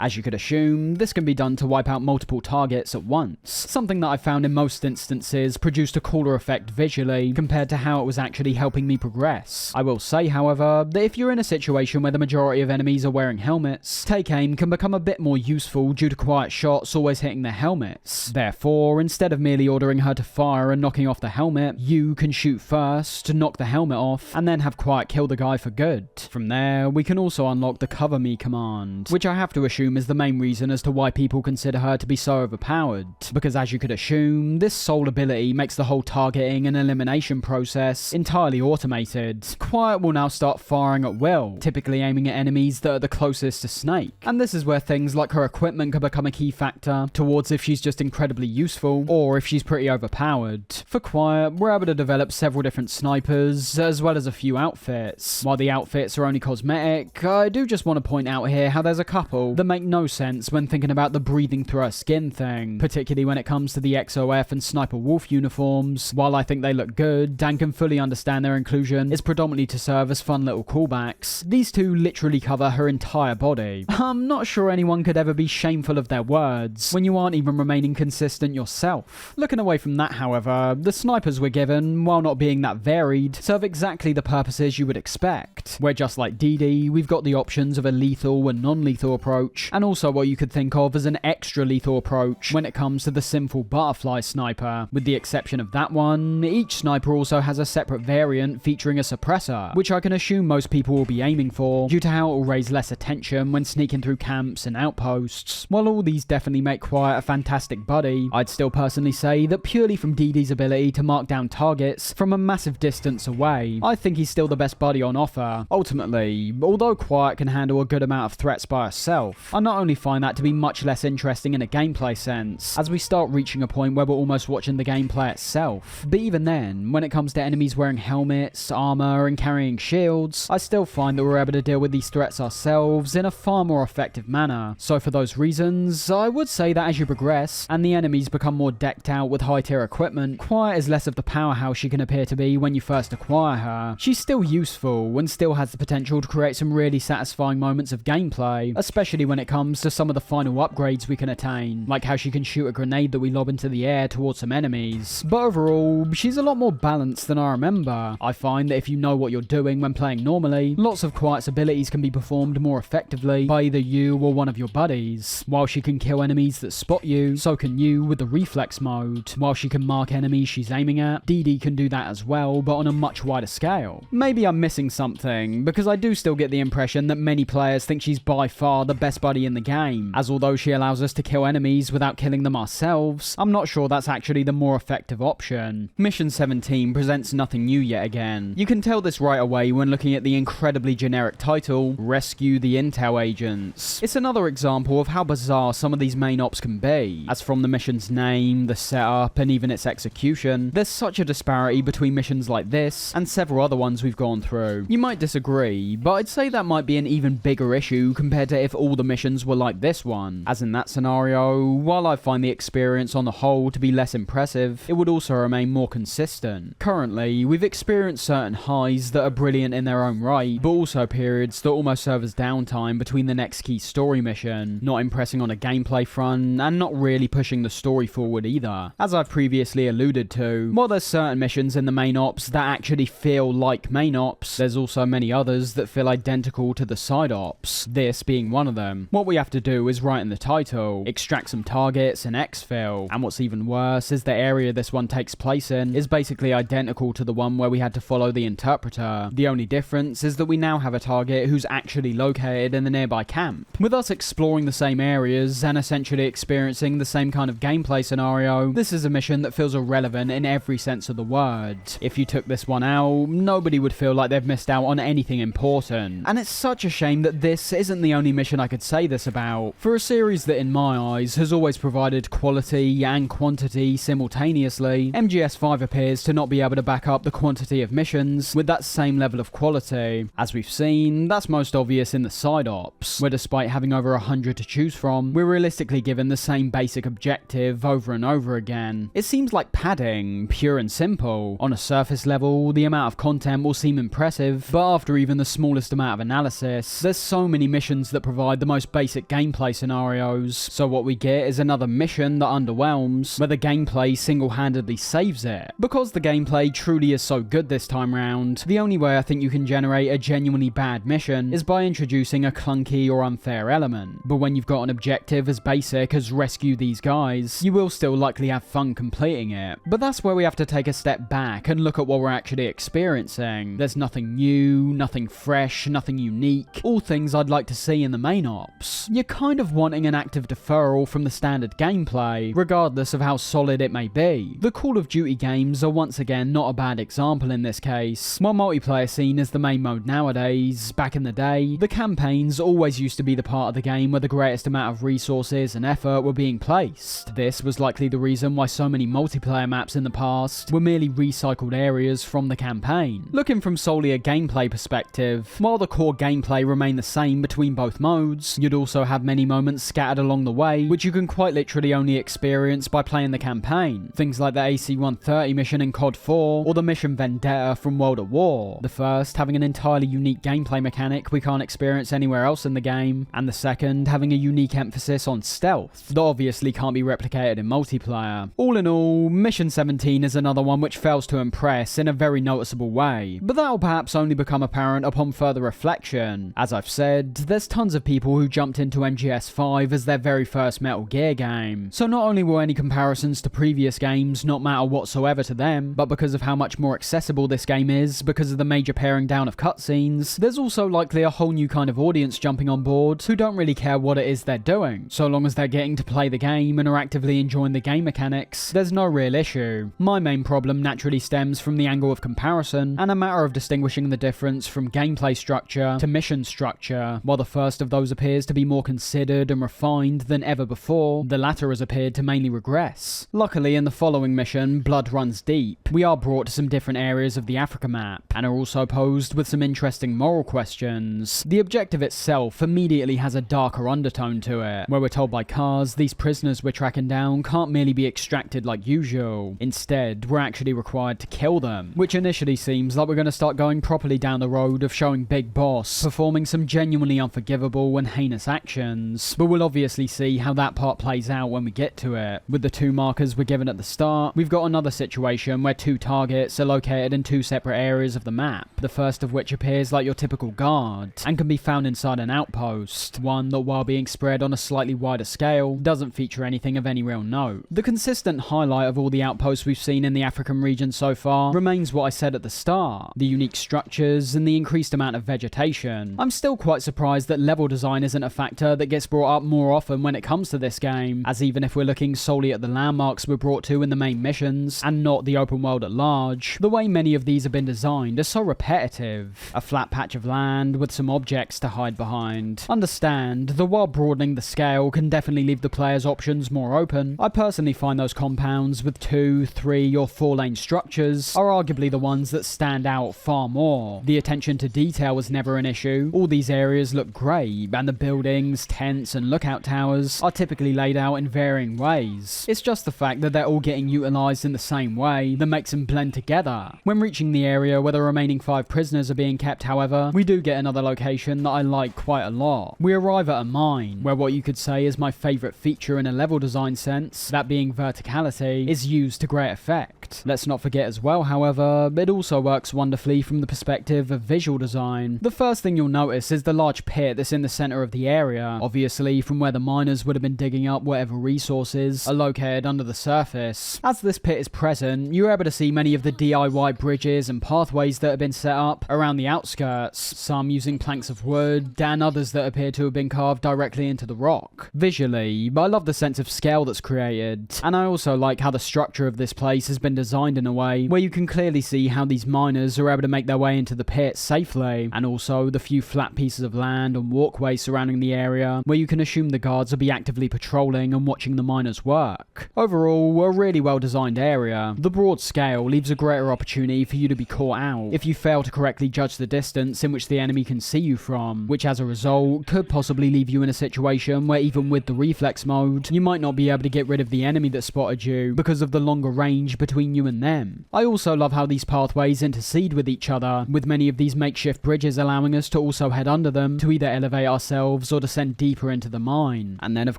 As you could assume, this can be done to wipe out multiple targets at once, something that I found in most instances produced a cooler effect visually compared to how it was actually helping me progress. I will say, however, that if you're in a situation where the majority of enemies are wearing helmets, Take Aim can become a bit more useful due to Quiet shots always hitting their helmets. Therefore, instead of merely ordering her to fire and knocking off the helmet, you can shoot first, knock the helmet off, and then have Quiet kill the guy for good. From there, we can also unlock the Cover Me command, which I have to assume is the main reason as to why people consider her to be so overpowered, because as you could assume, this sole ability makes the whole targeting and elimination process entirely automated. Quiet will now start firing at will, typically aiming at enemies that are the closest to Snake, and this is where things like her equipment can become a key factor towards if she's just incredibly useful or if she's pretty overpowered. For Quiet, we're able to develop several different snipers as well as a few outfits. While the outfits are only cosmetic, I do just want to point out here how there's a couple that make no sense when thinking about the breathing through her skin thing, particularly when it comes to the XOF and Sniper Wolf uniforms. While I think they look good and can fully understand their inclusion is predominantly to serve as fun little callbacks, these two literally cover her entire body. I'm not sure anyone could ever be shameful of their words when you aren't even remaining consistent yourself. Looking away from that, however, the snipers we're given, while not being that varied, serve exactly the purposes you would expect, where just like DD, we've got the options of a lethal and non-lethal approach, and also what you could think of as an extra lethal approach when it comes to the Sinful Butterfly Sniper. With the exception of that one, each sniper also has a separate variant featuring a suppressor, which I can assume most people will be aiming for due to how it will raise less attention when sneaking through camps and outposts. While all these definitely make Quiet a fantastic buddy, I'd still personally say that purely from DD's ability to mark down targets from a massive distance away, I think he's still the best buddy on offer. Ultimately, although Quiet can handle a good amount of threats by herself, I not only find that to be much less interesting in a gameplay sense, as we start reaching a point where we're almost watching the gameplay itself, but even then, when it comes to enemies wearing helmets, armor, and carrying shields, I still find that we're able to deal with these threats ourselves in a far more effective manner. So for those reasons, I would say that as you progress, and the enemies become more decked out with high tier equipment, Quiet is less of the powerhouse she can appear to be when you first acquire her. She's still useful, and still has the potential to create some really satisfying moments of gameplay, especially when it comes to some of the final upgrades we can attain, like how she can shoot a grenade that we lob into the air towards some enemies. But overall, she's a lot more balanced than I remember. I find that if you know what you're doing when playing normally, lots of Quiet's abilities can be performed more effectively by either you or one of your buddies. While she can kill enemies that spot you, so can you with the reflex mode. While she can mark enemies she's aiming at, DD can do that as well, but on a much wider scale. Maybe I'm missing something, because I do still get the impression that many players think she's by far the best buddy in the game, as although she allows us to kill enemies without killing them ourselves, I'm not sure that's actually the more effective option. Mission 17 presents nothing new yet again. You can tell this right away when looking at the incredibly generic title, Rescue the Intel Agents. It's another example of how bizarre some of these main ops can be, as from the mission's name, the setup, and even its execution, there's such a disparity between missions like this and several other ones we've gone through. You might disagree, but I'd say that might be an even bigger issue compared to if all the missions were like this one, as in that scenario, while I find the experience on the whole to be less impressive, it would also remain more consistent. Currently, we've experienced certain highs that are brilliant in their own right, but also periods that almost serve as downtime between the next key story mission, not impressing on a gameplay front, and not really pushing the story forward either. As I've previously alluded to, while there's certain missions in the main ops that actually feel like main ops, there's also many others that feel identical to the side ops, this being one of them. What we have to do is write in the title, extract some targets and exfil, and what's even worse is the area this one takes place in is basically identical to the one where we had to follow the interpreter. The only difference is that we now have a target who's actually located in the nearby camp. With us exploring the same areas and essentially experiencing the same kind of gameplay scenario, this is a mission that feels irrelevant in every sense of the word. If you took this one out, nobody would feel like they've missed out on anything important. And it's such a shame that this isn't the only mission I could say this about. For a series that in my eyes has always provided quality and quantity simultaneously, MGS5 appears to not be able to back up the quantity of missions with that same level of quality. As we've seen, that's most obvious in the side ops, where despite having over 100 to choose from, we're realistically given the same basic objective over and over again. It seems like padding, pure and simple. On a surface level, the amount of content will seem impressive, but after even the smallest amount of analysis, there's so many missions that provide the most basic gameplay scenarios, so what we get is another mission that underwhelms, where the gameplay single-handedly saves it. Because the gameplay truly is so good this time round, the only way I think you can generate a genuinely bad mission is by introducing a clunky or unfair element. But when you've got an objective as basic as rescue these guys, you will still likely have fun completing it. But that's where we have to take a step back and look at what we're actually experiencing. There's nothing new, nothing fresh, nothing unique, all things I'd like to see in the main ops. You're kind of wanting an active deferral from the standard gameplay, regardless of how solid it may be. The Call of Duty games are once again not a bad example in this case. While multiplayer scene is the main mode nowadays, back in the day, the campaigns always used to be the part of the game where the greatest amount of resources and effort were being placed. This was likely the reason why so many multiplayer maps in the past were merely recycled areas from the campaign. Looking from solely a gameplay perspective, while the core gameplay remained the same between both modes, you'd also have many moments scattered along the way which you can quite literally only experience by playing the campaign. Things like the AC-130 mission in COD 4 or the mission Vendetta from World at War. The first having an entirely unique gameplay mechanic we can't experience anywhere else in the game, and the second having a unique emphasis on stealth that obviously can't be replicated in multiplayer. All in all, Mission 17 is another one which fails to impress in a very noticeable way, but that'll perhaps only become apparent upon further reflection. As I've said, there's tons of people who jumped into MGS5 as their very first Metal Gear game, so not only will any comparisons to previous games not matter whatsoever to them, but because of how much more accessible this game is because of the major paring down of cutscenes, there's also likely a whole new kind of audience jumping on board who don't really care what it is they're doing. So long as they're getting to play the game and are actively enjoying the game mechanics, there's no real issue. My main problem naturally stems from the angle of comparison and a matter of distinguishing the difference from gameplay structure to mission structure. While the first of those appears to be more considered and refined than ever before, the latter has appeared to mainly regress. Luckily, in the following mission, Blood Runs Deep, we are brought to some different areas of the Africa map, and are also posed with some interesting moral questions. The objective itself immediately has a darker undertone to it, where we're told by Kars these prisoners we're tracking down can't merely be extracted like usual. Instead, we're actually required to kill them, which initially seems like we're going to start going properly down the road of showing Big Boss performing some genuinely unforgivable and heinous actions, but we'll obviously see how that part plays out when we get to it. With the two markers we're given at the start, we've got another situation where two targets are located in two separate areas of the map, the first of which appears like your typical guard, and can be found inside an outpost, one that while being spread on a slightly wider scale, doesn't feature anything of any real note. The consistent highlight of all the outposts we've seen in the African region so far remains what I said at the start, the unique structures and the increased amount of vegetation. I'm still quite surprised that level design isn't a factor that gets brought up more often when it comes to this game, as even if we're looking solely at the landmarks we're brought to in the main missions, and not the open world at large, the way many of these have been designed is so repetitive. A flat patch of land with some objects to hide behind. Understand that while broadening the scale can definitely leave the player's options more open, I personally find those compounds with 2, 3 or 4 lane structures are arguably the ones that stand out far more. The attention to detail was never an issue. All these areas look great, and the buildings, tents and lookout towers are typically laid out in varying ways. It's just the fact that they're all getting utilised in the same way that makes them blend together. When reaching the area where the remaining 5 prisoners are being kept, however, we do get another location that I like quite a lot. We arrive at a mine, where what you could say is my favourite feature in a level design sense, that being verticality, is used to great effect. Let's not forget as well, however, it also works wonderfully from the perspective of visual design. The first thing you'll notice is the large pit that's in the centre of the the area, obviously from where the miners would have been digging up whatever resources are located under the surface. As this pit is present, you're able to see many of the DIY bridges and pathways that have been set up around the outskirts, some using planks of wood, and others that appear to have been carved directly into the rock. Visually, I love the sense of scale that's created, and I also like how the structure of this place has been designed in a way where you can clearly see how these miners are able to make their way into the pit safely, and also the few flat pieces of land and walkways surrounding the area where you can assume the guards will be actively patrolling and watching the miners work. Overall, a really well designed area. The broad scale leaves a greater opportunity for you to be caught out if you fail to correctly judge the distance in which the enemy can see you from, which as a result could possibly leave you in a situation where even with the reflex mode, you might not be able to get rid of the enemy that spotted you because of the longer range between you and them. I also love how these pathways intercede with each other, with many of these makeshift bridges allowing us to also head under them to either elevate ourselves or descend deeper into the mine. And then of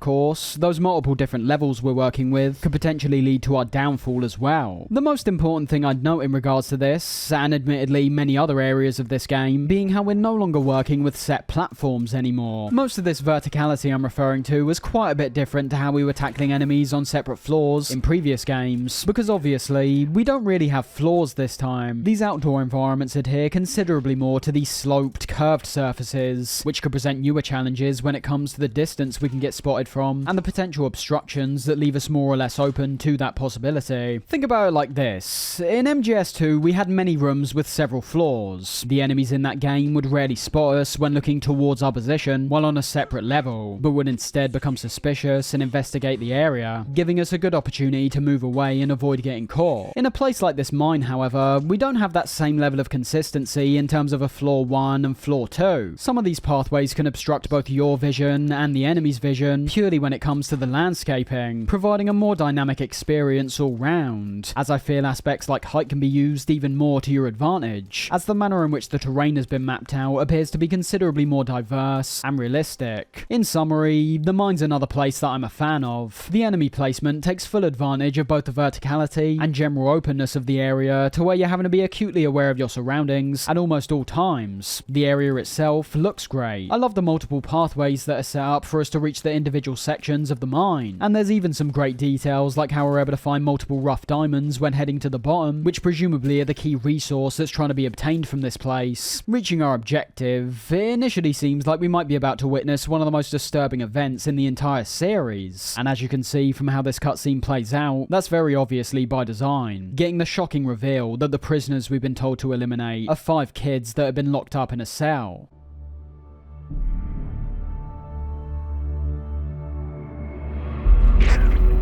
course, those multiple different levels we're working with could potentially lead to our downfall as well. The most important thing I'd note in regards to this, and admittedly many other areas of this game, being how we're no longer working with set platforms anymore. Most of this verticality I'm referring to was quite a bit different to how we were tackling enemies on separate floors in previous games, because obviously we don't really have floors this time. These outdoor environments adhere considerably more to these sloped, curved surfaces, which could present newer challenges when it comes to the distance we can get spotted from, and the potential obstructions that leave us more or less open to that possibility. Think about it like this. In MGS2, we had many rooms with several floors. The enemies in that game would rarely spot us when looking towards our position while on a separate level, but would instead become suspicious and investigate the area, giving us a good opportunity to move away and avoid getting caught. In a place like this mine, however, we don't have that same level of consistency in terms of a floor 1 and floor 2. Some of these pathways can obstruct both your vision and the enemy's vision purely when it comes to the landscaping, providing a more dynamic experience all round, as I feel aspects like height can be used even more to your advantage, as the manner in which the terrain has been mapped out appears to be considerably more diverse and realistic. In summary, the mine's another place that I'm a fan of. The enemy placement takes full advantage of both the verticality and general openness of the area to where you're having to be acutely aware of your surroundings at almost all times. The area itself looks great. I love the multiple pathways that are set up for us to reach the individual sections of the mine, and there's even some great details like how we're able to find multiple rough diamonds when heading to the bottom, which presumably are the key resource that's trying to be obtained from this place. Reaching our objective, it initially seems like we might be about to witness one of the most disturbing events in the entire series, and as you can see from how this cutscene plays out, that's very obviously by design. Getting the shocking reveal that the prisoners we've been told to eliminate are 5 kids that have been locked up in a cell.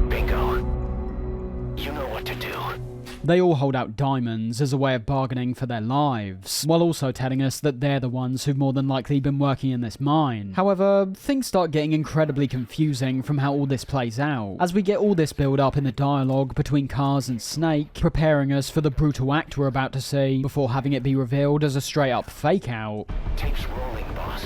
Bingo. You know what to do. They all hold out diamonds as a way of bargaining for their lives, while also telling us that they're the ones who've more than likely been working in this mine. However, things start getting incredibly confusing from how all this plays out, as we get all this build up in the dialogue between Kars and Snake, preparing us for the brutal act we're about to see, before having it be revealed as a straight up fake out. Tape's rolling, boss.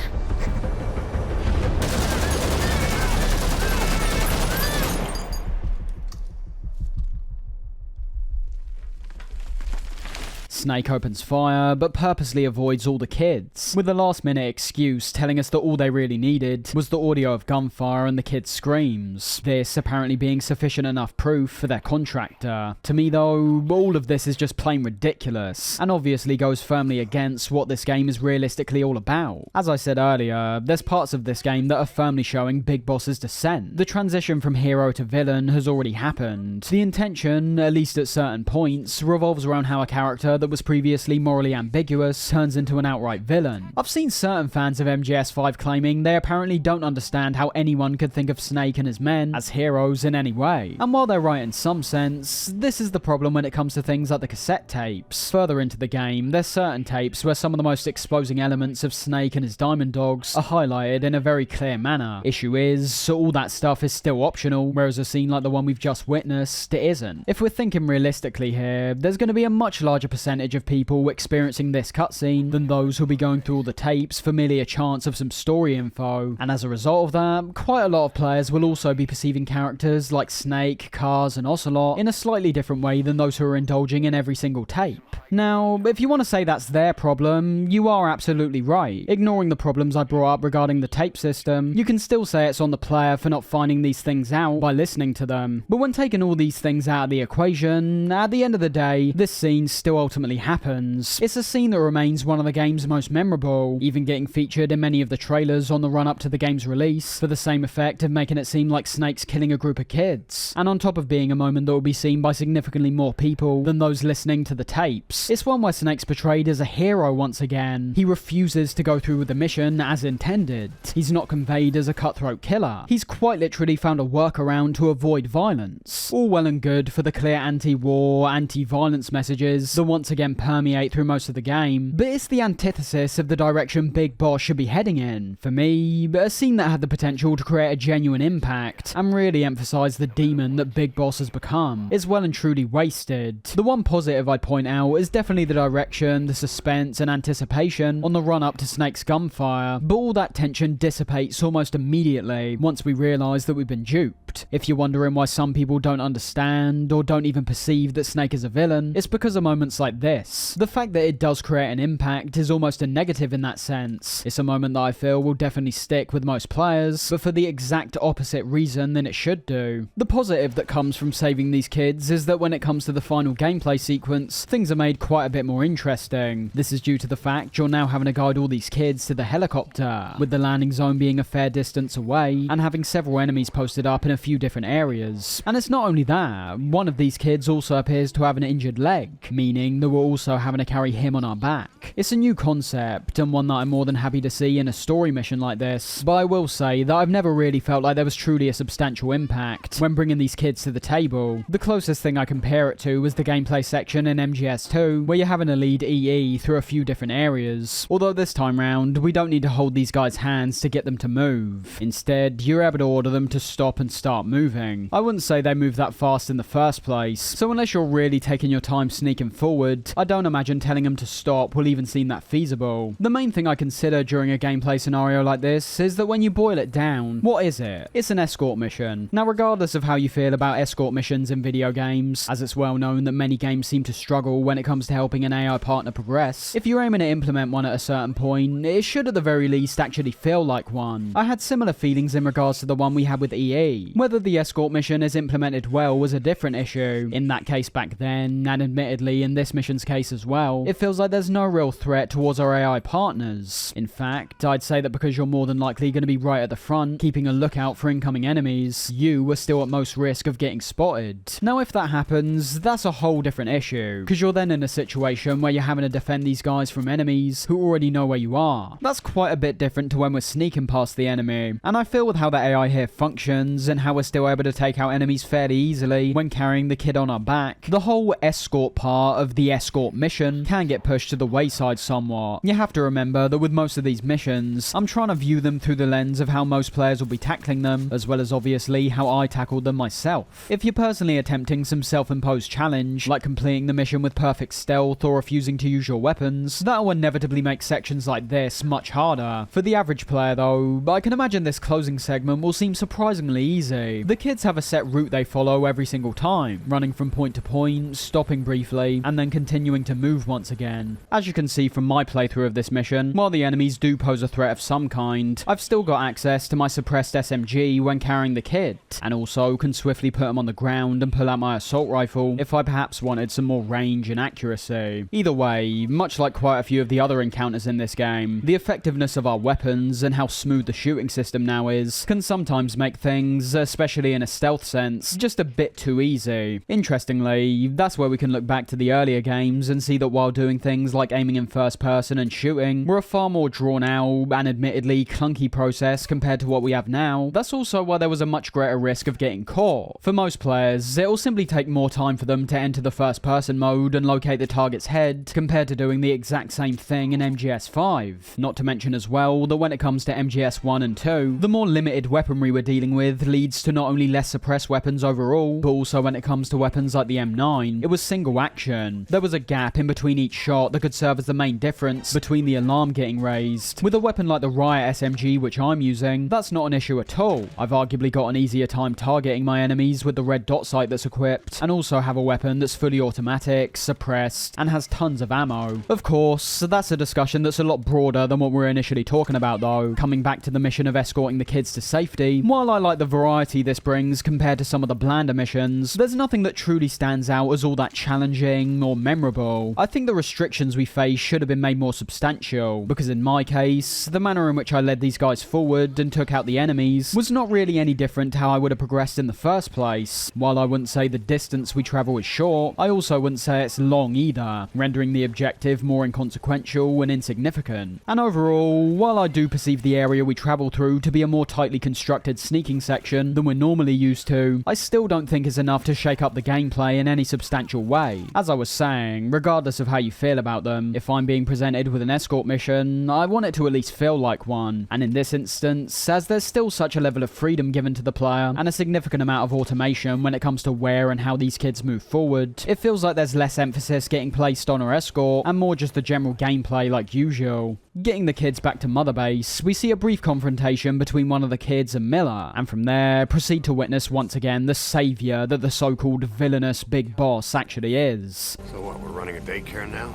Snake opens fire, but purposely avoids all the kids, with a last-minute excuse telling us that all they really needed was the audio of gunfire and the kids' screams, this apparently being sufficient enough proof for their contractor. To me though, all of this is just plain ridiculous, and obviously goes firmly against what this game is realistically all about. As I said earlier, there's parts of this game that are firmly showing Big Boss's descent. The transition from hero to villain has already happened. The intention, at least at certain points, revolves around how a character that was previously morally ambiguous turns into an outright villain. I've seen certain fans of MGS5 claiming they apparently don't understand how anyone could think of Snake and his men as heroes in any way. And while they're right in some sense, this is the problem when it comes to things like the cassette tapes. Further into the game, there's certain tapes where some of the most exposing elements of Snake and his Diamond Dogs are highlighted in a very clear manner. Issue is, all that stuff is still optional, whereas a scene like the one we've just witnessed, it isn't. If we're thinking realistically here, there's going to be a much larger percentage percentage of people experiencing this cutscene than those who'll be going through all the tapes for merely a chance of some story info. And as a result of that, quite a lot of players will also be perceiving characters like Snake, Cars, and Ocelot in a slightly different way than those who are indulging in every single tape. Now, if you want to say that's their problem, you are absolutely right. Ignoring the problems I brought up regarding the tape system, you can still say it's on the player for not finding these things out by listening to them. But when taking all these things out of the equation, at the end of the day, this scene still ultimately happens. It's a scene that remains one of the game's most memorable, even getting featured in many of the trailers on the run-up to the game's release, for the same effect of making it seem like Snake's killing a group of kids. And on top of being a moment that will be seen by significantly more people than those listening to the tapes, it's one where Snake's portrayed as a hero once again. He refuses to go through with the mission as intended. He's not conveyed as a cutthroat killer. He's quite literally found a workaround to avoid violence. All well and good for the clear anti-war, anti-violence messages that once again permeate through most of the game, but it's the antithesis of the direction Big Boss should be heading in. For me, a scene that had the potential to create a genuine impact and really emphasise the demon that Big Boss has become is well and truly wasted. The one positive I'd point out is definitely the direction, the suspense and anticipation on the run up to Snake's gunfire, but all that tension dissipates almost immediately once we realise that we've been duped. If you're wondering why some people don't understand or don't even perceive that Snake is a villain, it's because of moments like this. The fact that it does create an impact is almost a negative in that sense. It's a moment that I feel will definitely stick with most players, but for the exact opposite reason than it should do. The positive that comes from saving these kids is that when it comes to the final gameplay sequence, things are made quite a bit more interesting. This is due to the fact you're now having to guide all these kids to the helicopter, with the landing zone being a fair distance away and having several enemies posted up in a few different areas. And it's not only that, one of these kids also appears to have an injured leg, meaning that we're also having to carry him on our back. It's a new concept and one that I'm more than happy to see in a story mission like this, but I will say that I've never really felt like there was truly a substantial impact when bringing these kids to the table. The closest thing I compare it to was the gameplay section in MGS2, where you're having to lead EE through a few different areas. Although this time round, we don't need to hold these guys' hands to get them to move. Instead, you're able to order them to stop and start moving. I wouldn't say they move that fast in the first place, so unless you're really taking your time sneaking forward, I don't imagine telling them to stop will even seem that feasible. The main thing I consider during a gameplay scenario like this is that when you boil it down, what is it? It's an escort mission. Now, regardless of how you feel about escort missions in video games, as it's well known that many games seem to struggle when it comes to helping an AI partner progress, if you're aiming to implement one at a certain point, it should at the very least actually feel like one. I had similar feelings in regards to the one we had with EE. Whether the escort mission is implemented well was a different issue. In that case back then, and admittedly in this mission's case as well, it feels like there's no real threat towards our AI partners. In fact, I'd say that because you're more than likely going to be right at the front, keeping a lookout for incoming enemies, you are still at most risk of getting spotted. Now if that happens, that's a whole different issue, because you're then in a situation where you're having to defend these guys from enemies who already know where you are. That's quite a bit different to when we're sneaking past the enemy, and I feel with how the AI here functions and how we're still able to take out enemies fairly easily when carrying the kid on our back, the whole escort part of the escort mission can get pushed to the wayside somewhat. You have to remember that with most of these missions, I'm trying to view them through the lens of how most players will be tackling them, as well as obviously how I tackled them myself. If you're personally attempting some self-imposed challenge, like completing the mission with perfect stealth or refusing to use your weapons, that'll inevitably make sections like this much harder. For the average player though, I can imagine this closing segment will seem surprisingly easy. The kids have a set route they follow every single time, running from point to point, stopping briefly, and then continuing to move once again. As you can see from my playthrough of this mission, while the enemies do pose a threat of some kind, I've still got access to my suppressed SMG when carrying the kid, and also can swiftly put him on the ground and pull out my assault rifle if I perhaps wanted some more range and accuracy. Either way, much like quite a few of the other encounters in this game, the effectiveness of our weapons and how smooth the shooting system now is can sometimes make things, especially in a stealth sense, just a bit too easy. Interestingly, that's where we can look back to the earlier games and see that while doing things like aiming in first person and shooting were a far more drawn out and admittedly clunky process compared to what we have now, that's also why there was a much greater risk of getting caught. For most players, it will simply take more time for them to enter the first person mode and locate the target's head compared to doing the exact same thing in MGS5. Not to mention as well that when it comes to MGS1 and 2, the more limited weaponry we're dealing with leads upgrades to not only less suppressed weapons overall, but also when it comes to weapons like the M9, it was single action. There was a gap in between each shot that could serve as the main difference between the alarm getting raised. With a weapon like the Riot SMG, which I'm using, that's not an issue at all. I've arguably got an easier time targeting my enemies with the red dot sight that's equipped, and also have a weapon that's fully automatic, suppressed, and has tons of ammo. Of course, that's a discussion that's a lot broader than what we're initially talking about though. Coming back to the mission of escorting the kids to safety, while I like the variety this brings compared to some of the blander missions, there's nothing that truly stands out as all that challenging or memorable. I think the restrictions we face should have been made more substantial, because in my case, the manner in which I led these guys forward and took out the enemies was not really any different to how I would have progressed in the first place. While I wouldn't say the distance we travel is short, I also wouldn't say it's long either, rendering the objective more inconsequential and insignificant. And overall, while I do perceive the area we travel through to be a more tightly constructed sneaking section than we're normally used to, I still don't think it's enough to shake up the gameplay in any substantial way. As I was saying, regardless of how you feel about them, if I'm being presented with an escort mission, I want it to at least feel like one. And in this instance, as there's still such a level of freedom given to the player, and a significant amount of automation when it comes to where and how these kids move forward, it feels like there's less emphasis getting placed on our escort, and more just the general gameplay like usual. Getting the kids back to Mother Base, we see a brief confrontation between one of the kids and Miller, and from there, proceed to witness once again the saviour that the so-called villainous big boss actually is. So what, we're running a daycare now?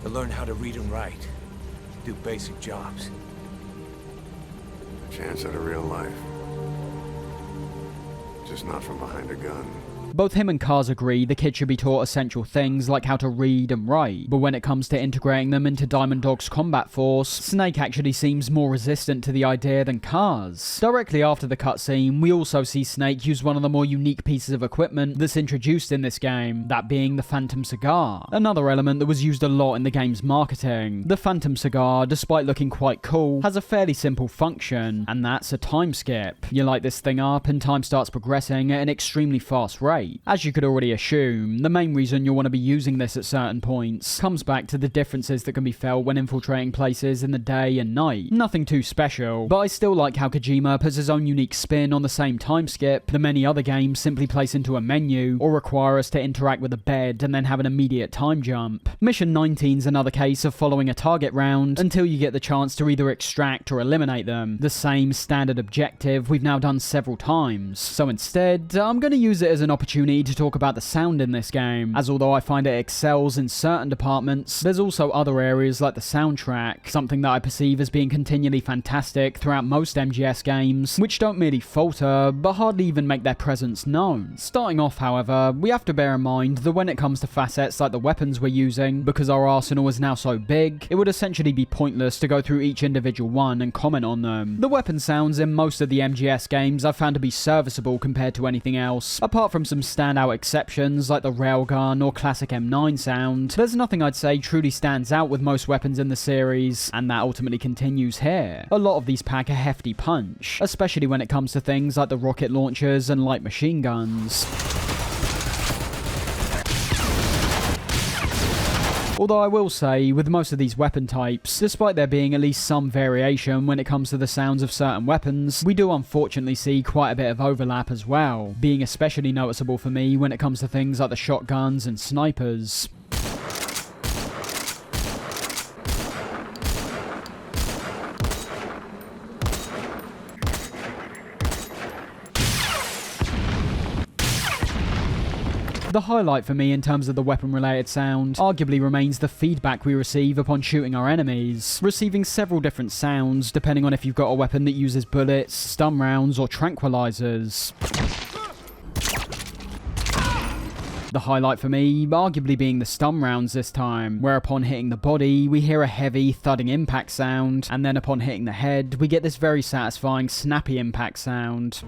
To learn how to read and write. Do basic jobs. Chance at a real life. Just not from behind a gun. Both him and Kaz agree the kids should be taught essential things like how to read and write, but when it comes to integrating them into Diamond Dog's combat force, Snake actually seems more resistant to the idea than Kaz. Directly after the cutscene, we also see Snake use one of the more unique pieces of equipment that's introduced in this game, that being the Phantom Cigar, another element that was used a lot in the game's marketing. The Phantom Cigar, despite looking quite cool, has a fairly simple function, and that's a time skip. You light this thing up and time starts progressing at an extremely fast rate. As you could already assume, the main reason you'll want to be using this at certain points comes back to the differences that can be felt when infiltrating places in the day and night. Nothing too special, but I still like how Kojima puts his own unique spin on the same time skip that many other games simply place into a menu, or require us to interact with a bed and then have an immediate time jump. Mission 19's another case of following a target round until you get the chance to either extract or eliminate them. The same standard objective we've now done several times, so instead, I'm going to use it as an opportunity to talk about the sound in this game, as although I find it excels in certain departments, there's also other areas like the soundtrack, something that I perceive as being continually fantastic throughout most MGS games, which don't merely falter, but hardly even make their presence known. Starting off, however, we have to bear in mind that when it comes to facets like the weapons we're using, because our arsenal is now so big, it would essentially be pointless to go through each individual one and comment on them. The weapon sounds in most of the MGS games I've found to be serviceable compared to anything else, apart from some standout exceptions like the railgun or classic M9 sound. There's nothing I'd say truly stands out with most weapons in the series, and that ultimately continues here. A lot of these pack a hefty punch, especially when it comes to things like the rocket launchers and light machine guns. Although I will say, with most of these weapon types, despite there being at least some variation when it comes to the sounds of certain weapons, we do unfortunately see quite a bit of overlap as well, being especially noticeable for me when it comes to things like the shotguns and snipers. The highlight for me in terms of the weapon-related sound arguably remains the feedback we receive upon shooting our enemies, receiving several different sounds depending on if you've got a weapon that uses bullets, stun rounds, or tranquilizers. The highlight for me arguably being the stun rounds this time, where upon hitting the body, we hear a heavy thudding impact sound, and then upon hitting the head, we get this very satisfying snappy impact sound.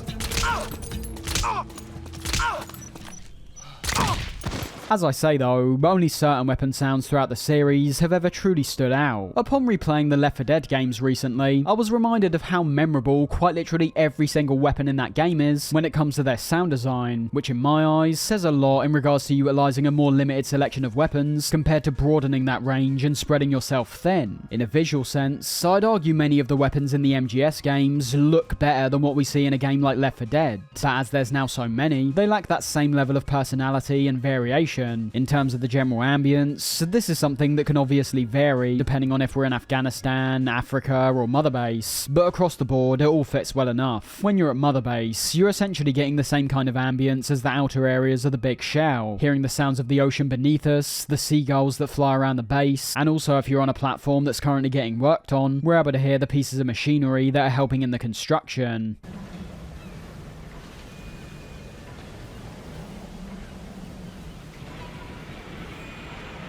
As I say though, only certain weapon sounds throughout the series have ever truly stood out. Upon replaying the Left 4 Dead games recently, I was reminded of how memorable quite literally every single weapon in that game is when it comes to their sound design, which in my eyes says a lot in regards to utilising a more limited selection of weapons compared to broadening that range and spreading yourself thin. In a visual sense, I'd argue many of the weapons in the MGS games look better than what we see in a game like Left 4 Dead, but as there's now so many, they lack that same level of personality and variation. In terms of the general ambience, this is something that can obviously vary depending on if we're in Afghanistan, Africa, or Mother Base, but across the board it all fits well enough. When you're at Mother Base, you're essentially getting the same kind of ambience as the outer areas of the big shell, hearing the sounds of the ocean beneath us, the seagulls that fly around the base, and also if you're on a platform that's currently getting worked on, we're able to hear the pieces of machinery that are helping in the construction.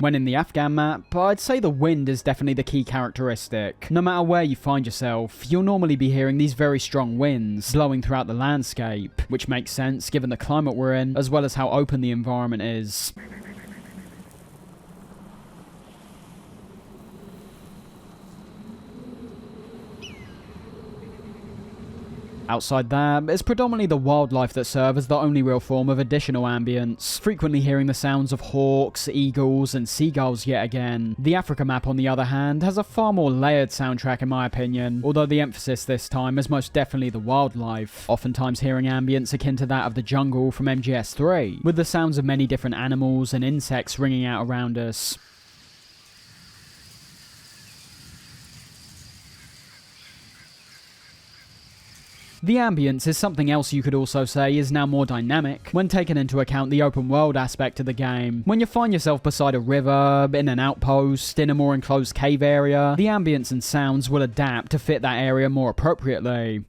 When in the Afghan map, I'd say the wind is definitely the key characteristic. No matter where you find yourself, you'll normally be hearing these very strong winds blowing throughout the landscape, which makes sense given the climate we're in, as well as how open the environment is. Outside that, it's predominantly the wildlife that serve as the only real form of additional ambience, frequently hearing the sounds of hawks, eagles, and seagulls yet again. The Africa map, on the other hand, has a far more layered soundtrack in my opinion, although the emphasis this time is most definitely the wildlife, oftentimes hearing ambience akin to that of the jungle from MGS3, with the sounds of many different animals and insects ringing out around us. The ambience is something else you could also say is now more dynamic, when taking into account the open world aspect of the game. When you find yourself beside a river, in an outpost, in a more enclosed cave area, the ambience and sounds will adapt to fit that area more appropriately.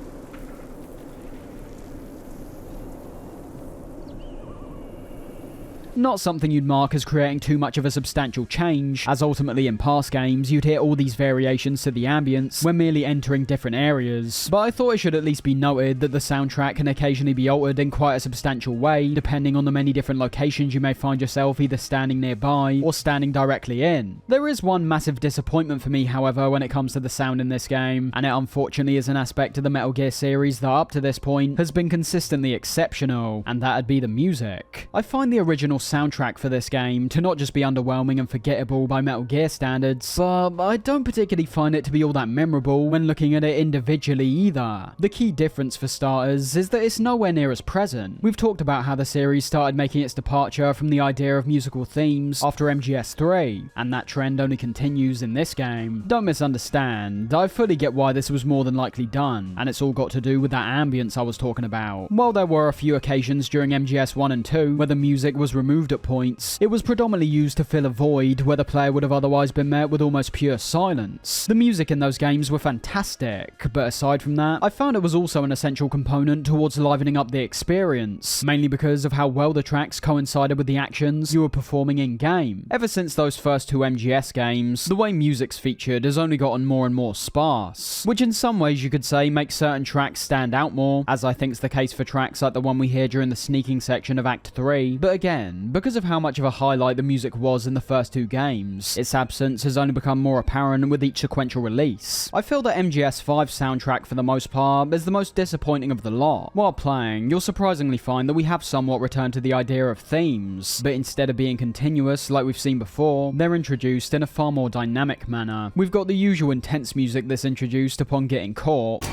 Not something you'd mark as creating too much of a substantial change, as ultimately in past games you'd hear all these variations to the ambience when merely entering different areas, but I thought it should at least be noted that the soundtrack can occasionally be altered in quite a substantial way, depending on the many different locations you may find yourself either standing nearby or standing directly in. There is one massive disappointment for me, however, when it comes to the sound in this game, and it unfortunately is an aspect of the Metal Gear series that up to this point has been consistently exceptional, and that'd be the music. I find the original soundtrack for this game to not just be underwhelming and forgettable by Metal Gear standards, but I don't particularly find it to be all that memorable when looking at it individually either. The key difference for starters is that it's nowhere near as present. We've talked about how the series started making its departure from the idea of musical themes after MGS3, and that trend only continues in this game. Don't misunderstand, I fully get why this was more than likely done, and it's all got to do with that ambience I was talking about. While there were a few occasions during MGS 1 and 2 where the music was removed at points, it was predominantly used to fill a void where the player would have otherwise been met with almost pure silence. The music in those games were fantastic, but aside from that, I found it was also an essential component towards livening up the experience, mainly because of how well the tracks coincided with the actions you were performing in-game. Ever since those first two MGS games, the way music's featured has only gotten more and more sparse, which in some ways you could say makes certain tracks stand out more, as I think's the case for tracks like the one we hear during the sneaking section of Act 3, but again, because of how much of a highlight the music was in the first two games, its absence has only become more apparent with each sequential release. I feel that MGS5's soundtrack for the most part is the most disappointing of the lot. While playing, you'll surprisingly find that we have somewhat returned to the idea of themes, but instead of being continuous like we've seen before, they're introduced in a far more dynamic manner. We've got the usual intense music that's introduced upon getting caught.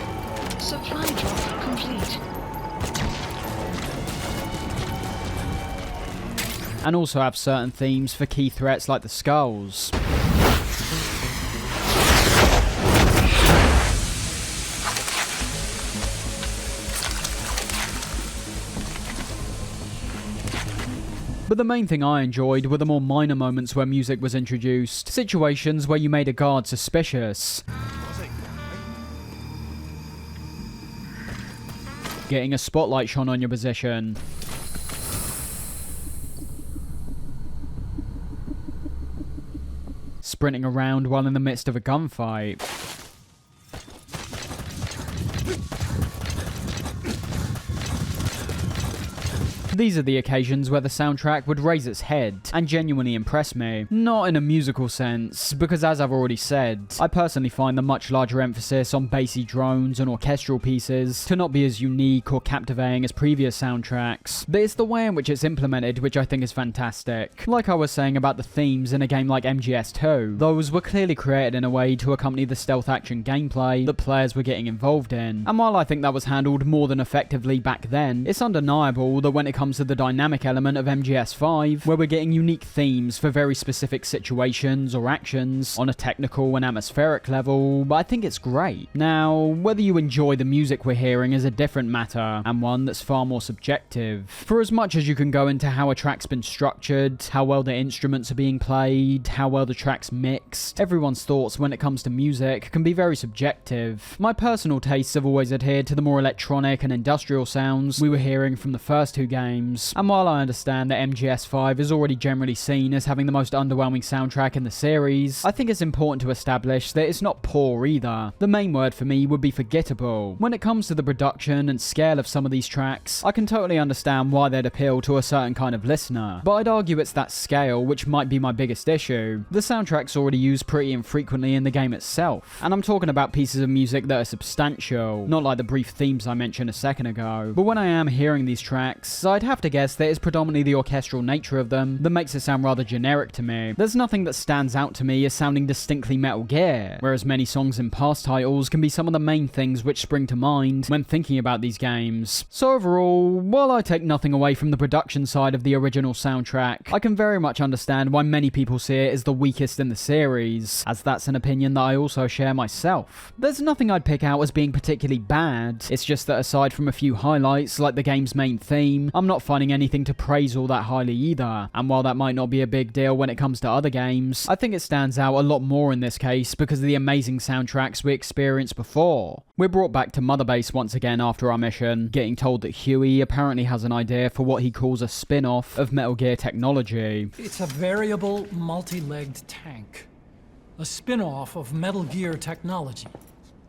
Supply drop complete. And also have certain themes for key threats like the skulls. But the main thing I enjoyed were the more minor moments where music was introduced, situations where you made a guard suspicious, getting a spotlight shone on your position, sprinting around while in the midst of a gunfight, These are the occasions where the soundtrack would raise its head and genuinely impress me. Not in a musical sense, because as I've already said, I personally find the much larger emphasis on bassy drones and orchestral pieces to not be as unique or captivating as previous soundtracks, but it's the way in which it's implemented which I think is fantastic. Like I was saying about the themes in a game like MGS2, those were clearly created in a way to accompany the stealth action gameplay that players were getting involved in, and while I think that was handled more than effectively back then, it's undeniable that when it comes to the dynamic element of MGS5, where we're getting unique themes for very specific situations or actions on a technical and atmospheric level, I think it's great. Now, whether you enjoy the music we're hearing is a different matter, and one that's far more subjective. For as much as you can go into how a track's been structured, how well the instruments are being played, how well the track's mixed, everyone's thoughts when it comes to music can be very subjective. My personal tastes have always adhered to the more electronic and industrial sounds we were hearing from the first two games, and while I understand that MGS5 is already generally seen as having the most underwhelming soundtrack in the series, I think it's important to establish that it's not poor either. The main word for me would be forgettable. When it comes to the production and scale of some of these tracks, I can totally understand why they'd appeal to a certain kind of listener, but I'd argue it's that scale which might be my biggest issue. The soundtrack's already used pretty infrequently in the game itself, and I'm talking about pieces of music that are substantial, not like the brief themes I mentioned a second ago. But when I am hearing these tracks, I'd have to guess that it's predominantly the orchestral nature of them that makes it sound rather generic to me. There's nothing that stands out to me as sounding distinctly Metal Gear, whereas many songs in past titles can be some of the main things which spring to mind when thinking about these games. So overall, while I take nothing away from the production side of the original soundtrack, I can very much understand why many people see it as the weakest in the series, as that's an opinion that I also share myself. There's nothing I'd pick out as being particularly bad, it's just that aside from a few highlights like the game's main theme, I'm not finding anything to praise all that highly either, and while that might not be a big deal when it comes to other games, I think it stands out a lot more in this case because of the amazing soundtracks we experienced before. We're brought back to Mother Base once again after our mission, getting told that Huey apparently has an idea for what he calls a spin-off of Metal Gear technology. It's a variable, multi-legged tank. A spin-off of Metal Gear technology.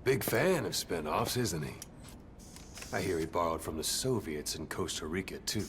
Big fan of spin-offs, isn't he? I hear he borrowed from the Soviets in Costa Rica, too.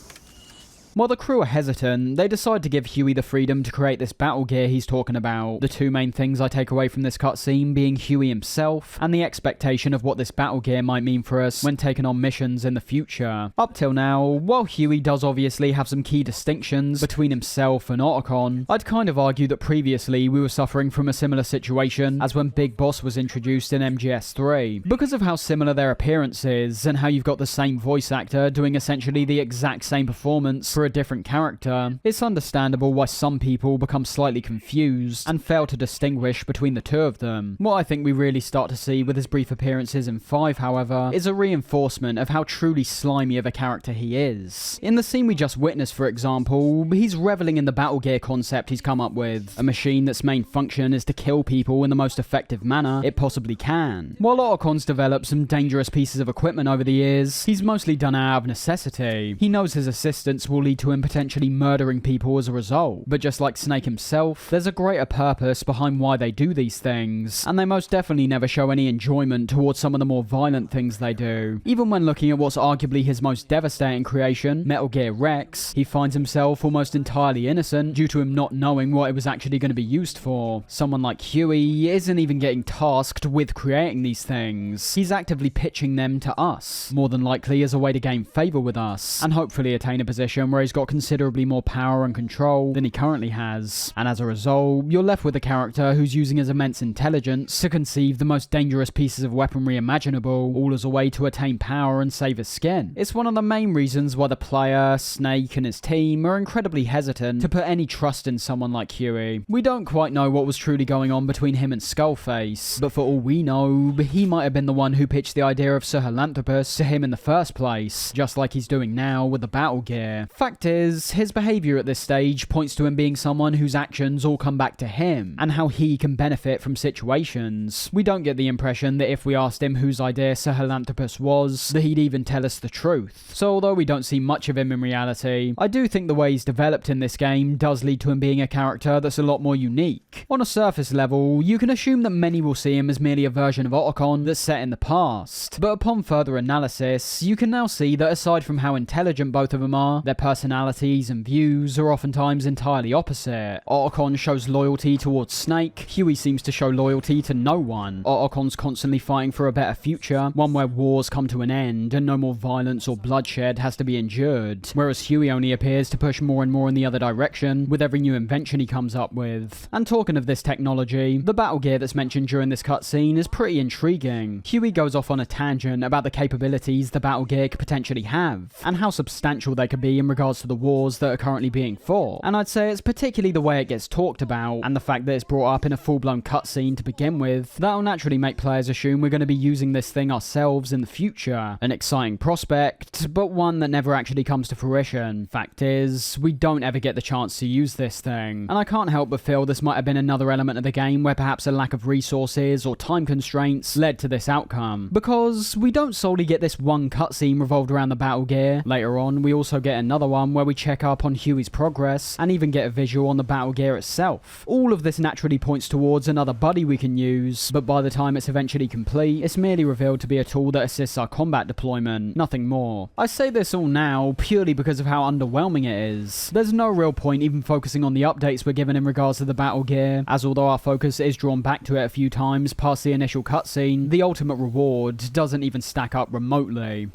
While the crew are hesitant, they decide to give Huey the freedom to create this battle gear he's talking about. The two main things I take away from this cutscene being Huey himself, and the expectation of what this battle gear might mean for us when taking on missions in the future. Up till now, while Huey does obviously have some key distinctions between himself and Otacon, I'd kind of argue that previously we were suffering from a similar situation as when Big Boss was introduced in MGS3. Because of how similar their appearance is, and how you've got the same voice actor doing essentially the exact same performance for a different character, it's understandable why some people become slightly confused and fail to distinguish between the two of them. What I think we really start to see with his brief appearances in 5, however, is a reinforcement of how truly slimy of a character he is. In the scene we just witnessed, for example, he's reveling in the battle gear concept he's come up with, a machine that's main function is to kill people in the most effective manner it possibly can. While Otacon's developed some dangerous pieces of equipment over the years, he's mostly done out of necessity. He knows his assistance will lead to him potentially murdering people as a result, but just like Snake himself, there's a greater purpose behind why they do these things, and they most definitely never show any enjoyment towards some of the more violent things they do. Even when looking at what's arguably his most devastating creation, Metal Gear Rex, he finds himself almost entirely innocent due to him not knowing what it was actually going to be used for. Someone like Huey isn't even getting tasked with creating these things. He's actively pitching them to us, more than likely as a way to gain favour with us, and hopefully attain a position where he's got considerably more power and control than he currently has. And as a result, you're left with a character who's using his immense intelligence to conceive the most dangerous pieces of weaponry imaginable, all as a way to attain power and save his skin. It's one of the main reasons why the player, Snake, and his team are incredibly hesitant to put any trust in someone like Huey. We don't quite know what was truly going on between him and Skullface, but for all we know, he might have been the one who pitched the idea of Sahelanthropus to him in the first place, just like he's doing now with the battle gear. Fact fact is, his behaviour at this stage points to him being someone whose actions all come back to him, and how he can benefit from situations. We don't get the impression that if we asked him whose idea Sahelanthropus was, that he'd even tell us the truth. So although we don't see much of him in reality, I do think the way he's developed in this game does lead to him being a character that's a lot more unique. On a surface level, you can assume that many will see him as merely a version of Otacon that's set in the past, but upon further analysis, you can now see that aside from how intelligent both of them are, their personalities and views are oftentimes entirely opposite. Otacon shows loyalty towards Snake, Huey seems to show loyalty to no one. Otacon's constantly fighting for a better future, one where wars come to an end and no more violence or bloodshed has to be endured, whereas Huey only appears to push more and more in the other direction with every new invention he comes up with. And talking of this technology, the battle gear that's mentioned during this cutscene is pretty intriguing. Huey goes off on a tangent about the capabilities the battle gear could potentially have, and how substantial they could be in regards to the wars that are currently being fought. And I'd say it's particularly the way it gets talked about, and the fact that it's brought up in a full-blown cutscene to begin with, that'll naturally make players assume we're going to be using this thing ourselves in the future. An exciting prospect, but one that never actually comes to fruition. Fact is, we don't ever get the chance to use this thing, and I can't help but feel this might have been another element of the game where perhaps a lack of resources or time constraints led to this outcome. Because we don't solely get this one cutscene revolved around the battle gear. Later on, we also get another one where we check up on Huey's progress, and even get a visual on the battle gear itself. All of this naturally points towards another buddy we can use, but by the time it's eventually complete, it's merely revealed to be a tool that assists our combat deployment, nothing more. I say this all now purely because of how underwhelming it is. There's no real point even focusing on the updates we're given in regards to the battle gear, as although our focus is drawn back to it a few times past the initial cutscene, the ultimate reward doesn't even stack up remotely.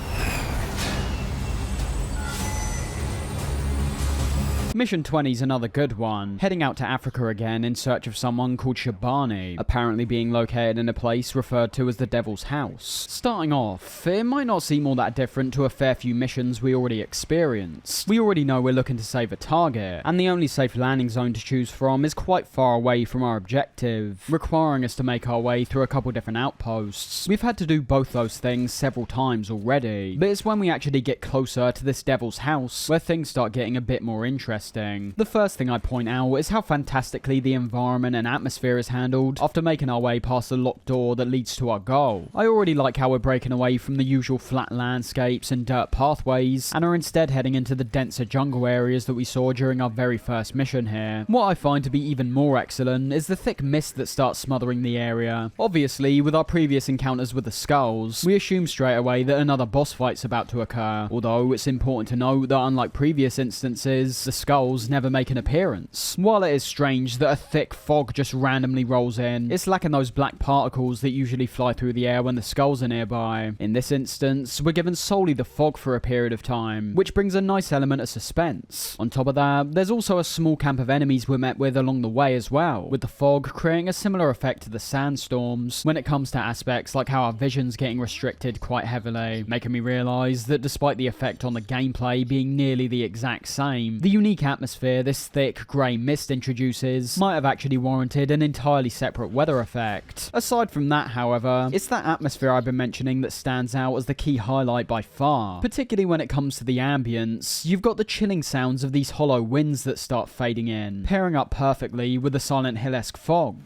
Mission 20 is another good one, heading out to Africa again in search of someone called Shabani, apparently being located in a place referred to as the Devil's House. Starting off, it might not seem all that different to a fair few missions we already experienced. We already know we're looking to save a target, and the only safe landing zone to choose from is quite far away from our objective, requiring us to make our way through a couple different outposts. We've had to do both those things several times already, but it's when we actually get closer to this Devil's House where things start getting a bit more interesting. The first thing I'd point out is how fantastically the environment and atmosphere is handled after making our way past the locked door that leads to our goal. I already like how we're breaking away from the usual flat landscapes and dirt pathways and are instead heading into the denser jungle areas that we saw during our very first mission here. What I find to be even more excellent is the thick mist that starts smothering the area. Obviously, with our previous encounters with the skulls, we assume straight away that another boss fight's about to occur, although it's important to note that unlike previous instances, the skulls never make an appearance. While it is strange that a thick fog just randomly rolls in, it's lacking those black particles that usually fly through the air when the skulls are nearby. In this instance, we're given solely the fog for a period of time, which brings a nice element of suspense. On top of that, there's also a small camp of enemies we're met with along the way as well, with the fog creating a similar effect to the sandstorms when it comes to aspects like how our vision's getting restricted quite heavily, making me realise that despite the effect on the gameplay being nearly the exact same, the unique atmosphere this thick grey mist introduces might have actually warranted an entirely separate weather effect. Aside from that, however, it's that atmosphere I've been mentioning that stands out as the key highlight by far. Particularly when it comes to the ambience, you've got the chilling sounds of these hollow winds that start fading in, pairing up perfectly with the Silent Hill-esque fog.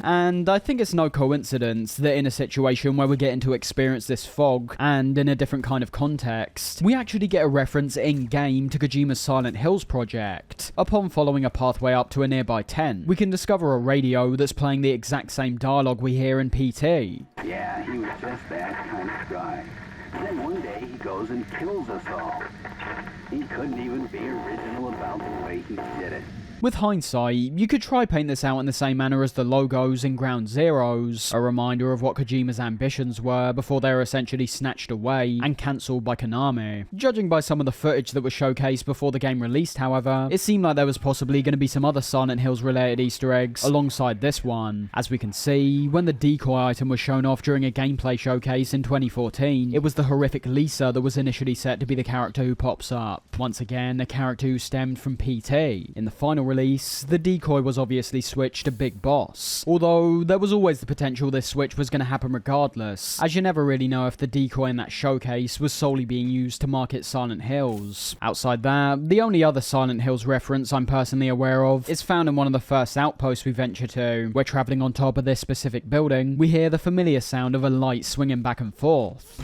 And I think it's no coincidence that in a situation where we're getting to experience this fog, and in a different kind of context, we actually get a reference in-game to Kojima's Silent Hills project. Upon following a pathway up to a nearby tent, we can discover a radio that's playing the exact same dialogue we hear in PT. Yeah, he was just that kind of guy. Then one day he goes and kills us all. He couldn't even be original about the way he did it. With hindsight, you could try paint this out in the same manner as the logos in Ground Zeroes, a reminder of what Kojima's ambitions were before they were essentially snatched away and cancelled by Konami. Judging by some of the footage that was showcased before the game released, however, it seemed like there was possibly going to be some other Silent Hills related Easter eggs alongside this one. As we can see, when the decoy item was shown off during a gameplay showcase in 2014, it was the horrific Lisa that was initially set to be the character who pops up. Once again, a character who stemmed from PT. In the final release, the decoy was obviously switched to Big Boss. Although, there was always the potential this switch was going to happen regardless, as you never really know if the decoy in that showcase was solely being used to market Silent Hills. Outside that, the only other Silent Hills reference I'm personally aware of is found in one of the first outposts we venture to, where travelling on top of this specific building, we hear the familiar sound of a light swinging back and forth.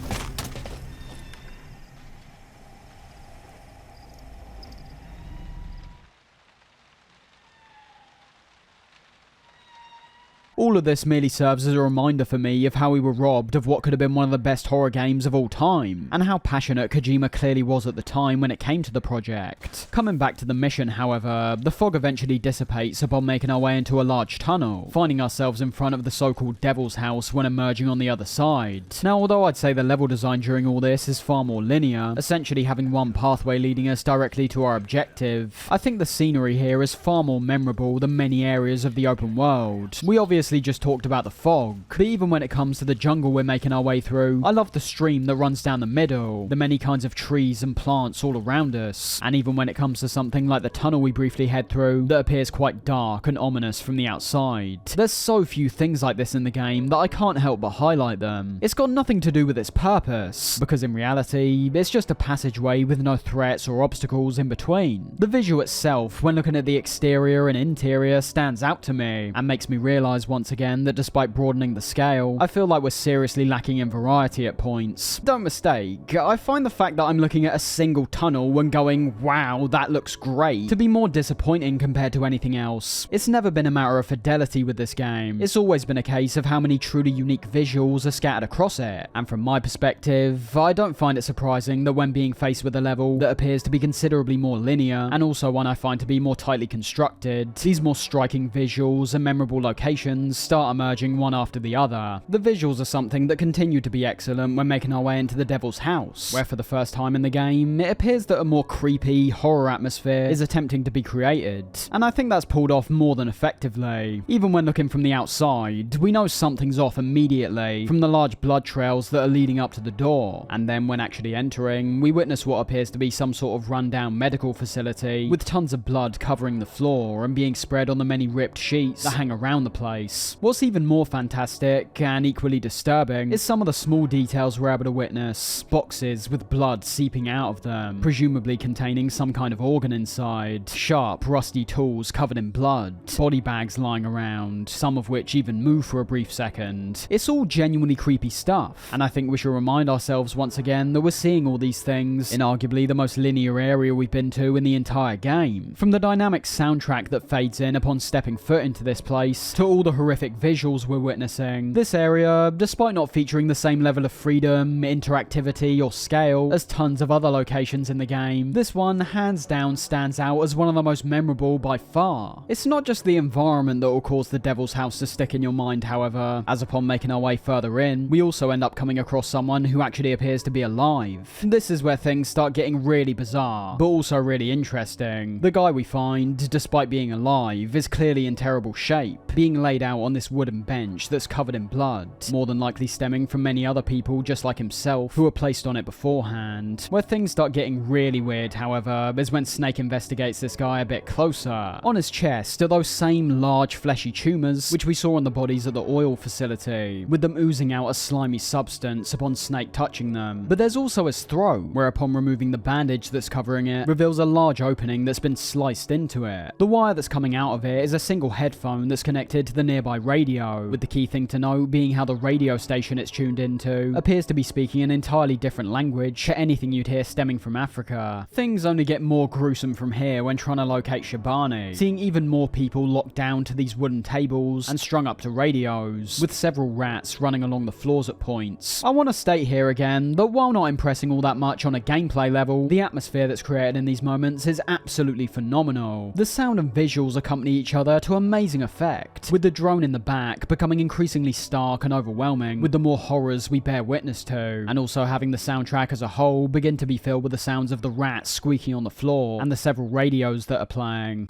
All of this merely serves as a reminder for me of how we were robbed of what could have been one of the best horror games of all time, and how passionate Kojima clearly was at the time when it came to the project. Coming back to the mission, however, the fog eventually dissipates upon making our way into a large tunnel, finding ourselves in front of the so-called Devil's House when emerging on the other side. Now, although I'd say the level design during all this is far more linear, essentially having one pathway leading us directly to our objective, I think the scenery here is far more memorable than many areas of the open world. We obviously just talked about the fog, but even when it comes to the jungle we're making our way through, I love the stream that runs down the middle, the many kinds of trees and plants all around us, and even when it comes to something like the tunnel we briefly head through that appears quite dark and ominous from the outside. There's so few things like this in the game that I can't help but highlight them. It's got nothing to do with its purpose, because in reality, it's just a passageway with no threats or obstacles in between. The visual itself, when looking at the exterior and interior, stands out to me, and makes me realise once again that despite broadening the scale, I feel like we're seriously lacking in variety at points. Don't mistake, I find the fact that I'm looking at a single tunnel and going, wow, that looks great, to be more disappointing compared to anything else. It's never been a matter of fidelity with this game. It's always been a case of how many truly unique visuals are scattered across it, and from my perspective, I don't find it surprising that when being faced with a level that appears to be considerably more linear, and also one I find to be more tightly constructed, these more striking visuals and memorable locations start emerging one after the other. The visuals are something that continue to be excellent when making our way into the Devil's House, where for the first time in the game, it appears that a more creepy, horror atmosphere is attempting to be created, and I think that's pulled off more than effectively. Even when looking from the outside, we know something's off immediately, from the large blood trails that are leading up to the door, and then when actually entering, we witness what appears to be some sort of rundown medical facility, with tons of blood covering the floor and being spread on the many ripped sheets that hang around the place. What's even more fantastic, and equally disturbing, is some of the small details we're able to witness. Boxes with blood seeping out of them, presumably containing some kind of organ inside. Sharp, rusty tools covered in blood. Body bags lying around, some of which even move for a brief second. It's all genuinely creepy stuff, and I think we should remind ourselves once again that we're seeing all these things in arguably the most linear area we've been to in the entire game. From the dynamic soundtrack that fades in upon stepping foot into this place, to all the horrific visuals we're witnessing, this area, despite not featuring the same level of freedom, interactivity, or scale as tons of other locations in the game, this one hands down stands out as one of the most memorable by far. It's not just the environment that will cause the Devil's House to stick in your mind, however, as upon making our way further in, we also end up coming across someone who actually appears to be alive. This is where things start getting really bizarre, but also really interesting. The guy we find, despite being alive, is clearly in terrible shape, being laid out on this wooden bench that's covered in blood, more than likely stemming from many other people just like himself who were placed on it beforehand. Where things start getting really weird, however, is when Snake investigates this guy a bit closer. On his chest are those same large fleshy tumours which we saw on the bodies at the oil facility, with them oozing out a slimy substance upon Snake touching them. But there's also his throat, where upon removing the bandage that's covering it, reveals a large opening that's been sliced into it. The wire that's coming out of it is a single headphone that's connected to the nearby radio, with the key thing to note being how the radio station it's tuned into appears to be speaking an entirely different language to anything you'd hear stemming from Africa. Things only get more gruesome from here when trying to locate Shabani, seeing even more people locked down to these wooden tables and strung up to radios, with several rats running along the floors at points. I want to state here again that while not impressing all that much on a gameplay level, the atmosphere that's created in these moments is absolutely phenomenal. The sound and visuals accompany each other to amazing effect, with the drone in the back becoming increasingly stark and overwhelming with the more horrors we bear witness to, and also having the soundtrack as a whole begin to be filled with the sounds of the rats squeaking on the floor and the several radios that are playing.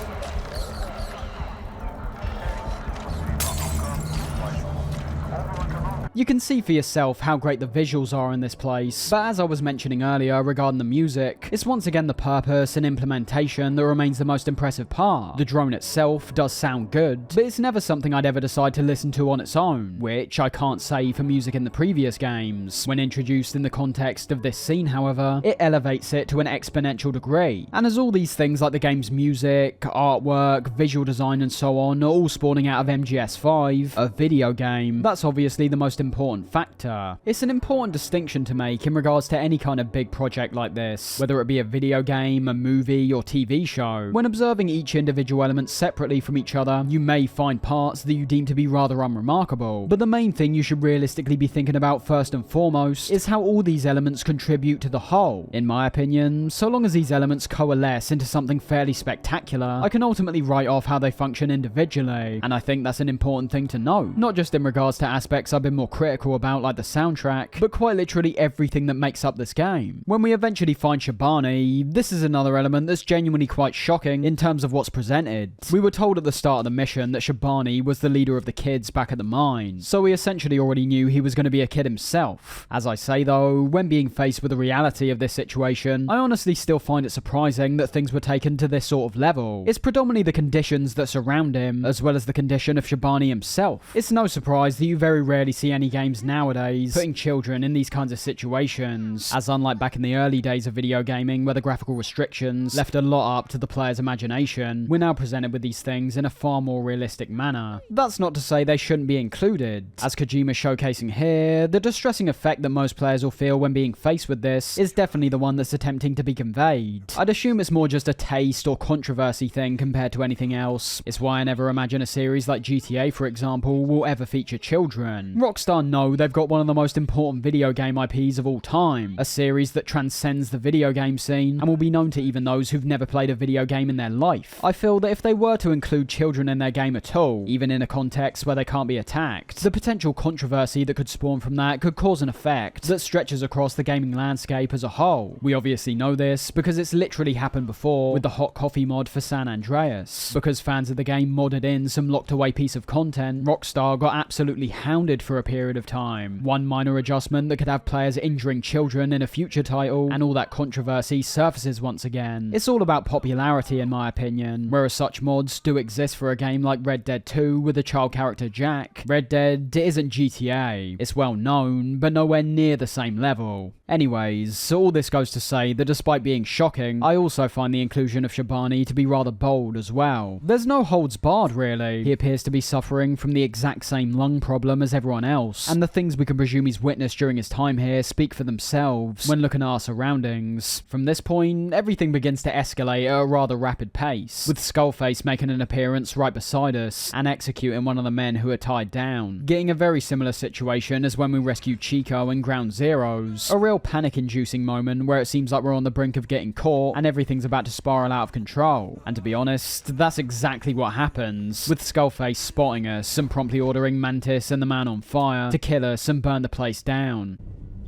You can see for yourself how great the visuals are in this place, but as I was mentioning earlier regarding the music, it's once again the purpose and implementation that remains the most impressive part. The drone itself does sound good, but it's never something I'd ever decide to listen to on its own, which I can't say for music in the previous games. When introduced in the context of this scene, however, it elevates it to an exponential degree, and as all these things like the game's music, artwork, visual design and so on are all spawning out of MGS5, a video game, that's obviously the most important factor. It's an important distinction to make in regards to any kind of big project like this, whether it be a video game, a movie or TV show. When observing each individual element separately from each other, you may find parts that you deem to be rather unremarkable, but the main thing you should realistically be thinking about first and foremost is how all these elements contribute to the whole. In my opinion, so long as these elements coalesce into something fairly spectacular, I can ultimately write off how they function individually, and I think that's an important thing to know, not just in regards to aspects I've been more critical about like the soundtrack, but quite literally everything that makes up this game. When we eventually find Shabani, this is another element that's genuinely quite shocking in terms of what's presented. We were told at the start of the mission that Shabani was the leader of the kids back at the mine, so we essentially already knew he was going to be a kid himself. As I say though, when being faced with the reality of this situation, I honestly still find it surprising that things were taken to this sort of level. It's predominantly the conditions that surround him, as well as the condition of Shabani himself. It's no surprise that you very rarely see any games nowadays putting children in these kinds of situations, as unlike back in the early days of video gaming where the graphical restrictions left a lot up to the player's imagination, we're now presented with these things in a far more realistic manner. That's not to say they shouldn't be included. As Kojima's showcasing here, the distressing effect that most players will feel when being faced with this is definitely the one that's attempting to be conveyed. I'd assume it's more just a taste or controversy thing compared to anything else. It's why I never imagine a series like GTA, for example, will ever feature children. Rockstar know they've got one of the most important video game IPs of all time, a series that transcends the video game scene and will be known to even those who've never played a video game in their life. I feel that if they were to include children in their game at all, even in a context where they can't be attacked, the potential controversy that could spawn from that could cause an effect that stretches across the gaming landscape as a whole. We obviously know this because it's literally happened before with the hot coffee mod for San Andreas. Because fans of the game modded in some locked away piece of content, Rockstar got absolutely hounded for a period of time. One minor adjustment that could have players injuring children in a future title, and all that controversy surfaces once again. It's all about popularity in my opinion. Whereas such mods do exist for a game like Red Dead 2 with the child character Jack, Red Dead isn't GTA. It's well known, but nowhere near the same level. Anyways, so all this goes to say that despite being shocking, I also find the inclusion of Shabani to be rather bold as well. There's no holds barred really. He appears to be suffering from the exact same lung problem as everyone else, and the things we can presume he's witnessed during his time here speak for themselves when looking at our surroundings. From this point, everything begins to escalate at a rather rapid pace, with Skullface making an appearance right beside us and executing one of the men who are tied down, getting a very similar situation as when we rescued Chico in Ground Zeroes. A real panic-inducing moment where it seems like we're on the brink of getting caught and everything's about to spiral out of control. And to be honest, that's exactly what happens, with Skullface spotting us and promptly ordering Mantis and the man on fire to kill us and burn the place down.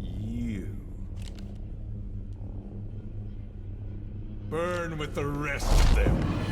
You burn with the rest of them.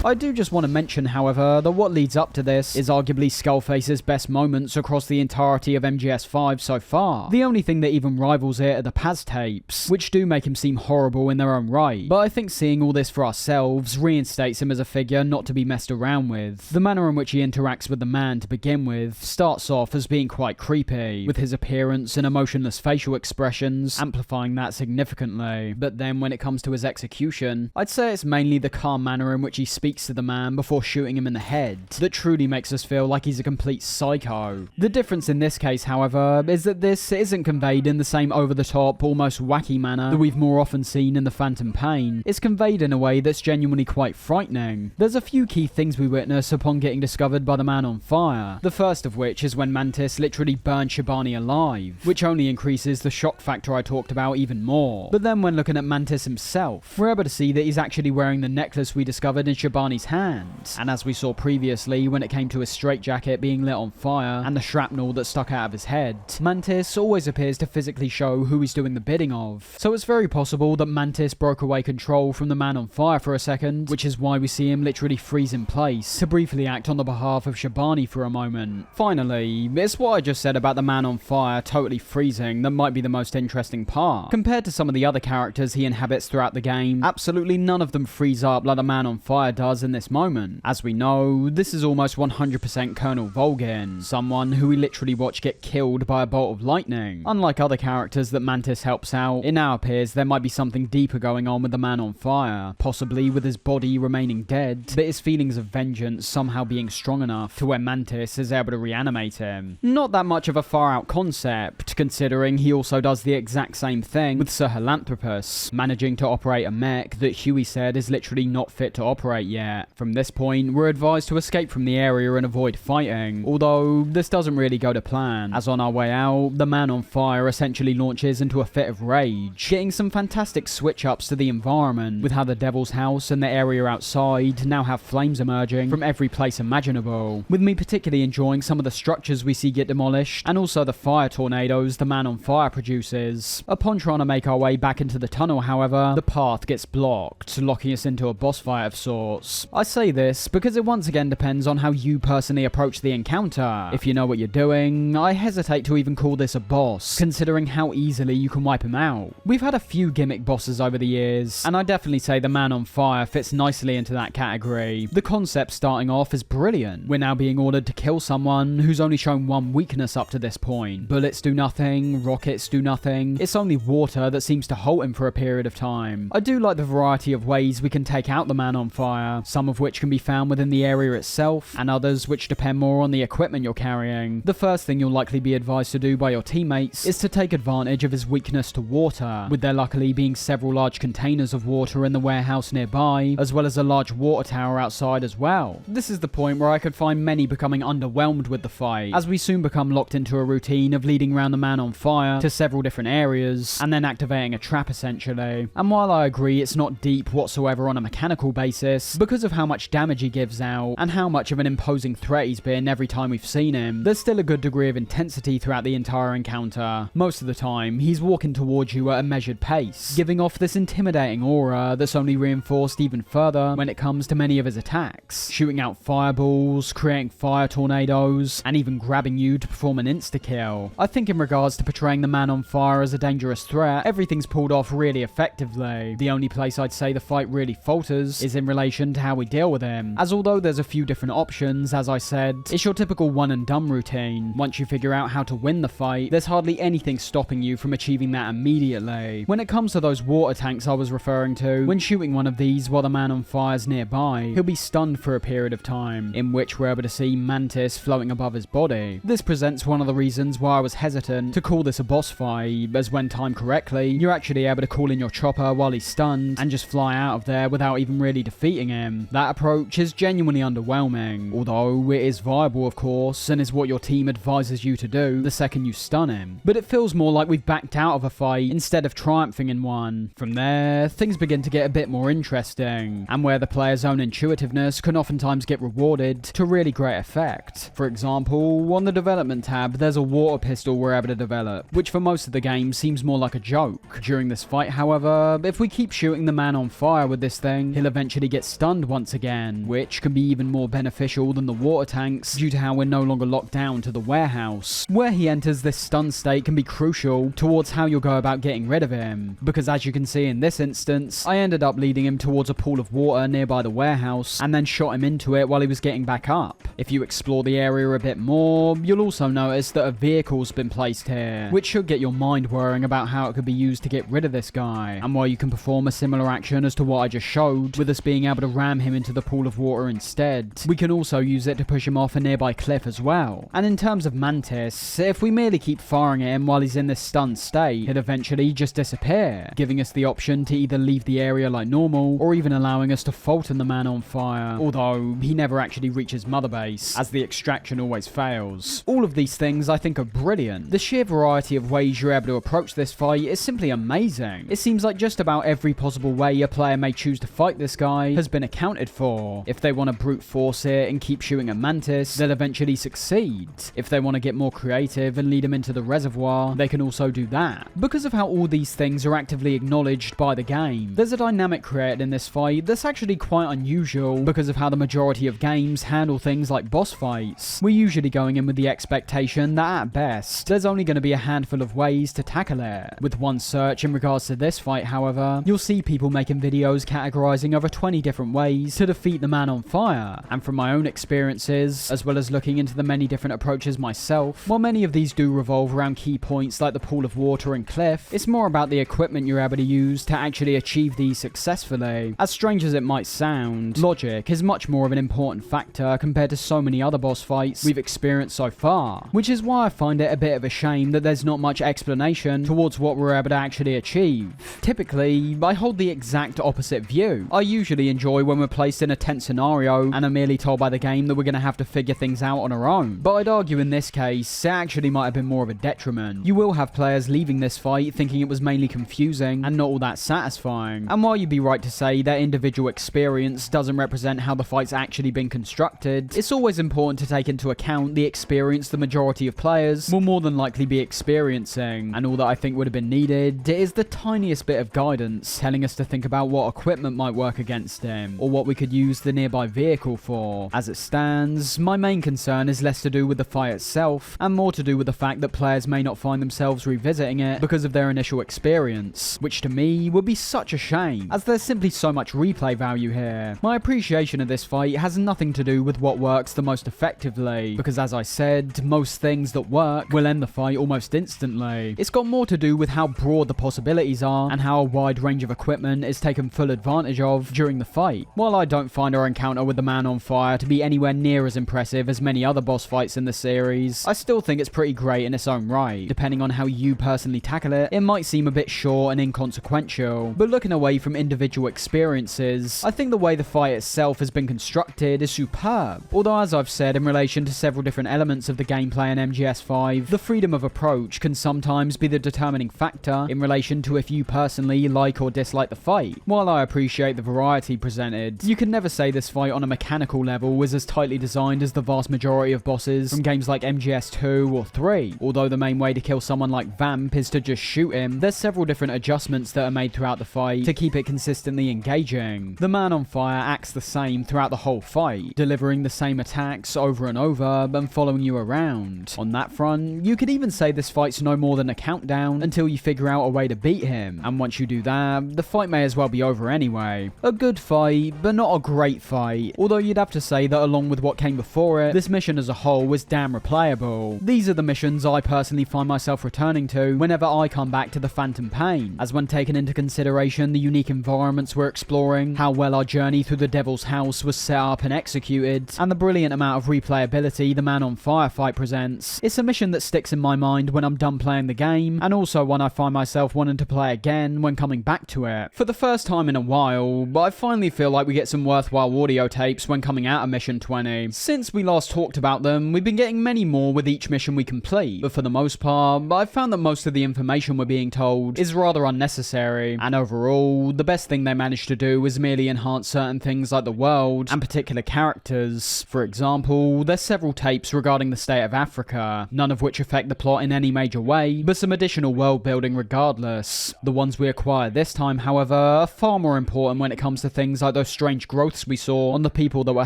I do just want to mention, however, that what leads up to this is arguably Skullface's best moments across the entirety of MGS5 so far. The only thing that even rivals it are the Paz tapes, which do make him seem horrible in their own right, but I think seeing all this for ourselves reinstates him as a figure not to be messed around with. The manner in which he interacts with the man to begin with starts off as being quite creepy, with his appearance and emotionless facial expressions amplifying that significantly, but then when it comes to his execution, I'd say it's mainly the calm manner in which he speaks to the man before shooting him in the head that truly makes us feel like he's a complete psycho. The difference in this case, however, is that this isn't conveyed in the same over-the-top, almost wacky manner that we've more often seen in The Phantom Pain. It's conveyed in a way that's genuinely quite frightening. There's a few key things we witness upon getting discovered by the man on fire, the first of which is when Mantis literally burns Shabani alive, which only increases the shock factor I talked about even more. But then when looking at Mantis himself, we're able to see that he's actually wearing the necklace we discovered in Shabani's Shabani's hand. And as we saw previously when it came to his straitjacket being lit on fire and the shrapnel that stuck out of his head, Mantis always appears to physically show who he's doing the bidding of. So it's very possible that Mantis broke away control from the man on fire for a second, which is why we see him literally freeze in place to briefly act on the behalf of Shabani for a moment. Finally, it's what I just said about the man on fire totally freezing that might be the most interesting part. Compared to some of the other characters he inhabits throughout the game, absolutely none of them freeze up like the man on fire does in this moment. As we know, this is almost 100% Colonel Volgin, someone who we literally watch get killed by a bolt of lightning. Unlike other characters that Mantis helps out, it now appears there might be something deeper going on with the man on fire, possibly with his body remaining dead, but his feelings of vengeance somehow being strong enough to where Mantis is able to reanimate him. Not that much of a far out concept, considering he also does the exact same thing with Sir Philanthropus, managing to operate a mech that Huey said is literally not fit to operate yet. From this point, we're advised to escape from the area and avoid fighting, although this doesn't really go to plan, as on our way out, the man on fire essentially launches into a fit of rage, getting some fantastic switch ups to the environment, with how the Devil's House and the area outside now have flames emerging from every place imaginable, with me particularly enjoying some of the structures we see get demolished, and also the fire tornadoes the man on fire produces. Upon trying to make our way back into the tunnel, however, the path gets blocked, locking us into a boss fight of sorts. I say this because it once again depends on how you personally approach the encounter. If you know what you're doing, I hesitate to even call this a boss, considering how easily you can wipe him out. We've had a few gimmick bosses over the years, and I definitely say the man on fire fits nicely into that category. The concept starting off is brilliant. We're now being ordered to kill someone who's only shown one weakness up to this point. Bullets do nothing, rockets do nothing, it's only water that seems to halt him for a period of time. I do like the variety of ways we can take out the man on fire, some of which can be found within the area itself, and others which depend more on the equipment you're carrying. The first thing you'll likely be advised to do by your teammates is to take advantage of his weakness to water, with there luckily being several large containers of water in the warehouse nearby, as well as a large water tower outside as well. This is the point where I could find many becoming underwhelmed with the fight, as we soon become locked into a routine of leading around the man on fire to several different areas, and then activating a trap essentially. And while I agree it's not deep whatsoever on a mechanical basis, because of how much damage he gives out, and how much of an imposing threat he's been every time we've seen him, there's still a good degree of intensity throughout the entire encounter. Most of the time, he's walking towards you at a measured pace, giving off this intimidating aura that's only reinforced even further when it comes to many of his attacks, shooting out fireballs, creating fire tornadoes, and even grabbing you to perform an insta-kill. I think in regards to portraying the man on fire as a dangerous threat, everything's pulled off really effectively. The only place I'd say the fight really falters is in relation to how we deal with him, as although there's a few different options, as I said, it's your typical one and done routine. Once you figure out how to win the fight, there's hardly anything stopping you from achieving that immediately. When it comes to those water tanks I was referring to, when shooting one of these while the man on fire's nearby, he'll be stunned for a period of time, in which we're able to see Mantis floating above his body. This presents one of the reasons why I was hesitant to call this a boss fight, as when timed correctly, you're actually able to call in your chopper while he's stunned and just fly out of there without even really defeating him. That approach is genuinely underwhelming, although it is viable of course, and is what your team advises you to do the second you stun him. But it feels more like we've backed out of a fight instead of triumphing in one. From there, things begin to get a bit more interesting, and where the player's own intuitiveness can oftentimes get rewarded to really great effect. For example, on the development tab, there's a water pistol we're able to develop, which for most of the game seems more like a joke. During this fight, however, if we keep shooting the man on fire with this thing, he'll eventually get stunned once again, which can be even more beneficial than the water tanks due to how we're no longer locked down to the warehouse. Where he enters this stun state can be crucial towards how you'll go about getting rid of him, because as you can see in this instance, I ended up leading him towards a pool of water nearby the warehouse and then shot him into it while he was getting back up. If you explore the area a bit more, you'll also notice that a vehicle's been placed here, which should get your mind worrying about how it could be used to get rid of this guy. And while you can perform a similar action as to what I just showed, with us being able to ram him into the pool of water instead, we can also use it to push him off a nearby cliff as well. And in terms of Mantis, if we merely keep firing at him while he's in this stunned state, he'll eventually just disappear, giving us the option to either leave the area like normal, or even allowing us to Fulton the man on fire, although he never actually reaches Mother Base, as the extraction always fails. All of these things I think are brilliant. The sheer variety of ways you're able to approach this fight is simply amazing. It seems like just about every possible way a player may choose to fight this guy has been a accounted for. If they want to brute force it and keep shooting a mantis, they'll eventually succeed. If they want to get more creative and lead them into the reservoir, they can also do that. Because of how all these things are actively acknowledged by the game, there's a dynamic created in this fight that's actually quite unusual because of how the majority of games handle things like boss fights. We're usually going in with the expectation that at best, there's only going to be a handful of ways to tackle it. With one search in regards to this fight, however, you'll see people making videos categorizing over 20 different ways to defeat the man on fire. And from my own experiences, as well as looking into the many different approaches myself, while many of these do revolve around key points like the pool of water and cliff, it's more about the equipment you're able to use to actually achieve these successfully. As strange as it might sound, logic is much more of an important factor compared to so many other boss fights we've experienced so far, which is why I find it a bit of a shame that there's not much explanation towards what we're able to actually achieve. Typically, I hold the exact opposite view. I usually enjoy when we're placed in a tense scenario and are merely told by the game that we're going to have to figure things out on our own. But I'd argue in this case, it actually might have been more of a detriment. You will have players leaving this fight thinking it was mainly confusing and not all that satisfying. And while you'd be right to say their individual experience doesn't represent how the fight's actually been constructed, it's always important to take into account the experience the majority of players will more than likely be experiencing. And all that I think would have been needed is the tiniest bit of guidance telling us to think about what equipment might work against him, or what we could use the nearby vehicle for. As it stands, my main concern is less to do with the fight itself, and more to do with the fact that players may not find themselves revisiting it because of their initial experience, which to me would be such a shame, as there's simply so much replay value here. My appreciation of this fight has nothing to do with what works the most effectively, because as I said, most things that work will end the fight almost instantly. It's got more to do with how broad the possibilities are, and how a wide range of equipment is taken full advantage of during the fight. While I don't find our encounter with the man on fire to be anywhere near as impressive as many other boss fights in the series, I still think it's pretty great in its own right. Depending on how you personally tackle it, it might seem a bit short and inconsequential, but looking away from individual experiences, I think the way the fight itself has been constructed is superb. Although as I've said in relation to several different elements of the gameplay in MGS5, the freedom of approach can sometimes be the determining factor in relation to if you personally like or dislike the fight. While I appreciate the variety presented, you can never say this fight on a mechanical level was as tightly designed as the vast majority of bosses from games like MGS2 or 3. Although the main way to kill someone like Vamp is to just shoot him, there's several different adjustments that are made throughout the fight to keep it consistently engaging. The man on fire acts the same throughout the whole fight, delivering the same attacks over and over and following you around. On that front, you could even say this fight's no more than a countdown until you figure out a way to beat him, and once you do that, the fight may as well be over anyway. A good fight, but not a great fight, although you'd have to say that along with what came before it, this mission as a whole was damn replayable. These are the missions I personally find myself returning to whenever I come back to the Phantom Pain, as when taken into consideration the unique environments we're exploring, how well our journey through the Devil's House was set up and executed, and the brilliant amount of replayability the Man on Fire fight presents, it's a mission that sticks in my mind when I'm done playing the game, and also one I find myself wanting to play again when coming back to it. For the first time in a while, I finally feel like we get some worthwhile audio tapes when coming out of Mission 20. Since we last talked about them, we've been getting many more with each mission we complete, but for the most part, I've found that most of the information we're being told is rather unnecessary, and overall, the best thing they managed to do is merely enhance certain things like the world and particular characters. For example, there's several tapes regarding the state of Africa, none of which affect the plot in any major way, but some additional world building regardless. The ones we acquire this time, however, are far more important when it comes to things like those strange growths we saw on the people that were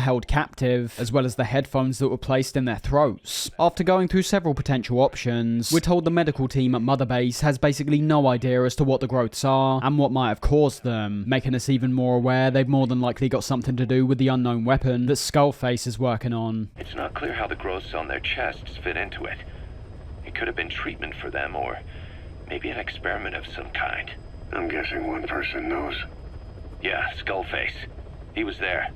held captive, as well as the headphones that were placed in their throats. After going through several potential options, we're told the medical team at Mother Base has basically no idea as to what the growths are and what might have caused them, making us even more aware they've more than likely got something to do with the unknown weapon that Skullface is working on. It's not clear how the growths on their chests fit into it. It could have been treatment for them, or maybe an experiment of some kind. I'm guessing one person knows. Yeah, Skullface. He was there.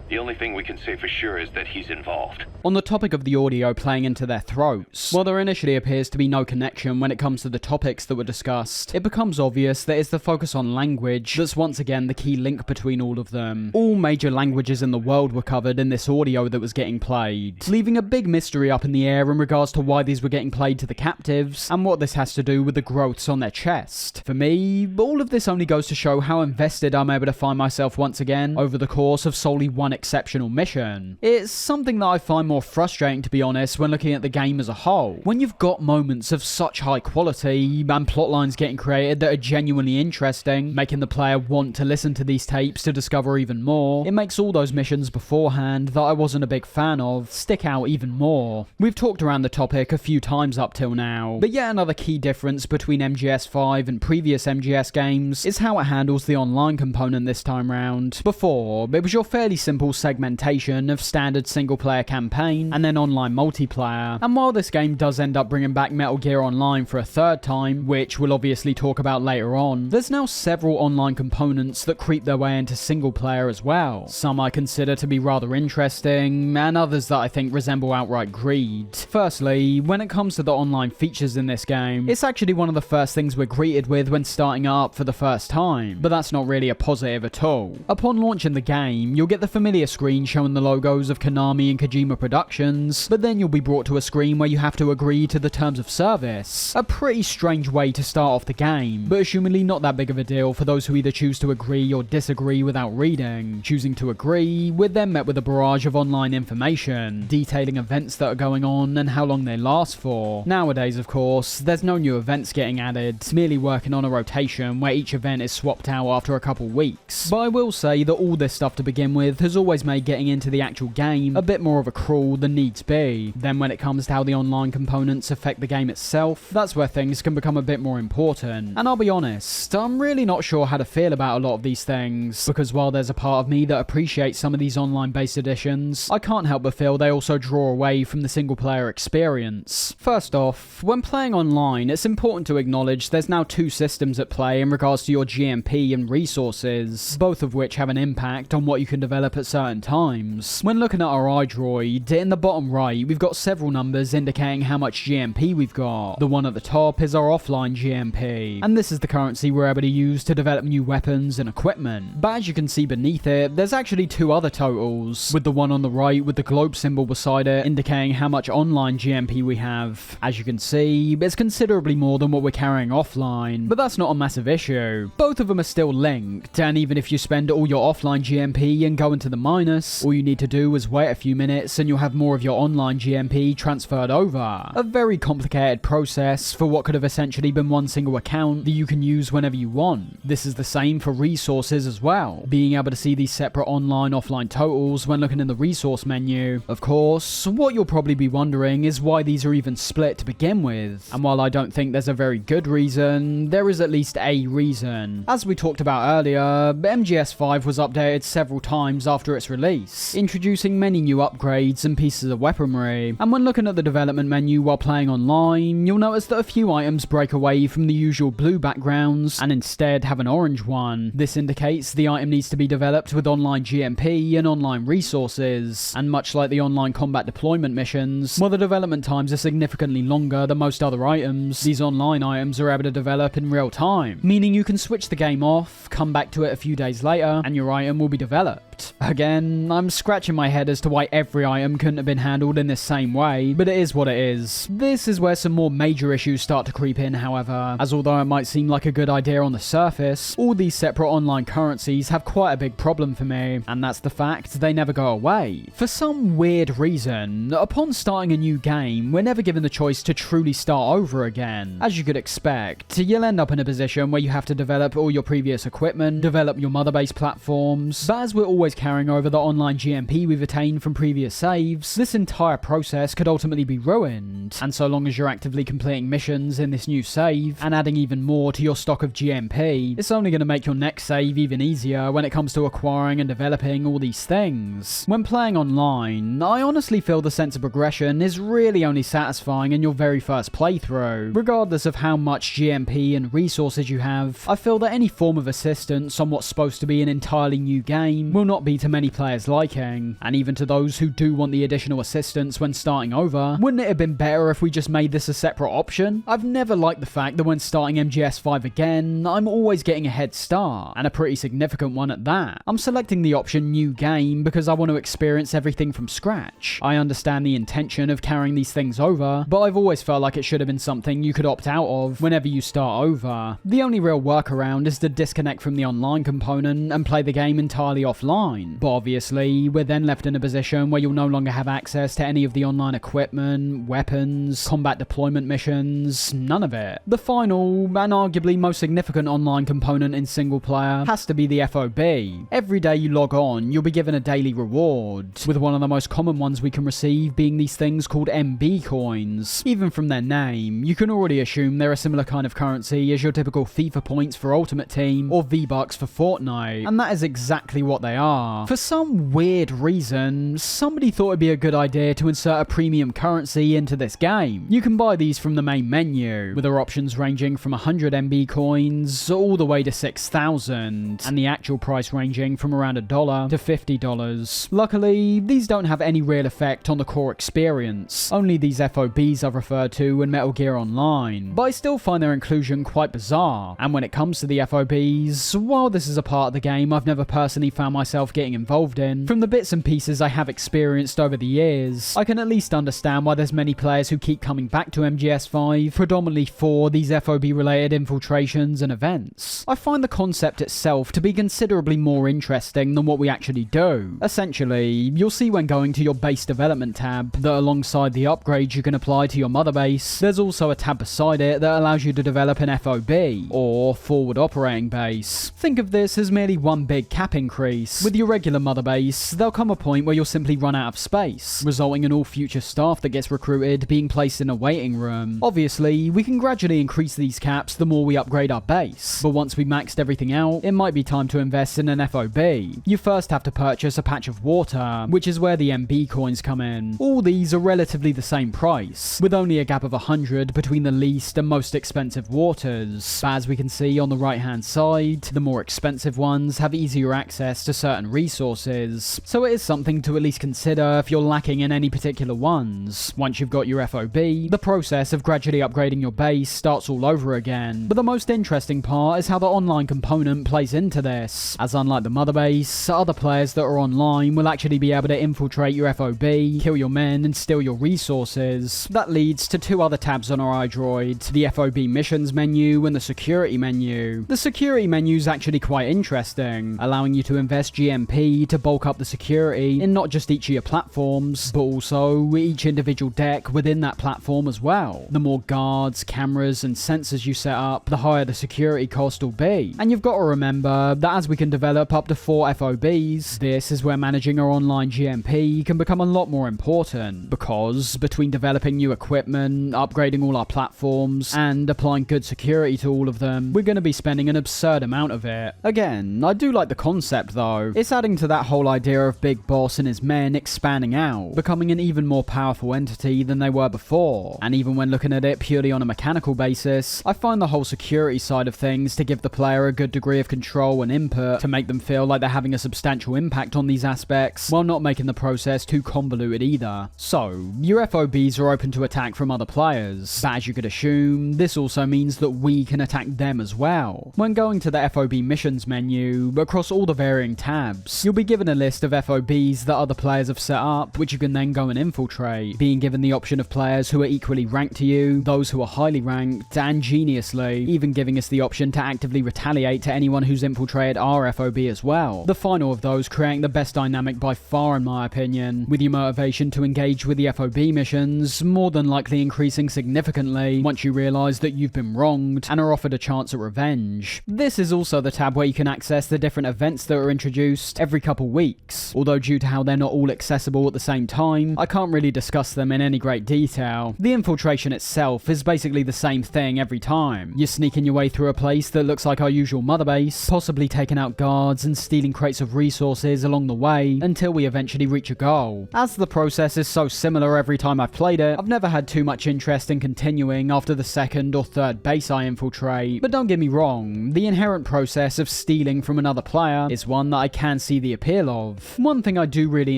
The only thing we can say for sure is that he's involved. On the topic of the audio playing into their throats, while there initially appears to be no connection when it comes to the topics that were discussed, it becomes obvious that it's the focus on language that's once again the key link between all of them. All major languages in the world were covered in this audio that was getting played, leaving a big mystery up in the air in regards to why these were getting played to the captives, and what this has to do with the growths on their chest. For me, all of this only goes to show how invested I'm able to find myself once again over the course of solely one exceptional mission. It's something that I find more frustrating, to be honest, when looking at the game as a whole. When you've got moments of such high quality and plot lines getting created that are genuinely interesting, making the player want to listen to these tapes to discover even more, it makes all those missions beforehand that I wasn't a big fan of stick out even more. We've talked around the topic a few times up till now, but yet another key difference between MGS5 and previous MGS games is how it handles the online component this time round. Before, it was your fairly simple segmentation of standard single player campaign and then online multiplayer, and while this game does end up bringing back Metal Gear Online for a third time, which we'll obviously talk about later on, there's now several online components that creep their way into single player as well. Some I consider to be rather interesting, and others that I think resemble outright greed. Firstly, when it comes to the online features in this game, it's actually one of the first things we're greeted with when starting up for the first time, but that's not really a positive at all. Upon launching the game, you'll get the familiar screen showing the logos of Konami and Kojima Productions, but then you'll be brought to a screen where you have to agree to the terms of service. A pretty strange way to start off the game, but assumingly not that big of a deal for those who either choose to agree or disagree without reading. Choosing to agree, we're then met with a barrage of online information, detailing events that are going on and how long they last for. Nowadays, of course, there's no new events getting added, merely working on a rotation where each event is swapped out after a couple weeks. But I will say that all this stuff to begin with has always made getting into the actual game a bit more of a crawl than needs be. Then when it comes to how the online components affect the game itself, that's where things can become a bit more important. And I'll be honest, I'm really not sure how to feel about a lot of these things, because while there's a part of me that appreciates some of these online based additions, I can't help but feel they also draw away from the single player experience. First off, when playing online, it's important to acknowledge there's now two systems at play in regards to your GMP and resources, both of which have an impact on what you can develop at certain times. When looking at our iDroid, in the bottom right, we've got several numbers indicating how much GMP we've got. The one at the top is our offline GMP, and this is the currency we're able to use to develop new weapons and equipment. But as you can see beneath it, there's actually two other totals, with the one on the right with the globe symbol beside it indicating how much online GMP we have. As you can see, it's considerably more than what we're carrying offline, but that's not a massive issue. Both of them are still linked, and even if you spend all your offline GMP and go into the minus, all you need to do is wait a few minutes and you'll have more of your online GMP transferred over. A very complicated process for what could have essentially been one single account that you can use whenever you want. This is the same for resources as well, being able to see these separate online-offline totals when looking in the resource menu. Of course, what you'll probably be wondering is why these are even split to begin with, and while I don't think there's a very good reason, there is at least a reason. As we talked about earlier, MGS5 was updated several times after its release, introducing many new upgrades and pieces of weaponry, and when looking at the development menu while playing online, you'll notice that a few items break away from the usual blue backgrounds and instead have an orange one. This indicates the item needs to be developed with online GMP and online resources, and much like the online combat deployment missions, while the development times are significantly longer than most other items, these online items are able to develop in real time, meaning you can switch the game off, come back to it a few days later, and your item will be developed. Again, I'm scratching my head as to why every item couldn't have been handled in this same way, but it is what it is. This is where some more major issues start to creep in, however, as although it might seem like a good idea on the surface, all these separate online currencies have quite a big problem for me, and that's the fact they never go away. For some weird reason, upon starting a new game, we're never given the choice to truly start over again. As you could expect, you'll end up in a position where you have to develop all your previous equipment, develop your mother base platforms, but as we're always carrying over the online GMP we've attained from previous saves, this entire process could ultimately be ruined, and so long as you're actively completing missions in this new save, and adding even more to your stock of GMP, it's only going to make your next save even easier when it comes to acquiring and developing all these things. When playing online, I honestly feel the sense of progression is really only satisfying in your very first playthrough. Regardless of how much GMP and resources you have, I feel that any form of assistance on what's supposed to be an entirely new game will not not be to many players' liking, and even to those who do want the additional assistance when starting over, wouldn't it have been better if we just made this a separate option? I've never liked the fact that when starting MGS5 again, I'm always getting a head start, and a pretty significant one at that. I'm selecting the option New Game because I want to experience everything from scratch. I understand the intention of carrying these things over, but I've always felt like it should have been something you could opt out of whenever you start over. The only real workaround is to disconnect from the online component and play the game entirely offline. But obviously, we're then left in a position where you'll no longer have access to any of the online equipment, weapons, combat deployment missions, none of it. The final, and arguably most significant online component in single player has to be the FOB. Every day you log on, you'll be given a daily reward, with one of the most common ones we can receive being these things called MB coins. Even from their name, you can already assume they're a similar kind of currency as your typical FIFA points for Ultimate Team or V-Bucks for Fortnite, and that is exactly what they are. For some weird reason, somebody thought it'd be a good idea to insert a premium currency into this game. You can buy these from the main menu, with their options ranging from 100 MB coins all the way to 6,000, and the actual price ranging from around $1 to $50. Luckily, these don't have any real effect on the core experience, only these FOBs I've referred to in Metal Gear Online, but I still find their inclusion quite bizarre. And when it comes to the FOBs, while this is a part of the game I've never personally found myself getting involved in, from the bits and pieces I have experienced over the years, I can at least understand why there's many players who keep coming back to MGS5, predominantly for these FOB related infiltrations and events. I find the concept itself to be considerably more interesting than what we actually do. Essentially, you'll see when going to your base development tab that alongside the upgrades you can apply to your mother base, there's also a tab beside it that allows you to develop an FOB, or forward operating base. Think of this as merely one big cap increase. With your regular mother base, there'll come a point where you'll simply run out of space, resulting in all future staff that gets recruited being placed in a waiting room. Obviously, we can gradually increase these caps the more we upgrade our base, but once we maxed everything out, it might be time to invest in an FOB. You first have to purchase a patch of water, which is where the MB coins come in. All these are relatively the same price, with only a gap of 100 between the least and most expensive waters. But as we can see on the right hand side, the more expensive ones have easier access to certain resources, so it is something to at least consider if you're lacking in any particular ones. Once you've got your FOB, the process of gradually upgrading your base starts all over again. But the most interesting part is how the online component plays into this, as unlike the mother base, other players that are online will actually be able to infiltrate your FOB, kill your men and steal your resources. That leads to two other tabs on our iDroid, the FOB missions menu and the security menu. The security menu is actually quite interesting, allowing you to invest GMP to bulk up the security in not just each of your platforms, but also each individual deck within that platform as well. The more guards, cameras and sensors you set up, the higher the security cost will be. And you've got to remember that as we can develop up to 4 FOBs, this is where managing our online GMP can become a lot more important, because between developing new equipment, upgrading all our platforms, and applying good security to all of them, we're going to be spending an absurd amount of it. Again, I do like the concept though. It's adding to that whole idea of Big Boss and his men expanding out, becoming an even more powerful entity than they were before. And even when looking at it purely on a mechanical basis, I find the whole security side of things to give the player a good degree of control and input to make them feel like they're having a substantial impact on these aspects, while not making the process too convoluted either. So, your FOBs are open to attack from other players, but as you could assume, this also means that we can attack them as well. When going to the FOB missions menu, across all the varying tabs, you'll be given a list of FOBs that other players have set up, which you can then go and infiltrate, being given the option of players who are equally ranked to you, those who are highly ranked, and geniusly, even giving us the option to actively retaliate to anyone who's infiltrated our FOB as well. The final of those creating the best dynamic by far in my opinion, with your motivation to engage with the FOB missions more than likely increasing significantly once you realise that you've been wronged and are offered a chance at revenge. This is also the tab where you can access the different events that are introduced every couple weeks, although due to how they're not all accessible at the same time, I can't really discuss them in any great detail. The infiltration itself is basically the same thing every time. You're sneaking your way through a place that looks like our usual mother base, possibly taking out guards and stealing crates of resources along the way until we eventually reach a goal. As the process is so similar every time I've played it, I've never had too much interest in continuing after the second or third base I infiltrate, but don't get me wrong, the inherent process of stealing from another player is one that I can see the appeal of. One thing I do really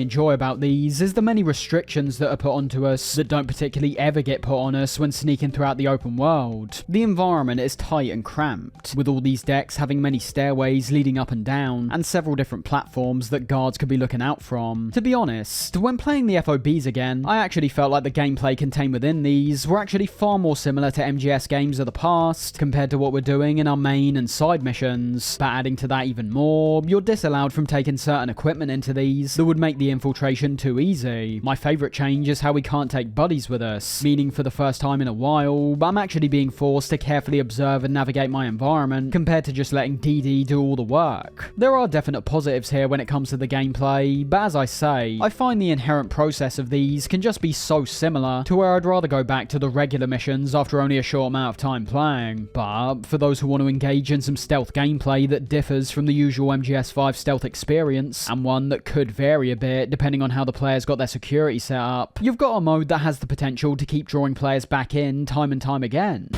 enjoy about these is the many restrictions that are put onto us that don't particularly ever get put on us when sneaking throughout the open world. The environment is tight and cramped, with all these decks having many stairways leading up and down, and several different platforms that guards could be looking out from. To be honest, when playing the FOBs again, I actually felt like the gameplay contained within these were actually far more similar to MGS games of the past compared to what we're doing in our main and side missions. But adding to that even more, you're disallowed from taking certain equipment into these that would make the infiltration too easy. My favourite change is how we can't take buddies with us, meaning for the first time in a while, I'm actually being forced to carefully observe and navigate my environment compared to just letting DD do all the work. There are definite positives here when it comes to the gameplay, but as I say, I find the inherent process of these can just be so similar to where I'd rather go back to the regular missions after only a short amount of time playing. But for those who want to engage in some stealth gameplay that differs from the usual MGS5 stealth experience, and one that could vary a bit depending on how the players got their security set up, you've got a mode that has the potential to keep drawing players back in time and time again.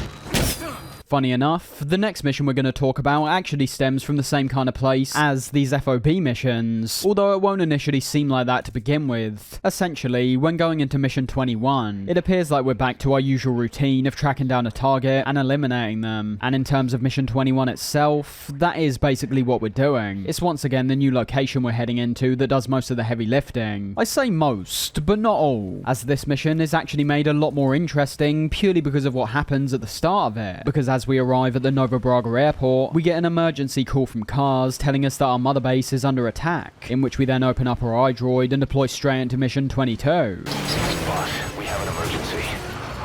Funny enough, the next mission we're going to talk about actually stems from the same kind of place as these FOB missions, although it won't initially seem like that to begin with. Essentially, when going into mission 21, it appears like we're back to our usual routine of tracking down a target and eliminating them, and in terms of mission 21 itself, that is basically what we're doing. It's once again the new location we're heading into that does most of the heavy lifting. I say most, but not all, as this mission is actually made a lot more interesting purely because of what happens at the start of it, because as we arrive at the Nova Braga airport, we get an emergency call from Cars telling us that our mother base is under attack, in which we then open up our iDroid and deploy straight into mission 22. Boss, we have an emergency.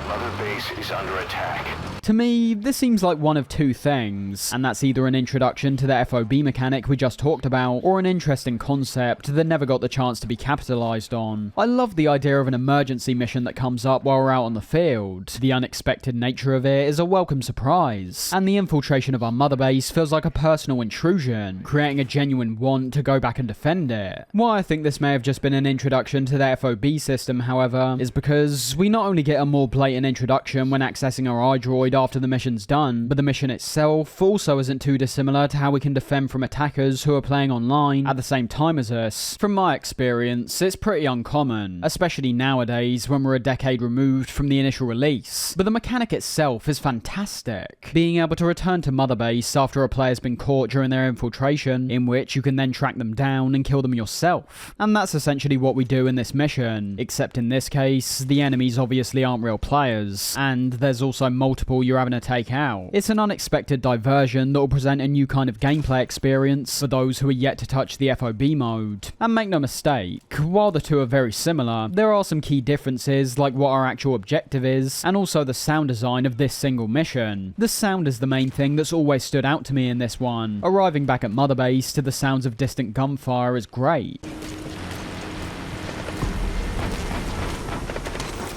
Mother base is under attack. To me, this seems like one of two things, and that's either an introduction to the FOB mechanic we just talked about, or an interesting concept that never got the chance to be capitalized on. I love the idea of an emergency mission that comes up while we're out on the field. The unexpected nature of it is a welcome surprise, and the infiltration of our mother base feels like a personal intrusion, creating a genuine want to go back and defend it. Why I think this may have just been an introduction to the FOB system, however, is because we not only get a more blatant introduction when accessing our iDroid after the mission's done, but the mission itself also isn't too dissimilar to how we can defend from attackers who are playing online at the same time as us. From my experience, it's pretty uncommon, especially nowadays when we're a decade removed from the initial release. But the mechanic itself is fantastic. Being able to return to Mother Base after a player's been caught during their infiltration, in which you can then track them down and kill them yourself. And that's essentially what we do in this mission, except in this case, the enemies obviously aren't real players, and there's also multiple you're having to take out. It's an unexpected diversion that will present a new kind of gameplay experience for those who are yet to touch the FOB mode. And make no mistake, while the two are very similar, there are some key differences like what our actual objective is, and also the sound design of this single mission. The sound is the main thing that's always stood out to me in this one. Arriving back at Mother Base to the sounds of distant gunfire is great.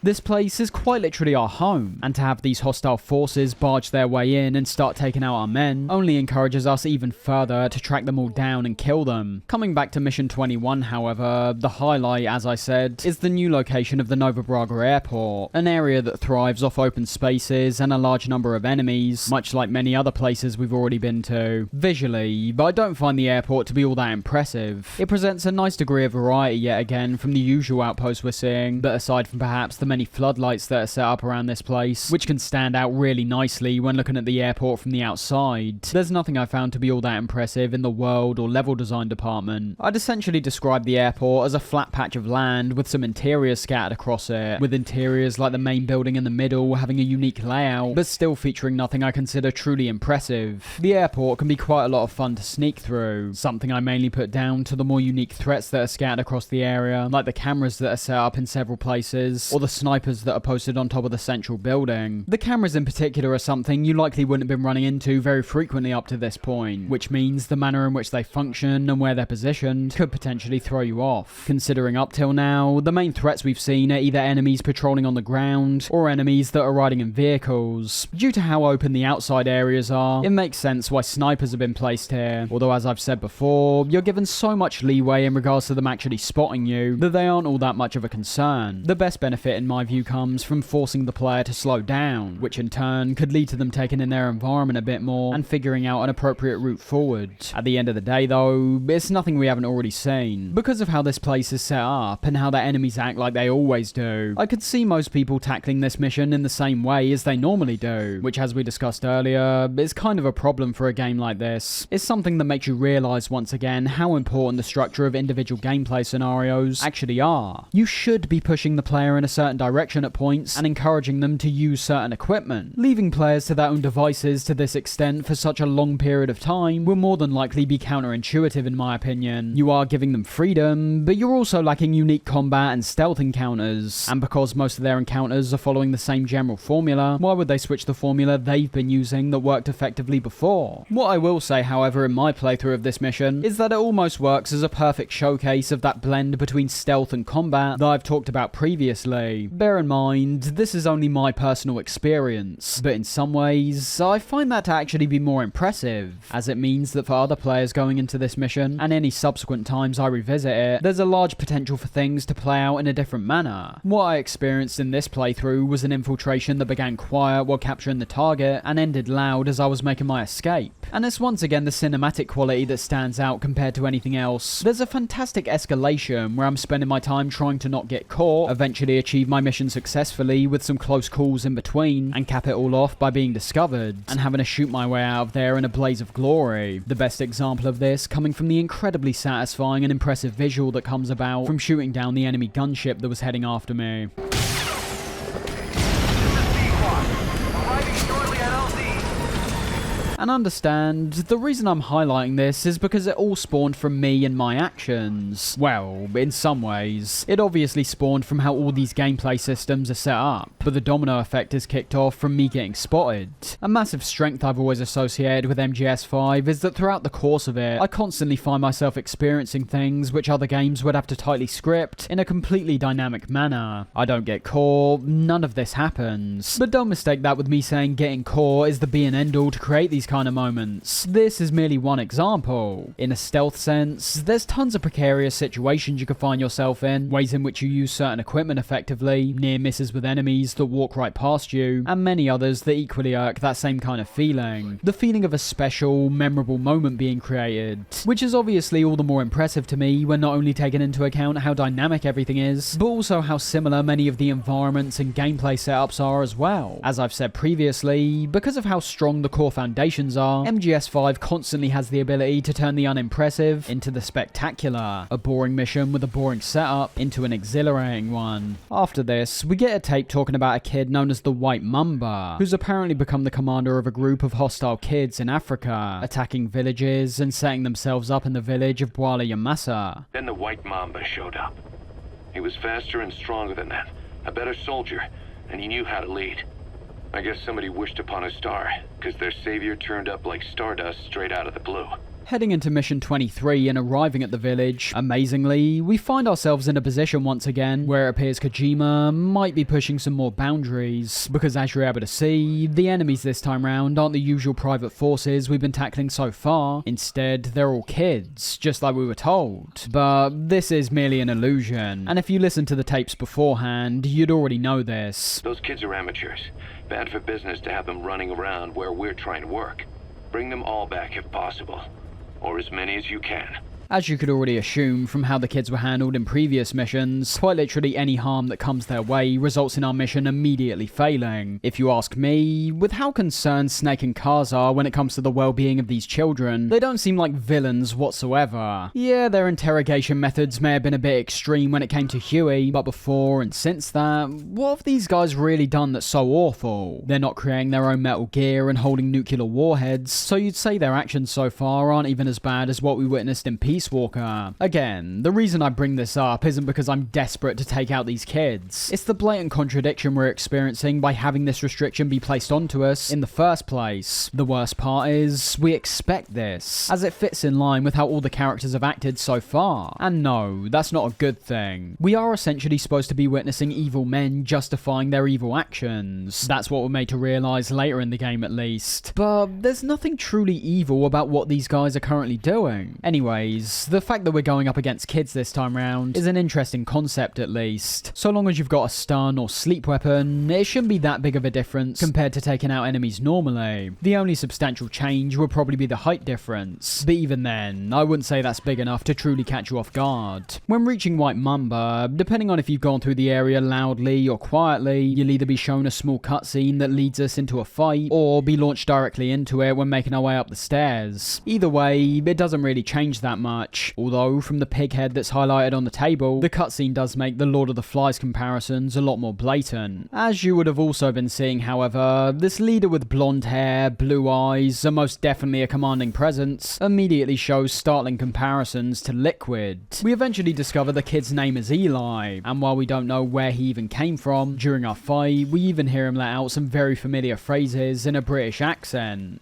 This place is quite literally our home, and to have these hostile forces barge their way in and start taking out our men only encourages us even further to track them all down and kill them. Coming back to mission 21, however, the highlight, as I said, is the new location of the Nova Braga airport, an area that thrives off open spaces and a large number of enemies, much like many other places we've already been to. Visually, but I don't find the airport to be all that impressive. It presents a nice degree of variety yet again from the usual outposts we're seeing, but aside from perhaps the many floodlights that are set up around this place, which can stand out really nicely when looking at the airport from the outside, there's nothing I found to be all that impressive in the world or level design department. I'd essentially describe the airport as a flat patch of land with some interiors scattered across it, with interiors like the main building in the middle having a unique layout, but still featuring nothing I consider truly impressive. The airport can be quite a lot of fun to sneak through, something I mainly put down to the more unique threats that are scattered across the area, like the cameras that are set up in several places, or the snipers that are posted on top of the central building. The cameras in particular are something you likely wouldn't have been running into very frequently up to this point, which means the manner in which they function and where they're positioned could potentially throw you off, considering up till now, the main threats we've seen are either enemies patrolling on the ground, or enemies that are riding in vehicles. Due to how open the outside areas are, it makes sense why snipers have been placed here, although as I've said before, you're given so much leeway in regards to them actually spotting you, that they aren't all that much of a concern. The best benefit in my my view comes from forcing the player to slow down, which in turn could lead to them taking in their environment a bit more and figuring out an appropriate route forward. At the end of the day though, it's nothing we haven't already seen. Because of how this place is set up and how their enemies act like they always do, I could see most people tackling this mission in the same way as they normally do, which as we discussed earlier, is kind of a problem for a game like this. It's something that makes you realise once again how important the structure of individual gameplay scenarios actually are. You should be pushing the player in a certain direction at points and encouraging them to use certain equipment. Leaving players to their own devices to this extent for such a long period of time will more than likely be counterintuitive in my opinion. You are giving them freedom, but you're also lacking unique combat and stealth encounters, and because most of their encounters are following the same general formula, why would they switch the formula they've been using that worked effectively before? What I will say, however, in my playthrough of this mission is that it almost works as a perfect showcase of that blend between stealth and combat that I've talked about previously. Bear in mind, this is only my personal experience, but in some ways, I find that to actually be more impressive, as it means that for other players going into this mission, and any subsequent times I revisit it, there's a large potential for things to play out in a different manner. What I experienced in this playthrough was an infiltration that began quiet while capturing the target, and ended loud as I was making my escape. And it's once again the cinematic quality that stands out compared to anything else. There's a fantastic escalation where I'm spending my time trying to not get caught, eventually achieve my mission successfully with some close calls in between, and cap it all off by being discovered, and having to shoot my way out of there in a blaze of glory. The best example of this coming from the incredibly satisfying and impressive visual that comes about from shooting down the enemy gunship that was heading after me. And understand, the reason I'm highlighting this is because it all spawned from me and my actions. Well, in some ways. It obviously spawned from how all these gameplay systems are set up, but the domino effect is kicked off from me getting spotted. A massive strength I've always associated with MGS5 is that throughout the course of it, I constantly find myself experiencing things which other games would have to tightly script in a completely dynamic manner. I don't get caught, none of this happens. But don't mistake that with me saying getting caught is the be and end all to create these kind of moments. This is merely one example. In a stealth sense, there's tons of precarious situations you could find yourself in, ways in which you use certain equipment effectively, near misses with enemies that walk right past you, and many others that equally irk that same kind of feeling. The feeling of a special, memorable moment being created, which is obviously all the more impressive to me when not only taking into account how dynamic everything is, but also how similar many of the environments and gameplay setups are as well. As I've said previously, because of how strong the core foundations are, MGS5 constantly has the ability to turn the unimpressive into the spectacular, a boring mission with a boring setup into an exhilarating one. After this, we get a tape talking about a kid known as the White Mamba, who's apparently become the commander of a group of hostile kids in Africa, attacking villages and setting themselves up in the village of Bwala Yamasa. Then the White Mamba showed up. He was faster and stronger than them, a better soldier, and he knew how to lead. I guess somebody wished upon a star, because their savior turned up like stardust straight out of the blue. Heading into mission 23 and arriving at the village, amazingly, we find ourselves in a position once again where it appears Kojima might be pushing some more boundaries, because as you're able to see, the enemies this time round aren't the usual private forces we've been tackling so far. Instead, they're all kids, just like we were told. But this is merely an illusion, and if you listen to the tapes beforehand, you'd already know this. Those kids are amateurs. Bad for business to have them running around where we're trying to work. Bring them all back if possible. Or as many as you can. As you could already assume from how the kids were handled in previous missions, quite literally any harm that comes their way results in our mission immediately failing. If you ask me, with how concerned Snake and Kaz are when it comes to the well-being of these children, they don't seem like villains whatsoever. Yeah, their interrogation methods may have been a bit extreme when it came to Huey, but before and since that, what have these guys really done that's so awful? They're not creating their own Metal Gear and holding nuclear warheads, so you'd say their actions so far aren't even as bad as what we witnessed in Peace Walker. Again, the reason I bring this up isn't because I'm desperate to take out these kids. It's the blatant contradiction we're experiencing by having this restriction be placed onto us in the first place. The worst part is, we expect this, as it fits in line with how all the characters have acted so far. And no, that's not a good thing. We are essentially supposed to be witnessing evil men justifying their evil actions. That's what we're made to realise later in the game at least. But there's nothing truly evil about what these guys are currently doing. Anyways, anyways. The fact that we're going up against kids this time round is an interesting concept at least. So long as you've got a stun or sleep weapon, it shouldn't be that big of a difference compared to taking out enemies normally. The only substantial change will probably be the height difference, but even then, I wouldn't say that's big enough to truly catch you off guard. When reaching White Mamba, depending on if you've gone through the area loudly or quietly, you'll either be shown a small cutscene that leads us into a fight, or be launched directly into it when making our way up the stairs. Either way, it doesn't really change that much, although from the pig head that's highlighted on the table, the cutscene does make the Lord of the Flies comparisons a lot more blatant. As you would have also been seeing, however, this leader with blonde hair, blue eyes, and most definitely a commanding presence, immediately shows startling comparisons to Liquid. We eventually discover the kid's name is Eli, and while we don't know where he even came from, during our fight, we even hear him let out some very familiar phrases in a British accent.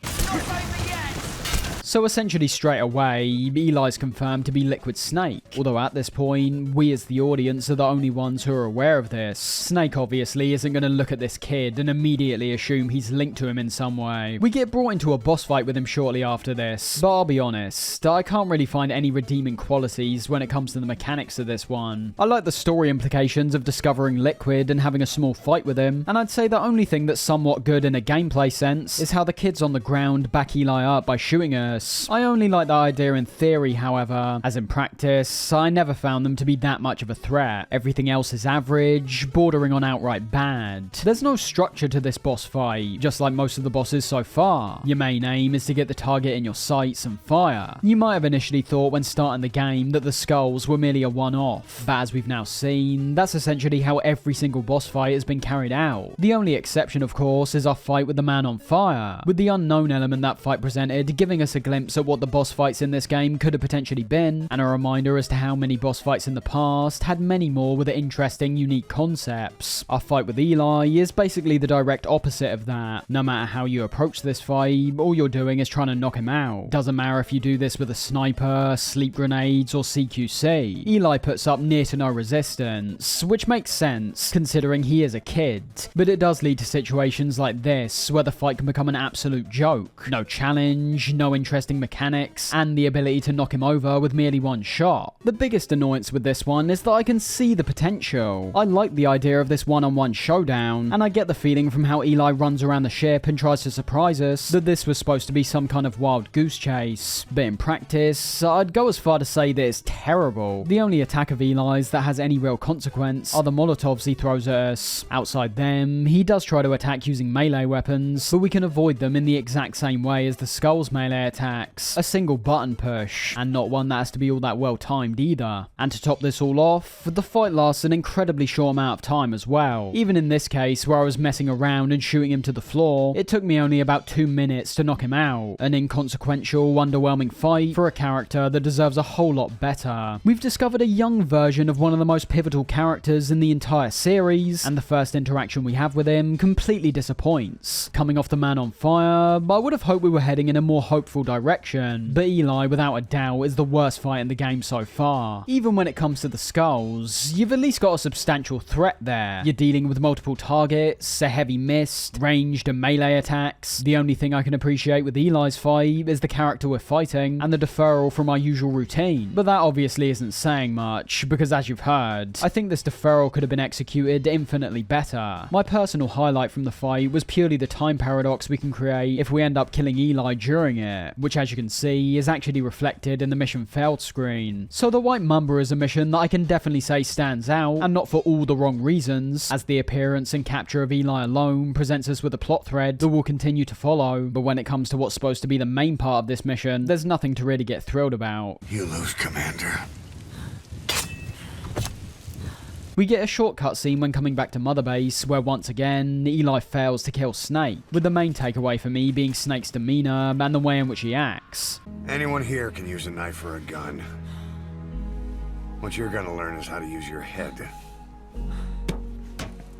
So essentially straight away, Eli's confirmed to be Liquid Snake, although at this point, we as the audience are the only ones who are aware of this. Snake obviously isn't going to look at this kid and immediately assume he's linked to him in some way. We get brought into a boss fight with him shortly after this, but I'll be honest, I can't really find any redeeming qualities when it comes to the mechanics of this one. I like the story implications of discovering Liquid and having a small fight with him, and I'd say the only thing that's somewhat good in a gameplay sense is how the kids on the ground back Eli up by shooting us. I only like the idea in theory, however, as in practice, I never found them to be that much of a threat. Everything else is average, bordering on outright bad. There's no structure to this boss fight, just like most of the bosses so far. Your main aim is to get the target in your sights and fire. You might have initially thought when starting the game that the skulls were merely a one-off, but as we've now seen, that's essentially how every single boss fight has been carried out. The only exception, of course, is our fight with the man on fire, with the unknown element that fight presented giving us a glimpse at what the boss fights in this game could have potentially been, and a reminder as to how many boss fights in the past had many more with interesting, unique concepts. Our fight with Eli is basically the direct opposite of that. No matter how you approach this fight, all you're doing is trying to knock him out. Doesn't matter if you do this with a sniper, sleep grenades, or CQC. Eli puts up near to no resistance, which makes sense, considering he is a kid. But it does lead to situations like this, where the fight can become an absolute joke. No challenge, no interesting mechanics, and the ability to knock him over with merely one shot. The biggest annoyance with this one is that I can see the potential. I like the idea of this one-on-one showdown, and I get the feeling from how Eli runs around the ship and tries to surprise us that this was supposed to be some kind of wild goose chase. But in practice, I'd go as far to say that it's terrible. The only attack of Eli's that has any real consequence are the Molotovs he throws at us. Outside them, he does try to attack using melee weapons, but we can avoid them in the exact same way as the Skull's melee attacks. A single button push, and not one that has to be all that well timed either. And to top this all off, the fight lasts an incredibly short amount of time as well. Even in this case, where I was messing around and shooting him to the floor, it took me only about 2 minutes to knock him out. An inconsequential, underwhelming fight for a character that deserves a whole lot better. We've discovered a young version of one of the most pivotal characters in the entire series, and the first interaction we have with him completely disappoints. Coming off the man on fire, I would have hoped we were heading in a more hopeful direction, but Eli, without a doubt, is the worst fight in the game so far. Even when it comes to the skulls, you've at least got a substantial threat there. You're dealing with multiple targets, a heavy mist, ranged and melee attacks. The only thing I can appreciate with Eli's fight is the character we're fighting, and the deferral from our usual routine. But that obviously isn't saying much, because as you've heard, I think this deferral could have been executed infinitely better. My personal highlight from the fight was purely the time paradox we can create if we end up killing Eli during it, which as you can see is actually reflected in the mission failed screen. So the White Mamba is a mission that I can definitely say stands out, and not for all the wrong reasons, as the appearance and capture of Eli alone presents us with a plot thread that will continue to follow, but when it comes to what's supposed to be the main part of this mission, there's nothing to really get thrilled about. You lose, Commander. We get a short cutscene when coming back to Mother Base, where once again, Eli fails to kill Snake, with the main takeaway for me being Snake's demeanor and the way in which he acts. Anyone here can use a knife or a gun. What you're gonna learn is how to use your head.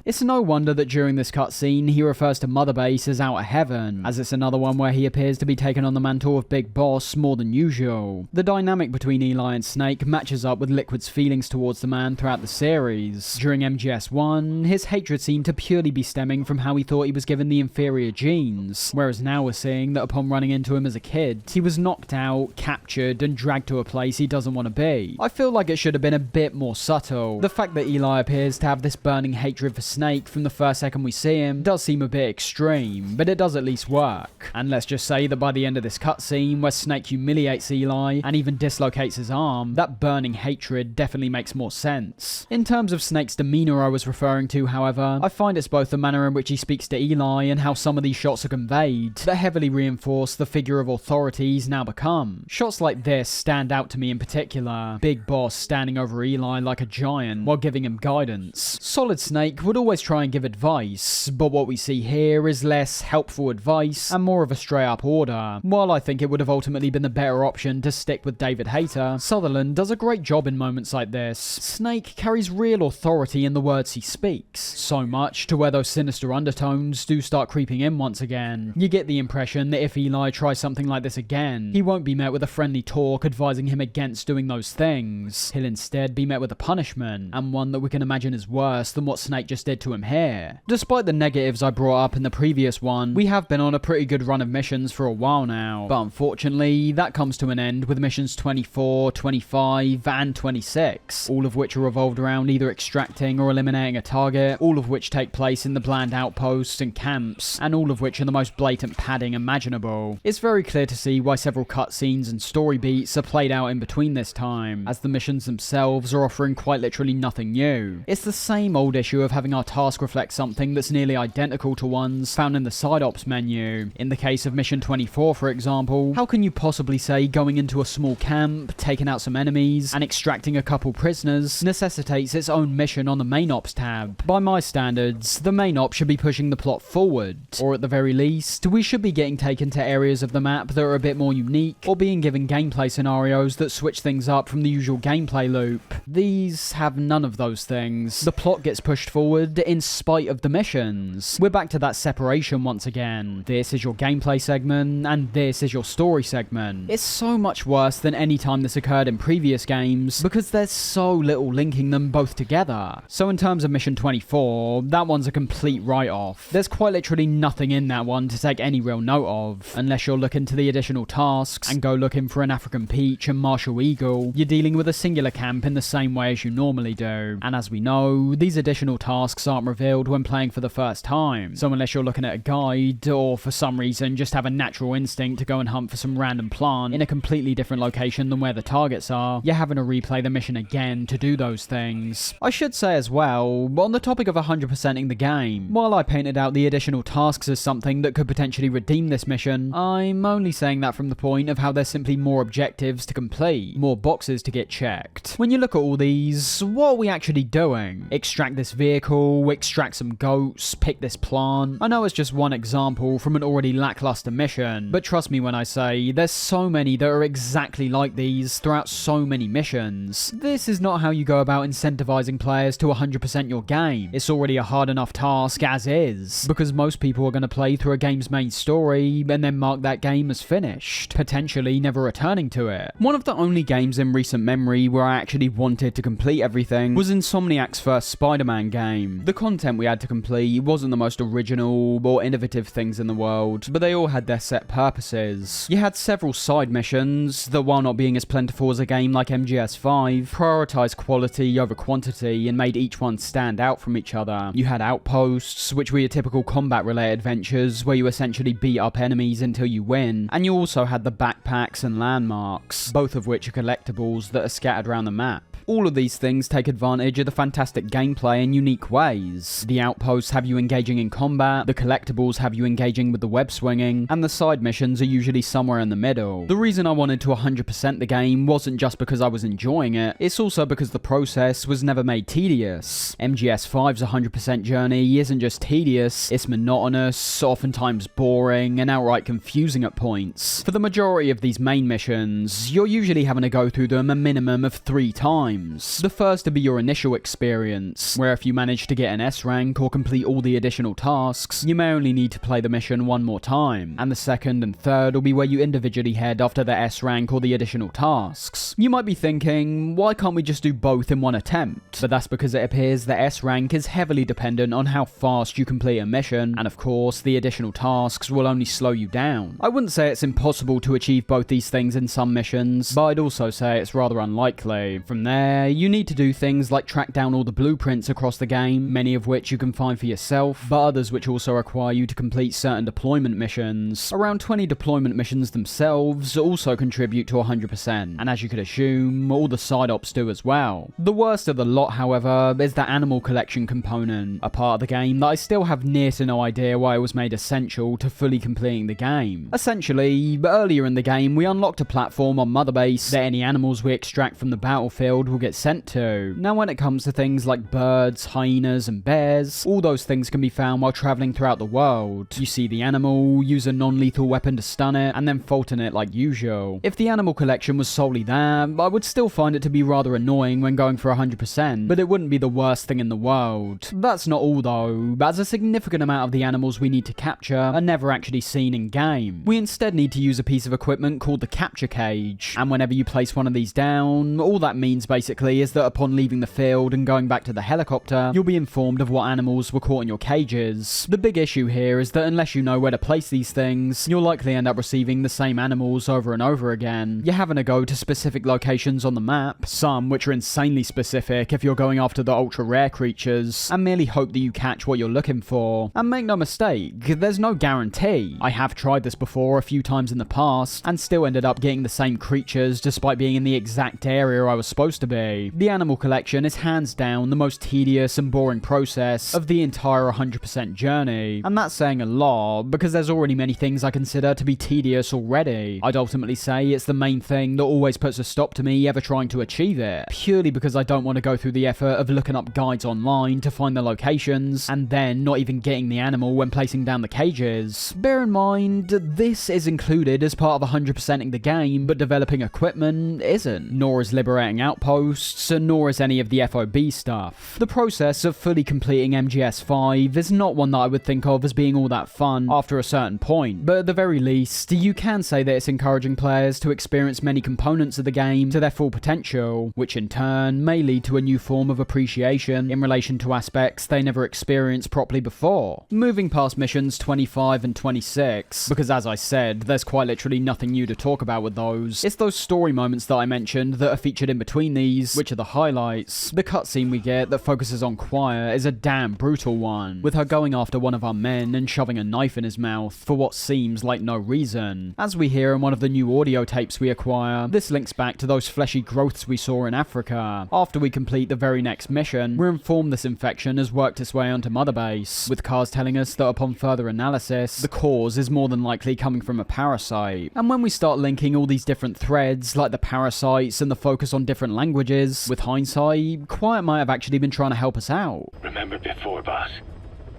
It's no wonder that during this cutscene he refers to Mother Base as Outer Heaven, as it's another one where he appears to be taking on the mantle of Big Boss more than usual. The dynamic between Eli and Snake matches up with Liquid's feelings towards the man throughout the series. During MGS1, his hatred seemed to purely be stemming from how he thought he was given the inferior genes, whereas now we're seeing that upon running into him as a kid, he was knocked out, captured, and dragged to a place he doesn't want to be. I feel like it should have been a bit more subtle. The fact that Eli appears to have this burning hatred for Snake from the first second we see him does seem a bit extreme, but it does at least work. And let's just say that by the end of this cutscene, where Snake humiliates Eli and even dislocates his arm, that burning hatred definitely makes more sense. In terms of Snake's demeanor I was referring to, however, I find it's both the manner in which he speaks to Eli and how some of these shots are conveyed that heavily reinforce the figure of authority he's now become. Shots like this stand out to me in particular. Big Boss standing over Eli like a giant while giving him guidance. Solid Snake would always try and give advice, but what we see here is less helpful advice and more of a straight up order. While I think it would have ultimately been the better option to stick with David Hayter, Sutherland does a great job in moments like this. Snake carries real authority in the words he speaks, so much to where those sinister undertones do start creeping in once again. You get the impression that if Eli tries something like this again, he won't be met with a friendly talk advising him against doing those things. He'll instead be met with a punishment, and one that we can imagine is worse than what Snake just did to him here. Despite the negatives I brought up in the previous one, we have been on a pretty good run of missions for a while now, but unfortunately that comes to an end with missions 24, 25, and 26, all of which are revolved around either extracting or eliminating a target, all of which take place in the bland outposts and camps, and all of which are the most blatant padding imaginable. It's very clear to see why several cutscenes and story beats are played out in between this time, as the missions themselves are offering quite literally nothing new. It's the same old issue of having our task reflect something that's nearly identical to ones found in the side ops menu. In the case of mission 24, for example, how can you possibly say going into a small camp, taking out some enemies, and extracting a couple prisoners necessitates its own mission on the main ops tab? By my standards, the main op should be pushing the plot forward, or at the very least, we should be getting taken to areas of the map that are a bit more unique, or being given gameplay scenarios that switch things up from the usual gameplay loop. These have none of those things. The plot gets pushed forward in spite of the missions. We're back to that separation once again. This is your gameplay segment, and this is your story segment. It's so much worse than any time this occurred in previous games, because there's so little linking them both together. So in terms of mission 24, that one's a complete write-off. There's quite literally nothing in that one to take any real note of, unless you're looking to the additional tasks and go looking for an African Peach and Martial Eagle. You're dealing with a singular camp in the same way as you normally do, and as we know, these additional tasks aren't revealed when playing for the first time. So unless you're looking at a guide, or for some reason just have a natural instinct to go and hunt for some random plant in a completely different location than where the targets are, you're having to replay the mission again to do those things. I should say as well, on the topic of 100%ing the game, while I painted out the additional tasks as something that could potentially redeem this mission, I'm only saying that from the point of how there's simply more objectives to complete, more boxes to get checked. When you look at all these, what are we actually doing? Extract this vehicle, extract some goats, pick this plant. I know it's just one example from an already lackluster mission, but trust me when I say there's so many that are exactly like these throughout so many missions. This is not how you go about incentivizing players to 100% your game. It's already a hard enough task as is, because most people are going to play through a game's main story and then mark that game as finished, potentially never returning to it. One of the only games in recent memory where I actually wanted to complete everything was Insomniac's first Spider-Man game. The content we had to complete wasn't the most original or innovative things in the world, but they all had their set purposes. You had several side missions that, while not being as plentiful as a game like MGS5, prioritized quality over quantity and made each one stand out from each other. You had outposts, which were your typical combat-related adventures where you essentially beat up enemies until you win, and you also had the backpacks and landmarks, both of which are collectibles that are scattered around the map. All of these things take advantage of the fantastic gameplay in unique ways. The outposts have you engaging in combat, the collectibles have you engaging with the web swinging, and the side missions are usually somewhere in the middle. The reason I wanted to 100% the game wasn't just because I was enjoying it, it's also because the process was never made tedious. MGS5's 100% journey isn't just tedious, it's monotonous, oftentimes boring, and outright confusing at points. For the majority of these main missions, you're usually having to go through them a minimum of 3 times. times. The first to be your initial experience, where if you manage to get an S rank or complete all the additional tasks, you may only need to play the mission one more time, and the second and third will be where you individually head after the S rank or the additional tasks. You might be thinking, why can't we just do both in one attempt? But that's because it appears the S rank is heavily dependent on how fast you complete a mission, and of course the additional tasks will only slow you down. I wouldn't say it's impossible to achieve both these things in some missions, but I'd also say it's rather unlikely. From there, you need to do things like track down all the blueprints across the game, many of which you can find for yourself, but others which also require you to complete certain deployment missions. Around 20 deployment missions themselves also contribute to 100%, and as you could assume, all the side ops do as well. The worst of the lot, however, is the animal collection component, a part of the game that I still have near to no idea why it was made essential to fully completing the game. Essentially, earlier in the game, we unlocked a platform on Mother Base that any animals we extract from the battlefield will get sent to. Now when it comes to things like birds, hyenas, and bears, all those things can be found while traveling throughout the world. You see the animal, use a non-lethal weapon to stun it, and then Fulton it like usual. If the animal collection was solely that, I would still find it to be rather annoying when going for 100%, but it wouldn't be the worst thing in the world. That's not all though, as a significant amount of the animals we need to capture are never actually seen in game. We instead need to use a piece of equipment called the capture cage, and whenever you place one of these down, all that means basically is that upon leaving the field and going back to the helicopter, you'll be informed of what animals were caught in your cages. The big issue here is that unless you know where to place these things, you'll likely end up receiving the same animals over and over again. You're having to go to specific locations on the map, some which are insanely specific if you're going after the ultra rare creatures, and merely hope that you catch what you're looking for. And make no mistake, there's no guarantee. I have tried this before a few times in the past, and still ended up getting the same creatures despite being in the exact area I was supposed to be. The animal collection is hands down the most tedious and boring process of the entire 100% journey, and that's saying a lot because there's already many things I consider to be tedious already. I'd ultimately say it's the main thing that always puts a stop to me ever trying to achieve it, purely because I don't want to go through the effort of looking up guides online to find the locations, and then not even getting the animal when placing down the cages. Bear in mind, this is included as part of 100%ing the game, but developing equipment isn't, nor is liberating outposts, nor is any of the FOB stuff. The process of fully completing MGS5 is not one that I would think of as being all that fun after a certain point, but at the very least, you can say that it's encouraging players to experience many components of the game to their full potential, which in turn may lead to a new form of appreciation in relation to aspects they never experienced properly before. Moving past missions 25 and 26, because as I said, there's quite literally nothing new to talk about with those. It's those story moments that I mentioned that are featured in between these, which are the highlights. The cutscene we get that focuses on Quiet is a damn brutal one, with her going after one of our men and shoving a knife in his mouth for what seems like no reason. As we hear in one of the new audio tapes we acquire, this links back to those fleshy growths we saw in Africa. After we complete the very next mission, we're informed this infection has worked its way onto Mother Base, with Cars telling us that upon further analysis, the cause is more than likely coming from a parasite. And when we start linking all these different threads, like the parasites and the focus on different languages, with hindsight, Quiet might have actually been trying to help us out. Remember before, boss?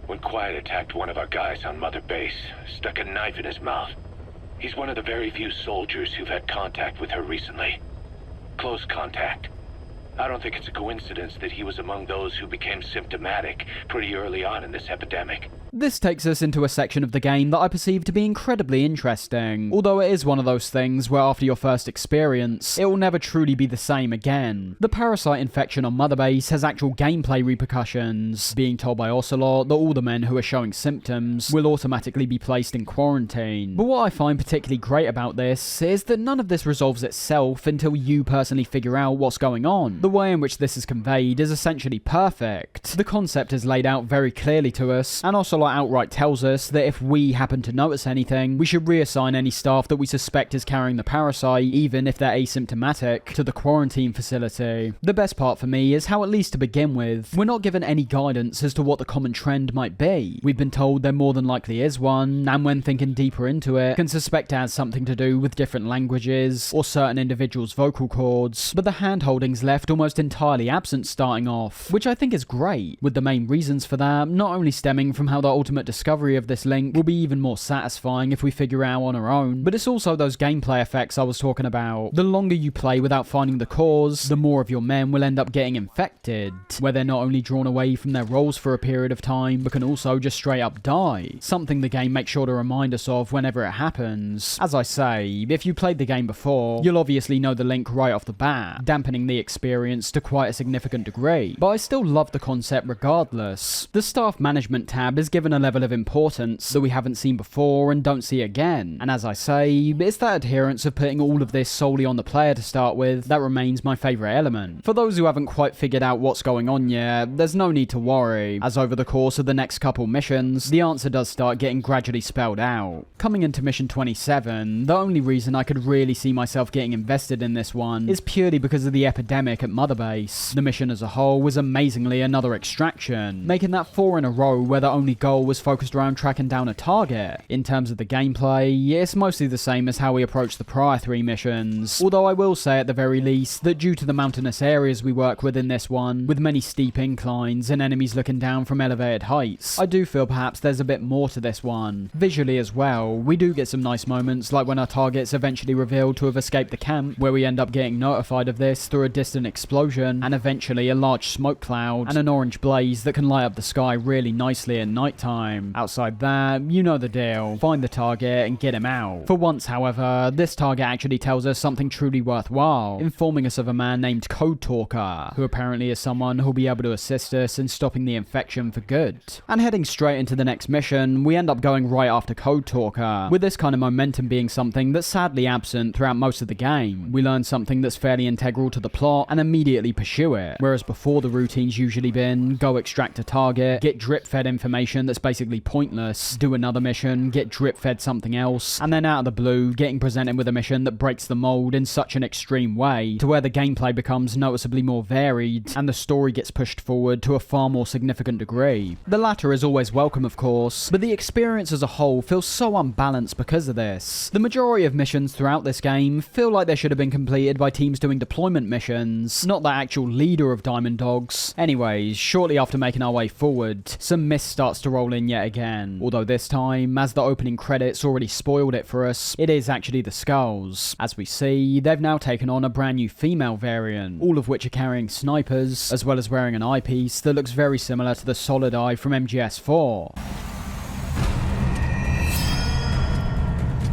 When Quiet attacked one of our guys on Mother Base, stuck a knife in his mouth. He's one of the very few soldiers who've had contact with her recently. Close contact. I don't think it's a coincidence that he was among those who became symptomatic pretty early on in this epidemic. This takes us into a section of the game that I perceive to be incredibly interesting, although it is one of those things where after your first experience, it will never truly be the same again. The parasite infection on Mother Base has actual gameplay repercussions, being told by Ocelot that all the men who are showing symptoms will automatically be placed in quarantine. But what I find particularly great about this is that none of this resolves itself until you personally figure out what's going on. The way in which this is conveyed is essentially perfect. The concept is laid out very clearly to us, and Ocelot outright tells us that if we happen to notice anything, we should reassign any staff that we suspect is carrying the parasite, even if they're asymptomatic, to the quarantine facility. The best part for me is how, at least to begin with, we're not given any guidance as to what the common trend might be. We've been told there more than likely is one, and when thinking deeper into it, can suspect it has something to do with different languages or certain individuals' vocal cords, but the hand-holdings left almost entirely absent starting off, which I think is great, with the main reasons for that not only stemming from how the ultimate discovery of this link will be even more satisfying if we figure it out on our own, but it's also those gameplay effects I was talking about. The longer you play without finding the cause, the more of your men will end up getting infected, where they're not only drawn away from their roles for a period of time, but can also just straight up die. Something the game makes sure to remind us of whenever it happens. As I say, if you played the game before, you'll obviously know the link right off the bat, dampening the experience to quite a significant degree, but I still love the concept regardless. The staff management tab is given a level of importance that we haven't seen before and don't see again, and as I say, it's that adherence of putting all of this solely on the player to start with that remains my favourite element. For those who haven't quite figured out what's going on yet, there's no need to worry, as over the course of the next couple missions, the answer does start getting gradually spelled out. Coming into mission 27, the only reason I could really see myself getting invested in this one is purely because of the epidemic at Mother Base. The mission as a whole was amazingly another extraction, making that 4 in a row where the only goal was focused around tracking down a target. In terms of the gameplay, it's mostly the same as how we approached the prior 3 missions, although I will say at the very least that due to the mountainous areas we work with in this one, with many steep inclines and enemies looking down from elevated heights, I do feel perhaps there's a bit more to this one. Visually as well, we do get some nice moments like when our target's eventually revealed to have escaped the camp, where we end up getting notified of this through a distant explosion and eventually a large smoke cloud and an orange blaze that can light up the sky really nicely at night time. Outside that, you know the deal. Find the target and get him out. For once, however, this target actually tells us something truly worthwhile, informing us of a man named Code Talker, who apparently is someone who'll be able to assist us in stopping the infection for good. And heading straight into the next mission, we end up going right after Code Talker, with this kind of momentum being something that's sadly absent throughout most of the game. We learn something that's fairly integral to the plot and immediately pursue it, whereas before the routine's usually been go extract a target, get drip fed information that's basically pointless, do another mission, get drip fed something else, and then out of the blue getting presented with a mission that breaks the mold in such an extreme way to where the gameplay becomes noticeably more varied and the story gets pushed forward to a far more significant degree. The latter is always welcome of course, but the experience as a whole feels so unbalanced because of this. The majority of missions throughout this game feel like they should have been completed by teams doing deployment missions, not the actual leader of Diamond Dogs. Anyways, shortly after making our way forward, some mist starts to roll in yet again, although this time, as the opening credits already spoiled it for us, it is actually the Skulls. As we see, they've now taken on a brand new female variant, all of which are carrying snipers, as well as wearing an eyepiece that looks very similar to the solid eye from MGS4.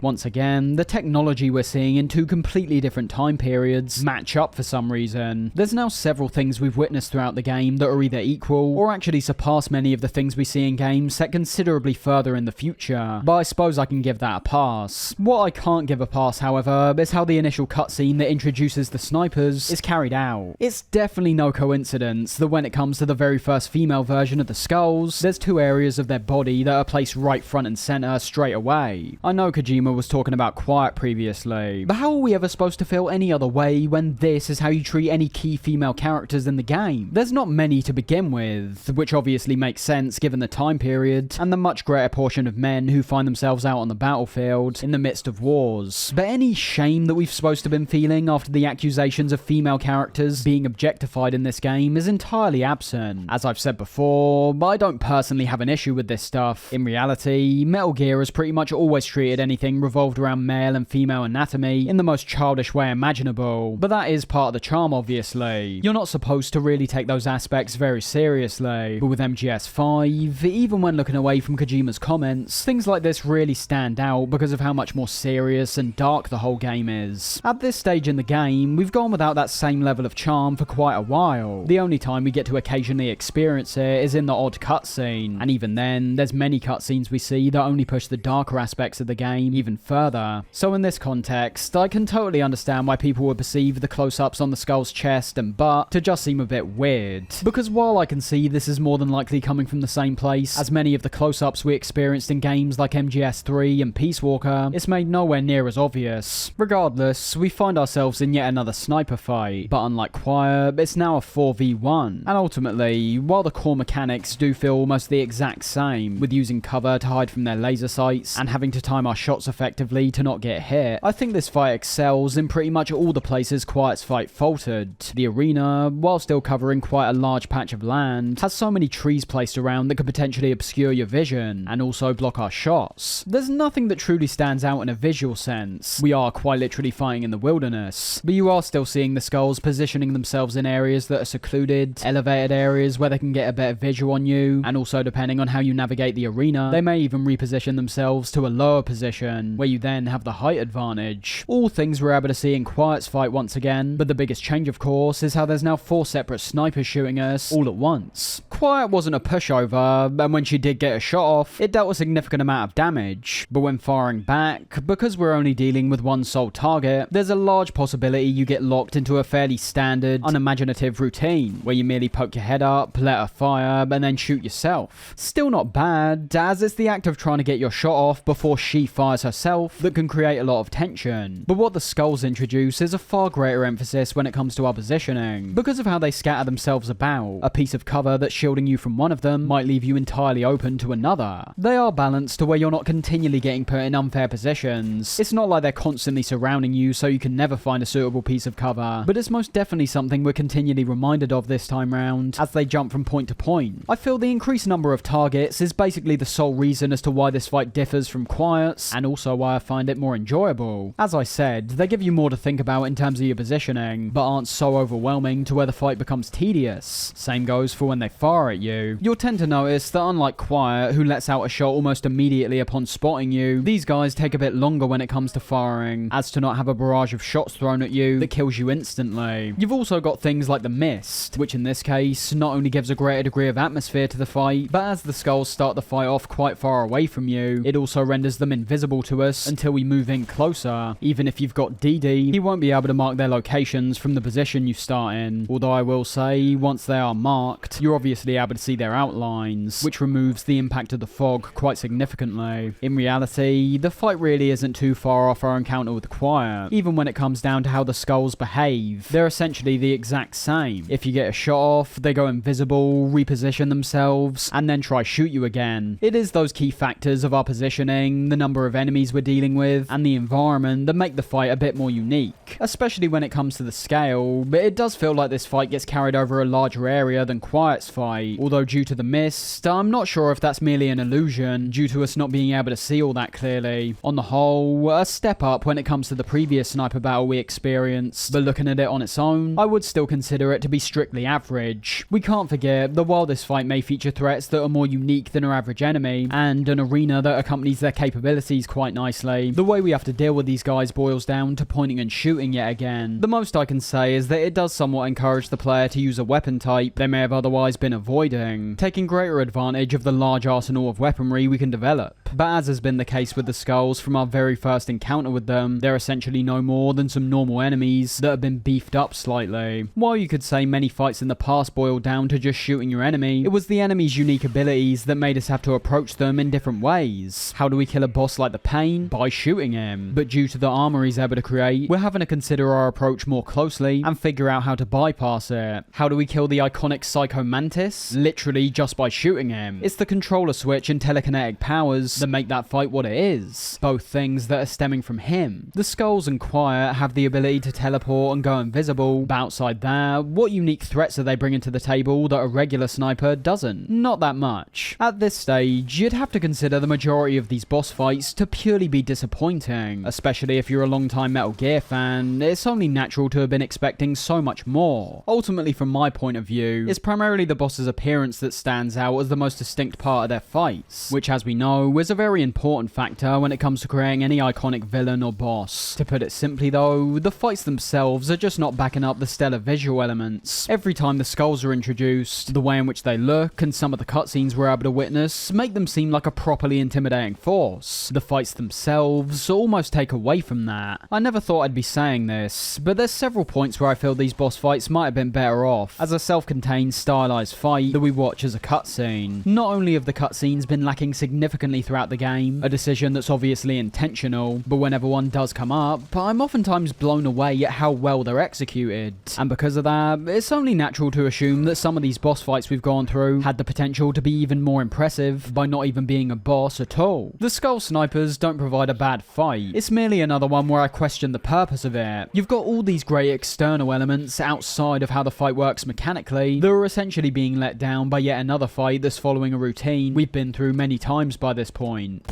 Once again, the technology we're seeing in 2 completely different time periods match up for some reason. There's now several things we've witnessed throughout the game that are either equal or actually surpass many of the things we see in games set considerably further in the future, but I suppose I can give that a pass. What I can't give a pass, however, is how the initial cutscene that introduces the snipers is carried out. It's definitely no coincidence that when it comes to the very first female version of the Skulls, there's 2 areas of their body that are placed right front and center straight away. I know Kojima was talking about quiet previously, but how are we ever supposed to feel any other way when this is how you treat any key female characters in the game? There's not many to begin with, which obviously makes sense given the time period and the much greater portion of men who find themselves out on the battlefield in the midst of wars. But any shame that we've supposed to have been feeling after the accusations of female characters being objectified in this game is entirely absent. As I've said before, I don't personally have an issue with this stuff. In reality, Metal Gear has pretty much always treated anything revolved around male and female anatomy in the most childish way imaginable, but that is part of the charm obviously. You're not supposed to really take those aspects very seriously, but with MGS5, even when looking away from Kojima's comments, things like this really stand out because of how much more serious and dark the whole game is. At this stage in the game, we've gone without that same level of charm for quite a while. The only time we get to occasionally experience it is in the odd cutscene, and even then, there's many cutscenes we see that only push the darker aspects of the game even further. So in this context, I can totally understand why people would perceive the close-ups on the Skull's chest and butt to just seem a bit weird, because while I can see this is more than likely coming from the same place as many of the close-ups we experienced in games like MGS3 and Peace Walker, it's made nowhere near as obvious. Regardless, we find ourselves in yet another sniper fight, but unlike Quiet, it's now a 4v1, and ultimately, while the core mechanics do feel almost the exact same, with using cover to hide from their laser sights and having to time our shots effectively effectively to not get hit. I think this fight excels in pretty much all the places Quiet's fight faltered. The arena, while still covering quite a large patch of land, has so many trees placed around that could potentially obscure your vision, and also block our shots. There's nothing that truly stands out in a visual sense. We are quite literally fighting in the wilderness, but you are still seeing the skulls positioning themselves in areas that are secluded, elevated areas where they can get a better visual on you, and also depending on how you navigate the arena, they may even reposition themselves to a lower position, where you then have the height advantage. All things we're able to see in Quiet's fight once again, but the biggest change of course is how there's now 4 separate snipers shooting us all at once. Quiet wasn't a pushover, and when she did get a shot off, it dealt a significant amount of damage, but when firing back, because we're only dealing with one sole target, there's a large possibility you get locked into a fairly standard, unimaginative routine, where you merely poke your head up, let her fire, and then shoot yourself. Still not bad, as it's the act of trying to get your shot off before she fires herself that can create a lot of tension. But what the skulls introduce is a far greater emphasis when it comes to our positioning. Because of how they scatter themselves about, a piece of cover that's shielding you from one of them might leave you entirely open to another. They are balanced to where you're not continually getting put in unfair positions. It's not like they're constantly surrounding you so you can never find a suitable piece of cover, but it's most definitely something we're continually reminded of this time round as they jump from point to point. I feel the increased number of targets is basically the sole reason as to why this fight differs from Quiet's, and also why I find it more enjoyable. As I said, they give you more to think about in terms of your positioning, but aren't so overwhelming to where the fight becomes tedious. Same goes for when they fire at you. You'll tend to notice that unlike Quiet, who lets out a shot almost immediately upon spotting you, these guys take a bit longer when it comes to firing, as to not have a barrage of shots thrown at you that kills you instantly. You've also got things like the mist, which in this case not only gives a greater degree of atmosphere to the fight, but as the skulls start the fight off quite far away from you, it also renders them invisible to us until we move in closer. Even if you've got DD, he won't be able to mark their locations from the position you start in, although I will say, once they are marked, you're obviously able to see their outlines, which removes the impact of the fog quite significantly. In reality, the fight really isn't too far off our encounter with Quiet. Even when it comes down to how the skulls behave, they're essentially the exact same. If you get a shot off, they go invisible, reposition themselves, and then try shoot you again. It is those key factors of our positioning, the number of enemies we're dealing with, and the environment that make the fight a bit more unique, especially when it comes to the scale, but it does feel like this fight gets carried over a larger area than Quiet's fight, although due to the mist, I'm not sure if that's merely an illusion due to us not being able to see all that clearly. On the whole, a step up when it comes to the previous sniper battle we experienced, but looking at it on its own, I would still consider it to be strictly average. We can't forget that while this fight may feature threats that are more unique than our average enemy, and an arena that accompanies their capabilities quite nicely, the way we have to deal with these guys boils down to pointing and shooting yet again. The most I can say is that it does somewhat encourage the player to use a weapon type they may have otherwise been avoiding, taking greater advantage of the large arsenal of weaponry we can develop. But as has been the case with the skulls from our very first encounter with them, they're essentially no more than some normal enemies that have been beefed up slightly. While you could say many fights in the past boiled down to just shooting your enemy, it was the enemy's unique abilities that made us have to approach them in different ways. How do we kill a boss like the Pain? By shooting him. But due to the armor he's able to create, we're having to consider our approach more closely and figure out how to bypass it. How do we kill the iconic Psycho Mantis? Literally just by shooting him. It's the controller switch and telekinetic powers that make that fight what it is. Both things that are stemming from him. The skulls and Quiet have the ability to teleport and go invisible, but outside that, what unique threats are they bringing to the table that a regular sniper doesn't? Not that much. At this stage, you'd have to consider the majority of these boss fights to purely be disappointing, especially if you're a long-time Metal Gear fan. It's only natural to have been expecting so much more. Ultimately, from my point of view, it's primarily the boss's appearance that stands out as the most distinct part of their fights, which, as we know, is a very important factor when it comes to creating any iconic villain or boss. To put it simply though, the fights themselves are just not backing up the stellar visual elements. Every time the skulls are introduced, the way in which they look and some of the cutscenes we're able to witness make them seem like a properly intimidating force. The fights themselves almost take away from that. I never thought I'd be saying this, but there's several points where I feel these boss fights might have been better off as a self-contained stylized fight that we watch as a cutscene. Not only have the cutscenes been lacking significantly throughout throughout the game, a decision that's obviously intentional, but whenever one does come up, I'm oftentimes blown away at how well they're executed. And because of that, it's only natural to assume that some of these boss fights we've gone through had the potential to be even more impressive by not even being a boss at all. The Skull Snipers don't provide a bad fight, it's merely another one where I question the purpose of it. You've got all these great external elements outside of how the fight works mechanically that are essentially being let down by yet another fight that's following a routine we've been through many times by this point.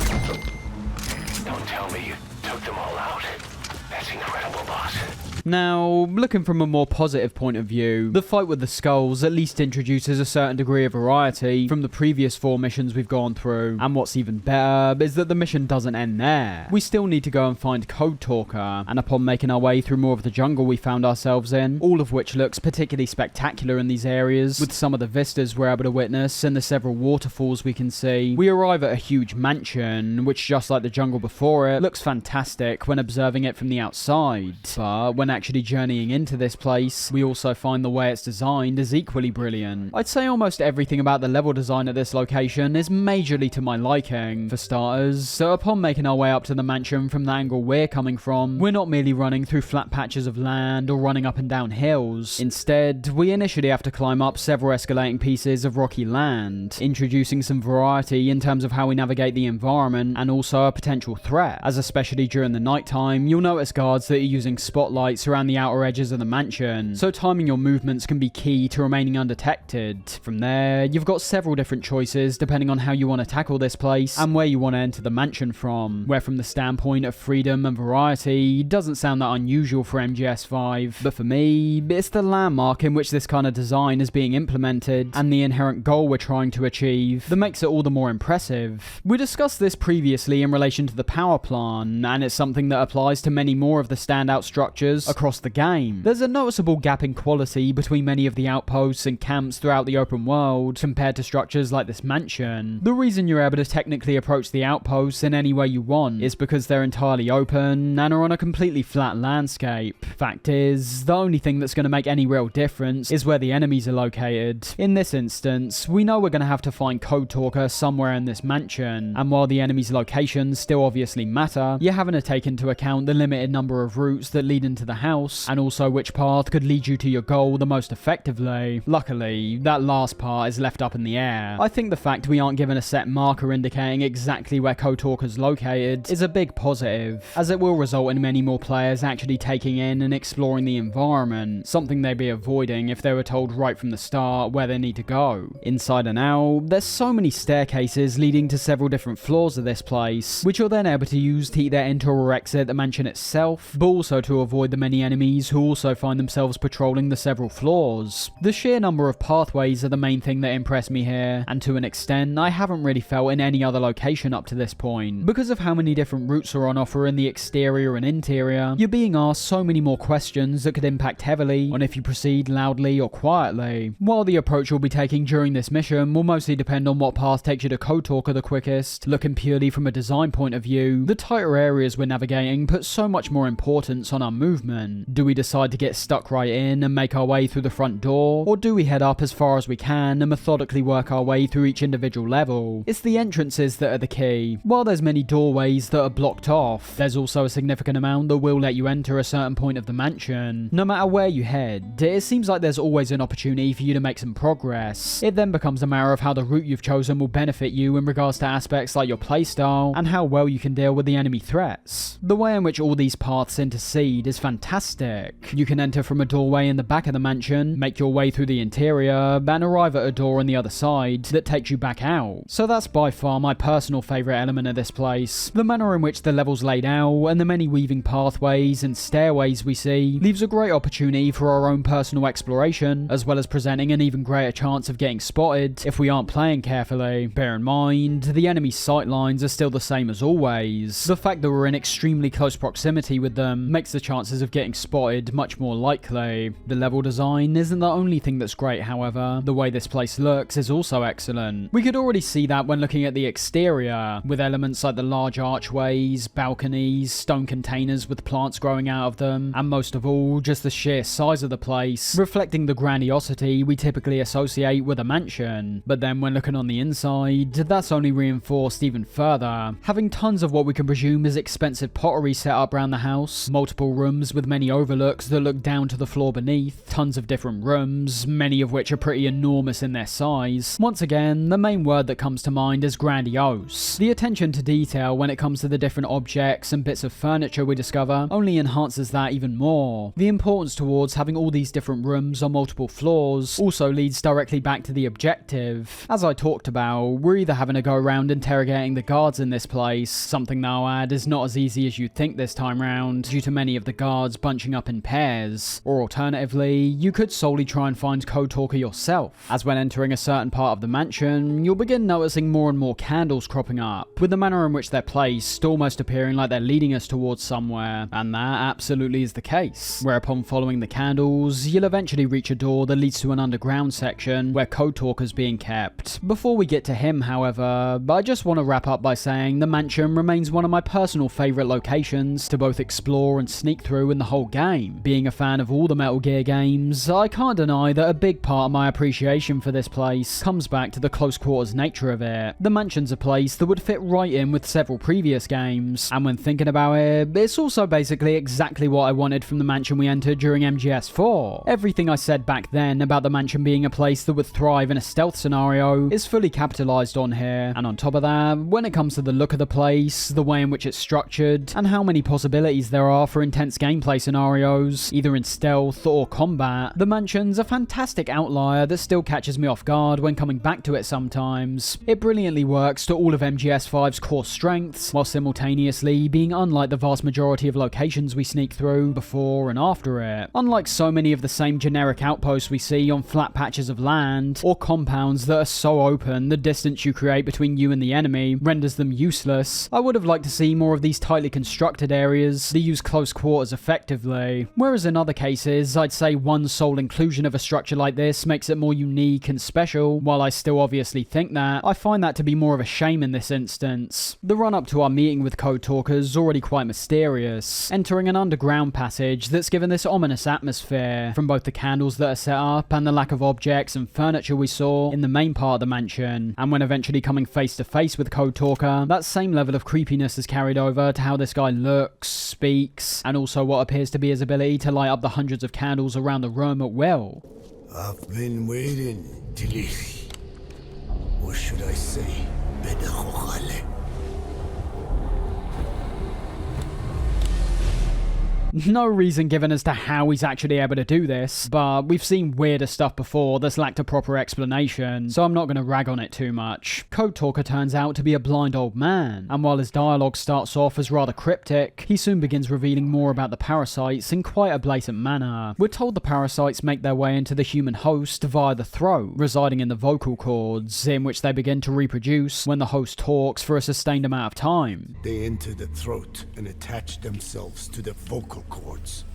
Don't tell me you took them all out. That's incredible, boss. Now, looking from a more positive point of view, the fight with the skulls at least introduces a certain degree of variety from the previous 4 missions we've gone through, and what's even better is that the mission doesn't end there. We still need to go and find Code Talker, and upon making our way through more of the jungle we found ourselves in, all of which looks particularly spectacular in these areas, with some of the vistas we're able to witness and the several waterfalls we can see, we arrive at a huge mansion, which just like the jungle before it, looks fantastic when observing it from the outside, but when actually journeying into this place, we also find the way it's designed is equally brilliant. I'd say almost everything about the level design at this location is majorly to my liking. For starters, so upon making our way up to the mansion from the angle we're coming from, we're not merely running through flat patches of land or running up and down hills. Instead, we initially have to climb up several escalating pieces of rocky land, introducing some variety in terms of how we navigate the environment and also a potential threat, as especially during the nighttime, you'll notice guards that are using spotlights around the outer edges of the mansion, so timing your movements can be key to remaining undetected. From there, you've got several different choices depending on how you want to tackle this place and where you want to enter the mansion from, where from the standpoint of freedom and variety, doesn't sound that unusual for MGS5, but for me, it's the landmark in which this kind of design is being implemented and the inherent goal we're trying to achieve that makes it all the more impressive. We discussed this previously in relation to the power plant, and it's something that applies to many more of the standout structures across the game. There's a noticeable gap in quality between many of the outposts and camps throughout the open world compared to structures like this mansion. The reason you're able to technically approach the outposts in any way you want is because they're entirely open and are on a completely flat landscape. Fact is, the only thing that's going to make any real difference is where the enemies are located. In this instance, we know we're going to have to find Code Talker somewhere in this mansion, and while the enemy's locations still obviously matter, you're having to take into account the limited number of routes that lead into the house, and also which path could lead you to your goal the most effectively. Luckily, that last part is left up in the air. I think the fact we aren't given a set marker indicating exactly where Code Talker's located is a big positive, as it will result in many more players actually taking in and exploring the environment, something they'd be avoiding if they were told right from the start where they need to go. Inside and out, there's so many staircases leading to several different floors of this place, which you're then able to use to either enter or exit the mansion itself, but also to avoid the many enemies who also find themselves patrolling the several floors. The sheer number of pathways are the main thing that impressed me here, and to an extent I haven't really felt in any other location up to this point. Because of how many different routes are on offer in the exterior and interior, you're being asked so many more questions that could impact heavily on if you proceed loudly or quietly. While the approach you'll be taking during this mission will mostly depend on what path takes you to Code Talker the quickest, looking purely from a design point of view, the tighter areas we're navigating put so much more importance on our movement. Do we decide to get stuck right in and make our way through the front door, or do we head up as far as we can and methodically work our way through each individual level? It's the entrances that are the key. While there's many doorways that are blocked off, there's also a significant amount that will let you enter a certain point of the mansion. No matter where you head, it seems like there's always an opportunity for you to make some progress. It then becomes a matter of how the route you've chosen will benefit you in regards to aspects like your playstyle and how well you can deal with the enemy threats. The way in which all these paths intercede is fantastic. You can enter from a doorway in the back of the mansion, make your way through the interior, and arrive at a door on the other side that takes you back out. So that's by far my personal favourite element of this place. The manner in which the level's laid out and the many weaving pathways and stairways we see leaves a great opportunity for our own personal exploration, as well as presenting an even greater chance of getting spotted if we aren't playing carefully. Bear in mind, the enemy's sight lines are still the same as always. The fact that we're in extremely close proximity with them makes the chances of of getting spotted much more likely. The level design isn't the only thing that's great, however. The way this place looks is also excellent. We could already see that when looking at the exterior, with elements like the large archways, balconies, stone containers with plants growing out of them, and most of all, just the sheer size of the place, reflecting the grandiosity we typically associate with a mansion. But then when looking on the inside, that's only reinforced even further, having tons of what we can presume is expensive pottery set up around the house, multiple rooms with many overlooks that look down to the floor beneath, tons of different rooms, many of which are pretty enormous in their size. Once again, the main word that comes to mind is grandiose. The attention to detail when it comes to the different objects and bits of furniture we discover only enhances that even more. The importance towards having all these different rooms on multiple floors also leads directly back to the objective. As I talked about, we're either having to go around interrogating the guards in this place, something that I'll add is not as easy as you'd think this time round, due to many of the guards bunching up in pairs, or alternatively, you could solely try and find Code Talker yourself, as when entering a certain part of the mansion, you'll begin noticing more and more candles cropping up, with the manner in which they're placed almost appearing like they're leading us towards somewhere, and that absolutely is the case, where upon following the candles, you'll eventually reach a door that leads to an underground section where Code Talker's being kept. Before we get to him, however, I just want to wrap up by saying the mansion remains one of my personal favourite locations to both explore and sneak through in the whole game. Being a fan of all the Metal Gear games, I can't deny that a big part of my appreciation for this place comes back to the close quarters nature of it. The mansion's a place that would fit right in with several previous games, and when thinking about it, it's also basically exactly what I wanted from the mansion we entered during MGS4. Everything I said back then about the mansion being a place that would thrive in a stealth scenario is fully capitalised on here, and on top of that, when it comes to the look of the place, the way in which it's structured, and how many possibilities there are for intense gameplay scenarios, either in stealth or combat, the mansion's a fantastic outlier that still catches me off guard when coming back to it sometimes. It brilliantly works to all of MGS5's core strengths, while simultaneously being unlike the vast majority of locations we sneak through before and after it. Unlike so many of the same generic outposts we see on flat patches of land, or compounds that are so open the distance you create between you and the enemy renders them useless, I would have liked to see more of these tightly constructed areas that use close quarters effectively. Whereas in other cases, I'd say one sole inclusion of a structure like this makes it more unique and special, while I still obviously think that, I find that to be more of a shame in this instance. The run-up to our meeting with Code Talker's already quite mysterious, entering an underground passage that's given this ominous atmosphere, from both the candles that are set up and the lack of objects and furniture we saw in the main part of the mansion, and when eventually coming face to face with Code Talker, that same level of creepiness is carried over to how this guy looks, speaks, and also what appears to be his ability to light up the hundreds of candles around the room at will. I've been waiting, Tilly. What should I say? No reason given as to how he's actually able to do this, but we've seen weirder stuff before that's lacked a proper explanation, so I'm not going to rag on it too much. Code Talker turns out to be a blind old man, and while his dialogue starts off as rather cryptic, he soon begins revealing more about the parasites in quite a blatant manner. We're told the parasites make their way into the human host via the throat, residing in the vocal cords, in which they begin to reproduce when the host talks for a sustained amount of time. They enter the throat and attach themselves to the vocal cords.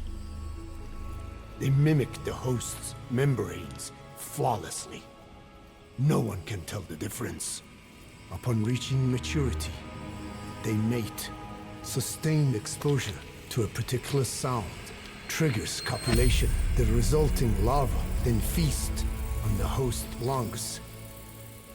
They mimic the host's membranes flawlessly. No one can tell the difference. Upon reaching maturity, they mate. Sustained exposure to a particular sound triggers copulation. The resulting larva then feast on the host lungs,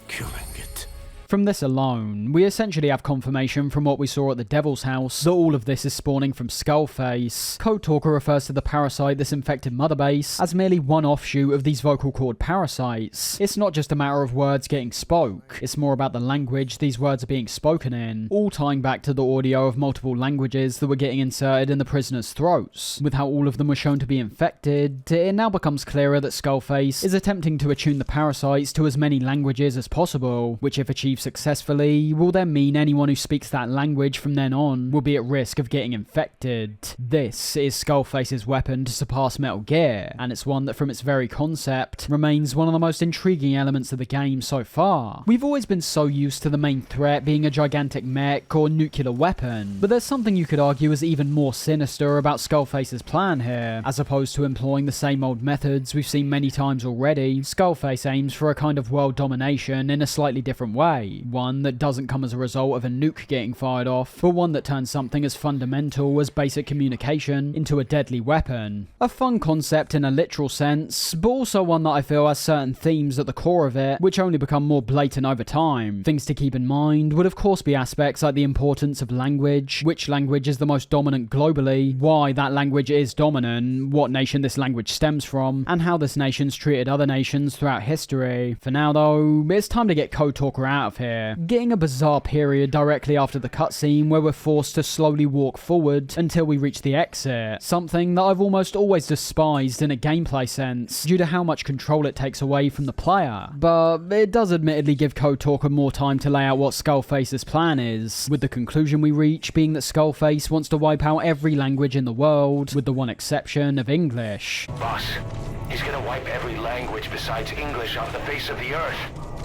killing it. From this alone, we essentially have confirmation from what we saw at the Devil's House that all of this is spawning from Skullface. Code Talker refers to the parasite that's infected Mother Base as merely one offshoot of these vocal cord parasites. It's not just a matter of words getting spoke, it's more about the language these words are being spoken in, all tying back to the audio of multiple languages that were getting inserted in the prisoners' throats. With how all of them were shown to be infected, it now becomes clearer that Skullface is attempting to attune the parasites to as many languages as possible, which if achieved successfully will then mean anyone who speaks that language from then on will be at risk of getting infected. This is Skullface's weapon to surpass Metal Gear, and it's one that from its very concept remains one of the most intriguing elements of the game so far. We've always been so used to the main threat being a gigantic mech or nuclear weapon, but there's something you could argue is even more sinister about Skullface's plan here. As opposed to employing the same old methods we've seen many times already, Skullface aims for a kind of world domination in a slightly different way. One that doesn't come as a result of a nuke getting fired off, but one that turns something as fundamental as basic communication into a deadly weapon. A fun concept in a literal sense, but also one that I feel has certain themes at the core of it, which only become more blatant over time. Things to keep in mind would of course be aspects like the importance of language, which language is the most dominant globally, why that language is dominant, what nation this language stems from, and how this nation's treated other nations throughout history. For now though, it's time to get Code Talker out of here, getting a bizarre period directly after the cutscene where we're forced to slowly walk forward until we reach the exit, something that I've almost always despised in a gameplay sense, due to how much control it takes away from the player. But it does admittedly give Code Talker more time to lay out what Skullface's plan is, with the conclusion we reach being that Skullface wants to wipe out every language in the world, with the one exception of English. Boss, he's gonna wipe every language besides English off the face of the earth.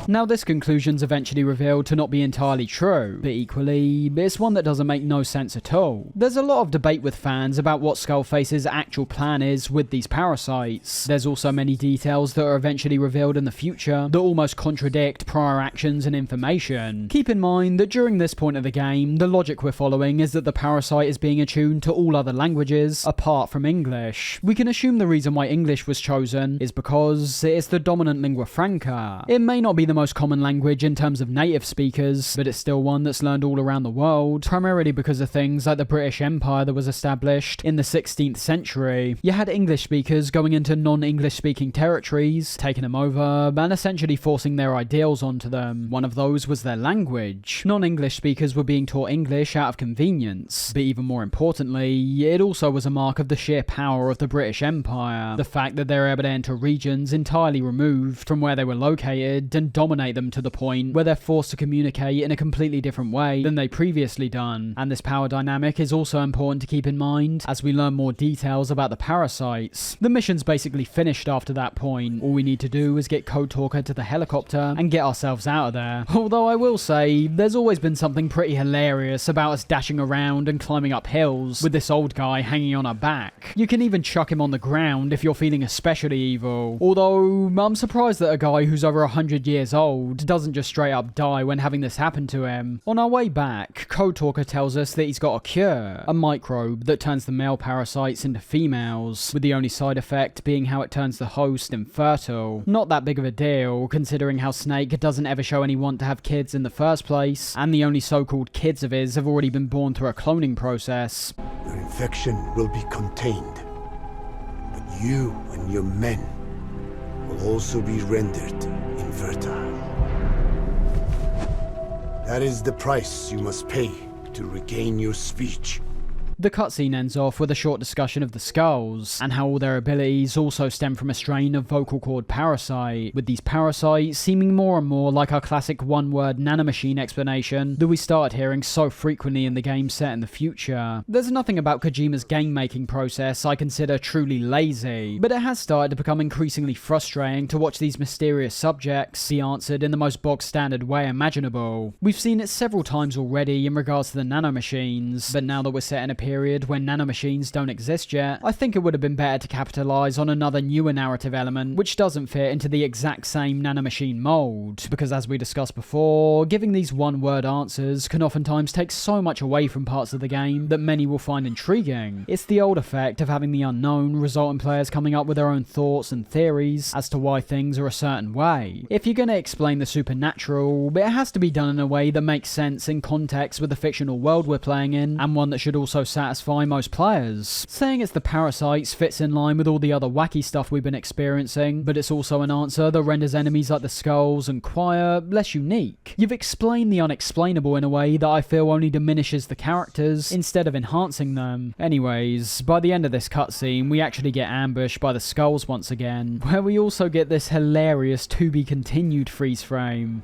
Now this conclusion's eventually revealed to not be entirely true, but equally, it's one that doesn't make no sense at all. There's a lot of debate with fans about what Skullface's actual plan is with these parasites. There's also many details that are eventually revealed in the future that almost contradict prior actions and information. Keep in mind that during this point of the game, the logic we're following is that the parasite is being attuned to all other languages apart from English. We can assume the reason why English was chosen is because it is the dominant lingua franca. It may not be the most common language in terms of native speakers, but it's still one that's learned all around the world, primarily because of things like the British Empire that was established in the 16th century. You had English speakers going into non-English speaking territories, taking them over, and essentially forcing their ideals onto them. One of those was their language. Non-English speakers were being taught English out of convenience, but even more importantly, it also was a mark of the sheer power of the British Empire. The fact that they were able to enter regions entirely removed from where they were located and dominate them to the point where they're forced to communicate in a completely different way than they previously done. And this power dynamic is also important to keep in mind as we learn more details about the parasites. The mission's basically finished after that point. All we need to do is get Code Talker to the helicopter and get ourselves out of there. Although I will say, there's always been something pretty hilarious about us dashing around and climbing up hills with this old guy hanging on our back. You can even chuck him on the ground if you're feeling especially evil. Although, I'm surprised that a guy who's over 100 years old doesn't just straight up die when having this happen to him. On our way back, Code Talker tells us that he's got a cure, a microbe that turns the male parasites into females, with the only side effect being how it turns the host infertile. Not that big of a deal, considering how Snake doesn't ever show any want to have kids in the first place, and the only so-called kids of his have already been born through a cloning process. Your infection will be contained, but you and your men will also be rendered infertile. That is the price you must pay to regain your speech. The cutscene ends off with a short discussion of the skulls, and how all their abilities also stem from a strain of vocal cord parasite, with these parasites seeming more and more like our classic one-word nanomachine explanation that we started hearing so frequently in the games set in the future. There's nothing about Kojima's game-making process I consider truly lazy, but it has started to become increasingly frustrating to watch these mysterious subjects be answered in the most bog-standard way imaginable. We've seen it several times already in regards to the nanomachines, but now that we're set in a period when nanomachines don't exist yet, I think it would have been better to capitalise on another newer narrative element which doesn't fit into the exact same nanomachine mould, because as we discussed before, giving these one-word answers can oftentimes take so much away from parts of the game that many will find intriguing. It's the old effect of having the unknown result in players coming up with their own thoughts and theories as to why things are a certain way. If you're going to explain the supernatural, it has to be done in a way that makes sense in context with the fictional world we're playing in, and one that should also satisfy most players. Saying it's the parasites fits in line with all the other wacky stuff we've been experiencing, but it's also an answer that renders enemies like the skulls and choir less unique. You've explained the unexplainable in a way that I feel only diminishes the characters instead of enhancing them. Anyways, by the end of this cutscene, we actually get ambushed by the skulls once again, where we also get this hilarious to be continued freeze frame.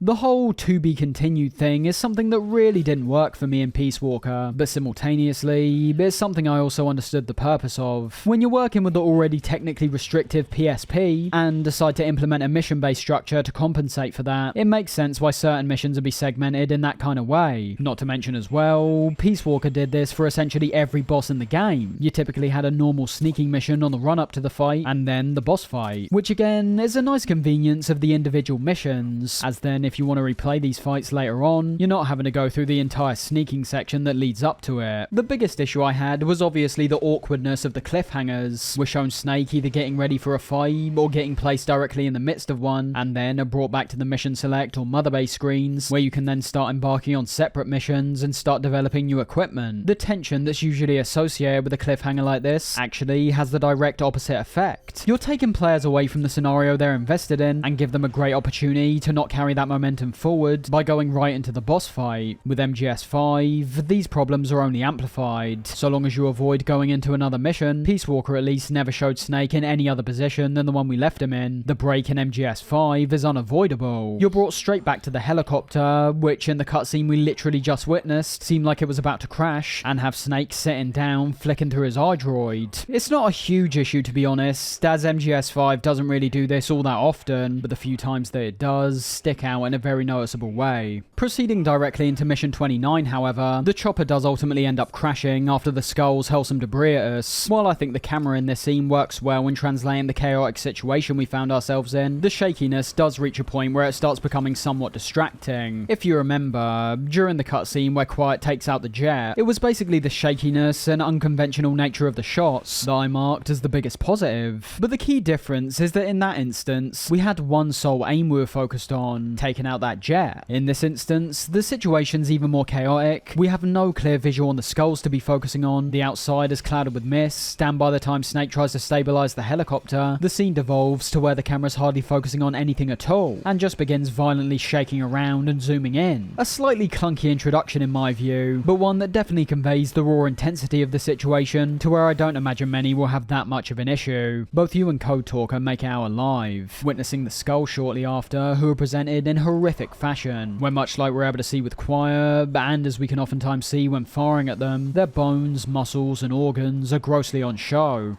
The whole to be continued thing is something that really didn't work for me in Peace Walker, but simultaneously, it's something I also understood the purpose of. When you're working with the already technically restrictive PSP, and decide to implement a mission-based structure to compensate for that, it makes sense why certain missions would be segmented in that kind of way. Not to mention as well, Peace Walker did this for essentially every boss in the game. You typically had a normal sneaking mission on the run-up to the fight, and then the boss fight, which again is a nice convenience of the individual missions, as then if you want to replay these fights later on, you're not having to go through the entire sneaking section that leads up to it. The biggest issue I had was obviously the awkwardness of the cliffhangers. We're shown Snake either getting ready for a fight, or getting placed directly in the midst of one, and then are brought back to the mission select or mother base screens, where you can then start embarking on separate missions and start developing new equipment. The tension that's usually associated with a cliffhanger like this actually has the direct opposite effect. You're taking players away from the scenario they're invested in, and give them a great opportunity to not carry that momentum forward by going right into the boss fight. With MGS5, these problems are only amplified. So long as you avoid going into another mission, Peace Walker at least never showed Snake in any other position than the one we left him in. The break in MGS5 is unavoidable. You're brought straight back to the helicopter, which in the cutscene we literally just witnessed seemed like it was about to crash, and have Snake sitting down, flicking through his iDroid. It's not a huge issue to be honest, as MGS5 doesn't really do this all that often, but the few times that it does stick out in a very noticeable way. Proceeding directly into Mission 29, however, the chopper does ultimately end up crashing after the skulls hurl some debris at us. While I think the camera in this scene works well in translating the chaotic situation we found ourselves in, the shakiness does reach a point where it starts becoming somewhat distracting. If you remember, during the cutscene where Quiet takes out the jet, it was basically the shakiness and unconventional nature of the shots that I marked as the biggest positive. But the key difference is that in that instance, we had one sole aim we were focused on, taking out that jet. In this instance, the situation's even more chaotic. We have no clear visual on the skulls to be focusing on, the outside is clouded with mist, and by the time Snake tries to stabilize the helicopter, the scene devolves to where the camera's hardly focusing on anything at all, and just begins violently shaking around and zooming in. A slightly clunky introduction in my view, but one that definitely conveys the raw intensity of the situation to where I don't imagine many will have that much of an issue. Both you and Code Talker make it out alive, witnessing the skull shortly after, who are presented in horrific fashion, where much like we're able to see with Choir, and as we can oftentimes see when firing at them, their bones, muscles and organs are grossly on show.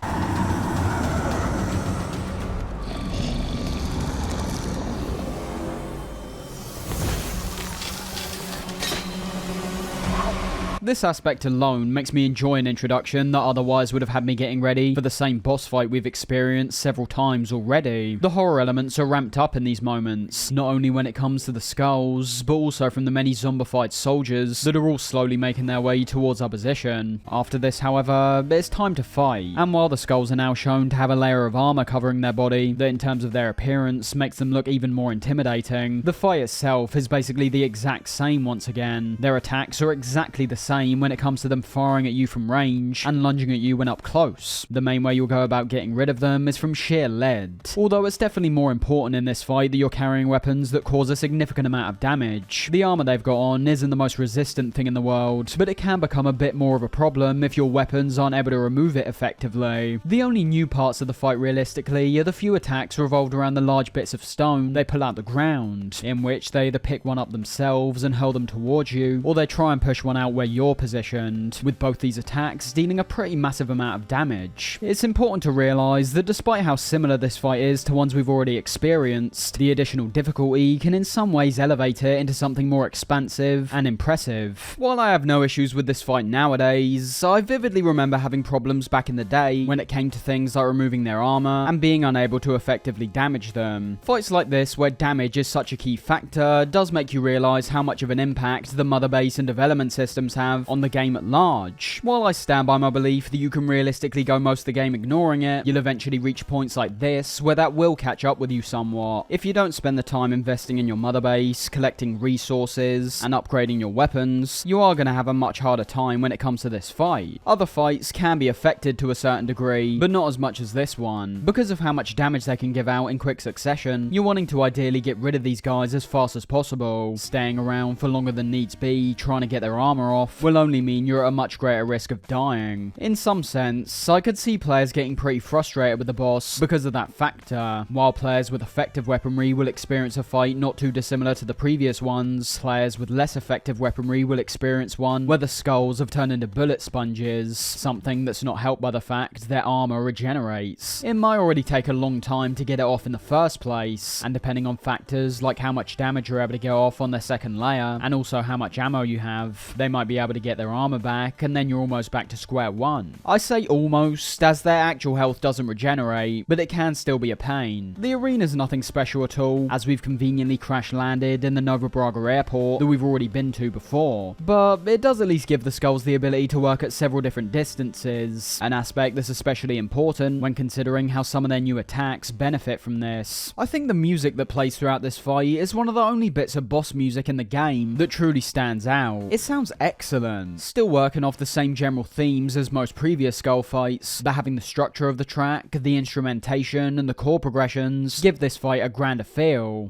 This aspect alone makes me enjoy an introduction that otherwise would have had me getting ready for the same boss fight we've experienced several times already. The horror elements are ramped up in these moments, not only when it comes to the skulls, but also from the many zombified soldiers that are all slowly making their way towards our position. After this, however, it's time to fight, and while the skulls are now shown to have a layer of armor covering their body that in terms of their appearance makes them look even more intimidating, the fight itself is basically the exact same once again. Their attacks are exactly the same when it comes to them firing at you from range and lunging at you when up close. The main way you'll go about getting rid of them is from sheer lead, although it's definitely more important in this fight that you're carrying weapons that cause a significant amount of damage. The armor they've got on isn't the most resistant thing in the world, but it can become a bit more of a problem if your weapons aren't able to remove it effectively. The only new parts of the fight realistically are the few attacks revolved around the large bits of stone they pull out the ground, in which they either pick one up themselves and hurl them towards you, or they try and push one out where you're positioned, with both these attacks dealing a pretty massive amount of damage. It's important to realise that despite how similar this fight is to ones we've already experienced, the additional difficulty can in some ways elevate it into something more expansive and impressive. While I have no issues with this fight nowadays, I vividly remember having problems back in the day when it came to things like removing their armor and being unable to effectively damage them. Fights like this, where damage is such a key factor, does make you realise how much of an impact the mother base and development systems have on the game at large. While I stand by my belief that you can realistically go most of the game ignoring it, you'll eventually reach points like this where that will catch up with you somewhat. If you don't spend the time investing in your mother base, collecting resources, and upgrading your weapons, you are going to have a much harder time when it comes to this fight. Other fights can be affected to a certain degree, but not as much as this one. Because of how much damage they can give out in quick succession, you're wanting to ideally get rid of these guys as fast as possible, staying around for longer than needs be, trying to get their armor off, will only mean you're at a much greater risk of dying. In some sense, I could see players getting pretty frustrated with the boss because of that factor. While players with effective weaponry will experience a fight not too dissimilar to the previous ones, players with less effective weaponry will experience one where the skulls have turned into bullet sponges, something that's not helped by the fact their armor regenerates. It might already take a long time to get it off in the first place, and depending on factors like how much damage you're able to get off on their second layer, and also how much ammo you have, they might be able to get their armor back, and then you're almost back to square one. I say almost, as their actual health doesn't regenerate, but it can still be a pain. The arena's nothing special at all, as we've conveniently crash landed in the Nova Braga airport that we've already been to before, but it does at least give the skulls the ability to work at several different distances, an aspect that's especially important when considering how some of their new attacks benefit from this. I think the music that plays throughout this fight is one of the only bits of boss music in the game that truly stands out. It sounds excellent, still working off the same general themes as most previous skull fights, but having the structure of the track, the instrumentation, and the chord progressions give this fight a grander feel.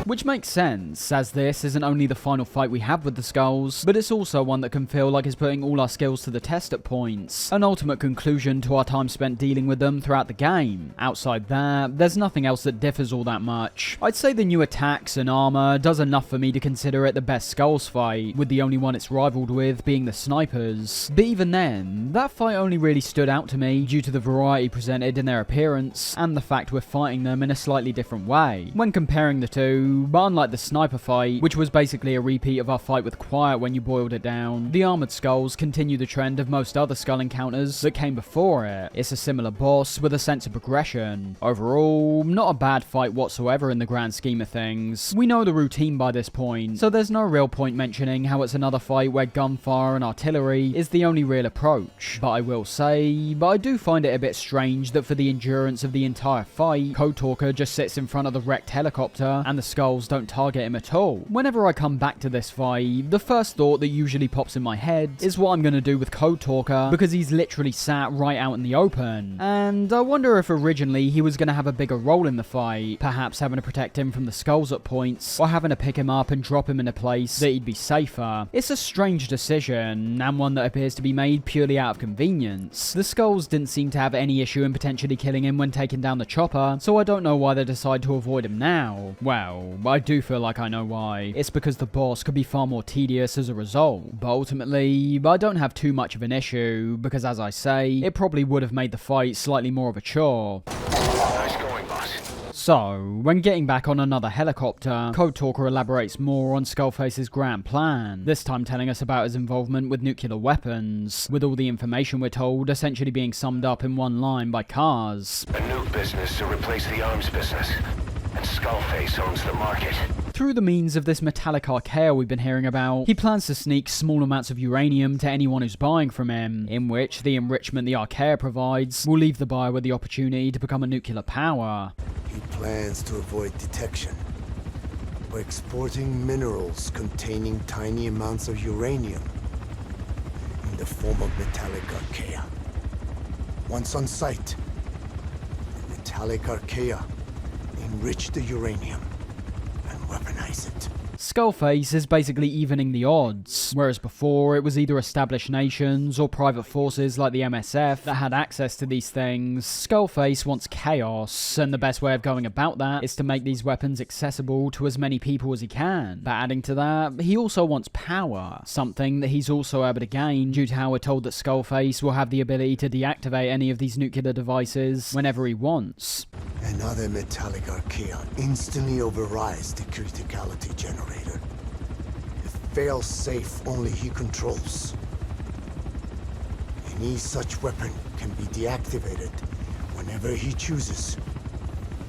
Which makes sense, as this isn't only the final fight we have with the skulls, but it's also one that can feel like it's putting all our skills to the test at points, an ultimate conclusion to our time spent dealing with them throughout the game. Outside that, there's nothing else that differs all that much. I'd say the new attacks and armor does enough for me to consider it the best skulls fight, with the only one it's rivaled with being the snipers. But even then, that fight only really stood out to me due to the variety presented in their appearance, and the fact we're fighting them in a slightly different way. When comparing the two, but unlike the sniper fight, which was basically a repeat of our fight with Quiet when you boiled it down, the armored skulls continue the trend of most other skull encounters that came before it. It's a similar boss with a sense of progression. Overall, not a bad fight whatsoever in the grand scheme of things. We know the routine by this point, so there's no real point mentioning how it's another fight where gunfire and artillery is the only real approach. But I will say, I do find it a bit strange that for the endurance of the entire fight, Code Talker just sits in front of the wrecked helicopter and the skulls don't target him at all. Whenever I come back to this fight, the first thought that usually pops in my head is what I'm going to do with Code Talker, because he's literally sat right out in the open. And I wonder if originally he was going to have a bigger role in the fight, perhaps having to protect him from the skulls at points, or having to pick him up and drop him in a place that he'd be safer. It's a strange decision, and one that appears to be made purely out of convenience. The skulls didn't seem to have any issue in potentially killing him when taking down the chopper, so I don't know why they decide to avoid him now. Well, I do feel like I know why. It's because the boss could be far more tedious as a result. But ultimately, I don't have too much of an issue, because as I say, it probably would have made the fight slightly more of a chore. Nice going, boss. So, when getting back on another helicopter, Code Talker elaborates more on Skullface's grand plan, this time telling us about his involvement with nuclear weapons, with all the information we're told essentially being summed up in one line by Kars. A nuke business to replace the arms business. And Skullface owns the market. Through the means of this metallic archaea we've been hearing about, he plans to sneak small amounts of uranium to anyone who's buying from him, in which the enrichment the archaea provides will leave the buyer with the opportunity to become a nuclear power. He plans to avoid detection by exporting minerals containing tiny amounts of uranium in the form of metallic archaea. Once on site, the metallic archaea enrich the uranium and weaponize it. Skullface is basically evening the odds, whereas before it was either established nations or private forces like the MSF that had access to these things. Skullface wants chaos, and the best way of going about that is to make these weapons accessible to as many people as he can. But adding to that, he also wants power, something that he's also able to gain due to how we're told that Skullface will have the ability to deactivate any of these nuclear devices whenever he wants. Another metallic archaea instantly overrides the criticality generator. A fail-safe only he controls. Any such weapon can be deactivated whenever he chooses,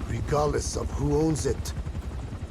regardless of who owns it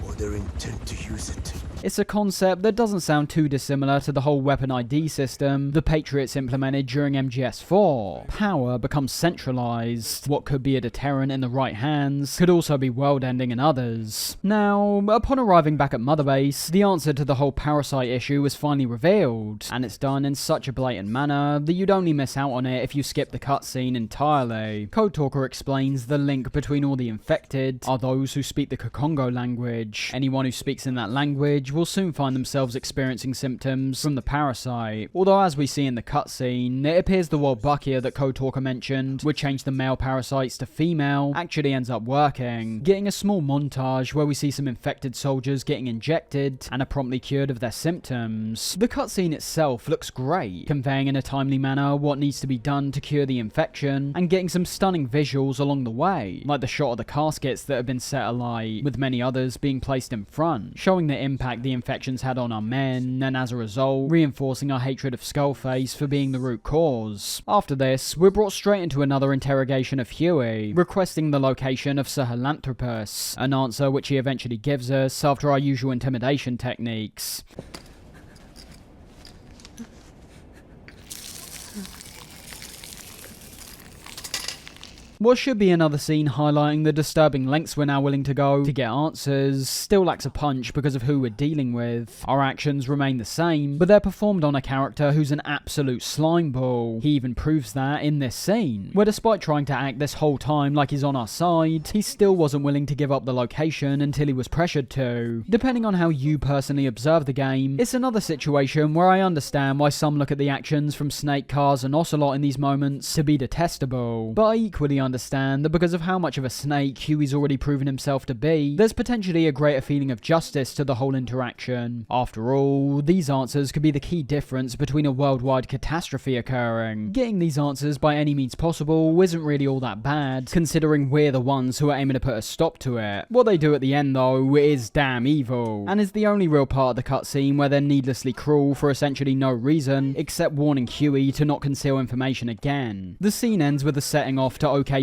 or their intent to use it. It's a concept that doesn't sound too dissimilar to the whole weapon ID system the Patriots implemented during MGS4. Power becomes centralized. What could be a deterrent in the right hands could also be world-ending in others. Now, upon arriving back at Mother Base, the answer to the whole parasite issue was finally revealed, and it's done in such a blatant manner that you'd only miss out on it if you skip the cutscene entirely. Code Talker explains the link between all the infected are those who speak the Kokongo language. Anyone who speaks in that language will soon find themselves experiencing symptoms from the parasite. Although as we see in the cutscene, it appears the Wolbachia that Code Talker mentioned would change the male parasites to female actually ends up working, getting a small montage where we see some infected soldiers getting injected and are promptly cured of their symptoms. The cutscene itself looks great, conveying in a timely manner what needs to be done to cure the infection, and getting some stunning visuals along the way, like the shot of the caskets that have been set alight, with many others being placed in front, showing the impact the infections had on our men, and as a result, reinforcing our hatred of Skullface for being the root cause. After this, we're brought straight into another interrogation of Huey, requesting the location of Sahelanthropus, an answer which he eventually gives us after our usual intimidation techniques. What should be another scene highlighting the disturbing lengths we're now willing to go to get answers still lacks a punch because of who we're dealing with. Our actions remain the same, but they're performed on a character who's an absolute slimeball. He even proves that in this scene, where despite trying to act this whole time like he's on our side, he still wasn't willing to give up the location until he was pressured to. Depending on how you personally observe the game, it's another situation where I understand why some look at the actions from Snake, Cars and Ocelot in these moments to be detestable, but I equally understand that because of how much of a snake Huey's already proven himself to be, there's potentially a greater feeling of justice to the whole interaction. After all, these answers could be the key difference between a worldwide catastrophe occurring. Getting these answers by any means possible isn't really all that bad, considering we're the ones who are aiming to put a stop to it. What they do at the end though is damn evil, and is the only real part of the cutscene where they're needlessly cruel for essentially no reason, except warning Huey to not conceal information again. The scene ends with a setting off to OKB-0,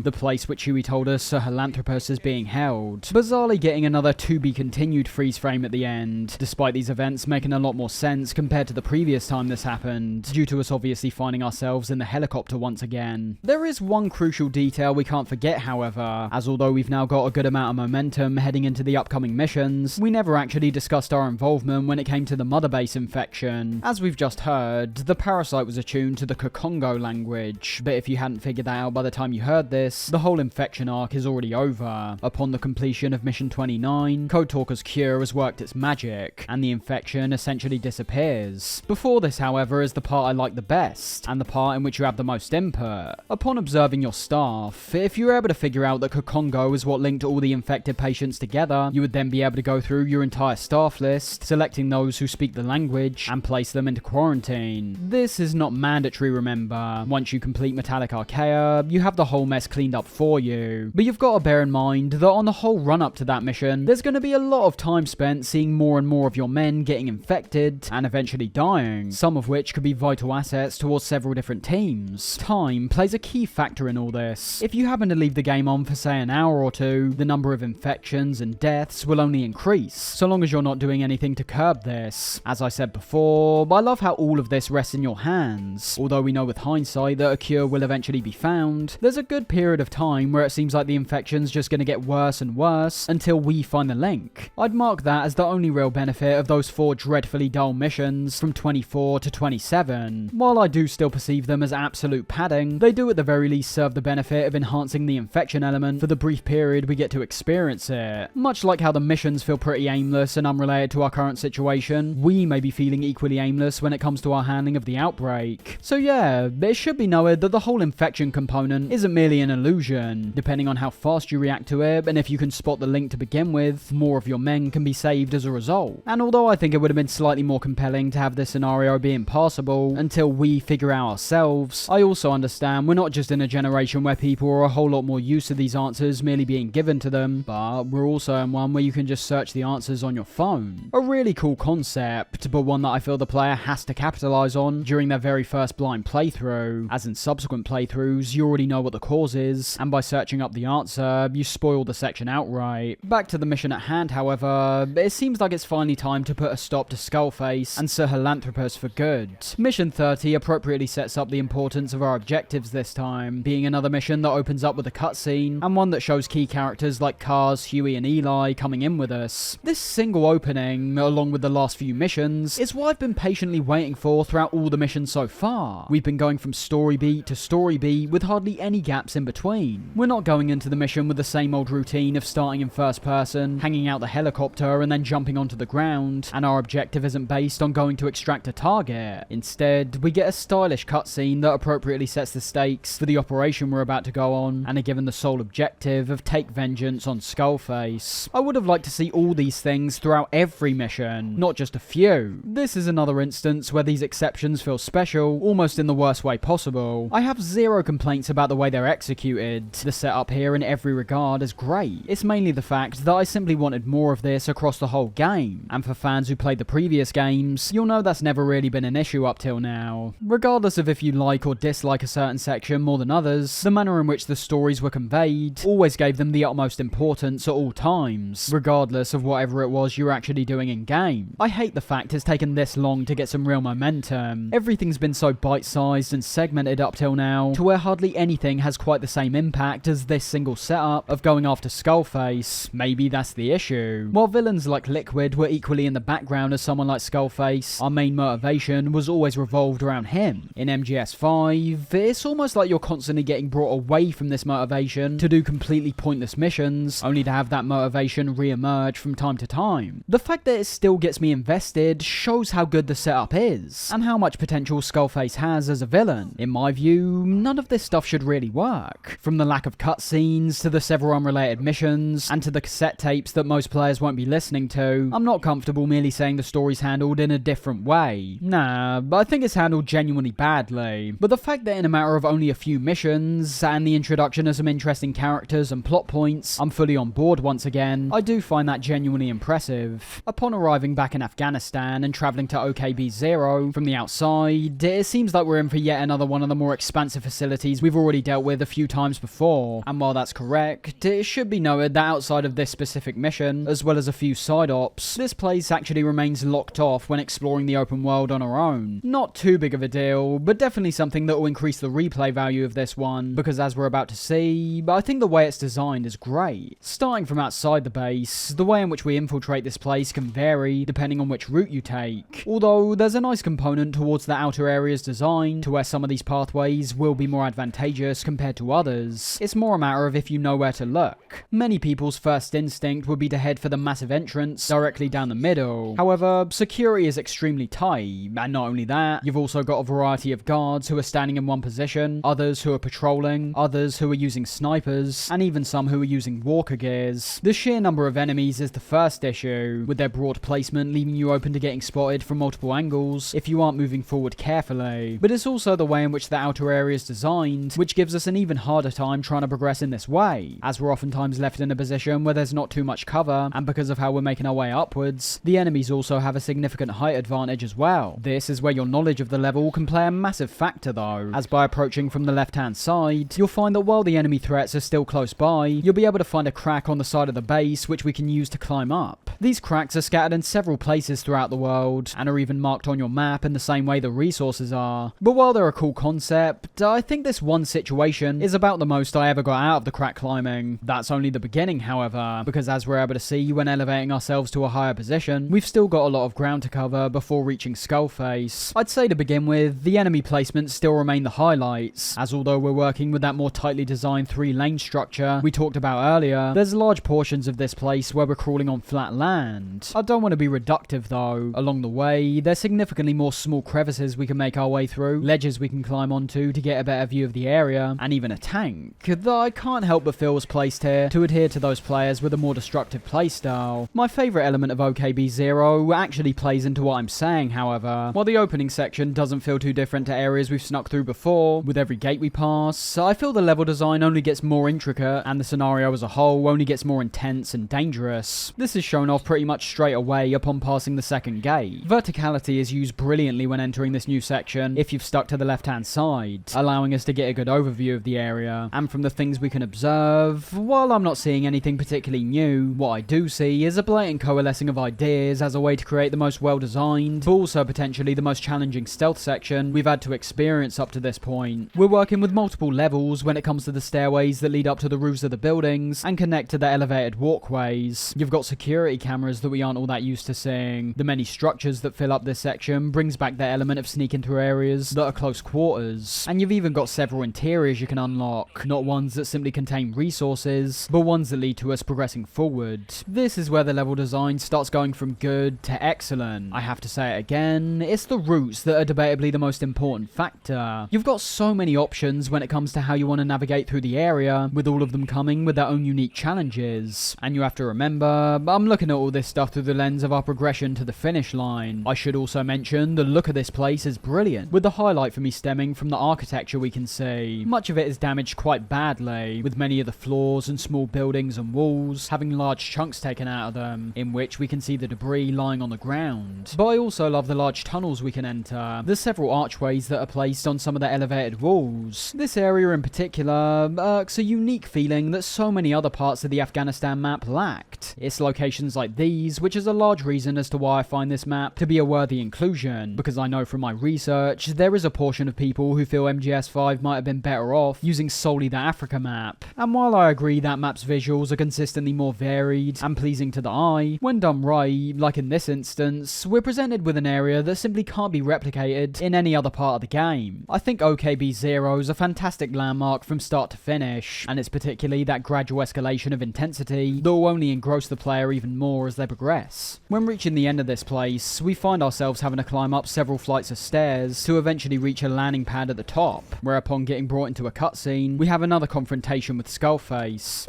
the place which Huey told us Sahelanthropus is being held, bizarrely getting another to be continued freeze frame at the end, despite these events making a lot more sense compared to the previous time this happened, due to us obviously finding ourselves in the helicopter once again. There is one crucial detail we can't forget however, as although we've now got a good amount of momentum heading into the upcoming missions, we never actually discussed our involvement when it came to the Mother Base infection. As we've just heard, the parasite was attuned to the Kokongo language, but if you hadn't figured that out by the time you heard this, the whole infection arc is already over. Upon the completion of Mission 29, Code Talker's cure has worked its magic, and the infection essentially disappears. Before this, however, is the part I like the best, and the part in which you have the most input. Upon observing your staff, if you were able to figure out that Kokongo is what linked all the infected patients together, you would then be able to go through your entire staff list, selecting those who speak the language, and place them into quarantine. This is not mandatory, remember. Once you complete Metallic Archaea, you have the whole mess cleaned up for you. But you've got to bear in mind that on the whole run up to that mission, there's going to be a lot of time spent seeing more and more of your men getting infected and eventually dying, some of which could be vital assets towards several different teams. Time plays a key factor in all this. If you happen to leave the game on for say an hour or two, the number of infections and deaths will only increase, so long as you're not doing anything to curb this. As I said before, I love how all of this rests in your hands. Although we know with hindsight that a cure will eventually be found, there's a good period of time where it seems like the infection's just going to get worse and worse until we find the link. I'd mark that as the only real benefit of those 4 dreadfully dull missions from 24 to 27. While I do still perceive them as absolute padding, they do at the very least serve the benefit of enhancing the infection element for the brief period we get to experience it. Much like how the missions feel pretty aimless and unrelated to our current situation, we may be feeling equally aimless when it comes to our handling of the outbreak. So yeah, it should be noted that the whole infection component isn't merely an illusion. Depending on how fast you react to it, and if you can spot the link to begin with, more of your men can be saved as a result. And although I think it would have been slightly more compelling to have this scenario be impossible until we figure out ourselves, I also understand we're not just in a generation where people are a whole lot more used to these answers merely being given to them, but we're also in one where you can just search the answers on your phone. A really cool concept, but one that I feel the player has to capitalize on during their very first blind playthrough, as in subsequent playthroughs you're already know what the cause is, and by searching up the answer, you spoil the section outright. Back to the mission at hand, however, it seems like it's finally time to put a stop to Skullface and Sir Philanthropus for good. Mission 30 appropriately sets up the importance of our objectives this time, being another mission that opens up with a cutscene, and one that shows key characters like Kars, Huey and Eli coming in with us. This single opening, along with the last few missions, is what I've been patiently waiting for throughout all the missions so far. We've been going from story beat to story beat with hardly any gaps in between. We're not going into the mission with the same old routine of starting in first person, hanging out the helicopter and then jumping onto the ground, and our objective isn't based on going to extract a target. Instead, we get a stylish cutscene that appropriately sets the stakes for the operation we're about to go on, and are given the sole objective of take vengeance on Skullface. I would have liked to see all these things throughout every mission, not just a few. This is another instance where these exceptions feel special, almost in the worst way possible. I have zero complaints about the way they're executed. The setup here in every regard is great. It's mainly the fact that I simply wanted more of this across the whole game, and for fans who played the previous games, you'll know that's never really been an issue up till now. Regardless of if you like or dislike a certain section more than others, the manner in which the stories were conveyed always gave them the utmost importance at all times, regardless of whatever it was you were actually doing in game. I hate the fact it's taken this long to get some real momentum. Everything's been so bite-sized and segmented up till now, to where hardly anything has quite the same impact as this single setup of going after Skullface. Maybe that's the issue. While villains like Liquid were equally in the background as someone like Skullface, our main motivation was always revolved around him. In MGS5, it's almost like you're constantly getting brought away from this motivation to do completely pointless missions, only to have that motivation re-emerge from time to time. The fact that it still gets me invested shows how good the setup is, and how much potential Skullface has as a villain. In my view, none of this stuff should really work. From the lack of cutscenes, to the several unrelated missions, and to the cassette tapes that most players won't be listening to, I'm not comfortable merely saying the story's handled in a different way. Nah, I think it's handled genuinely badly. But the fact that in a matter of only a few missions, and the introduction of some interesting characters and plot points, I'm fully on board once again, I do find that genuinely impressive. Upon arriving back in Afghanistan and travelling to OKB-0, from the outside, it seems like we're in for yet another one of the more expansive facilities we've already dealt with a few times before. And while that's correct, it should be noted that outside of this specific mission, as well as a few side ops, this place actually remains locked off when exploring the open world on our own. Not too big of a deal, but definitely something that will increase the replay value of this one, because as we're about to see, I think the way it's designed is great. Starting from outside the base, the way in which we infiltrate this place can vary depending on which route you take, although there's a nice component towards the outer area's design, to where some of these pathways will be more advantageous compared to others. It's more a matter of if you know where to look. Many people's first instinct would be to head for the massive entrance directly down the middle. However, security is extremely tight, and not only that, you've also got a variety of guards who are standing in one position, others who are patrolling, others who are using snipers, and even some who are using walker gears. The sheer number of enemies is the first issue, with their broad placement leaving you open to getting spotted from multiple angles if you aren't moving forward carefully. But it's also the way in which the outer area is designed, which gives us an even harder time trying to progress in this way, as we're oftentimes left in a position where there's not too much cover, and because of how we're making our way upwards, the enemies also have a significant height advantage as well. This is where your knowledge of the level can play a massive factor though, as by approaching from the left hand side, you'll find that while the enemy threats are still close by, you'll be able to find a crack on the side of the base which we can use to climb up. These cracks are scattered in several places throughout the world, and are even marked on your map in the same way the resources are. But while they're a cool concept, I think this one situation is about the most I ever got out of the crack climbing. That's only the beginning, however, because as we're able to see when elevating ourselves to a higher position, we've still got a lot of ground to cover before reaching Skullface. I'd say to begin with, the enemy placements still remain the highlights, as although we're working with that more tightly designed 3-lane structure we talked about earlier, there's large portions of this place where we're crawling on flat land. I don't want to be reductive though. Along the way, there's significantly more small crevices we can make our way through, ledges we can climb onto to get a better view of the area, and even a tank, that I can't help but feel was placed here to adhere to those players with a more destructive playstyle. My favourite element of OKB-0 actually plays into what I'm saying, however. While the opening section doesn't feel too different to areas we've snuck through before, with every gate we pass, I feel the level design only gets more intricate, and the scenario as a whole only gets more intense and dangerous. This is shown off pretty much straight away upon passing the second gate. Verticality is used brilliantly when entering this new section if you've stuck to the left hand side, allowing us to get a pretty good overview of the area, and from the things we can observe, while I'm not seeing anything particularly new, what I do see is a blatant coalescing of ideas as a way to create the most well-designed, but also potentially the most challenging stealth section we've had to experience up to this point. We're working with multiple levels when it comes to the stairways that lead up to the roofs of the buildings and connect to the elevated walkways. You've got security cameras that we aren't all that used to seeing. The many structures that fill up this section brings back the element of sneaking through areas that are close quarters. And you've even got several interiors you can unlock, not ones that simply contain resources, but ones that lead to us progressing forward. This is where the level design starts going from good to excellent. I have to say it again, it's the routes that are debatably the most important factor. You've got so many options when it comes to how you want to navigate through the area, with all of them coming with their own unique challenges. And you have to remember, I'm looking at all this stuff through the lens of our progression to the finish line. I should also mention the look of this place is brilliant, with the highlight for me stemming from the architecture we can see. Much of it is damaged quite badly, with many of the floors and small buildings and walls having large chunks taken out of them, in which we can see the debris lying on the ground. But I also love the large tunnels we can enter. There's several archways that are placed on some of the elevated walls. This area in particular irks a unique feeling that so many other parts of the Afghanistan map lacked. It's locations like these, which is a large reason as to why I find this map to be a worthy inclusion, because I know from my research there is a portion of people who feel MGS5 might have been better off using solely the Africa map. And while I agree that map's visuals are consistently more varied and pleasing to the eye, when done right, like in this instance, we're presented with an area that simply can't be replicated in any other part of the game. I think OKB-0 is a fantastic landmark from start to finish, and it's particularly that gradual escalation of intensity that will only engross the player even more as they progress. When reaching the end of this place, we find ourselves having to climb up several flights of stairs to eventually reach a landing pad at the top, where upon getting brought into a cutscene, we have another confrontation with Skullface.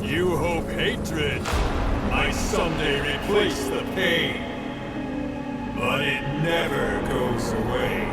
You hope hatred might someday replace the pain, but it never goes away.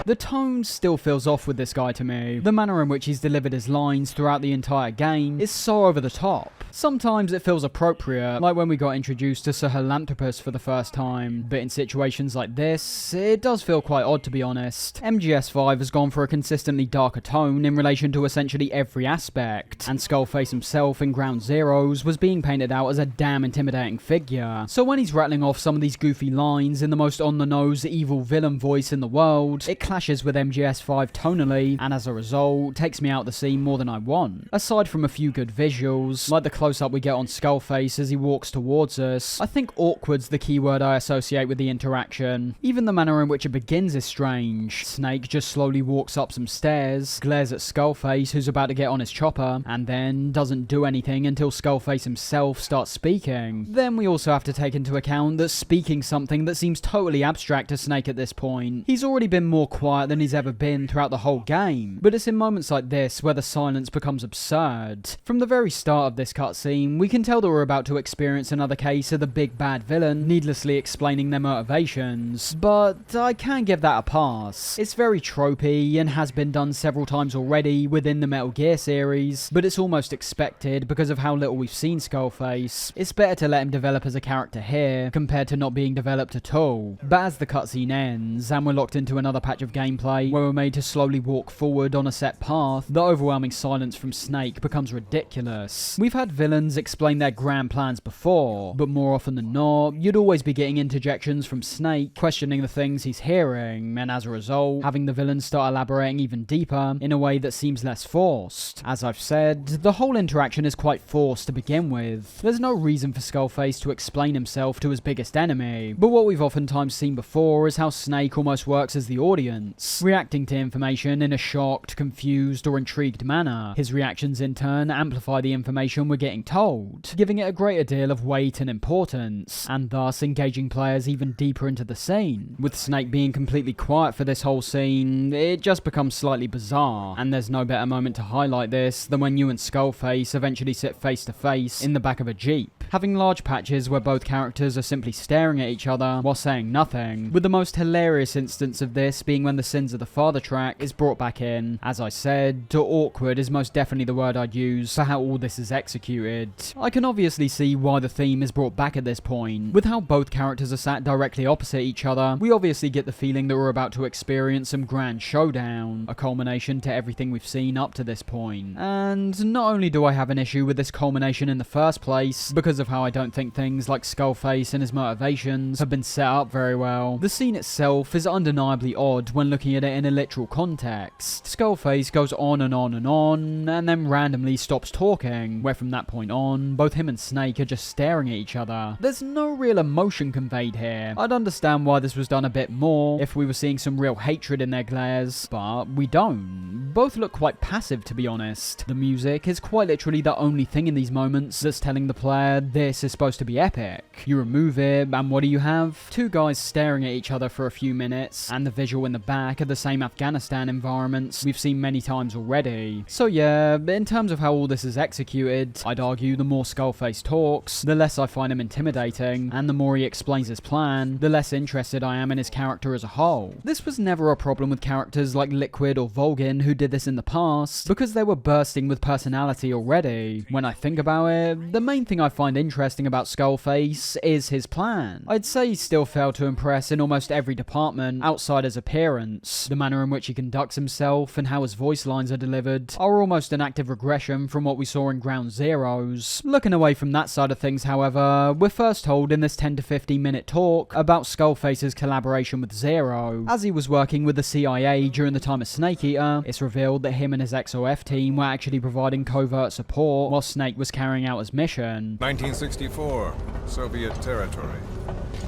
The tone still feels off with this guy to me. The manner in which he's delivered his lines throughout the entire game is so over the top. Sometimes it feels appropriate, like when we got introduced to Sahelanthropus for the first time, but in situations like this, it does feel quite odd to be honest. MGS5 has gone for a consistently darker tone in relation to essentially every aspect, and Skullface himself in Ground Zeroes was being painted out as a damn intimidating figure. So when he's rattling off some of these goofy lines in the most on-the-nose evil villain voice in the world, it clashes with MGS5 tonally, and as a result, takes me out the scene more than I want. Aside from a few good visuals, like the close-up we get on Skullface as he walks towards us, I think awkward's the key word I associate with the interaction. Even the manner in which it begins is strange. Snake just slowly walks up some stairs, glares at Skullface who's about to get on his chopper, and then doesn't do anything until Skullface himself starts speaking. Then we also have to take into account that speaking something that seems totally abstract to Snake at this point. He's already been more quiet than he's ever been throughout the whole game, but it's in moments like this where the silence becomes absurd. From the very start of this cutscene, we can tell that we're about to experience another case of the big bad villain needlessly explaining their motivations, but I can give that a pass. It's very tropey and has been done several times already within the Metal Gear series, but it's almost expected because of how little we've seen Skullface. It's better to let him develop as a character here, compared to not being developed at all. But as the cutscene ends, and we're locked into another patch of gameplay where we're made to slowly walk forward on a set path, the overwhelming silence from Snake becomes ridiculous. We've had villains explain their grand plans before, but more often than not, you'd always be getting interjections from Snake questioning the things he's hearing, and as a result, having the villains start elaborating even deeper in a way that seems less forced. As I've said, the whole interaction is quite forced to begin with. There's no reason for Skullface to explain himself to his biggest enemy, but what we've oftentimes seen before is how Snake almost works as the audience, reacting to information in a shocked, confused, or intrigued manner. His reactions in turn amplify the information we're getting told, giving it a greater deal of weight and importance, and thus engaging players even deeper into the scene. With Snake being completely quiet for this whole scene, it just becomes slightly bizarre, and there's no better moment to highlight this than when you and Skullface eventually sit face to face in the back of a Jeep, having large patches where both characters are simply staring at each other while saying nothing, with the most hilarious instance of this being when the Sins of the Father track is brought back in. As I said, awkward is most definitely the word I'd use for how all this is executed. executed. I can obviously see why the theme is brought back at this point. With how both characters are sat directly opposite each other, we obviously get the feeling that we're about to experience some grand showdown, a culmination to everything we've seen up to this point. And not only do I have an issue with this culmination in the first place, because of how I don't think things like Skullface and his motivations have been set up very well, the scene itself is undeniably odd when looking at it in a literal context. Skullface goes on and on and on, and then randomly stops talking, where from that point on, both him and Snake are just staring at each other. There's no real emotion conveyed here. I'd understand why this was done a bit more if we were seeing some real hatred in their glares, but we don't. Both look quite passive, to be honest. The music is quite literally the only thing in these moments that's telling the player this is supposed to be epic. You remove it, and what do you have? Two guys staring at each other for a few minutes, and the visual in the back are the same Afghanistan environments we've seen many times already. So yeah, in terms of how all this is executed, I'd argue the more Skullface talks, the less I find him intimidating, and the more he explains his plan, the less interested I am in his character as a whole. This was never a problem with characters like Liquid or Volgin who did this in the past, because they were bursting with personality already. When I think about it, the main thing I find interesting about Skullface is his plan. I'd say he still failed to impress in almost every department outside his appearance. The manner in which he conducts himself and how his voice lines are delivered are almost an active regression from what we saw in Ground Zeroes. Looking away from that side of things, however, we're first told in this 10 to 15 minute talk about Skullface's collaboration with Zero. As he was working with the CIA during the time of Snake Eater, it's revealed that him and his XOF team were actually providing covert support while Snake was carrying out his mission. 1964, Soviet territory.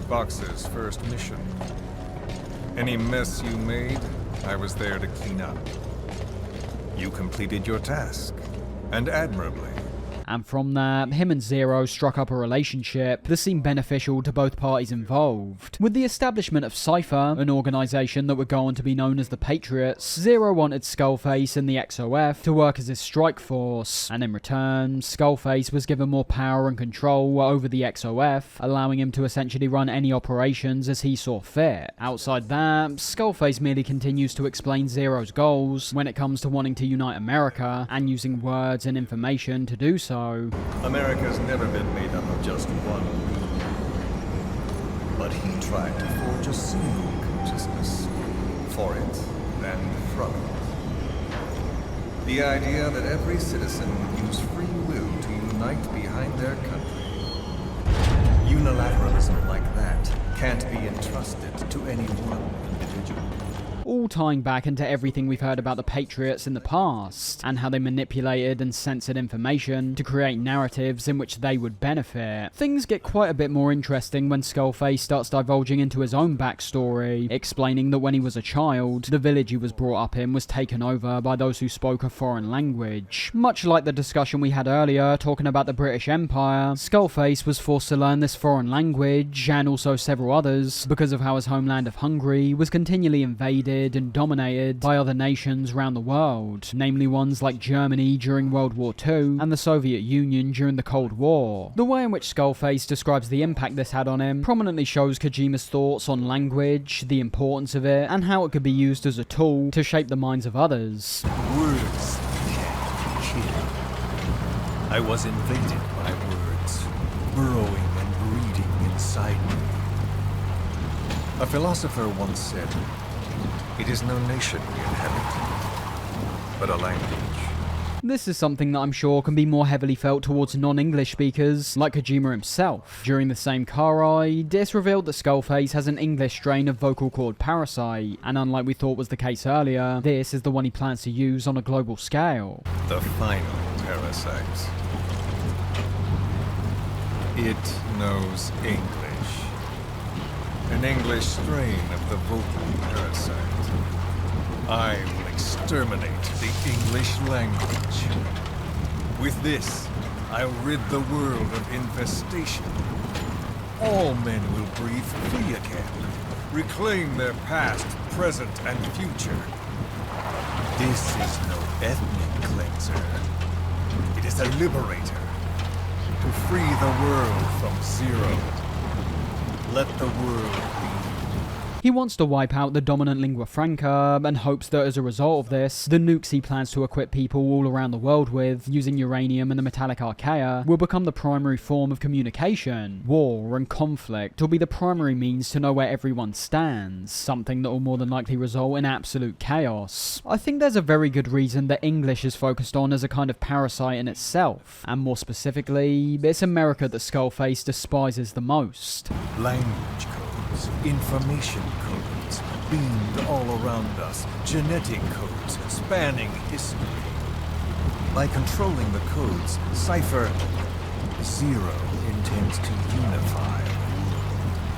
Fox's first mission. Any mess you made, I was there to clean up. You completed your task, and admirably. And from that, him and Zero struck up a relationship that seemed beneficial to both parties involved. With the establishment of Cypher, an organisation that would go on to be known as the Patriots, Zero wanted Skullface and the XOF to work as his strike force, and in return, Skullface was given more power and control over the XOF, allowing him to essentially run any operations as he saw fit. Outside that, Skullface merely continues to explain Zero's goals when it comes to wanting to unite America, and using words and information to do so. America's never been made up of just one. But he tried to forge a single consciousness. For it, and from it. The idea that every citizen would use free will to unite behind their country. Unilateralism like that can't be entrusted to any one individual. All tying back into everything we've heard about the Patriots in the past, and how they manipulated and censored information to create narratives in which they would benefit. Things get quite a bit more interesting when Skullface starts divulging into his own backstory, explaining that when he was a child, the village he was brought up in was taken over by those who spoke a foreign language. Much like the discussion we had earlier talking about the British Empire, Skullface was forced to learn this foreign language, and also several others, because of how his homeland of Hungary was continually invaded and dominated by other nations around the world, namely ones like Germany during World War II and the Soviet Union during the Cold War. The way in which Skullface describes the impact this had on him prominently shows Kojima's thoughts on language, the importance of it, and how it could be used as a tool to shape the minds of others. Words can't kill. I was invaded by words, burrowing and breeding inside me. A philosopher once said, "It is no nation we inhabit, but a language." This is something that I'm sure can be more heavily felt towards non-English speakers, like Kojima himself. During the same car ride, it's revealed that Skullface has an English strain of vocal cord parasite, and unlike we thought was the case earlier, this is the one he plans to use on a global scale. The final parasite. It knows English. An English strain of the vocal parasite. I will exterminate the English language. With this, I'll rid the world of infestation. All men will breathe free again, reclaim their past, present, and future. This is no ethnic cleanser. It is a liberator. To free the world from Zero. Let the world be. He wants to wipe out the dominant lingua franca and hopes that as a result of this, the nukes he plans to equip people all around the world with, using uranium and the metallic archaea, will become the primary form of communication. War and conflict will be the primary means to know where everyone stands, something that will more than likely result in absolute chaos. I think there's a very good reason that English is focused on as a kind of parasite in itself, and more specifically, it's America that Skullface despises the most. Language codes, information codes, beamed all around us, genetic codes spanning history. By controlling the codes, Cypher Zero intends to unify.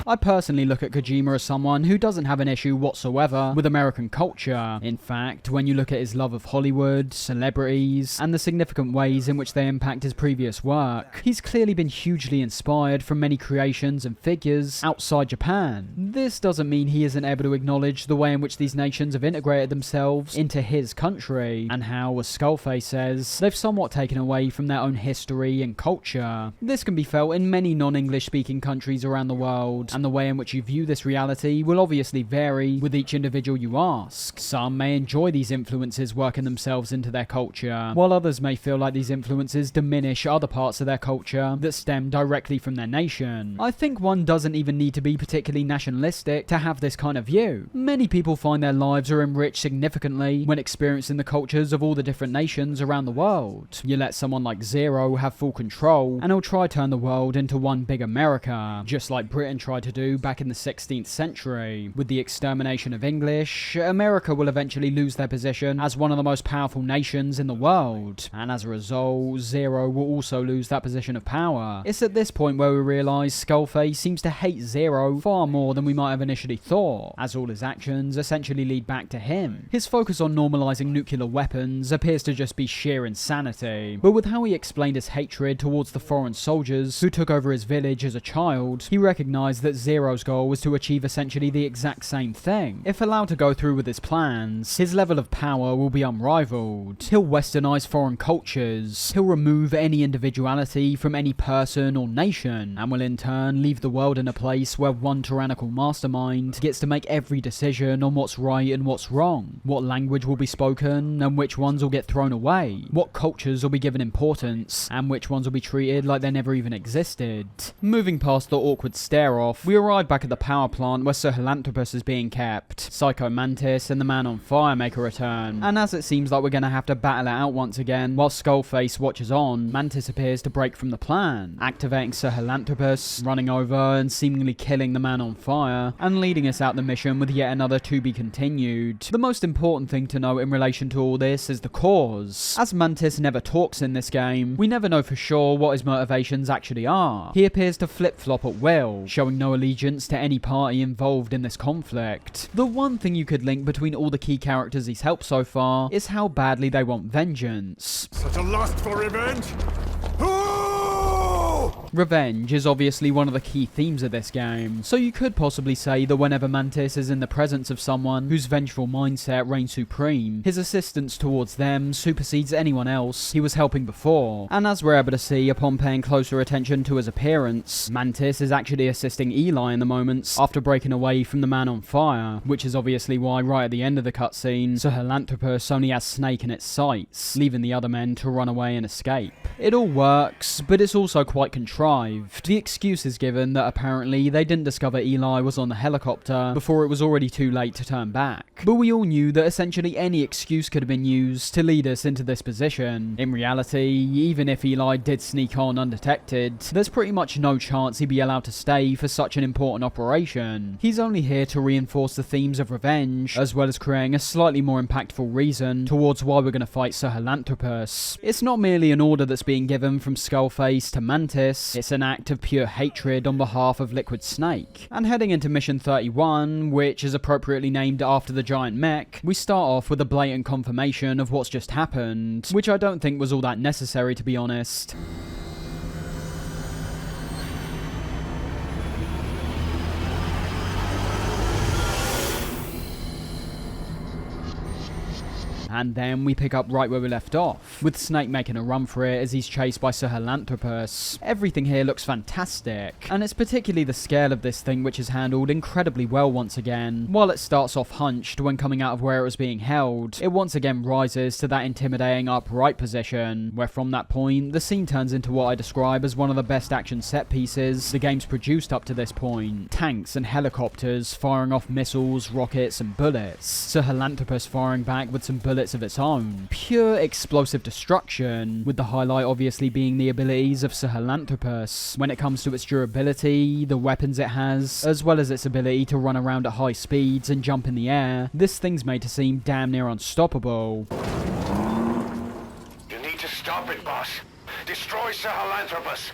I personally look at Kojima as someone who doesn't have an issue whatsoever with American culture. In fact, when you look at his love of Hollywood, celebrities, and the significant ways in which they impact his previous work, he's clearly been hugely inspired from many creations and figures outside Japan. This doesn't mean he isn't able to acknowledge the way in which these nations have integrated themselves into his country, and how, as Skullface says, they've somewhat taken away from their own history and culture. This can be felt in many non-English speaking countries around the world, and the way in which you view this reality will obviously vary with each individual you ask. Some may enjoy these influences working themselves into their culture, while others may feel like these influences diminish other parts of their culture that stem directly from their nation. I think one doesn't even need to be particularly nationalistic to have this kind of view. Many people find their lives are enriched significantly when experiencing the cultures of all the different nations around the world. You let someone like Zero have full control, and he'll try to turn the world into one big America, just like Britain tried to do back in the 16th century. With the extermination of English, America will eventually lose their position as one of the most powerful nations in the world, and as a result, Zero will also lose that position of power. It's at this point where we realise Skullface seems to hate Zero far more than we might have initially thought, as all his actions essentially lead back to him. His focus on normalising nuclear weapons appears to just be sheer insanity, but with how he explained his hatred towards the foreign soldiers who took over his village as a child, he recognised that Zero's goal was to achieve essentially the exact same thing. If allowed to go through with his plans, his level of power will be unrivaled. He'll westernise foreign cultures, he'll remove any individuality from any person or nation, and will in turn leave the world in a place where one tyrannical mastermind gets to make every decision on what's right and what's wrong, what language will be spoken and which ones will get thrown away, what cultures will be given importance and which ones will be treated like they never even existed. Moving past the awkward stare-off, we arrive back at the power plant where Sir Philanthropus is being kept. Psycho Mantis and the Man on Fire make a return, and as it seems like we're going to have to battle it out once again, while Skullface watches on, Mantis appears to break from the plan, activating Sir Philanthropus, running over and seemingly killing the Man on Fire, and leading us out the mission with yet another to be continued. The most important thing to note in relation to all this is the cause. As Mantis never talks in this game, we never know for sure what his motivations actually are. He appears to flip-flop at will, showing no allegiance to any party involved in this conflict. The one thing you could link between all the key characters he's helped so far is how badly they want vengeance. Such a lust for revenge? Revenge is obviously one of the key themes of this game, so you could possibly say that whenever Mantis is in the presence of someone whose vengeful mindset reigns supreme, his assistance towards them supersedes anyone else he was helping before. And as we're able to see upon paying closer attention to his appearance, Mantis is actually assisting Eli in the moments after breaking away from the Man on Fire, which is obviously why right at the end of the cutscene, Sir Philanthropus only has Snake in its sights, leaving the other men to run away and escape. It all works, but it's also quite contrived. The excuse is given that apparently they didn't discover Eli was on the helicopter before it was already too late to turn back. But we all knew that essentially any excuse could have been used to lead us into this position. In reality, even if Eli did sneak on undetected, there's pretty much no chance he'd be allowed to stay for such an important operation. He's only here to reinforce the themes of revenge, as well as creating a slightly more impactful reason towards why we're going to fight Sir Philanthropus. It's not merely an order that's being given from Skullface to Mantis, it's an act of pure hatred on behalf of Liquid Snake. And heading into Mission 31, which is appropriately named after the giant mech, we start off with a blatant confirmation of what's just happened, which I don't think was all that necessary, to be honest. And then we pick up right where we left off, with Snake making a run for it as he's chased by Sahelanthropus. Everything here looks fantastic, and it's particularly the scale of this thing which is handled incredibly well once again. While it starts off hunched when coming out of where it was being held, it once again rises to that intimidating upright position, where from that point, the scene turns into what I describe as one of the best action set pieces the game's produced up to this point. Tanks and helicopters firing off missiles, rockets and bullets. Sahelanthropus firing back with some bullets of its own. Pure explosive destruction, with the highlight obviously being the abilities of Sahelanthropus when it comes to its durability, the weapons it has, as well as its ability to run around at high speeds and jump in the air. This thing's made to seem damn near unstoppable. You need to stop it, boss. Destroy Sahelanthropus.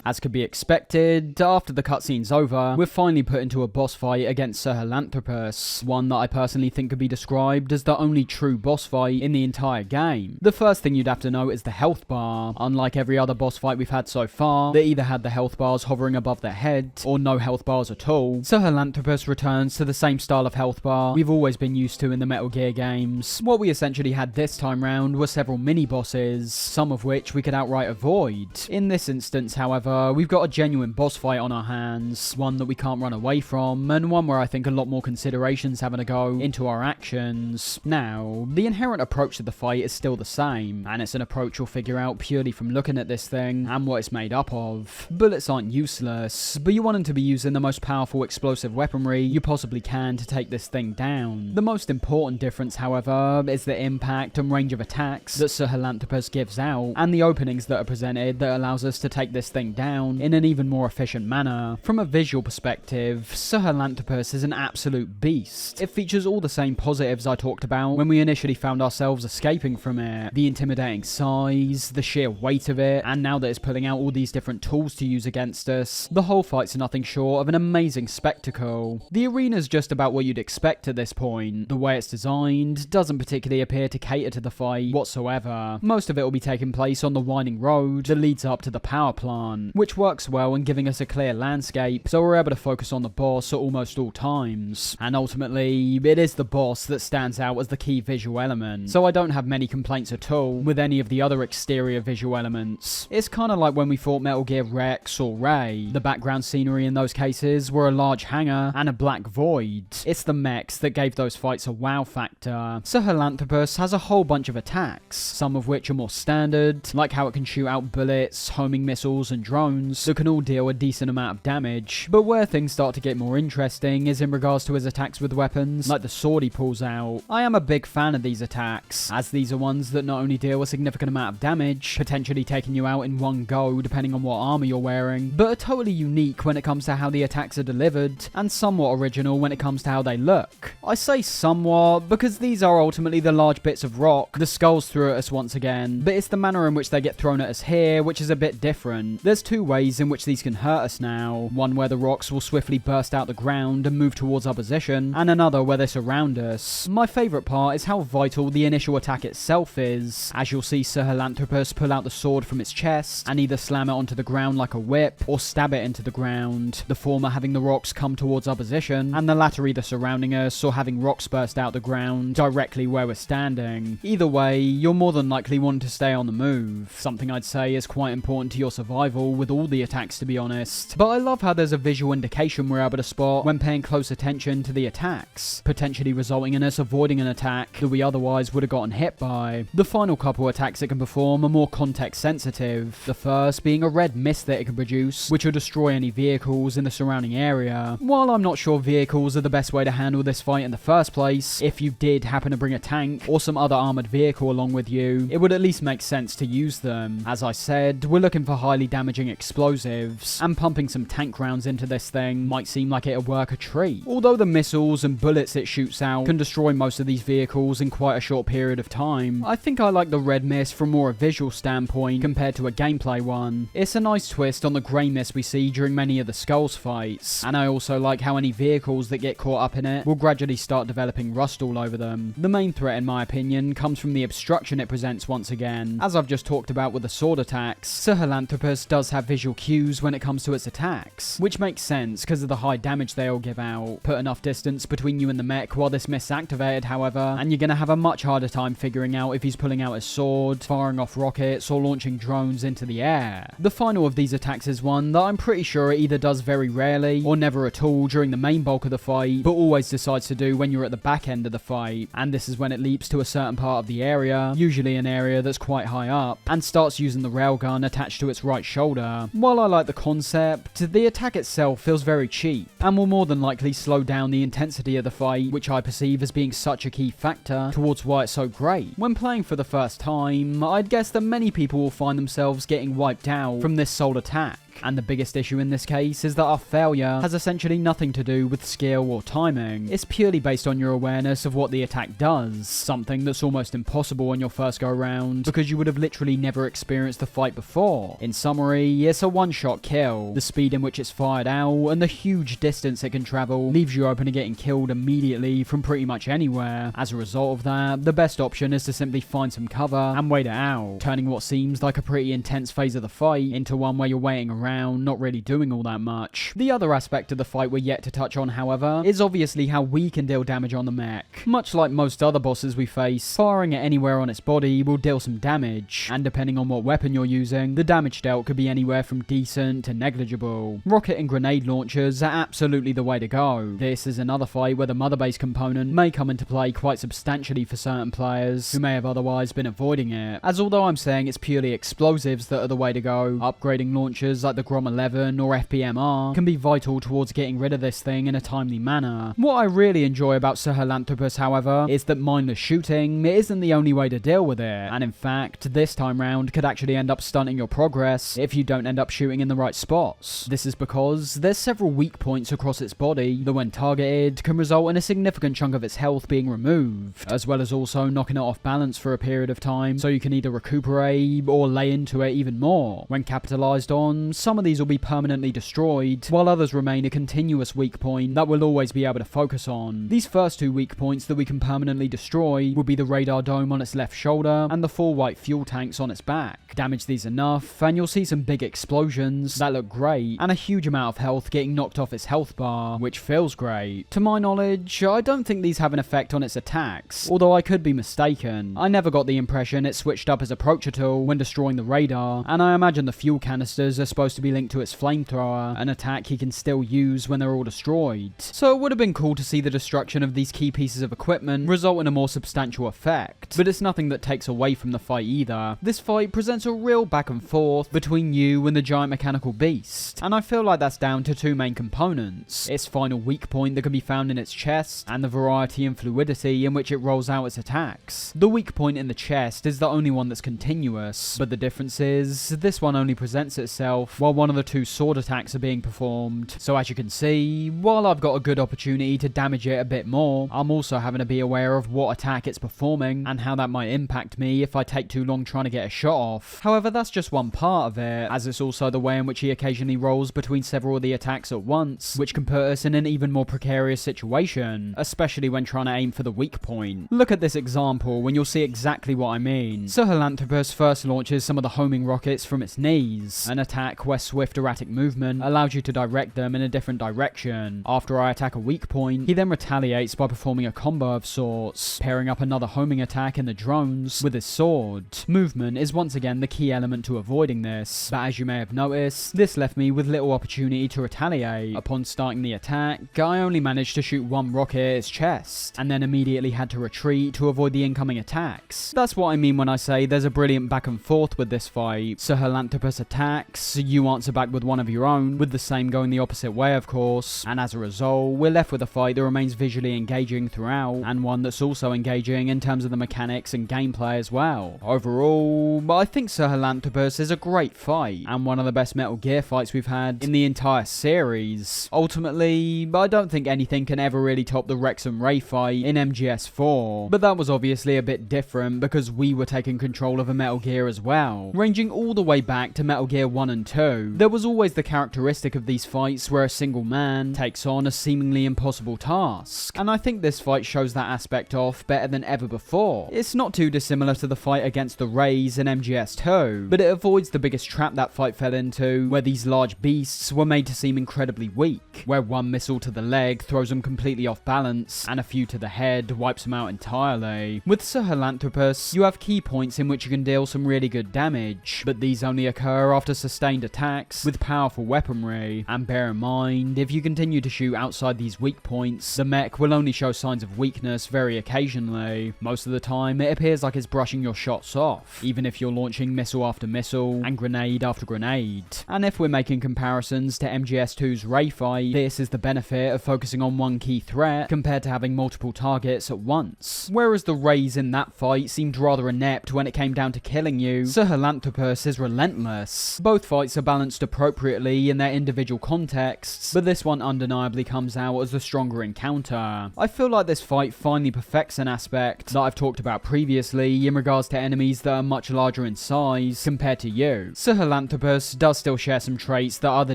As could be expected, after the cutscene's over, we're finally put into a boss fight against Sahelanthropus, one that I personally think could be described as the only true boss fight in the entire game. The first thing you'd have to know is the health bar. Unlike every other boss fight we've had so far, they either had the health bars hovering above their head, or no health bars at all. Sahelanthropus returns to the same style of health bar we've always been used to in the Metal Gear games. What we essentially had this time round were several mini-bosses, some of which we could outright avoid. In this instance, however, we've got a genuine boss fight on our hands, one that we can't run away from, and one where I think a lot more consideration's having to go into our actions. Now, the inherent approach to the fight is still the same, and it's an approach you'll figure out purely from looking at this thing and what it's made up of. Bullets aren't useless, but you want them to be using the most powerful explosive weaponry you possibly can to take this thing down. The most important difference, however, is the impact and range of attacks that Sahelanthropus gives out, and the openings that are presented that allows us to take this thing down in an even more efficient manner. From a visual perspective, Sahelanthropus is an absolute beast. It features all the same positives I talked about when we initially found ourselves escaping from it. The intimidating size, the sheer weight of it, and now that it's pulling out all these different tools to use against us, the whole fight's nothing short of an amazing spectacle. The arena's just about what you'd expect at this point. The way it's designed doesn't particularly appear to cater to the fight whatsoever. Most of it will be taking place on the winding road that leads up to the power plant, which works well in giving us a clear landscape, so we're able to focus on the boss at almost all times. And ultimately, it is the boss that stands out as the key visual element, so I don't have many complaints at all with any of the other exterior visual elements. It's kind of like when we fought Metal Gear Rex or Ray. The background scenery in those cases were a large hangar and a black void. It's the mechs that gave those fights a wow factor. Sahelanthropus has a whole bunch of attacks, some of which are more standard, like how it can shoot out bullets, homing missiles and drones that can all deal a decent amount of damage. But where things start to get more interesting is in regards to his attacks with weapons, like the sword he pulls out. I am a big fan of these attacks, as these are ones that not only deal a significant amount of damage, potentially taking you out in one go depending on what armor you're wearing, but are totally unique when it comes to how the attacks are delivered, and somewhat original when it comes to how they look. I say somewhat because these are ultimately the large bits of rock the skulls threw at us once again, but it's the manner in which they get thrown at us here which is a bit different. There's two ways in which these can hurt us now. One where the rocks will swiftly burst out the ground and move towards our position, and another where they surround us. My favourite part is how vital the initial attack itself is, as you'll see Sahelanthropus pull out the sword from its chest and either slam it onto the ground like a whip or stab it into the ground, the former having the rocks come towards our position, and the latter either surrounding us or having rocks burst out the ground directly where we're standing. Either way, you're more than likely wanting to stay on the move, something I'd say is quite important to your survival with all the attacks, to be honest. But I love how there's a visual indication we're able to spot when paying close attention to the attacks, potentially resulting in us avoiding an attack that we otherwise would have gotten hit by. The final couple attacks it can perform are more context sensitive, the first being a red mist that it can produce, which will destroy any vehicles in the surrounding area. While I'm not sure vehicles are the best way to handle this fight in the first place, if you did happen to bring a tank or some other armoured vehicle along with you, it would at least make sense to use them. As I said, we're looking for highly damaging explosives, and pumping some tank rounds into this thing might seem like it'll work a treat. Although the missiles and bullets it shoots out can destroy most of these vehicles in quite a short period of time, I think I like the red mist from more a visual standpoint compared to a gameplay one. It's a nice twist on the grey mist we see during many of the Skulls fights, and I also like how any vehicles that get caught up in it will gradually start developing rust all over them. The main threat in my opinion comes from the obstruction it presents once again. As I've just talked about with the sword attacks, Sahelanthropus does have visual cues when it comes to its attacks, which makes sense because of the high damage they all give out. Put enough distance between you and the mech while this mist's activated, however, and you're going to have a much harder time figuring out if he's pulling out his sword, firing off rockets, or launching drones into the air. The final of these attacks is one that I'm pretty sure it either does very rarely or never at all during the main bulk of the fight, but always decides to do when you're at the back end of the fight, and this is when it leaps to a certain part of the area, usually an area that's quite high up, and starts using the railgun attached to its right shoulder. While I like the concept, the attack itself feels very cheap, and will more than likely slow down the intensity of the fight, which I perceive as being such a key factor towards why it's so great. When playing for the first time, I'd guess that many people will find themselves getting wiped out from this sole attack. And the biggest issue in this case is that our failure has essentially nothing to do with skill or timing. It's purely based on your awareness of what the attack does, something that's almost impossible on your first go round because you would have literally never experienced the fight before. In summary, it's a one-shot kill. The speed in which it's fired out and the huge distance it can travel leaves you open to getting killed immediately from pretty much anywhere. As a result of that, the best option is to simply find some cover and wait it out, turning what seems like a pretty intense phase of the fight into one where you're waiting around, not really doing all that much. The other aspect of the fight we're yet to touch on, however, is obviously how we can deal damage on the mech. Much like most other bosses we face, firing at anywhere on its body will deal some damage, and depending on what weapon you're using, the damage dealt could be anywhere from decent to negligible. Rocket and grenade launchers are absolutely the way to go. This is another fight where the mother base component may come into play quite substantially for certain players who may have otherwise been avoiding it, as although I'm saying it's purely explosives that are the way to go, upgrading launchers like the Grom 11 or FPMR can be vital towards getting rid of this thing in a timely manner. What I really enjoy about Sahelanthropus, however, is that mindless shooting isn't the only way to deal with it, and in fact, this time round could actually end up stunting your progress if you don't end up shooting in the right spots. This is because there's several weak points across its body that when targeted can result in a significant chunk of its health being removed, as well as also knocking it off balance for a period of time, so you can either recuperate or lay into it even more. When capitalized on, some of these will be permanently destroyed, while others remain a continuous weak point that we'll always be able to focus on. These first two weak points that we can permanently destroy will be the radar dome on its left shoulder and the 4 white fuel tanks on its back. Damage these enough and you'll see some big explosions that look great, and a huge amount of health getting knocked off its health bar, which feels great. To my knowledge, I don't think these have an effect on its attacks, although I could be mistaken. I never got the impression it switched up its approach at all when destroying the radar, and I imagine the fuel canisters are supposed to be linked to its flamethrower, an attack he can still use when they're all destroyed. So it would have been cool to see the destruction of these key pieces of equipment result in a more substantial effect, but it's nothing that takes away from the fight either. This fight presents a real back and forth between you and the giant mechanical beast, and I feel like that's down to two main components: its final weak point that can be found in its chest, and the variety and fluidity in which it rolls out its attacks. The weak point in the chest is the only one that's continuous, but the difference is this one only presents itself while one of the two sword attacks are being performed. So as you can see, while I've got a good opportunity to damage it a bit more, I'm also having to be aware of what attack it's performing and how that might impact me if I take too long trying to get a shot off. However, that's just one part of it, as it's also the way in which he occasionally rolls between several of the attacks at once, which can put us in an even more precarious situation, especially when trying to aim for the weak point. Look at this example when you'll see exactly what I mean. Sahelanthropus first launches some of the homing rockets from its knees, an attack where swift erratic movement allows you to direct them in a different direction. After I attack a weak point, he then retaliates by performing a combo of sorts, pairing up another homing attack in the drones with his sword. Movement is once again the key element to avoiding this, but as you may have noticed, this left me with little opportunity to retaliate. Upon starting the attack, I only managed to shoot one rocket at its chest, and then immediately had to retreat to avoid the incoming attacks. That's what I mean when I say there's a brilliant back and forth with this fight. Sahelanthropus attacks, you answer back with one of your own, with the same going the opposite way of course, and as a result, we're left with a fight that remains visually engaging throughout, and one that's also engaging in terms of the mechanics and gameplay as well. Overall, I think Sahelanthropus is a great fight, and one of the best Metal Gear fights we've had in the entire series. Ultimately, I don't think anything can ever really top the Rex and Ray fight in MGS4, but that was obviously a bit different because we were taking control of a Metal Gear as well, ranging all the way back to Metal Gear 1 and 2, MGS2. There was always the characteristic of these fights where a single man takes on a seemingly impossible task, and I think this fight shows that aspect off better than ever before. It's not too dissimilar to the fight against the Rays in MGS2, but it avoids the biggest trap that fight fell into, where these large beasts were made to seem incredibly weak, where one missile to the leg throws them completely off balance, and a few to the head wipes them out entirely. With Sahelanthropus, you have key points in which you can deal some really good damage, but these only occur after sustained attacks with powerful weaponry, and bear in mind, if you continue to shoot outside these weak points, the mech will only show signs of weakness very occasionally. Most of the time, it appears like it's brushing your shots off, even if you're launching missile after missile, and grenade after grenade. And if we're making comparisons to MGS2's Ray fight, this is the benefit of focusing on one key threat compared to having multiple targets at once. Whereas the Rays in that fight seemed rather inept when it came down to killing you, Sahelanthropus is relentless. Both fights are balanced appropriately in their individual contexts, but this one undeniably comes out as the stronger encounter. I feel like this fight finally perfects an aspect that I've talked about previously in regards to enemies that are much larger in size compared to you. Sahelanthropus does still share some traits that other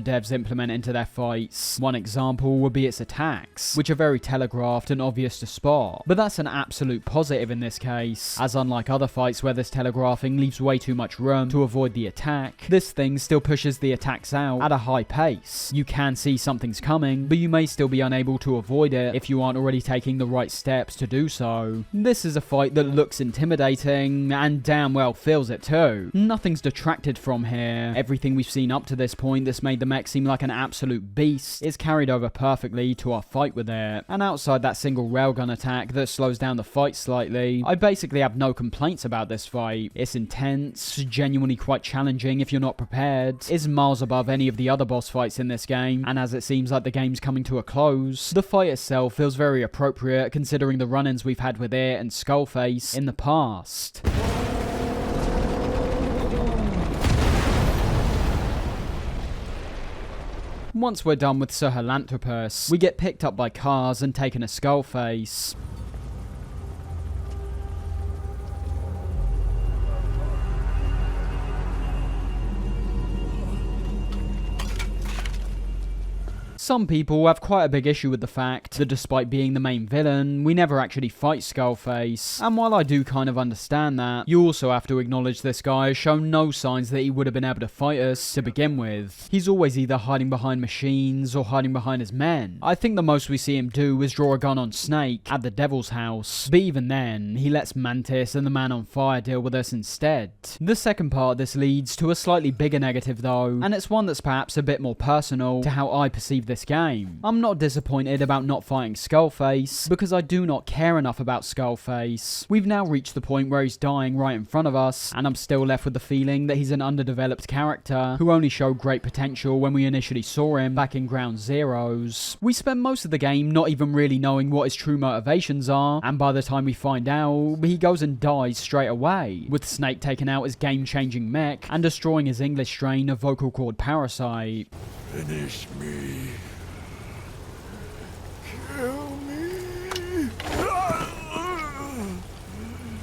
devs implement into their fights. One example would be its attacks, which are very telegraphed and obvious to spot, but that's an absolute positive in this case, as unlike other fights where this telegraphing leaves way too much room to avoid the attack, this thing still pushes the attacks out at a high pace. You can see something's coming, but you may still be unable to avoid it if you aren't already taking the right steps to do so. This is a fight that looks intimidating, and damn well feels it too. Nothing's detracted from here. Everything we've seen up to this point that's made the mech seem like an absolute beast is carried over perfectly to our fight with it. And outside that single railgun attack that slows down the fight slightly, I basically have no complaints about this fight. It's intense, genuinely quite challenging if you're not prepared, is miles above any of the other boss fights in this game, and as it seems like the game's coming to a close, the fight itself feels very appropriate considering the run-ins we've had with it and Skullface in the past. Once we're done with Sahelanthropus, we get picked up by cars and taken to Skullface. Some people have quite a big issue with the fact that despite being the main villain, we never actually fight Skullface. And while I do kind of understand that, you also have to acknowledge this guy has shown no signs that he would have been able to fight us to begin with. He's always either hiding behind machines or hiding behind his men. I think the most we see him do is draw a gun on Snake at the Devil's House, but even then, he lets Mantis and the Man on Fire deal with us instead. The second part of this leads to a slightly bigger negative though, and it's one that's perhaps a bit more personal to how I perceive this game. I'm not disappointed about not fighting Skullface, because I do not care enough about Skullface. We've now reached the point where he's dying right in front of us, and I'm still left with the feeling that he's an underdeveloped character who only showed great potential when we initially saw him back in Ground Zeroes. We spend most of the game not even really knowing what his true motivations are, and by the time we find out, he goes and dies straight away, with Snake taking out his game-changing mech and destroying his English strain of vocal cord parasite. Finish me. Kill me.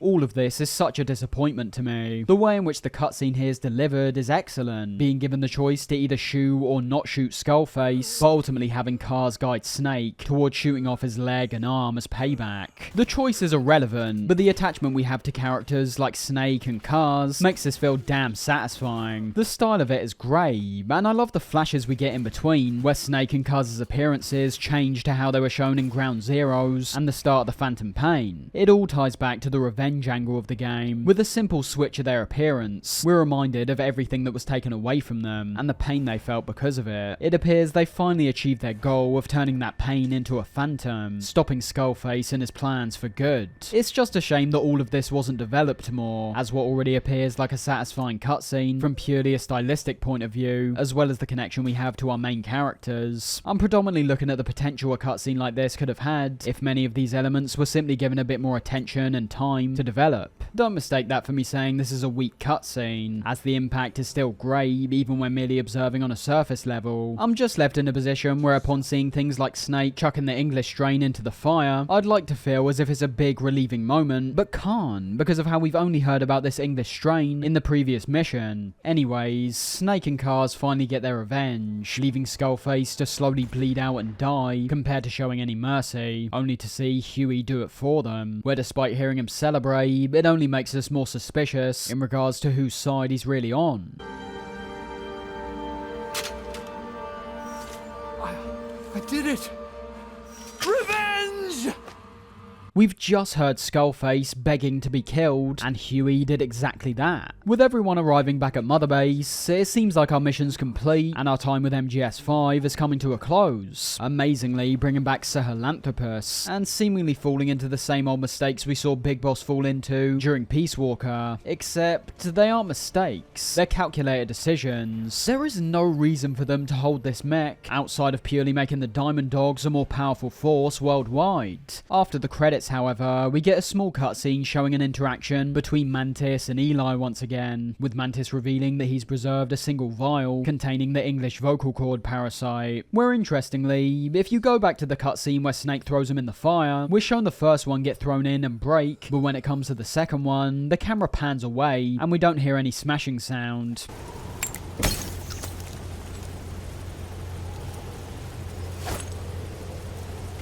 All of this is such a disappointment to me. The way in which the cutscene here is delivered is excellent, being given the choice to either shoot or not shoot Skullface, but ultimately having Cars guide Snake towards shooting off his leg and arm as payback. The choice is irrelevant, but the attachment we have to characters like Snake and Cars makes this feel damn satisfying. The style of it is great, and I love the flashes we get in between, where Snake and Cars' appearances change to how they were shown in Ground Zeroes and the start of the Phantom Pain. It all ties back to the revenge angle of the game. With a simple switch of their appearance, we're reminded of everything that was taken away from them, and the pain they felt because of it. It appears they finally achieved their goal of turning that pain into a phantom, stopping Skullface in his plans for good. It's just a shame that all of this wasn't developed more, as what already appears like a satisfying cutscene from purely a stylistic point of view, as well as the connection we have to our main characters. I'm predominantly looking at the potential a cutscene like this could have had if many of these elements were simply given a bit more attention and time to develop. Don't mistake that for me saying this is a weak cutscene, as the impact is still great even when merely observing on a surface level. I'm just left in a position where upon seeing things like Snake chucking the English strain into the fire, I'd like to feel as if it's a big relieving moment, but can't because of how we've only heard about this English strain in the previous mission. Anyways, Snake and Cars finally get their revenge, leaving Skullface to slowly bleed out and die compared to showing any mercy, only to see Huey do it for them, where despite hearing him celebrate, it only makes us more suspicious in regards to whose side he's really on. I did it! Revenge! We've just heard Skullface begging to be killed, and Huey did exactly that. With everyone arriving back at Mother Base, it seems like our mission's complete, and our time with MGS5 is coming to a close, amazingly bringing back Sahelanthropus, and seemingly falling into the same old mistakes we saw Big Boss fall into during Peace Walker, except they aren't mistakes, they're calculated decisions. There is no reason for them to hold this mech, outside of purely making the Diamond Dogs a more powerful force worldwide. After the credits, however, we get a small cutscene showing an interaction between Mantis and Eli once again, with Mantis revealing that he's preserved a single vial containing the English vocal cord parasite, where interestingly, if you go back to the cutscene where Snake throws him in the fire, we're shown the first one get thrown in and break, but when it comes to the second one, the camera pans away and we don't hear any smashing sound.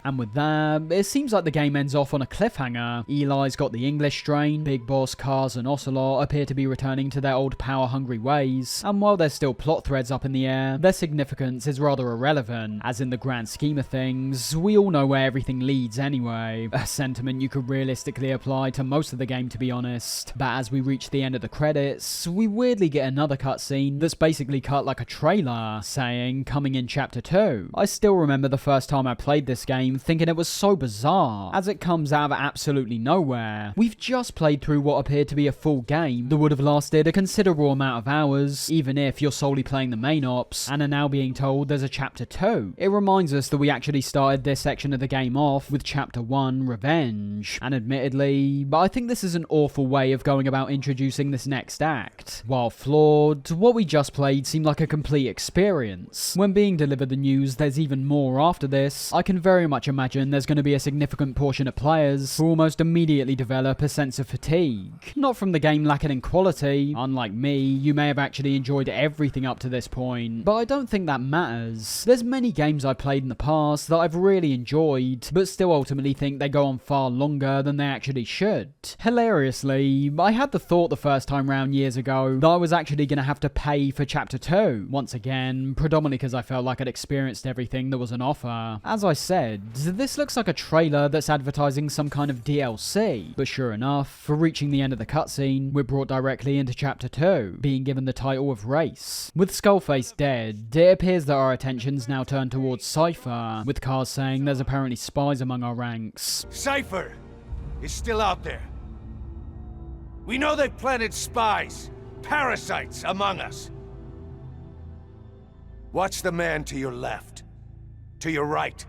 And with that, it seems like the game ends off on a cliffhanger. Eli's got the English strain, Big Boss, Cars and Ocelot appear to be returning to their old power-hungry ways, and while there's still plot threads up in the air, their significance is rather irrelevant, as in the grand scheme of things, we all know where everything leads anyway. A sentiment you could realistically apply to most of the game, to be honest. But as we reach the end of the credits, we weirdly get another cutscene that's basically cut like a trailer, saying, coming in Chapter 2. I still remember the first time I played this game thinking it was so bizarre, as it comes out of absolutely nowhere. We've just played through what appeared to be a full game that would have lasted a considerable amount of hours, even if you're solely playing the main ops, and are now being told there's a Chapter 2. It reminds us that we actually started this section of the game off with Chapter 1, Revenge, and admittedly, I think this is an awful way of going about introducing this next act. While flawed, what we just played seemed like a complete experience. When being delivered the news there's even more after this, I can very much imagine there's going to be a significant portion of players who almost immediately develop a sense of fatigue. Not from the game lacking in quality, unlike me, you may have actually enjoyed everything up to this point, but I don't think that matters. There's many games I've played in the past that I've really enjoyed, but still ultimately think they go on far longer than they actually should. Hilariously, I had the thought the first time round years ago that I was actually going to have to pay for Chapter 2, once again, predominantly because I felt like I'd experienced everything that was on offer. As I said, this looks like a trailer that's advertising some kind of DLC, but sure enough, for reaching the end of the cutscene, we're brought directly into Chapter 2, being given the title of Race. With Skullface dead, it appears that our attention's now turned towards Cypher, with Cars saying there's apparently spies among our ranks. Cypher is still out there. We know they've planted spies, parasites among us. Watch the man to your left, to your right.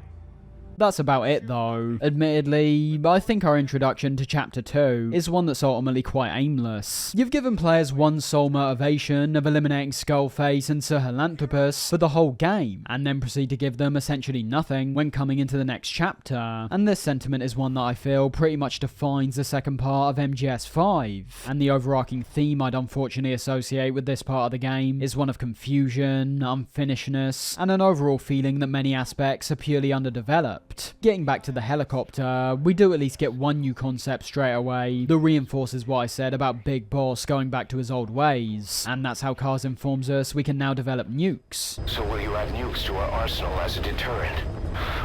That's about it though. Admittedly, I think our introduction to Chapter 2 is one that's ultimately quite aimless. You've given players one sole motivation of eliminating Skullface and Sahelanthropus for the whole game, and then proceed to give them essentially nothing when coming into the next chapter. And this sentiment is one that I feel pretty much defines the second part of MGS5. And the overarching theme I'd unfortunately associate with this part of the game is one of confusion, unfinishedness, and an overall feeling that many aspects are purely underdeveloped. Getting back to the helicopter, we do at least get one new concept straight away that reinforces what I said about Big Boss going back to his old ways, and that's how Cars informs us we can now develop nukes. So will you add nukes to our arsenal as a deterrent?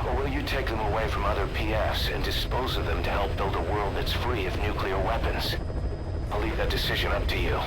Or will you take them away from other PFs and dispose of them to help build a world that's free of nuclear weapons? I'll leave that decision up to you.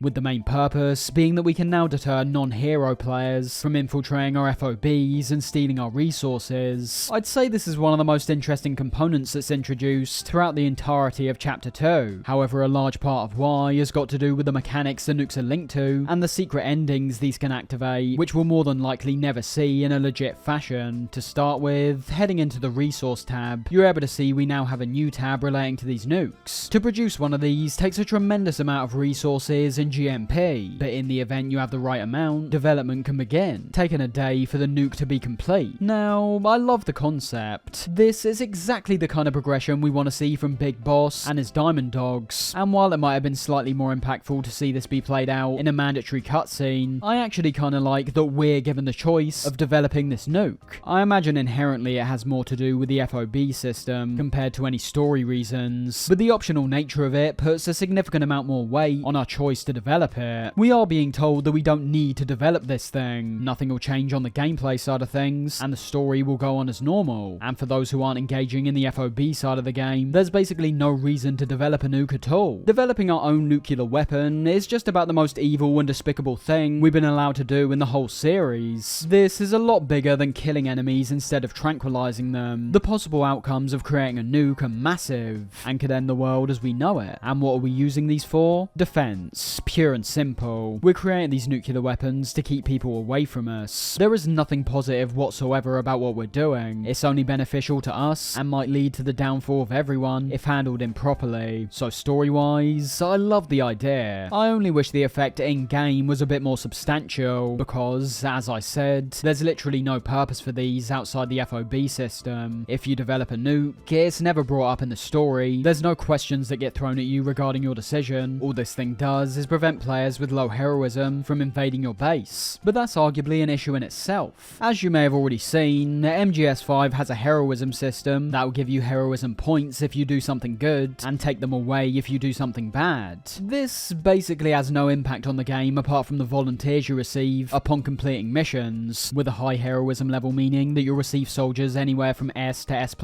with the main purpose being that we can now deter non-hero players from infiltrating our FOBs and stealing our resources. I'd say this is one of the most interesting components that's introduced throughout the entirety of Chapter 2. However, a large part of why has got to do with the mechanics the nukes are linked to, and the secret endings these can activate, which we'll more than likely never see in a legit fashion. To start with, heading into the resource tab, you're able to see we now have a new tab relating to these nukes. To produce one of these takes a tremendous amount of resources and GMP, but in the event you have the right amount, development can begin, taking a day for the nuke to be complete. Now, I love the concept. This is exactly the kind of progression we want to see from Big Boss and his Diamond Dogs, and while it might have been slightly more impactful to see this be played out in a mandatory cutscene, I actually kinda like that we're given the choice of developing this nuke. I imagine inherently it has more to do with the FOB system compared to any story reasons, but the optional nature of it puts a significant amount more weight on our choice to develop it. We are being told that we don't need to develop this thing, nothing will change on the gameplay side of things, and the story will go on as normal. And for those who aren't engaging in the FOB side of the game, there's basically no reason to develop a nuke at all. Developing our own nuclear weapon is just about the most evil and despicable thing we've been allowed to do in the whole series. This is a lot bigger than killing enemies instead of tranquilizing them. The possible outcomes of creating a nuke are massive, and could end the world as we know it. And what are we using these for? Defense. Pure and simple. We're creating these nuclear weapons to keep people away from us. There is nothing positive whatsoever about what we're doing. It's only beneficial to us, and might lead to the downfall of everyone if handled improperly. So story-wise, I love the idea. I only wish the effect in-game was a bit more substantial, because, as I said, there's literally no purpose for these outside the FOB system. If you develop a nuke, it's never brought up in the story, there's no questions that get thrown at you regarding your decision. All this thing does is prevent players with low heroism from invading your base. But that's arguably an issue in itself. As you may have already seen, MGS5 has a heroism system that will give you heroism points if you do something good, and take them away if you do something bad. This basically has no impact on the game apart from the volunteers you receive upon completing missions, with a high heroism level meaning that you'll receive soldiers anywhere from S to S++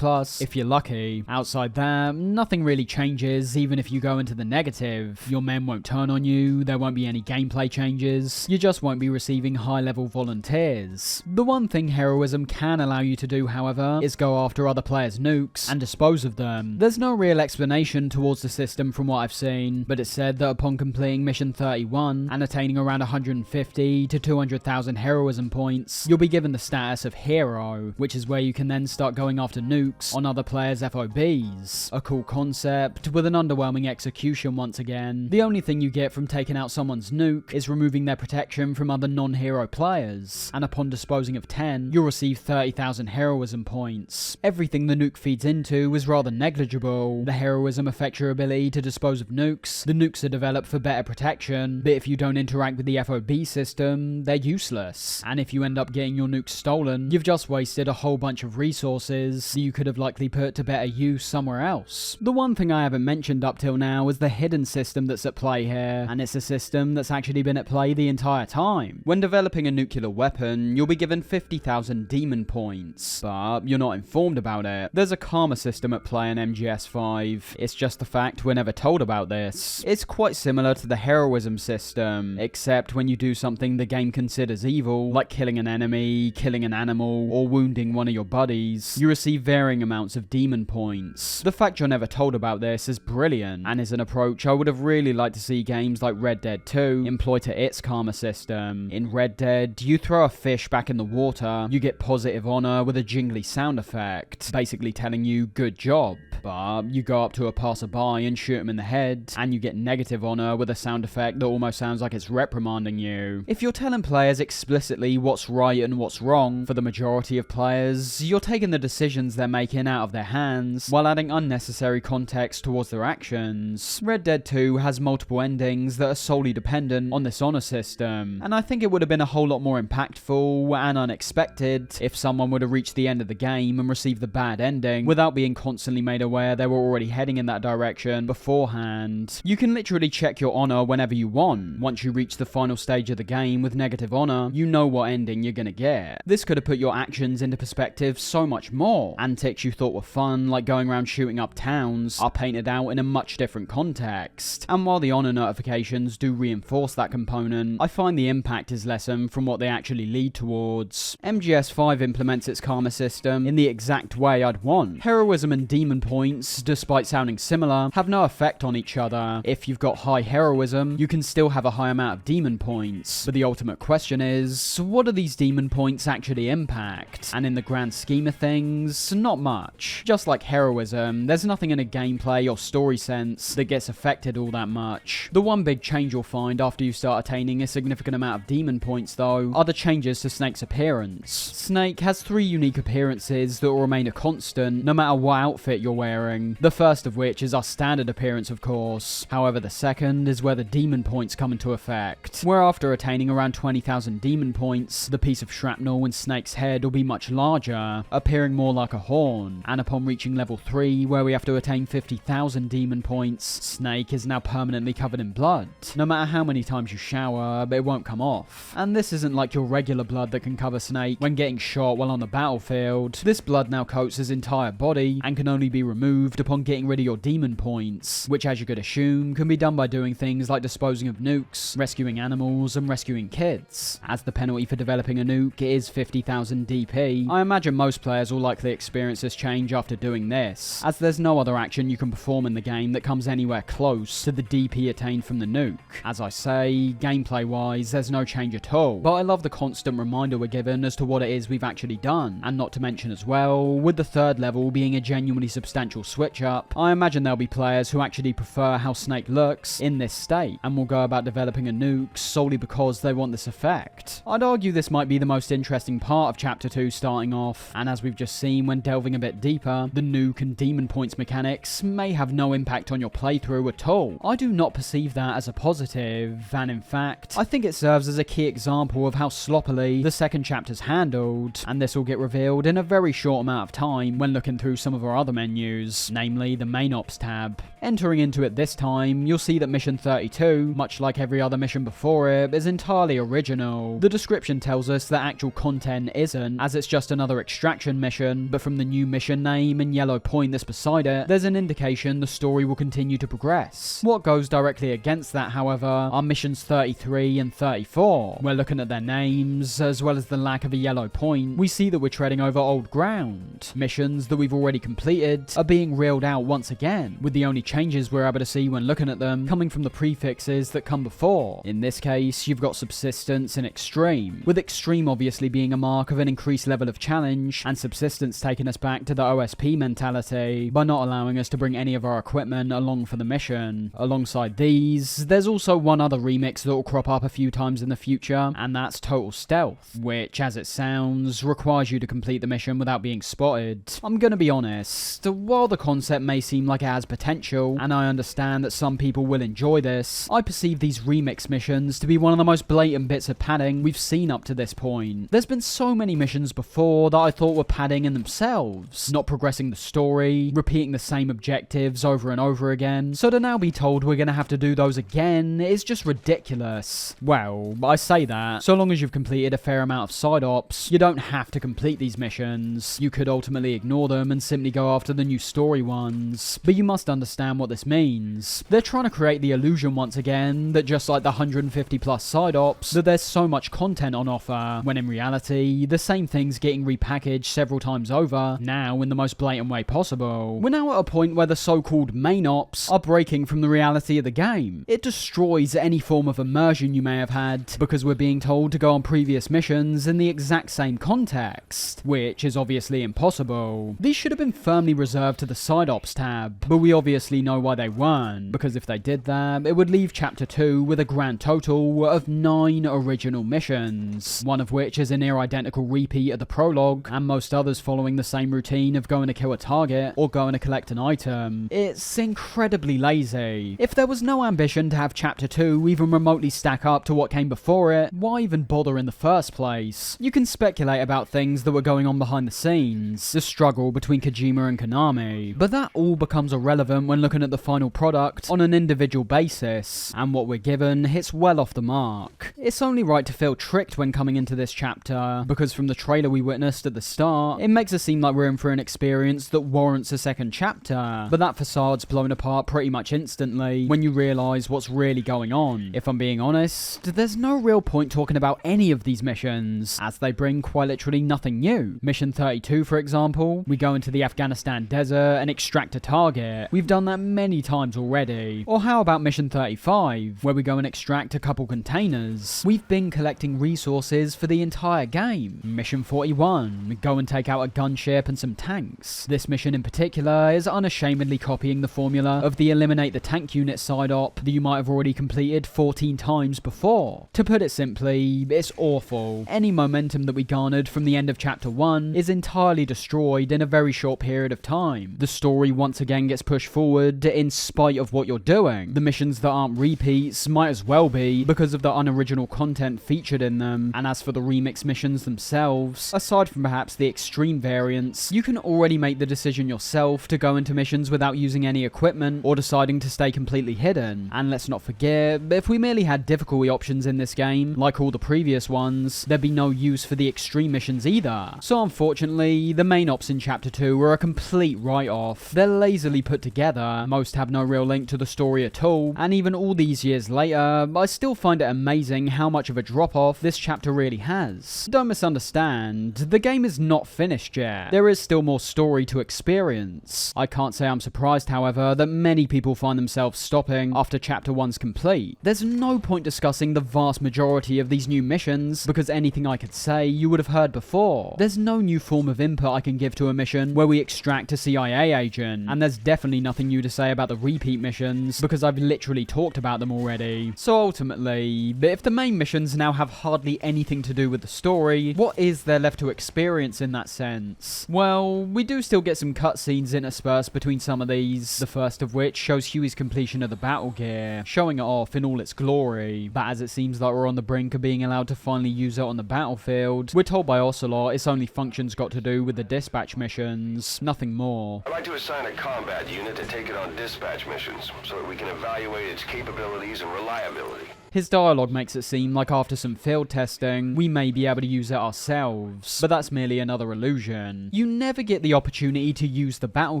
if you're lucky. Outside that, nothing really changes even if you go into the negative. Your men won't turn on you, there won't be any gameplay changes, you just won't be receiving high level volunteers. The one thing heroism can allow you to do, however, is go after other players' nukes and dispose of them. There's no real explanation towards the system from what I've seen, but it's said that upon completing mission 31 and attaining around 150 to 200,000 heroism points, you'll be given the status of hero, which is where you can then start going after nukes on other players' FOBs. A cool concept, with an underwhelming execution once again. The only thing you get from taking out someone's nuke is removing their protection from other non-hero players, and upon disposing of 10, you'll receive 30,000 heroism points. Everything the nuke feeds into is rather negligible. The heroism affects your ability to dispose of nukes. The nukes are developed for better protection, but if you don't interact with the FOB system, they're useless. And if you end up getting your nukes stolen, you've just wasted a whole bunch of resources that you could have likely put to better use somewhere else. The one thing I haven't mentioned up till now is the hidden system that's at play here, and it's a system that's actually been at play the entire time. When developing a nuclear weapon, you'll be given 50,000 demon points, but you're not informed about it. There's a karma system at play in MGS5, it's just the fact we're never told about this. It's quite similar to the heroism system, except when you do something the game considers evil, like killing an enemy, killing an animal, or wounding one of your buddies, you receive varying amounts of demon points. The fact you're never told about this is brilliant, and is an approach I would have really liked to see games like Red Dead 2 employ to its karma system. In Red Dead, you throw a fish back in the water, you get positive honor with a jingly sound effect, basically telling you good job. But you go up to a passerby and shoot him in the head, and you get negative honor with a sound effect that almost sounds like it's reprimanding you. If you're telling players explicitly what's right and what's wrong, for the majority of players, you're taking the decisions they're making out of their hands, while adding unnecessary context towards their actions. Red Dead 2 has multiple endings that are solely dependent on this honor system, and I think it would have been a whole lot more impactful and unexpected if someone would have reached the end of the game and received the bad ending without being constantly made aware aware they were already heading in that direction beforehand. You can literally check your honor whenever you want. Once you reach the final stage of the game with negative honor, you know what ending you're gonna get. This could have put your actions into perspective so much more. Antics you thought were fun, like going around shooting up towns, are painted out in a much different context. And while the honor notifications do reinforce that component, I find the impact is lessened from what they actually lead towards. MGS5 implements its karma system in the exact way I'd want. Heroism and demon points, despite sounding similar, have no effect on each other. If you've got high heroism, you can still have a high amount of demon points. But the ultimate question is, what do these demon points actually impact? And in the grand scheme of things, not much. Just like heroism, there's nothing in a gameplay or story sense that gets affected all that much. The one big change you'll find after you start attaining a significant amount of demon points though, are the changes to Snake's appearance. Snake has 3 unique appearances that will remain a constant no matter what outfit you're wearing. The first of which is our standard appearance, of course. However, the second is where the demon points come into effect, where after attaining around 20,000 demon points, the piece of shrapnel in Snake's head will be much larger, appearing more like a horn, and upon reaching level 3, where we have to attain 50,000 demon points, Snake is now permanently covered in blood. No matter how many times you shower, it won't come off. And this isn't like your regular blood that can cover Snake when getting shot while on the battlefield. This blood now coats his entire body, and can only be removed upon getting rid of your demon points, which as you could assume, can be done by doing things like disposing of nukes, rescuing animals, and rescuing kids. As the penalty for developing a nuke is 50,000 DP, I imagine most players will likely experience this change after doing this, as there's no other action you can perform in the game that comes anywhere close to the DP attained from the nuke. As I say, gameplay wise, there's no change at all, but I love the constant reminder we're given as to what it is we've actually done, and not to mention as well, with the third level being a genuinely substantial switch up, I imagine there'll be players who actually prefer how Snake looks in this state, and will go about developing a nuke solely because they want this effect. I'd argue this might be the most interesting part of Chapter 2 starting off, and as we've just seen when delving a bit deeper, the nuke and demon points mechanics may have no impact on your playthrough at all. I do not perceive that as a positive, and in fact, I think it serves as a key example of how sloppily the second chapter's handled, and this will get revealed in a very short amount of time when looking through some of our other menus, namely the main ops tab. Entering into it this time, you'll see that mission 32, much like every other mission before it, is entirely original. The description tells us that actual content isn't, as it's just another extraction mission, but from the new mission name and yellow point that's beside it, there's an indication the story will continue to progress. What goes directly against that, however, are missions 33 and 34. We're looking at their names, as well as the lack of a yellow point, we see that we're treading over old ground. Missions that we've already completed are being reeled out once again, with the only changes we're able to see when looking at them coming from the prefixes that come before. In this case, you've got subsistence and extreme, with extreme obviously being a mark of an increased level of challenge, and subsistence taking us back to the OSP mentality by not allowing us to bring any of our equipment along for the mission. Alongside these, there's also one other remix that will crop up a few times in the future, and that's Total Stealth, which, as it sounds, requires you to complete the mission without being spotted. I'm gonna be honest, while the concept may seem like it has potential, and I understand that some people will enjoy this, I perceive these remix missions to be one of the most blatant bits of padding we've seen up to this point. There's been so many missions before that I thought were padding in themselves, not progressing the story, repeating the same objectives over and over again, so to now be told we're gonna have to do those again is just ridiculous. Well, I say that, so long as you've completed a fair amount of side ops, you don't have to complete these missions. You could ultimately ignore them and simply go after the new story ones, but you must understand what this means. They're trying to create the illusion once again that just like the 150 plus side ops, that there's so much content on offer, when in reality, the same thing's getting repackaged several times over, now in the most blatant way possible. We're now at a point where the so-called main ops are breaking from the reality of the game. It destroys any form of immersion you may have had, because we're being told to go on previous missions in the exact same context, which is obviously impossible. These should have been firmly reserved to the side ops tab, but we obviously know why they weren't, because if they did that, it would leave Chapter 2 with a grand total of 9 original missions, one of which is a near identical repeat of the prologue, and most others following the same routine of going to kill a target or going to collect an item. It's incredibly lazy. If there was no ambition to have Chapter 2 even remotely stack up to what came before it, why even bother in the first place? You can speculate about things that were going on behind the scenes, the struggle between Kojima and Konami, Konami. But that all becomes irrelevant when looking at the final product on an individual basis, and what we're given hits well off the mark. It's only right to feel tricked when coming into this chapter, because from the trailer we witnessed at the start, it makes it seem like we're in for an experience that warrants a second chapter, but that facade's blown apart pretty much instantly when you realise what's really going on. If I'm being honest, there's no real point talking about any of these missions, as they bring quite literally nothing new. Mission 32, for example, we go into the Afghanistan desert and extract a target. We've done that many times already. Or how about Mission 35, where we go and extract a couple containers? We've been collecting resources for the entire game. Mission 41, we go and take out a gunship and some tanks. This mission in particular is unashamedly copying the formula of the eliminate the tank unit side op that you might have already completed 14 times before. To put it simply, it's awful. Any momentum that we garnered from the end of chapter 1 is entirely destroyed in a very short period of time. The story once again gets pushed forward in spite of what you're doing. The missions that aren't repeats might as well be because of the unoriginal content featured in them, and as for the remix missions themselves, aside from perhaps the extreme variants, you can already make the decision yourself to go into missions without using any equipment or deciding to stay completely hidden. And let's not forget, if we merely had difficulty options in this game, like all the previous ones, there'd be no use for the extreme missions either. So unfortunately, the main ops in chapter 2 are a complete write-off. They're lazily put together, most have no real link to the story at all, and even all these years later, I still find it amazing how much of a drop-off this chapter really has. Don't misunderstand, the game is not finished yet. There is still more story to experience. I can't say I'm surprised, however, that many people find themselves stopping after chapter 1's complete. There's no point discussing the vast majority of these new missions, because anything I could say you would have heard before. There's no new form of input I can give to a mission where we extract a CIA agent, and there's definitely nothing new to say about the repeat missions, because I've literally talked about them already. So ultimately, if the main missions now have hardly anything to do with the story, what is there left to experience in that sense? Well, we do still get some cutscenes interspersed between some of these, the first of which shows Huey's completion of the battle gear, showing it off in all its glory. But as it seems like we're on the brink of being allowed to finally use it on the battlefield, we're told by Ocelot its only function's got to do with the dispatch missions, nothing more. I'd like to assign a combat unit to take it on dispatch missions, so that we can evaluate its capabilities and reliability. His dialogue makes it seem like after some field testing, we may be able to use it ourselves, but that's merely another illusion. You never get the opportunity to use the battle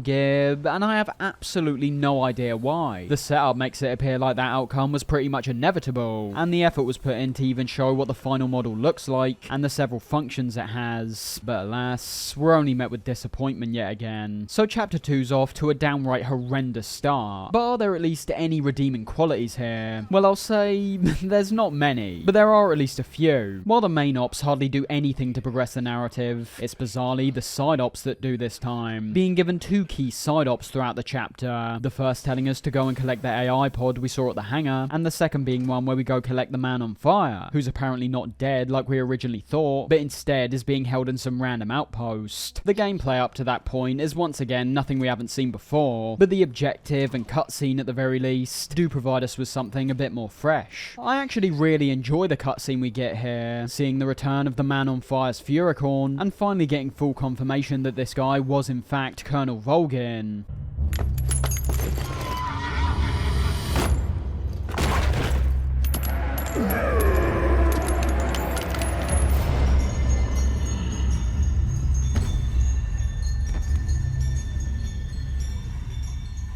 gear, and I have absolutely no idea why. The setup makes it appear like that outcome was pretty much inevitable, and the effort was put in to even show what the final model looks like, and the several functions it has, but alas, we're only met with disappointment yet again. So chapter 2's off to a downright horrendous start, but are there at least any redeeming qualities here? Well, I'll say there's not many, but there are at least a few. While the main ops hardly do anything to progress the narrative, it's bizarrely the side ops that do this time, being given two key side ops throughout the chapter. The first telling us to go and collect the AI pod we saw at the hangar, and the second being one where we go collect the man on fire, who's apparently not dead like we originally thought, but instead is being held in some random outpost. The gameplay up to that point is once again nothing we haven't seen before, but the objective and cutscene at the very least do provide us with something a bit more fresh. I actually really enjoy the cutscene we get here, seeing the return of the man on fire's Furicorn, and finally getting full confirmation that this guy was in fact Colonel Volgin.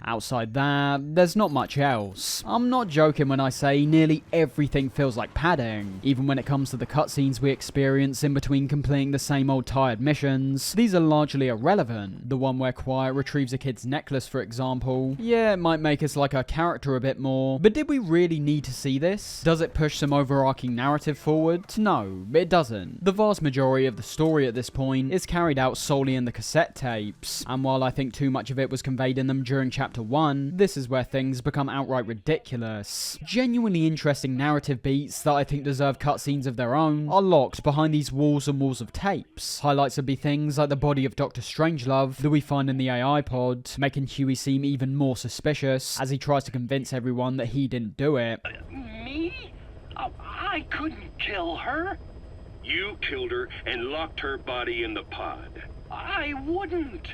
Outside that, there's not much else. I'm not joking when I say nearly everything feels like padding. Even when it comes to the cutscenes we experience in between completing the same old tired missions, these are largely irrelevant. The one where Quiet retrieves a kid's necklace, for example. Yeah, it might make us like our character a bit more, but did we really need to see this? Does it push some overarching narrative forward? No, it doesn't. The vast majority of the story at this point is carried out solely in the cassette tapes, and while I think too much of it was conveyed in them during chapter 1, this is where things become outright ridiculous. Genuinely interesting narrative beats that I think deserve cutscenes of their own are locked behind these walls and walls of tapes. Highlights would be things like the body of Dr. Strangelove that we find in the AI pod, making Huey seem even more suspicious as he tries to convince everyone that he didn't do it. Me? Oh, I couldn't kill her. You killed her and locked her body in the pod. I wouldn't.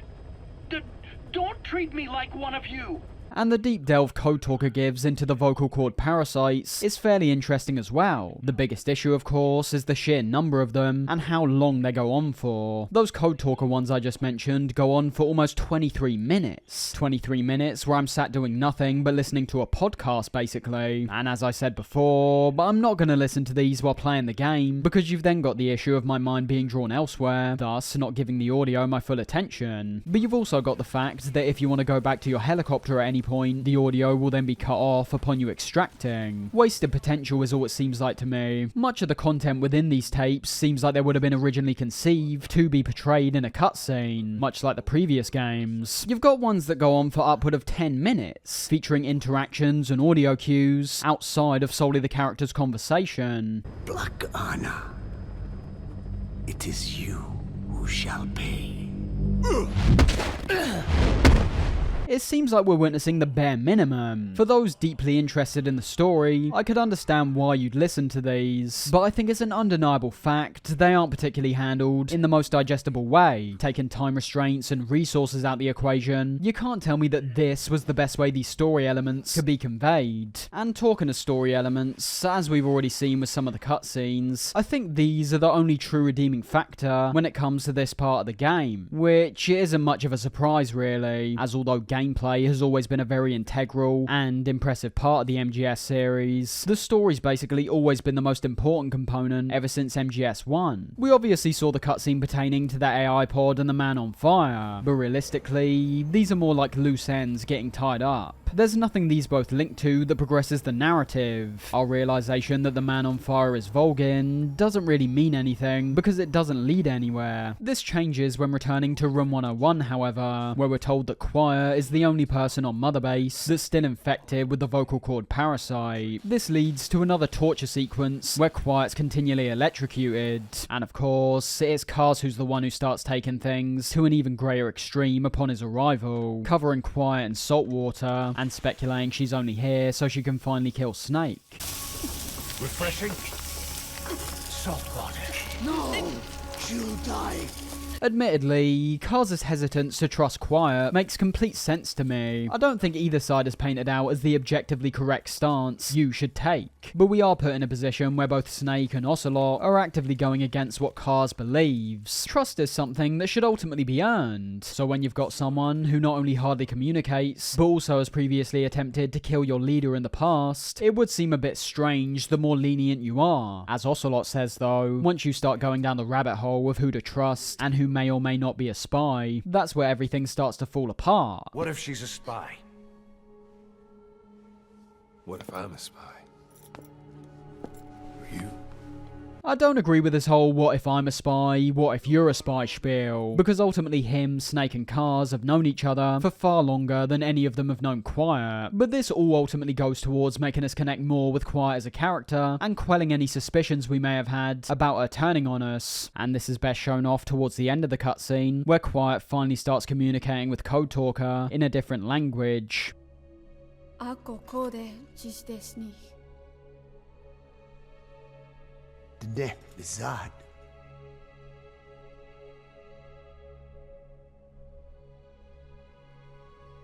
Don't treat me like one of you! And the deep delve Code Talker gives into the vocal cord parasites is fairly interesting as well. The biggest issue, of course, is the sheer number of them and how long they go on for. Those Code Talker ones I just mentioned go on for almost 23 minutes. 23 minutes where I'm sat doing nothing but listening to a podcast, basically. And as I said before, but I'm not going to listen to these while playing the game, because you've then got the issue of my mind being drawn elsewhere, thus not giving the audio my full attention. But you've also got the fact that if you want to go back to your helicopter at any point, the audio will then be cut off upon you extracting. Wasted potential is all it seems like to me. Much of the content within these tapes seems like they would have been originally conceived to be portrayed in a cutscene, much like the previous games. You've got ones that go on for upward of 10 minutes, featuring interactions and audio cues outside of solely the character's conversation. Black Anna, it is you who shall pay. It seems like we're witnessing the bare minimum. For those deeply interested in the story, I could understand why you'd listen to these, but I think it's an undeniable fact they aren't particularly handled in the most digestible way. Taking time restraints and resources out the equation, you can't tell me that this was the best way these story elements could be conveyed. And talking of story elements, as we've already seen with some of the cutscenes, I think these are the only true redeeming factor when it comes to this part of the game, which isn't much of a surprise really, as although gameplay has always been a very integral and impressive part of the MGS series, the story's basically always been the most important component ever since MGS1. We obviously saw the cutscene pertaining to that AI pod and the man on fire, but realistically, these are more like loose ends getting tied up. There's nothing these both link to that progresses the narrative. Our realization that the man on fire is Volgin doesn't really mean anything because it doesn't lead anywhere. This changes when returning to Room 101, however, where we're told that Quiet is the only person on Mother Base that's still infected with the vocal cord parasite. This leads to another torture sequence where Quiet's continually electrocuted. And of course, it's Kaz who's the one who starts taking things to an even greater extreme upon his arrival, covering Quiet in salt water and speculating she's only here so she can finally kill Snake. Refreshing? Salt water. No! She'll die. Admittedly, Kaz's hesitance to trust Quiet makes complete sense to me. I don't think either side is painted out as the objectively correct stance you should take, but we are put in a position where both Snake and Ocelot are actively going against what Kaz believes. Trust is something that should ultimately be earned, so when you've got someone who not only hardly communicates, but also has previously attempted to kill your leader in the past, it would seem a bit strange the more lenient you are. As Ocelot says though, once you start going down the rabbit hole of who to trust and who may or may not be a spy, that's where everything starts to fall apart. What if she's a spy? What if I'm a spy? Or you? I don't agree with this whole what if I'm a spy, what if you're a spy spiel, because ultimately him, Snake and Kaz have known each other for far longer than any of them have known Quiet, but this all ultimately goes towards making us connect more with Quiet as a character and quelling any suspicions we may have had about her turning on us, and this is best shown off towards the end of the cutscene where Quiet finally starts communicating with Code Talker in a different language. Ne bizad.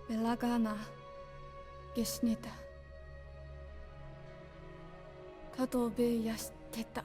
Belagana Gesnita Katobe Yasteta.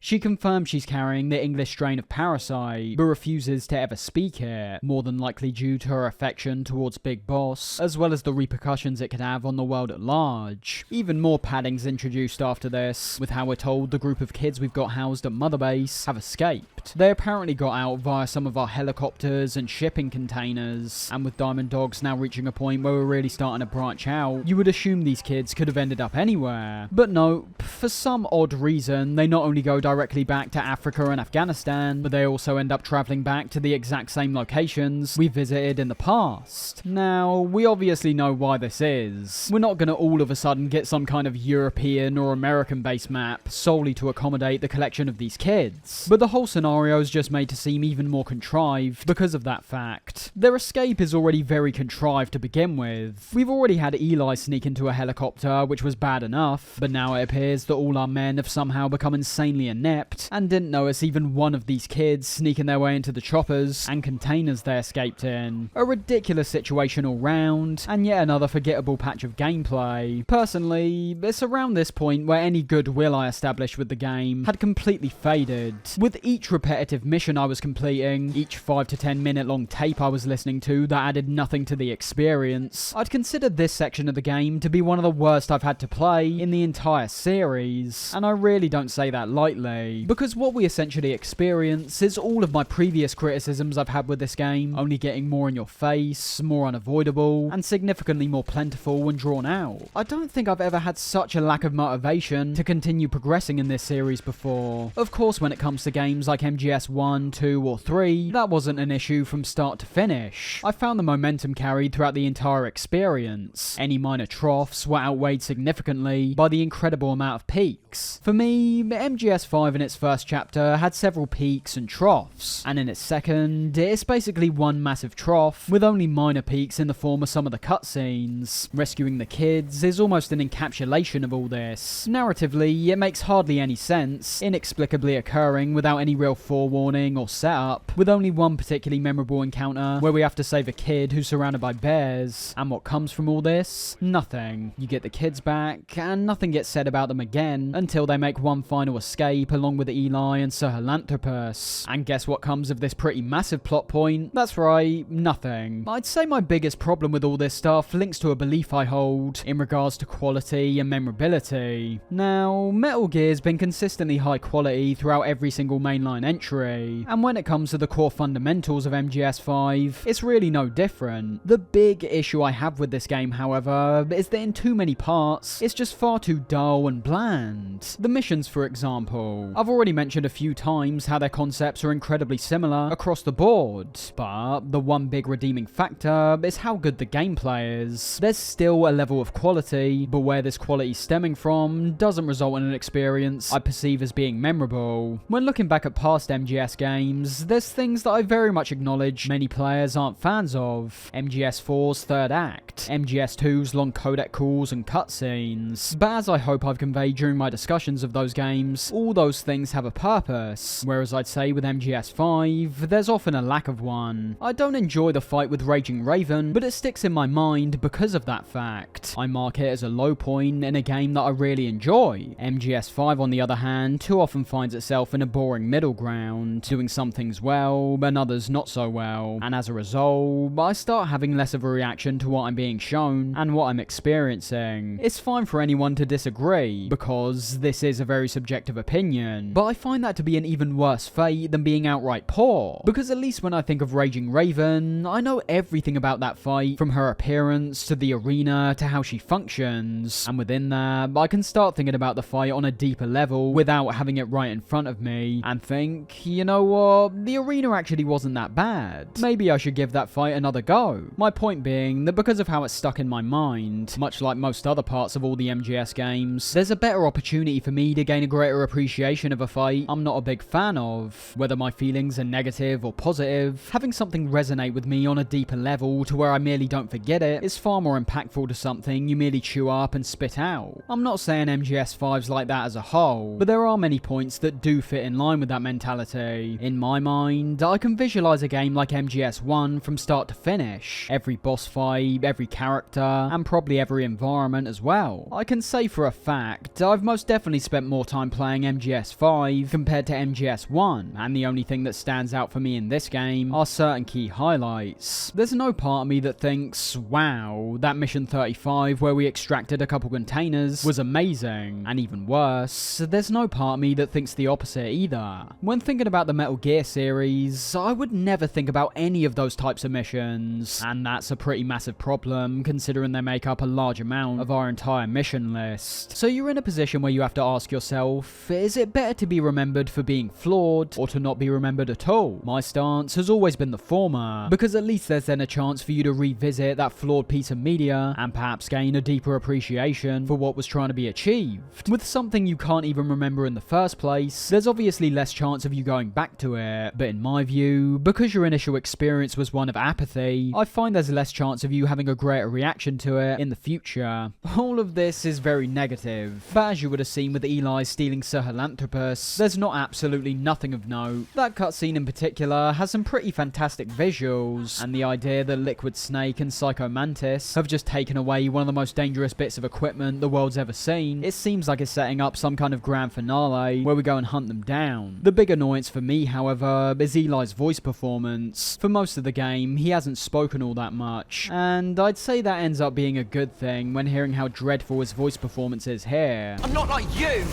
She confirms she's carrying the English strain of parasite, but refuses to ever speak it, more than likely due to her affection towards Big Boss, as well as the repercussions it could have on the world at large. Even more padding's introduced after this, with how we're told the group of kids we've got housed at Mother Base have escaped. They apparently got out via some of our helicopters and shipping containers, and with Diamond Dogs now reaching a point where we're really starting to branch out, you would assume these kids could have ended up anywhere. But no, for some odd reason, they not only go directly back to Africa and Afghanistan, but they also end up travelling back to the exact same locations we visited in the past. Now, we obviously know why this is. We're not going to all of a sudden get some kind of European or American based map solely to accommodate the collection of these kids, but the whole scenario scenario's just made to seem even more contrived because of that fact. Their escape is already very contrived to begin with. We've already had Eli sneak into a helicopter, which was bad enough, but now it appears that all our men have somehow become insanely inept and didn't notice even one of these kids sneaking their way into the choppers and containers they escaped in. A ridiculous situation all round, and yet another forgettable patch of gameplay. Personally, it's around this point where any goodwill I established with the game had completely faded. With each repetitive mission I was completing, each 5 to 10 minute long tape I was listening to that added nothing to the experience, I'd consider this section of the game to be one of the worst I've had to play in the entire series. And I really don't say that lightly, because what we essentially experience is all of my previous criticisms I've had with this game, only getting more in your face, more unavoidable, and significantly more plentiful and drawn out. I don't think I've ever had such a lack of motivation to continue progressing in this series before. Of course, when it comes to games like MGS 1, 2, or 3, that wasn't an issue from start to finish. I found the momentum carried throughout the entire experience. Any minor troughs were outweighed significantly by the incredible amount of peaks. For me, MGS 5 in its first chapter had several peaks and troughs, and in its second, it's basically one massive trough with only minor peaks in the form of some of the cutscenes. Rescuing the kids is almost an encapsulation of all this. Narratively, it makes hardly any sense, inexplicably occurring without any real forewarning or setup, with only one particularly memorable encounter where we have to save a kid who's surrounded by bears. And what comes from all this? Nothing. You get the kids back, and nothing gets said about them again until they make one final escape along with Eli and Sir Helanthropus. And guess what comes of this pretty massive plot point? That's right, nothing. I'd say my biggest problem with all this stuff links to a belief I hold in regards to quality and memorability. Now, Metal Gear's been consistently high quality throughout every single mainline entry, and when it comes to the core fundamentals of MGS5, it's really no different. The big issue I have with this game, however, is that in too many parts, it's just far too dull and bland. The missions, for example. I've already mentioned a few times how their concepts are incredibly similar across the board, but the one big redeeming factor is how good the gameplay is. There's still a level of quality, but where this quality is stemming from doesn't result in an experience I perceive as being memorable. When looking back at past MGS games, there's things that I very much acknowledge many players aren't fans of. MGS4's third act, MGS2's long codec calls and cutscenes. But as I hope I've conveyed during my discussions of those games, all those things have a purpose, whereas I'd say with MGS5, there's often a lack of one. I don't enjoy the fight with Raging Raven, but it sticks in my mind because of that fact. I mark it as a low point in a game that I really enjoy. MGS5, on the other hand, too often finds itself in a boring middle ground, doing some things well, and others not so well, and as a result, I start having less of a reaction to what I'm being shown and what I'm experiencing. It's fine for anyone to disagree, because this is a very subjective opinion, but I find that to be an even worse fate than being outright poor, because at least when I think of Raging Raven, I know everything about that fight, from her appearance to the arena to how she functions, and within that, I can start thinking about the fight on a deeper level without having it right in front of me, and think, you know what, the arena actually wasn't that bad. Maybe I should give that fight another go. My point being that because of how it's stuck in my mind, much like most other parts of all the MGS games, there's a better opportunity for me to gain a greater appreciation of a fight I'm not a big fan of. Whether my feelings are negative or positive, having something resonate with me on a deeper level to where I merely don't forget it is far more impactful to something you merely chew up and spit out. I'm not saying MGS5's like that as a whole, but there are many points that do fit in line with that mentality. In my mind, I can visualize a game like MGS1 from start to finish. Every boss fight, every character, and probably every environment as well. I can say for a fact, I've most definitely spent more time playing MGS5 compared to MGS1, and the only thing that stands out for me in this game are certain key highlights. There's no part of me that thinks, wow, that mission 35 where we extracted a couple containers was amazing, and even worse, there's no part of me that thinks the opposite either. When thinking about the Metal Gear series, I would never think about any of those types of missions, and that's a pretty massive problem considering they make up a large amount of our entire mission list. So you're in a position where you have to ask yourself, is it better to be remembered for being flawed, or to not be remembered at all? My stance has always been the former, because at least there's then a chance for you to revisit that flawed piece of media, and perhaps gain a deeper appreciation for what was trying to be achieved. With something you can't even remember in the first place, there's obviously less chance chance of you going back to it. But in my view, because your initial experience was one of apathy, I find there's less chance of you having a greater reaction to it in the future. All of this is very negative, but as you would have seen with Eli stealing Sir Helanthropus, there's not absolutely nothing of note. That cutscene in particular has some pretty fantastic visuals, and the idea that Liquid Snake and Psycho Mantis have just taken away one of the most dangerous bits of equipment the world's ever seen, it seems like it's setting up some kind of grand finale where we go and hunt them down. The big annoyance for me, however, is Eli's voice performance. For most of the game, he hasn't spoken all that much, and I'd say that ends up being a good thing when hearing how dreadful his voice performance is here. I'm not like you!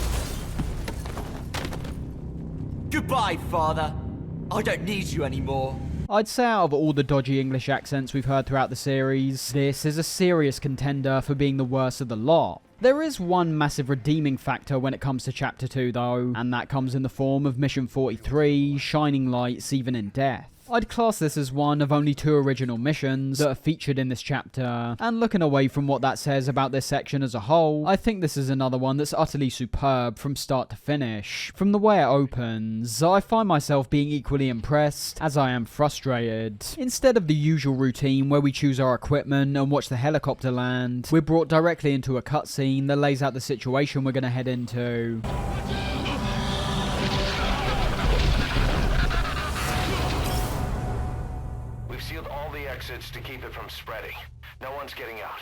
Goodbye, father. I don't need you anymore. I'd say out of all the dodgy English accents we've heard throughout the series, this is a serious contender for being the worst of the lot. There is one massive redeeming factor when it comes to Chapter 2 though, and that comes in the form of Mission 43, Shining Lights Even in Death. I'd class this as one of only 2 original missions that are featured in this chapter, and looking away from what that says about this section as a whole, I think this is another one that's utterly superb from start to finish. From the way it opens, I find myself being equally impressed as I am frustrated. Instead of the usual routine where we choose our equipment and watch the helicopter land, we're brought directly into a cutscene that lays out the situation we're going to head into. Sealed all the exits to keep it from spreading. No one's getting out.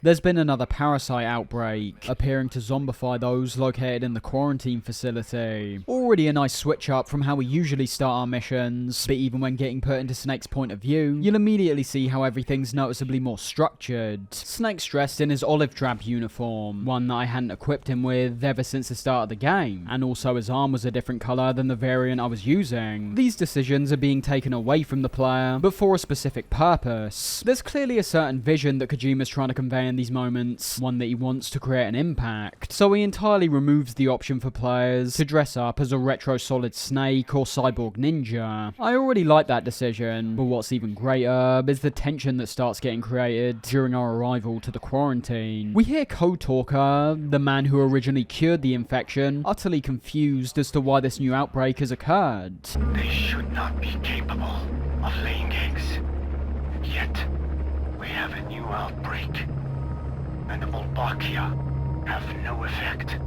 There's been another parasite outbreak, appearing to zombify those located in the quarantine facility. Already a nice switch up from how we usually start our missions, but even when getting put into Snake's point of view, you'll immediately see how everything's noticeably more structured. Snake's dressed in his olive drab uniform, one that I hadn't equipped him with ever since the start of the game, and also his arm was a different colour than the variant I was using. These decisions are being taken away from the player, but for a specific purpose. There's clearly a certain vision that Kojima's trying to convey in these moments, one that he wants to create an impact, so he entirely removes the option for players to dress up as a retro Solid Snake or Cyborg Ninja. I already like that decision, but what's even greater is the tension that starts getting created during our arrival to the quarantine. We hear Code Talker, the man who originally cured the infection, utterly confused as to why this new outbreak has occurred. They should not be capable of laying eggs. Yet, we have a new outbreak. And Volbakia have no effect.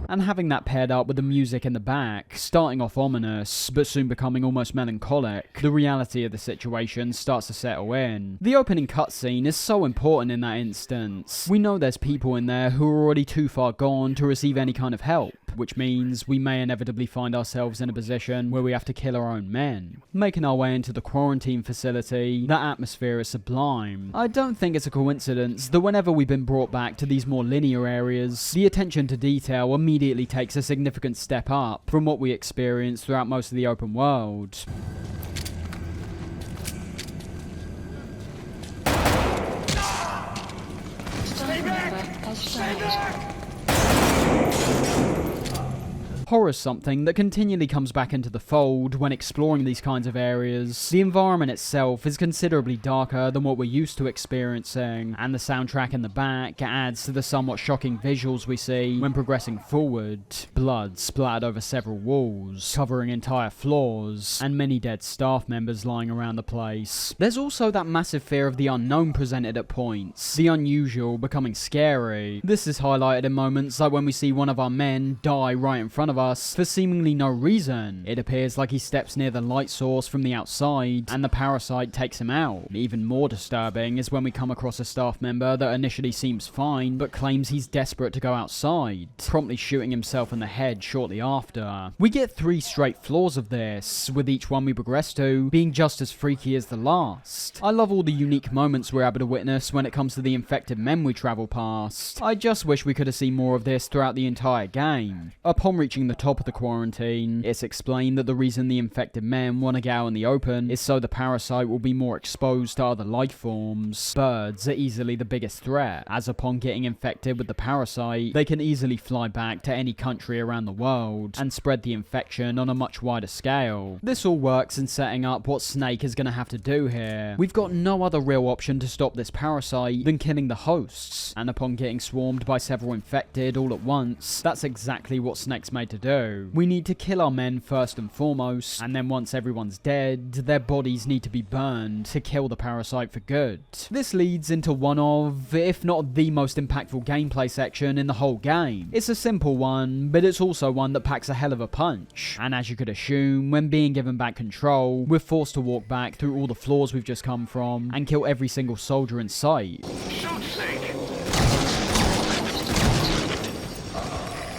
And having that paired up with the music in the back, starting off ominous, but soon becoming almost melancholic, the reality of the situation starts to settle in. The opening cutscene is so important in that instance. We know there's people in there who are already too far gone to receive any kind of help, which means we may inevitably find ourselves in a position where we have to kill our own men. Making our way into the quarantine facility, that atmosphere is sublime. I don't think it's a coincidence that whenever we've been brought back to these more linear areas, the attention to detail immediately takes a significant step up from what we experience throughout most of the open world. Stay back! Stay back! Horror's something that continually comes back into the fold when exploring these kinds of areas. The environment itself is considerably darker than what we're used to experiencing, and the soundtrack in the back adds to the somewhat shocking visuals we see when progressing forward. Blood splattered over several walls, covering entire floors, and many dead staff members lying around the place. There's also that massive fear of the unknown presented at points, the unusual becoming scary. This is highlighted in moments like when we see one of our men die right in front of us for seemingly no reason. It appears like he steps near the light source from the outside and the parasite takes him out. Even more disturbing is when we come across a staff member that initially seems fine but claims he's desperate to go outside, promptly shooting himself in the head shortly after. We get 3 straight floors of this, with each one we progress to being just as freaky as the last. I love all the unique moments we're able to witness when it comes to the infected men we travel past. I just wish we could have seen more of this throughout the entire game. Upon reaching the top of the quarantine, it's explained that the reason the infected men want to get out in the open is so the parasite will be more exposed to other life forms. Birds are easily the biggest threat, as upon getting infected with the parasite, they can easily fly back to any country around the world and spread the infection on a much wider scale. This all works in setting up what Snake is going to have to do here. We've got no other real option to stop this parasite than killing the hosts, and upon getting swarmed by several infected all at once, that's exactly what Snake's made to to do. We need to kill our men first and foremost, and then once everyone's dead, their bodies need to be burned to kill the parasite for good. This leads into one of, if not the most impactful gameplay section in the whole game. It's a simple one, but it's also one that packs a hell of a punch. And as you could assume, when being given back control, we're forced to walk back through all the floors we've just come from and kill every single soldier in sight. Shoot, Snake!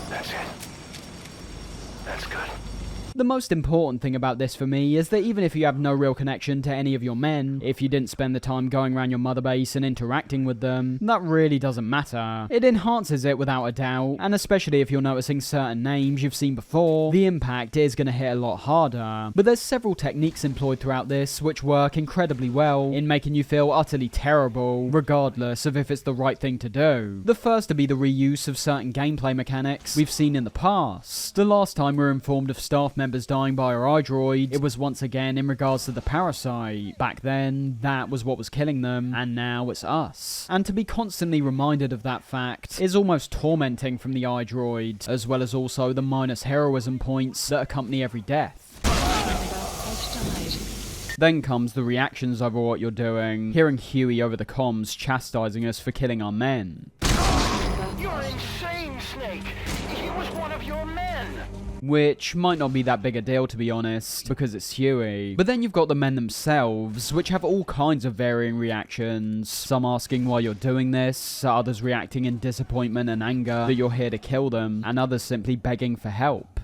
That's it. That's good. The most important thing about this for me is that even if you have no real connection to any of your men, if you didn't spend the time going around your mother base and interacting with them, that really doesn't matter. It enhances it without a doubt, and especially if you're noticing certain names you've seen before, the impact is going to hit a lot harder. But there's several techniques employed throughout this which work incredibly well in making you feel utterly terrible, regardless of if it's the right thing to do. The first to be the reuse of certain gameplay mechanics we've seen in the past. The last time we were informed of staff members dying by our iDroid, it was once again in regards to the parasite. Back then, that was what was killing them, and now it's us. And to be constantly reminded of that fact is almost tormenting from the iDroid, as well as also the minus heroism points that accompany every death. Then comes the reactions over what you're doing, hearing Huey over the comms chastising us for killing our men. You're insane, Snake! He was one of your men! Which might not be that big a deal, to be honest, because it's Huey. But then you've got the men themselves, which have all kinds of varying reactions. Some asking why you're doing this, others reacting in disappointment and anger that you're here to kill them, and others simply begging for help.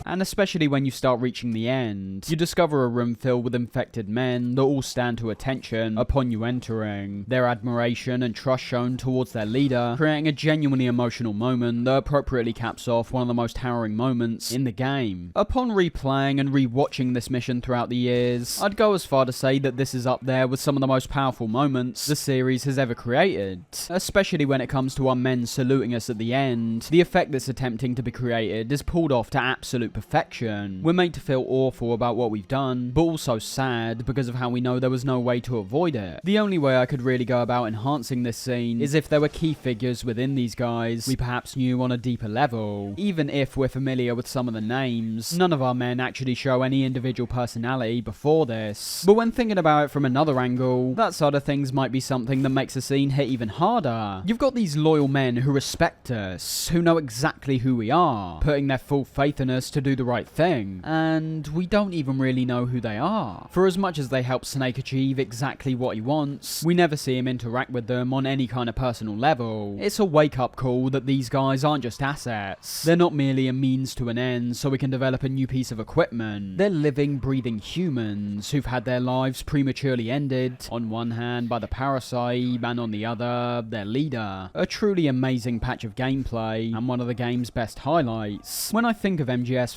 And especially when you start reaching the end, you discover a room filled with infected men that all stand to attention upon you entering. Their admiration and trust shown towards their leader, creating a genuinely emotional moment that appropriately caps off one of the most harrowing moments in the game. Upon replaying and rewatching this mission throughout the years, I'd go as far to say that this is up there with some of the most powerful moments the series has ever created. Especially when it comes to our men saluting us at the end, the effect that's attempting to be created is pulled off to absolute perfection. We're made to feel awful about what we've done, but also sad because of how we know there was no way to avoid it. The only way I could really go about enhancing this scene is if there were key figures within these guys we perhaps knew on a deeper level. Even if we're familiar with some of the names, none of our men actually show any individual personality before this. But when thinking about it from another angle, that side of things might be something that makes the scene hit even harder. You've got these loyal men who respect us, who know exactly who we are, putting their full faith in us to do the right thing, and we don't even really know who they are. For as much as they help Snake achieve exactly what he wants, we never see him interact with them on any kind of personal level. It's a wake-up call that these guys aren't just assets. They're not merely a means to an end so we can develop a new piece of equipment. They're living, breathing humans who've had their lives prematurely ended, on one hand by the parasite, and on the other, their leader. A truly amazing patch of gameplay, and one of the game's best highlights. When I think of MGSV,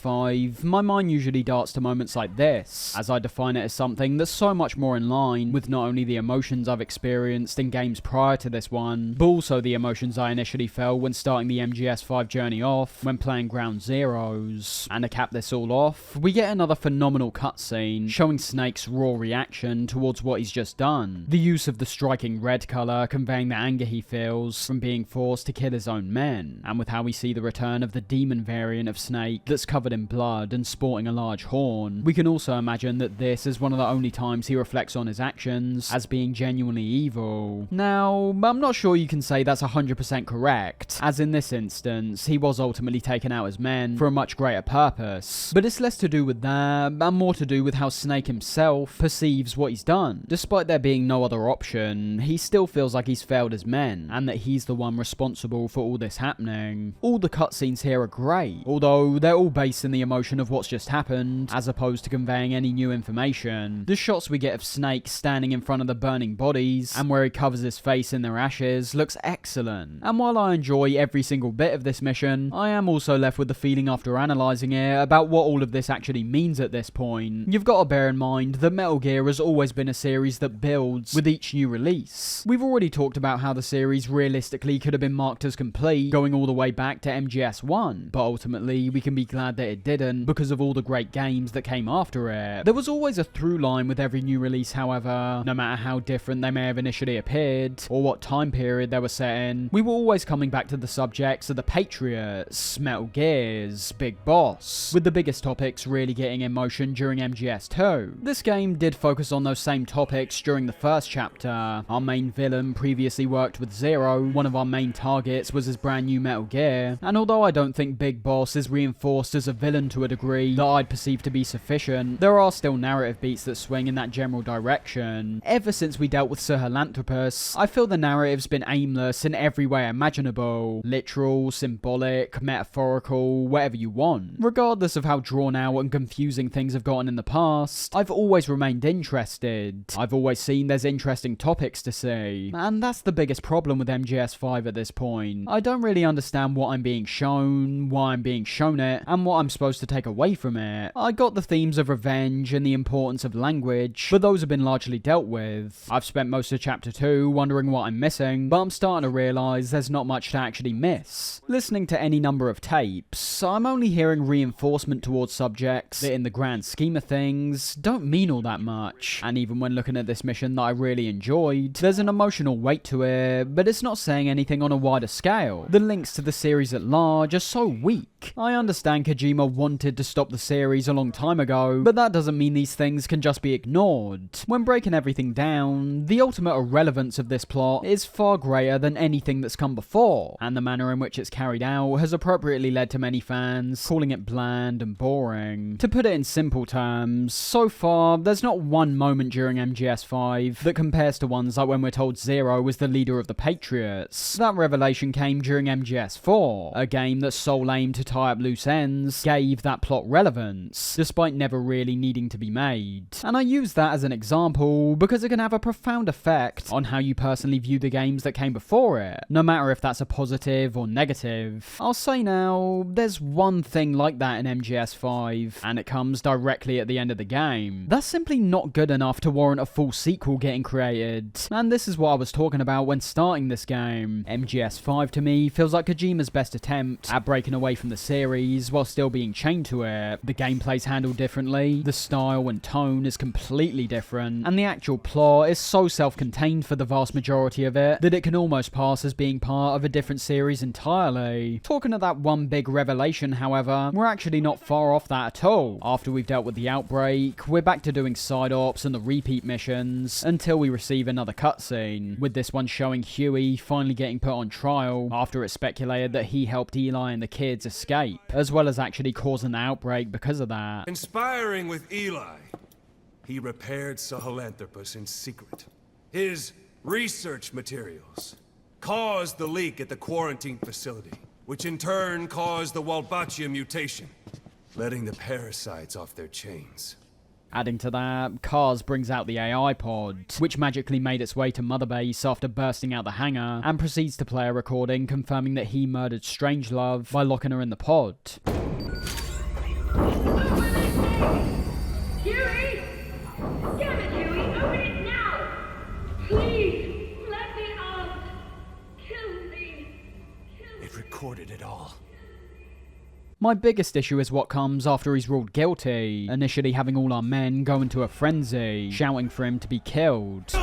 my mind usually darts to moments like this, as I define it as something that's so much more in line with not only the emotions I've experienced in games prior to this one, but also the emotions I initially felt when starting the MGS5 journey off when playing Ground Zeroes. And to cap this all off, we get another phenomenal cutscene showing Snake's raw reaction towards what he's just done. The use of the striking red colour conveying the anger he feels from being forced to kill his own men, and with how we see the return of the demon variant of Snake that's covered in blood and sporting a large horn, we can also imagine that this is one of the only times he reflects on his actions as being genuinely evil. Now, I'm not sure you can say that's 100% correct, as in this instance, he was ultimately taken out as men for a much greater purpose, but it's less to do with that, and more to do with how Snake himself perceives what he's done. Despite there being no other option, he still feels like he's failed as men, and that he's the one responsible for all this happening. All the cutscenes here are great, although they're all based in the emotion of what's just happened, as opposed to conveying any new information. The shots we get of Snake standing in front of the burning bodies, and where he covers his face in their ashes, looks excellent. And while I enjoy every single bit of this mission, I am also left with the feeling after analysing it about what all of this actually means at this point. You've got to bear in mind that Metal Gear has always been a series that builds with each new release. We've already talked about how the series realistically could have been marked as complete, going all the way back to MGS1, but ultimately we can be glad that that it didn't because of all the great games that came after it. There was always a through line with every new release, however. No matter how different they may have initially appeared, or what time period they were set in, we were always coming back to the subjects of the Patriots, Metal Gears, Big Boss, with the biggest topics really getting in motion during MGS2. This game did focus on those same topics during the first chapter. Our main villain previously worked with Zero, one of our main targets was his brand new Metal Gear, and although I don't think Big Boss is reinforced as a villain to a degree that I'd perceive to be sufficient, there are still narrative beats that swing in that general direction. Ever since we dealt with Sir Helanthropus, I feel the narrative's been aimless in every way imaginable. Literal, symbolic, metaphorical, whatever you want. Regardless of how drawn out and confusing things have gotten in the past, I've always remained interested. I've always seen there's interesting topics to see, and that's the biggest problem with MGS5 at this point. I don't really understand what I'm being shown, why I'm being shown it, and what I'm supposed to take away from it. I got the themes of revenge and the importance of language, but those have been largely dealt with. I've spent most of Chapter 2 wondering what I'm missing, but I'm starting to realise there's not much to actually miss. Listening to any number of tapes, I'm only hearing reinforcement towards subjects that in the grand scheme of things don't mean all that much. And even when looking at this mission that I really enjoyed, there's an emotional weight to it, but it's not saying anything on a wider scale. The links to the series at large are so weak. I understand Kojima wanted to stop the series a long time ago, but that doesn't mean these things can just be ignored. When breaking everything down, the ultimate irrelevance of this plot is far greater than anything that's come before, and the manner in which it's carried out has appropriately led to many fans calling it bland and boring. To put it in simple terms, so far there's not one moment during MGS5 that compares to ones like when we're told Zero was the leader of the Patriots. That revelation came during MGS4, a game that's sole aim to tie up loose ends gave that plot relevance, despite never really needing to be made. And I use that as an example because it can have a profound effect on how you personally view the games that came before it, no matter if that's a positive or negative. I'll say now, there's one thing like that in MGS5, and it comes directly at the end of the game. That's simply not good enough to warrant a full sequel getting created, and this is what I was talking about when starting this game. MGS5 to me feels like Kojima's best attempt at breaking away from the series while still being chained to it. The gameplay's handled differently, the style and tone is completely different, and the actual plot is so self-contained for the vast majority of it that it can almost pass as being part of a different series entirely. Talking of that one big revelation, however, we're actually not far off that at all. After we've dealt with the outbreak, we're back to doing side ops and the repeat missions until we receive another cutscene, with this one showing Huey finally getting put on trial after it's speculated that he helped Eli and the kids escape, as well as actually causing the outbreak because of that. Conspiring with Eli, he repaired Sahelanthropus in secret. His research materials caused the leak at the quarantine facility, which in turn caused the Walbachia mutation, letting the parasites off their chains. Adding to that, Kars brings out the AI pod, which magically made its way to Mother Base after bursting out the hangar, and proceeds to play a recording confirming that he murdered Strangelove by locking her in the pod. Huey! Damn it, Huey! Open it now! Please! Let me out! Kill me! It recorded it all. My biggest issue is what comes after he's ruled guilty, initially having all our men go into a frenzy, shouting for him to be killed.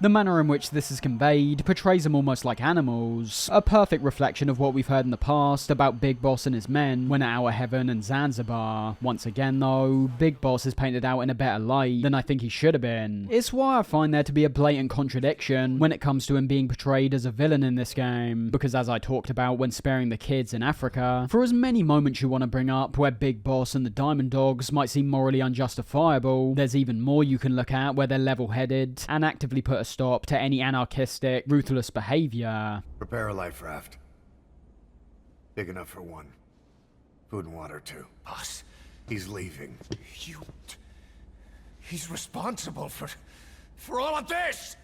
The manner in which this is conveyed portrays them almost like animals, a perfect reflection of what we've heard in the past about Big Boss and his men when at Our Heaven and Zanzibar. Once again though, Big Boss is painted out in a better light than I think he should have been. It's why I find there to be a blatant contradiction when it comes to him being portrayed as a villain in this game, because as I talked about when sparing the kids in Africa, for as many moments you want to bring up where Big Boss and the Diamond Dogs might seem morally unjustifiable, there's even more you can look at where they're level-headed and actively put a stop to any anarchistic, ruthless behavior. Prepare a life raft. Big enough for one. Food and water, too. Boss, he's leaving. He's responsible for all of this!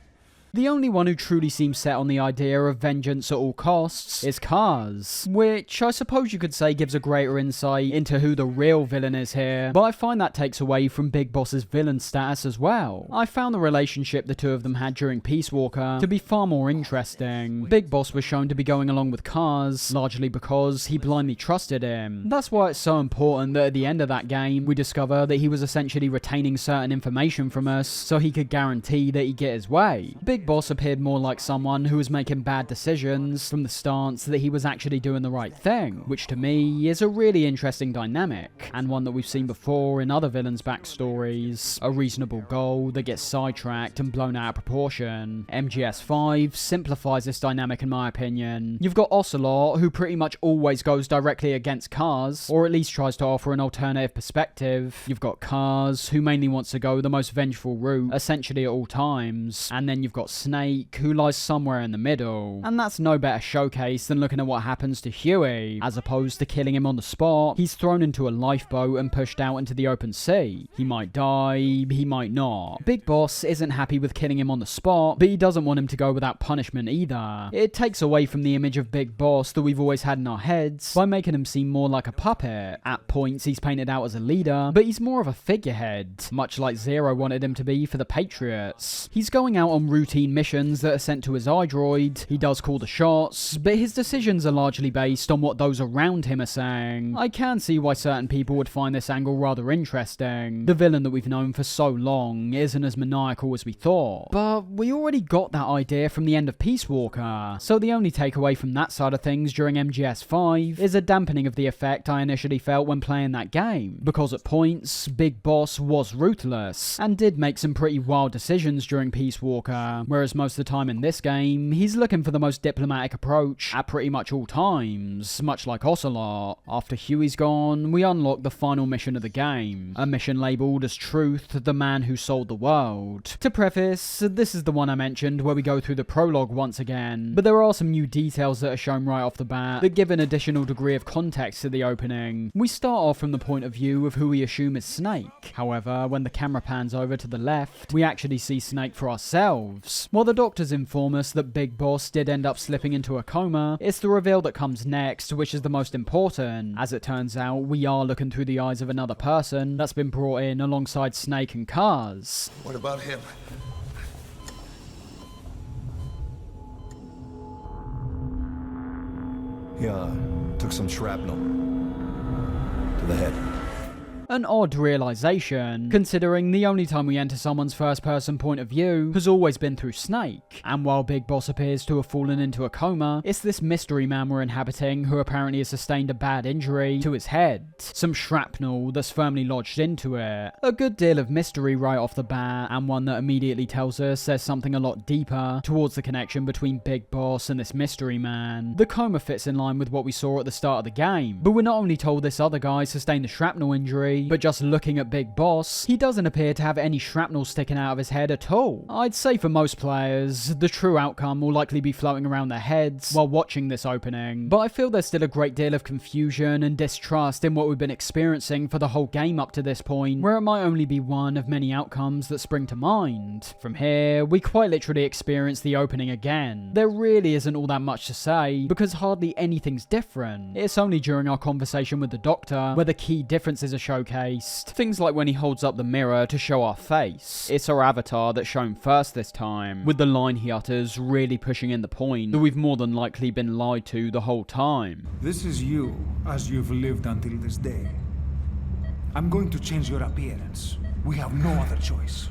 The only one who truly seems set on the idea of vengeance at all costs is Kaz, which I suppose you could say gives a greater insight into who the real villain is here, but I find that takes away from Big Boss's villain status as well. I found the relationship the two of them had during Peace Walker to be far more interesting. Big Boss was shown to be going along with Kaz, largely because he blindly trusted him. That's why it's so important that at the end of that game, we discover that he was essentially retaining certain information from us so he could guarantee that he'd get his way. Big Boss appeared more like someone who was making bad decisions from the stance that he was actually doing the right thing, which to me is a really interesting dynamic, and one that we've seen before in other villains' backstories. A reasonable goal that gets sidetracked and blown out of proportion. MGS5 simplifies this dynamic in my opinion. You've got Ocelot, who pretty much always goes directly against Kaz, or at least tries to offer an alternative perspective. You've got Kaz, who mainly wants to go the most vengeful route, essentially at all times. And then you've got Snake, who lies somewhere in the middle. And that's no better showcase than looking at what happens to Huey. As opposed to killing him on the spot, he's thrown into a lifeboat and pushed out into the open sea. He might die, he might not. Big Boss isn't happy with killing him on the spot, but he doesn't want him to go without punishment either. It takes away from the image of Big Boss that we've always had in our heads by making him seem more like a puppet. At points he's painted out as a leader, but he's more of a figurehead, much like Zero wanted him to be for the Patriots. He's going out on routine missions that are sent to his iDroid, he does call the shots, but his decisions are largely based on what those around him are saying. I can see why certain people would find this angle rather interesting. The villain that we've known for so long isn't as maniacal as we thought, but we already got that idea from the end of Peace Walker, so the only takeaway from that side of things during MGS5 is a dampening of the effect I initially felt when playing that game, because at points, Big Boss was ruthless, and did make some pretty wild decisions during Peace Walker, whereas most of the time in this game, he's looking for the most diplomatic approach at pretty much all times, much like Ocelot. After Huey's gone, we unlock the final mission of the game, a mission labelled as Truth, the Man Who Sold the World. To preface, this is the one I mentioned where we go through the prologue once again, but there are some new details that are shown right off the bat that give an additional degree of context to the opening. We start off from the point of view of who we assume is Snake. However, when the camera pans over to the left, we actually see Snake for ourselves. While the doctors inform us that Big Boss did end up slipping into a coma, it's the reveal that comes next which is the most important. As it turns out, we are looking through the eyes of another person that's been brought in alongside Snake and Kaz. What about him? He took some shrapnel to the head. An odd realization, considering the only time we enter someone's first-person point of view has always been through Snake. And while Big Boss appears to have fallen into a coma, it's this mystery man we're inhabiting who apparently has sustained a bad injury to his head. Some shrapnel that's firmly lodged into it. A good deal of mystery right off the bat, and one that immediately tells us there's something a lot deeper towards the connection between Big Boss and this mystery man. The coma fits in line with what we saw at the start of the game, but we're not only told this other guy sustained a shrapnel injury, but just looking at Big Boss, he doesn't appear to have any shrapnel sticking out of his head at all. I'd say for most players, the true outcome will likely be floating around their heads while watching this opening, but I feel there's still a great deal of confusion and distrust in what we've been experiencing for the whole game up to this point, where it might only be one of many outcomes that spring to mind. From here, we quite literally experience the opening again. There really isn't all that much to say, because hardly anything's different. It's only during our conversation with the Doctor where the key differences are showcased. Things like when he holds up the mirror to show our face. It's our avatar that's shown first this time, with the line he utters really pushing in the point that we've more than likely been lied to the whole time. This is you, as you've lived until this day. I'm going to change your appearance. We have no other choice.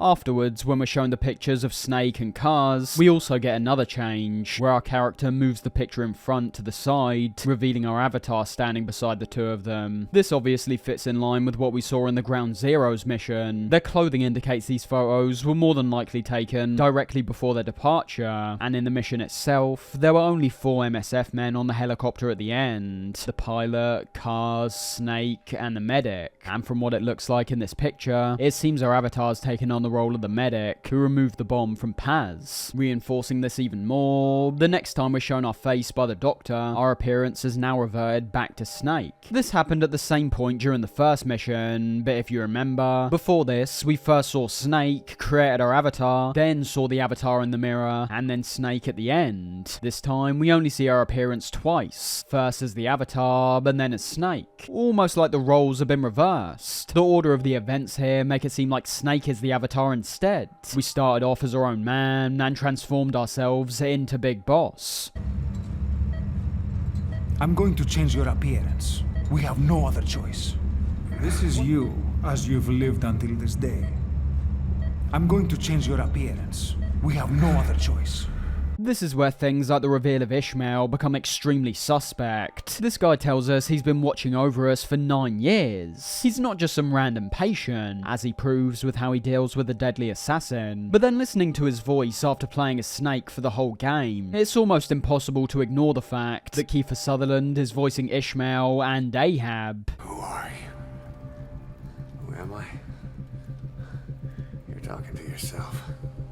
Afterwards, when we're shown the pictures of Snake and Kaz, we also get another change, where our character moves the picture in front to the side, revealing our avatar standing beside the two of them. This obviously fits in line with what we saw in the Ground Zeroes mission. Their clothing indicates these photos were more than likely taken directly before their departure, and in the mission itself, there were only 4 MSF men on the helicopter at the end. The pilot, Kaz, Snake, and the medic. And from what it looks like in this picture, it seems our avatar's taken on the the role of the medic who removed the bomb from Paz. Reinforcing this even more, the next time we're shown our face by the Doctor, our appearance has now reverted back to Snake. This happened at the same point during the first mission, but if you remember, before this, we first saw Snake, created our avatar, then saw the avatar in the mirror, and then Snake at the end. This time, we only see our appearance twice, first as the avatar, but then as Snake. Almost like the roles have been reversed. The order of the events here make it seem like Snake is the avatar instead. We started off as our own man, and transformed ourselves into Big Boss. I'm going to change your appearance. We have no other choice. This is you, as you've lived until this day. I'm going to change your appearance. We have no other choice. This is where things like the reveal of Ishmael become extremely suspect. This guy tells us he's been watching over us for 9 years. He's not just some random patient, as he proves with how he deals with a deadly assassin. But then listening to his voice after playing as Snake for the whole game, it's almost impossible to ignore the fact that Kiefer Sutherland is voicing Ishmael and Ahab. Who are you? Who am I? You're talking to yourself.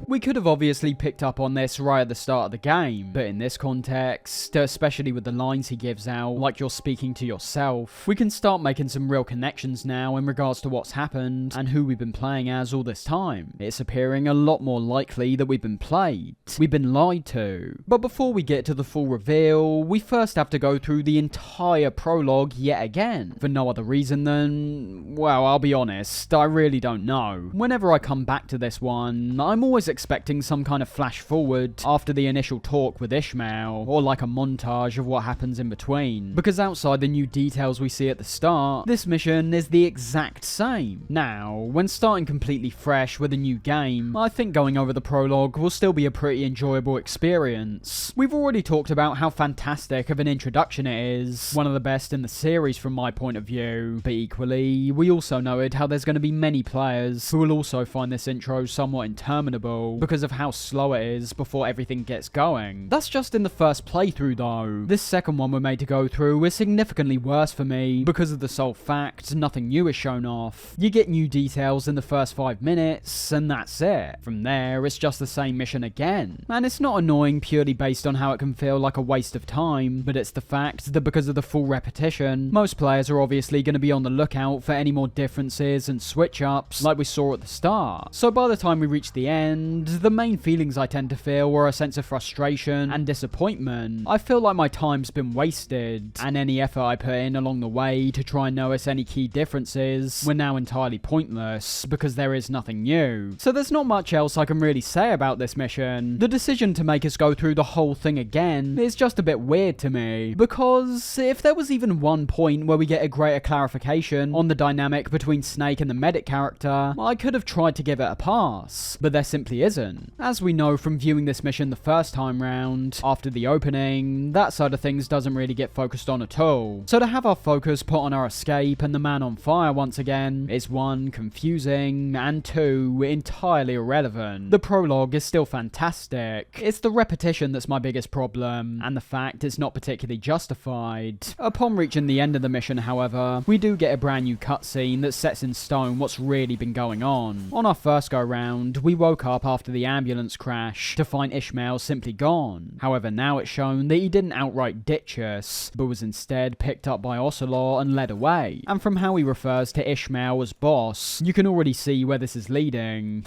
We could have obviously picked up on this right at the start of the game, but in this context, especially with the lines he gives out, like you're speaking to yourself, we can start making some real connections now in regards to what's happened and who we've been playing as all this time. It's appearing a lot more likely that we've been played. We've been lied to. But before we get to the full reveal, we first have to go through the entire prologue yet again, for no other reason than, well, I'll be honest, I really don't know. Whenever I come back to this one, I'm always expecting some kind of flash forward after the initial talk with Ishmael, or like a montage of what happens in between, because outside the new details we see at the start, this mission is the exact same. Now, when starting completely fresh with a new game, I think going over the prologue will still be a pretty enjoyable experience. We've already talked about how fantastic of an introduction it is, one of the best in the series from my point of view, but equally, we also noted how there's going to be many players who will also find this intro somewhat interminable because of how slow it is before everything gets going. That's just in the first playthrough though. This second one we're made to go through is significantly worse for me because of the sole fact nothing new is shown off. You get new details in the first 5 minutes and that's it. From there it's just the same mission again. And it's not annoying purely based on how it can feel like a waste of time, but it's the fact that because of the full repetition, most players are obviously going to be on the lookout for any more differences and switch ups like we saw at the start. So by the time we reach the end, the main feelings I tend to feel were a sense of frustration and disappointment. I feel like my time's been wasted, and any effort I put in along the way to try and notice any key differences were now entirely pointless, because there is nothing new. So there's not much else I can really say about this mission. The decision to make us go through the whole thing again is just a bit weird to me, because if there was even one point where we get a greater clarification on the dynamic between Snake and the medic character, I could have tried to give it a pass, but there simply isn't. As we know from viewing this mission the first time round, after the opening, that side of things doesn't really get focused on at all. So to have our focus put on our escape and the man on fire once again is 1, confusing, and 2, entirely irrelevant. The prologue is still fantastic. It's the repetition that's my biggest problem, and the fact it's not particularly justified. Upon reaching the end of the mission, however, we do get a brand new cutscene that sets in stone what's really been going on. On our first go round, we woke up after the ambulance crash to find Ishmael simply gone. However, now it's shown that he didn't outright ditch us, but was instead picked up by Ocelot and led away. And from how he refers to Ishmael as boss, you can already see where this is leading.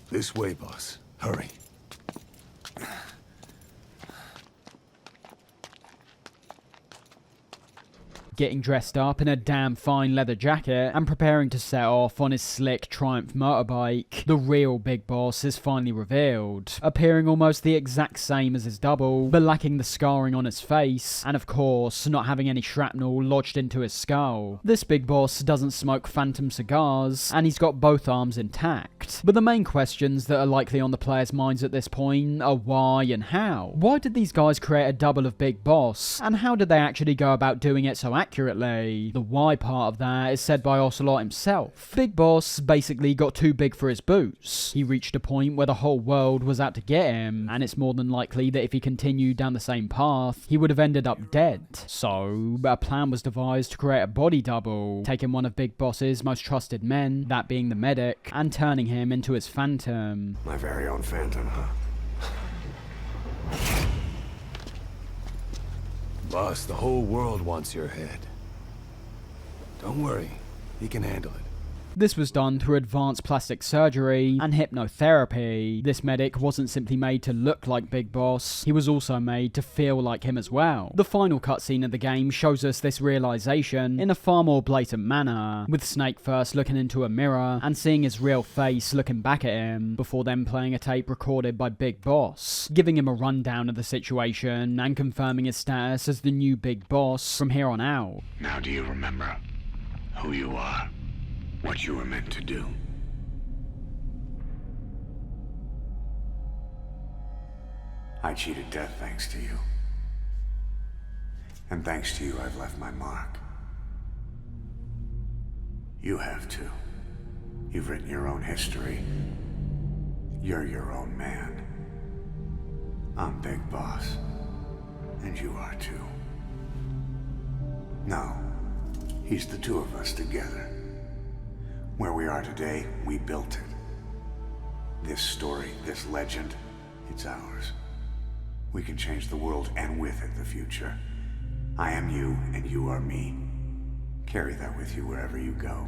This way, boss. Hurry. Getting dressed up in a damn fine leather jacket and preparing to set off on his slick Triumph motorbike, the real Big Boss is finally revealed, appearing almost the exact same as his double, but lacking the scarring on his face, and of course, not having any shrapnel lodged into his skull. This Big Boss doesn't smoke phantom cigars, and he's got both arms intact. But the main questions that are likely on the players' minds at this point are why and how. Why did these guys create a double of Big Boss, and how did they actually go about doing it so accurately? accurately. The why part of that is said by Ocelot himself. Big Boss basically got too big for his boots. He reached a point where the whole world was out to get him, and it's more than likely that if he continued down the same path, he would have ended up dead. So, a plan was devised to create a body double, taking one of Big Boss's most trusted men, that being the medic, and turning him into his phantom. My very own phantom, huh? Boss, the whole world wants your head. Don't worry, he can handle it. This was done through advanced plastic surgery and hypnotherapy. This medic wasn't simply made to look like Big Boss, he was also made to feel like him as well. The final cutscene of the game shows us this realization in a far more blatant manner, with Snake first looking into a mirror and seeing his real face looking back at him, before then playing a tape recorded by Big Boss, giving him a rundown of the situation and confirming his status as the new Big Boss from here on out. Now do you remember who you are? What you were meant to do? I cheated death thanks to you. And thanks to you, I've left my mark. You have too. You've written your own history. You're your own man. I'm Big Boss. And you are too. No, he's the two of us together. Where we are today, we built it. This story, this legend, it's ours. We can change the world and with it the future. I am you and you are me. Carry that with you wherever you go.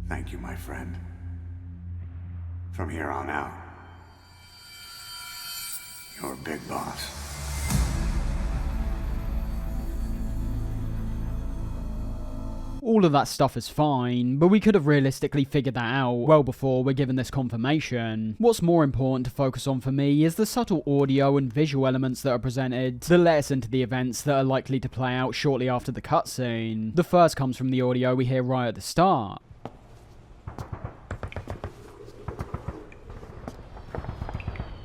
Thank you, my friend. From here on out, you're Big Boss. All of that stuff is fine, but we could have realistically figured that out well before we're given this confirmation. What's more important to focus on for me is the subtle audio and visual elements that are presented that let us into the events that are likely to play out shortly after the cutscene. The first comes from the audio we hear right at the start.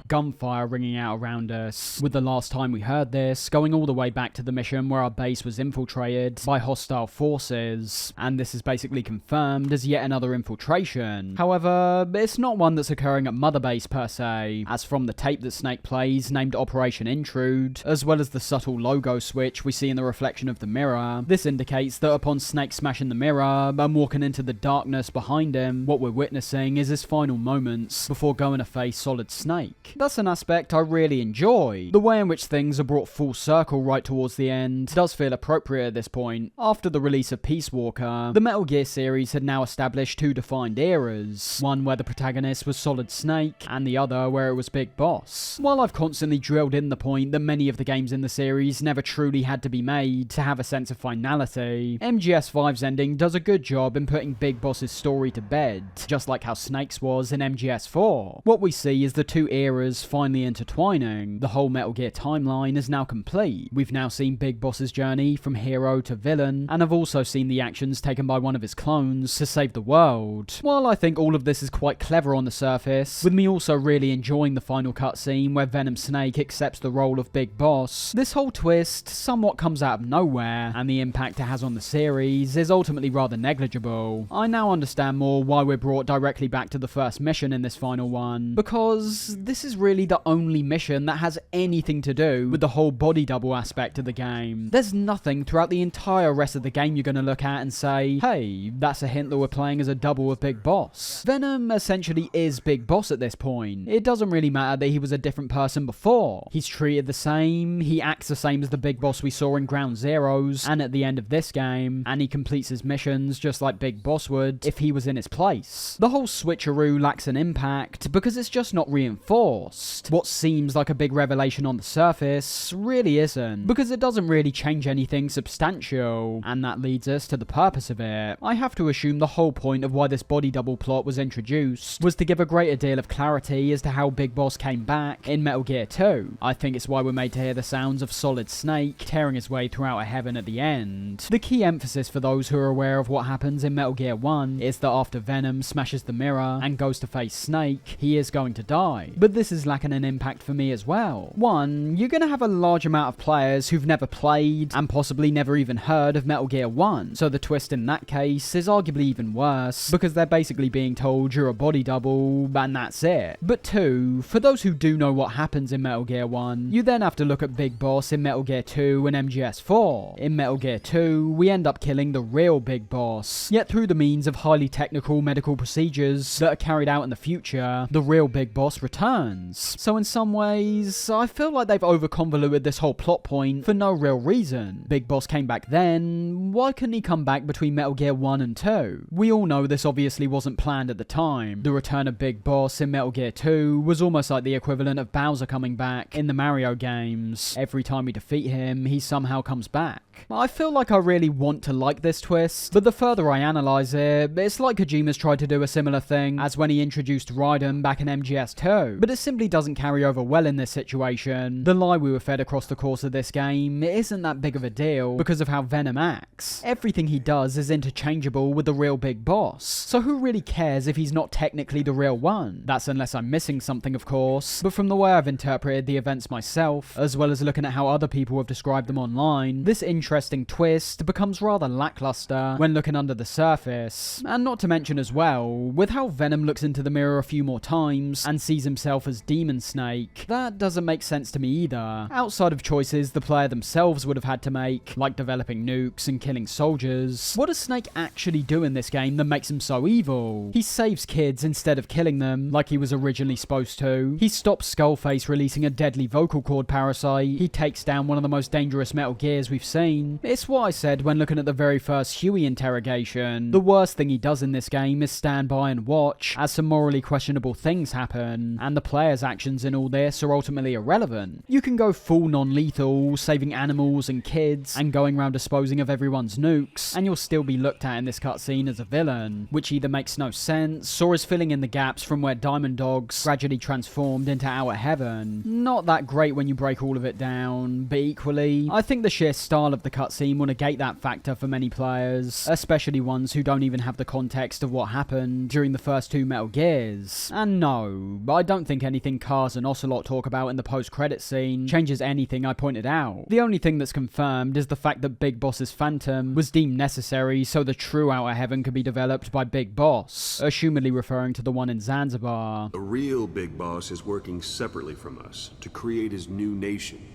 Gunfire ringing out around us, with the last time we heard this going all the way back to the mission where our base was infiltrated by hostile forces, and this is basically confirmed as yet another infiltration. However, it's not one that's occurring at Mother Base per se, as from the tape that Snake plays named Operation Intrude, as well as the subtle logo switch we see in the reflection of the mirror, this indicates that upon Snake smashing the mirror and walking into the darkness behind him, what we're witnessing is his final moments before going to face Solid Snake. That's an aspect I really enjoy. The way in which things are brought full circle right towards the end does feel appropriate at this point. After the release of Peace Walker, the Metal Gear series had now established two defined eras, one where the protagonist was Solid Snake, and the other where it was Big Boss. While I've constantly drilled in the point that many of the games in the series never truly had to be made to have a sense of finality, MGS5's ending does a good job in putting Big Boss's story to bed, just like how Snake's was in MGS4. What we see is the two eras finally intertwining. The whole Metal Gear timeline is now complete. We've now seen Big Boss's journey from hero to villain, and have also seen the actions taken by one of his clones to save the world. While I think all of this is quite clever on the surface, with me also really enjoying the final cutscene where Venom Snake accepts the role of Big Boss, this whole twist somewhat comes out of nowhere, and the impact it has on the series is ultimately rather negligible. I now understand more why we're brought directly back to the first mission in this final one, because this is really the only mission that has anything to do with the whole body double aspect of the game. There's nothing throughout the entire rest of the game you're going to look at and say, hey, that's a hint that we're playing as a double of Big Boss. Venom essentially is Big Boss at this point. It doesn't really matter that he was a different person before. He's treated the same, he acts the same as the Big Boss we saw in Ground Zeroes and at the end of this game, and he completes his missions just like Big Boss would if he was in his place. The whole switcheroo lacks an impact because it's just not reinforced. What seems like a big revelation on the surface really isn't, because it doesn't really change anything substantial, and that leads us to the purpose of it. I have to assume the whole point of why this body double plot was introduced was to give a greater deal of clarity as to how Big Boss came back in Metal Gear 2. I think it's why we're made to hear the sounds of Solid Snake tearing his way throughout a heaven at the end. The key emphasis for those who are aware of what happens in Metal Gear 1 is that after Venom smashes the mirror and goes to face Snake, he is going to die. But this is is lacking an impact for me as well. One, you're gonna have a large amount of players who've never played and possibly never even heard of Metal Gear 1, so the twist in that case is arguably even worse, because they're basically being told you're a body double and that's it. But two, for those who do know what happens in Metal Gear 1, you then have to look at Big Boss in Metal Gear 2 and MGS4. In Metal Gear 2, we end up killing the real Big Boss, yet through the means of highly technical medical procedures that are carried out in the future, the real Big Boss returns. So in some ways, I feel like they've over-convoluted this whole plot point for no real reason. Big Boss came back then, why couldn't he come back between Metal Gear 1 and 2? We all know this obviously wasn't planned at the time. The return of Big Boss in Metal Gear 2 was almost like the equivalent of Bowser coming back in the Mario games. Every time we defeat him, he somehow comes back. I feel like I really want to like this twist, but the further I analyse it, it's like Kojima's tried to do a similar thing as when he introduced Raiden back in MGS2, but it simply doesn't carry over well in this situation. The lie we were fed across the course of this game isn't that big of a deal because of how Venom acts. Everything he does is interchangeable with the real Big Boss, so who really cares if he's not technically the real one? That's unless I'm missing something, of course, but from the way I've interpreted the events myself, as well as looking at how other people have described them online, this interesting twist becomes rather lackluster when looking under the surface. And not to mention as well, with how Venom looks into the mirror a few more times and sees himself as Demon Snake, that doesn't make sense to me either. Outside of choices the player themselves would have had to make, like developing nukes and killing soldiers, what does Snake actually do in this game that makes him so evil? He saves kids instead of killing them, like he was originally supposed to. He stops Skullface releasing a deadly vocal cord parasite. He takes down one of the most dangerous Metal Gears we've seen. It's what I said when looking at the very first Huey interrogation. The worst thing he does in this game is stand by and watch as some morally questionable things happen, and the player's actions in all this are ultimately irrelevant. You can go full non-lethal, saving animals and kids, and going around disposing of everyone's nukes, and you'll still be looked at in this cutscene as a villain, which either makes no sense or is filling in the gaps from where Diamond Dogs gradually transformed into Outer Heaven. Not that great when you break all of it down, but equally, I think the sheer style of the cutscene will negate that factor for many players, especially ones who don't even have the context of what happened during the first two Metal Gears. And no, I don't think anything Kaz and Ocelot talk about in the post-credit scene changes anything I pointed out. The only thing that's confirmed is the fact that Big Boss's Phantom was deemed necessary so the true Outer Heaven could be developed by Big Boss, assumedly referring to the one in Zanzibar. The real Big Boss is working separately from us to create his new nation.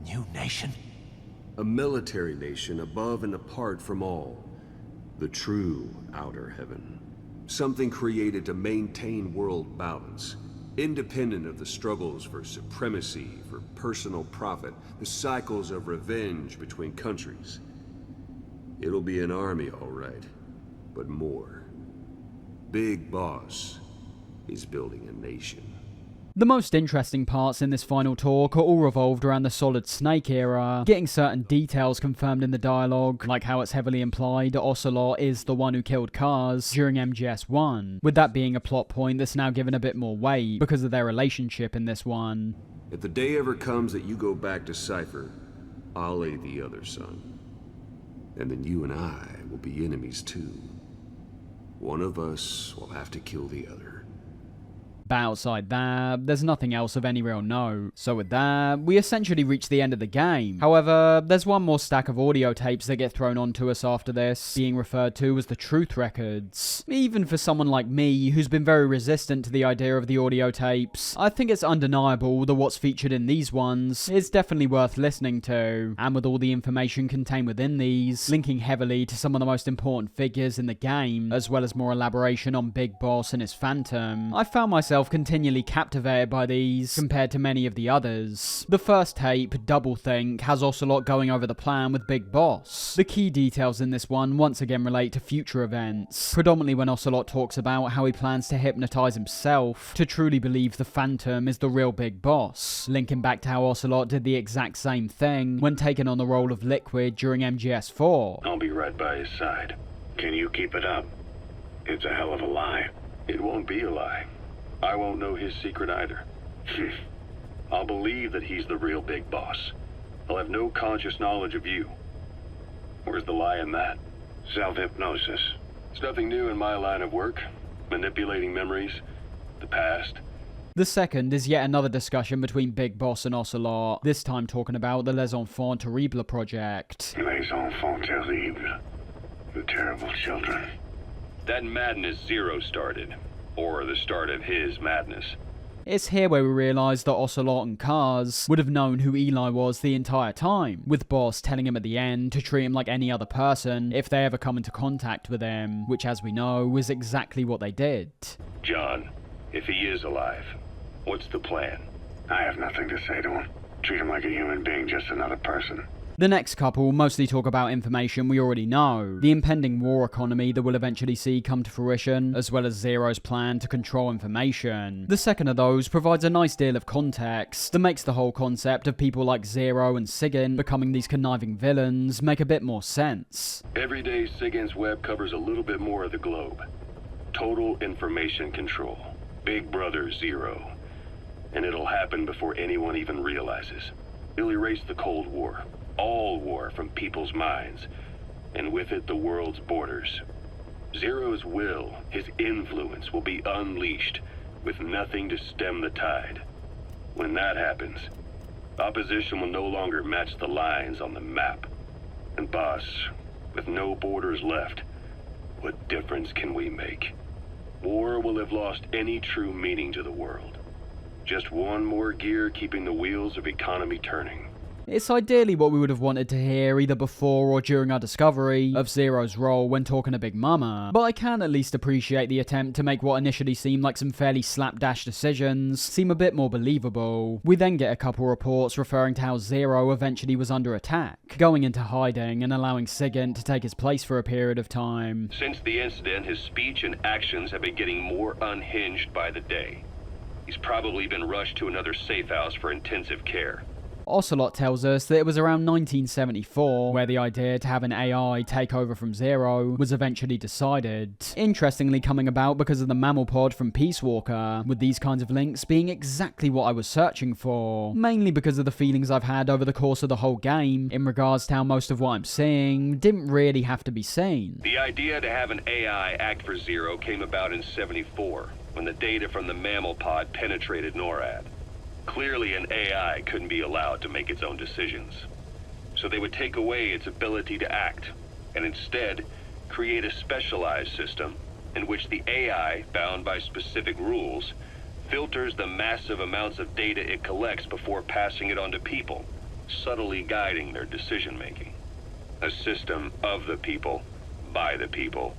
New nation? A military nation above and apart from all. The true Outer Heaven. Something created to maintain world balance, independent of the struggles for supremacy, for personal profit, the cycles of revenge between countries. It'll be an army, all right, but more. Big Boss is building a nation. The most interesting parts in this final talk are all revolved around the Solid Snake era, getting certain details confirmed in the dialogue, like how it's heavily implied Ocelot is the one who killed Kaz during MGS1, with that being a plot point that's now given a bit more weight because of their relationship in this one. If the day ever comes that you go back to Cypher, I'll aid the other son. And then you and I will be enemies too. One of us will have to kill the other. But outside that, there's nothing else of any real note. So with that, we essentially reach the end of the game. However, there's one more stack of audio tapes that get thrown onto us after this, being referred to as the Truth Records. Even for someone like me, who's been very resistant to the idea of the audio tapes, I think it's undeniable that what's featured in these ones is definitely worth listening to. And with all the information contained within these, linking heavily to some of the most important figures in the game, as well as more elaboration on Big Boss and his Phantom, I found myself continually captivated by these compared to many of the others. The first tape, Doublethink, has Ocelot going over the plan with Big Boss. The key details in this one once again relate to future events, predominantly when Ocelot talks about how he plans to hypnotize himself to truly believe the Phantom is the real Big Boss, linking back to how Ocelot did the exact same thing when taking on the role of Liquid during MGS4. I'll be right by his side. Can you keep it up? It's a hell of a lie. It won't be a lie. I won't know his secret either. I'll believe that he's the real Big Boss. I'll have no conscious knowledge of you. Where's the lie in that? Self-hypnosis. It's nothing new in my line of work. Manipulating memories, the past, The second is yet another discussion between Big Boss and Ocelot, this time talking about the Les Enfants Terribles project. Les Enfants Terribles. The terrible children. That madness Zero started. Or the start of his madness. It's here where we realise that Ocelot and Kaz would have known who Eli was the entire time, with Boss telling him at the end to treat him like any other person if they ever come into contact with him, which as we know is exactly what they did. John, if he is alive, what's the plan? I have nothing to say to him. Treat him like a human being, just another person. The next couple mostly talk about information we already know, the impending war economy that we'll eventually see come to fruition, as well as Zero's plan to control information. The second of those provides a nice deal of context that makes the whole concept of people like Zero and Sigyn becoming these conniving villains make a bit more sense. Every day Sigyn's web covers a little bit more of the globe. Total information control. Big Brother Zero. And it'll happen before anyone even realizes. He'll erase the Cold War. All war from people's minds, and with it the world's borders. Zero's will, his influence, will be unleashed, with nothing to stem the tide. When that happens, opposition will no longer match the lines on the map. And boss, with no borders left, what difference can we make? War will have lost any true meaning to the world. Just one more gear keeping the wheels of economy turning. It's ideally what we would have wanted to hear either before or during our discovery of Zero's role when talking to Big Mama, but I can at least appreciate the attempt to make what initially seemed like some fairly slapdash decisions seem a bit more believable. We then get a couple reports referring to how Zero eventually was under attack, going into hiding and allowing Sigyn to take his place for a period of time. Since the incident, his speech and actions have been getting more unhinged by the day. He's probably been rushed to another safe house for intensive care. Ocelot tells us that it was around 1974 where the idea to have an AI take over from Zero was eventually decided. Interestingly coming about because of the mammal pod from Peace Walker, with these kinds of links being exactly what I was searching for. Mainly because of the feelings I've had over the course of the whole game in regards to how most of what I'm seeing didn't really have to be seen. The idea to have an AI act for Zero came about in '74, when the data from the mammal pod penetrated NORAD. Clearly an AI couldn't be allowed to make its own decisions. So they would take away its ability to act, and instead create a specialized system in which the AI, bound by specific rules, filters the massive amounts of data it collects before passing it on to people, subtly guiding their decision-making. A system of the people, by the people,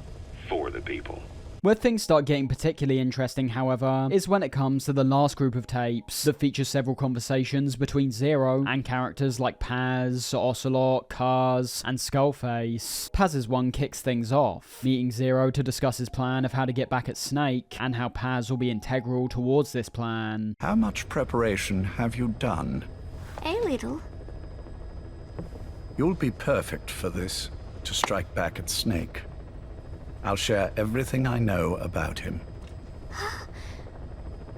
for the people. Where things start getting particularly interesting, however, is when it comes to the last group of tapes that feature several conversations between Zero and characters like Paz, Ocelot, Kaz, and Skullface. Paz's one kicks things off, meeting Zero to discuss his plan of how to get back at Snake, and how Paz will be integral towards this plan. How much preparation have you done? A little. You'll be perfect for this, to strike back at Snake. I'll share everything I know about him.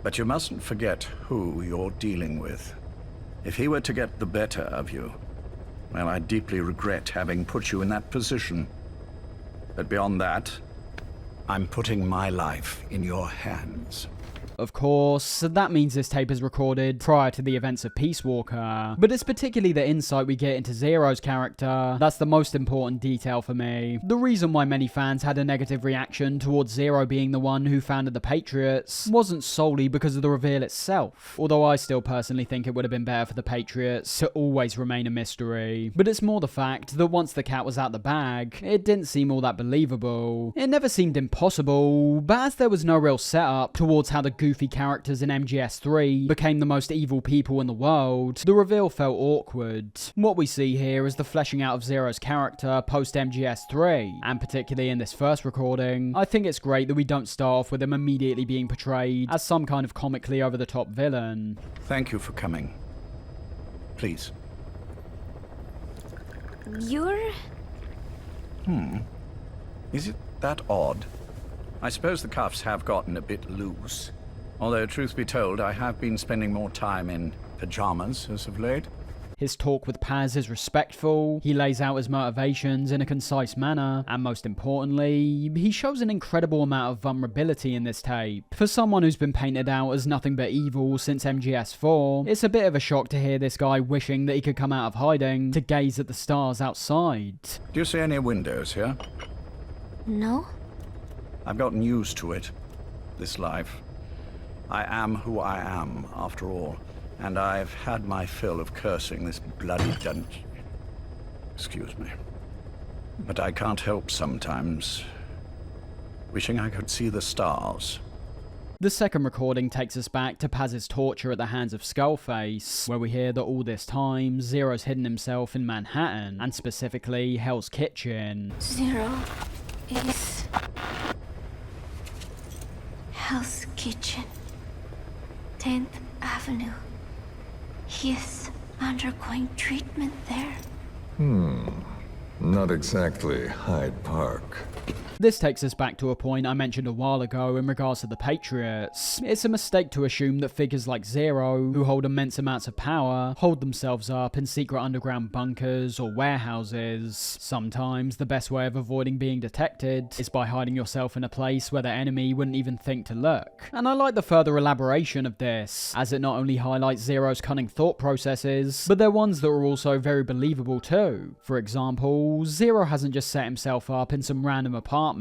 But you mustn't forget who you're dealing with. If he were to get the better of you, well, I deeply regret having put you in that position. But beyond that, I'm putting my life in your hands. Of course, that means this tape is recorded prior to the events of Peace Walker, but it's particularly the insight we get into Zero's character that's the most important detail for me. The reason why many fans had a negative reaction towards Zero being the one who founded the Patriots wasn't solely because of the reveal itself, although I still personally think it would have been better for the Patriots to always remain a mystery. But it's more the fact that once the cat was out the bag, it didn't seem all that believable. It never seemed impossible, but as there was no real setup towards how the goofy characters in MGS3 became the most evil people in the world, the reveal felt awkward. What we see here is the fleshing out of Zero's character post MGS3, and particularly in this first recording, I think it's great that we don't start off with him immediately being portrayed as some kind of comically over-the-top villain. Thank you for coming. Please. You're... Is it that odd? I suppose the cuffs have gotten a bit loose. Although, truth be told, I have been spending more time in pajamas as of late. His talk with Paz is respectful, he lays out his motivations in a concise manner, and most importantly, he shows an incredible amount of vulnerability in this tape. For someone who's been painted out as nothing but evil since MGS4, it's a bit of a shock to hear this guy wishing that he could come out of hiding to gaze at the stars outside. Do you see any windows here? No? I've gotten used to it. This life. I am who I am, after all. And I've had my fill of cursing this bloody dungeon. Excuse me. But I can't help sometimes wishing I could see the stars. The second recording takes us back to Paz's torture at the hands of Skullface, where we hear that all this time, Zero's hidden himself in Manhattan, and specifically Hell's Kitchen. Zero is Hell's Kitchen, 10th Avenue. He is undergoing treatment there. Not exactly Hyde Park. This takes us back to a point I mentioned a while ago in regards to the Patriots. It's a mistake to assume that figures like Zero, who hold immense amounts of power, hold themselves up in secret underground bunkers or warehouses. Sometimes the best way of avoiding being detected is by hiding yourself in a place where the enemy wouldn't even think to look. And I like the further elaboration of this, as it not only highlights Zero's cunning thought processes, but they're ones that are also very believable too. For example, Zero hasn't just set himself up in some random apartment.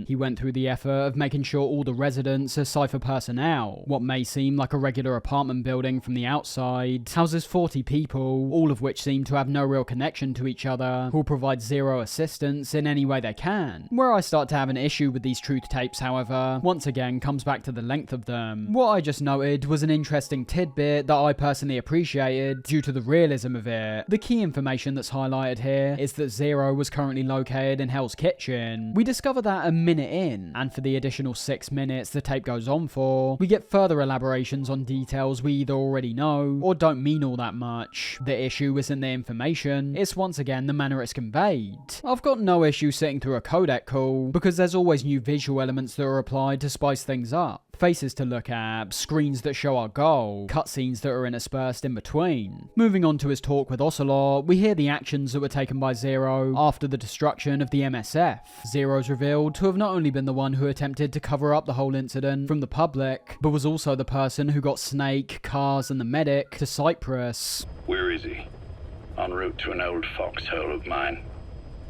He went through the effort of making sure all the residents are Cypher personnel. What may seem like a regular apartment building from the outside houses 40 people, all of which seem to have no real connection to each other, who will provide Zero assistance in any way they can. Where I start to have an issue with these truth tapes, however, once again comes back to the length of them. What I just noted was an interesting tidbit that I personally appreciated due to the realism of it. The key information that's highlighted here is that Zero was currently located in Hell's Kitchen. We discover that a minute in, and for the additional 6 minutes the tape goes on for, we get further elaborations on details we either already know or don't mean all that much. The issue isn't the information, it's once again the manner it's conveyed. I've got no issue sitting through a codec call, because there's always new visual elements that are applied to spice things up. Faces to look at, screens that show our goal, cutscenes that are interspersed in between. Moving on to his talk with Ocelot, we hear the actions that were taken by Zero after the destruction of the MSF. Zero's revealed to have not only been the one who attempted to cover up the whole incident from the public, but was also the person who got Snake, Cars and the medic to Cyprus. Where is he? En route to an old foxhole of mine.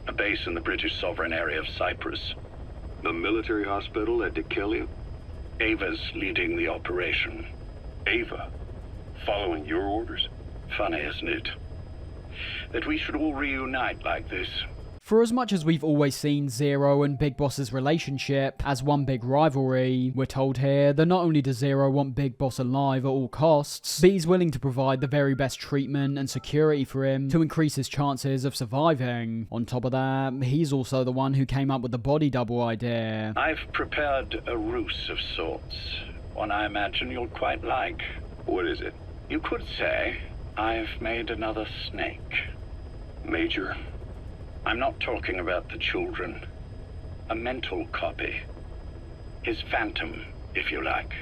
A base in the British sovereign area of Cyprus. The military hospital at Dekilia? Ava's leading the operation. Ava? Following your orders? Funny, isn't it? That we should all reunite like this. For as much as we've always seen Zero and Big Boss's relationship as one big rivalry, we're told here that not only does Zero want Big Boss alive at all costs, but he's willing to provide the very best treatment and security for him to increase his chances of surviving. On top of that, he's also the one who came up with the body double idea. I've prepared a ruse of sorts, one I imagine you'll quite like. What is it? You could say I've made another Snake. Major? I'm not talking about the children. A mental copy. His phantom, if you like.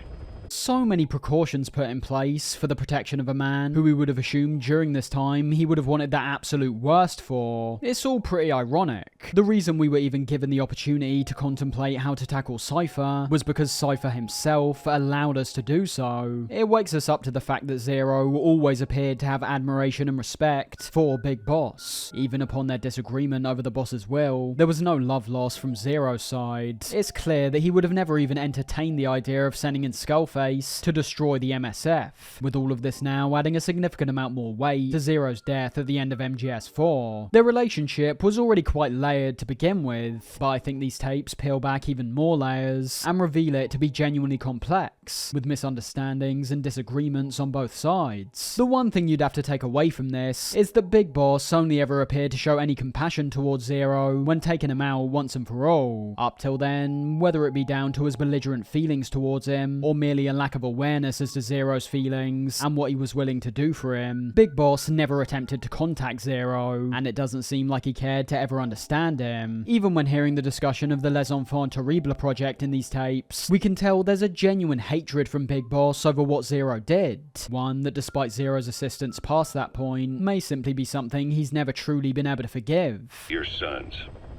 So many precautions put in place for the protection of a man who we would have assumed during this time he would have wanted the absolute worst for. It's all pretty ironic. The reason we were even given the opportunity to contemplate how to tackle Cypher was because Cypher himself allowed us to do so. It wakes us up to the fact that Zero always appeared to have admiration and respect for Big Boss. Even upon their disagreement over the boss's will, there was no love lost from Zero's side. It's clear that he would have never even entertained the idea of sending in Skullface to destroy the MSF, with all of this now adding a significant amount more weight to Zero's death at the end of MGS4. Their relationship was already quite layered to begin with, but I think these tapes peel back even more layers and reveal it to be genuinely complex, with misunderstandings and disagreements on both sides. The one thing you'd have to take away from this is that Big Boss only ever appeared to show any compassion towards Zero when taking him out once and for all. Up till then, whether it be down to his belligerent feelings towards him, or merely a lack of awareness as to Zero's feelings and what he was willing to do for him, Big Boss never attempted to contact Zero, and it doesn't seem like he cared to ever understand understand him. Even when hearing the discussion of the Les Enfants Terribles project in these tapes, we can tell there's a genuine hatred from Big Boss over what Zero did. One that, despite Zero's assistance past that point, may simply be something he's never truly been able to forgive. Your sons.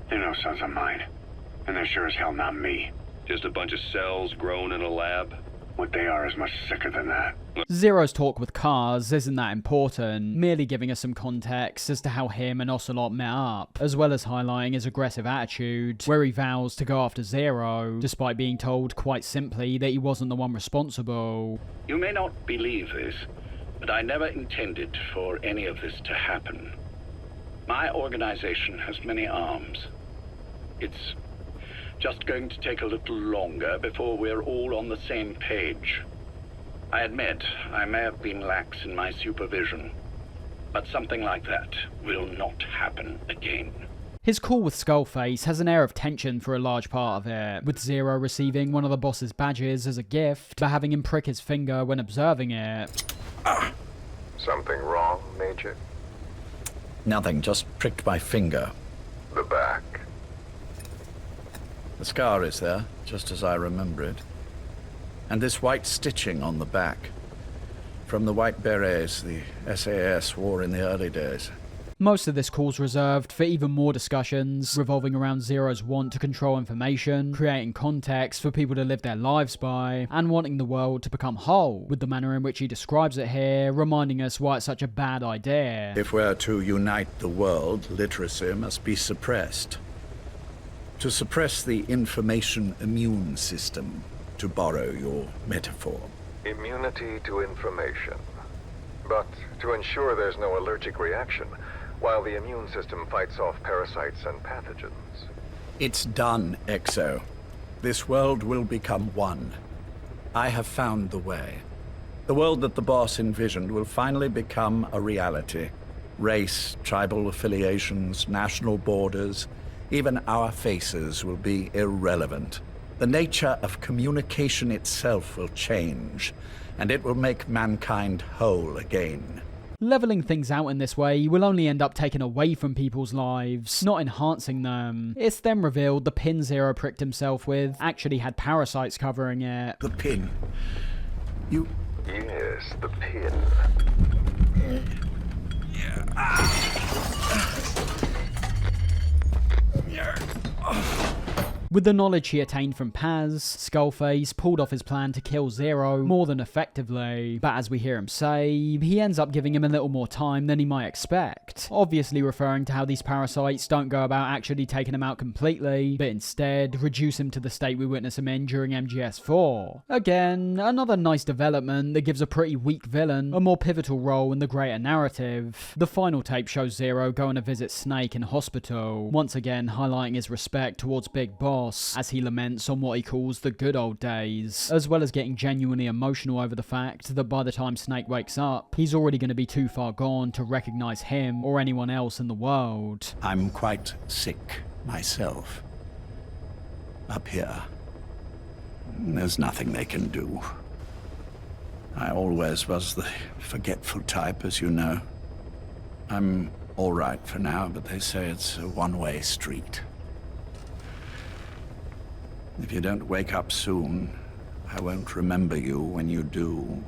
They're no sons of mine. And they're sure as hell not me. Just a bunch of cells grown in a lab? What they are is much sicker than that. Zero's talk with Kars isn't that important, merely giving us some context as to how him and Ocelot met up, as well as highlighting his aggressive attitude, where he vows to go after Zero, despite being told quite simply that he wasn't the one responsible. You may not believe this, but I never intended for any of this to happen. My organization has many arms. It's just going to take a little longer before we're all on the same page. I admit I may have been lax in my supervision, but something like that will not happen again. His call with Skullface has an air of tension for a large part of it, with Zero receiving one of the boss's badges as a gift, but having him prick his finger when observing it. Something wrong, Major? Nothing, just pricked my finger. The back. The scar is there, just as I remember it. And this white stitching on the back. From the white berets the SAS wore in the early days. Most of this call's reserved for even more discussions, revolving around Zero's want to control information, creating context for people to live their lives by, and wanting the world to become whole, with the manner in which he describes it here, reminding us why it's such a bad idea. If we're to unite the world, literacy must be suppressed. To suppress the information immune system, to borrow your metaphor. Immunity to information. But to ensure there's no allergic reaction, while the immune system fights off parasites and pathogens. It's done, Exo. This world will become one. I have found the way. The world that the boss envisioned will finally become a reality. Race, tribal affiliations, national borders, even our faces will be irrelevant. The nature of communication itself will change, and it will make mankind whole again. Leveling things out in this way will only end up taking away from people's lives, not enhancing them. It's then revealed the pin Zero pricked himself with actually had parasites covering it. The pin. You... Yes, the pin. With the knowledge he attained from Paz, Skullface pulled off his plan to kill Zero more than effectively, but as we hear him say, he ends up giving him a little more time than he might expect, obviously referring to how these parasites don't go about actually taking him out completely, but instead reduce him to the state we witness him in during MGS4. Again, another nice development that gives a pretty weak villain a more pivotal role in the greater narrative. The final tape shows Zero going to visit Snake in hospital, once again highlighting his respect towards Big Boss, as he laments on what he calls the good old days, as well as getting genuinely emotional over the fact that by the time Snake wakes up, he's already going to be too far gone to recognize him or anyone else in the world. I'm quite sick myself. Up here. There's nothing they can do. I always was the forgetful type, as you know. I'm all right for now, but they say it's a one-way street. If you don't wake up soon, I won't remember you when you do.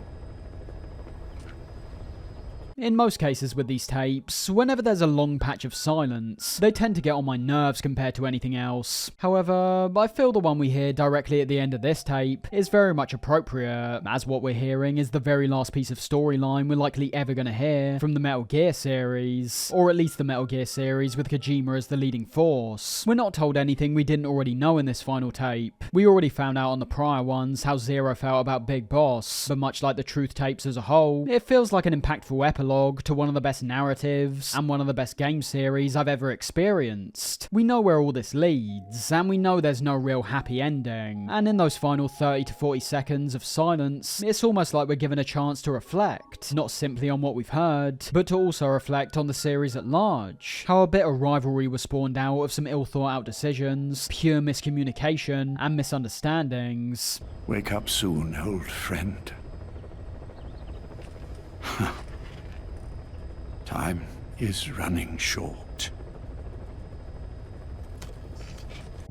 In most cases with these tapes, whenever there's a long patch of silence, they tend to get on my nerves compared to anything else. However, I feel the one we hear directly at the end of this tape is very much appropriate, as what we're hearing is the very last piece of storyline we're likely ever going to hear from the Metal Gear series, or at least the Metal Gear series with Kojima as the leading force. We're not told anything we didn't already know in this final tape. We already found out on the prior ones how Zero felt about Big Boss, but much like the Truth tapes as a whole, it feels like an impactful epilogue to one of the best narratives and one of the best game series I've ever experienced. We know where all this leads, and we know there's no real happy ending, and in those final 30 to 40 seconds of silence, it's almost like we're given a chance to reflect, not simply on what we've heard, but to also reflect on the series at large. How a bit of rivalry was spawned out of some ill thought out decisions, pure miscommunication, and misunderstandings. Wake up soon, old friend. Time is running short.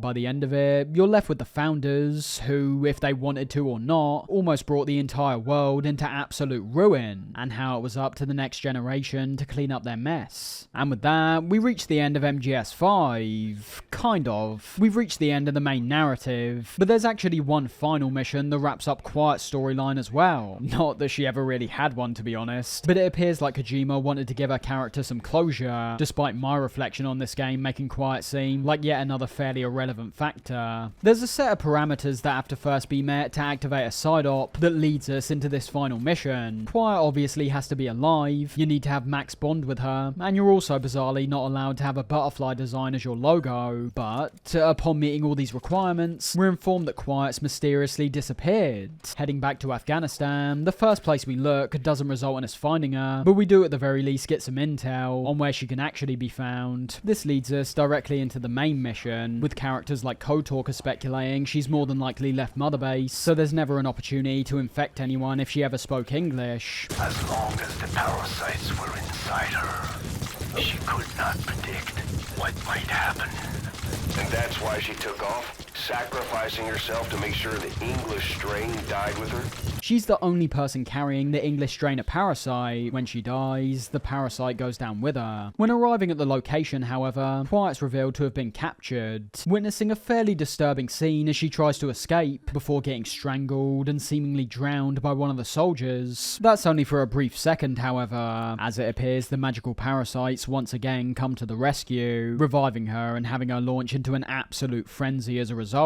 By the end of it, you're left with the founders, who, if they wanted to or not, almost brought the entire world into absolute ruin, and how it was up to the next generation to clean up their mess. And with that, we reach the end of MGS5. Kind of. We've reached the end of the main narrative, but there's actually one final mission that wraps up Quiet's storyline as well. Not that she ever really had one, to be honest, but it appears like Kojima wanted to give her character some closure, despite my reflection on this game making Quiet seem like yet another fairly irrelevant factor. There's a set of parameters that have to first be met to activate a side op that leads us into this final mission. Quiet obviously has to be alive, you need to have max bond with her, and you're also bizarrely not allowed to have a butterfly design as your logo, but upon meeting all these requirements, we're informed that Quiet's mysteriously disappeared. Heading back to Afghanistan, the first place we look doesn't result in us finding her, but we do at the very least get some intel on where she can actually be found. This leads us directly into the main mission, with characters like KOTOR speculating she's more than likely left Mother Base, so there's never an opportunity to infect anyone if she ever spoke English. As long as the parasites were inside her, she could not predict what might happen. And that's why she took off? Sacrificing herself to make sure the English strain died with her? She's the only person carrying the English strain of parasite. When she dies, the parasite goes down with her. When arriving at the location, however, Quiet's revealed to have been captured, witnessing a fairly disturbing scene as she tries to escape, before getting strangled and seemingly drowned by one of the soldiers. That's only for a brief second, however, as it appears the magical parasites once again come to the rescue, reviving her and having her launch into an absolute frenzy as a result.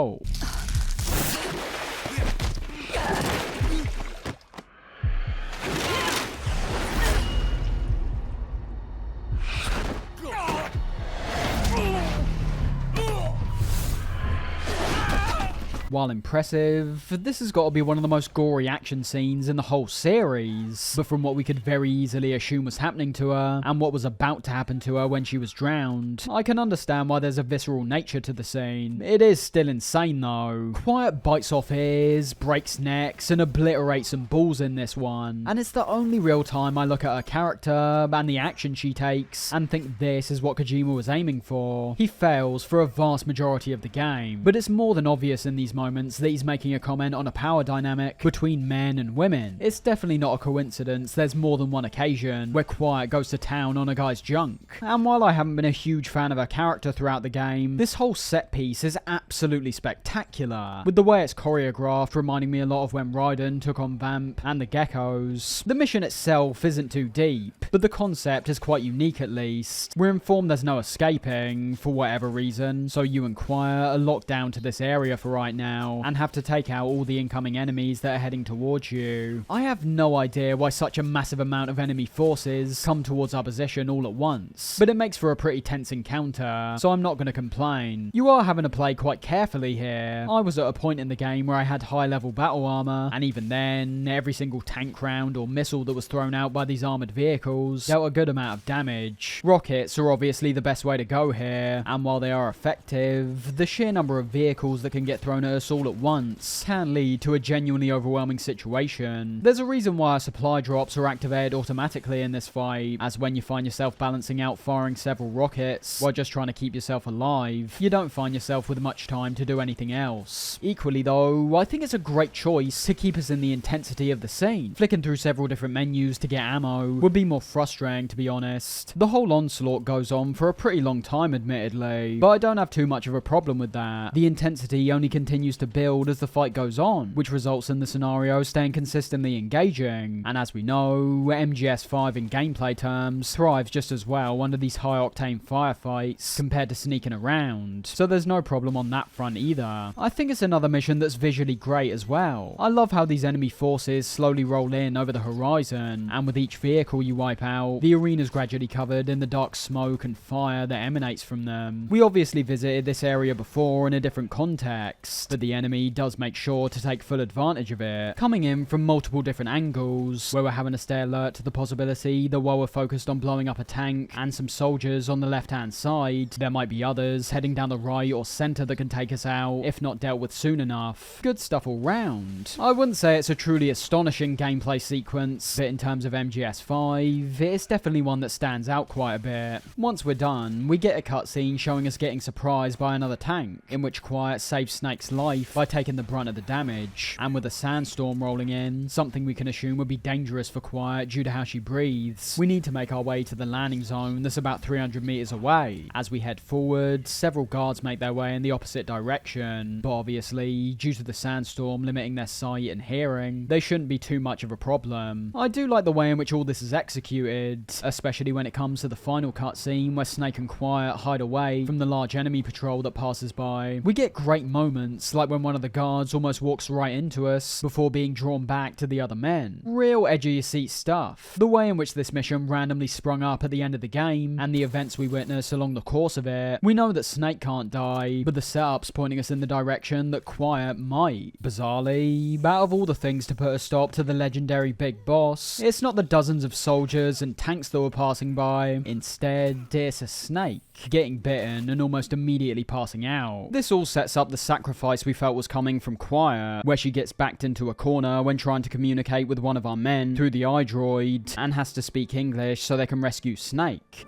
While impressive, this has got to be one of the most gory action scenes in the whole series, but from what we could very easily assume was happening to her, and what was about to happen to her when she was drowned, I can understand why there's a visceral nature to the scene. It is still insane though. Quiet bites off ears, breaks necks, and obliterates some balls in this one, and it's the only real time I look at her character and the action she takes, and think this is what Kojima was aiming for. He fails for a vast majority of the game, but it's more than obvious in these moments that he's making a comment on a power dynamic between men and women. It's definitely not a coincidence there's more than one occasion where Quiet goes to town on a guy's junk. And while I haven't been a huge fan of her character throughout the game, this whole set piece is absolutely spectacular, with the way it's choreographed reminding me a lot of when Raiden took on Vamp and the Geckos. The mission itself isn't too deep, but the concept is quite unique at least. We're informed there's no escaping, for whatever reason, so you and Quiet are locked down to this area for right now, and have to take out all the incoming enemies that are heading towards you. I have no idea why such a massive amount of enemy forces come towards our position all at once, but it makes for a pretty tense encounter, so I'm not going to complain. You are having to play quite carefully here. I was at a point in the game where I had high level battle armor, and even then, every single tank round or missile that was thrown out by these armored vehicles dealt a good amount of damage. Rockets are obviously the best way to go here, and while they are effective, the sheer number of vehicles that can get thrown at us all at once can lead to a genuinely overwhelming situation. There's a reason why our supply drops are activated automatically in this fight, as when you find yourself balancing out firing several rockets while just trying to keep yourself alive, you don't find yourself with much time to do anything else. Equally though, I think it's a great choice to keep us in the intensity of the scene. Flicking through several different menus to get ammo would be more frustrating, to be honest. The whole onslaught goes on for a pretty long time admittedly, but I don't have too much of a problem with that. The intensity only continues to build as the fight goes on, which results in the scenario staying consistently engaging, and as we know, MGS5 in gameplay terms thrives just as well under these high octane firefights compared to sneaking around, so there's no problem on that front either. I think it's another mission that's visually great as well. I love how these enemy forces slowly roll in over the horizon, and with each vehicle you wipe out, the arena's gradually covered in the dark smoke and fire that emanates from them. We obviously visited this area before in a different context, but but the enemy does make sure to take full advantage of it, coming in from multiple different angles, where we're having to stay alert to the possibility that while we're focused on blowing up a tank and some soldiers on the left hand side, there might be others heading down the right or centre that can take us out, if not dealt with soon enough. Good stuff all round. I wouldn't say it's a truly astonishing gameplay sequence, but in terms of MGS5, it's definitely one that stands out quite a bit. Once we're done, we get a cutscene showing us getting surprised by another tank, in which Quiet saves Snake's life by taking the brunt of the damage, and with a sandstorm rolling in, something we can assume would be dangerous for Quiet due to how she breathes, we need to make our way to the landing zone that's about 300 meters away. As we head forward, several guards make their way in the opposite direction, but obviously, due to the sandstorm limiting their sight and hearing, they shouldn't be too much of a problem. I do like the way in which all this is executed, especially when it comes to the final cutscene where Snake and Quiet hide away from the large enemy patrol that passes by. We get great moments, like when one of the guards almost walks right into us before being drawn back to the other men. Real edge of your seat stuff. The way in which this mission randomly sprung up at the end of the game, and the events we witness along the course of it. We know that Snake can't die, but the setup's pointing us in the direction that Quiet might. Bizarrely, out of all the things to put a stop to the legendary Big Boss, it's not the dozens of soldiers and tanks that were passing by. Instead, it's a snake, getting bitten and almost immediately passing out. This all sets up the sacrifice we felt was coming from Quiet, where she gets backed into a corner when trying to communicate with one of our men through the iDroid, and has to speak English so they can rescue Snake.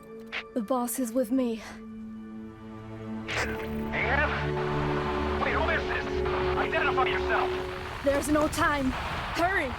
The boss is with me. Anne? Wait, who is this? Identify yourself! There's no time. Hurry!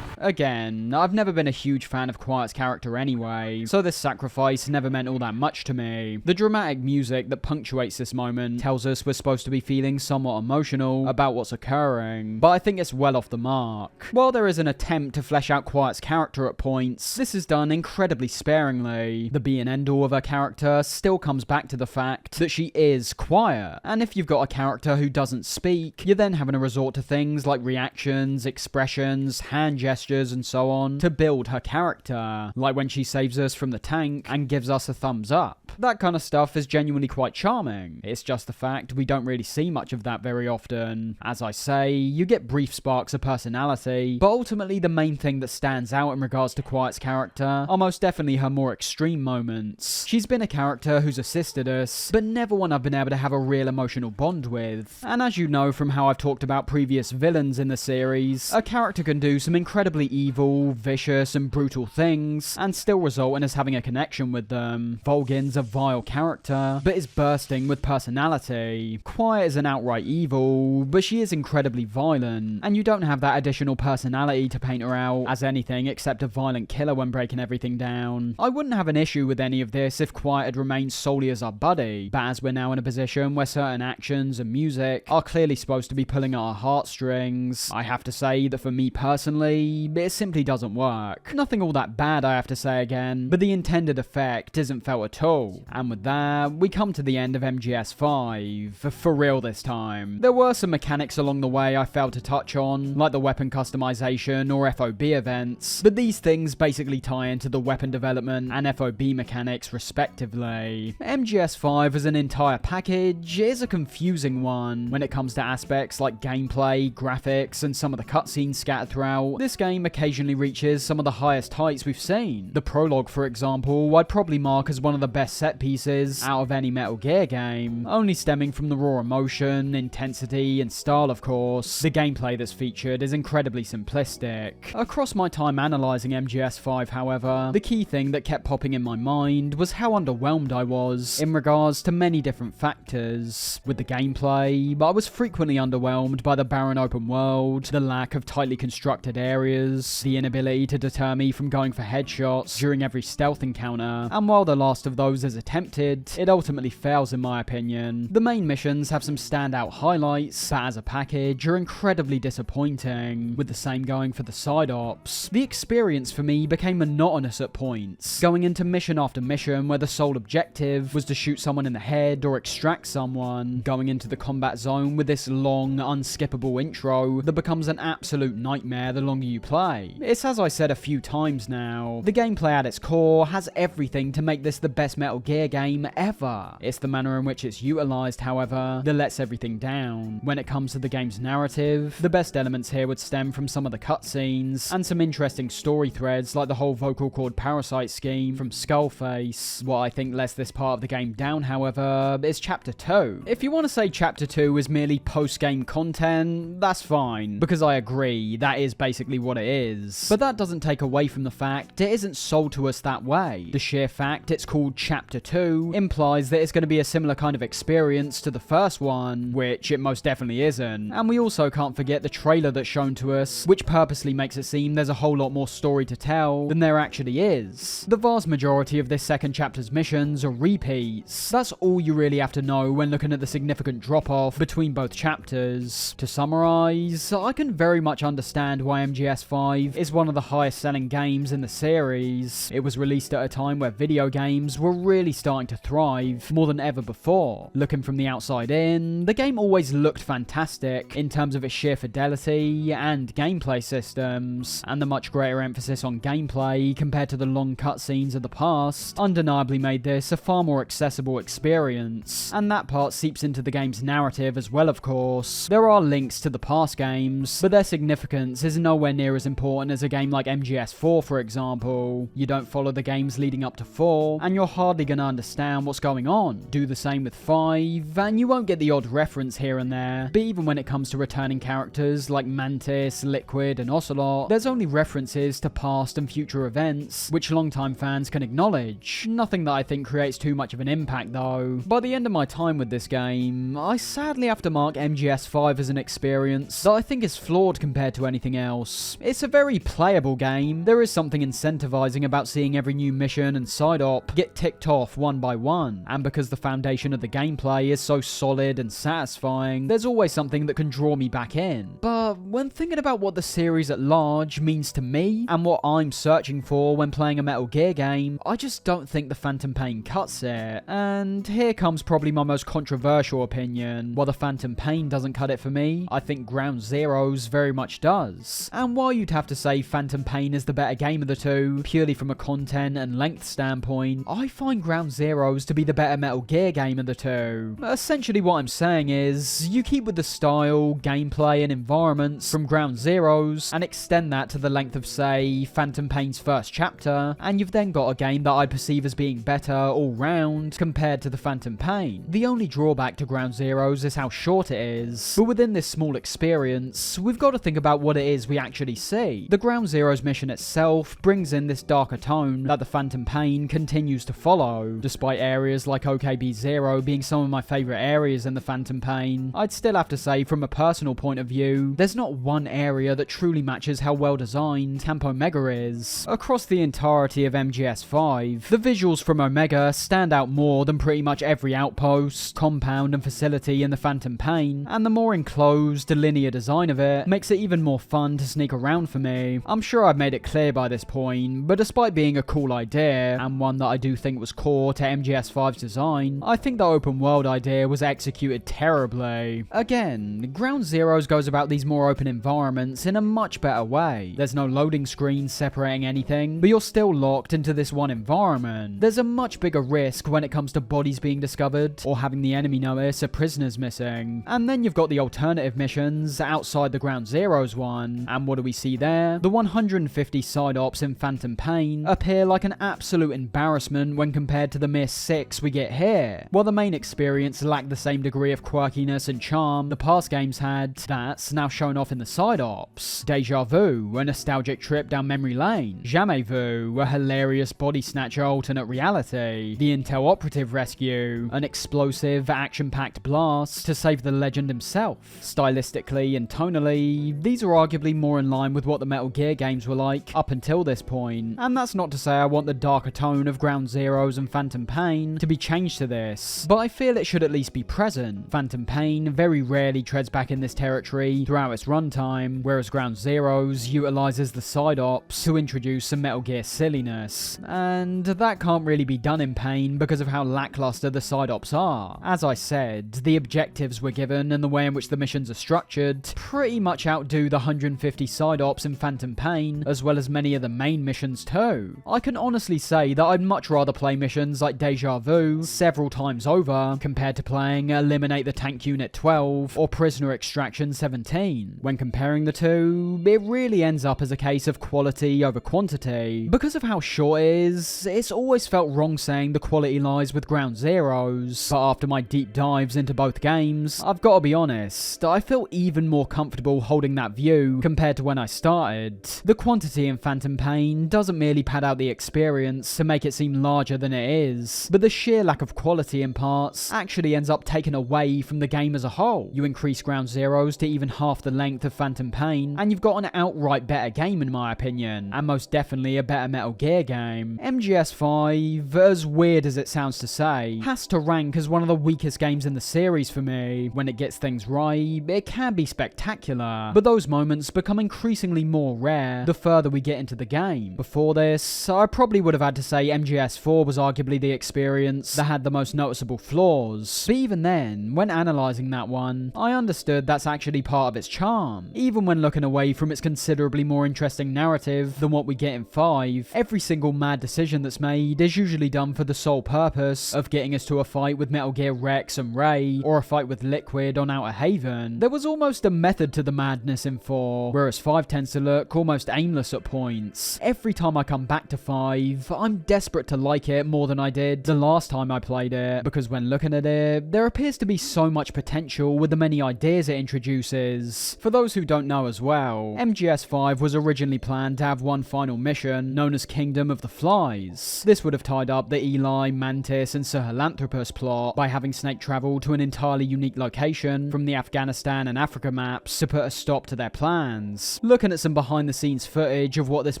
Again, I've never been a huge fan of Quiet's character anyway, so this sacrifice never meant all that much to me. The dramatic music that punctuates this moment tells us we're supposed to be feeling somewhat emotional about what's occurring, but I think it's well off the mark. While there is an attempt to flesh out Quiet's character at points, this is done incredibly sparingly. The be and end all of her character still comes back to the fact that she is Quiet, and if you've got a character who doesn't speak, you're then having to resort to things like reactions, expressions, hand gestures, and so on to build her character, like when she saves us from the tank and gives us a thumbs up. That kind of stuff is genuinely quite charming. It's just the fact we don't really see much of that very often. As I say, you get brief sparks of personality, but ultimately the main thing that stands out in regards to Quiet's character are most definitely her more extreme moments. She's been a character who's assisted us, but never one I've been able to have a real emotional bond with. And as you know from how I've talked about previous villains in the series, a character can do some incredibly evil, vicious, and brutal things, and still result in us having a connection with them. Volgin's a vile character, but is bursting with personality. Quiet is an outright evil, but she is incredibly violent, and you don't have that additional personality to paint her out as anything except a violent killer when breaking everything down. I wouldn't have an issue with any of this if Quiet had remained solely as our buddy, but as we're now in a position where certain actions and music are clearly supposed to be pulling at our heartstrings, I have to say that for me personally, it simply doesn't work. Nothing all that bad, I have to say again, but the intended effect isn't felt at all. And with that, we come to the end of MGS5, for real this time. There were some mechanics along the way I failed to touch on, like the weapon customization or FOB events, but these things basically tie into the weapon development and FOB mechanics respectively. MGS5 as an entire package is a confusing one when it comes to aspects like gameplay, graphics, and some of the cutscenes scattered throughout. This game occasionally reaches some of the highest heights we've seen. The prologue, for example, I'd probably mark as one of the best set pieces out of any Metal Gear game, only stemming from the raw emotion, intensity, and style of course. The gameplay that's featured is incredibly simplistic. Across my time analysing MGS5, however, the key thing that kept popping in my mind was how underwhelmed I was in regards to many different factors. With the gameplay, I was frequently underwhelmed by the barren open world, the lack of tightly constructed areas, the inability to deter me from going for headshots during every stealth encounter, and while the last of those is attempted, it ultimately fails in my opinion. The main missions have some standout highlights, but as a package are incredibly disappointing, with the same going for the side ops. The experience for me became monotonous at points, going into mission after mission where the sole objective was to shoot someone in the head or extract someone, going into the combat zone with this long, unskippable intro that becomes an absolute nightmare the longer you play gameplay. It's as I said a few times now, the gameplay at its core has everything to make this the best Metal Gear game ever. It's the manner in which it's utilised, however, that lets everything down. When it comes to the game's narrative, the best elements here would stem from some of the cutscenes, and some interesting story threads like the whole vocal cord parasite scheme from Skullface. What I think lets this part of the game down, however, is Chapter 2. If you want to say Chapter 2 is merely post-game content, that's fine, because I agree, that is basically what it is. But that doesn't take away from the fact it isn't sold to us that way. The sheer fact it's called Chapter 2 implies that it's going to be a similar kind of experience to the first one, which it most definitely isn't. And we also can't forget the trailer that's shown to us, which purposely makes it seem there's a whole lot more story to tell than there actually is. The vast majority of this second chapter's missions are repeats. That's all you really have to know when looking at the significant drop-off between both chapters. To summarise, I can very much understand why MGS5 is one of the highest selling games in the series. It was released at a time where video games were really starting to thrive more than ever before. Looking from the outside in, the game always looked fantastic in terms of its sheer fidelity and gameplay systems, and the much greater emphasis on gameplay compared to the long cutscenes of the past undeniably made this a far more accessible experience, and that part seeps into the game's narrative as well, of course. There are links to the past games, but their significance is nowhere near as important as a game like MGS4, for example. You don't follow the games leading up to 4, and you're hardly going to understand what's going on. Do the same with 5, and you won't get the odd reference here and there, but even when it comes to returning characters like Mantis, Liquid, and Ocelot, there's only references to past and future events, which longtime fans can acknowledge. Nothing that I think creates too much of an impact though. By the end of my time with this game, I sadly have to mark MGS5 as an experience that I think is flawed compared to anything else. It's a very playable game. There is something incentivizing about seeing every new mission and side op get ticked off one by one, and because the foundation of the gameplay is so solid and satisfying, there's always something that can draw me back in. But when thinking about what the series at large means to me, and what I'm searching for when playing a Metal Gear game, I just don't think the Phantom Pain cuts it. And here comes probably my most controversial opinion. While the Phantom Pain doesn't cut it for me, I think Ground Zeroes very much does. And while you'd have to say Phantom Pain is the better game of the two, purely from a content and length standpoint, I find Ground Zeroes to be the better Metal Gear game of the two. Essentially what I'm saying is, you keep with the style, gameplay and environments from Ground Zeroes, and extend that to the length of, say, Phantom Pain's first chapter, and you've then got a game that I perceive as being better all round compared to the Phantom Pain. The only drawback to Ground Zeroes is how short it is, but within this small experience, we've got to think about what it is we actually see. The Ground Zeroes mission itself brings in this darker tone that the Phantom Pain continues to follow. Despite areas like OKB-0 being some of my favourite areas in the Phantom Pain, I'd still have to say from a personal point of view, there's not one area that truly matches how well designed Camp Omega is. Across the entirety of MGS5, the visuals from Omega stand out more than pretty much every outpost, compound and facility in the Phantom Pain, and the more enclosed, linear design of it makes it even more fun to sneak around for me. I'm sure I've made it clear by this point, but despite being a cool idea, and one that I do think was core to MGS5's design, I think the open world idea was executed terribly. Again, Ground Zeroes goes about these more open environments in a much better way. There's no loading screens separating anything, but you're still locked into this one environment. There's a much bigger risk when it comes to bodies being discovered, or having the enemy notice a prisoner's missing. And then you've got the alternative missions outside the Ground Zeroes one, and what do we see there? The 150 side ops in Phantom Pain appear like an absolute embarrassment when compared to the mere 6 we get here. While the main experience lacked the same degree of quirkiness and charm the past games had, that's now shown off in the side ops. Deja Vu, a nostalgic trip down memory lane. Jamais Vu, a hilarious body snatcher alternate reality. The Intel Operative Rescue, an explosive, action-packed blast to save the legend himself. Stylistically and tonally, these are arguably more in line with what the Metal Gear games were like up until this point, and that's not to say I want the darker tone of Ground Zeroes and Phantom Pain to be changed to this, but I feel it should at least be present. Phantom Pain very rarely treads back in this territory throughout its runtime, whereas Ground Zeroes utilises the side ops to introduce some Metal Gear silliness, and that can't really be done in Pain because of how lackluster the side ops are. As I said, the objectives we're given and the way in which the missions are structured pretty much outdo the 150 side ops in Phantom Pain, as well as many of the main missions too. I can honestly say that I'd much rather play missions like Deja Vu several times over, compared to playing Eliminate the Tank Unit 12 or Prisoner Extraction 17. When comparing the two, it really ends up as a case of quality over quantity. Because of how short it is, it's always felt wrong saying the quality lies with Ground Zeroes, but after my deep dives into both games, I've got to be honest, I feel even more comfortable holding that view compared to when I started. The quantity in Phantom Pain doesn't merely pad out the experience to make it seem larger than it is, but the sheer lack of quality in parts actually ends up taken away from the game as a whole. You increase Ground Zeroes to even half the length of Phantom Pain, and you've got an outright better game in my opinion, and most definitely a better Metal Gear game. MGS5, as weird as it sounds to say, has to rank as one of the weakest games in the series for me. When it gets things right, it can be spectacular, but those moments become increasingly more rare the further we get into the game. Before this, I probably would have had to say MGS4 was arguably the experience that had the most noticeable flaws, but even then, when analysing that one, I understood that's actually part of its charm. Even when looking away from its considerably more interesting narrative than what we get in 5, every single mad decision that's made is usually done for the sole purpose of getting us to a fight with Metal Gear Rex and Ray, or a fight with Liquid on Outer Haven. There was almost a method to the madness in 4, whereas 5 tends to look almost aimless at points. Every time I come back to 5, I'm desperate to like it more than I did the last time I played it, because when looking at it, there appears to be so much potential with the many ideas it introduces. For those who don't know as well, MGS5 was originally planned to have one final mission, known as Kingdom of the Flies. This would have tied up the Eli, Mantis and Sahelanthropus plot by having Snake travel to an entirely unique location from the Afghanistan and Africa maps to put a stop to their plans. Looking at some behind the scenes footage of what this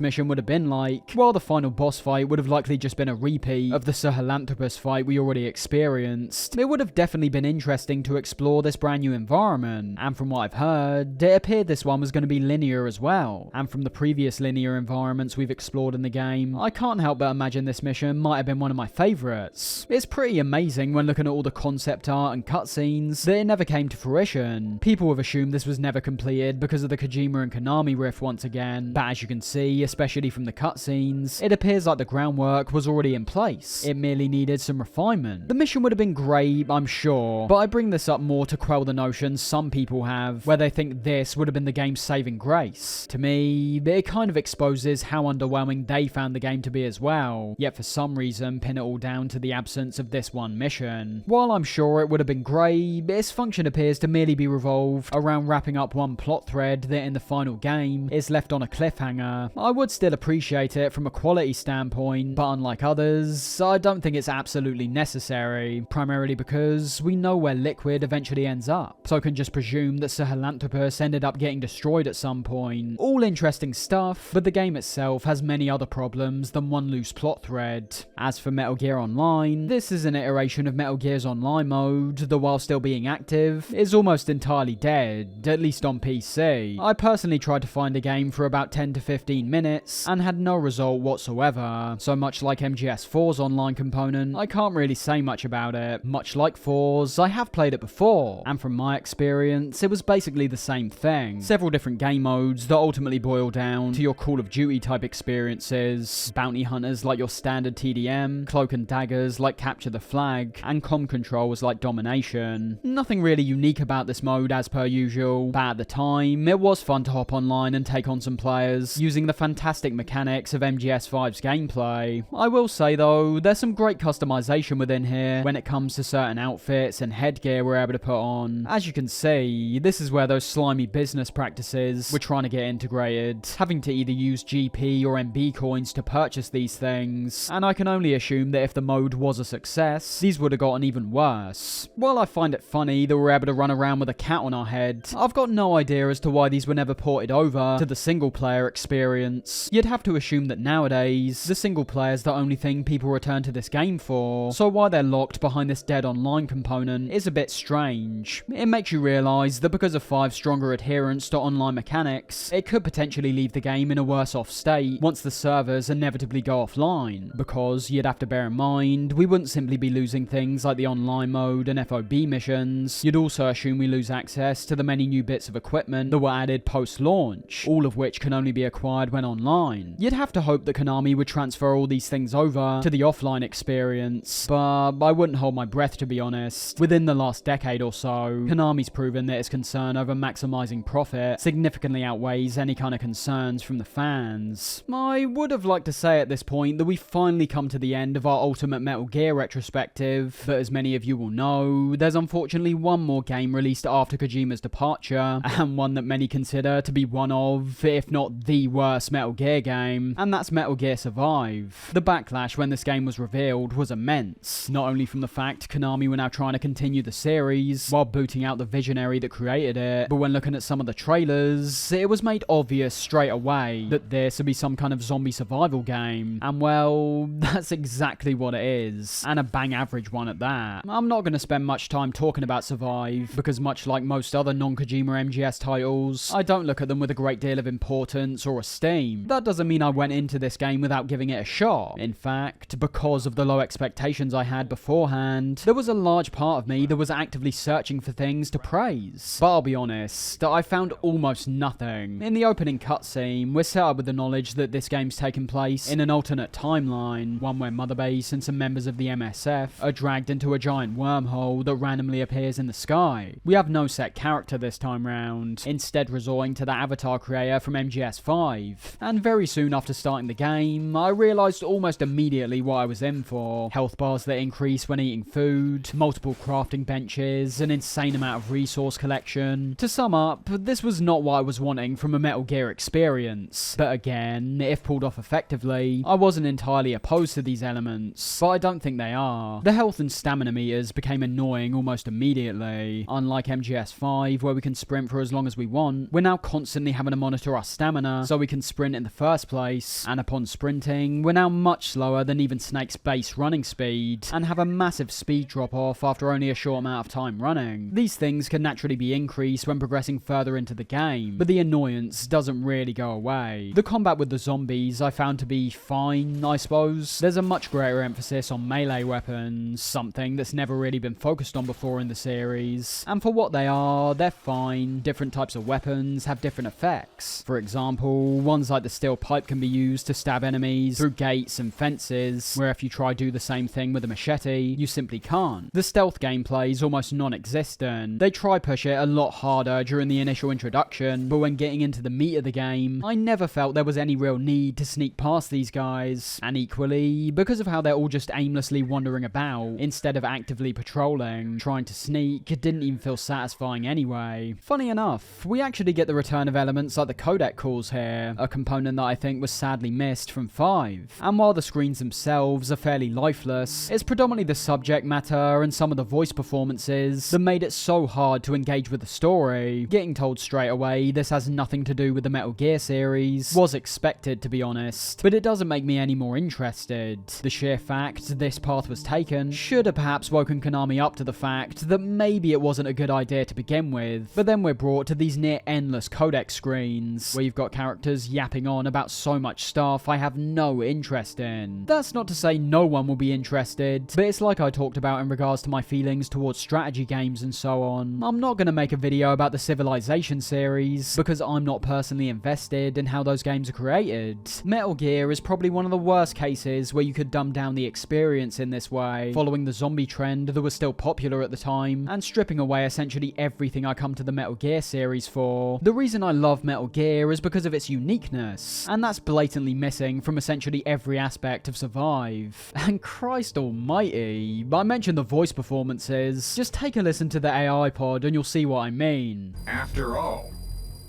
mission would have been like, while the final boss fight would have likely just been a repeat of the Sahelanthropus fight we already experienced, it would have definitely been interesting to explore this brand new environment, and from what I've heard, it appeared this one was going to be linear as well, and from the previous linear environments we've explored in the game, I can't help but imagine this mission might have been one of my favourites. It's pretty amazing when looking at all the concept art and cutscenes that it never came to fruition. People have assumed this was never completed because of the Kojima and Konami riff once again, but as you can see, especially from the cutscenes, it appears like the groundwork was already in place. It merely needed some refinement. The mission would have been great, I'm sure, but I bring this up more to quell the notions some people have, where they think this would have been the game's saving grace. To me, it kind of exposes how underwhelming they found the game to be as well, yet for some reason pin it all down to the absence of this one mission. While I'm sure it would have been great, its function appears to merely be revolved around wrapping up one plot thread that in the final game is left on a cliffhanger. I would still appreciate it from a quality standpoint, but unlike others, I don't think it's absolutely necessary, primarily because we know where Liquid eventually ends up, so I can just presume that Sahelanthropus ended up getting destroyed at some point. All interesting stuff, but the game itself has many other problems than one loose plot thread. As for Metal Gear Online, this is an iteration of Metal Gear's online mode that, while still being active, is almost entirely dead, at least on PC. I personally tried to find a game for about 10 to 15 minutes and had no result whatsoever, so much like MGS4's online component, I can't really say much about it. Much like 4's, I have played it before, and from my experience, it was basically the same thing. Several different game modes that ultimately boil down to your Call of Duty type experiences, bounty hunters like your standard TDM, cloak and daggers like Capture the Flag, and comm controls like Domination. Nothing really unique about this mode as per usual, but at the time, it was fun to hop online and take on some players using the fantastic mechanics of MGS5's gameplay. I will say though, there's some great customization within here when it comes to certain outfits and headgear we're able to put on. As you can see, this is where those slimy business practices were trying to get integrated, having to either use GP or MB coins to purchase these things, and I can only assume that if the mode was a success, these would have gotten even worse. While I find it funny that we're able to run around with a cat on our head, I've got no idea as to why these were never ported over to the single player experience. You'd have to assume that nowadays, the single player is the only thing people return to this game for, so why they're locked behind this dead online component is a bit strange. It makes you realise that because of 5's stronger adherence to online mechanics, it could potentially leave the game in a worse off state once the servers inevitably go offline, because you'd have to bear in mind, we wouldn't simply be losing things like the online mode and FOB missions, you'd also assume we lose access to the many new bits of equipment that were added post-launch. launch, all of which can only be acquired when online. You'd have to hope that Konami would transfer all these things over to the offline experience, but I wouldn't hold my breath, to be honest. Within the last decade or so, Konami's proven that its concern over maximizing profit significantly outweighs any kind of concerns from the fans. I would have liked to say at this point that we've finally come to the end of our Ultimate Metal Gear retrospective, but as many of you will know, there's unfortunately one more game released after Kojima's departure, and one that many consider to be one of, if not the worst Metal Gear game, and that's Metal Gear Survive. The backlash when this game was revealed was immense, not only from the fact Konami were now trying to continue the series while booting out the visionary that created it, but when looking at some of the trailers, it was made obvious straight away that this would be some kind of zombie survival game, and well, that's exactly what it is, and a bang average one at that. I'm not going to spend much time talking about Survive, because much like most other non-Kojima MGS titles, I don't look at them with a great deal of importance or esteem. That doesn't mean I went into this game without giving it a shot. In fact, because of the low expectations I had beforehand, there was a large part of me that was actively searching for things to praise. But I'll be honest, I found almost nothing. In the opening cutscene, we're set up with the knowledge that this game's taking place in an alternate timeline, one where Mother Base and some members of the MSF are dragged into a giant wormhole that randomly appears in the sky. We have no set character this time round, instead resorting to the avatar creator from MGS5. And very soon after starting the game, I realised almost immediately what I was in for. Health bars that increase when eating food, multiple crafting benches, an insane amount of resource collection. To sum up, this was not what I was wanting from a Metal Gear experience. But again, if pulled off effectively, I wasn't entirely opposed to these elements, but I don't think they are. The health and stamina meters became annoying almost immediately. Unlike MGS5, where we can sprint for as long as we want, we're now constantly having to monitor our stamina so we can sprint in the first place, and upon sprinting, we're now much slower than even Snake's base running speed, and have a massive speed drop off after only a short amount of time running. These things can naturally be increased when progressing further into the game, but the annoyance doesn't really go away. The combat with the zombies I found to be fine, I suppose. There's a much greater emphasis on melee weapons, something that's never really been focused on before in the series, and for what they are, they're fine. Different types of weapons have different effects. For example, ones like the steel pipe can be used to stab enemies through gates and fences, where if you try to do the same thing with a machete, you simply can't. The stealth gameplay is almost non-existent. They try push it a lot harder during the initial introduction, but when getting into the meat of the game, I never felt there was any real need to sneak past these guys, and equally, because of how they're all just aimlessly wandering about, instead of actively patrolling, trying to sneak didn't even feel satisfying anyway. Funny enough, we actually get the return of elements like the codec calls here, a component that I think was sadly missed from 5. And while the screens themselves are fairly lifeless, it's predominantly the subject matter and some of the voice performances that made it so hard to engage with the story. Getting told straight away this has nothing to do with the Metal Gear series was expected, to be honest, but it doesn't make me any more interested. The sheer fact this path was taken should have perhaps woken Konami up to the fact that maybe it wasn't a good idea to begin with, but then we're brought to these near endless codec screens, where you've got characters yapping on about so much stuff I have no interest in. That's not to say no one will be interested, but it's like I talked about in regards to my feelings towards strategy games and so on. I'm not going to make a video about the Civilization series, because I'm not personally invested in how those games are created. Metal Gear is probably one of the worst cases where you could dumb down the experience in this way, following the zombie trend that was still popular at the time, and stripping away essentially everything I come to the Metal Gear series for. The reason I love Metal Gear is because of its uniqueness, and that's blatantly missing from essentially every aspect of Survive. And Christ almighty, I mentioned the voice performances. Just take a listen to the AI pod and you'll see what I mean. After all,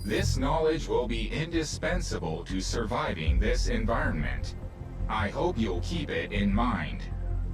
this knowledge will be indispensable to surviving this environment. I hope you'll keep it in mind.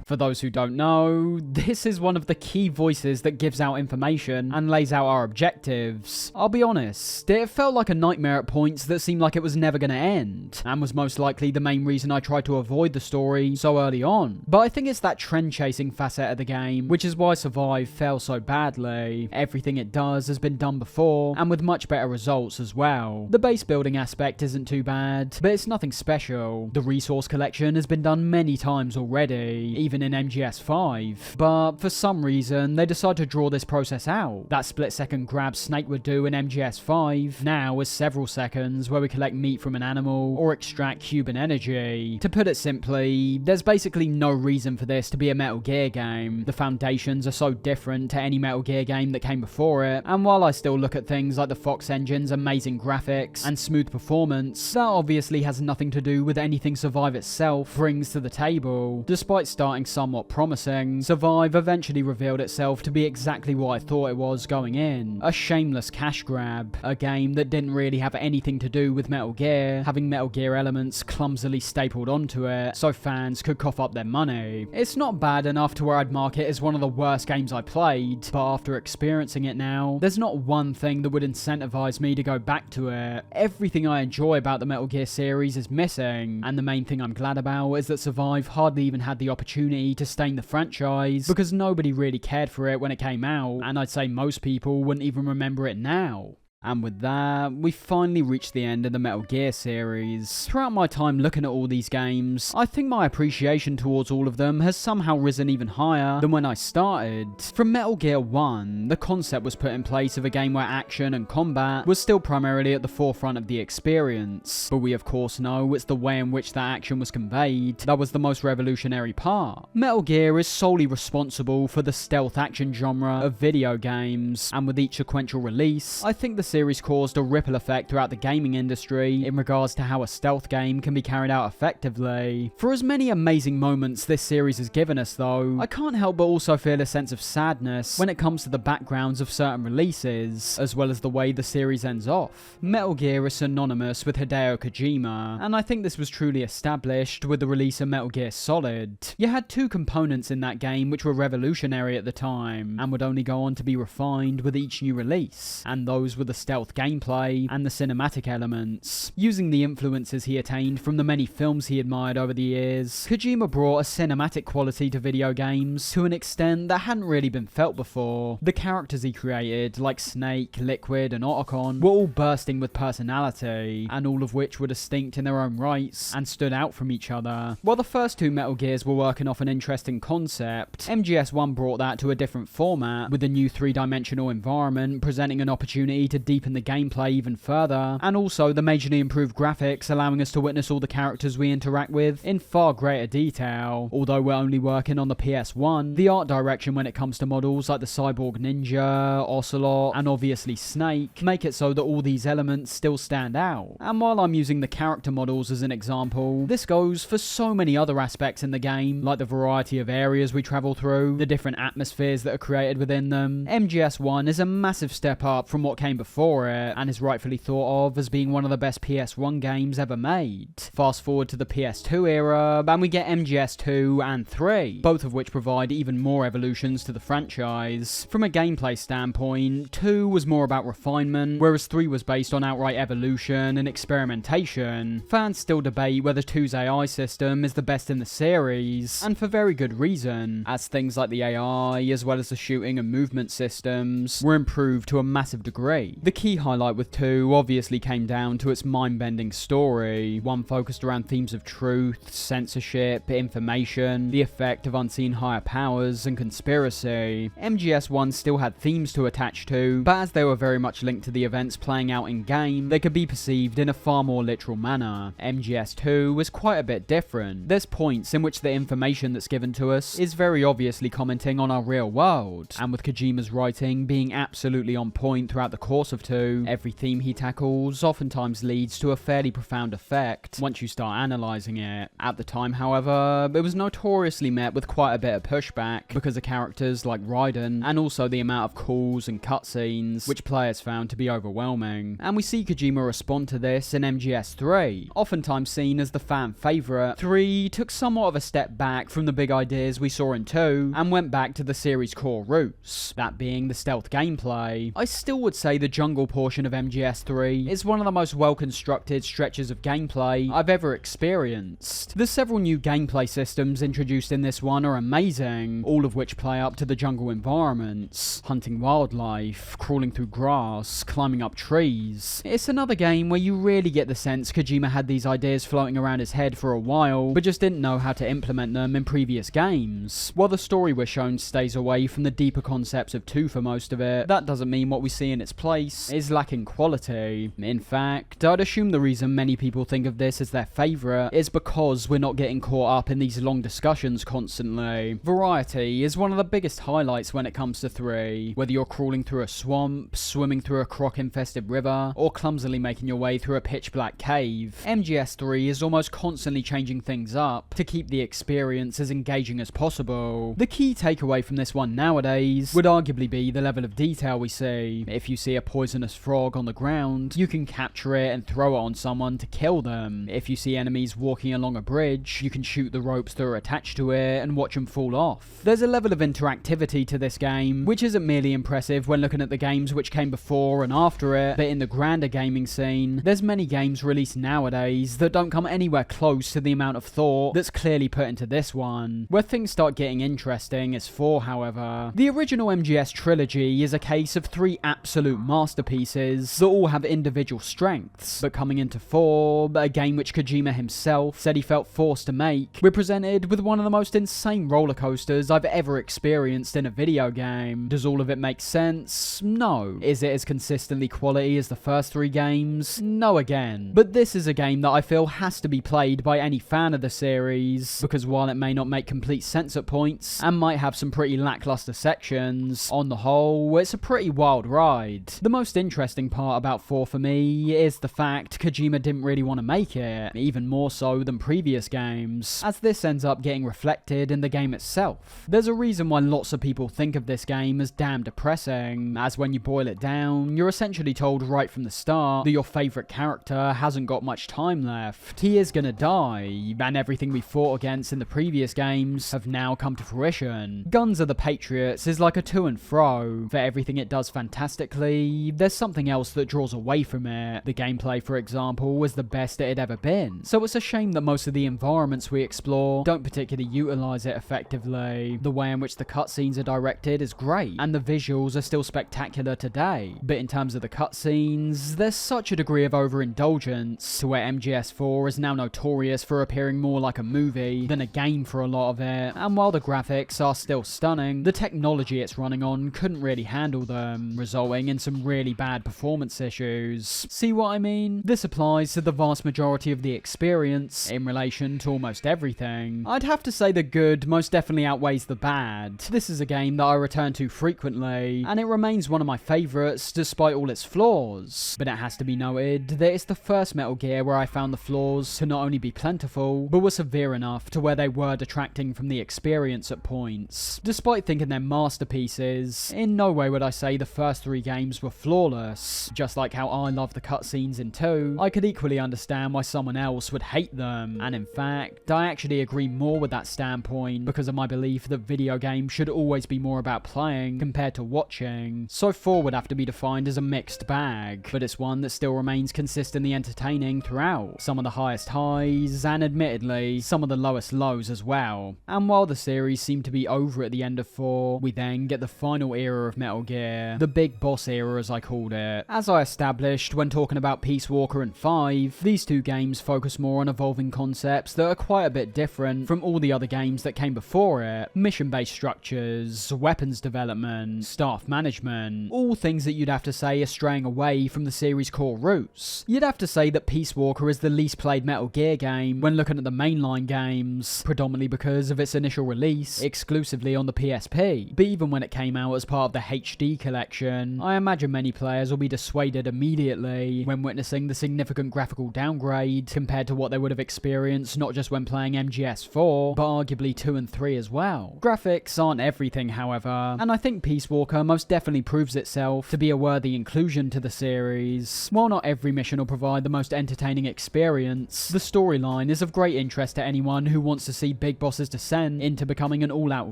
For those who don't know, this is one of the key voices that gives out information and lays out our objectives. I'll be honest, it felt like a nightmare at points that seemed like it was never going to end, and was most likely the main reason I tried to avoid the story so early on. But I think it's that trend-chasing facet of the game, which is why Survive fell so badly. Everything it does has been done before, and with much better results as well. The base building aspect isn't too bad, but it's nothing special. The resource collection has been done many times already, even happen in MGS5, but for some reason they decide to draw this process out. That split-second grab Snake would do in MGS5 now is several seconds where we collect meat from an animal or extract Cuban energy. To put it simply, there's basically no reason for this to be a Metal Gear game. The foundations are so different to any Metal Gear game that came before it, and while I still look at things like the Fox engine's amazing graphics and smooth performance, that obviously has nothing to do with anything Survive itself brings to the table. Despite starting somewhat promising, Survive eventually revealed itself to be exactly what I thought it was going in. A shameless cash grab, a game that didn't really have anything to do with Metal Gear, having Metal Gear elements clumsily stapled onto it so fans could cough up their money. It's not bad enough to where I'd mark it as one of the worst games I played, but after experiencing it now, there's not one thing that would incentivize me to go back to it. Everything I enjoy about the Metal Gear series is missing, and the main thing I'm glad about is that Survive hardly even had the opportunity to stain the franchise, because nobody really cared for it when it came out, and I'd say most people wouldn't even remember it now. And with that, we finally reached the end of the Metal Gear series. Throughout my time looking at all these games, I think my appreciation towards all of them has somehow risen even higher than when I started. From Metal Gear 1, the concept was put in place of a game where action and combat was still primarily at the forefront of the experience, but we of course know it's the way in which that action was conveyed that was the most revolutionary part. Metal Gear is solely responsible for the stealth action genre of video games, and with each sequential release, I think the series caused a ripple effect throughout the gaming industry in regards to how a stealth game can be carried out effectively. For as many amazing moments this series has given us though, I can't help but also feel a sense of sadness when it comes to the backgrounds of certain releases, as well as the way the series ends off. Metal Gear is synonymous with Hideo Kojima, and I think this was truly established with the release of Metal Gear Solid. You had two components in that game which were revolutionary at the time, and would only go on to be refined with each new release, and those were the stealth gameplay and the cinematic elements. Using the influences he attained from the many films he admired over the years, Kojima brought a cinematic quality to video games to an extent that hadn't really been felt before. The characters he created, like Snake, Liquid and Otacon, were all bursting with personality, and all of which were distinct in their own rights and stood out from each other. While the first two Metal Gears were working off an interesting concept, MGS1 brought that to a different format, with a new three-dimensional environment presenting an opportunity to deepen the gameplay even further, and also the majorly improved graphics allowing us to witness all the characters we interact with in far greater detail. Although we're only working on the PS1, the art direction when it comes to models like the Cyborg Ninja, Ocelot, and obviously Snake make it so that all these elements still stand out. And while I'm using the character models as an example, this goes for so many other aspects in the game, like the variety of areas we travel through, the different atmospheres that are created within them. MGS1 is a massive step up from what came before it, and is rightfully thought of as being one of the best PS1 games ever made. Fast forward to the PS2 era, and we get MGS2 and 3, both of which provide even more evolutions to the franchise. From a gameplay standpoint, 2 was more about refinement, whereas 3 was based on outright evolution and experimentation. Fans still debate whether 2's AI system is the best in the series, and for very good reason, as things like the AI, as well as the shooting and movement systems, were improved to a massive degree. The key highlight with 2 obviously came down to its mind-bending story, one focused around themes of truth, censorship, information, the effect of unseen higher powers, and conspiracy. MGS1 still had themes to attach to, but as they were very much linked to the events playing out in-game, they could be perceived in a far more literal manner. MGS2 was quite a bit different. There's points in which the information that's given to us is very obviously commenting on our real world, and with Kojima's writing being absolutely on point throughout the course of 2, every theme he tackles oftentimes leads to a fairly profound effect once you start analysing it. At the time, however, it was notoriously met with quite a bit of pushback because of characters like Raiden, and also the amount of calls and cutscenes which players found to be overwhelming. And we see Kojima respond to this in MGS3. Oftentimes seen as the fan favourite, 3 took somewhat of a step back from the big ideas we saw in 2 and went back to the series' core roots, that being the stealth gameplay. I still would say the jungle portion of MGS3 is one of the most well-constructed stretches of gameplay I've ever experienced. The several new gameplay systems introduced in this one are amazing, all of which play up to the jungle environments. Hunting wildlife, crawling through grass, climbing up trees. It's another game where you really get the sense Kojima had these ideas floating around his head for a while, but just didn't know how to implement them in previous games. While the story we're shown stays away from the deeper concepts of 2 for most of it, that doesn't mean what we see in its place is lacking quality. In fact, I'd assume the reason many people think of this as their favourite is because we're not getting caught up in these long discussions constantly. Variety is one of the biggest highlights when it comes to 3, whether you're crawling through a swamp, swimming through a croc-infested river, or clumsily making your way through a pitch-black cave. MGS3 is almost constantly changing things up to keep the experience as engaging as possible. The key takeaway from this one nowadays would arguably be the level of detail we see. If you see a poisonous frog on the ground, you can capture it and throw it on someone to kill them. If you see enemies walking along a bridge, you can shoot the ropes that are attached to it and watch them fall off. There's a level of interactivity to this game, which isn't merely impressive when looking at the games which came before and after it, but in the grander gaming scene, there's many games released nowadays that don't come anywhere close to the amount of thought that's clearly put into this one. Where things start getting interesting is 4, however. The original MGS trilogy is a case of 3 absolute masterpieces that all have individual strengths, but coming into 4, a game which Kojima himself said he felt forced to make, we're presented with one of the most insane roller coasters I've ever experienced in a video game. Does all of it make sense? No. Is it as consistently quality as the first 3 games? No again. But this is a game that I feel has to be played by any fan of the series, because while it may not make complete sense at points, and might have some pretty lackluster sections, on the whole, it's a pretty wild ride. The most interesting part about 4 for me is the fact Kojima didn't really want to make it, even more so than previous games, as this ends up getting reflected in the game itself. There's a reason why lots of people think of this game as damn depressing, as when you boil it down, you're essentially told right from the start that your favourite character hasn't got much time left. He is gonna die, and everything we fought against in the previous games have now come to fruition. Guns of the Patriots is like a to and fro. For everything it does fantastically, there's something else that draws away from it. The gameplay, for example, was the best it had ever been, so it's a shame that most of the environments we explore don't particularly utilise it effectively. The way in which the cutscenes are directed is great, and the visuals are still spectacular today, but in terms of the cutscenes, there's such a degree of overindulgence to where MGS4 is now notorious for appearing more like a movie than a game for a lot of it, and while the graphics are still stunning, the technology it's running on couldn't really handle them, resulting in some really bad performance issues. See what I mean? This applies to the vast majority of the experience in relation to almost everything. I'd have to say the good most definitely outweighs the bad. This is a game that I return to frequently, and it remains one of my favourites despite all its flaws. But it has to be noted that it's the first Metal Gear where I found the flaws to not only be plentiful, but were severe enough to where they were detracting from the experience at points. Despite thinking they're masterpieces, in no way would I say the first 3 games were flawless. Just like how I love the cutscenes in 2, I could equally understand why someone else would hate them, and in fact, I actually agree more with that standpoint because of my belief that video games should always be more about playing compared to watching. So 4 would have to be defined as a mixed bag, but it's one that still remains consistently entertaining throughout. Some of the highest highs, and admittedly, some of the lowest lows as well. And while the series seemed to be over at the end of 4, we then get the final era of Metal Gear, the big boss era as I called it. As I established when talking about Peace Walker and 5, these 2 games focus more on evolving concepts that are quite a bit different from all the other games that came before it. Mission-based structures, weapons development, staff management, all things that you'd have to say are straying away from the series' core roots. You'd have to say that Peace Walker is the least played Metal Gear game when looking at the mainline games, predominantly because of its initial release exclusively on the PSP. But even when it came out as part of the HD collection, I imagine many players will be dissuaded immediately when witnessing the significant graphical downgrade compared to what they would have experienced not just when playing MGS4, but arguably 2 and 3 as well. Graphics aren't everything, however, and I think Peace Walker most definitely proves itself to be a worthy inclusion to the series. While not every mission will provide the most entertaining experience, the storyline is of great interest to anyone who wants to see Big Boss's descent into becoming an all-out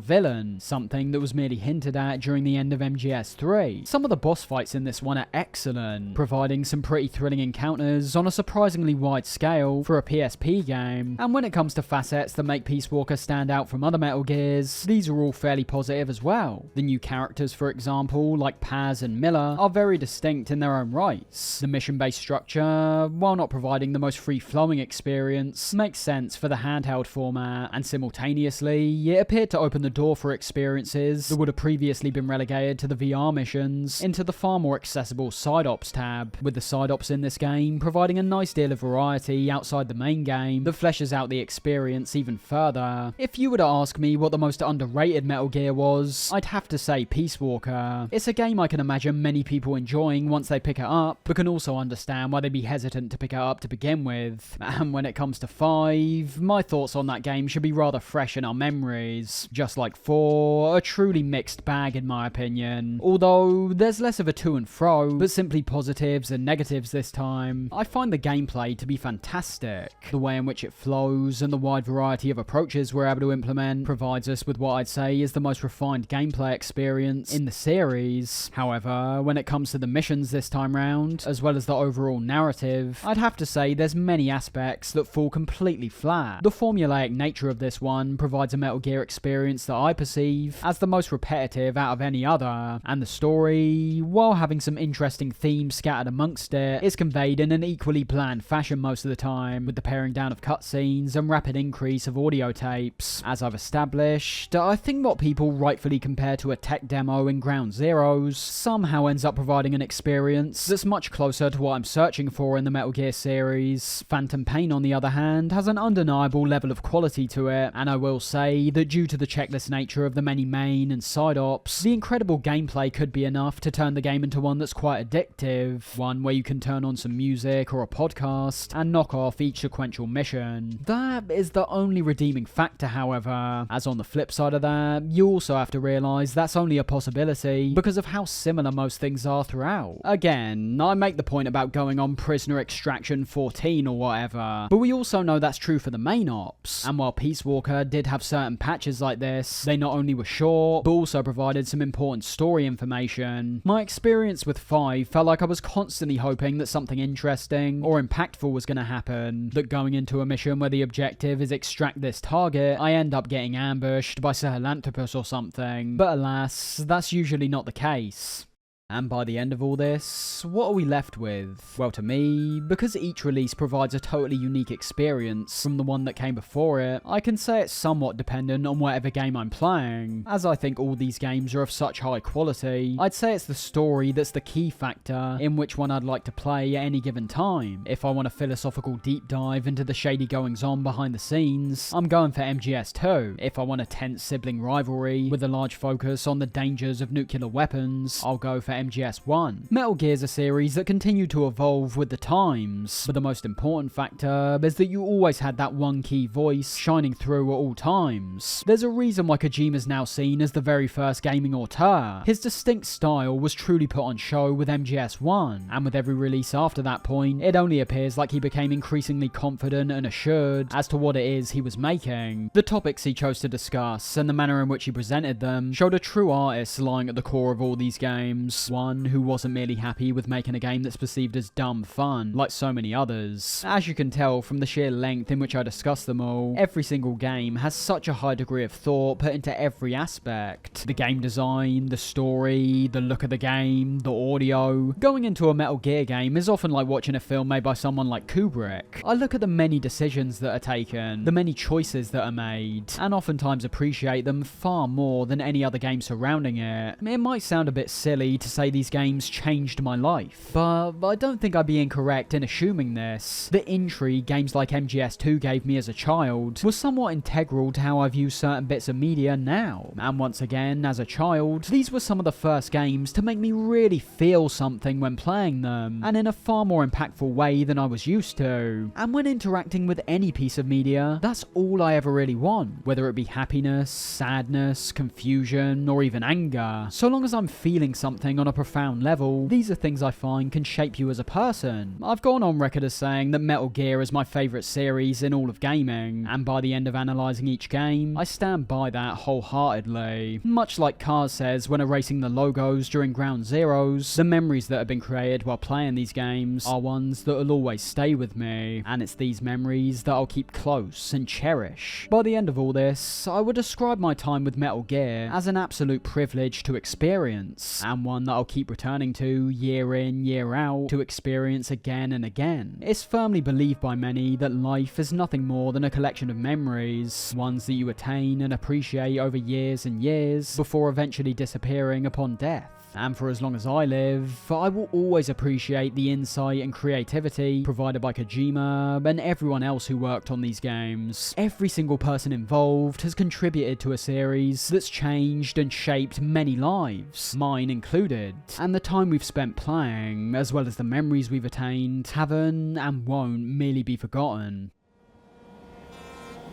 villain, something that was merely hinted at during the end of MGS3. Some of the boss fights in in this one are excellent, providing some pretty thrilling encounters on a surprisingly wide scale for a PSP game. And when it comes to facets that make Peace Walker stand out from other Metal Gears, these are all fairly positive as well. The new characters, for example, like Paz and Miller, are very distinct in their own rights. The mission-based structure, while not providing the most free-flowing experience, makes sense for the handheld format, and simultaneously, it appeared to open the door for experiences that would have previously been relegated to the VR missions into the far more accessible side ops tab, with the side ops in this game providing a nice deal of variety outside the main game that fleshes out the experience even further. If you were to ask me what the most underrated Metal Gear was, I'd have to say Peace Walker. It's a game I can imagine many people enjoying once they pick it up, but can also understand why they'd be hesitant to pick it up to begin with. And when it comes to 5, my thoughts on that game should be rather fresh in our memories. Just like 4, a truly mixed bag in my opinion. Although there's less of a to and fro, but simply positives and negatives this time. I find the gameplay to be fantastic. The way in which it flows and the wide variety of approaches we're able to implement provides us with what I'd say is the most refined gameplay experience in the series. However, when it comes to the missions this time round, as well as the overall narrative, I'd have to say there's many aspects that fall completely flat. The formulaic nature of this one provides a Metal Gear experience that I perceive as the most repetitive out of any other, and the story, while having some interesting themes scattered amongst it, is conveyed in an equally bland fashion most of the time, with the paring down of cutscenes and rapid increase of audio tapes. As I've established, I think what people rightfully compare to a tech demo in Ground Zeroes somehow ends up providing an experience that's much closer to what I'm searching for in the Metal Gear series. Phantom Pain, on the other hand, has an undeniable level of quality to it, and I will say that due to the checklist nature of the many main and side ops, the incredible gameplay could be enough to turn the game into one that's quite addictive, one where you can turn on some music or a podcast and knock off each sequential mission. That is the only redeeming factor, however, as on the flip side of that, you also have to realise that's only a possibility because of how similar most things are throughout. Again, I make the point about going on Prisoner Extraction 14 or whatever, but we also know that's true for the main ops, and while Peace Walker did have certain patches like this, they not only were short, but also provided some important story information. My experience with 5 felt like I was constantly hoping that something interesting or impactful was going to happen, that going into a mission where the objective is extract this target, I end up getting ambushed by Sahelanthropus or something, but alas, that's usually not the case. And by the end of all this, what are we left with? Well, to me, because each release provides a totally unique experience from the one that came before it, I can say it's somewhat dependent on whatever game I'm playing. As I think all these games are of such high quality, I'd say it's the story that's the key factor in which one I'd like to play at any given time. If I want a philosophical deep dive into the shady goings-on behind the scenes, I'm going for MGS2. If I want a tense sibling rivalry with a large focus on the dangers of nuclear weapons, I'll go for MGS1. Metal Gear's a series that continued to evolve with the times, but the most important factor is that you always had that one key voice shining through at all times. There's a reason why Kojima's now seen as the very first gaming auteur. His distinct style was truly put on show with MGS1, and with every release after that point, it only appears like he became increasingly confident and assured as to what it is he was making. The topics he chose to discuss and the manner in which he presented them showed a true artist lying at the core of all these games. One who wasn't merely happy with making a game that's perceived as dumb fun, like so many others. As you can tell from the sheer length in which I discuss them all, every single game has such a high degree of thought put into every aspect. The game design, the story, the look of the game, the audio. Going into a Metal Gear game is often like watching a film made by someone like Kubrick. I look at the many decisions that are taken, the many choices that are made, and oftentimes appreciate them far more than any other game surrounding it. It might sound a bit silly to say these games changed my life, but I don't think I'd be incorrect in assuming this. The intrigue games like MGS2 gave me as a child was somewhat integral to how I view certain bits of media now, and once again, as a child, these were some of the first games to make me really feel something when playing them, and in a far more impactful way than I was used to. And when interacting with any piece of media, that's all I ever really want, whether it be happiness, sadness, confusion, or even anger. So long as I'm feeling something on a a profound level, these are things I find can shape you as a person. I've gone on record as saying that Metal Gear is my favourite series in all of gaming, and by the end of analysing each game, I stand by that wholeheartedly. Much like Cars says when erasing the logos during Ground Zeroes, the memories that have been created while playing these games are ones that will always stay with me, and it's these memories that I'll keep close and cherish. By the end of all this, I would describe my time with Metal Gear as an absolute privilege to experience, and one that I'll keep returning to year in, year out, to experience again and again. It's firmly believed by many that life is nothing more than a collection of memories, ones that you attain and appreciate over years and years, before eventually disappearing upon death. And for as long as I live, I will always appreciate the insight and creativity provided by Kojima and everyone else who worked on these games. Every single person involved has contributed to a series that's changed and shaped many lives, mine included. And the time we've spent playing, as well as the memories we've attained, haven't and won't merely be forgotten.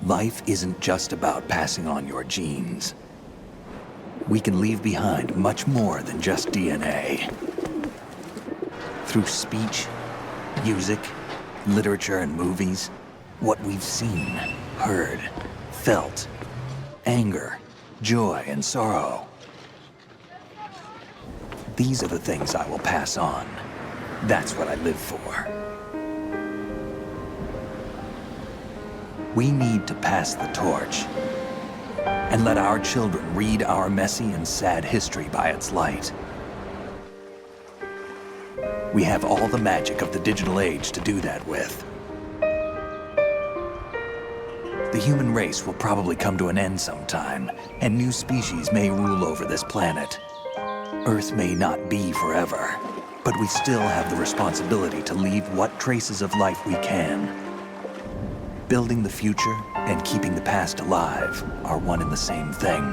Life isn't just about passing on your genes. We can leave behind much more than just DNA. Through speech, music, literature, and movies, what we've seen, heard, felt, anger, joy, and sorrow. These are the things I will pass on. That's what I live for. We need to pass the torch and let our children read our messy and sad history by its light. We have all the magic of the digital age to do that with. The human race will probably come to an end sometime, and new species may rule over this planet. Earth may not be forever, but we still have the responsibility to leave what traces of life we can. Building the future and keeping the past alive are one and the same thing.